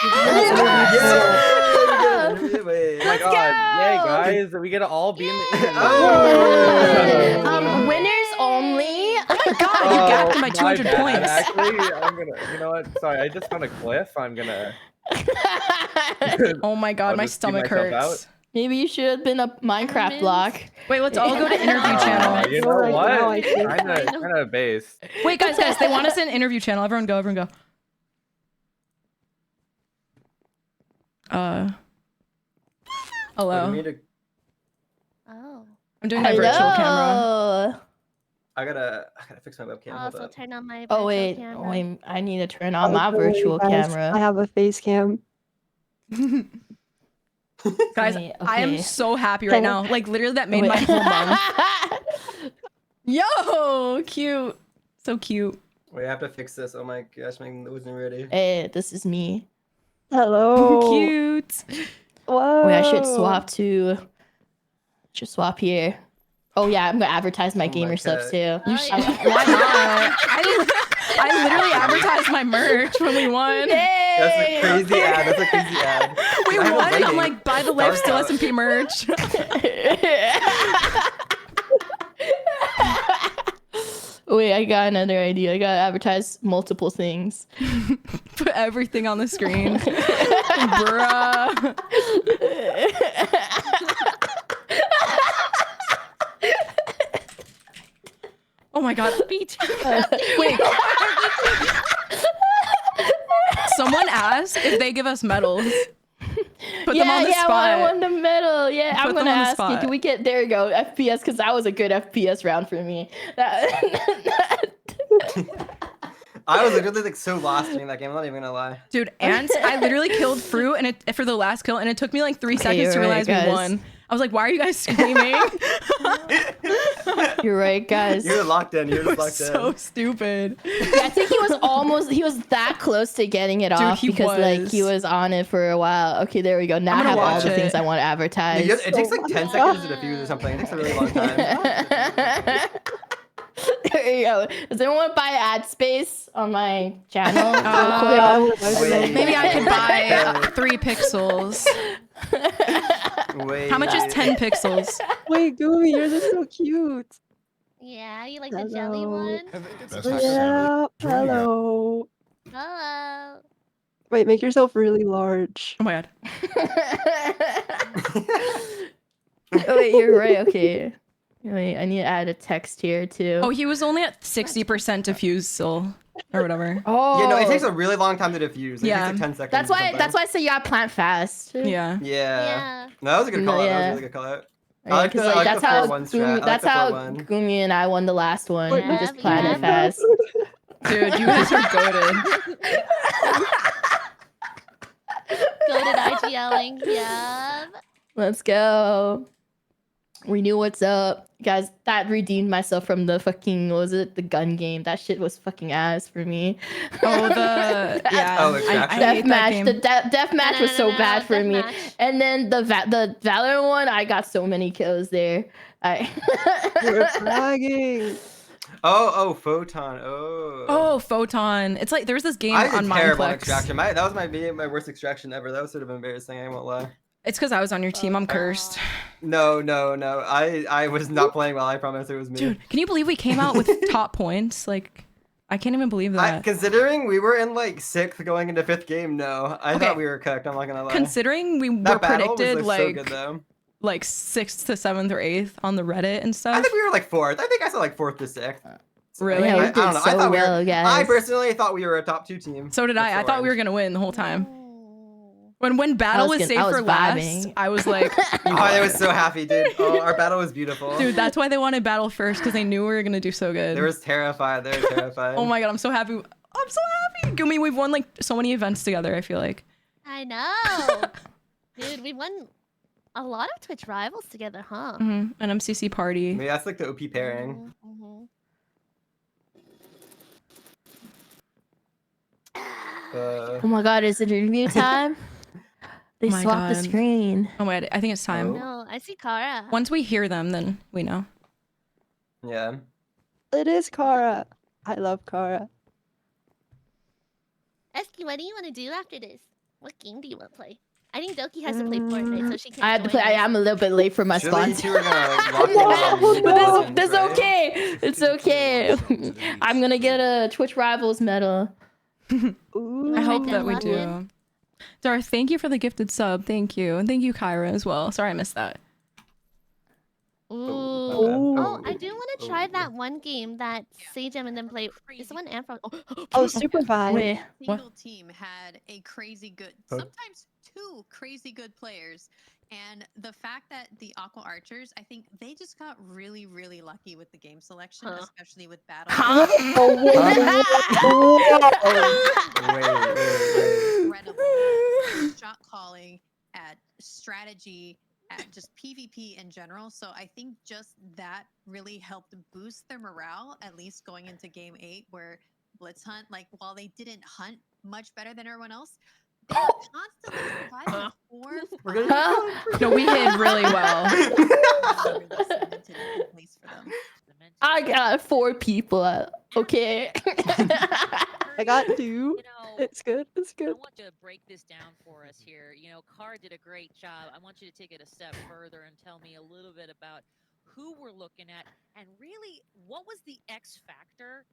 [SPEAKER 3] Wait.
[SPEAKER 12] Oh my god, yay guys, we get to all be in the
[SPEAKER 3] Oh!
[SPEAKER 5] Winners only.
[SPEAKER 2] Oh my god, you gapped him by
[SPEAKER 12] my
[SPEAKER 2] 200
[SPEAKER 12] bad.
[SPEAKER 2] points.
[SPEAKER 12] Actually, I'm gonna, you know what? Sorry, I just found a cliff. I'm gonna.
[SPEAKER 2] Oh my god,
[SPEAKER 12] I'll
[SPEAKER 2] my
[SPEAKER 12] just keep
[SPEAKER 2] stomach
[SPEAKER 12] myself
[SPEAKER 2] hurts.
[SPEAKER 5] Maybe you should have been a Minecraft block.
[SPEAKER 2] Wait, let's all go to interview channel.
[SPEAKER 12] You know
[SPEAKER 6] Right now, I
[SPEAKER 12] what?
[SPEAKER 6] think.
[SPEAKER 12] Kind of base.
[SPEAKER 2] Wait, guys, they want us in interview channel. Everyone go, everyone go. Hello.
[SPEAKER 4] Oh.
[SPEAKER 2] I'm doing my virtual camera.
[SPEAKER 5] Hello.
[SPEAKER 3] I gotta fix my webcam.
[SPEAKER 4] I'll
[SPEAKER 3] Hold
[SPEAKER 4] also
[SPEAKER 3] up.
[SPEAKER 4] turn on my
[SPEAKER 5] Oh
[SPEAKER 4] virtual
[SPEAKER 5] wait,
[SPEAKER 4] camera.
[SPEAKER 5] I need to turn on my
[SPEAKER 6] Oh, don't worry,
[SPEAKER 5] virtual
[SPEAKER 6] guys.
[SPEAKER 5] camera.
[SPEAKER 6] I have a face cam.
[SPEAKER 2] Guys,
[SPEAKER 5] Okay,
[SPEAKER 2] I am
[SPEAKER 5] okay.
[SPEAKER 2] so happy right now. Like, literally, that made my
[SPEAKER 5] Wait.
[SPEAKER 2] whole month. Yo, cute. So cute.
[SPEAKER 3] Wait, I have to fix this. Oh my gosh, my wasn't ready.
[SPEAKER 5] Hey, this is me.
[SPEAKER 6] Hello.
[SPEAKER 2] Cute.
[SPEAKER 6] Whoa.
[SPEAKER 5] Wait, I should swap to. Should swap here. Oh yeah, I'm gonna advertise my
[SPEAKER 3] Oh my
[SPEAKER 5] gamer subs too.
[SPEAKER 2] You should. Why not? I literally advertised my merch when we won.
[SPEAKER 3] That's a crazy ad. That's a crazy ad.
[SPEAKER 2] We
[SPEAKER 3] I have a
[SPEAKER 2] won. I'm
[SPEAKER 3] lighting.
[SPEAKER 2] like, buy the
[SPEAKER 3] Dark
[SPEAKER 2] lifesteal
[SPEAKER 3] out.
[SPEAKER 2] SMP merch.
[SPEAKER 5] Wait, I got another idea. I gotta advertise multiple things.
[SPEAKER 2] Put everything on the screen. Bruh. Oh my god. Wait. Someone asked if they give us medals. Put them on the spot.
[SPEAKER 5] I won the medal. Yeah,
[SPEAKER 2] Put
[SPEAKER 5] I'm
[SPEAKER 2] them
[SPEAKER 5] gonna
[SPEAKER 2] on the
[SPEAKER 5] ask you.
[SPEAKER 2] spot.
[SPEAKER 5] Can we get there? You go FPS because that was a good FPS round for me.
[SPEAKER 3] I was literally like so lost during that game. I'm not even gonna lie.
[SPEAKER 2] Dude, ants, I literally killed Fruit and it for the last kill, and it took me like 3
[SPEAKER 5] Okay,
[SPEAKER 2] seconds to
[SPEAKER 5] you're right,
[SPEAKER 2] realize we
[SPEAKER 5] guys.
[SPEAKER 2] won. I was like, why are you guys screaming?
[SPEAKER 5] You're right, guys.
[SPEAKER 3] You're locked in. You're
[SPEAKER 2] It
[SPEAKER 3] just
[SPEAKER 2] was
[SPEAKER 3] locked
[SPEAKER 2] so
[SPEAKER 3] in.
[SPEAKER 2] stupid.
[SPEAKER 5] I think he was that close to getting it
[SPEAKER 2] Dude,
[SPEAKER 5] off
[SPEAKER 2] he
[SPEAKER 5] because like
[SPEAKER 2] was.
[SPEAKER 5] he was on it for a while. Okay, there we go. Now I
[SPEAKER 2] gonna
[SPEAKER 5] have all
[SPEAKER 2] watch
[SPEAKER 5] the things
[SPEAKER 2] it.
[SPEAKER 5] I want to advertise.
[SPEAKER 3] It takes like 10 seconds to defuse or something. It takes a really long time.
[SPEAKER 5] There you go. Does anyone want to buy ad space on my channel?
[SPEAKER 6] Yeah, I would buy
[SPEAKER 3] Wait.
[SPEAKER 6] some.
[SPEAKER 2] Maybe I could buy 3 pixels.
[SPEAKER 3] Wait.
[SPEAKER 2] How much is 10 pixels?
[SPEAKER 6] Wait, Goomy, yours is so cute.
[SPEAKER 4] Yeah, you like the jelly one?
[SPEAKER 7] That's
[SPEAKER 6] Yeah, hello.
[SPEAKER 4] Hello.
[SPEAKER 6] Wait, make yourself really large.
[SPEAKER 2] Oh my god.
[SPEAKER 5] Oh, wait, you're right. Okay. Wait, I need to add a text here too.
[SPEAKER 2] Oh, he was only at 60% diffusal or whatever.
[SPEAKER 5] Oh.
[SPEAKER 3] Yeah, no, it takes a really long time to defuse. Like,
[SPEAKER 2] Yeah.
[SPEAKER 3] It takes like 10 seconds.
[SPEAKER 5] That's
[SPEAKER 3] or
[SPEAKER 5] why.
[SPEAKER 3] something.
[SPEAKER 5] That's why I say you gotta plant fast.
[SPEAKER 2] Yeah.
[SPEAKER 3] Yeah. No, that was a good call out. That was
[SPEAKER 5] Yeah.
[SPEAKER 3] a really good call out.
[SPEAKER 5] Yeah,
[SPEAKER 3] I like
[SPEAKER 5] 'cause,
[SPEAKER 3] the, I like
[SPEAKER 5] that's
[SPEAKER 3] the
[SPEAKER 5] how
[SPEAKER 3] 4-1 strat.
[SPEAKER 5] Gumi,
[SPEAKER 3] I like
[SPEAKER 5] that's
[SPEAKER 3] the
[SPEAKER 5] how
[SPEAKER 3] 4-1.
[SPEAKER 5] Gumi and I won the last one.
[SPEAKER 6] Wait,
[SPEAKER 5] We just
[SPEAKER 4] yeah.
[SPEAKER 5] planted fast.
[SPEAKER 2] Dude, you guys are goated.
[SPEAKER 4] Goated IGLing. Yeah.
[SPEAKER 5] Let's go. We knew what's up. Guys, that redeemed myself from the fucking, what was it? The gun game. That shit was fucking ass for me.
[SPEAKER 2] Oh, yeah.
[SPEAKER 3] Oh,
[SPEAKER 2] I
[SPEAKER 3] Extraction.
[SPEAKER 2] hate
[SPEAKER 5] Death
[SPEAKER 2] that
[SPEAKER 5] match.
[SPEAKER 2] game.
[SPEAKER 5] The death match was so bad for me.
[SPEAKER 4] Deathmatch.
[SPEAKER 5] And then the Valorant one, I got so many kills there.
[SPEAKER 6] You're bragging.
[SPEAKER 3] Oh, Photon. Oh.
[SPEAKER 2] Oh, Photon. It's like there was this game
[SPEAKER 3] I
[SPEAKER 2] on
[SPEAKER 3] did terrible
[SPEAKER 2] Mineplex.
[SPEAKER 3] extraction. That was my worst extraction ever. That was sort of embarrassing. I won't lie.
[SPEAKER 2] It's because I was on your team. I'm cursed.
[SPEAKER 3] No. I was not playing well. I promise it was me.
[SPEAKER 2] Dude, can you believe we came out with top points? Like, I can't even believe that.
[SPEAKER 3] Considering we were in like 6th going into 5th game, no. I
[SPEAKER 2] Okay.
[SPEAKER 3] thought we were cooked. I'm not gonna lie.
[SPEAKER 2] Considering we were
[SPEAKER 3] that battle was,
[SPEAKER 2] predicted
[SPEAKER 3] like so good though.
[SPEAKER 2] like 6th to 7th or 8th on the Reddit and
[SPEAKER 3] I
[SPEAKER 2] stuff.
[SPEAKER 3] think we were like 4th. I think I saw like 4th to 6th.
[SPEAKER 2] Really?
[SPEAKER 5] Yeah, we
[SPEAKER 3] I
[SPEAKER 5] did
[SPEAKER 3] don't know. I
[SPEAKER 5] so
[SPEAKER 3] thought we
[SPEAKER 5] well,
[SPEAKER 3] were.
[SPEAKER 5] guys.
[SPEAKER 3] I personally thought we were a top 2 team.
[SPEAKER 2] So did I. I thought we were gonna win the whole time. When battle was saved for last,
[SPEAKER 5] vibing.
[SPEAKER 2] I was like,
[SPEAKER 3] Oh, I was so happy, dude. Oh, our battle was beautiful.
[SPEAKER 2] dude, that's why they wanted battle first because they knew we were gonna do so good.
[SPEAKER 3] They were terrified. They were terrified.
[SPEAKER 2] Oh my god, I'm so happy. I'm so happy. Gumi, we've won like so many events together, I feel like.
[SPEAKER 4] I know. Dude, we won a lot of Twitch rivals together, huh?
[SPEAKER 2] An MCC party.
[SPEAKER 3] Maybe that's like the OP pairing.
[SPEAKER 4] Mhm.
[SPEAKER 5] Oh my god, is it review time? They
[SPEAKER 2] Oh my
[SPEAKER 5] swapped the
[SPEAKER 2] God.
[SPEAKER 5] screen.
[SPEAKER 2] Oh my god, I think it's time.
[SPEAKER 4] No, I see Kara.
[SPEAKER 2] Once we hear them, then we know.
[SPEAKER 3] Yeah.
[SPEAKER 6] It is Kara. I love Kara.
[SPEAKER 4] Esky, what do you want to do after this? What game do you want to play? I think Doki has to play Fortnite, so she can't.
[SPEAKER 5] I had to
[SPEAKER 4] join
[SPEAKER 5] play. I
[SPEAKER 4] us.
[SPEAKER 5] am a little bit late for my
[SPEAKER 3] Surely you
[SPEAKER 5] sponsor.
[SPEAKER 3] two are gonna lock in on
[SPEAKER 5] But
[SPEAKER 3] these
[SPEAKER 5] that's
[SPEAKER 3] things, right?
[SPEAKER 5] okay. It's okay. I'm gonna get a Twitch Rivals medal.
[SPEAKER 6] Ooh.
[SPEAKER 2] I hope
[SPEAKER 4] Right
[SPEAKER 2] that we
[SPEAKER 4] then,
[SPEAKER 2] do.
[SPEAKER 4] London.
[SPEAKER 2] Darth, thank you for the gifted sub. Thank you. And thank you, Kyra, as well. Sorry I missed that.
[SPEAKER 4] Ooh.
[SPEAKER 6] Ooh.
[SPEAKER 4] Oh, I do want to try that one game that Sage and them play. Is the one Amphros?
[SPEAKER 6] Oh, Supervise.
[SPEAKER 5] Wait,
[SPEAKER 13] Single team had a crazy good, sometimes 2 crazy good players. And the fact that the Aqua Archers, I think they just got really, really lucky with the game selection, especially with battle. Incredible shot calling, at strategy, at just PvP in general. So I think just that really helped boost their morale, at least going into game 8, where Blitz Hunt, like while they didn't hunt much better than everyone else, they were constantly surviving 4, 5.
[SPEAKER 2] No, we hid really well.
[SPEAKER 5] I got 4 people. Okay.
[SPEAKER 6] I got 2.
[SPEAKER 1] You know,
[SPEAKER 6] It's good. It's
[SPEAKER 1] I
[SPEAKER 6] good.
[SPEAKER 1] want to break this down for us here. You know, Car did a great job. I want you to take it a step further and tell me a little bit about who we're looking at and really what was the X factor,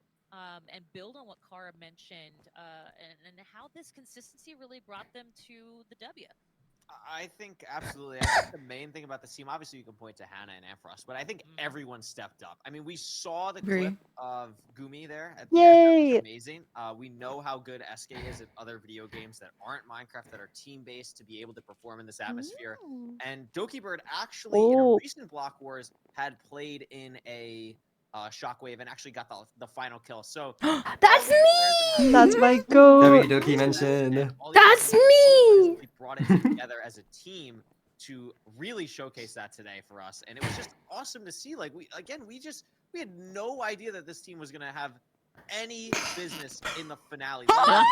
[SPEAKER 1] and build on what Cara mentioned, and how this consistency really brought them to the W.
[SPEAKER 14] I think absolutely. I think the main thing about the team, obviously, you can point to Hannah and Amphros, but I think everyone stepped up. I mean, we saw the clip of Gumi there. At the
[SPEAKER 6] Yay!
[SPEAKER 14] end. Amazing. We know how good SK is at other video games that aren't Minecraft, that are team-based, to be able to perform in this atmosphere. And Doki Bird actually, in a recent Block Wars, had played in a Shockwave and actually got the final kill. So
[SPEAKER 5] That's me.
[SPEAKER 6] That's my goat.
[SPEAKER 3] Doki mentioned.
[SPEAKER 5] That's me.
[SPEAKER 14] We brought it together as a team to really showcase that today for us, and it was just awesome to see. Like we had no idea that this team was gonna have any business in the finale.
[SPEAKER 6] Whoa,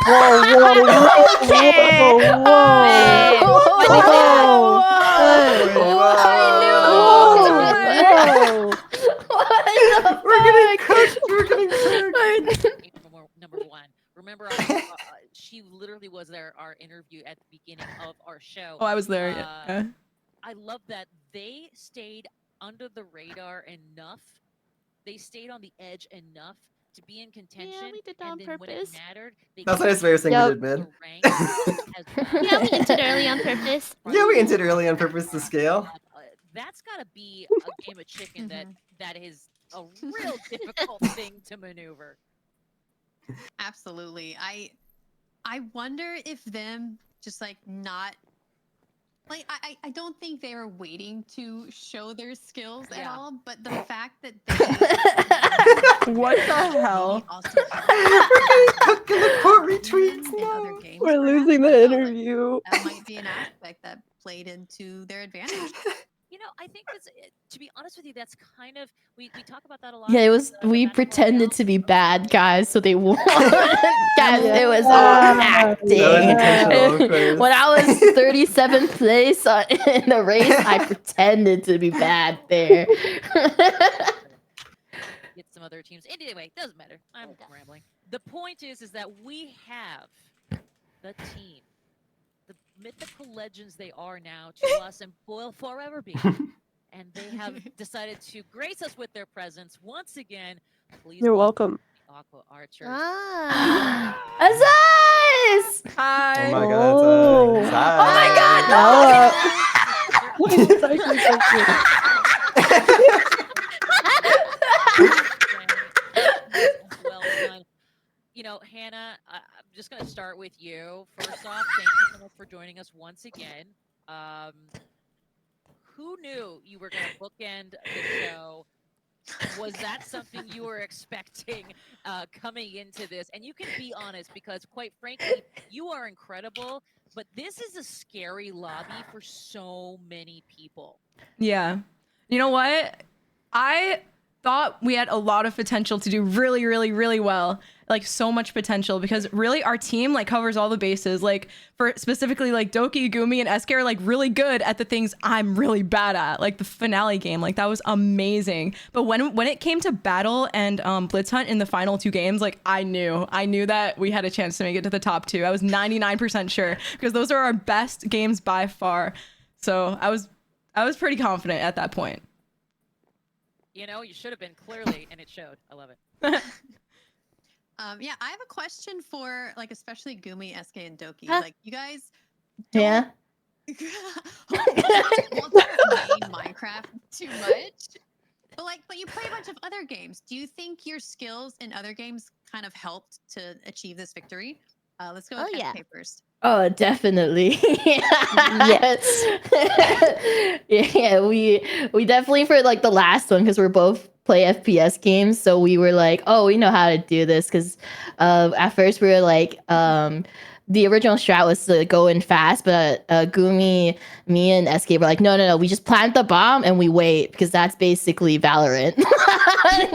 [SPEAKER 5] We're getting cooked. We're getting cooked.
[SPEAKER 1] Number one. Remember, she literally was there, our interview at the beginning of our show.
[SPEAKER 2] Oh, I was there. Yeah.
[SPEAKER 1] I love that they stayed under the radar enough. They stayed on the edge enough to be in contention.
[SPEAKER 4] Yeah, we did that on
[SPEAKER 1] and then when it
[SPEAKER 4] purpose.
[SPEAKER 1] mattered, they
[SPEAKER 3] That's what I was saying we did, man.
[SPEAKER 4] Yeah, we entered early on purpose.
[SPEAKER 3] Yeah, we entered early on purpose to scale.
[SPEAKER 1] That's got to be a game of chicken that is a real difficult thing to maneuver.
[SPEAKER 13] Absolutely. I wonder if them just like not like I don't think they were waiting to show their skills at all, but the fact that they
[SPEAKER 2] what the hell?
[SPEAKER 6] We're losing the interview.
[SPEAKER 13] That might be an aspect that played into their advantage.
[SPEAKER 1] You know, I think that's, to be honest with you, that's kind of we talk about that a lot.
[SPEAKER 5] Yeah, it was. We pretended to be bad guys, so they won. Guys, it was all acting. When I was 37th place in the race, I pretended to be bad there.
[SPEAKER 1] Get some other teams. Anyway, doesn't matter. I'm rambling. The point is that we have the team, the mythical legends they are now to us and will forever be. And they have decided to grace us with their presence once again. Please.
[SPEAKER 6] You're welcome.
[SPEAKER 1] Aqua Archers.
[SPEAKER 5] Aziz!
[SPEAKER 2] Hi.
[SPEAKER 3] Oh my god, that's
[SPEAKER 5] Oh my god, no!
[SPEAKER 6] It's actually so cute.
[SPEAKER 1] Well done. You know, Hannah, I'm just going to start with you. First off, thank you so much for joining us once again. Who knew you were going to bookend the show? Was that something you were expecting coming into this? And you can be honest, because quite frankly, you are incredible, but this is a scary lobby for so many people.
[SPEAKER 2] Yeah. You know what? I thought we had a lot of potential to do really, really, really well. Like so much potential, because really our team like covers all the bases. Like for specifically like Doki, Gumi, and SK are like really good at the things I'm really bad at. Like the finale game, like that was amazing. But when it came to battle and Blitz Hunt in the final 2 games, like I knew that we had a chance to make it to the top 2. I was 99% sure, because those are our best games by far. So I was pretty confident at that point.
[SPEAKER 1] You know, you should have been, clearly, and it showed. I love it.
[SPEAKER 13] Yeah, I have a question for like especially Gumi, SK, and Doki. Like you guys
[SPEAKER 5] Yeah.
[SPEAKER 13] won't play Minecraft too much. But you play a bunch of other games. Do you think your skills in other games kind of helped to achieve this victory? Let's go with SK first.
[SPEAKER 5] Oh, definitely. Yes. Yeah, we definitely, for like the last one, because we're both play FPS games, so we were like, oh, we know how to do this, because at first we were like, the original strat was to go in fast, but Gumi, me, and SK were like, no, we just plant the bomb and we wait, because that's basically Valorant.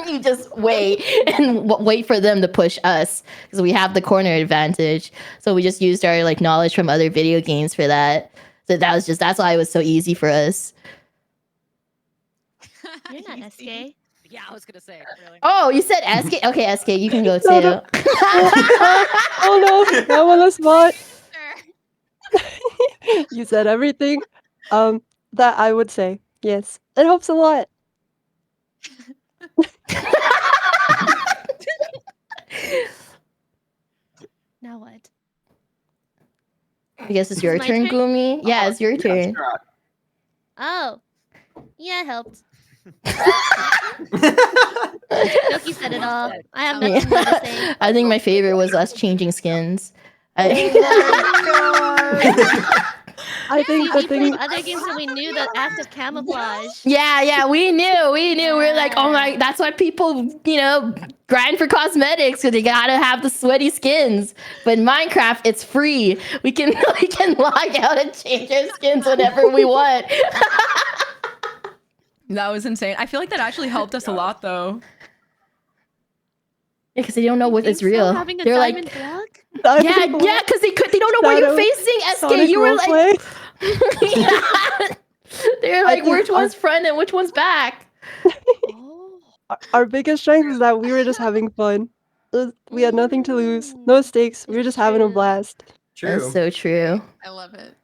[SPEAKER 5] You just wait and wait for them to push us, because we have the corner advantage. So we just used our like knowledge from other video games for that. So that's why it was so easy for us.
[SPEAKER 4] You're not SK.
[SPEAKER 1] Yeah, I was gonna say. Really.
[SPEAKER 5] Oh, you said SK? Okay, SK, you can go too.
[SPEAKER 6] Oh no, I'm on the spot. You said everything. That I would say. Yes. It helps a lot.
[SPEAKER 4] Now what?
[SPEAKER 5] I guess it's your
[SPEAKER 4] my
[SPEAKER 5] turn,
[SPEAKER 4] turn?
[SPEAKER 5] Gumi. Yeah, it's your turn.
[SPEAKER 4] Oh. Yeah, it helped. Doki said it all. I have nothing more to say.
[SPEAKER 5] I think my favorite was us changing skins.
[SPEAKER 6] I think
[SPEAKER 4] See,
[SPEAKER 6] the
[SPEAKER 4] we played
[SPEAKER 6] thing.
[SPEAKER 4] other games and we knew the act of camouflage.
[SPEAKER 5] Yeah, we knew. We're like, oh my, that's why people, grind for cosmetics because they gotta have the sweaty skins. But in Minecraft, it's free. We can log out and change our skins whenever we want.
[SPEAKER 2] That was insane. I feel like that actually helped us a lot, though.
[SPEAKER 5] Yeah, because they don't know what
[SPEAKER 4] Think
[SPEAKER 5] is
[SPEAKER 4] so?
[SPEAKER 5] real.
[SPEAKER 4] Having a
[SPEAKER 5] They're
[SPEAKER 4] diamond
[SPEAKER 5] like,
[SPEAKER 4] block?
[SPEAKER 5] yeah, because they don't know where you're facing. SK,
[SPEAKER 6] Sonic
[SPEAKER 5] you were like,
[SPEAKER 6] roleplay.
[SPEAKER 5] yeah. They're like, which one's front and which one's back?
[SPEAKER 6] Our biggest strength is that we were just having fun. We had nothing to lose, no stakes. We were just having a blast.
[SPEAKER 5] That's so true.
[SPEAKER 13] I love it.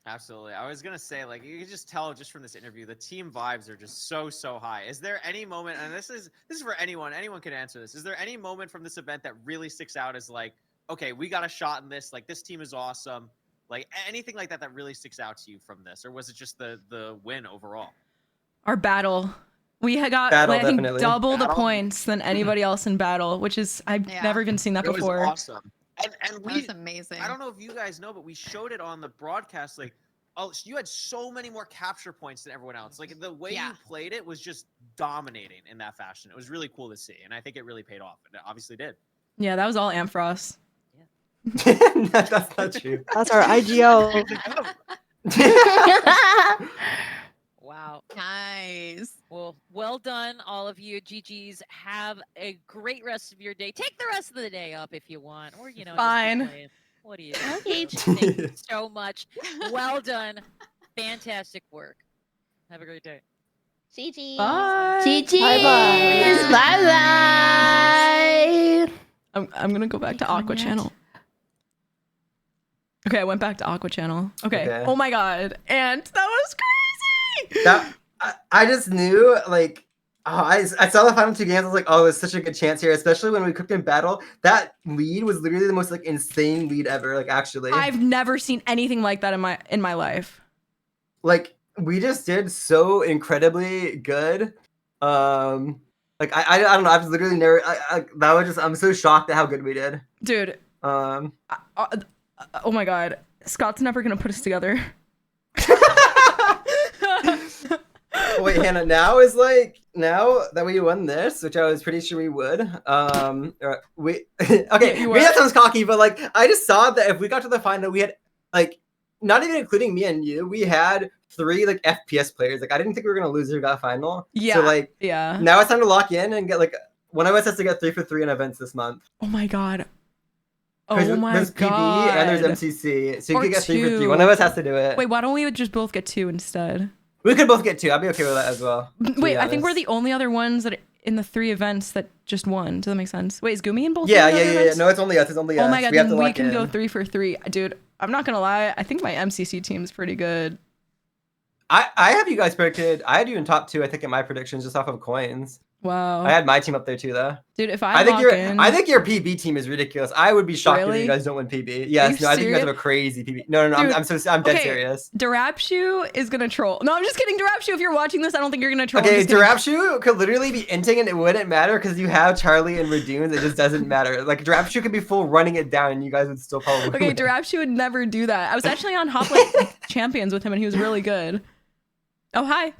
[SPEAKER 14] Absolutely. I was gonna say, like, you can just tell just from this interview, the team vibes are just so high. Is there any moment, and this is for anyone can answer this. Is there any moment from this event that really sticks out as like, okay, we got a shot in this, like this team is awesome, like anything like that really sticks out to you from this, or was it just the win overall?
[SPEAKER 2] Our battle. We had got,
[SPEAKER 3] Battle,
[SPEAKER 2] I think,
[SPEAKER 3] definitely.
[SPEAKER 2] double the
[SPEAKER 14] Battle?
[SPEAKER 2] points than anybody else in battle, which is, I've never even seen that
[SPEAKER 14] It
[SPEAKER 2] before.
[SPEAKER 14] was awesome. And
[SPEAKER 13] That was amazing.
[SPEAKER 14] I don't know if you guys know, but we showed it on the broadcast. Like, oh, you had so many more capture points than everyone else. Like the way you played it was just dominating in that fashion. It was really cool to see, and I think it really paid off. And it obviously did.
[SPEAKER 2] Yeah, that was all Ampharos.
[SPEAKER 3] That's not true.
[SPEAKER 6] That's our IGL.
[SPEAKER 1] Wow.
[SPEAKER 13] Nice.
[SPEAKER 1] Well, well done, all of you. GG's. Have a great rest of your day. Take the rest of the day up if you want, or just
[SPEAKER 2] Fine.
[SPEAKER 1] keep playing. What do you do?
[SPEAKER 4] Okay.
[SPEAKER 1] Thank you so much. Well done. Fantastic work. Have a great day.
[SPEAKER 4] GG.
[SPEAKER 2] Bye.
[SPEAKER 5] GG's.
[SPEAKER 6] Bye-bye.
[SPEAKER 5] Bye-bye.
[SPEAKER 2] I'm gonna go back to Aqua Channel. Okay, I went back to Aqua Channel. Okay. Oh my god. And that was crazy!
[SPEAKER 3] That I just knew, like, I saw the final two games. I was like, oh, it's such a good chance here, especially when we cooked in battle. That lead was literally the most like insane lead ever. Like, actually,
[SPEAKER 2] I've never seen anything like that in my life.
[SPEAKER 3] Like, we just did so incredibly good. Like I don't know. I've literally never. That was just. I'm so shocked at how good we did,
[SPEAKER 2] dude. Oh my god, Scott's never gonna put us together.
[SPEAKER 3] Wait, Hannah, now that we won this, which I was pretty sure we would, we okay, maybe that sounds cocky, but like, I just saw that if we got to the final, we had, like, not even including me and you, we had 3 like FPS players. Like, I didn't think we were gonna lose our final.
[SPEAKER 2] Yeah.
[SPEAKER 3] So like,
[SPEAKER 2] yeah.
[SPEAKER 3] Now it's time to lock in and get like one of us has to get 3 for 3 in events this month.
[SPEAKER 2] Oh my god.
[SPEAKER 3] Oh my
[SPEAKER 2] god.
[SPEAKER 3] There's PB and there's MCC, so you
[SPEAKER 2] Or
[SPEAKER 3] can get 3 for 3.
[SPEAKER 2] 2.
[SPEAKER 3] One of us has to do it.
[SPEAKER 2] Wait, why don't we just both get 2 instead?
[SPEAKER 3] We could both get 2. I'd be okay with that as well.
[SPEAKER 2] Wait, I think we're the only other ones that in the 3 events that just won. Does that make sense? Wait, is Gumi in both?
[SPEAKER 3] Yeah.
[SPEAKER 2] of the other events?
[SPEAKER 3] No, it's only us. It's only us.
[SPEAKER 2] Oh my god,
[SPEAKER 3] we have
[SPEAKER 2] then
[SPEAKER 3] to
[SPEAKER 2] we
[SPEAKER 3] lock
[SPEAKER 2] can
[SPEAKER 3] in.
[SPEAKER 2] go 3 for 3. Dude, I'm not gonna lie. I think my MCC team's pretty good.
[SPEAKER 3] I have you guys predicted. I had you in top 2. I think in my predictions just off of coins.
[SPEAKER 2] Wow.
[SPEAKER 3] I had my team up there too, though.
[SPEAKER 2] Dude, if
[SPEAKER 3] I think your PB team is ridiculous. I would be shocked if you guys don't win PB. Yes, no, I think you guys have a crazy PB. No,
[SPEAKER 2] Dude,
[SPEAKER 3] I'm dead serious.
[SPEAKER 2] Darapshu is gonna troll. No, I'm just kidding. Darapshu, if you're watching this, I don't think you're gonna troll.
[SPEAKER 3] Okay, Darapshu could literally be inting and it wouldn't matter because you have Charlie and Redunes. It just doesn't matter. Like, Darapshu could be full running it down and you guys would still probably
[SPEAKER 2] Okay,
[SPEAKER 3] win.
[SPEAKER 2] Darapshu would never do that. I was actually on Hoplite Champions with him and he was really good. Oh, hi.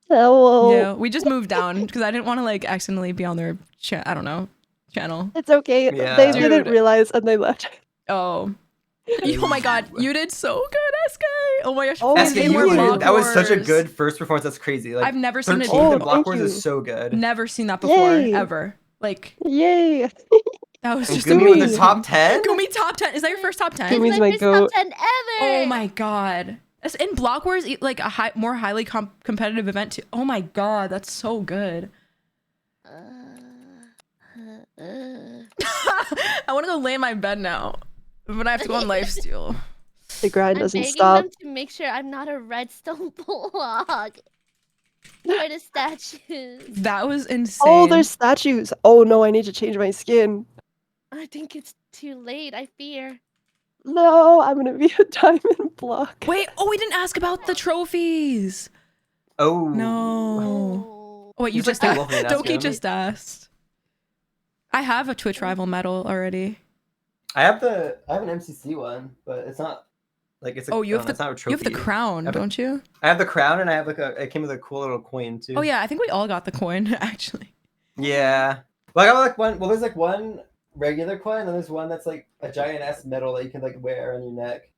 [SPEAKER 6] Hello.
[SPEAKER 2] Yeah, we just moved down because I didn't want to like accidentally be on their channel.
[SPEAKER 6] It's okay.
[SPEAKER 3] Yeah.
[SPEAKER 6] They
[SPEAKER 2] Dude.
[SPEAKER 6] didn't realize and they left.
[SPEAKER 2] Oh. Oh my god, you did so good, SK. Oh my gosh.
[SPEAKER 6] Oh,
[SPEAKER 2] please
[SPEAKER 3] SK,
[SPEAKER 2] name more block
[SPEAKER 3] that was such a
[SPEAKER 2] wars.
[SPEAKER 3] good first performance. That's crazy. Like,
[SPEAKER 2] I've never seen it.
[SPEAKER 3] 13th in
[SPEAKER 6] Oh,
[SPEAKER 3] Block
[SPEAKER 6] thank
[SPEAKER 3] Wars
[SPEAKER 6] you.
[SPEAKER 3] is so good.
[SPEAKER 2] Never seen that before,
[SPEAKER 6] Yay.
[SPEAKER 2] ever. Like,
[SPEAKER 6] Yay.
[SPEAKER 2] that was
[SPEAKER 3] And
[SPEAKER 2] just
[SPEAKER 3] Gumi with
[SPEAKER 2] amazing.
[SPEAKER 3] the top 10?
[SPEAKER 2] Gumi top 10. Is that your first top 10?
[SPEAKER 6] Gumi's my
[SPEAKER 4] First
[SPEAKER 6] goat.
[SPEAKER 4] top 10 ever.
[SPEAKER 2] Oh my god. In Block Wars, like a more highly competitive event too. Oh my god, that's so good. I want to go lay in my bed now, but I have to go on lifesteal.
[SPEAKER 6] The grind
[SPEAKER 4] I'm
[SPEAKER 6] doesn't
[SPEAKER 4] begging
[SPEAKER 6] stop.
[SPEAKER 4] them to make sure I'm not a redstone block. For the statues.
[SPEAKER 2] That was insane.
[SPEAKER 6] Oh, there's statues. Oh no, I need to change my skin.
[SPEAKER 4] I think it's too late. I fear.
[SPEAKER 6] No, I'm gonna be a diamond block.
[SPEAKER 2] Wait, oh, we didn't ask about the trophies.
[SPEAKER 3] Oh.
[SPEAKER 2] No. Oh, wait, you
[SPEAKER 3] He's like
[SPEAKER 2] just
[SPEAKER 3] the
[SPEAKER 2] asked.
[SPEAKER 3] wolf in that
[SPEAKER 2] Doki
[SPEAKER 3] skin.
[SPEAKER 2] just asked. I have a Twitch rival medal already.
[SPEAKER 3] I have an MCC one, but it's not Like it's.
[SPEAKER 2] Oh, you have
[SPEAKER 3] it's not a
[SPEAKER 2] you
[SPEAKER 3] trophy.
[SPEAKER 2] have the crown, don't you?
[SPEAKER 3] I have the crown, and I have like it came with a cool little coin too.
[SPEAKER 2] Oh yeah, I think we all got the coin actually.
[SPEAKER 3] Yeah. Well, I got like one. Well, there's like one regular coin, and then there's one that's like a giant ass medal that you can like wear on your neck.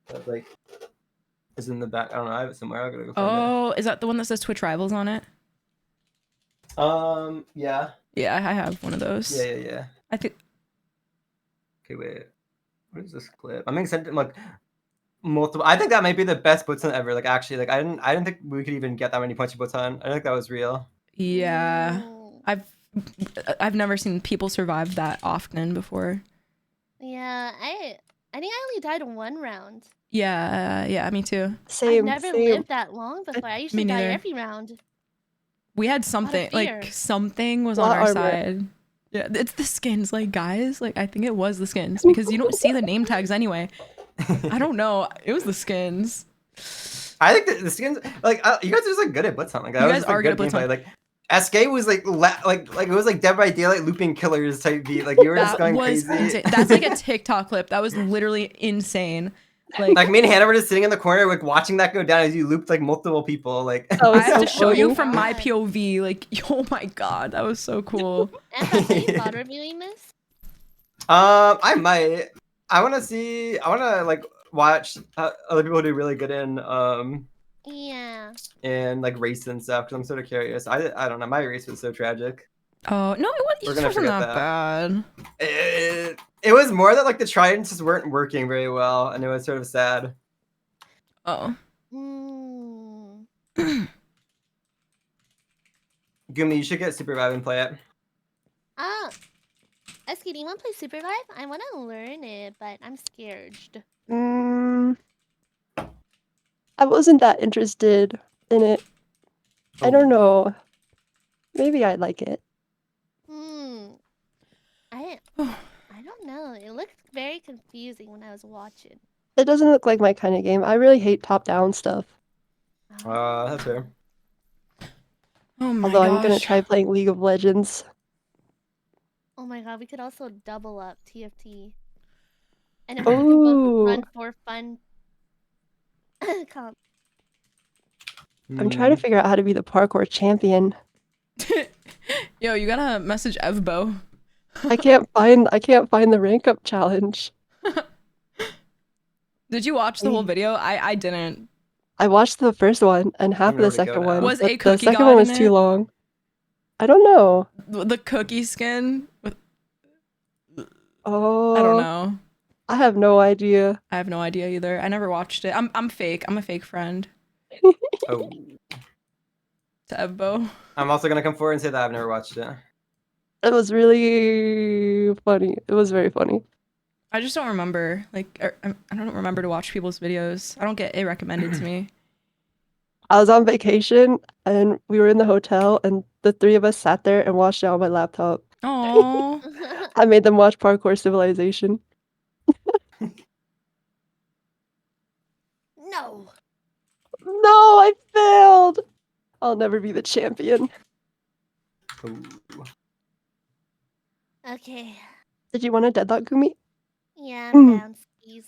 [SPEAKER 3] That's like is in the back. I don't know. I have it somewhere. I gotta go find
[SPEAKER 2] Oh, is that the one that says Twitch Rivals on it?
[SPEAKER 3] it. Yeah.
[SPEAKER 2] Yeah, I have one of those.
[SPEAKER 3] Yeah.
[SPEAKER 2] I think.
[SPEAKER 3] Okay, wait. What is this clip? I'm being sent like multiple. I think that might be the best Blitzon ever. Like actually, like I didn't think we could even get that many points in Blitzon. I think that was real.
[SPEAKER 2] Yeah, I've never seen people survive that often before.
[SPEAKER 4] Yeah, I think I only died in 1 round.
[SPEAKER 2] Yeah, me too.
[SPEAKER 6] Same.
[SPEAKER 4] I've never
[SPEAKER 6] same.
[SPEAKER 4] lived that long before. I usually die
[SPEAKER 2] neither.
[SPEAKER 4] every round.
[SPEAKER 2] We had something
[SPEAKER 4] fear.
[SPEAKER 2] like something was
[SPEAKER 6] Lot
[SPEAKER 2] on our
[SPEAKER 6] armor.
[SPEAKER 2] side. Yeah, it's the skins, like guys. Like I think it was the skins because you don't see the name tags anyway. I don't know. It was the skins.
[SPEAKER 3] I think the skins like you guys are just like good at Blitzon. Like that
[SPEAKER 2] You
[SPEAKER 3] was
[SPEAKER 2] guys
[SPEAKER 3] just, like,
[SPEAKER 2] are good at
[SPEAKER 3] gameplay.
[SPEAKER 2] Blitzon.
[SPEAKER 3] Like SK was like like it was like Dead by Daylight looping killers type beat. Like you were just
[SPEAKER 2] That
[SPEAKER 3] going
[SPEAKER 2] was
[SPEAKER 3] crazy.
[SPEAKER 2] insane. That's like a TikTok clip. That was literally insane. Like
[SPEAKER 3] Like me and Hannah were just sitting in the corner, like watching that go down as you looped like multiple people. Like
[SPEAKER 6] That
[SPEAKER 2] I
[SPEAKER 6] was
[SPEAKER 2] have
[SPEAKER 6] so
[SPEAKER 2] to show you
[SPEAKER 6] funny.
[SPEAKER 2] from my POV. Like, oh my god, that was so cool.
[SPEAKER 4] Empress, are you VOD reviewing this?
[SPEAKER 3] I might. I want to like watch other people do really good in
[SPEAKER 4] Yeah.
[SPEAKER 3] like race and stuff because I'm sort of curious. I don't know. My race was so tragic.
[SPEAKER 2] Oh no,
[SPEAKER 3] We're
[SPEAKER 2] it
[SPEAKER 3] gonna
[SPEAKER 2] wasn't
[SPEAKER 3] forget
[SPEAKER 2] that
[SPEAKER 3] that.
[SPEAKER 2] bad.
[SPEAKER 3] It was more that like the tridents just weren't working very well, and it was sort of sad.
[SPEAKER 2] Oh.
[SPEAKER 4] Mm.
[SPEAKER 3] Gumi, you should get Super Vibe and play it.
[SPEAKER 4] SK, do you want to play Super Vibe? I want to learn it, but I'm scared.
[SPEAKER 6] I wasn't that interested in it. I don't know. Maybe I'd like it.
[SPEAKER 4] I don't know. It looked very confusing when I was watching.
[SPEAKER 6] It doesn't look like my kind of game. I really hate top-down stuff.
[SPEAKER 3] That's fair.
[SPEAKER 2] Oh my
[SPEAKER 6] Although I'm gonna
[SPEAKER 2] gosh.
[SPEAKER 6] try playing League of Legends.
[SPEAKER 4] Oh my god, we could also double up TFT. And if we can both run for fun. Come.
[SPEAKER 6] I'm trying to figure out how to be the parkour champion.
[SPEAKER 2] Yo, you gotta message Evbo.
[SPEAKER 6] I can't find the rank up challenge.
[SPEAKER 2] Did you watch the whole video? I didn't.
[SPEAKER 6] I watched the first one and half of
[SPEAKER 3] know
[SPEAKER 6] the
[SPEAKER 3] where to go
[SPEAKER 6] second
[SPEAKER 3] now.
[SPEAKER 6] one.
[SPEAKER 2] Was
[SPEAKER 6] but
[SPEAKER 2] a
[SPEAKER 6] the
[SPEAKER 2] cookie
[SPEAKER 6] second
[SPEAKER 2] god
[SPEAKER 6] one was
[SPEAKER 2] in
[SPEAKER 6] too
[SPEAKER 2] it?
[SPEAKER 6] long. I don't know.
[SPEAKER 2] The cookie skin with
[SPEAKER 6] Oh,
[SPEAKER 2] I don't know.
[SPEAKER 6] I have no idea.
[SPEAKER 2] I have no idea either. I never watched it. I'm fake. I'm a fake friend
[SPEAKER 3] Oh,
[SPEAKER 2] to Evbo.
[SPEAKER 3] I'm also gonna come forward and say that I've never watched it.
[SPEAKER 6] It was really funny. It was very funny.
[SPEAKER 2] I just don't remember. Like, I don't remember to watch people's videos. I don't get it recommended to me.
[SPEAKER 6] I was on vacation and we were in the hotel and the three of us sat there and watched it on my laptop.
[SPEAKER 2] Oh.
[SPEAKER 6] I made them watch Parkour Civilization.
[SPEAKER 4] No.
[SPEAKER 6] No, I failed. I'll never be the champion.
[SPEAKER 3] Ooh.
[SPEAKER 4] Okay.
[SPEAKER 6] Did you want a deadlock, Gumi?
[SPEAKER 4] Yeah, I'm down, skis.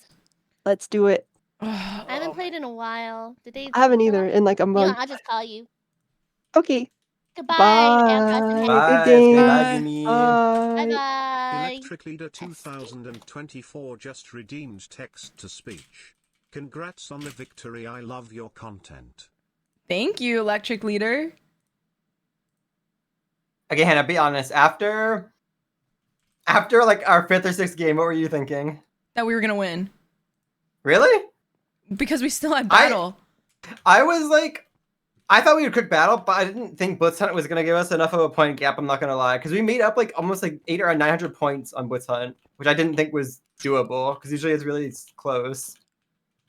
[SPEAKER 6] Let's do it.
[SPEAKER 4] I haven't played in a while. Did they?
[SPEAKER 6] I haven't either in like a
[SPEAKER 4] You know,
[SPEAKER 6] month.
[SPEAKER 4] I'll just call you.
[SPEAKER 6] Okay.
[SPEAKER 4] Goodbye.
[SPEAKER 6] Bye.
[SPEAKER 3] Bye.
[SPEAKER 6] Good game.
[SPEAKER 3] Bye, Gumi.
[SPEAKER 4] Bye
[SPEAKER 6] Bye.
[SPEAKER 4] bye.
[SPEAKER 7] Electric Leader 2024 just redeemed text to speech. Congrats on the victory. I love your content.
[SPEAKER 2] Thank you, Electric Leader.
[SPEAKER 3] Okay, Hannah, be honest. After like our 5th or 6th game, what were you thinking?
[SPEAKER 2] That we were gonna win
[SPEAKER 3] Really?
[SPEAKER 2] because we still had battle.
[SPEAKER 3] I was like, I thought we would quick battle, but I didn't think Blitz Hunt was gonna give us enough of a point gap. I'm not gonna lie, because we made up like almost like 800 or 900 points on Blitz Hunt, which I didn't think was doable because usually it's really close.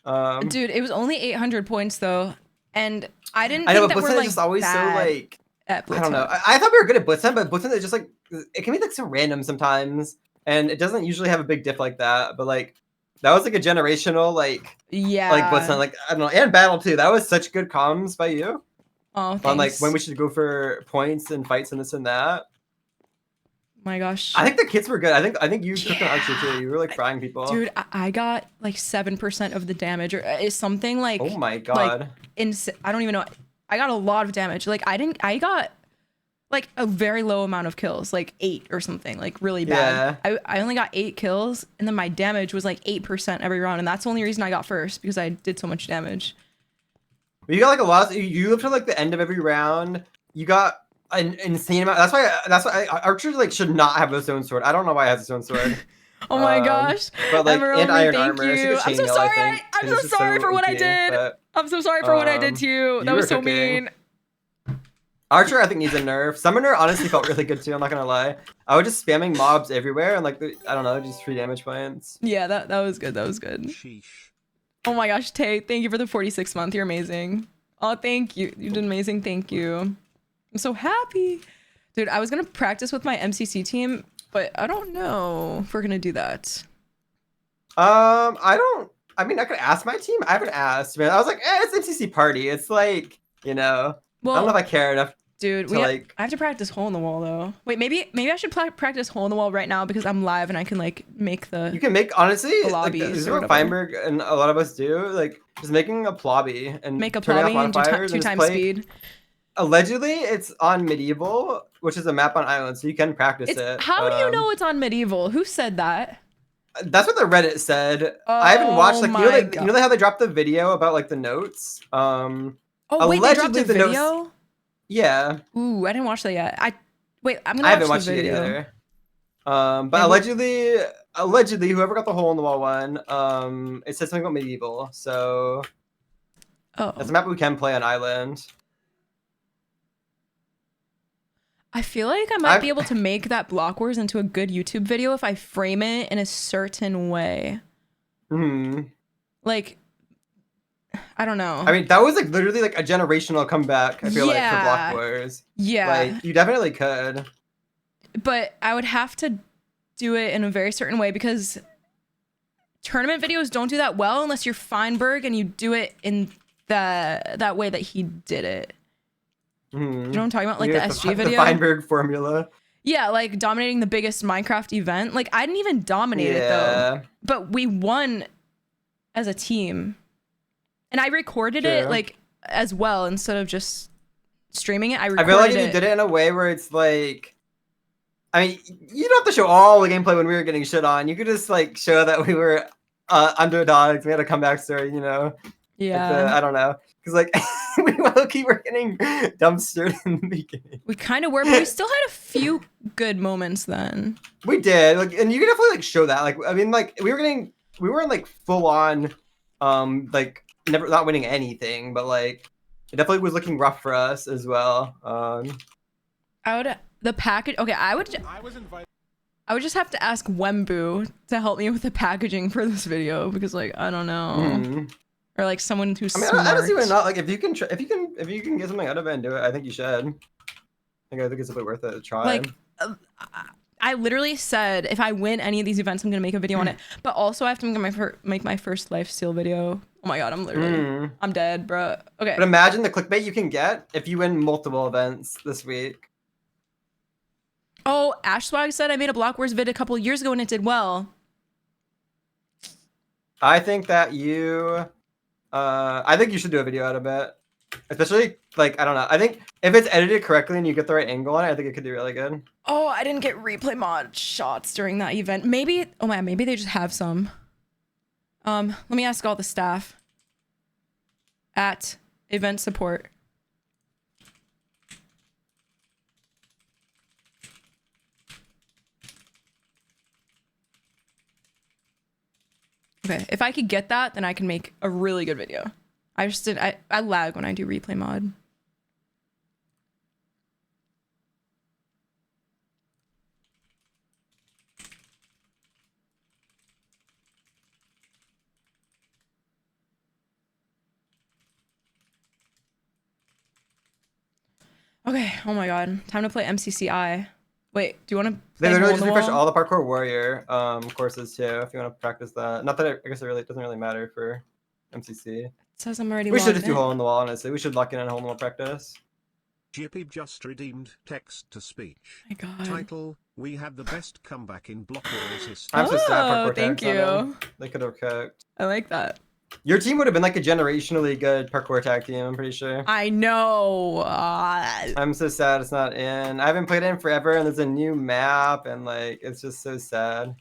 [SPEAKER 2] Dude, it was only 800 points though, and I didn't.
[SPEAKER 3] I know,
[SPEAKER 2] think
[SPEAKER 3] but
[SPEAKER 2] that
[SPEAKER 3] Blitz
[SPEAKER 2] we're
[SPEAKER 3] Hunt
[SPEAKER 2] like
[SPEAKER 3] is just always so
[SPEAKER 2] bad
[SPEAKER 3] like
[SPEAKER 2] at
[SPEAKER 3] I don't know.
[SPEAKER 2] Blitz
[SPEAKER 3] I thought we were good at Blitz Hunt, but Blitz Hunt is just like it can be like so random sometimes, and it doesn't usually have a big diff like that. But like that was like a generational like like Blitz Hunt, like I don't know, and battle too. That was such good comms by you.
[SPEAKER 2] Oh, thanks.
[SPEAKER 3] On like when we should go for points and fights and this and that.
[SPEAKER 2] My gosh.
[SPEAKER 3] I think the kits were good. I think you took an archer too. You were like frying people.
[SPEAKER 2] Dude, I got like 7% of the damage, or is something like.
[SPEAKER 3] Oh my god.
[SPEAKER 2] Like, I don't even know. I got a lot of damage. Like I got like a very low amount of kills, like 8 or something, like really bad. I only got 8 kills, and then my damage was like 8% every round, and that's the only reason I got first, because I did so much damage.
[SPEAKER 3] You got like a lot. You lived to like the end of every round. You got an insane amount. That's why archers like should not have a stone sword. I don't know why it has a stone sword.
[SPEAKER 2] Oh my gosh.
[SPEAKER 3] But like
[SPEAKER 2] Emerald,
[SPEAKER 3] and iron
[SPEAKER 2] thank
[SPEAKER 3] armor.
[SPEAKER 2] you. I'm so sorry. I'm so sorry for what I did. I'm so sorry for what I did to you. That was so mean.
[SPEAKER 3] Archer, I think, needs a nerf. Summoner honestly felt really good too. I'm not gonna lie. I was just spamming mobs everywhere and like I don't know, just free damage points.
[SPEAKER 2] Yeah, that was good. That was good. Oh my gosh, Tay, thank you for the 46 month. You're amazing. Oh, thank you. You did amazing. Thank you. I'm so happy, dude. I was gonna practice with my MCC team, but I don't know if we're gonna do that.
[SPEAKER 3] I mean, I could ask my team. I haven't asked, man. I was like, it's MCC party. It's like, you know. Well, I don't know if I care enough.
[SPEAKER 2] Dude, I have to practice hole in the wall though. Wait, maybe I should practice hole in the wall right now because I'm live and I can like make the.
[SPEAKER 3] You can make honestly.
[SPEAKER 2] The lobbies.
[SPEAKER 3] Like, this is what Feinberg and a lot of us do. Like just making a plobby and
[SPEAKER 2] make a
[SPEAKER 3] turning
[SPEAKER 2] plobby
[SPEAKER 3] off
[SPEAKER 2] and do 2 times speed.
[SPEAKER 3] Allegedly, it's on Medieval, which is a map on Island, so you can practice it.
[SPEAKER 2] How do you know it's on Medieval? Who said that?
[SPEAKER 3] That's what the Reddit said. I haven't watched like you know how they dropped the video about like the notes.
[SPEAKER 2] Oh wait, they dropped the video.
[SPEAKER 3] Notes, yeah.
[SPEAKER 2] Ooh, I didn't watch that yet. I haven't watched the video.
[SPEAKER 3] It either. But maybe... allegedly, whoever got the hole in the wall one, it said something about Medieval. So that's a map we can play on Island.
[SPEAKER 2] I feel like I might be able to make that Block Wars into a good YouTube video if I frame it in a certain way. Like, I don't know.
[SPEAKER 3] I mean, that was like literally like a generational comeback, I feel like, for Block Wars.
[SPEAKER 2] Yeah.
[SPEAKER 3] Like, you definitely could.
[SPEAKER 2] But I would have to do it in a very certain way because tournament videos don't do that well unless you're Feinberg and you do it in that way that he did it. You know what I'm talking about? Like the SG video?
[SPEAKER 3] The Feinberg formula.
[SPEAKER 2] Yeah, like dominating the biggest Minecraft event. Like, I didn't even dominate it, though. But we won as a team. And I recorded it, like, as well, instead of just streaming it. I
[SPEAKER 3] feel like if you did it in a way where it's like... I mean, you don't have to show all the gameplay when we were getting shit on. You could just, like, show that we were underdogs. We had a comeback story, you know?
[SPEAKER 2] Yeah.
[SPEAKER 3] Like I don't know. Because, like, we low-key were getting dumpstered in the beginning.
[SPEAKER 2] We kind of were, but we still had a few good moments then.
[SPEAKER 3] We did. Like, and you can definitely, like, show that. Like, I mean, like, we weren't, like, full-on, like, not winning anything, but, like, it definitely was looking rough for us as well.
[SPEAKER 2] The package... Okay, I would just have to ask Wembu to help me with the packaging for this video, because, like, I don't know. Or like someone who's smart.
[SPEAKER 3] I don't see why not. Like if you can get something out of it and do it, I think you should. I think it's a bit worth it to try.
[SPEAKER 2] Like, I literally said if I win any of these events, I'm gonna make a video on it. But also, I have to make my first lifesteal video. Oh my god, I'm dead, bro. Okay.
[SPEAKER 3] But imagine the clickbait you can get if you win multiple events this week.
[SPEAKER 2] Oh, Ashswag said I made a Block Wars vid a couple years ago and it did well.
[SPEAKER 3] I think that I think you should do a video out of it. Especially, like, I don't know. I think if it's edited correctly and you get the right angle on it, I think it could do really good.
[SPEAKER 2] Oh, I didn't get replay mod shots during that event. Maybe, oh man, maybe they just have some. Let me ask all the staff at event support. Okay, if I could get that, then I can make a really good video. I just did, I lag when I do replay mod. Okay, oh my god, time to play MCCI. Wait, do you want to?
[SPEAKER 3] They literally just refresh all the Parkour Warrior courses too. If you want to practice that, not that I guess it doesn't really matter for MCC.
[SPEAKER 2] It says I'm already.
[SPEAKER 3] We should just do hole in the wall. Honestly, we should lock in on hole in the wall practice.
[SPEAKER 7] Jippy just redeemed text to speech.
[SPEAKER 2] My god.
[SPEAKER 7] Title: We had the best comeback in Block Wars history.
[SPEAKER 3] I'm so sad
[SPEAKER 2] Oh,
[SPEAKER 3] parkour
[SPEAKER 2] thank
[SPEAKER 3] tags on them.
[SPEAKER 2] you.
[SPEAKER 3] They could have cooked.
[SPEAKER 2] I like that.
[SPEAKER 3] Your team would have been like a generationally good parkour tag team, I'm pretty sure.
[SPEAKER 2] I know.
[SPEAKER 3] I'm so sad it's not in. I haven't played it in forever, and there's a new map, and like it's just so sad.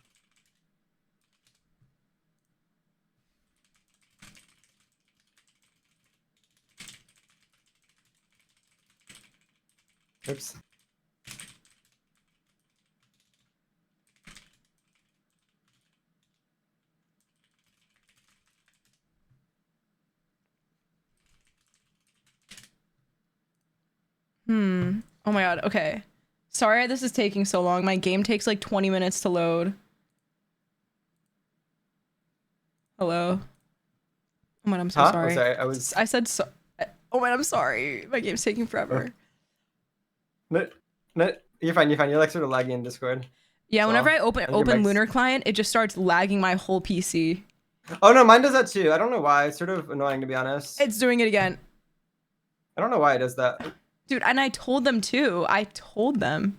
[SPEAKER 3] Oops.
[SPEAKER 2] Oh my god. Okay. Sorry this is taking so long. My game takes like 20 minutes to load. Hello. Oh my god, I'm so
[SPEAKER 3] Huh?
[SPEAKER 2] sorry.
[SPEAKER 3] Oh, sorry. I was.
[SPEAKER 2] I said so. Oh my god, I'm sorry. My game's taking forever.
[SPEAKER 3] No, you're fine. You're fine. You're like sort of laggy in Discord.
[SPEAKER 2] Yeah,
[SPEAKER 3] So,
[SPEAKER 2] whenever I
[SPEAKER 3] and your
[SPEAKER 2] open
[SPEAKER 3] mic's-
[SPEAKER 2] Lunar Client, it just starts lagging my whole PC.
[SPEAKER 3] Oh no, mine does that too. I don't know why. It's sort of annoying to be honest.
[SPEAKER 2] It's doing it again.
[SPEAKER 3] I don't know why it does that.
[SPEAKER 2] Dude, and I told them too. I told them.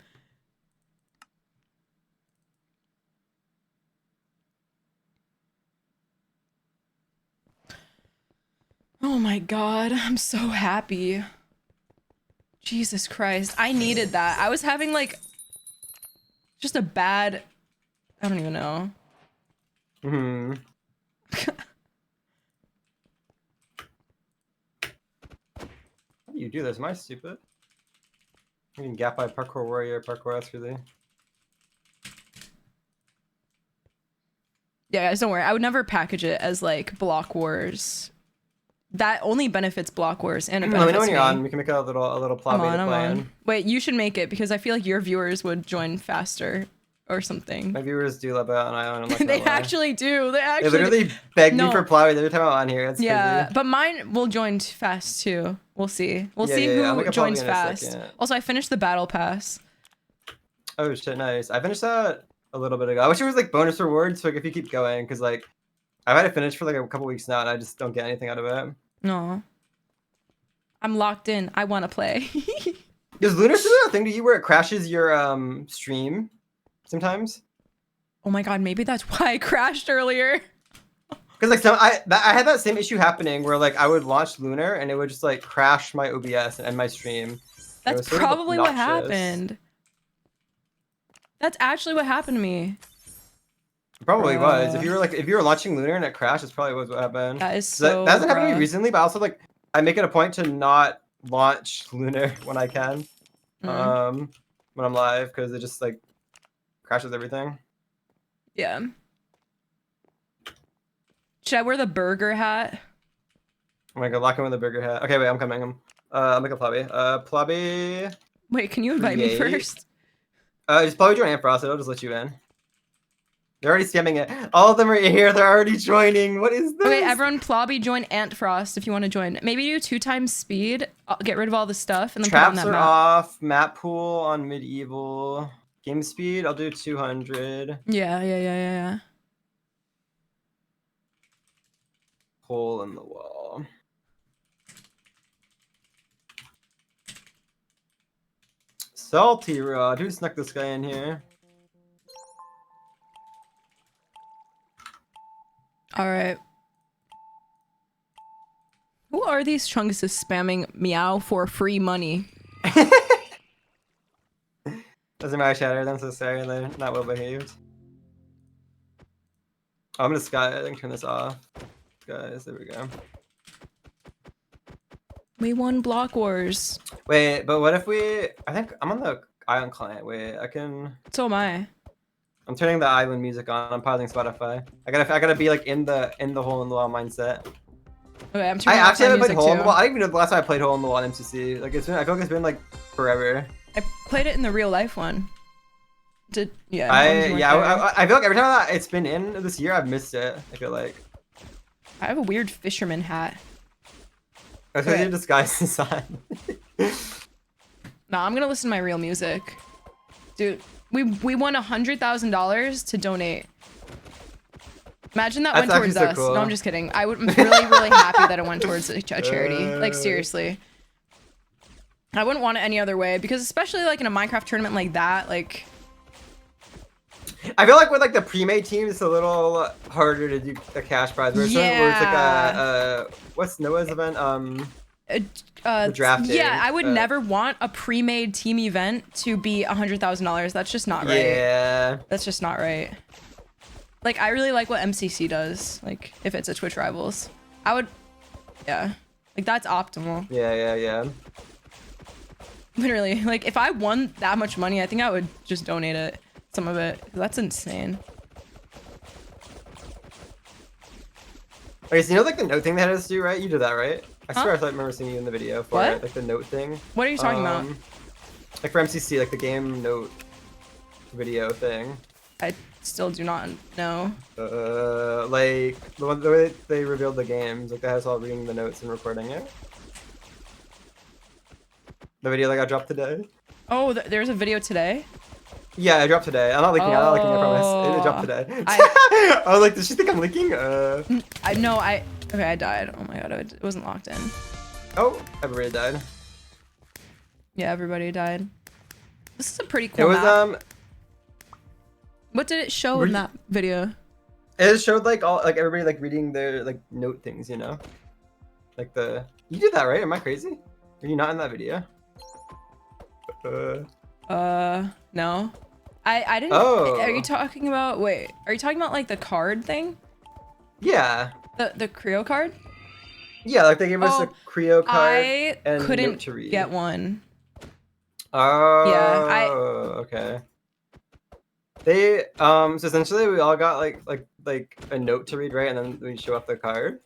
[SPEAKER 2] Oh my god, I'm so happy. Jesus Christ, I needed that. I was having like just a bad, I don't even know.
[SPEAKER 3] Hmm. How do you do this? Am I stupid? You can gap by parkour warrior, parkour escalate.
[SPEAKER 2] Yeah, guys, don't worry. I would never package it as like Block Wars. That only benefits Block Wars and it
[SPEAKER 3] Let me know
[SPEAKER 2] benefits
[SPEAKER 3] when you're
[SPEAKER 2] me.
[SPEAKER 3] on. We can make a little plot
[SPEAKER 2] I'm
[SPEAKER 3] to
[SPEAKER 2] on,
[SPEAKER 3] play
[SPEAKER 2] I'm
[SPEAKER 3] in.
[SPEAKER 2] on. Wait, you should make it because I feel like your viewers would join faster or something.
[SPEAKER 3] My viewers do love it on Island. I'm not gonna
[SPEAKER 2] They
[SPEAKER 3] lie.
[SPEAKER 2] actually do. They
[SPEAKER 3] They
[SPEAKER 2] actually
[SPEAKER 3] literally beg
[SPEAKER 2] No.
[SPEAKER 3] me for plowing every time I'm on here. It's
[SPEAKER 2] Yeah,
[SPEAKER 3] crazy.
[SPEAKER 2] but mine will join fast too. We'll see. We'll
[SPEAKER 3] Yeah,
[SPEAKER 2] see
[SPEAKER 3] yeah, yeah. I'll
[SPEAKER 2] who
[SPEAKER 3] make a
[SPEAKER 2] joins
[SPEAKER 3] plot in a
[SPEAKER 2] fast.
[SPEAKER 3] second.
[SPEAKER 2] Also, I finished the battle pass.
[SPEAKER 3] Oh shit, nice. I finished that a little bit ago. I wish it was like bonus rewards, so like if you keep going, because like I've had it finished for like a couple weeks now, and I just don't get anything out of it.
[SPEAKER 2] No. I'm locked in. I want to play.
[SPEAKER 3] Does Lunar still do that thing to you where it crashes your stream sometimes?
[SPEAKER 2] Oh my god, maybe that's why I crashed earlier.
[SPEAKER 3] Because like I had that same issue happening where like I would launch Lunar and it would just like crash my OBS and my stream. It
[SPEAKER 2] That's
[SPEAKER 3] was sort of
[SPEAKER 2] probably what
[SPEAKER 3] obnoxious.
[SPEAKER 2] happened. That's actually what happened to me.
[SPEAKER 3] It probably was.
[SPEAKER 2] Bruh.
[SPEAKER 3] If you were launching Lunar and it crashed, it's probably was what happened.
[SPEAKER 2] That is
[SPEAKER 3] 'Cause
[SPEAKER 2] so
[SPEAKER 3] that hasn't happened to me
[SPEAKER 2] bruh.
[SPEAKER 3] recently, but also like I make it a point to not launch Lunar when I can.
[SPEAKER 2] Mm.
[SPEAKER 3] When I'm live, because it just like crashes everything.
[SPEAKER 2] Yeah. Should I wear the burger hat?
[SPEAKER 3] Oh my god, lock in with a burger hat. Okay, wait, I'm coming. I'll make a plobby. Plobby.
[SPEAKER 2] Wait, can you invite me
[SPEAKER 3] Create.
[SPEAKER 2] first?
[SPEAKER 3] Just probably join Amfrost. It'll just let you in. They're already scamming it. All of them are here. They're already joining. What is this?
[SPEAKER 2] Okay, everyone, Plobby, join Ant Frost if you want to join. Maybe do 2 times speed. Get rid of all the stuff and then
[SPEAKER 3] Traps
[SPEAKER 2] put it
[SPEAKER 3] are
[SPEAKER 2] on that map.
[SPEAKER 3] off. Map pool on medieval. Game speed. I'll do 200.
[SPEAKER 2] Yeah.
[SPEAKER 3] Hole in the wall. Salty Rod. Who snuck this guy in here?
[SPEAKER 2] All right. Who are these chunguses spamming meow for free money?
[SPEAKER 3] Doesn't matter, Shatter. I'm so sorry. They're not well behaved. Oh, I'm gonna Sky. I think turn this off. Guys, there we go.
[SPEAKER 2] We won Block Wars.
[SPEAKER 3] Wait, but what if we... I think I'm on the Island client. Wait, I can...
[SPEAKER 2] So am I.
[SPEAKER 3] I'm turning the Island music on. I'm pausing Spotify. I gotta be like in the hole in the wall mindset.
[SPEAKER 2] Okay, I'm
[SPEAKER 3] I
[SPEAKER 2] turning off
[SPEAKER 3] actually
[SPEAKER 2] my
[SPEAKER 3] haven't played
[SPEAKER 2] music
[SPEAKER 3] Hole in the
[SPEAKER 2] too.
[SPEAKER 3] Wall. I don't even know the last time I played Hole in the Wall on MCC. Like it's been, I feel like it's been like forever.
[SPEAKER 2] I played it in the real life one. I
[SPEAKER 3] feel like every time it's been in this year, I've missed it. I feel like.
[SPEAKER 2] I have a weird fisherman hat.
[SPEAKER 3] I was gonna disguise the sign.
[SPEAKER 2] Nah, I'm gonna listen to my real music. Dude, we won $100,000 to donate. Imagine that
[SPEAKER 3] That's
[SPEAKER 2] went towards
[SPEAKER 3] actually
[SPEAKER 2] us.
[SPEAKER 3] so cool.
[SPEAKER 2] No, I'm just kidding. I'm really happy that it went towards a charity. Like seriously. I wouldn't want it any other way because especially like in a Minecraft tournament like that, like
[SPEAKER 3] I feel like with like the pre-made teams, it's a little harder to do a cash prize. Where it's like what's Noah's event? The drafting.
[SPEAKER 2] Yeah, I would never want a pre-made team event to be $100,000. That's just not right.
[SPEAKER 3] Yeah.
[SPEAKER 2] That's just not right. Like, I really like what MCC does. Like, if it's a Twitch Rivals, I would, yeah, like that's optimal.
[SPEAKER 3] Yeah.
[SPEAKER 2] Literally, like if I won that much money, I think I would just donate it, some of it. That's insane.
[SPEAKER 3] Okay, so you know like the note thing they had us do, right? You did that, right? I swear I remember seeing you in the video for it, like the note thing.
[SPEAKER 2] What are you talking about?
[SPEAKER 3] Like for MCC, like the game note video thing.
[SPEAKER 2] I still do not know.
[SPEAKER 3] Like the way they revealed the games, like they had us all reading the notes and recording it. The video that got dropped today.
[SPEAKER 2] Oh, there's a video today?
[SPEAKER 3] Yeah, it dropped today. I'm not leaking. I'm not leaking. I promise. It dropped today. I was like, does she think I'm leaking? Okay,
[SPEAKER 2] I died. Oh my god, it wasn't locked in.
[SPEAKER 3] Oh, everybody died.
[SPEAKER 2] Yeah, everybody died. This is a pretty cool
[SPEAKER 3] It was
[SPEAKER 2] map. What did it show in that video?
[SPEAKER 3] It showed like everybody like reading their like note things, you know? Like you did that, right? Am I crazy? Are you not in that video?
[SPEAKER 2] No. I didn't.
[SPEAKER 3] Oh.
[SPEAKER 2] Are you talking about? Wait, are you talking about like the card thing?
[SPEAKER 3] Yeah.
[SPEAKER 2] The Creo card?
[SPEAKER 3] Yeah, like they gave us a Creo card
[SPEAKER 2] I
[SPEAKER 3] and
[SPEAKER 2] couldn't
[SPEAKER 3] note to read.
[SPEAKER 2] get one.
[SPEAKER 3] Oh.
[SPEAKER 2] Yeah,
[SPEAKER 3] okay. They so essentially we all got like a note to read, right? And then we show off the card.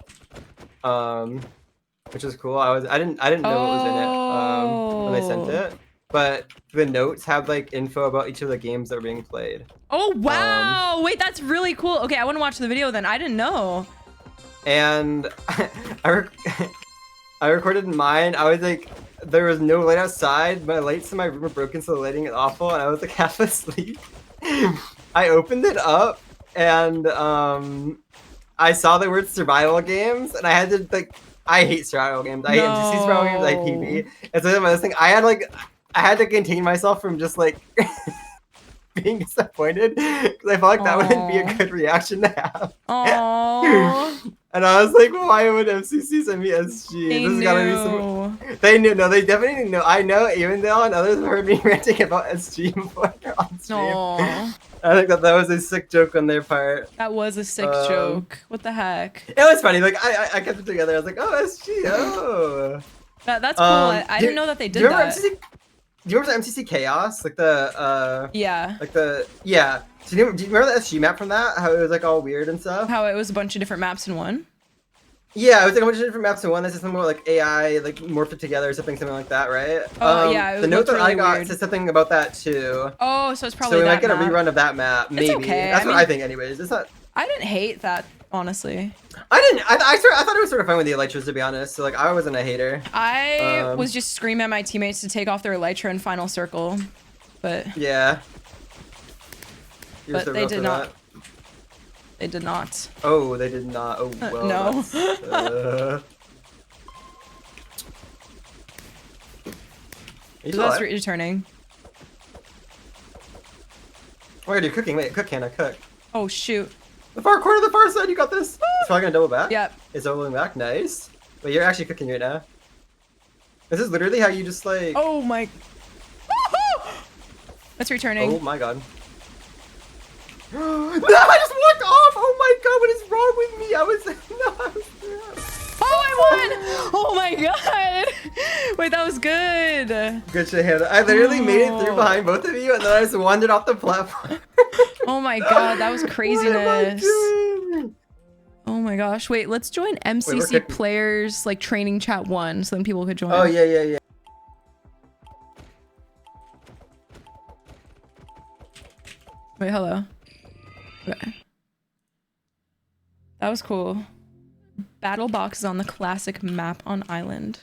[SPEAKER 3] Which is cool. I didn't know what was in it when they sent it. But the notes have like info about each of the games that are being played.
[SPEAKER 2] Oh wow! Wait, that's really cool. Okay, I want to watch the video then. I didn't know.
[SPEAKER 3] And I recorded mine. I was like, there was no light outside. My lights in my room are broken, so the lighting is awful. And I was like half asleep. I opened it up and I saw the word survival games, and I had to like, I hate survival games. I hate MCC survival games. I hate PvP. And so this thing, I had to contain myself from just like being disappointed because I felt like that wouldn't be a good reaction to have. And I was like, why would MCC send me SG?
[SPEAKER 2] They
[SPEAKER 3] This gotta be some. They knew. No, they definitely knew. I know. Even though and others have heard me ranting about SG before on stream. I think that was a sick joke on their part.
[SPEAKER 2] That was a sick joke. What the heck?
[SPEAKER 3] It was funny. Like I kept it together. I was like, oh SG. Oh.
[SPEAKER 2] That's cool. I didn't know that they did that.
[SPEAKER 3] Do you remember the MCC Chaos? Like the
[SPEAKER 2] yeah.
[SPEAKER 3] Like the yeah. So do you remember the SG map from that? How it was like all weird and stuff?
[SPEAKER 2] How it was a bunch of different maps in one?
[SPEAKER 3] Yeah, it was like a bunch of different maps in one. This is something more like AI, like morphed it together or something like that, right?
[SPEAKER 2] Oh yeah.
[SPEAKER 3] The note that
[SPEAKER 2] really
[SPEAKER 3] I got
[SPEAKER 2] weird.
[SPEAKER 3] said something about that too.
[SPEAKER 2] Oh, so it's probably
[SPEAKER 3] so we
[SPEAKER 2] that
[SPEAKER 3] might get
[SPEAKER 2] map.
[SPEAKER 3] a rerun of that map, maybe.
[SPEAKER 2] Okay.
[SPEAKER 3] That's what I think, anyways. It's not.
[SPEAKER 2] I didn't hate that, honestly.
[SPEAKER 3] I didn't. I thought it was sort of fun with the Elytras, to be honest. So like, I wasn't a hater.
[SPEAKER 2] I was just screaming at my teammates to take off their Elytra in final circle, but
[SPEAKER 3] yeah.
[SPEAKER 2] But they did not. They did not.
[SPEAKER 3] Oh, they did not. Oh well.
[SPEAKER 2] No. So that's returning.
[SPEAKER 3] Wait, you're cooking. Wait, cook, Hannah, cook.
[SPEAKER 2] Oh shoot.
[SPEAKER 3] The far corner, the far side. You got this. It's probably gonna double back.
[SPEAKER 2] Yep.
[SPEAKER 3] It's doubling back. Nice. Wait, you're actually cooking right now. This is literally how you just like.
[SPEAKER 2] Oh my. That's returning.
[SPEAKER 3] Oh my god. No, I just walked off! Oh my god, what is wrong with me? I was
[SPEAKER 2] Oh, I won! Oh my god! Wait, that was good.
[SPEAKER 3] Good shit, Hannah. I literally made it through behind both of you, and then I just wandered off the platform.
[SPEAKER 2] Oh my god, that was craziness.
[SPEAKER 3] What am I doing?
[SPEAKER 2] Oh my gosh. Wait, let's join MCC players like training chat 1 so then people could join.
[SPEAKER 3] Oh yeah.
[SPEAKER 2] Wait, hello. Okay. That was cool. Battle box is on the classic map on island.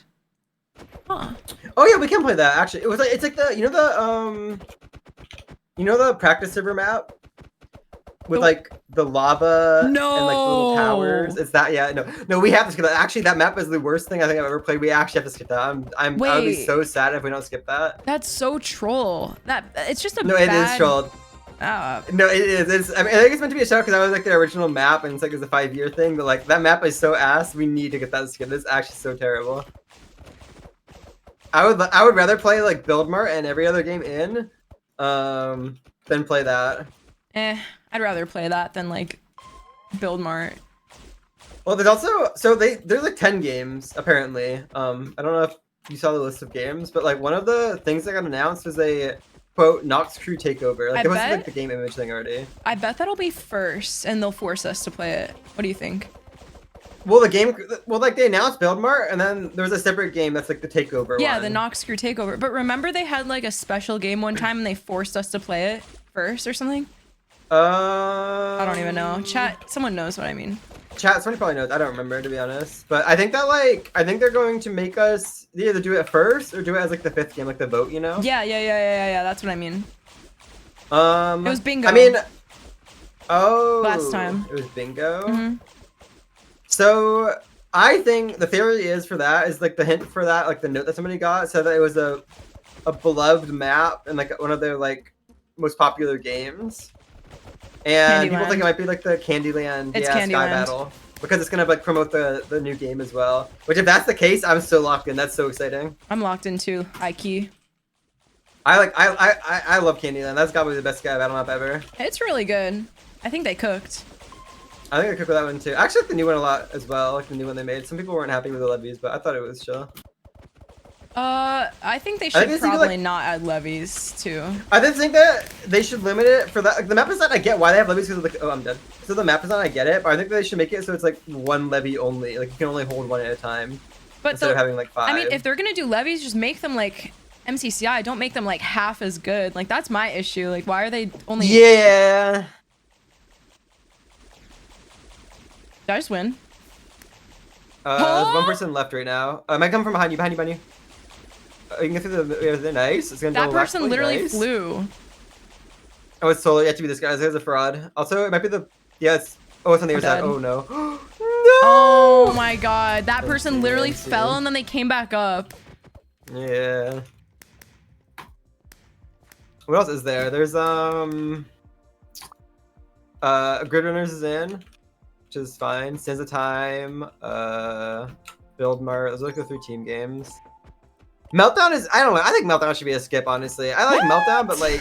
[SPEAKER 2] Huh.
[SPEAKER 3] Oh yeah, we can play that actually. It was like it's like the you know the practice server map with like the lava and like the little towers. It's that no we have to skip that. Actually, that map is the worst thing I think I've ever played. We actually have to skip that. I would be so sad if we don't skip that.
[SPEAKER 2] That's so troll. That it's just a
[SPEAKER 3] it is trolled. No, it is. I mean, I think it's meant to be a shout because I was like the original map, and it's like it's a 5-year thing. But like that map is so ass. We need to get that skin. It's actually so terrible. I would rather play like Build Mart and every other game in, than play that.
[SPEAKER 2] I'd rather play that than like Build Mart.
[SPEAKER 3] Well, there's also there's like 10 games apparently. I don't know if you saw the list of games, but like one of the things that got announced was a quote Nox Crew takeover. Like it was like the game image thing already.
[SPEAKER 2] I bet that'll be first, and they'll force us to play it. What do you think?
[SPEAKER 3] Well, like they announced Build Mart, and then there was a separate game that's like the takeover.
[SPEAKER 2] Yeah,
[SPEAKER 3] one.
[SPEAKER 2] the Nox Crew takeover. But remember they had like a special game one time, and they forced us to play it first or something. I don't even know. Chat, someone knows what I mean.
[SPEAKER 3] Chat, somebody probably knows. I don't remember, to be honest. But I think that I think they're going to make us either do it first or do it as like the 5th game, like the vote, you know?
[SPEAKER 2] Yeah. That's what I mean. It was bingo.
[SPEAKER 3] I mean,
[SPEAKER 2] last time
[SPEAKER 3] it was bingo. So I think the theory is for that is like the hint for that, like the note that somebody got said that it was a beloved map and like one of their like most popular games. And people think it might be like the Candyland, Sky Battle, because it's gonna like promote the new game as well. Which, if that's the case, I'm so locked in. That's so exciting.
[SPEAKER 2] I'm locked in too. High key.
[SPEAKER 3] I love Candyland. That's gotta be the best Sky Battle map ever.
[SPEAKER 2] It's really good. I think they cooked.
[SPEAKER 3] I think I cooked with that one too. I actually like the new one a lot as well. Like the new one they made. Some people weren't happy with the levies, but I thought it was chill.
[SPEAKER 2] I think they should probably not add levies too.
[SPEAKER 3] I just think that they should limit it for that. Like, the map design, I get why they have levies because like, oh, I'm dead. So the map design, I get it, but I think they should make it so it's like one levy only. Like you can only hold one at a time,
[SPEAKER 2] but
[SPEAKER 3] instead of having like 5.
[SPEAKER 2] I mean, if they're gonna do levies, just make them like MCCI. Don't make them like half as good. Like that's my issue. Like why are they only?
[SPEAKER 3] Yeah.
[SPEAKER 2] Did I just win?
[SPEAKER 3] There's one person left right now. Might come from behind you. You can get through the nice. It's gonna
[SPEAKER 2] that person literally flew.
[SPEAKER 3] Oh, it's solo. You have to be this guy. This guy's a fraud. Also, it might be the it's on the other side. Oh no. No.
[SPEAKER 2] Oh my god, that person literally fell and then they came back up.
[SPEAKER 3] Yeah. What else is there? There's Grid Runners is in, which is fine. Sands of Time, Build Mart. Those are like the 3 team games. Meltdown is, I don't know, I think Meltdown should be a skip, honestly. I like Meltdown, but like,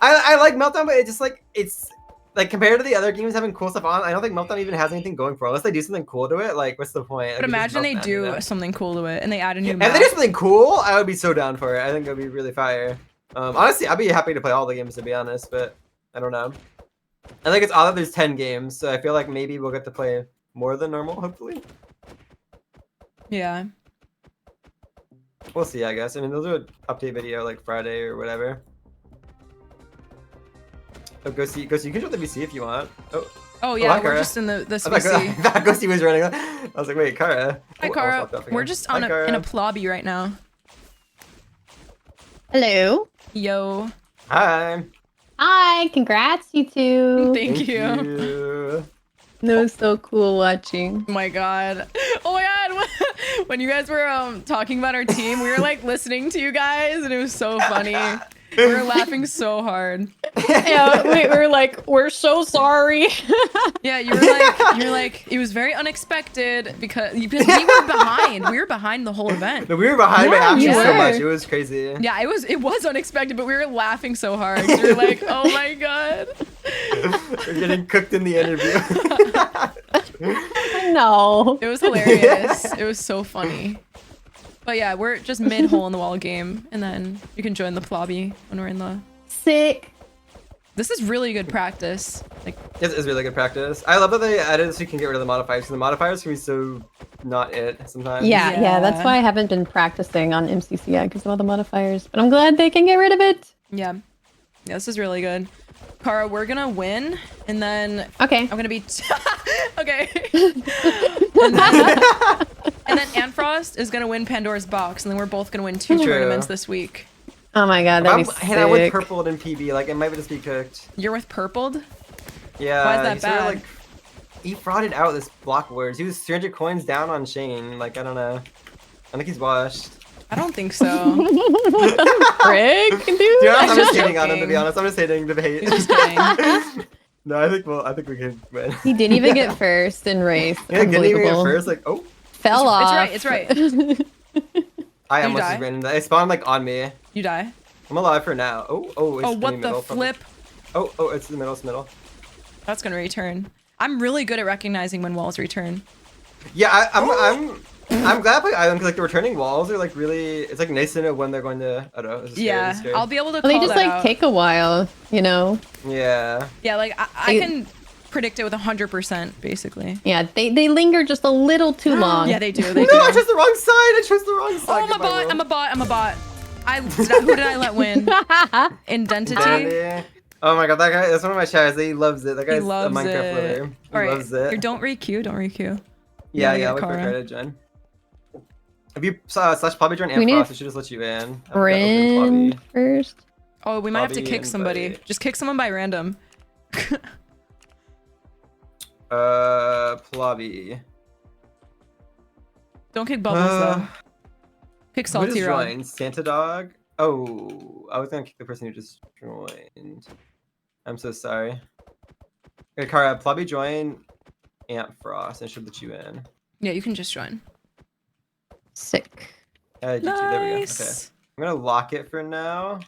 [SPEAKER 3] I like Meltdown, but it's just like, it's like compared to the other games having cool stuff on, I don't think Meltdown even has anything going for it. Unless they do something cool to it, like, what's the point?
[SPEAKER 2] But
[SPEAKER 3] like,
[SPEAKER 2] imagine they do something cool to it and they add a new
[SPEAKER 3] If
[SPEAKER 2] map.
[SPEAKER 3] they do something cool, I would be so down for it. I think it would be really fire. Honestly, I'd be happy to play all the games, to be honest, but I don't know. I think it's odd that there's 10 games, so I feel like maybe we'll get to play more than normal, hopefully.
[SPEAKER 2] Yeah.
[SPEAKER 3] We'll see, I guess. I mean, they'll do an update video like Friday or whatever. Oh, Ghosty, you can show the VC if you want.
[SPEAKER 2] Oh yeah,
[SPEAKER 3] hi,
[SPEAKER 2] we're
[SPEAKER 3] Kara.
[SPEAKER 2] just in the
[SPEAKER 3] I thought
[SPEAKER 2] VC.
[SPEAKER 3] Ghosty was running. I was like, wait, Kara.
[SPEAKER 2] Hi, Kara. We're just on in a plobby right now.
[SPEAKER 5] Hello.
[SPEAKER 2] Yo.
[SPEAKER 3] Hi.
[SPEAKER 5] Hi. Congrats, you two.
[SPEAKER 2] Thank you.
[SPEAKER 5] That was so cool watching.
[SPEAKER 2] Oh my god. Oh my god. When you guys were talking about our team, we were like listening to you guys and it was so funny. We were laughing so hard.
[SPEAKER 5] Yeah, we were like, we're so sorry.
[SPEAKER 2] Yeah, you were like, it was very unexpected because we were behind. We were behind the whole event.
[SPEAKER 3] No, we were behind by actually so much. It was crazy.
[SPEAKER 2] Yeah, it was unexpected, but we were laughing so hard. We were like, oh my god.
[SPEAKER 3] We're getting cooked in the interview.
[SPEAKER 5] No.
[SPEAKER 2] It was hilarious. It was so funny. But yeah, we're just mid-hole in the wall game, and then you can join the plobby when we're in the...
[SPEAKER 5] Sick.
[SPEAKER 2] This is really good practice. Like,
[SPEAKER 3] It is really good practice. I love that they added so you can get rid of the modifiers, because the modifiers can be so not it sometimes.
[SPEAKER 5] Yeah, that's why I haven't been practicing on MCCI because of all the modifiers. But I'm glad they can get rid of it.
[SPEAKER 2] Yeah. Yeah, this is really good. Kara, we're gonna win, and then...
[SPEAKER 5] Okay.
[SPEAKER 2] I'm gonna be... Okay. And then Anfrost is gonna win Pandora's Box, and then we're both gonna win 2 tournaments this week.
[SPEAKER 5] Oh my god, that'd be sick.
[SPEAKER 3] And I went purpled in PB, like it might just be cooked.
[SPEAKER 2] You're with purpled?
[SPEAKER 3] Yeah.
[SPEAKER 2] Why is that bad?
[SPEAKER 3] He frauded out this block words. He was 300 coins down on Shane. Like, I don't know. I think he's washed.
[SPEAKER 2] I don't think so.
[SPEAKER 5] Frick, dude.
[SPEAKER 3] Dude, I'm just
[SPEAKER 2] just
[SPEAKER 3] hating on him, to
[SPEAKER 2] joking.
[SPEAKER 3] be honest. I'm just hating the hate.
[SPEAKER 2] He's just kidding.
[SPEAKER 3] No, I think we can win.
[SPEAKER 5] He didn't even get first in race.
[SPEAKER 3] Yeah, getting even at
[SPEAKER 5] Unbelievable.
[SPEAKER 3] first, like, oh,
[SPEAKER 5] Fell off.
[SPEAKER 2] It's right.
[SPEAKER 3] I
[SPEAKER 2] You
[SPEAKER 3] almost
[SPEAKER 2] die?
[SPEAKER 3] just ran into that. It spawned like on me.
[SPEAKER 2] You die.
[SPEAKER 3] I'm alive for now. Oh, it's
[SPEAKER 2] Oh,
[SPEAKER 3] in
[SPEAKER 2] what the
[SPEAKER 3] middle, probably.
[SPEAKER 2] flip?
[SPEAKER 3] Oh, it's in the middle, it's middle.
[SPEAKER 2] That's gonna return. I'm really good at recognizing when walls return.
[SPEAKER 3] Yeah, I'm glad I play Island because like the returning walls are like really. It's like nice to know when they're going to. I don't know. It's just
[SPEAKER 2] Yeah,
[SPEAKER 3] scary,
[SPEAKER 2] I'll be able to
[SPEAKER 5] Well,
[SPEAKER 2] call
[SPEAKER 5] they just
[SPEAKER 2] that
[SPEAKER 5] like
[SPEAKER 2] out.
[SPEAKER 5] take a while, you know.
[SPEAKER 3] Yeah.
[SPEAKER 2] Yeah, like I can predict it with 100% basically.
[SPEAKER 5] Yeah, they linger just a little too long.
[SPEAKER 2] Yeah, they do.
[SPEAKER 3] No,
[SPEAKER 2] They do.
[SPEAKER 3] I chose the wrong side. I chose the wrong side.
[SPEAKER 2] Oh, I'm a
[SPEAKER 3] Goodbye,
[SPEAKER 2] bot.
[SPEAKER 3] world.
[SPEAKER 2] I'm a bot. I'm a bot. Who did I let win? Identity.
[SPEAKER 3] Danny. Oh my god, that guy. That's one of my chats. He loves it. That
[SPEAKER 2] He
[SPEAKER 3] guy's a
[SPEAKER 2] loves
[SPEAKER 3] Minecraft
[SPEAKER 2] it.
[SPEAKER 3] lover. He
[SPEAKER 2] All right.
[SPEAKER 3] loves it.
[SPEAKER 2] Here, don't re-queue. Don't re-queue.
[SPEAKER 3] Yeah,
[SPEAKER 2] Yeah,
[SPEAKER 3] I'll wait for
[SPEAKER 2] Kara.
[SPEAKER 3] Kara to join. If you slash Poppy join
[SPEAKER 5] We
[SPEAKER 3] and
[SPEAKER 5] need
[SPEAKER 3] Frost, it should just let you in. I've got open
[SPEAKER 5] Friend
[SPEAKER 3] Poppy.
[SPEAKER 5] first.
[SPEAKER 2] Oh, we might have to
[SPEAKER 3] Bobby
[SPEAKER 2] kick somebody.
[SPEAKER 3] invite.
[SPEAKER 2] Just kick someone by random.
[SPEAKER 3] Plobby.
[SPEAKER 2] Don't kick Bubbles though. Kick
[SPEAKER 3] Who
[SPEAKER 2] Salty
[SPEAKER 3] just
[SPEAKER 2] Rod.
[SPEAKER 3] joined? Santa Dog? Oh, I was gonna kick the person who just joined. I'm so sorry. Okay, Kara, Plobby join Ant Frost and should let you in.
[SPEAKER 2] Yeah, you can just join.
[SPEAKER 5] Sick.
[SPEAKER 3] GG, there we go. Okay.
[SPEAKER 2] Nice.
[SPEAKER 3] I'm gonna lock it for now.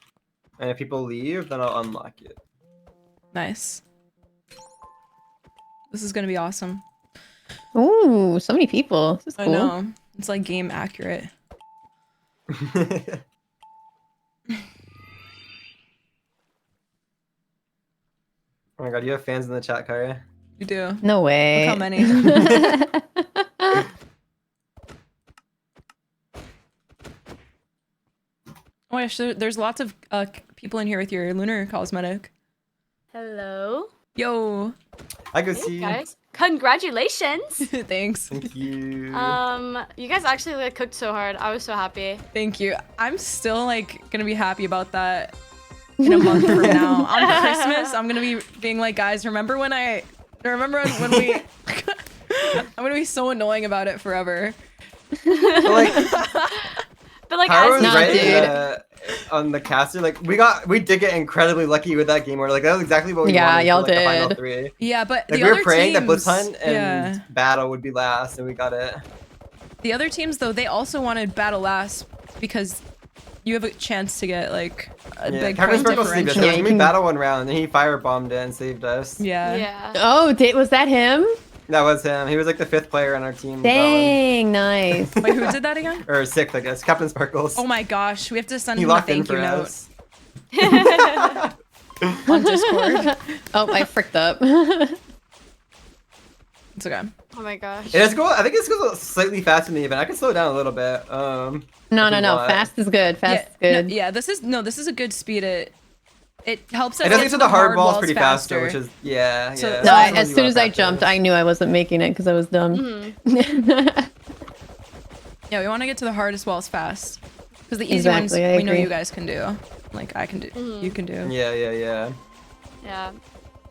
[SPEAKER 3] And if people leave, then I'll unlock it.
[SPEAKER 2] Nice. This is gonna be awesome.
[SPEAKER 5] Ooh, so many people. This is cool.
[SPEAKER 2] I know. It's like game accurate.
[SPEAKER 3] Oh my god, you have fans in the chat, Kara?
[SPEAKER 2] You do.
[SPEAKER 5] No way.
[SPEAKER 2] Look how many. Oh yeah, there's lots of people in here with your lunar cosmetic.
[SPEAKER 15] Hello.
[SPEAKER 2] Yo.
[SPEAKER 3] I go
[SPEAKER 15] Hey,
[SPEAKER 3] see.
[SPEAKER 15] guys. Congratulations.
[SPEAKER 2] Thanks.
[SPEAKER 3] Thank you.
[SPEAKER 15] You guys actually like cooked so hard. I was so happy.
[SPEAKER 2] Thank you. I'm still like gonna be happy about that in a month from now. On Christmas, I'm gonna be being like, guys, remember when we I'm gonna be so annoying about it forever.
[SPEAKER 15] But like,
[SPEAKER 3] Kara
[SPEAKER 15] as
[SPEAKER 3] was
[SPEAKER 15] you
[SPEAKER 3] right
[SPEAKER 15] did.
[SPEAKER 3] on the caster. Like we did get incredibly lucky with that game. Where like that was exactly what we
[SPEAKER 5] Yeah,
[SPEAKER 3] wanted
[SPEAKER 5] y'all
[SPEAKER 3] for, like, the final
[SPEAKER 5] did.
[SPEAKER 3] 3.
[SPEAKER 2] Yeah, but
[SPEAKER 3] Like
[SPEAKER 2] the
[SPEAKER 3] we
[SPEAKER 2] other
[SPEAKER 3] were praying that Blitz
[SPEAKER 2] teams-
[SPEAKER 3] Hunt and
[SPEAKER 2] yeah.
[SPEAKER 3] Battle would be last, and we got it.
[SPEAKER 2] The other teams though, they also wanted battle last because you have a chance to get like a
[SPEAKER 3] Yeah,
[SPEAKER 2] big
[SPEAKER 3] Captain
[SPEAKER 2] point
[SPEAKER 3] Sparkle saved us.
[SPEAKER 2] differential.
[SPEAKER 3] There was gonna be Battle one round, and he firebombed it and saved us.
[SPEAKER 2] Yeah.
[SPEAKER 5] Oh, was that him?
[SPEAKER 3] That was him. He was like the 5th player on our team.
[SPEAKER 5] Dang, nice.
[SPEAKER 2] Wait, who did that again?
[SPEAKER 3] Or 6th, I guess. Captain Sparkles.
[SPEAKER 2] Oh my gosh, we have to send
[SPEAKER 3] He
[SPEAKER 2] him a
[SPEAKER 3] locked in
[SPEAKER 2] thank you
[SPEAKER 3] for
[SPEAKER 2] note
[SPEAKER 3] us.
[SPEAKER 2] on Discord.
[SPEAKER 5] Oh, I fricked up.
[SPEAKER 2] It's okay.
[SPEAKER 15] Oh my gosh.
[SPEAKER 3] I think it goes slightly faster in the event. I can slow it down a little bit.
[SPEAKER 5] No,
[SPEAKER 3] if
[SPEAKER 5] no,
[SPEAKER 3] you
[SPEAKER 5] no.
[SPEAKER 3] want.
[SPEAKER 5] Fast is good. Fast is
[SPEAKER 2] No,
[SPEAKER 5] good.
[SPEAKER 2] yeah, this is a good speed. It helps us.
[SPEAKER 3] It does
[SPEAKER 2] get
[SPEAKER 3] get
[SPEAKER 2] to
[SPEAKER 3] to the hard walls
[SPEAKER 2] walls
[SPEAKER 3] pretty faster, which is yeah.
[SPEAKER 2] So-
[SPEAKER 3] yeah.
[SPEAKER 5] No,
[SPEAKER 3] That's
[SPEAKER 5] as
[SPEAKER 3] what
[SPEAKER 5] soon
[SPEAKER 3] you
[SPEAKER 5] as
[SPEAKER 3] want
[SPEAKER 5] I jumped, I knew I wasn't making it because I was dumb.
[SPEAKER 15] Mm-hmm.
[SPEAKER 2] Yeah, we want to get to the hardest walls fast because the easy
[SPEAKER 5] Exactly, I
[SPEAKER 2] ones we know
[SPEAKER 5] agree.
[SPEAKER 2] you guys can do. Like I can do, you can do.
[SPEAKER 3] Yeah.
[SPEAKER 15] Yeah.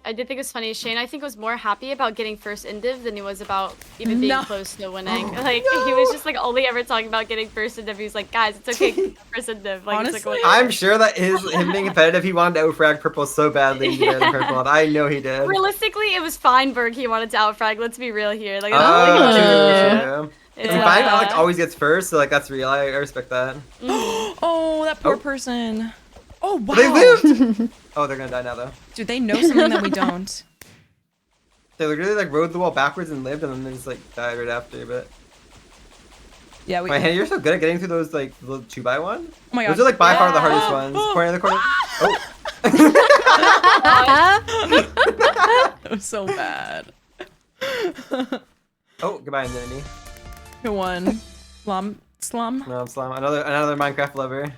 [SPEAKER 15] I did think it was funny. Shane, I think, was more happy about getting first in div than he was about even being
[SPEAKER 2] No.
[SPEAKER 15] close to winning. Like, he was just like only ever talking about getting first in div. He was like, guys, it's okay, get first in div. Like, it's like,
[SPEAKER 3] I'm sure that him being competitive, he wanted to outfrag Purple so badly to get the Purple, and I know he did.
[SPEAKER 15] realistically, it was Feinberg he wanted to outfrag. Let's be real here. Like,
[SPEAKER 3] True.
[SPEAKER 15] Yeah.
[SPEAKER 3] And Fine Alex always gets first, so like that's real. I respect that.
[SPEAKER 2] Oh, that poor person. Oh wow.
[SPEAKER 3] They lived. Oh, they're gonna die now though.
[SPEAKER 2] Dude, they know something that we don't.
[SPEAKER 3] They literally like rode the wall backwards and lived, and then they just like died right after. But
[SPEAKER 2] Yeah, we.
[SPEAKER 3] my Hannah, you're so good at getting through those like little 2x1.
[SPEAKER 2] Oh my
[SPEAKER 3] Those
[SPEAKER 2] god.
[SPEAKER 3] are like by far the hardest ones. Corner of the corner. Oh.
[SPEAKER 2] That was so bad.
[SPEAKER 3] Oh, goodbye, Infinity.
[SPEAKER 2] Who won? Slum?
[SPEAKER 3] No, I'm Slum. Another Minecraft lover.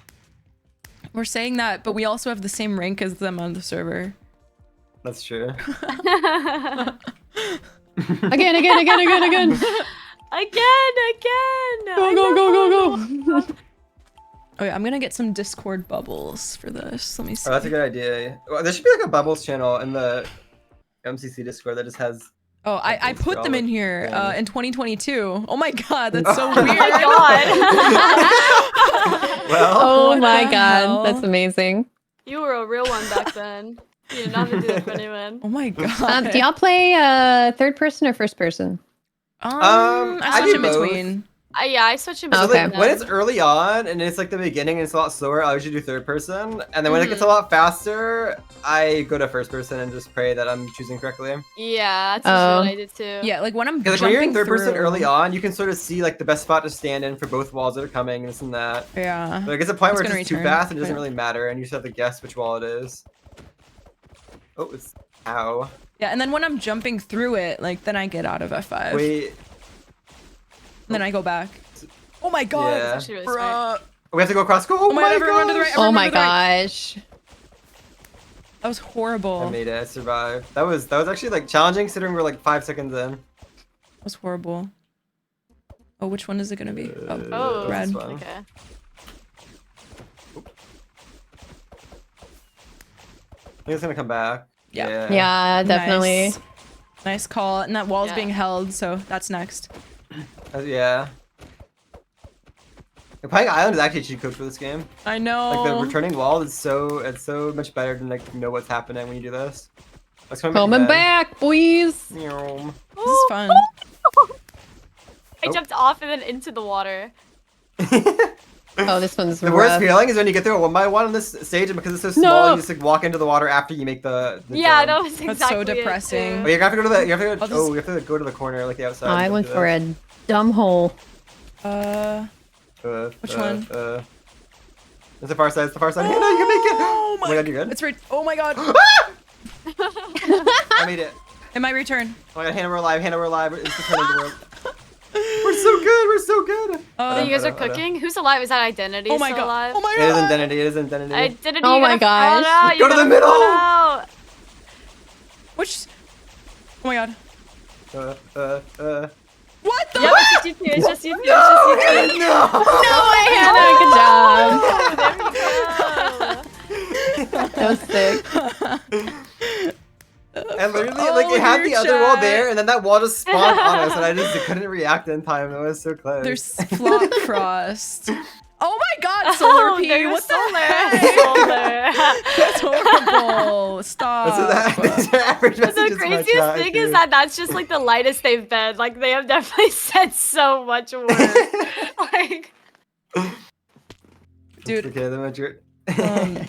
[SPEAKER 2] We're saying that, but we also have the same rank as them on the server.
[SPEAKER 3] That's true.
[SPEAKER 5] Again.
[SPEAKER 15] Again.
[SPEAKER 5] Go.
[SPEAKER 2] Oh yeah, I'm gonna get some Discord bubbles for this. Let me see.
[SPEAKER 3] Oh, that's a good idea. Well, there should be like a Bubbles channel in the MCC Discord that just has.
[SPEAKER 2] Oh, I put them in here in 2022. Oh my god, that's so
[SPEAKER 3] Oh
[SPEAKER 2] weird.
[SPEAKER 15] Oh my god.
[SPEAKER 3] Well.
[SPEAKER 5] Oh
[SPEAKER 2] What
[SPEAKER 5] my
[SPEAKER 2] the
[SPEAKER 5] god,
[SPEAKER 2] hell?
[SPEAKER 5] that's amazing.
[SPEAKER 15] You were a real one back then. You did not have to do that for anyone.
[SPEAKER 2] Oh my god.
[SPEAKER 5] Do y'all play third person or first person?
[SPEAKER 2] I
[SPEAKER 3] I
[SPEAKER 2] switch
[SPEAKER 3] do
[SPEAKER 2] in
[SPEAKER 3] both.
[SPEAKER 2] between.
[SPEAKER 15] Yeah, I switch in
[SPEAKER 3] So
[SPEAKER 15] between.
[SPEAKER 3] like when it's
[SPEAKER 15] them.
[SPEAKER 3] early on and it's like the beginning and it's a lot slower, I usually do third person. And then when it gets a
[SPEAKER 15] Mhm.
[SPEAKER 3] lot faster, I go to first person and just pray that I'm choosing correctly.
[SPEAKER 15] Yeah, that's usually what I did too.
[SPEAKER 2] Yeah, like when I'm
[SPEAKER 3] Because like, when you're in
[SPEAKER 2] jumping
[SPEAKER 3] third person
[SPEAKER 2] through-
[SPEAKER 3] early on, you can sort of see like the best spot to stand in for both walls that are coming, this and that.
[SPEAKER 2] Yeah.
[SPEAKER 3] But it gets a point
[SPEAKER 2] It's
[SPEAKER 3] where it's
[SPEAKER 2] gonna
[SPEAKER 3] just too
[SPEAKER 2] return.
[SPEAKER 3] fast and it doesn't
[SPEAKER 2] Wait.
[SPEAKER 3] really matter, and you just have to guess which wall it is. Oh, it's ow.
[SPEAKER 2] Yeah, and then when I'm jumping through it, like then I get out of F5.
[SPEAKER 3] Wait.
[SPEAKER 2] And then I go back. Oh my god.
[SPEAKER 3] Yeah.
[SPEAKER 15] That's actually really smart.
[SPEAKER 2] Bruh.
[SPEAKER 3] We have to go across. Oh my
[SPEAKER 2] everyone run to the right,
[SPEAKER 3] gosh.
[SPEAKER 2] everyone
[SPEAKER 5] Oh my
[SPEAKER 2] run to the right.
[SPEAKER 5] gosh.
[SPEAKER 2] That was horrible.
[SPEAKER 3] I made it. I survived. That was actually like challenging considering we're like 5 seconds in.
[SPEAKER 2] That was horrible. Oh, which one is it gonna be?
[SPEAKER 15] Oh,
[SPEAKER 2] red.
[SPEAKER 3] this one.
[SPEAKER 15] Okay.
[SPEAKER 3] I think it's gonna come back.
[SPEAKER 2] Yeah.
[SPEAKER 5] Yeah, definitely.
[SPEAKER 2] Nice. Nice call. And that wall's
[SPEAKER 15] Yeah.
[SPEAKER 2] being held, so that's next.
[SPEAKER 3] Yeah. Playing Island is actually a cheat code for this game.
[SPEAKER 2] I know.
[SPEAKER 3] Like the returning wall is it's so much better than like know what's happening when you do this. Let's come
[SPEAKER 5] Coming back, boys.
[SPEAKER 2] This is fun.
[SPEAKER 15] I jumped off and then into the water.
[SPEAKER 5] Oh, this one's
[SPEAKER 3] The worst
[SPEAKER 5] rough.
[SPEAKER 3] feeling is when you get through it one by one on this stage, and because it's so small,
[SPEAKER 5] No.
[SPEAKER 3] you just like walk into the water after you make the
[SPEAKER 15] Yeah,
[SPEAKER 3] jump.
[SPEAKER 15] that was exactly
[SPEAKER 2] That's so
[SPEAKER 15] it, too.
[SPEAKER 2] depressing.
[SPEAKER 3] Oh, you have to go to the. You have to go.
[SPEAKER 2] I'll just-
[SPEAKER 3] Oh, you have to go to the corner, like the outside.
[SPEAKER 5] I went for a dumb hole.
[SPEAKER 2] Which one?
[SPEAKER 3] It's the far side. It's the far side. Hannah, you can make it.
[SPEAKER 2] Oh
[SPEAKER 3] my god, you're good.
[SPEAKER 2] It's right. Oh my god.
[SPEAKER 3] I made it.
[SPEAKER 2] It might return.
[SPEAKER 3] Oh my god, Hannah, we're alive. Hannah, we're alive. It's the turn of the world. We're so good. We're so good.
[SPEAKER 15] So you guys are cooking? Who's alive? Is that Identity
[SPEAKER 2] Oh my
[SPEAKER 15] still
[SPEAKER 2] god.
[SPEAKER 15] alive?
[SPEAKER 2] Oh my
[SPEAKER 3] It is
[SPEAKER 2] god.
[SPEAKER 3] identity. It is identity.
[SPEAKER 15] Identity,
[SPEAKER 5] Oh
[SPEAKER 15] you
[SPEAKER 5] my
[SPEAKER 15] gotta front
[SPEAKER 5] gosh.
[SPEAKER 15] out, you
[SPEAKER 3] Go to the
[SPEAKER 15] gotta
[SPEAKER 3] middle.
[SPEAKER 15] front out.
[SPEAKER 2] Which? Oh my god. What the?
[SPEAKER 15] Yep, it's just you two. It's just you two. It's just you two.
[SPEAKER 3] No.
[SPEAKER 5] No way, Hannah. Good job.
[SPEAKER 15] Oh, there we go.
[SPEAKER 5] That was sick.
[SPEAKER 3] And literally, like, it had the
[SPEAKER 2] your
[SPEAKER 3] other wall
[SPEAKER 2] chat.
[SPEAKER 3] there, and then that wall just spawned on us, and I just couldn't react in time. It was so close.
[SPEAKER 2] There's flop frost. Oh my god, Solar P.
[SPEAKER 15] there
[SPEAKER 2] What
[SPEAKER 15] was
[SPEAKER 2] the heck?
[SPEAKER 15] Solar.
[SPEAKER 2] That's horrible. Stop.
[SPEAKER 3] These are average
[SPEAKER 15] The
[SPEAKER 3] messages in my
[SPEAKER 15] craziest
[SPEAKER 3] chat,
[SPEAKER 15] thing
[SPEAKER 3] too.
[SPEAKER 15] is that that's just like the lightest they've been. Like they have definitely said so much worse. Like,
[SPEAKER 2] Dude.
[SPEAKER 3] Okay, then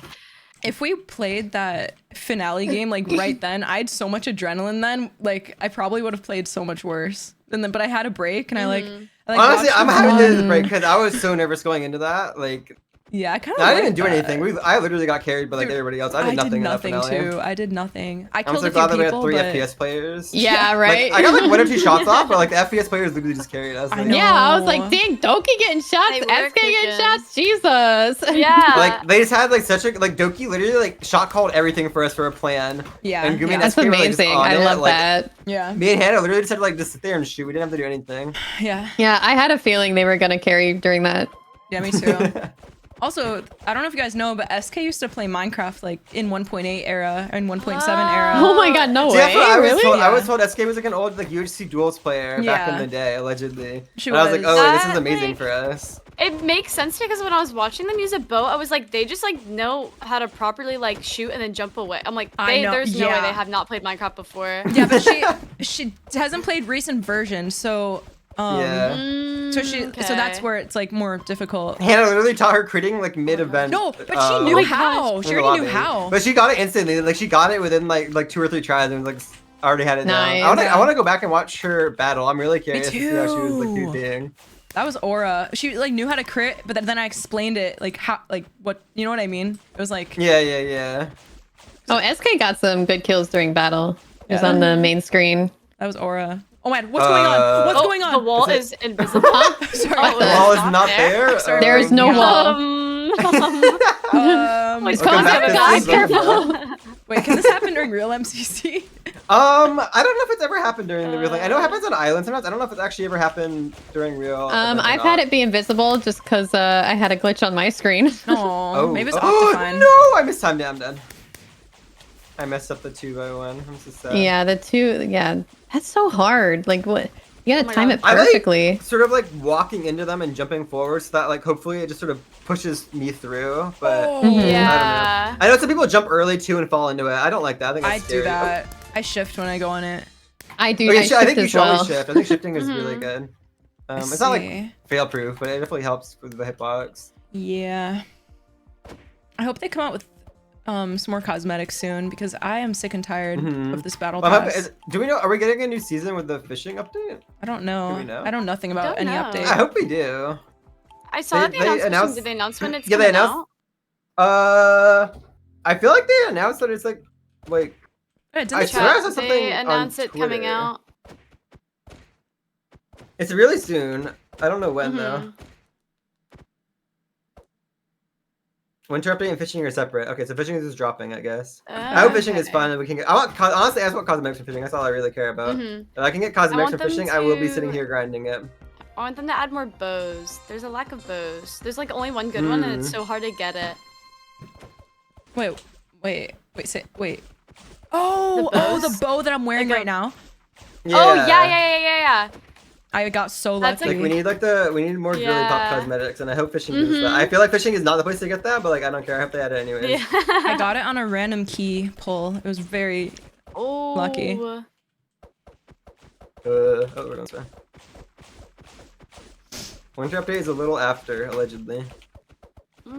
[SPEAKER 2] If we played that finale game like right then, I had so much adrenaline then. Like I probably would have played so much worse. And then, but I had a break, and I like
[SPEAKER 3] Honestly,
[SPEAKER 2] watched
[SPEAKER 3] I'm
[SPEAKER 2] the
[SPEAKER 3] having
[SPEAKER 2] vlog.
[SPEAKER 3] this break because I was so nervous going into that. Like,
[SPEAKER 2] Yeah, I kind of.
[SPEAKER 3] I didn't do anything. I literally got carried by like everybody else. I did nothing in that finale.
[SPEAKER 2] too. I did nothing. I
[SPEAKER 3] I'm
[SPEAKER 2] killed
[SPEAKER 3] so
[SPEAKER 2] a few
[SPEAKER 3] glad that we had
[SPEAKER 2] people,
[SPEAKER 3] 3
[SPEAKER 2] but
[SPEAKER 3] FPS players.
[SPEAKER 5] Yeah, right.
[SPEAKER 3] Like, I got like 1 or 2 shots off, but like the FPS players literally just carried us. Like,
[SPEAKER 5] Yeah, I was like, dang, Doki getting shots,
[SPEAKER 15] They
[SPEAKER 5] SK
[SPEAKER 15] were
[SPEAKER 5] getting
[SPEAKER 15] cooking.
[SPEAKER 5] shots, Jesus.
[SPEAKER 15] yeah.
[SPEAKER 3] Like they just had like such a like Doki literally like shot called everything for us for a plan.
[SPEAKER 2] Yeah,
[SPEAKER 3] and Gumi and
[SPEAKER 5] That's
[SPEAKER 3] SK were, like, just
[SPEAKER 5] amazing.
[SPEAKER 3] on
[SPEAKER 5] I
[SPEAKER 3] it,
[SPEAKER 5] love
[SPEAKER 3] like,
[SPEAKER 5] that.
[SPEAKER 2] yeah,
[SPEAKER 3] Me and Hannah literally just had to like just sit there and shoot. We didn't have to do anything.
[SPEAKER 2] yeah,
[SPEAKER 5] Yeah, I had a feeling they were gonna carry during that.
[SPEAKER 2] yeah. Me too. Also, I don't know if you guys know, but SK used to play Minecraft like in 1.8 era and 1.7 era.
[SPEAKER 5] Oh my god, no
[SPEAKER 3] See,
[SPEAKER 5] way.
[SPEAKER 3] that's what I was
[SPEAKER 5] Really?
[SPEAKER 3] told. I
[SPEAKER 2] Yeah.
[SPEAKER 3] was told SK was like an old like UHC duels player back in
[SPEAKER 2] Yeah.
[SPEAKER 3] the day, allegedly.
[SPEAKER 2] She
[SPEAKER 3] and I was like,
[SPEAKER 2] was.
[SPEAKER 3] oh, this is
[SPEAKER 15] That,
[SPEAKER 3] amazing
[SPEAKER 15] like-
[SPEAKER 3] for us.
[SPEAKER 15] It makes sense because when I was watching them use a bow, I was like, they just like know how to properly like shoot and then jump away. I'm like,
[SPEAKER 2] I know,
[SPEAKER 15] there's no way
[SPEAKER 2] yeah.
[SPEAKER 15] they have not played Minecraft before.
[SPEAKER 2] Yeah, but she hasn't played recent versions, so
[SPEAKER 3] Yeah.
[SPEAKER 2] so so that's
[SPEAKER 15] Okay.
[SPEAKER 2] where it's like more difficult.
[SPEAKER 3] Hannah literally taught her critting like mid-event.
[SPEAKER 2] No, but she knew how. She
[SPEAKER 3] in the
[SPEAKER 2] already knew
[SPEAKER 3] lobby.
[SPEAKER 2] how.
[SPEAKER 3] But she got it instantly. Like she got it within like 2 or 3 tries and was like already had it
[SPEAKER 5] Nice.
[SPEAKER 3] down.
[SPEAKER 2] Yeah.
[SPEAKER 3] I want to go back and watch her battle. I'm really curious to see how she was like
[SPEAKER 2] too.
[SPEAKER 3] doing.
[SPEAKER 2] That was Aura. She like knew how to crit, but then I explained it like how what you know what I mean? It was like
[SPEAKER 3] Yeah.
[SPEAKER 5] Oh, SK got some good kills during battle. It was
[SPEAKER 2] Yeah.
[SPEAKER 5] on the main screen.
[SPEAKER 2] that was Aura. Oh man, what's going on? What's
[SPEAKER 15] Oh,
[SPEAKER 2] going on?
[SPEAKER 15] The wall
[SPEAKER 3] Is
[SPEAKER 15] is invisible.
[SPEAKER 2] Sorry.
[SPEAKER 15] Oh,
[SPEAKER 3] The wall is not
[SPEAKER 15] there.
[SPEAKER 3] there.
[SPEAKER 2] Sorry.
[SPEAKER 5] There is no
[SPEAKER 2] Yeah.
[SPEAKER 5] wall.
[SPEAKER 15] It's
[SPEAKER 3] Welcome
[SPEAKER 15] causing
[SPEAKER 3] back
[SPEAKER 15] a
[SPEAKER 3] to
[SPEAKER 15] guy.
[SPEAKER 3] Season
[SPEAKER 15] Careful.
[SPEAKER 2] Wait, can this happen during real MCC?
[SPEAKER 3] I don't know if it's ever happened during the real thing. I know it happens on islands sometimes. I don't know if it's actually ever happened during real.
[SPEAKER 5] I've had it be invisible just because I had a glitch on my screen.
[SPEAKER 2] Oh, maybe it's
[SPEAKER 3] oh
[SPEAKER 2] Optifine.
[SPEAKER 3] no! I mistimed it. I'm dead. I messed up the 2x1. I'm so sad.
[SPEAKER 5] Yeah, the two. Yeah, that's so hard. Like, what? You
[SPEAKER 15] Oh
[SPEAKER 5] gotta
[SPEAKER 15] my
[SPEAKER 5] time
[SPEAKER 15] God.
[SPEAKER 5] it
[SPEAKER 3] I like
[SPEAKER 5] perfectly.
[SPEAKER 3] sort of like walking into them and jumping forward, so that like hopefully it just sort of pushes me through. But
[SPEAKER 2] Oh,
[SPEAKER 5] Mhm.
[SPEAKER 3] I don't know.
[SPEAKER 15] Yeah.
[SPEAKER 3] I know some people jump early too and fall into it. I don't like that. I think that's
[SPEAKER 2] I
[SPEAKER 3] scary.
[SPEAKER 2] do that. I shift when I go on it.
[SPEAKER 5] I do.
[SPEAKER 3] Okay,
[SPEAKER 5] I
[SPEAKER 3] I
[SPEAKER 5] shift
[SPEAKER 3] think you
[SPEAKER 5] as
[SPEAKER 3] should always
[SPEAKER 5] well.
[SPEAKER 3] shift. I think shifting is really
[SPEAKER 15] Mhm.
[SPEAKER 3] good.
[SPEAKER 2] Let's
[SPEAKER 3] It's not like
[SPEAKER 2] see.
[SPEAKER 3] fail proof, but it definitely helps with the hitbox.
[SPEAKER 2] Yeah. I hope they come out with some more cosmetics soon because I am sick and tired of this battle
[SPEAKER 3] Well,
[SPEAKER 2] pass.
[SPEAKER 3] do we know? Are we getting a new season with the fishing update?
[SPEAKER 2] I don't know.
[SPEAKER 3] Do we know?
[SPEAKER 2] I know nothing about
[SPEAKER 15] Don't
[SPEAKER 2] any
[SPEAKER 15] know.
[SPEAKER 2] update.
[SPEAKER 3] I hope we do.
[SPEAKER 15] I saw that they announced. Did they announce when it's
[SPEAKER 3] Yeah,
[SPEAKER 15] coming
[SPEAKER 3] they announced.
[SPEAKER 15] out?
[SPEAKER 3] I feel like they announced that it's like I swear I saw something
[SPEAKER 15] They
[SPEAKER 3] on
[SPEAKER 15] announced it coming
[SPEAKER 3] Twitter.
[SPEAKER 15] out.
[SPEAKER 3] It's really soon. I don't know when though. Winter update and fishing are separate. Okay, so fishing is just dropping, I guess. I hope fishing is
[SPEAKER 15] Okay.
[SPEAKER 3] fun and we can get. Honestly, I just want cosmetics for fishing. That's all I really care about.
[SPEAKER 15] Mhm.
[SPEAKER 3] If I can get cosmetics
[SPEAKER 15] want
[SPEAKER 3] for
[SPEAKER 15] them
[SPEAKER 3] fishing, I will be
[SPEAKER 15] to-
[SPEAKER 3] sitting here grinding it.
[SPEAKER 15] I want them to add more bows. There's a lack of bows. There's like only one good one, and it's
[SPEAKER 3] Hmm.
[SPEAKER 15] so hard to get it.
[SPEAKER 2] Wait. Oh, the bow that I'm wearing right now.
[SPEAKER 15] Oh yeah.
[SPEAKER 2] I got so
[SPEAKER 15] That's
[SPEAKER 2] lucky.
[SPEAKER 3] Like we need more girly pop
[SPEAKER 15] Yeah.
[SPEAKER 3] cosmetics, and I hope fishing gives us that.
[SPEAKER 15] Mhm.
[SPEAKER 3] I feel like fishing is not the place to get that, but like I don't care. I hope they add it anyways.
[SPEAKER 2] I got it on a random key pull. It was very lucky.
[SPEAKER 15] Oh.
[SPEAKER 3] Oh, we're going to Winter update is a little after, allegedly.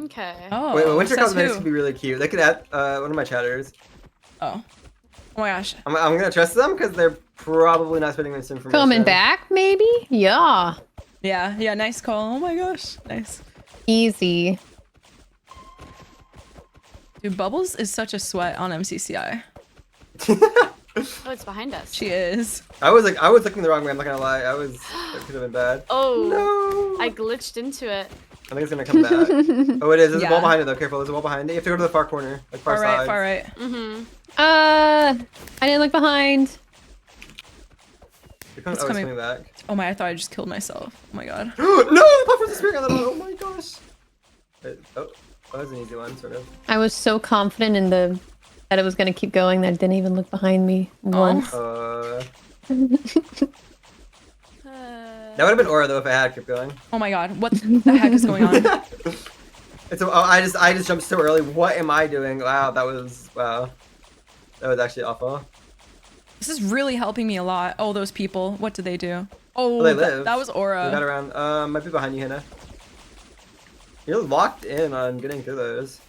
[SPEAKER 15] Okay.
[SPEAKER 2] Oh.
[SPEAKER 3] Wait, winter
[SPEAKER 2] says
[SPEAKER 3] cosmetics
[SPEAKER 2] who?
[SPEAKER 3] could be really cute. They could add one of my chatters.
[SPEAKER 2] Oh. Oh my gosh.
[SPEAKER 3] I'm gonna trust them because they're probably not spending this information.
[SPEAKER 5] Coming back, maybe? Yeah.
[SPEAKER 2] Yeah, nice call. Oh my gosh. Nice.
[SPEAKER 5] Easy.
[SPEAKER 2] Dude, Bubbles is such a sweat on MCCI.
[SPEAKER 15] Oh, it's behind us.
[SPEAKER 2] She is.
[SPEAKER 3] I was looking the wrong way. I'm not gonna lie. That could have been bad.
[SPEAKER 15] Oh. No. I glitched into it.
[SPEAKER 3] I think it's gonna come back. Oh, it is. There's a wall
[SPEAKER 2] Yeah.
[SPEAKER 3] behind it though. Careful. There's a wall behind it. You have to go to the far corner, like far side.
[SPEAKER 2] Far right.
[SPEAKER 15] Mm-hmm.
[SPEAKER 5] I didn't look behind.
[SPEAKER 3] It's coming back.
[SPEAKER 2] Oh my, I thought I just killed myself. Oh my god.
[SPEAKER 3] No, the platform's disappearing on the Oh my gosh. Wait, that was an easy one, sort of.
[SPEAKER 5] I was so confident in that it was gonna keep going that I didn't even look behind me once.
[SPEAKER 3] That would have been Aura though if I had kept going.
[SPEAKER 2] Oh my god, what the heck is going on?
[SPEAKER 3] I just jumped so early. What am I doing? Wow, that was actually awful.
[SPEAKER 2] This is really helping me a lot. Oh, those people. What did they do? Oh,
[SPEAKER 3] They lived.
[SPEAKER 2] that was Aura.
[SPEAKER 3] They got around. Might be behind you, Hannah. You're locked in on getting through those.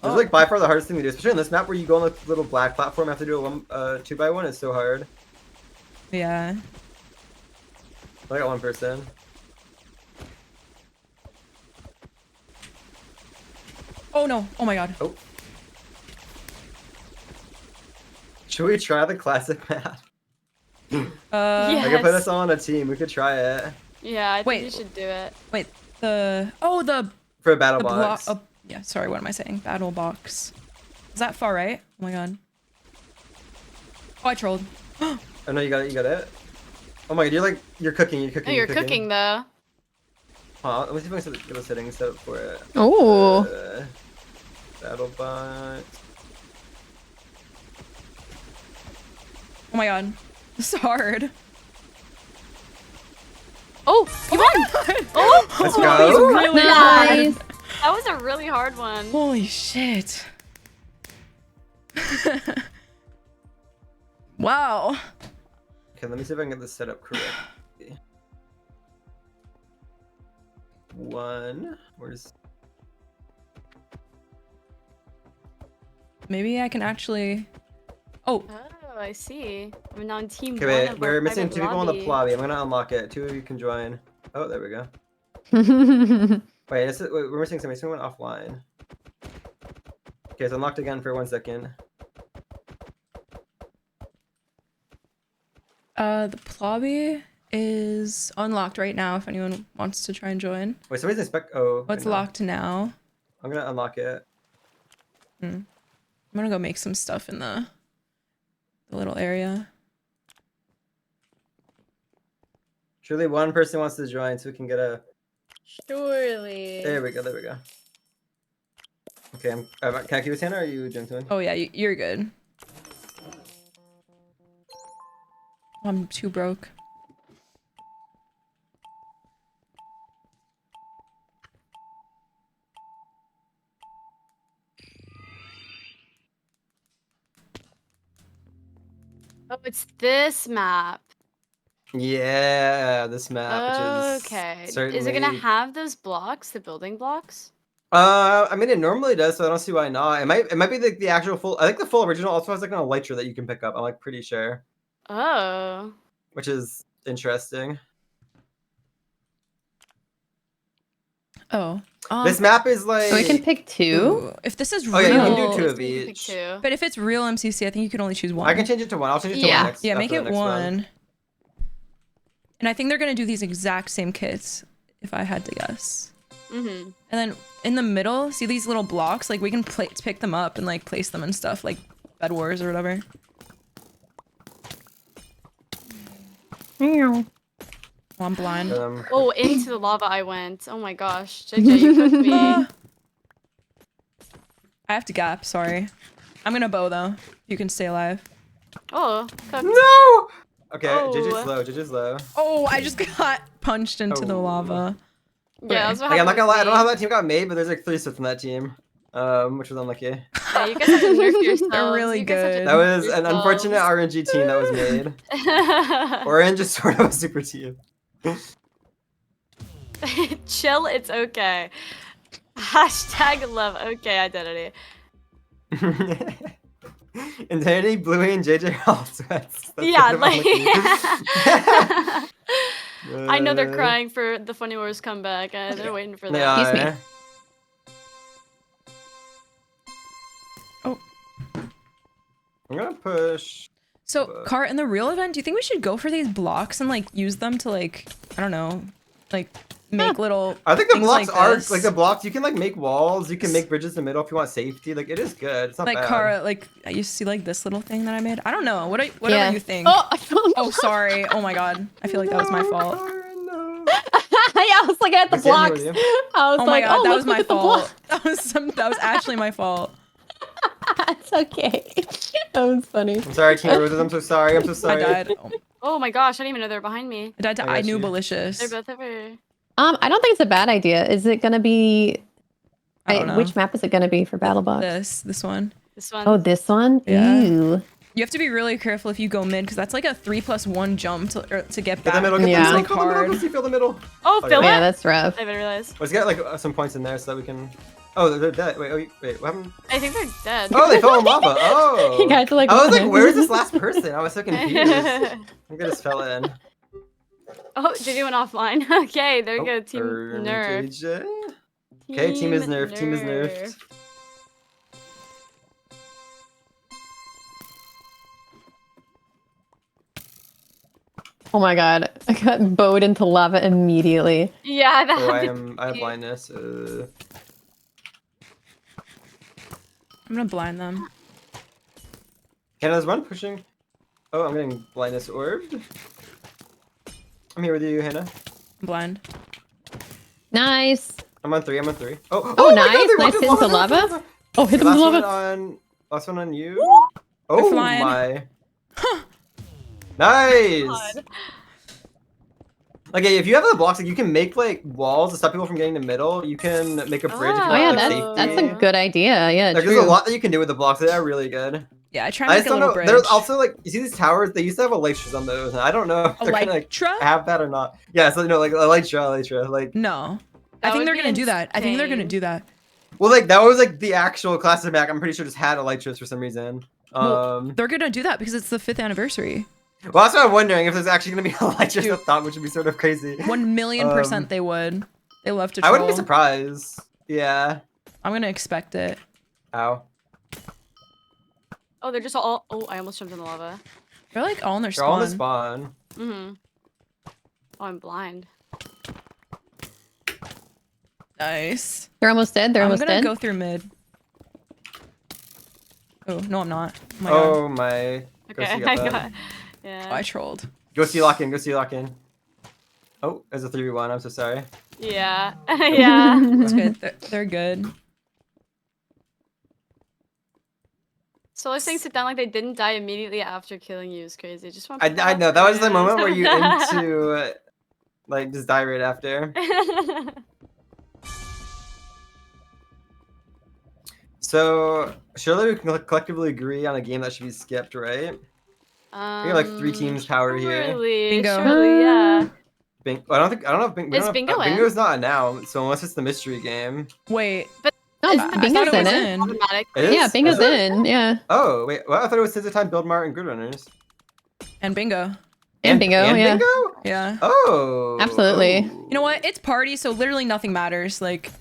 [SPEAKER 3] This is like by far the hardest thing to do, especially on this map where you go on the little black platform. Have to do a 2x1. It's so hard.
[SPEAKER 2] Yeah.
[SPEAKER 3] I got one person.
[SPEAKER 2] Oh no! Oh my god.
[SPEAKER 3] Oh. Should we try the classic map? I can put us all on a team. We could try it.
[SPEAKER 15] Yeah, I think you should do it.
[SPEAKER 2] Wait, for
[SPEAKER 3] a battle box.
[SPEAKER 2] Yeah, sorry, what am I saying? Battle box. Is that far right? Oh my god. Oh, I trolled.
[SPEAKER 3] Oh no, you got it. Oh my god, you're cooking.
[SPEAKER 15] Oh, you're cooking though.
[SPEAKER 3] Let me see if I can get the settings set up for it.
[SPEAKER 5] Oh.
[SPEAKER 3] Battle box.
[SPEAKER 2] Oh my god. This is hard.
[SPEAKER 15] Oh, you won! Oh,
[SPEAKER 3] Let's
[SPEAKER 15] that
[SPEAKER 3] go.
[SPEAKER 15] was really
[SPEAKER 5] Nice.
[SPEAKER 15] hard. That was a really hard one.
[SPEAKER 2] Holy shit. Wow.
[SPEAKER 3] Okay, let me see if I can get this set up correctly. Where's...
[SPEAKER 2] Maybe I can actually... Oh.
[SPEAKER 15] Oh, I see. I'm now on team
[SPEAKER 3] Okay,
[SPEAKER 15] one
[SPEAKER 3] wait,
[SPEAKER 15] of
[SPEAKER 3] we're
[SPEAKER 15] our
[SPEAKER 3] missing
[SPEAKER 15] private
[SPEAKER 3] 2 people on the
[SPEAKER 15] lobby.
[SPEAKER 3] lobby. I'm gonna unlock it. 2 of you can join. Oh, there we go. Wait, we're missing somebody. Someone went offline. Okay, it's unlocked again for 1 second.
[SPEAKER 2] The lobby is unlocked right now if anyone wants to try and join.
[SPEAKER 3] Wait, somebody's Oh.
[SPEAKER 2] What's
[SPEAKER 3] wait, no.
[SPEAKER 2] locked now?
[SPEAKER 3] I'm gonna unlock it.
[SPEAKER 2] I'm gonna go make some stuff in the little area.
[SPEAKER 3] Surely one person wants to join so we can get a...
[SPEAKER 15] Surely.
[SPEAKER 3] There we go, there we go. Okay, can I keep this hand or are you doing something?
[SPEAKER 2] Oh yeah, you're good. I'm too broke.
[SPEAKER 15] Oh, it's this map.
[SPEAKER 3] Yeah, this map, which
[SPEAKER 15] Okay.
[SPEAKER 3] is certainly.
[SPEAKER 15] Is it gonna have those blocks, the building blocks?
[SPEAKER 3] I mean, it normally does, so I don't see why not. It might be the actual full. I think the full original also has like an elytra that you can pick up. I'm like pretty sure.
[SPEAKER 15] Oh.
[SPEAKER 3] Which is interesting.
[SPEAKER 2] Oh.
[SPEAKER 3] This map is like.
[SPEAKER 5] So we can pick 2.
[SPEAKER 2] Ooh, if this is
[SPEAKER 3] Oh
[SPEAKER 2] real,
[SPEAKER 3] yeah, you can do 2
[SPEAKER 15] Yes,
[SPEAKER 3] of
[SPEAKER 15] you can pick
[SPEAKER 3] each.
[SPEAKER 15] 2.
[SPEAKER 2] but if it's real MCC, I think you can only choose one.
[SPEAKER 3] I can change it to 1. I'll change it to 1 next.
[SPEAKER 2] Yeah, make
[SPEAKER 3] after the
[SPEAKER 2] it
[SPEAKER 3] next
[SPEAKER 2] 1. And I think they're gonna do these exact same kits, if I had to guess.
[SPEAKER 15] Mm-hmm.
[SPEAKER 2] And then in the middle, see these little blocks? Like we can pick them up and like place them and stuff, like Bed Wars or whatever. Oh, I'm blind.
[SPEAKER 15] Oh, into the lava I went. Oh my gosh. JJ, you cooked me.
[SPEAKER 2] I have to gap, sorry. I'm gonna bow though. You can stay alive.
[SPEAKER 15] Oh, cooked.
[SPEAKER 3] No! Okay,
[SPEAKER 15] Oh.
[SPEAKER 3] JJ's low.
[SPEAKER 2] Oh, I just got punched into the lava.
[SPEAKER 15] Yeah, that's what
[SPEAKER 3] Like, I'm
[SPEAKER 15] happened
[SPEAKER 3] not gonna
[SPEAKER 15] with
[SPEAKER 3] lie, I don't know
[SPEAKER 15] me.
[SPEAKER 3] how that team got made, but there's like 3 Swift in that team. Which was unlucky.
[SPEAKER 15] Yeah, you guys have to nerf yourselves.
[SPEAKER 2] They're really
[SPEAKER 15] You guys have to
[SPEAKER 2] good.
[SPEAKER 3] That was
[SPEAKER 15] nerf
[SPEAKER 3] an unfortunate
[SPEAKER 15] yourselves.
[SPEAKER 3] RNG team that was made. Orange is sort of a super team.
[SPEAKER 15] Chill, it's okay. Hashtag love okay identity.
[SPEAKER 3] Insanity, Bluey, and JJ are all sweats. That's
[SPEAKER 15] Yeah,
[SPEAKER 3] sort of
[SPEAKER 15] like
[SPEAKER 3] unlucky.
[SPEAKER 15] I know they're crying for the Funny Wars comeback. They're waiting for
[SPEAKER 3] They
[SPEAKER 15] that.
[SPEAKER 3] are.
[SPEAKER 2] Oh.
[SPEAKER 3] I'm gonna push.
[SPEAKER 2] So, Cart, in the real event, do you think we should go for these blocks and like use them to like, I don't know, like make little
[SPEAKER 3] I think the
[SPEAKER 2] things
[SPEAKER 3] blocks
[SPEAKER 2] like
[SPEAKER 3] are
[SPEAKER 2] this?
[SPEAKER 3] like the blocks. You can like make walls. You can make bridges in the middle if you want safety. Like it is good. It's not
[SPEAKER 2] like
[SPEAKER 3] bad.
[SPEAKER 2] Cara, like I used to see like this little thing that I made. I don't know. Whatever
[SPEAKER 5] Yeah.
[SPEAKER 2] you think.
[SPEAKER 5] Oh, I fell.
[SPEAKER 2] Oh, sorry. Oh my god. I feel like that was my fault.
[SPEAKER 5] Yeah, I was looking at the
[SPEAKER 3] What's the
[SPEAKER 5] blocks.
[SPEAKER 3] other
[SPEAKER 5] I was
[SPEAKER 2] Oh my
[SPEAKER 5] like,
[SPEAKER 2] god,
[SPEAKER 5] oh,
[SPEAKER 2] that
[SPEAKER 5] let's
[SPEAKER 2] was
[SPEAKER 5] look
[SPEAKER 2] my
[SPEAKER 5] at the
[SPEAKER 2] fault.
[SPEAKER 5] blocks.
[SPEAKER 2] That was actually my fault.
[SPEAKER 5] It's okay. That was funny.
[SPEAKER 3] I'm sorry, King Roses. I'm so sorry. I'm so sorry.
[SPEAKER 2] I died. Oh,
[SPEAKER 15] Oh my gosh, I didn't even know they're behind me.
[SPEAKER 2] I died to
[SPEAKER 3] I got
[SPEAKER 2] I knew
[SPEAKER 3] you.
[SPEAKER 2] malicious.
[SPEAKER 15] They're both over.
[SPEAKER 5] I don't think it's a bad idea. Is it gonna be?
[SPEAKER 2] I don't know.
[SPEAKER 5] Which map is it gonna be for BattleBox?
[SPEAKER 2] This one.
[SPEAKER 15] This one.
[SPEAKER 5] Oh, this one.
[SPEAKER 2] Yeah.
[SPEAKER 5] Ew.
[SPEAKER 2] You have to be really careful if you go mid because that's like a 3+1 jump to get
[SPEAKER 3] Get
[SPEAKER 2] back.
[SPEAKER 3] the middle. Get
[SPEAKER 5] Yeah.
[SPEAKER 3] the
[SPEAKER 2] It's
[SPEAKER 3] middle.
[SPEAKER 2] like
[SPEAKER 3] Fill the middle.
[SPEAKER 2] hard.
[SPEAKER 3] Fill the middle.
[SPEAKER 15] Oh,
[SPEAKER 3] Oh,
[SPEAKER 15] fill
[SPEAKER 5] Yeah,
[SPEAKER 15] it?
[SPEAKER 5] that's rough.
[SPEAKER 15] I didn't realize.
[SPEAKER 3] Let's get like some points in there so that we can. Oh, they're dead. Wait. What happened?
[SPEAKER 15] I think they're dead.
[SPEAKER 3] Oh, they fell in lava. Oh.
[SPEAKER 5] You guys are like,
[SPEAKER 3] I was like,
[SPEAKER 5] what?
[SPEAKER 3] where is this last person? I was so confused. I think I just fell in.
[SPEAKER 15] Oh, JJ went offline. Okay, there you go. Team nerf.
[SPEAKER 3] JJ. Okay, team is nerfed. Team is nerfed.
[SPEAKER 5] Oh my god, I got bowed into lava immediately.
[SPEAKER 15] Yeah, that.
[SPEAKER 3] Oh, I have blindness.
[SPEAKER 2] I'm gonna blind them.
[SPEAKER 3] Hannah's one pushing. Oh, I'm getting blindness orbed. I'm here with you, Hannah.
[SPEAKER 2] I'm blind.
[SPEAKER 5] Nice.
[SPEAKER 3] I'm on 3. I'm on 3. Oh,
[SPEAKER 5] Oh,
[SPEAKER 3] my
[SPEAKER 5] nice.
[SPEAKER 3] God, they
[SPEAKER 5] Nice
[SPEAKER 3] walked
[SPEAKER 5] into lava. Oh, hit
[SPEAKER 3] Okay,
[SPEAKER 5] them with
[SPEAKER 3] last one
[SPEAKER 5] lava.
[SPEAKER 3] last one on you. Oh
[SPEAKER 2] flying.
[SPEAKER 3] my. Nice. Okay, if you have the blocks, like you can make like walls to stop people from getting to middle. You can make a bridge. If you
[SPEAKER 5] Oh yeah,
[SPEAKER 3] want, like,
[SPEAKER 5] that's
[SPEAKER 3] safety.
[SPEAKER 5] a good idea. Yeah,
[SPEAKER 3] Like,
[SPEAKER 5] true.
[SPEAKER 3] there's a lot that you can do with the blocks. They are really good.
[SPEAKER 2] Yeah, I tried
[SPEAKER 3] I
[SPEAKER 2] to make
[SPEAKER 3] just
[SPEAKER 2] a
[SPEAKER 3] don't
[SPEAKER 2] little
[SPEAKER 3] know.
[SPEAKER 2] bridge.
[SPEAKER 3] There's also like you see these towers. They used to have elytras on those, and I don't know if they're gonna like
[SPEAKER 2] Elytra?
[SPEAKER 3] have that or not. Yeah, so like elytra. Like
[SPEAKER 2] No.
[SPEAKER 15] That
[SPEAKER 2] I think
[SPEAKER 15] would
[SPEAKER 2] they're
[SPEAKER 15] be
[SPEAKER 2] gonna do that. I think they're gonna
[SPEAKER 15] insane.
[SPEAKER 2] do that.
[SPEAKER 3] well, like that was like the actual classic map. I'm pretty sure just had elytras for some reason.
[SPEAKER 2] They're gonna do that because it's the 5th anniversary.
[SPEAKER 3] Well, that's what I'm wondering if there's actually gonna be elytras up top, which would be sort of crazy.
[SPEAKER 2] 1,000,000% they would. They love to
[SPEAKER 3] I
[SPEAKER 2] troll.
[SPEAKER 3] wouldn't be surprised. Yeah.
[SPEAKER 2] I'm gonna expect it.
[SPEAKER 3] Ow.
[SPEAKER 15] Oh, they're just all. Oh, I almost jumped in the lava.
[SPEAKER 2] They're like all in their
[SPEAKER 3] They're all
[SPEAKER 2] spawn.
[SPEAKER 3] in the spawn.
[SPEAKER 15] Mm-hmm. Oh, I'm blind.
[SPEAKER 2] Nice.
[SPEAKER 5] They're almost dead. They're
[SPEAKER 2] I'm
[SPEAKER 5] almost
[SPEAKER 2] gonna
[SPEAKER 5] dead.
[SPEAKER 2] go through mid. Oh, no I'm not. Oh my god.
[SPEAKER 3] Oh my.
[SPEAKER 15] Okay,
[SPEAKER 3] Ghosty
[SPEAKER 15] I
[SPEAKER 3] got that.
[SPEAKER 15] got. Yeah.
[SPEAKER 2] Oh, I trolled.
[SPEAKER 3] Go see lock in. Go see lock in. Oh, there's a 3v1. I'm so sorry.
[SPEAKER 15] Yeah. Yeah.
[SPEAKER 2] That's good. They're good.
[SPEAKER 15] So I think sit down like they didn't die immediately after killing you is crazy. Just want.
[SPEAKER 3] I know that was the moment where you into like just die right after. So surely we can collectively agree on a game that should be skipped, right? We have like 3 teams power here.
[SPEAKER 15] Surely,
[SPEAKER 2] Bingo.
[SPEAKER 15] surely, yeah.
[SPEAKER 3] I don't know if Bingo.
[SPEAKER 15] Is Bingo in?
[SPEAKER 3] Bingo's not announced, so unless it's the mystery game.
[SPEAKER 2] Wait.
[SPEAKER 15] But
[SPEAKER 5] No,
[SPEAKER 15] isn't the
[SPEAKER 5] Bingo's
[SPEAKER 15] mystery
[SPEAKER 5] in
[SPEAKER 15] game
[SPEAKER 5] it.
[SPEAKER 15] automatic?
[SPEAKER 3] It is?
[SPEAKER 5] Yeah, Bingo's
[SPEAKER 3] Is it?
[SPEAKER 5] in. Yeah.
[SPEAKER 3] Oh wait, well I thought it was Scissor Time, Build Mart, and Grid Runners.
[SPEAKER 2] And bingo.
[SPEAKER 5] And Bingo,
[SPEAKER 3] and
[SPEAKER 5] yeah.
[SPEAKER 3] Bingo?
[SPEAKER 2] Yeah.
[SPEAKER 3] Oh.
[SPEAKER 5] Absolutely.
[SPEAKER 2] You know what? It's party, so literally nothing matters. Like.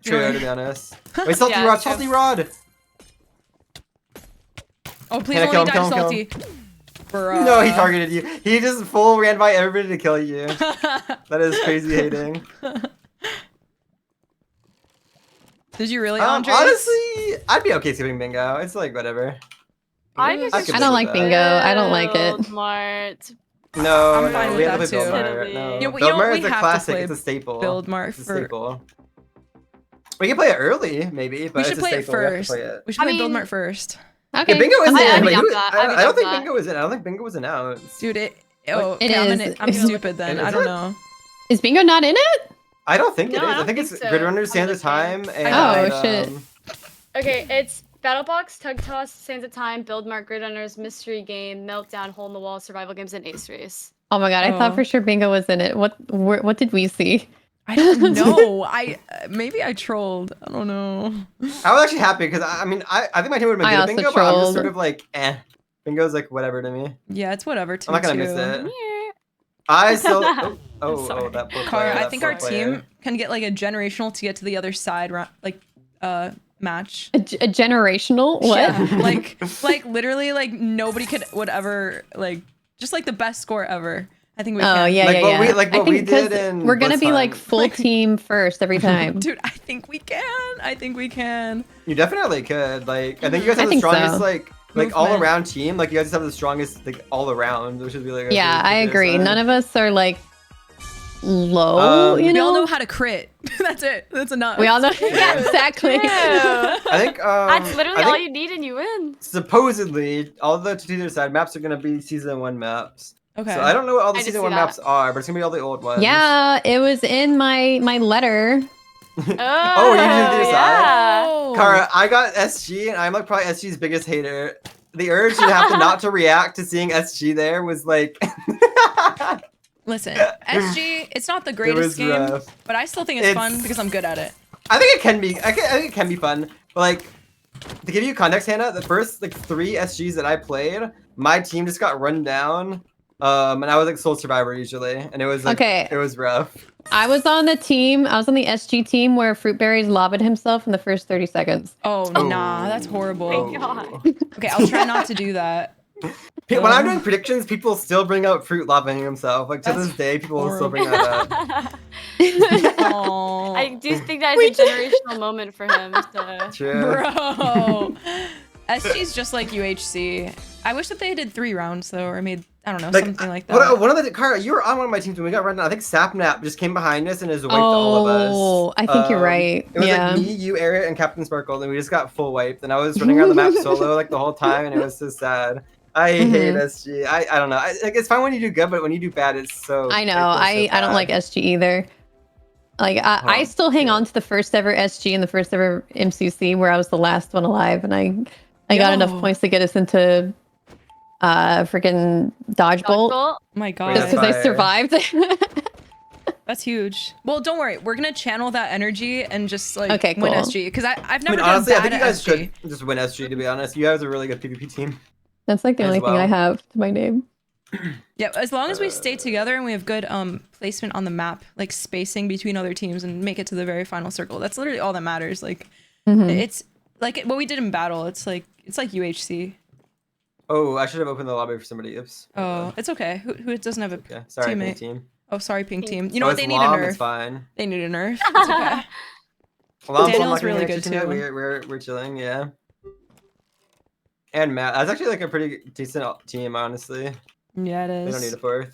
[SPEAKER 3] True, to be honest. Wait, Salty
[SPEAKER 15] Yeah,
[SPEAKER 3] Rod,
[SPEAKER 15] it's true.
[SPEAKER 3] Salty Rod!
[SPEAKER 2] Oh, please
[SPEAKER 3] Hannah,
[SPEAKER 2] only die
[SPEAKER 3] kill
[SPEAKER 2] to
[SPEAKER 3] him,
[SPEAKER 2] salty. Bruh.
[SPEAKER 3] No, he targeted you. He just full ran by everybody to kill you. That is crazy hating.
[SPEAKER 2] Did you really, Andres?
[SPEAKER 3] Honestly, I'd be okay skipping Bingo. It's like whatever.
[SPEAKER 15] I could
[SPEAKER 3] I
[SPEAKER 15] just
[SPEAKER 3] could
[SPEAKER 5] I don't like
[SPEAKER 3] that.
[SPEAKER 5] Bingo. I don't like it.
[SPEAKER 15] Smart.
[SPEAKER 3] No,
[SPEAKER 2] I'm fine
[SPEAKER 3] no,
[SPEAKER 2] with
[SPEAKER 3] we have to
[SPEAKER 2] that
[SPEAKER 3] play Build
[SPEAKER 2] too.
[SPEAKER 3] Mart. No.
[SPEAKER 2] You know,
[SPEAKER 3] Build Mart
[SPEAKER 2] we
[SPEAKER 3] is a
[SPEAKER 2] have to
[SPEAKER 3] classic.
[SPEAKER 2] play
[SPEAKER 3] It's a staple.
[SPEAKER 2] Build Mart
[SPEAKER 3] It's a
[SPEAKER 2] for.
[SPEAKER 3] staple. We can play it early, maybe, but
[SPEAKER 2] We should
[SPEAKER 3] it's a
[SPEAKER 2] play it
[SPEAKER 3] staple. We have to
[SPEAKER 2] first.
[SPEAKER 3] play it.
[SPEAKER 2] We should
[SPEAKER 15] I
[SPEAKER 2] play Build
[SPEAKER 15] mean-
[SPEAKER 2] Mart first.
[SPEAKER 5] Okay.
[SPEAKER 3] Yeah, Bingo isn't
[SPEAKER 15] I'd
[SPEAKER 3] in.
[SPEAKER 15] be
[SPEAKER 3] Wait,
[SPEAKER 15] down
[SPEAKER 3] who-
[SPEAKER 15] for that.
[SPEAKER 3] I
[SPEAKER 15] I'd be
[SPEAKER 3] don't
[SPEAKER 15] down
[SPEAKER 3] think
[SPEAKER 15] for that.
[SPEAKER 3] Bingo was in. I don't think Bingo was announced.
[SPEAKER 2] Dude, oh,
[SPEAKER 5] It
[SPEAKER 2] okay,
[SPEAKER 5] is.
[SPEAKER 2] I'm stupid then.
[SPEAKER 3] Is
[SPEAKER 2] I don't
[SPEAKER 3] it?
[SPEAKER 2] know.
[SPEAKER 5] Is Bingo not in it?
[SPEAKER 3] I don't think it
[SPEAKER 15] No,
[SPEAKER 3] is.
[SPEAKER 15] I
[SPEAKER 3] I think
[SPEAKER 15] don't
[SPEAKER 3] it's
[SPEAKER 15] think so.
[SPEAKER 3] Grid Runners,
[SPEAKER 15] I'm
[SPEAKER 3] Sands of
[SPEAKER 15] looking.
[SPEAKER 3] Time, and
[SPEAKER 5] Oh, shit.
[SPEAKER 15] Okay, it's Battle Box, Tug Toss, Sands of Time, Build Mart, Grid Runners, Mystery Game, Meltdown, Hole in the Wall, Survival Games, and Ace Race.
[SPEAKER 5] Oh my god, I thought
[SPEAKER 2] Oh.
[SPEAKER 5] for sure Bingo was in it. What did we see?
[SPEAKER 2] I don't know. Maybe I trolled. I don't know.
[SPEAKER 3] I was actually happy because I mean I think my team would have been
[SPEAKER 5] I
[SPEAKER 3] good at
[SPEAKER 5] also
[SPEAKER 3] Bingo, but I'm just
[SPEAKER 5] trolled.
[SPEAKER 3] sort of like Bingo's like whatever to me.
[SPEAKER 2] Yeah, it's whatever to
[SPEAKER 3] I'm not
[SPEAKER 2] me
[SPEAKER 3] gonna
[SPEAKER 2] too.
[SPEAKER 3] miss it. I still. Oh,
[SPEAKER 15] Sorry.
[SPEAKER 3] that poor player.
[SPEAKER 2] Cara, I
[SPEAKER 3] that
[SPEAKER 2] think
[SPEAKER 3] poor
[SPEAKER 2] our
[SPEAKER 3] player.
[SPEAKER 2] team can get like a generational to get to the other side, like match.
[SPEAKER 5] A generational? What?
[SPEAKER 2] Yeah, like literally, like nobody would ever like just like the best score ever. I think we
[SPEAKER 5] Oh
[SPEAKER 2] can.
[SPEAKER 5] yeah,
[SPEAKER 3] Like
[SPEAKER 5] yeah,
[SPEAKER 3] what
[SPEAKER 5] yeah.
[SPEAKER 3] we- like
[SPEAKER 5] I
[SPEAKER 3] what we
[SPEAKER 5] think 'cause
[SPEAKER 3] did in
[SPEAKER 5] we're gonna be
[SPEAKER 3] Blitztime.
[SPEAKER 5] like full team first every time.
[SPEAKER 2] Dude, I think we can. I think we can.
[SPEAKER 3] You definitely could. Like I think you guys have the
[SPEAKER 5] think so.
[SPEAKER 3] strongest like all
[SPEAKER 2] Movement.
[SPEAKER 3] around team. Like you guys just have the strongest like all around, which is really
[SPEAKER 5] Yeah, I agree. None of us are like low, you
[SPEAKER 2] We all
[SPEAKER 5] know.
[SPEAKER 2] know how to crit. That's it. That's enough.
[SPEAKER 5] We all know. Yeah, exactly.
[SPEAKER 3] I think
[SPEAKER 15] That's literally
[SPEAKER 3] I
[SPEAKER 15] all
[SPEAKER 3] think
[SPEAKER 15] you need and you win.
[SPEAKER 3] supposedly all the to either side maps are gonna be season 1 maps.
[SPEAKER 2] Okay.
[SPEAKER 3] So I don't know what all the
[SPEAKER 15] I did
[SPEAKER 3] season
[SPEAKER 15] see
[SPEAKER 3] 1
[SPEAKER 15] that.
[SPEAKER 3] maps are, but it's gonna be all the old ones.
[SPEAKER 5] Yeah, it was in my letter.
[SPEAKER 15] Oh,
[SPEAKER 3] you did the
[SPEAKER 15] yeah.
[SPEAKER 2] Oh.
[SPEAKER 3] Cara, I got SG, and I'm like probably SG's biggest hater. The urge to have to not to react to seeing SG there was like.
[SPEAKER 2] Listen, SG, it's not the
[SPEAKER 3] was
[SPEAKER 2] greatest game,
[SPEAKER 3] rough.
[SPEAKER 2] but I still think it's fun because I'm good at it.
[SPEAKER 3] I think it can be. I think it can be fun, but like to give you context, Hannah, the first like 3 SGs that I played, my team just got run down, and I was like sole survivor usually, and it was like
[SPEAKER 5] Okay.
[SPEAKER 3] it was rough.
[SPEAKER 5] I was on the team. I was on the SG team where Fruitberries lobbed himself in the first 30 seconds.
[SPEAKER 2] Oh, nah, that's horrible.
[SPEAKER 15] Oh my God.
[SPEAKER 2] Okay, I'll try not to do that.
[SPEAKER 3] When I'm doing predictions, people still bring up Fruit lobbing himself. Like to
[SPEAKER 2] That's
[SPEAKER 3] this day, people will still bring that up.
[SPEAKER 2] Oh,
[SPEAKER 15] I do think that is a generational moment for him. So.
[SPEAKER 3] True.
[SPEAKER 2] bro. SG's just like UHC. I wish that they did 3 rounds though, or made something like that.
[SPEAKER 3] One of the Cara, you were on one of my teams when we got run down. I think Sapnap just came behind us and has wiped all of us.
[SPEAKER 5] Oh, I think you're right.
[SPEAKER 3] It was
[SPEAKER 5] Yeah.
[SPEAKER 3] like me, you, Eric, and Captain Sparkle, and we just got full wiped. And I was running around the map solo like the whole time, and it was so sad. I hate SG. I don't know. Like it's fine when you do good, but when you do bad, it's so.
[SPEAKER 5] I know.
[SPEAKER 3] it feels so
[SPEAKER 5] I don't
[SPEAKER 3] bad.
[SPEAKER 5] like SG either. Like I still hang on to the first ever SG and the first ever MCC where I was the last one alive, and I got enough
[SPEAKER 2] Yo.
[SPEAKER 5] points to get us into freaking dodgeball
[SPEAKER 15] Dodgeball?
[SPEAKER 2] My God,
[SPEAKER 5] just because I
[SPEAKER 3] Fire.
[SPEAKER 5] survived.
[SPEAKER 2] that's huge. Well, don't worry, we're gonna channel that energy and just like
[SPEAKER 5] Okay,
[SPEAKER 2] win
[SPEAKER 5] cool.
[SPEAKER 2] SG because I've
[SPEAKER 3] I
[SPEAKER 2] never
[SPEAKER 3] mean, honestly, I
[SPEAKER 2] done
[SPEAKER 3] think you
[SPEAKER 2] bad
[SPEAKER 3] guys
[SPEAKER 2] at SG.
[SPEAKER 3] should just win SG. To be honest, you guys are a really good PvP team.
[SPEAKER 5] That's like the
[SPEAKER 3] As
[SPEAKER 5] only thing I
[SPEAKER 3] well.
[SPEAKER 5] have to my name.
[SPEAKER 2] Yeah, as long as we stay together and we have good placement on the map, like spacing between other teams and make it to the very final circle. That's literally all that matters. Like it's like what we did in battle. It's like UHC.
[SPEAKER 3] Oh, I should have opened the lobby for somebody. Oops.
[SPEAKER 2] Oh, it's okay. Who doesn't have a
[SPEAKER 3] Okay. Sorry,
[SPEAKER 2] teammate?
[SPEAKER 3] pink team.
[SPEAKER 2] Oh, sorry, pink team. You know
[SPEAKER 3] Oh,
[SPEAKER 2] what?
[SPEAKER 3] it's
[SPEAKER 2] They need
[SPEAKER 3] Lom,
[SPEAKER 2] a
[SPEAKER 3] It's
[SPEAKER 2] nerf.
[SPEAKER 3] fine.
[SPEAKER 2] They need a nerf. It's okay.
[SPEAKER 3] Lom's
[SPEAKER 2] Daniel's
[SPEAKER 3] not
[SPEAKER 2] really
[SPEAKER 3] really
[SPEAKER 2] good,
[SPEAKER 3] too.
[SPEAKER 2] too.
[SPEAKER 3] We're chilling, yeah. And Matt, that's actually like a pretty decent team, honestly.
[SPEAKER 2] Yeah, it is.
[SPEAKER 3] They don't need a 4th.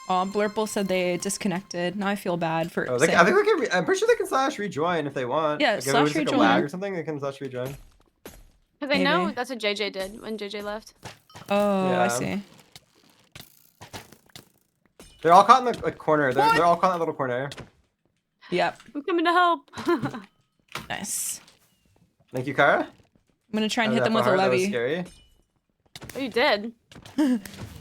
[SPEAKER 2] Oh, Blurple said they disconnected. Now I feel bad for.
[SPEAKER 3] Oh,
[SPEAKER 2] saying-
[SPEAKER 3] I think we can. I'm pretty sure they can slash rejoin if they want.
[SPEAKER 2] Yeah,
[SPEAKER 3] like, if it
[SPEAKER 2] slash
[SPEAKER 3] was, like, a
[SPEAKER 2] rejoin.
[SPEAKER 3] lag or something. They can slash rejoin.
[SPEAKER 15] Because I know
[SPEAKER 2] Maybe.
[SPEAKER 15] that's what JJ did when JJ left.
[SPEAKER 2] Oh,
[SPEAKER 3] Yeah.
[SPEAKER 2] I see.
[SPEAKER 3] They're all caught in the corner. They're all caught in that little corner.
[SPEAKER 2] Yep.
[SPEAKER 15] I'm coming to help.
[SPEAKER 2] Nice.
[SPEAKER 3] Thank you, Kara.
[SPEAKER 2] gonna try and hit
[SPEAKER 3] that
[SPEAKER 2] them with a
[SPEAKER 3] far? That was
[SPEAKER 2] levy.
[SPEAKER 3] scary.
[SPEAKER 15] Oh, you did.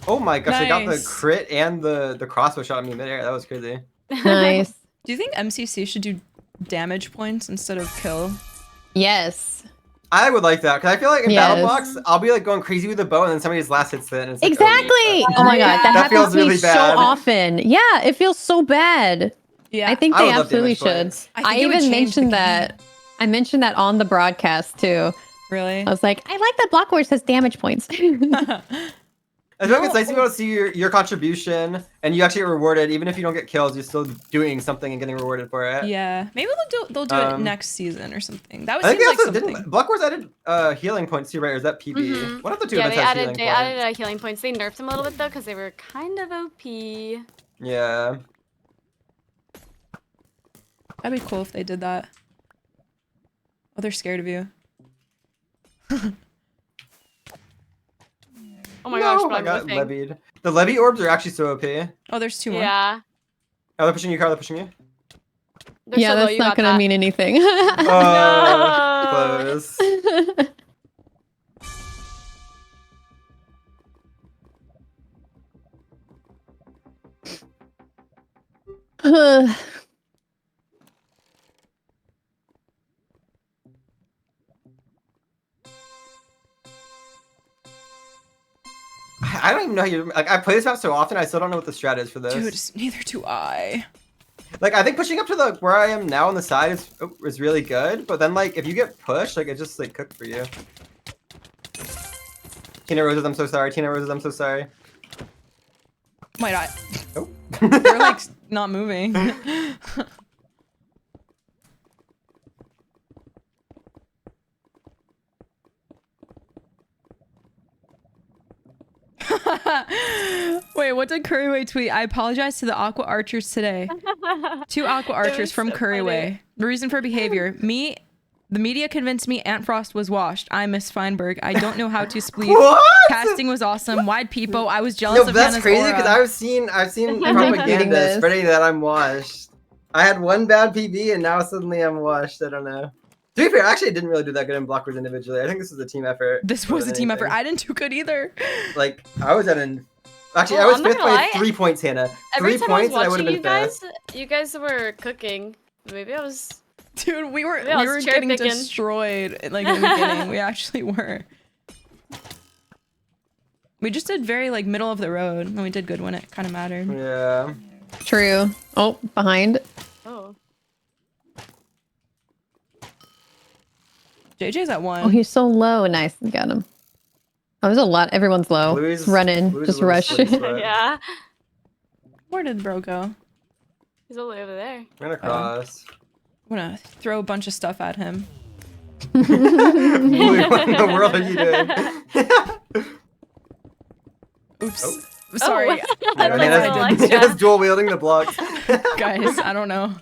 [SPEAKER 3] Oh my gosh, I got the
[SPEAKER 2] Nice.
[SPEAKER 3] crit and the crossbow shot at me midair. That was crazy.
[SPEAKER 5] Nice.
[SPEAKER 2] Do you think MCC should do damage points instead of kill?
[SPEAKER 5] Yes.
[SPEAKER 3] I would like that, because I feel like in
[SPEAKER 5] Yes.
[SPEAKER 3] Battle Box, I'll be like going crazy with the bow, and then somebody's last hits it, and it's like,
[SPEAKER 5] Exactly. Oh my god, that
[SPEAKER 3] That
[SPEAKER 5] happens
[SPEAKER 3] feels
[SPEAKER 5] to me
[SPEAKER 3] really
[SPEAKER 5] so
[SPEAKER 3] bad.
[SPEAKER 5] often. Yeah, it feels so bad.
[SPEAKER 2] Yeah.
[SPEAKER 5] I think
[SPEAKER 3] I
[SPEAKER 5] they
[SPEAKER 3] would love
[SPEAKER 5] absolutely
[SPEAKER 3] damage
[SPEAKER 5] should.
[SPEAKER 3] points.
[SPEAKER 2] I
[SPEAKER 5] I,
[SPEAKER 2] think it would
[SPEAKER 5] even
[SPEAKER 2] change the
[SPEAKER 5] mentioned that. I mentioned that on the broadcast too.
[SPEAKER 2] Really?
[SPEAKER 5] I was like, I like that block where it says damage points.
[SPEAKER 3] I feel like it's nice to be able to see your contribution, and you actually get rewarded, even if you don't get kills, you're still doing something and getting rewarded for it.
[SPEAKER 2] Yeah. Maybe they'll do it next season or something. That would
[SPEAKER 3] I think
[SPEAKER 2] seem
[SPEAKER 3] they
[SPEAKER 2] like
[SPEAKER 3] also
[SPEAKER 2] something.
[SPEAKER 3] didn't. Block Wars added healing points too, right? Or is that PB?
[SPEAKER 15] Mhm.
[SPEAKER 3] One of the two
[SPEAKER 15] Yeah,
[SPEAKER 3] events
[SPEAKER 15] they
[SPEAKER 3] has
[SPEAKER 15] added
[SPEAKER 3] healing
[SPEAKER 15] they
[SPEAKER 3] points.
[SPEAKER 15] added healing points. They nerfed them a little bit though because they were kind of OP.
[SPEAKER 3] Yeah.
[SPEAKER 2] That'd be cool if they did that. Oh, they're scared of you.
[SPEAKER 15] Oh my gosh,
[SPEAKER 3] No,
[SPEAKER 15] but
[SPEAKER 3] I
[SPEAKER 15] I'm
[SPEAKER 3] got
[SPEAKER 15] whiffing.
[SPEAKER 3] levied. The levy orbs are actually so OP.
[SPEAKER 2] Oh, there's two more.
[SPEAKER 15] Yeah.
[SPEAKER 3] Oh, they're pushing you, Carl. They're pushing you.
[SPEAKER 15] They're
[SPEAKER 5] yeah,
[SPEAKER 15] so low,
[SPEAKER 5] that's
[SPEAKER 15] you
[SPEAKER 5] not
[SPEAKER 15] got
[SPEAKER 5] gonna
[SPEAKER 15] that.
[SPEAKER 5] mean anything.
[SPEAKER 3] Oh, close. I don't even know how you like. I play this map so often, I still don't know what the strat is for this.
[SPEAKER 2] Dude, neither do I.
[SPEAKER 3] Like, I think pushing up to the where I am now on the side is really good, but then like if you get pushed, like it just like cooked for you. Tina Roses, I'm so sorry. Tina Roses, I'm so sorry.
[SPEAKER 2] Might I?
[SPEAKER 3] Oh.
[SPEAKER 2] They're like not moving. Wait, what did Curryway tweet? I apologize to the Aqua Archers today. 2 Aqua Archers from Curryway. The reason for behavior. The media convinced me Ant Frost was washed. I miss Feinberg. I don't know how to spleef.
[SPEAKER 3] What?
[SPEAKER 2] Casting was awesome. Wide peepo. I was jealous
[SPEAKER 3] No,
[SPEAKER 2] of
[SPEAKER 3] that's
[SPEAKER 2] Hannah's
[SPEAKER 3] crazy
[SPEAKER 2] aura.
[SPEAKER 3] because I've seen propaganda spreading that I'm washed. I had one bad PB and now suddenly I'm washed. I don't know. To be fair, actually, I didn't really do that good in blockers individually. I think this was a team effort.
[SPEAKER 2] This
[SPEAKER 3] more
[SPEAKER 2] was a
[SPEAKER 3] than
[SPEAKER 2] team effort.
[SPEAKER 3] anything.
[SPEAKER 2] I didn't do good either.
[SPEAKER 3] Like I was at an. Actually,
[SPEAKER 15] Well,
[SPEAKER 3] I was
[SPEAKER 15] I'm not
[SPEAKER 3] fifth
[SPEAKER 15] gonna
[SPEAKER 3] by
[SPEAKER 15] lie.
[SPEAKER 3] 3 points, Hannah.
[SPEAKER 15] Every
[SPEAKER 3] 3
[SPEAKER 15] time I was
[SPEAKER 3] points, and I would have
[SPEAKER 15] watching
[SPEAKER 3] been
[SPEAKER 15] you
[SPEAKER 3] fast.
[SPEAKER 15] guys, you guys were cooking. Maybe I was.
[SPEAKER 2] Dude, we were
[SPEAKER 15] Maybe I was cherry
[SPEAKER 2] getting
[SPEAKER 15] picking.
[SPEAKER 2] destroyed like in the beginning. We actually were. We just did very like middle of the road, and we did good when it kind of mattered.
[SPEAKER 3] Yeah.
[SPEAKER 5] True. Oh, behind.
[SPEAKER 15] Oh.
[SPEAKER 2] JJ's at 1.
[SPEAKER 5] Oh, he's so low. Nice, got him. Oh, there's a lot. Everyone's low.
[SPEAKER 3] Louis-
[SPEAKER 5] Run in.
[SPEAKER 3] Louis
[SPEAKER 5] Just
[SPEAKER 3] is a little
[SPEAKER 5] rush.
[SPEAKER 3] sleep, but-
[SPEAKER 15] Yeah.
[SPEAKER 2] Where did bro go?
[SPEAKER 15] He's all the way over there.
[SPEAKER 3] I'm gonna cross.
[SPEAKER 2] I'm gonna throw a bunch of stuff at him.
[SPEAKER 3] Louis, what in the world are you doing?
[SPEAKER 2] Oops.
[SPEAKER 3] Oh.
[SPEAKER 2] Sorry.
[SPEAKER 15] Oh.
[SPEAKER 2] I don't know
[SPEAKER 3] Hannah's,
[SPEAKER 2] what I did.
[SPEAKER 3] Hannah's dual wielding the blocks.
[SPEAKER 2] Guys, I don't know.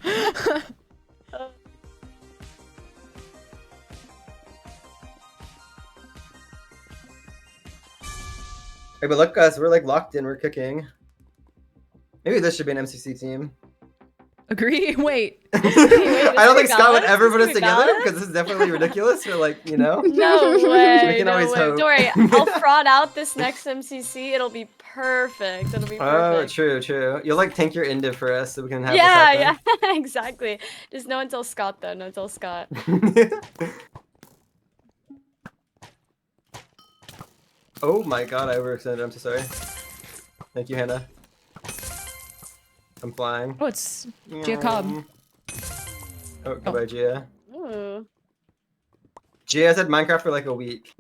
[SPEAKER 3] Hey, but look, guys, we're like locked in. We're kicking. Maybe this should be an MCC team.
[SPEAKER 2] Agree? Wait.
[SPEAKER 3] I don't think Scott would
[SPEAKER 15] balance?
[SPEAKER 3] ever put
[SPEAKER 15] This
[SPEAKER 3] us
[SPEAKER 15] could be
[SPEAKER 3] together
[SPEAKER 15] balance?
[SPEAKER 3] because this is definitely ridiculous. But like, you know.
[SPEAKER 15] No way.
[SPEAKER 3] We can
[SPEAKER 15] no
[SPEAKER 3] always
[SPEAKER 15] way.
[SPEAKER 3] hope.
[SPEAKER 15] Don't worry. I'll fraud out this next MCC. It'll be perfect. It'll be
[SPEAKER 3] Oh,
[SPEAKER 15] perfect.
[SPEAKER 3] true, true. You'll like tank your indiv for us so we can have
[SPEAKER 15] Yeah,
[SPEAKER 3] this
[SPEAKER 15] yeah, exactly. Just no until Scott though. No until Scott.
[SPEAKER 3] happen. Oh my god, I overextended. I'm so sorry. Thank you, Hannah. I'm flying.
[SPEAKER 2] Oh, it's Gia Cobb.
[SPEAKER 3] Oh, goodbye, Gia.
[SPEAKER 15] Ooh.
[SPEAKER 3] Gia's had Minecraft for like a week.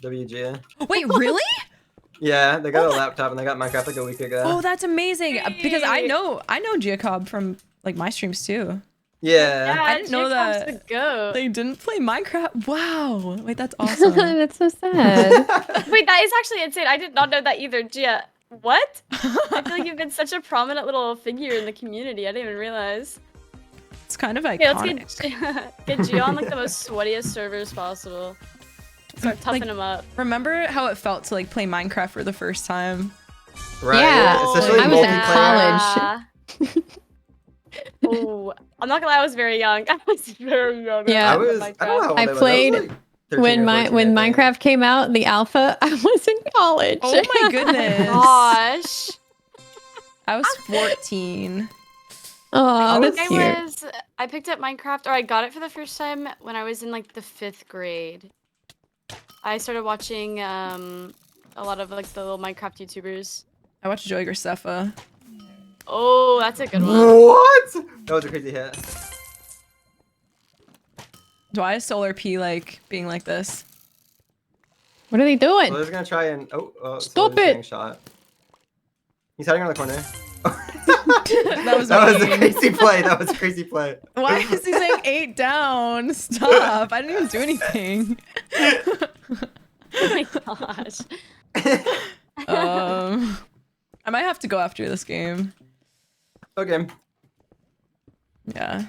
[SPEAKER 3] WGA.
[SPEAKER 2] Wait, really?
[SPEAKER 3] Yeah, they got a laptop and they got Minecraft like a week ago.
[SPEAKER 2] Oh, that's amazing. Because I know Gia Cobb from like my streams too.
[SPEAKER 3] Yeah.
[SPEAKER 2] I didn't know
[SPEAKER 15] Gia Cobb's
[SPEAKER 2] that
[SPEAKER 15] the goat.
[SPEAKER 2] they didn't play Minecraft. Wow. Wait, that's awesome.
[SPEAKER 5] That's so sad.
[SPEAKER 15] Wait, that is actually insane. I did not know that either. Gia, what? I feel like you've been such a prominent little figure in the community. I didn't even realize.
[SPEAKER 2] It's kind of
[SPEAKER 15] Okay,
[SPEAKER 2] iconic.
[SPEAKER 15] let's get Gia on like the most sweatiest servers possible. Start toughing him up.
[SPEAKER 2] Remember how it felt to like play Minecraft for the first time?
[SPEAKER 3] Right.
[SPEAKER 5] Yeah,
[SPEAKER 3] Especially
[SPEAKER 5] I was in
[SPEAKER 3] multiplayer.
[SPEAKER 5] college.
[SPEAKER 15] Oh, I'm not gonna lie, I was very young. I was very young.
[SPEAKER 5] Yeah.
[SPEAKER 3] I was. I don't know how old
[SPEAKER 5] I
[SPEAKER 3] I was.
[SPEAKER 5] played-
[SPEAKER 3] I was like
[SPEAKER 6] when
[SPEAKER 3] 13 or 14,
[SPEAKER 6] when
[SPEAKER 3] I think.
[SPEAKER 6] Minecraft came out, the alpha, I was in college.
[SPEAKER 2] Oh my goodness.
[SPEAKER 15] Gosh.
[SPEAKER 2] I was 14.
[SPEAKER 6] Oh, that's
[SPEAKER 15] I
[SPEAKER 6] cute.
[SPEAKER 15] I picked up Minecraft, or I got it for the first time when I was in like the 5th grade. I started watching a lot of like the little Minecraft YouTubers.
[SPEAKER 2] I watched Joy Graceffa.
[SPEAKER 15] Oh, that's a good one.
[SPEAKER 3] What? That was a crazy hit.
[SPEAKER 2] Why is Solar P like being like this?
[SPEAKER 6] What are they doing?
[SPEAKER 3] Solar's gonna try and
[SPEAKER 6] Stop
[SPEAKER 3] Solar's getting
[SPEAKER 6] it!
[SPEAKER 3] shot. He's hiding around the corner.
[SPEAKER 2] That was
[SPEAKER 3] that was a
[SPEAKER 2] mean.
[SPEAKER 3] crazy play. That was a crazy play.
[SPEAKER 2] Why is he saying 8 down? Stop. I didn't even do anything.
[SPEAKER 15] Oh my gosh.
[SPEAKER 2] I might have to go after this game.
[SPEAKER 3] Okay.
[SPEAKER 2] Yeah.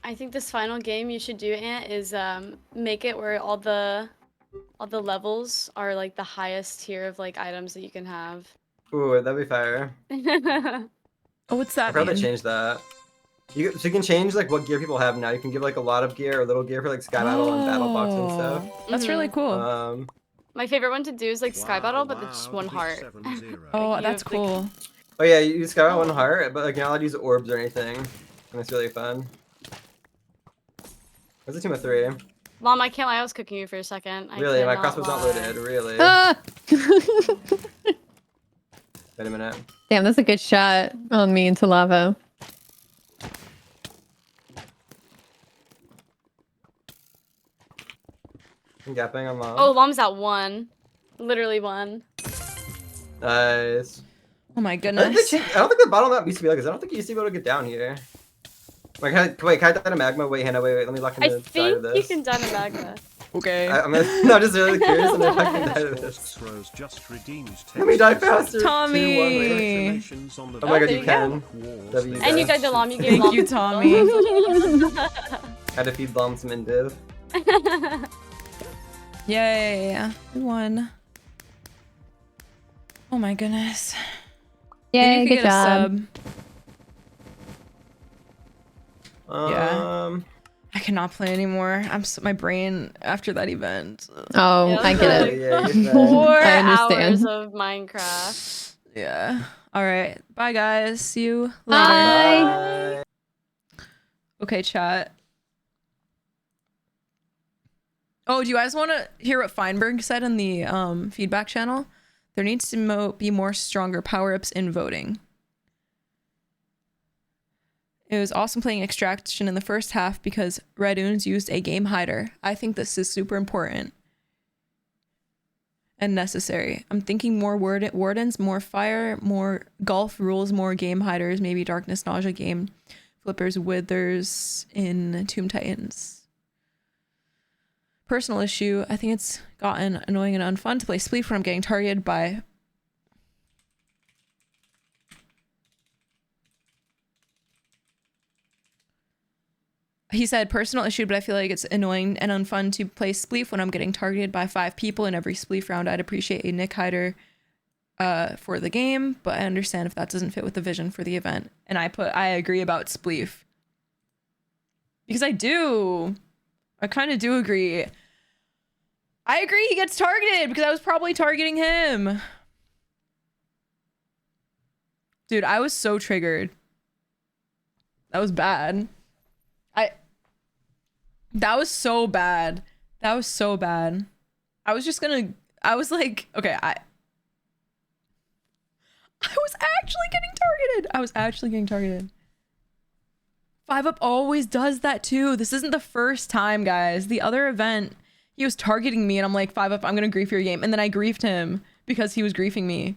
[SPEAKER 15] I think this final game you should do, Ant, is make it where all the levels are like the highest tier of like items that you can have.
[SPEAKER 3] Ooh, that'd be fire.
[SPEAKER 2] Oh, what's that
[SPEAKER 3] I'd probably
[SPEAKER 2] mean?
[SPEAKER 3] change that. So you can change like what gear people have now. You can give like a lot of gear or little gear for like Sky Battle and Battle Box and stuff.
[SPEAKER 2] That's really cool.
[SPEAKER 15] My favorite one to do is like Sky Battle, but it's just 1 heart.
[SPEAKER 2] Oh,
[SPEAKER 15] Like, you
[SPEAKER 2] that's
[SPEAKER 15] have, like-
[SPEAKER 2] cool.
[SPEAKER 3] Oh yeah, you use Sky Battle 1 heart, but like you're not allowed to use orbs or anything. And it's really fun. That's a team of 3.
[SPEAKER 15] Mom, I can't lie, I was cooking you for a second.
[SPEAKER 3] Really? My
[SPEAKER 15] cannot
[SPEAKER 3] crossbow's not
[SPEAKER 15] lie.
[SPEAKER 3] loaded, really?
[SPEAKER 6] Ah!
[SPEAKER 3] Wait a minute.
[SPEAKER 6] Damn, that's a good shot on me into lava.
[SPEAKER 3] I'm gapping on Mom.
[SPEAKER 15] Oh, Mom's at 1. Literally 1.
[SPEAKER 3] Nice.
[SPEAKER 2] Oh my
[SPEAKER 3] I
[SPEAKER 2] goodness.
[SPEAKER 3] don't think the bottom map used to be like this. I don't think you used to be able to get down here. Wait, can I die to magma? Wait, Hannah, wait, let me lock in
[SPEAKER 15] I
[SPEAKER 3] the side of
[SPEAKER 15] think
[SPEAKER 3] this.
[SPEAKER 15] you can die to magma.
[SPEAKER 2] Okay.
[SPEAKER 3] I'm just really curious and if I can die to this.
[SPEAKER 7] hannahxxrose just redeemed
[SPEAKER 3] Let me die faster.
[SPEAKER 2] Tommy.
[SPEAKER 7] 2-1.
[SPEAKER 3] Oh my god,
[SPEAKER 15] there
[SPEAKER 3] you
[SPEAKER 15] you
[SPEAKER 3] can.
[SPEAKER 15] And you died to Lom, you gave
[SPEAKER 2] Thank you, Tommy.
[SPEAKER 3] Had to feed Bomb some indiv.
[SPEAKER 2] Yeah. We won. Oh my goodness.
[SPEAKER 6] Yay,
[SPEAKER 2] Maybe you could
[SPEAKER 6] good
[SPEAKER 2] get a
[SPEAKER 6] job.
[SPEAKER 2] sub. Yeah. I cannot play anymore. My brain after that event.
[SPEAKER 6] Oh,
[SPEAKER 15] Yeah,
[SPEAKER 6] I get it.
[SPEAKER 3] Yeah, you're
[SPEAKER 15] 4
[SPEAKER 6] I
[SPEAKER 15] hours
[SPEAKER 6] understand.
[SPEAKER 15] of Minecraft.
[SPEAKER 2] Yeah. All right. Bye, guys. See you later.
[SPEAKER 6] Bye.
[SPEAKER 2] Okay, chat. Oh, do you guys want to hear what Feinberg said in the feedback channel? There needs to be more stronger power-ups in voting. It was awesome playing Extraction in the first half because Radoons used a game hider. I think this is super important and necessary. I'm thinking more wardens, more fire, more golf rules, more game hiders, maybe darkness, nausea, game flippers, withers in Tomb Titans. Personal issue, I think it's gotten annoying and unfun to play Spleef when I'm getting targeted by he said personal issue, but I feel like it's annoying and unfun to play Spleef when I'm getting targeted by 5 people in every Spleef round. I'd appreciate a Nick hider for the game, but I understand if that doesn't fit with the vision for the event. And I agree about Spleef. Because I kind of do agree. I agree he gets targeted because I was probably targeting him. Dude, I was so triggered. That was bad. That was so bad. That was so bad. I was like, okay, I was actually getting targeted. 5-Up always does that too. This isn't the first time, guys. The other event, he was targeting me and I'm like, 5-Up, I'm gonna grief your game. And then I griefed him because he was griefing me.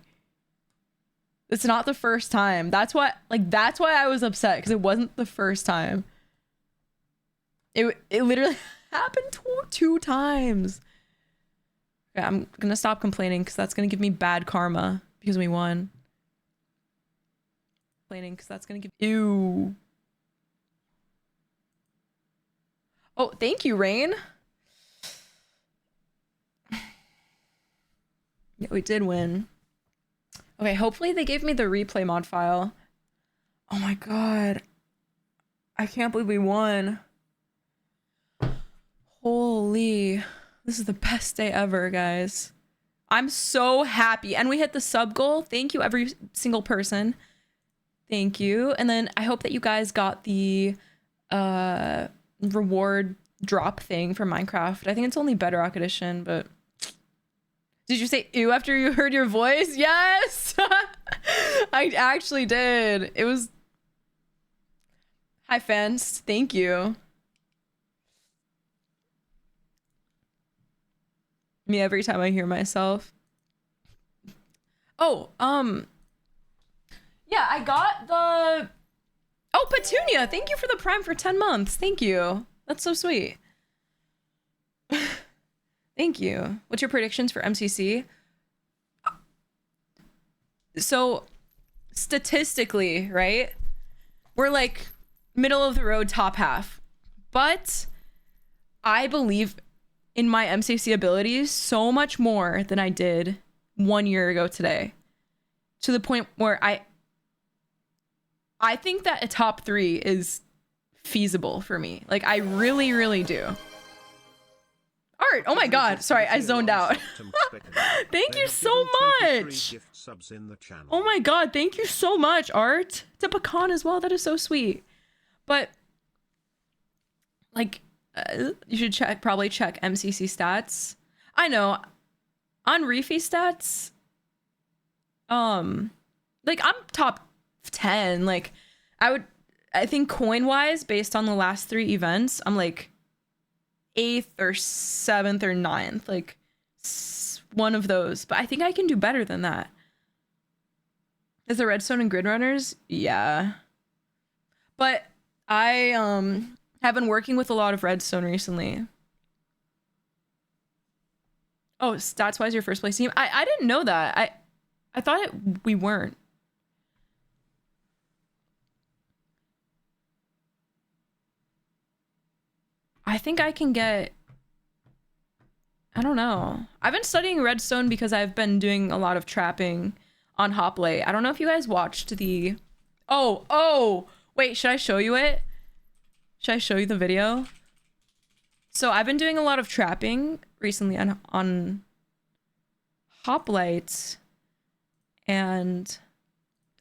[SPEAKER 2] It's not the first time. That's why I was upset, because it wasn't the first time. It literally happened 2 times. Yeah, I'm gonna stop complaining because that's gonna give me bad karma because we won. Complaining because that's gonna give ew. Oh, thank you, Rain. Yeah, we did win. Okay, hopefully they gave me the replay mod file. Oh my god. I can't believe we won. Holy. This is the best day ever, guys. I'm so happy. And we hit the sub goal. Thank you, every single person. Thank you. And then I hope that you guys got the reward drop thing for Minecraft. I think it's only Bedrock Edition, but... Did you say ew after you heard your voice? Yes! I actually did. It was... Hi, fans. Thank you. Me every time I hear myself. Oh, yeah, I got the... Oh, Petunia, thank you for the Prime for 10 months. Thank you. That's so sweet. Thank you. What's your predictions for MCC? So, statistically, right? We're like middle of the road, top half. But I believe in my MCC abilities so much more than I did 1 year ago today. To the point where I think that a top 3 is feasible for me. Like, I really, really do. Art, oh my god, sorry, I zoned out. Thank you so much. Oh my god, thank you so much, Art. To Pecan as well, that is so sweet. But, like, you should probably check MCC stats. I know, on Reefy stats, like, I'm top 10. Like, I think coin-wise, based on the last 3 events, I'm like 8th or 7th or 9th, like one of those. But I think I can do better than that. Is the redstone and grid runners? Yeah. But I have been working with a lot of redstone recently. Oh, stats wise, your first place team? I didn't know that. I thought we weren't. I think I can get... I don't know. I've been studying redstone because I've been doing a lot of trapping on Hoplite. I don't know if you guys watched the... Oh! Wait, should I show you it? Should I show you the video? So I've been doing a lot of trapping recently on Hoplite. And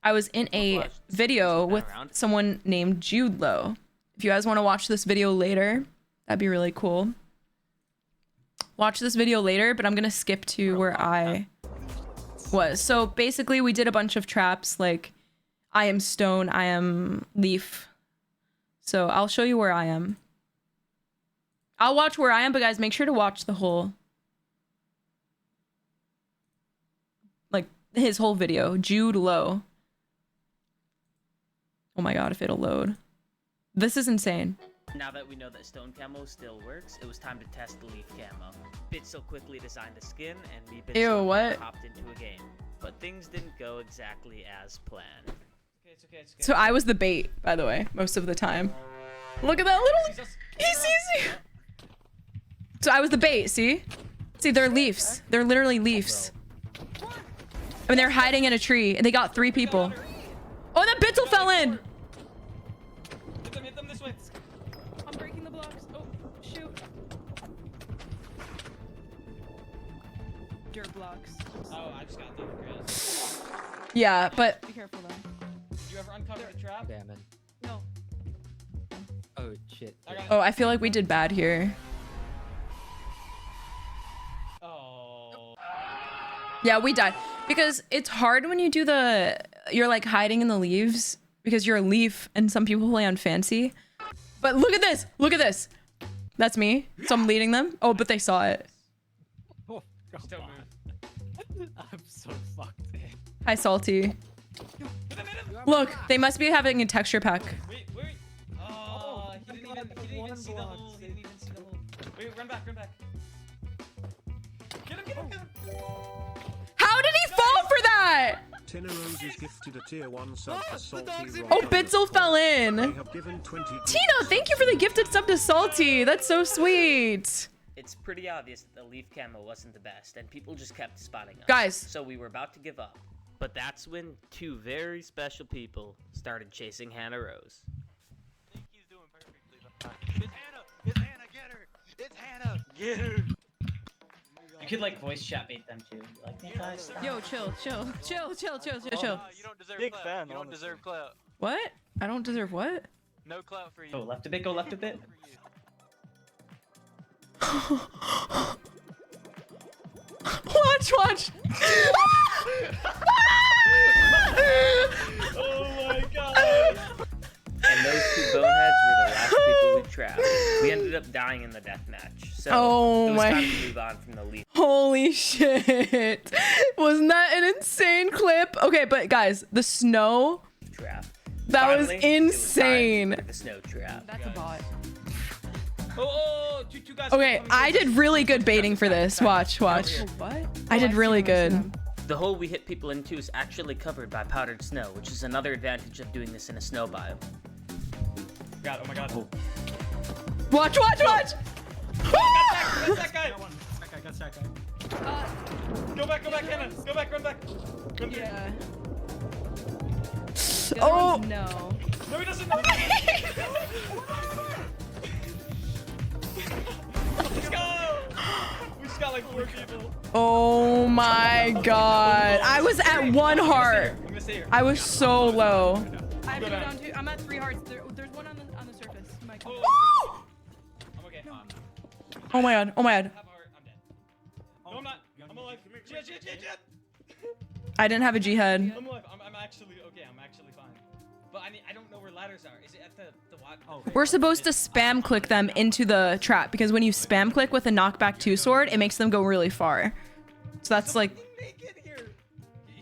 [SPEAKER 2] I was in a video with someone named Jude Lowe. If you guys want to watch this video later... That'd be really cool. Watch this video later, but I'm gonna skip to where I was. So basically we did a bunch of traps, like I am stone, I am leaf. So I'll show you where I am. I'll watch where I am, but guys, make sure to watch the whole, like his whole video. Jude Lowe. Oh my god, if it'll load. This is insane.
[SPEAKER 16] Now that we know that stone camo still works, it was time to test the leaf camo. Bit so quickly designed a skin, and me bit so quickly hopped into a game. But things didn't go exactly as planned.
[SPEAKER 11] It's okay.
[SPEAKER 2] So I was the bait, by the way, most of the time. Look at that little... He sees you! So I was the bait, see? See, they're leaves. They're literally leaves. I mean, they're hiding in a tree, and they got 3 people. Oh, that Bitzel fell in!
[SPEAKER 11] Hit them this way.
[SPEAKER 2] I'm breaking the blocks. Oh, shoot. Dirt blocks.
[SPEAKER 11] Oh, I just got them, Chris.
[SPEAKER 2] Yeah, but...
[SPEAKER 11] Be careful, though. Did you ever uncover the trap?
[SPEAKER 17] Damn it.
[SPEAKER 11] No.
[SPEAKER 17] Oh, shit.
[SPEAKER 2] Oh, I feel like we did bad here.
[SPEAKER 11] Oh.
[SPEAKER 2] Yeah, we died. Because it's hard when you do the... You're like hiding in the leaves because you're a leaf and some people play on fancy. But look at this! Look at this! That's me. So I'm leading them. Oh, but they saw it.
[SPEAKER 11] Oh, don't move. I'm so fucked.
[SPEAKER 2] Hi, Salty. Look, they must be having a texture pack.
[SPEAKER 11] Wait. Oh, he didn't even see the hole. He didn't even see the hole. Wait, run back. Get him.
[SPEAKER 2] How did he fall for that?
[SPEAKER 7] Rose is gifted a tier 1 sub to Salty.
[SPEAKER 2] Oh, Bitzel fell in. Tina, thank you for the gifted sub to Salty. That's so sweet.
[SPEAKER 16] It's pretty obvious that the leaf camo wasn't the best, and people just kept spotting us.
[SPEAKER 2] Guys.
[SPEAKER 16] So we were about to give up. But that's when 2 very special people started chasing Hannah Rose. Get her! You could like voice chat bait them too. Like, hey guys, stop.
[SPEAKER 2] Yo, chill.
[SPEAKER 11] You don't deserve
[SPEAKER 12] Big
[SPEAKER 11] clout.
[SPEAKER 12] fan,
[SPEAKER 11] You don't deserve clout.
[SPEAKER 2] What? I don't deserve what?
[SPEAKER 11] No clout for you.
[SPEAKER 16] Go left a bit, go left a bit.
[SPEAKER 2] Watch.
[SPEAKER 16] Oh my god! And those two boneheads were the last people we trapped. We ended up dying in the death match. So
[SPEAKER 2] Oh
[SPEAKER 16] it was
[SPEAKER 2] my-
[SPEAKER 16] time to move on from the lead.
[SPEAKER 2] Holy shit. Wasn't that an insane clip? Okay, but guys, the snow,
[SPEAKER 16] Trap.
[SPEAKER 2] that was
[SPEAKER 16] Finally, it was time
[SPEAKER 2] insane.
[SPEAKER 16] for the snow trap.
[SPEAKER 2] That's a bot.
[SPEAKER 16] Oh, two guys.
[SPEAKER 2] Okay, I did really good baiting for this. Watch. What? I did really good.
[SPEAKER 16] The hole we hit people into is actually covered by powdered snow, which is another advantage of doing this in a snow biome.
[SPEAKER 9] God, oh my god.
[SPEAKER 16] Oh.
[SPEAKER 2] Watch.
[SPEAKER 9] That's that guy. That's that guy. Go back, Hannah. Go back, run back.
[SPEAKER 2] Yeah.
[SPEAKER 9] Oh.
[SPEAKER 2] No.
[SPEAKER 9] No, he doesn't know. Let's go. We just got like 4 people.
[SPEAKER 2] Oh my god. I was at 1 heart.
[SPEAKER 9] I'm gonna stay here.
[SPEAKER 2] I was so low.
[SPEAKER 9] I have to go down
[SPEAKER 2] to. I'm at 3 hearts. There's one on the surface.
[SPEAKER 9] I'm okay.
[SPEAKER 2] Oh my god.
[SPEAKER 9] No, I'm not. I'm alive. Jet.
[SPEAKER 2] I didn't have a G head.
[SPEAKER 9] I'm alive. I'm actually okay. I'm actually fine. But I don't know where ladders are. Is it at the what? Oh.
[SPEAKER 2] We're supposed to spam click them into the trap because when you spam click with a knockback 2 sword, it makes them go really far. So that's like.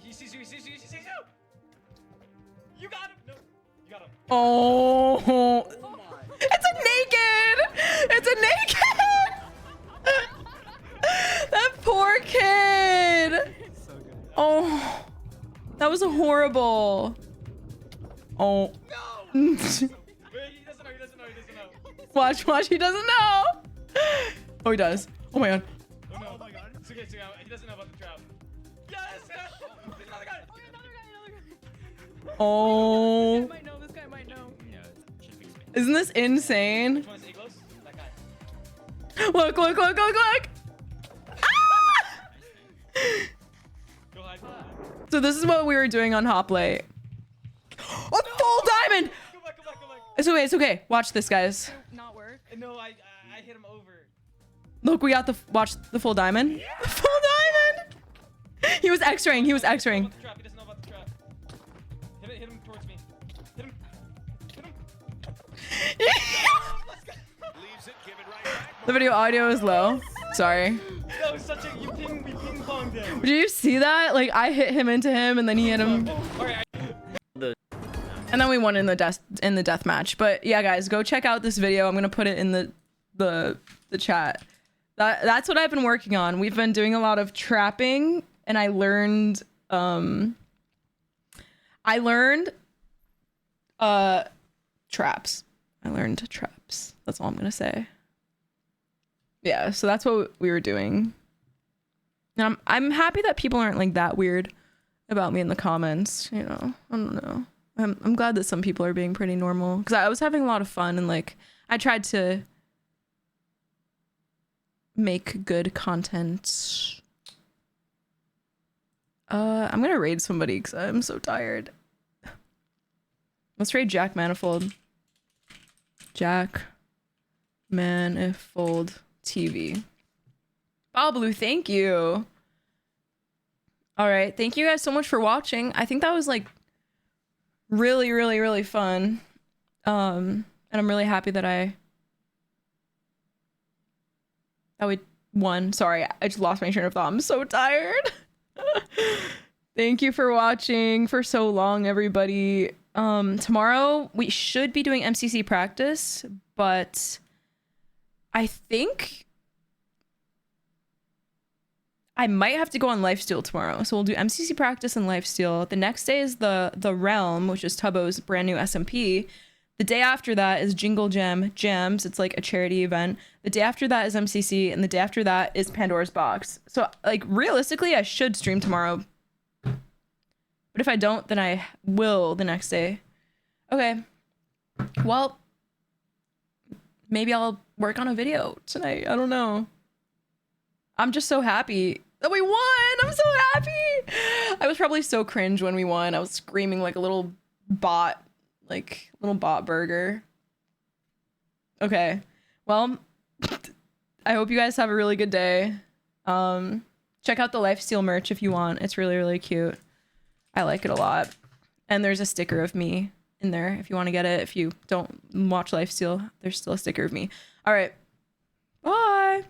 [SPEAKER 9] He sees you. You got him. No, you got him.
[SPEAKER 2] Oh. It's a naked. That poor kid. Oh. That was horrible. Oh.
[SPEAKER 9] Wait, he doesn't know.
[SPEAKER 2] Watch. He doesn't know. Oh, he does. Oh my god.
[SPEAKER 9] Oh my god. It's okay. He doesn't know about the trap. Yes. There's another guy.
[SPEAKER 2] Oh.
[SPEAKER 9] This guy might know. Yeah.
[SPEAKER 2] Isn't this insane?
[SPEAKER 9] Which one is Iglos? That guy.
[SPEAKER 2] Look. Ah!
[SPEAKER 9] Go hide.
[SPEAKER 2] So this is what we were doing on Hoplite. A full diamond!
[SPEAKER 9] Go back.
[SPEAKER 2] It's okay. Watch this, guys.
[SPEAKER 9] Not work. No, I hit him over.
[SPEAKER 2] Look, we got watch the full diamond. The full diamond! He was X-raying.
[SPEAKER 9] He doesn't know about the trap. Hit him towards me. Hit him.
[SPEAKER 2] The video audio is low. Sorry.
[SPEAKER 9] That was such a we ping ponged him.
[SPEAKER 2] Did you see that? Like, I hit him into him, and then he hit him. And then we won in the death match. But yeah, guys, go check out this video. I'm gonna put it in the chat. That's what I've been working on. We've been doing a lot of trapping, and I learned traps. I learned traps. That's all I'm gonna say. Yeah, so that's what we were doing. And I'm happy that people aren't like that weird about me in the comments, you know. I don't know. I'm glad that some people are being pretty normal because I was having a lot of fun and like I tried to make good content. I'm gonna raid somebody because I'm so tired. Let's raid Jack Manifold. Jack Manifold TV. Babalu, thank you. All right, thank you guys so much for watching. I think that was like really fun. And I'm really happy that we won. Sorry, I just lost my train of thought. I'm so tired. Thank you for watching for so long, everybody. Tomorrow we should be doing MCC practice, but I think I might have to go on lifesteal tomorrow. So we'll do MCC practice and lifesteal. The next day is the Realm, which is Tubbo's brand new SMP. The day after that is Jingle Jams. It's like a charity event. The day after that is MCC, and the day after that is Pandora's Box. So like realistically, I should stream tomorrow. But if I don't, then I will the next day. Okay. Well, maybe I'll work on a video tonight. I don't know. I'm just so happy that we won. I'm so happy. I was probably so cringe when we won. I was screaming like a little bot, like little bot burger. Okay. Well, I hope you guys have a really good day. Check out the Lifesteal merch if you want. It's really, really cute. I like it a lot. And there's a sticker of me in there if you want to get it. If you don't watch Lifesteal, there's still a sticker of me. All right. Bye.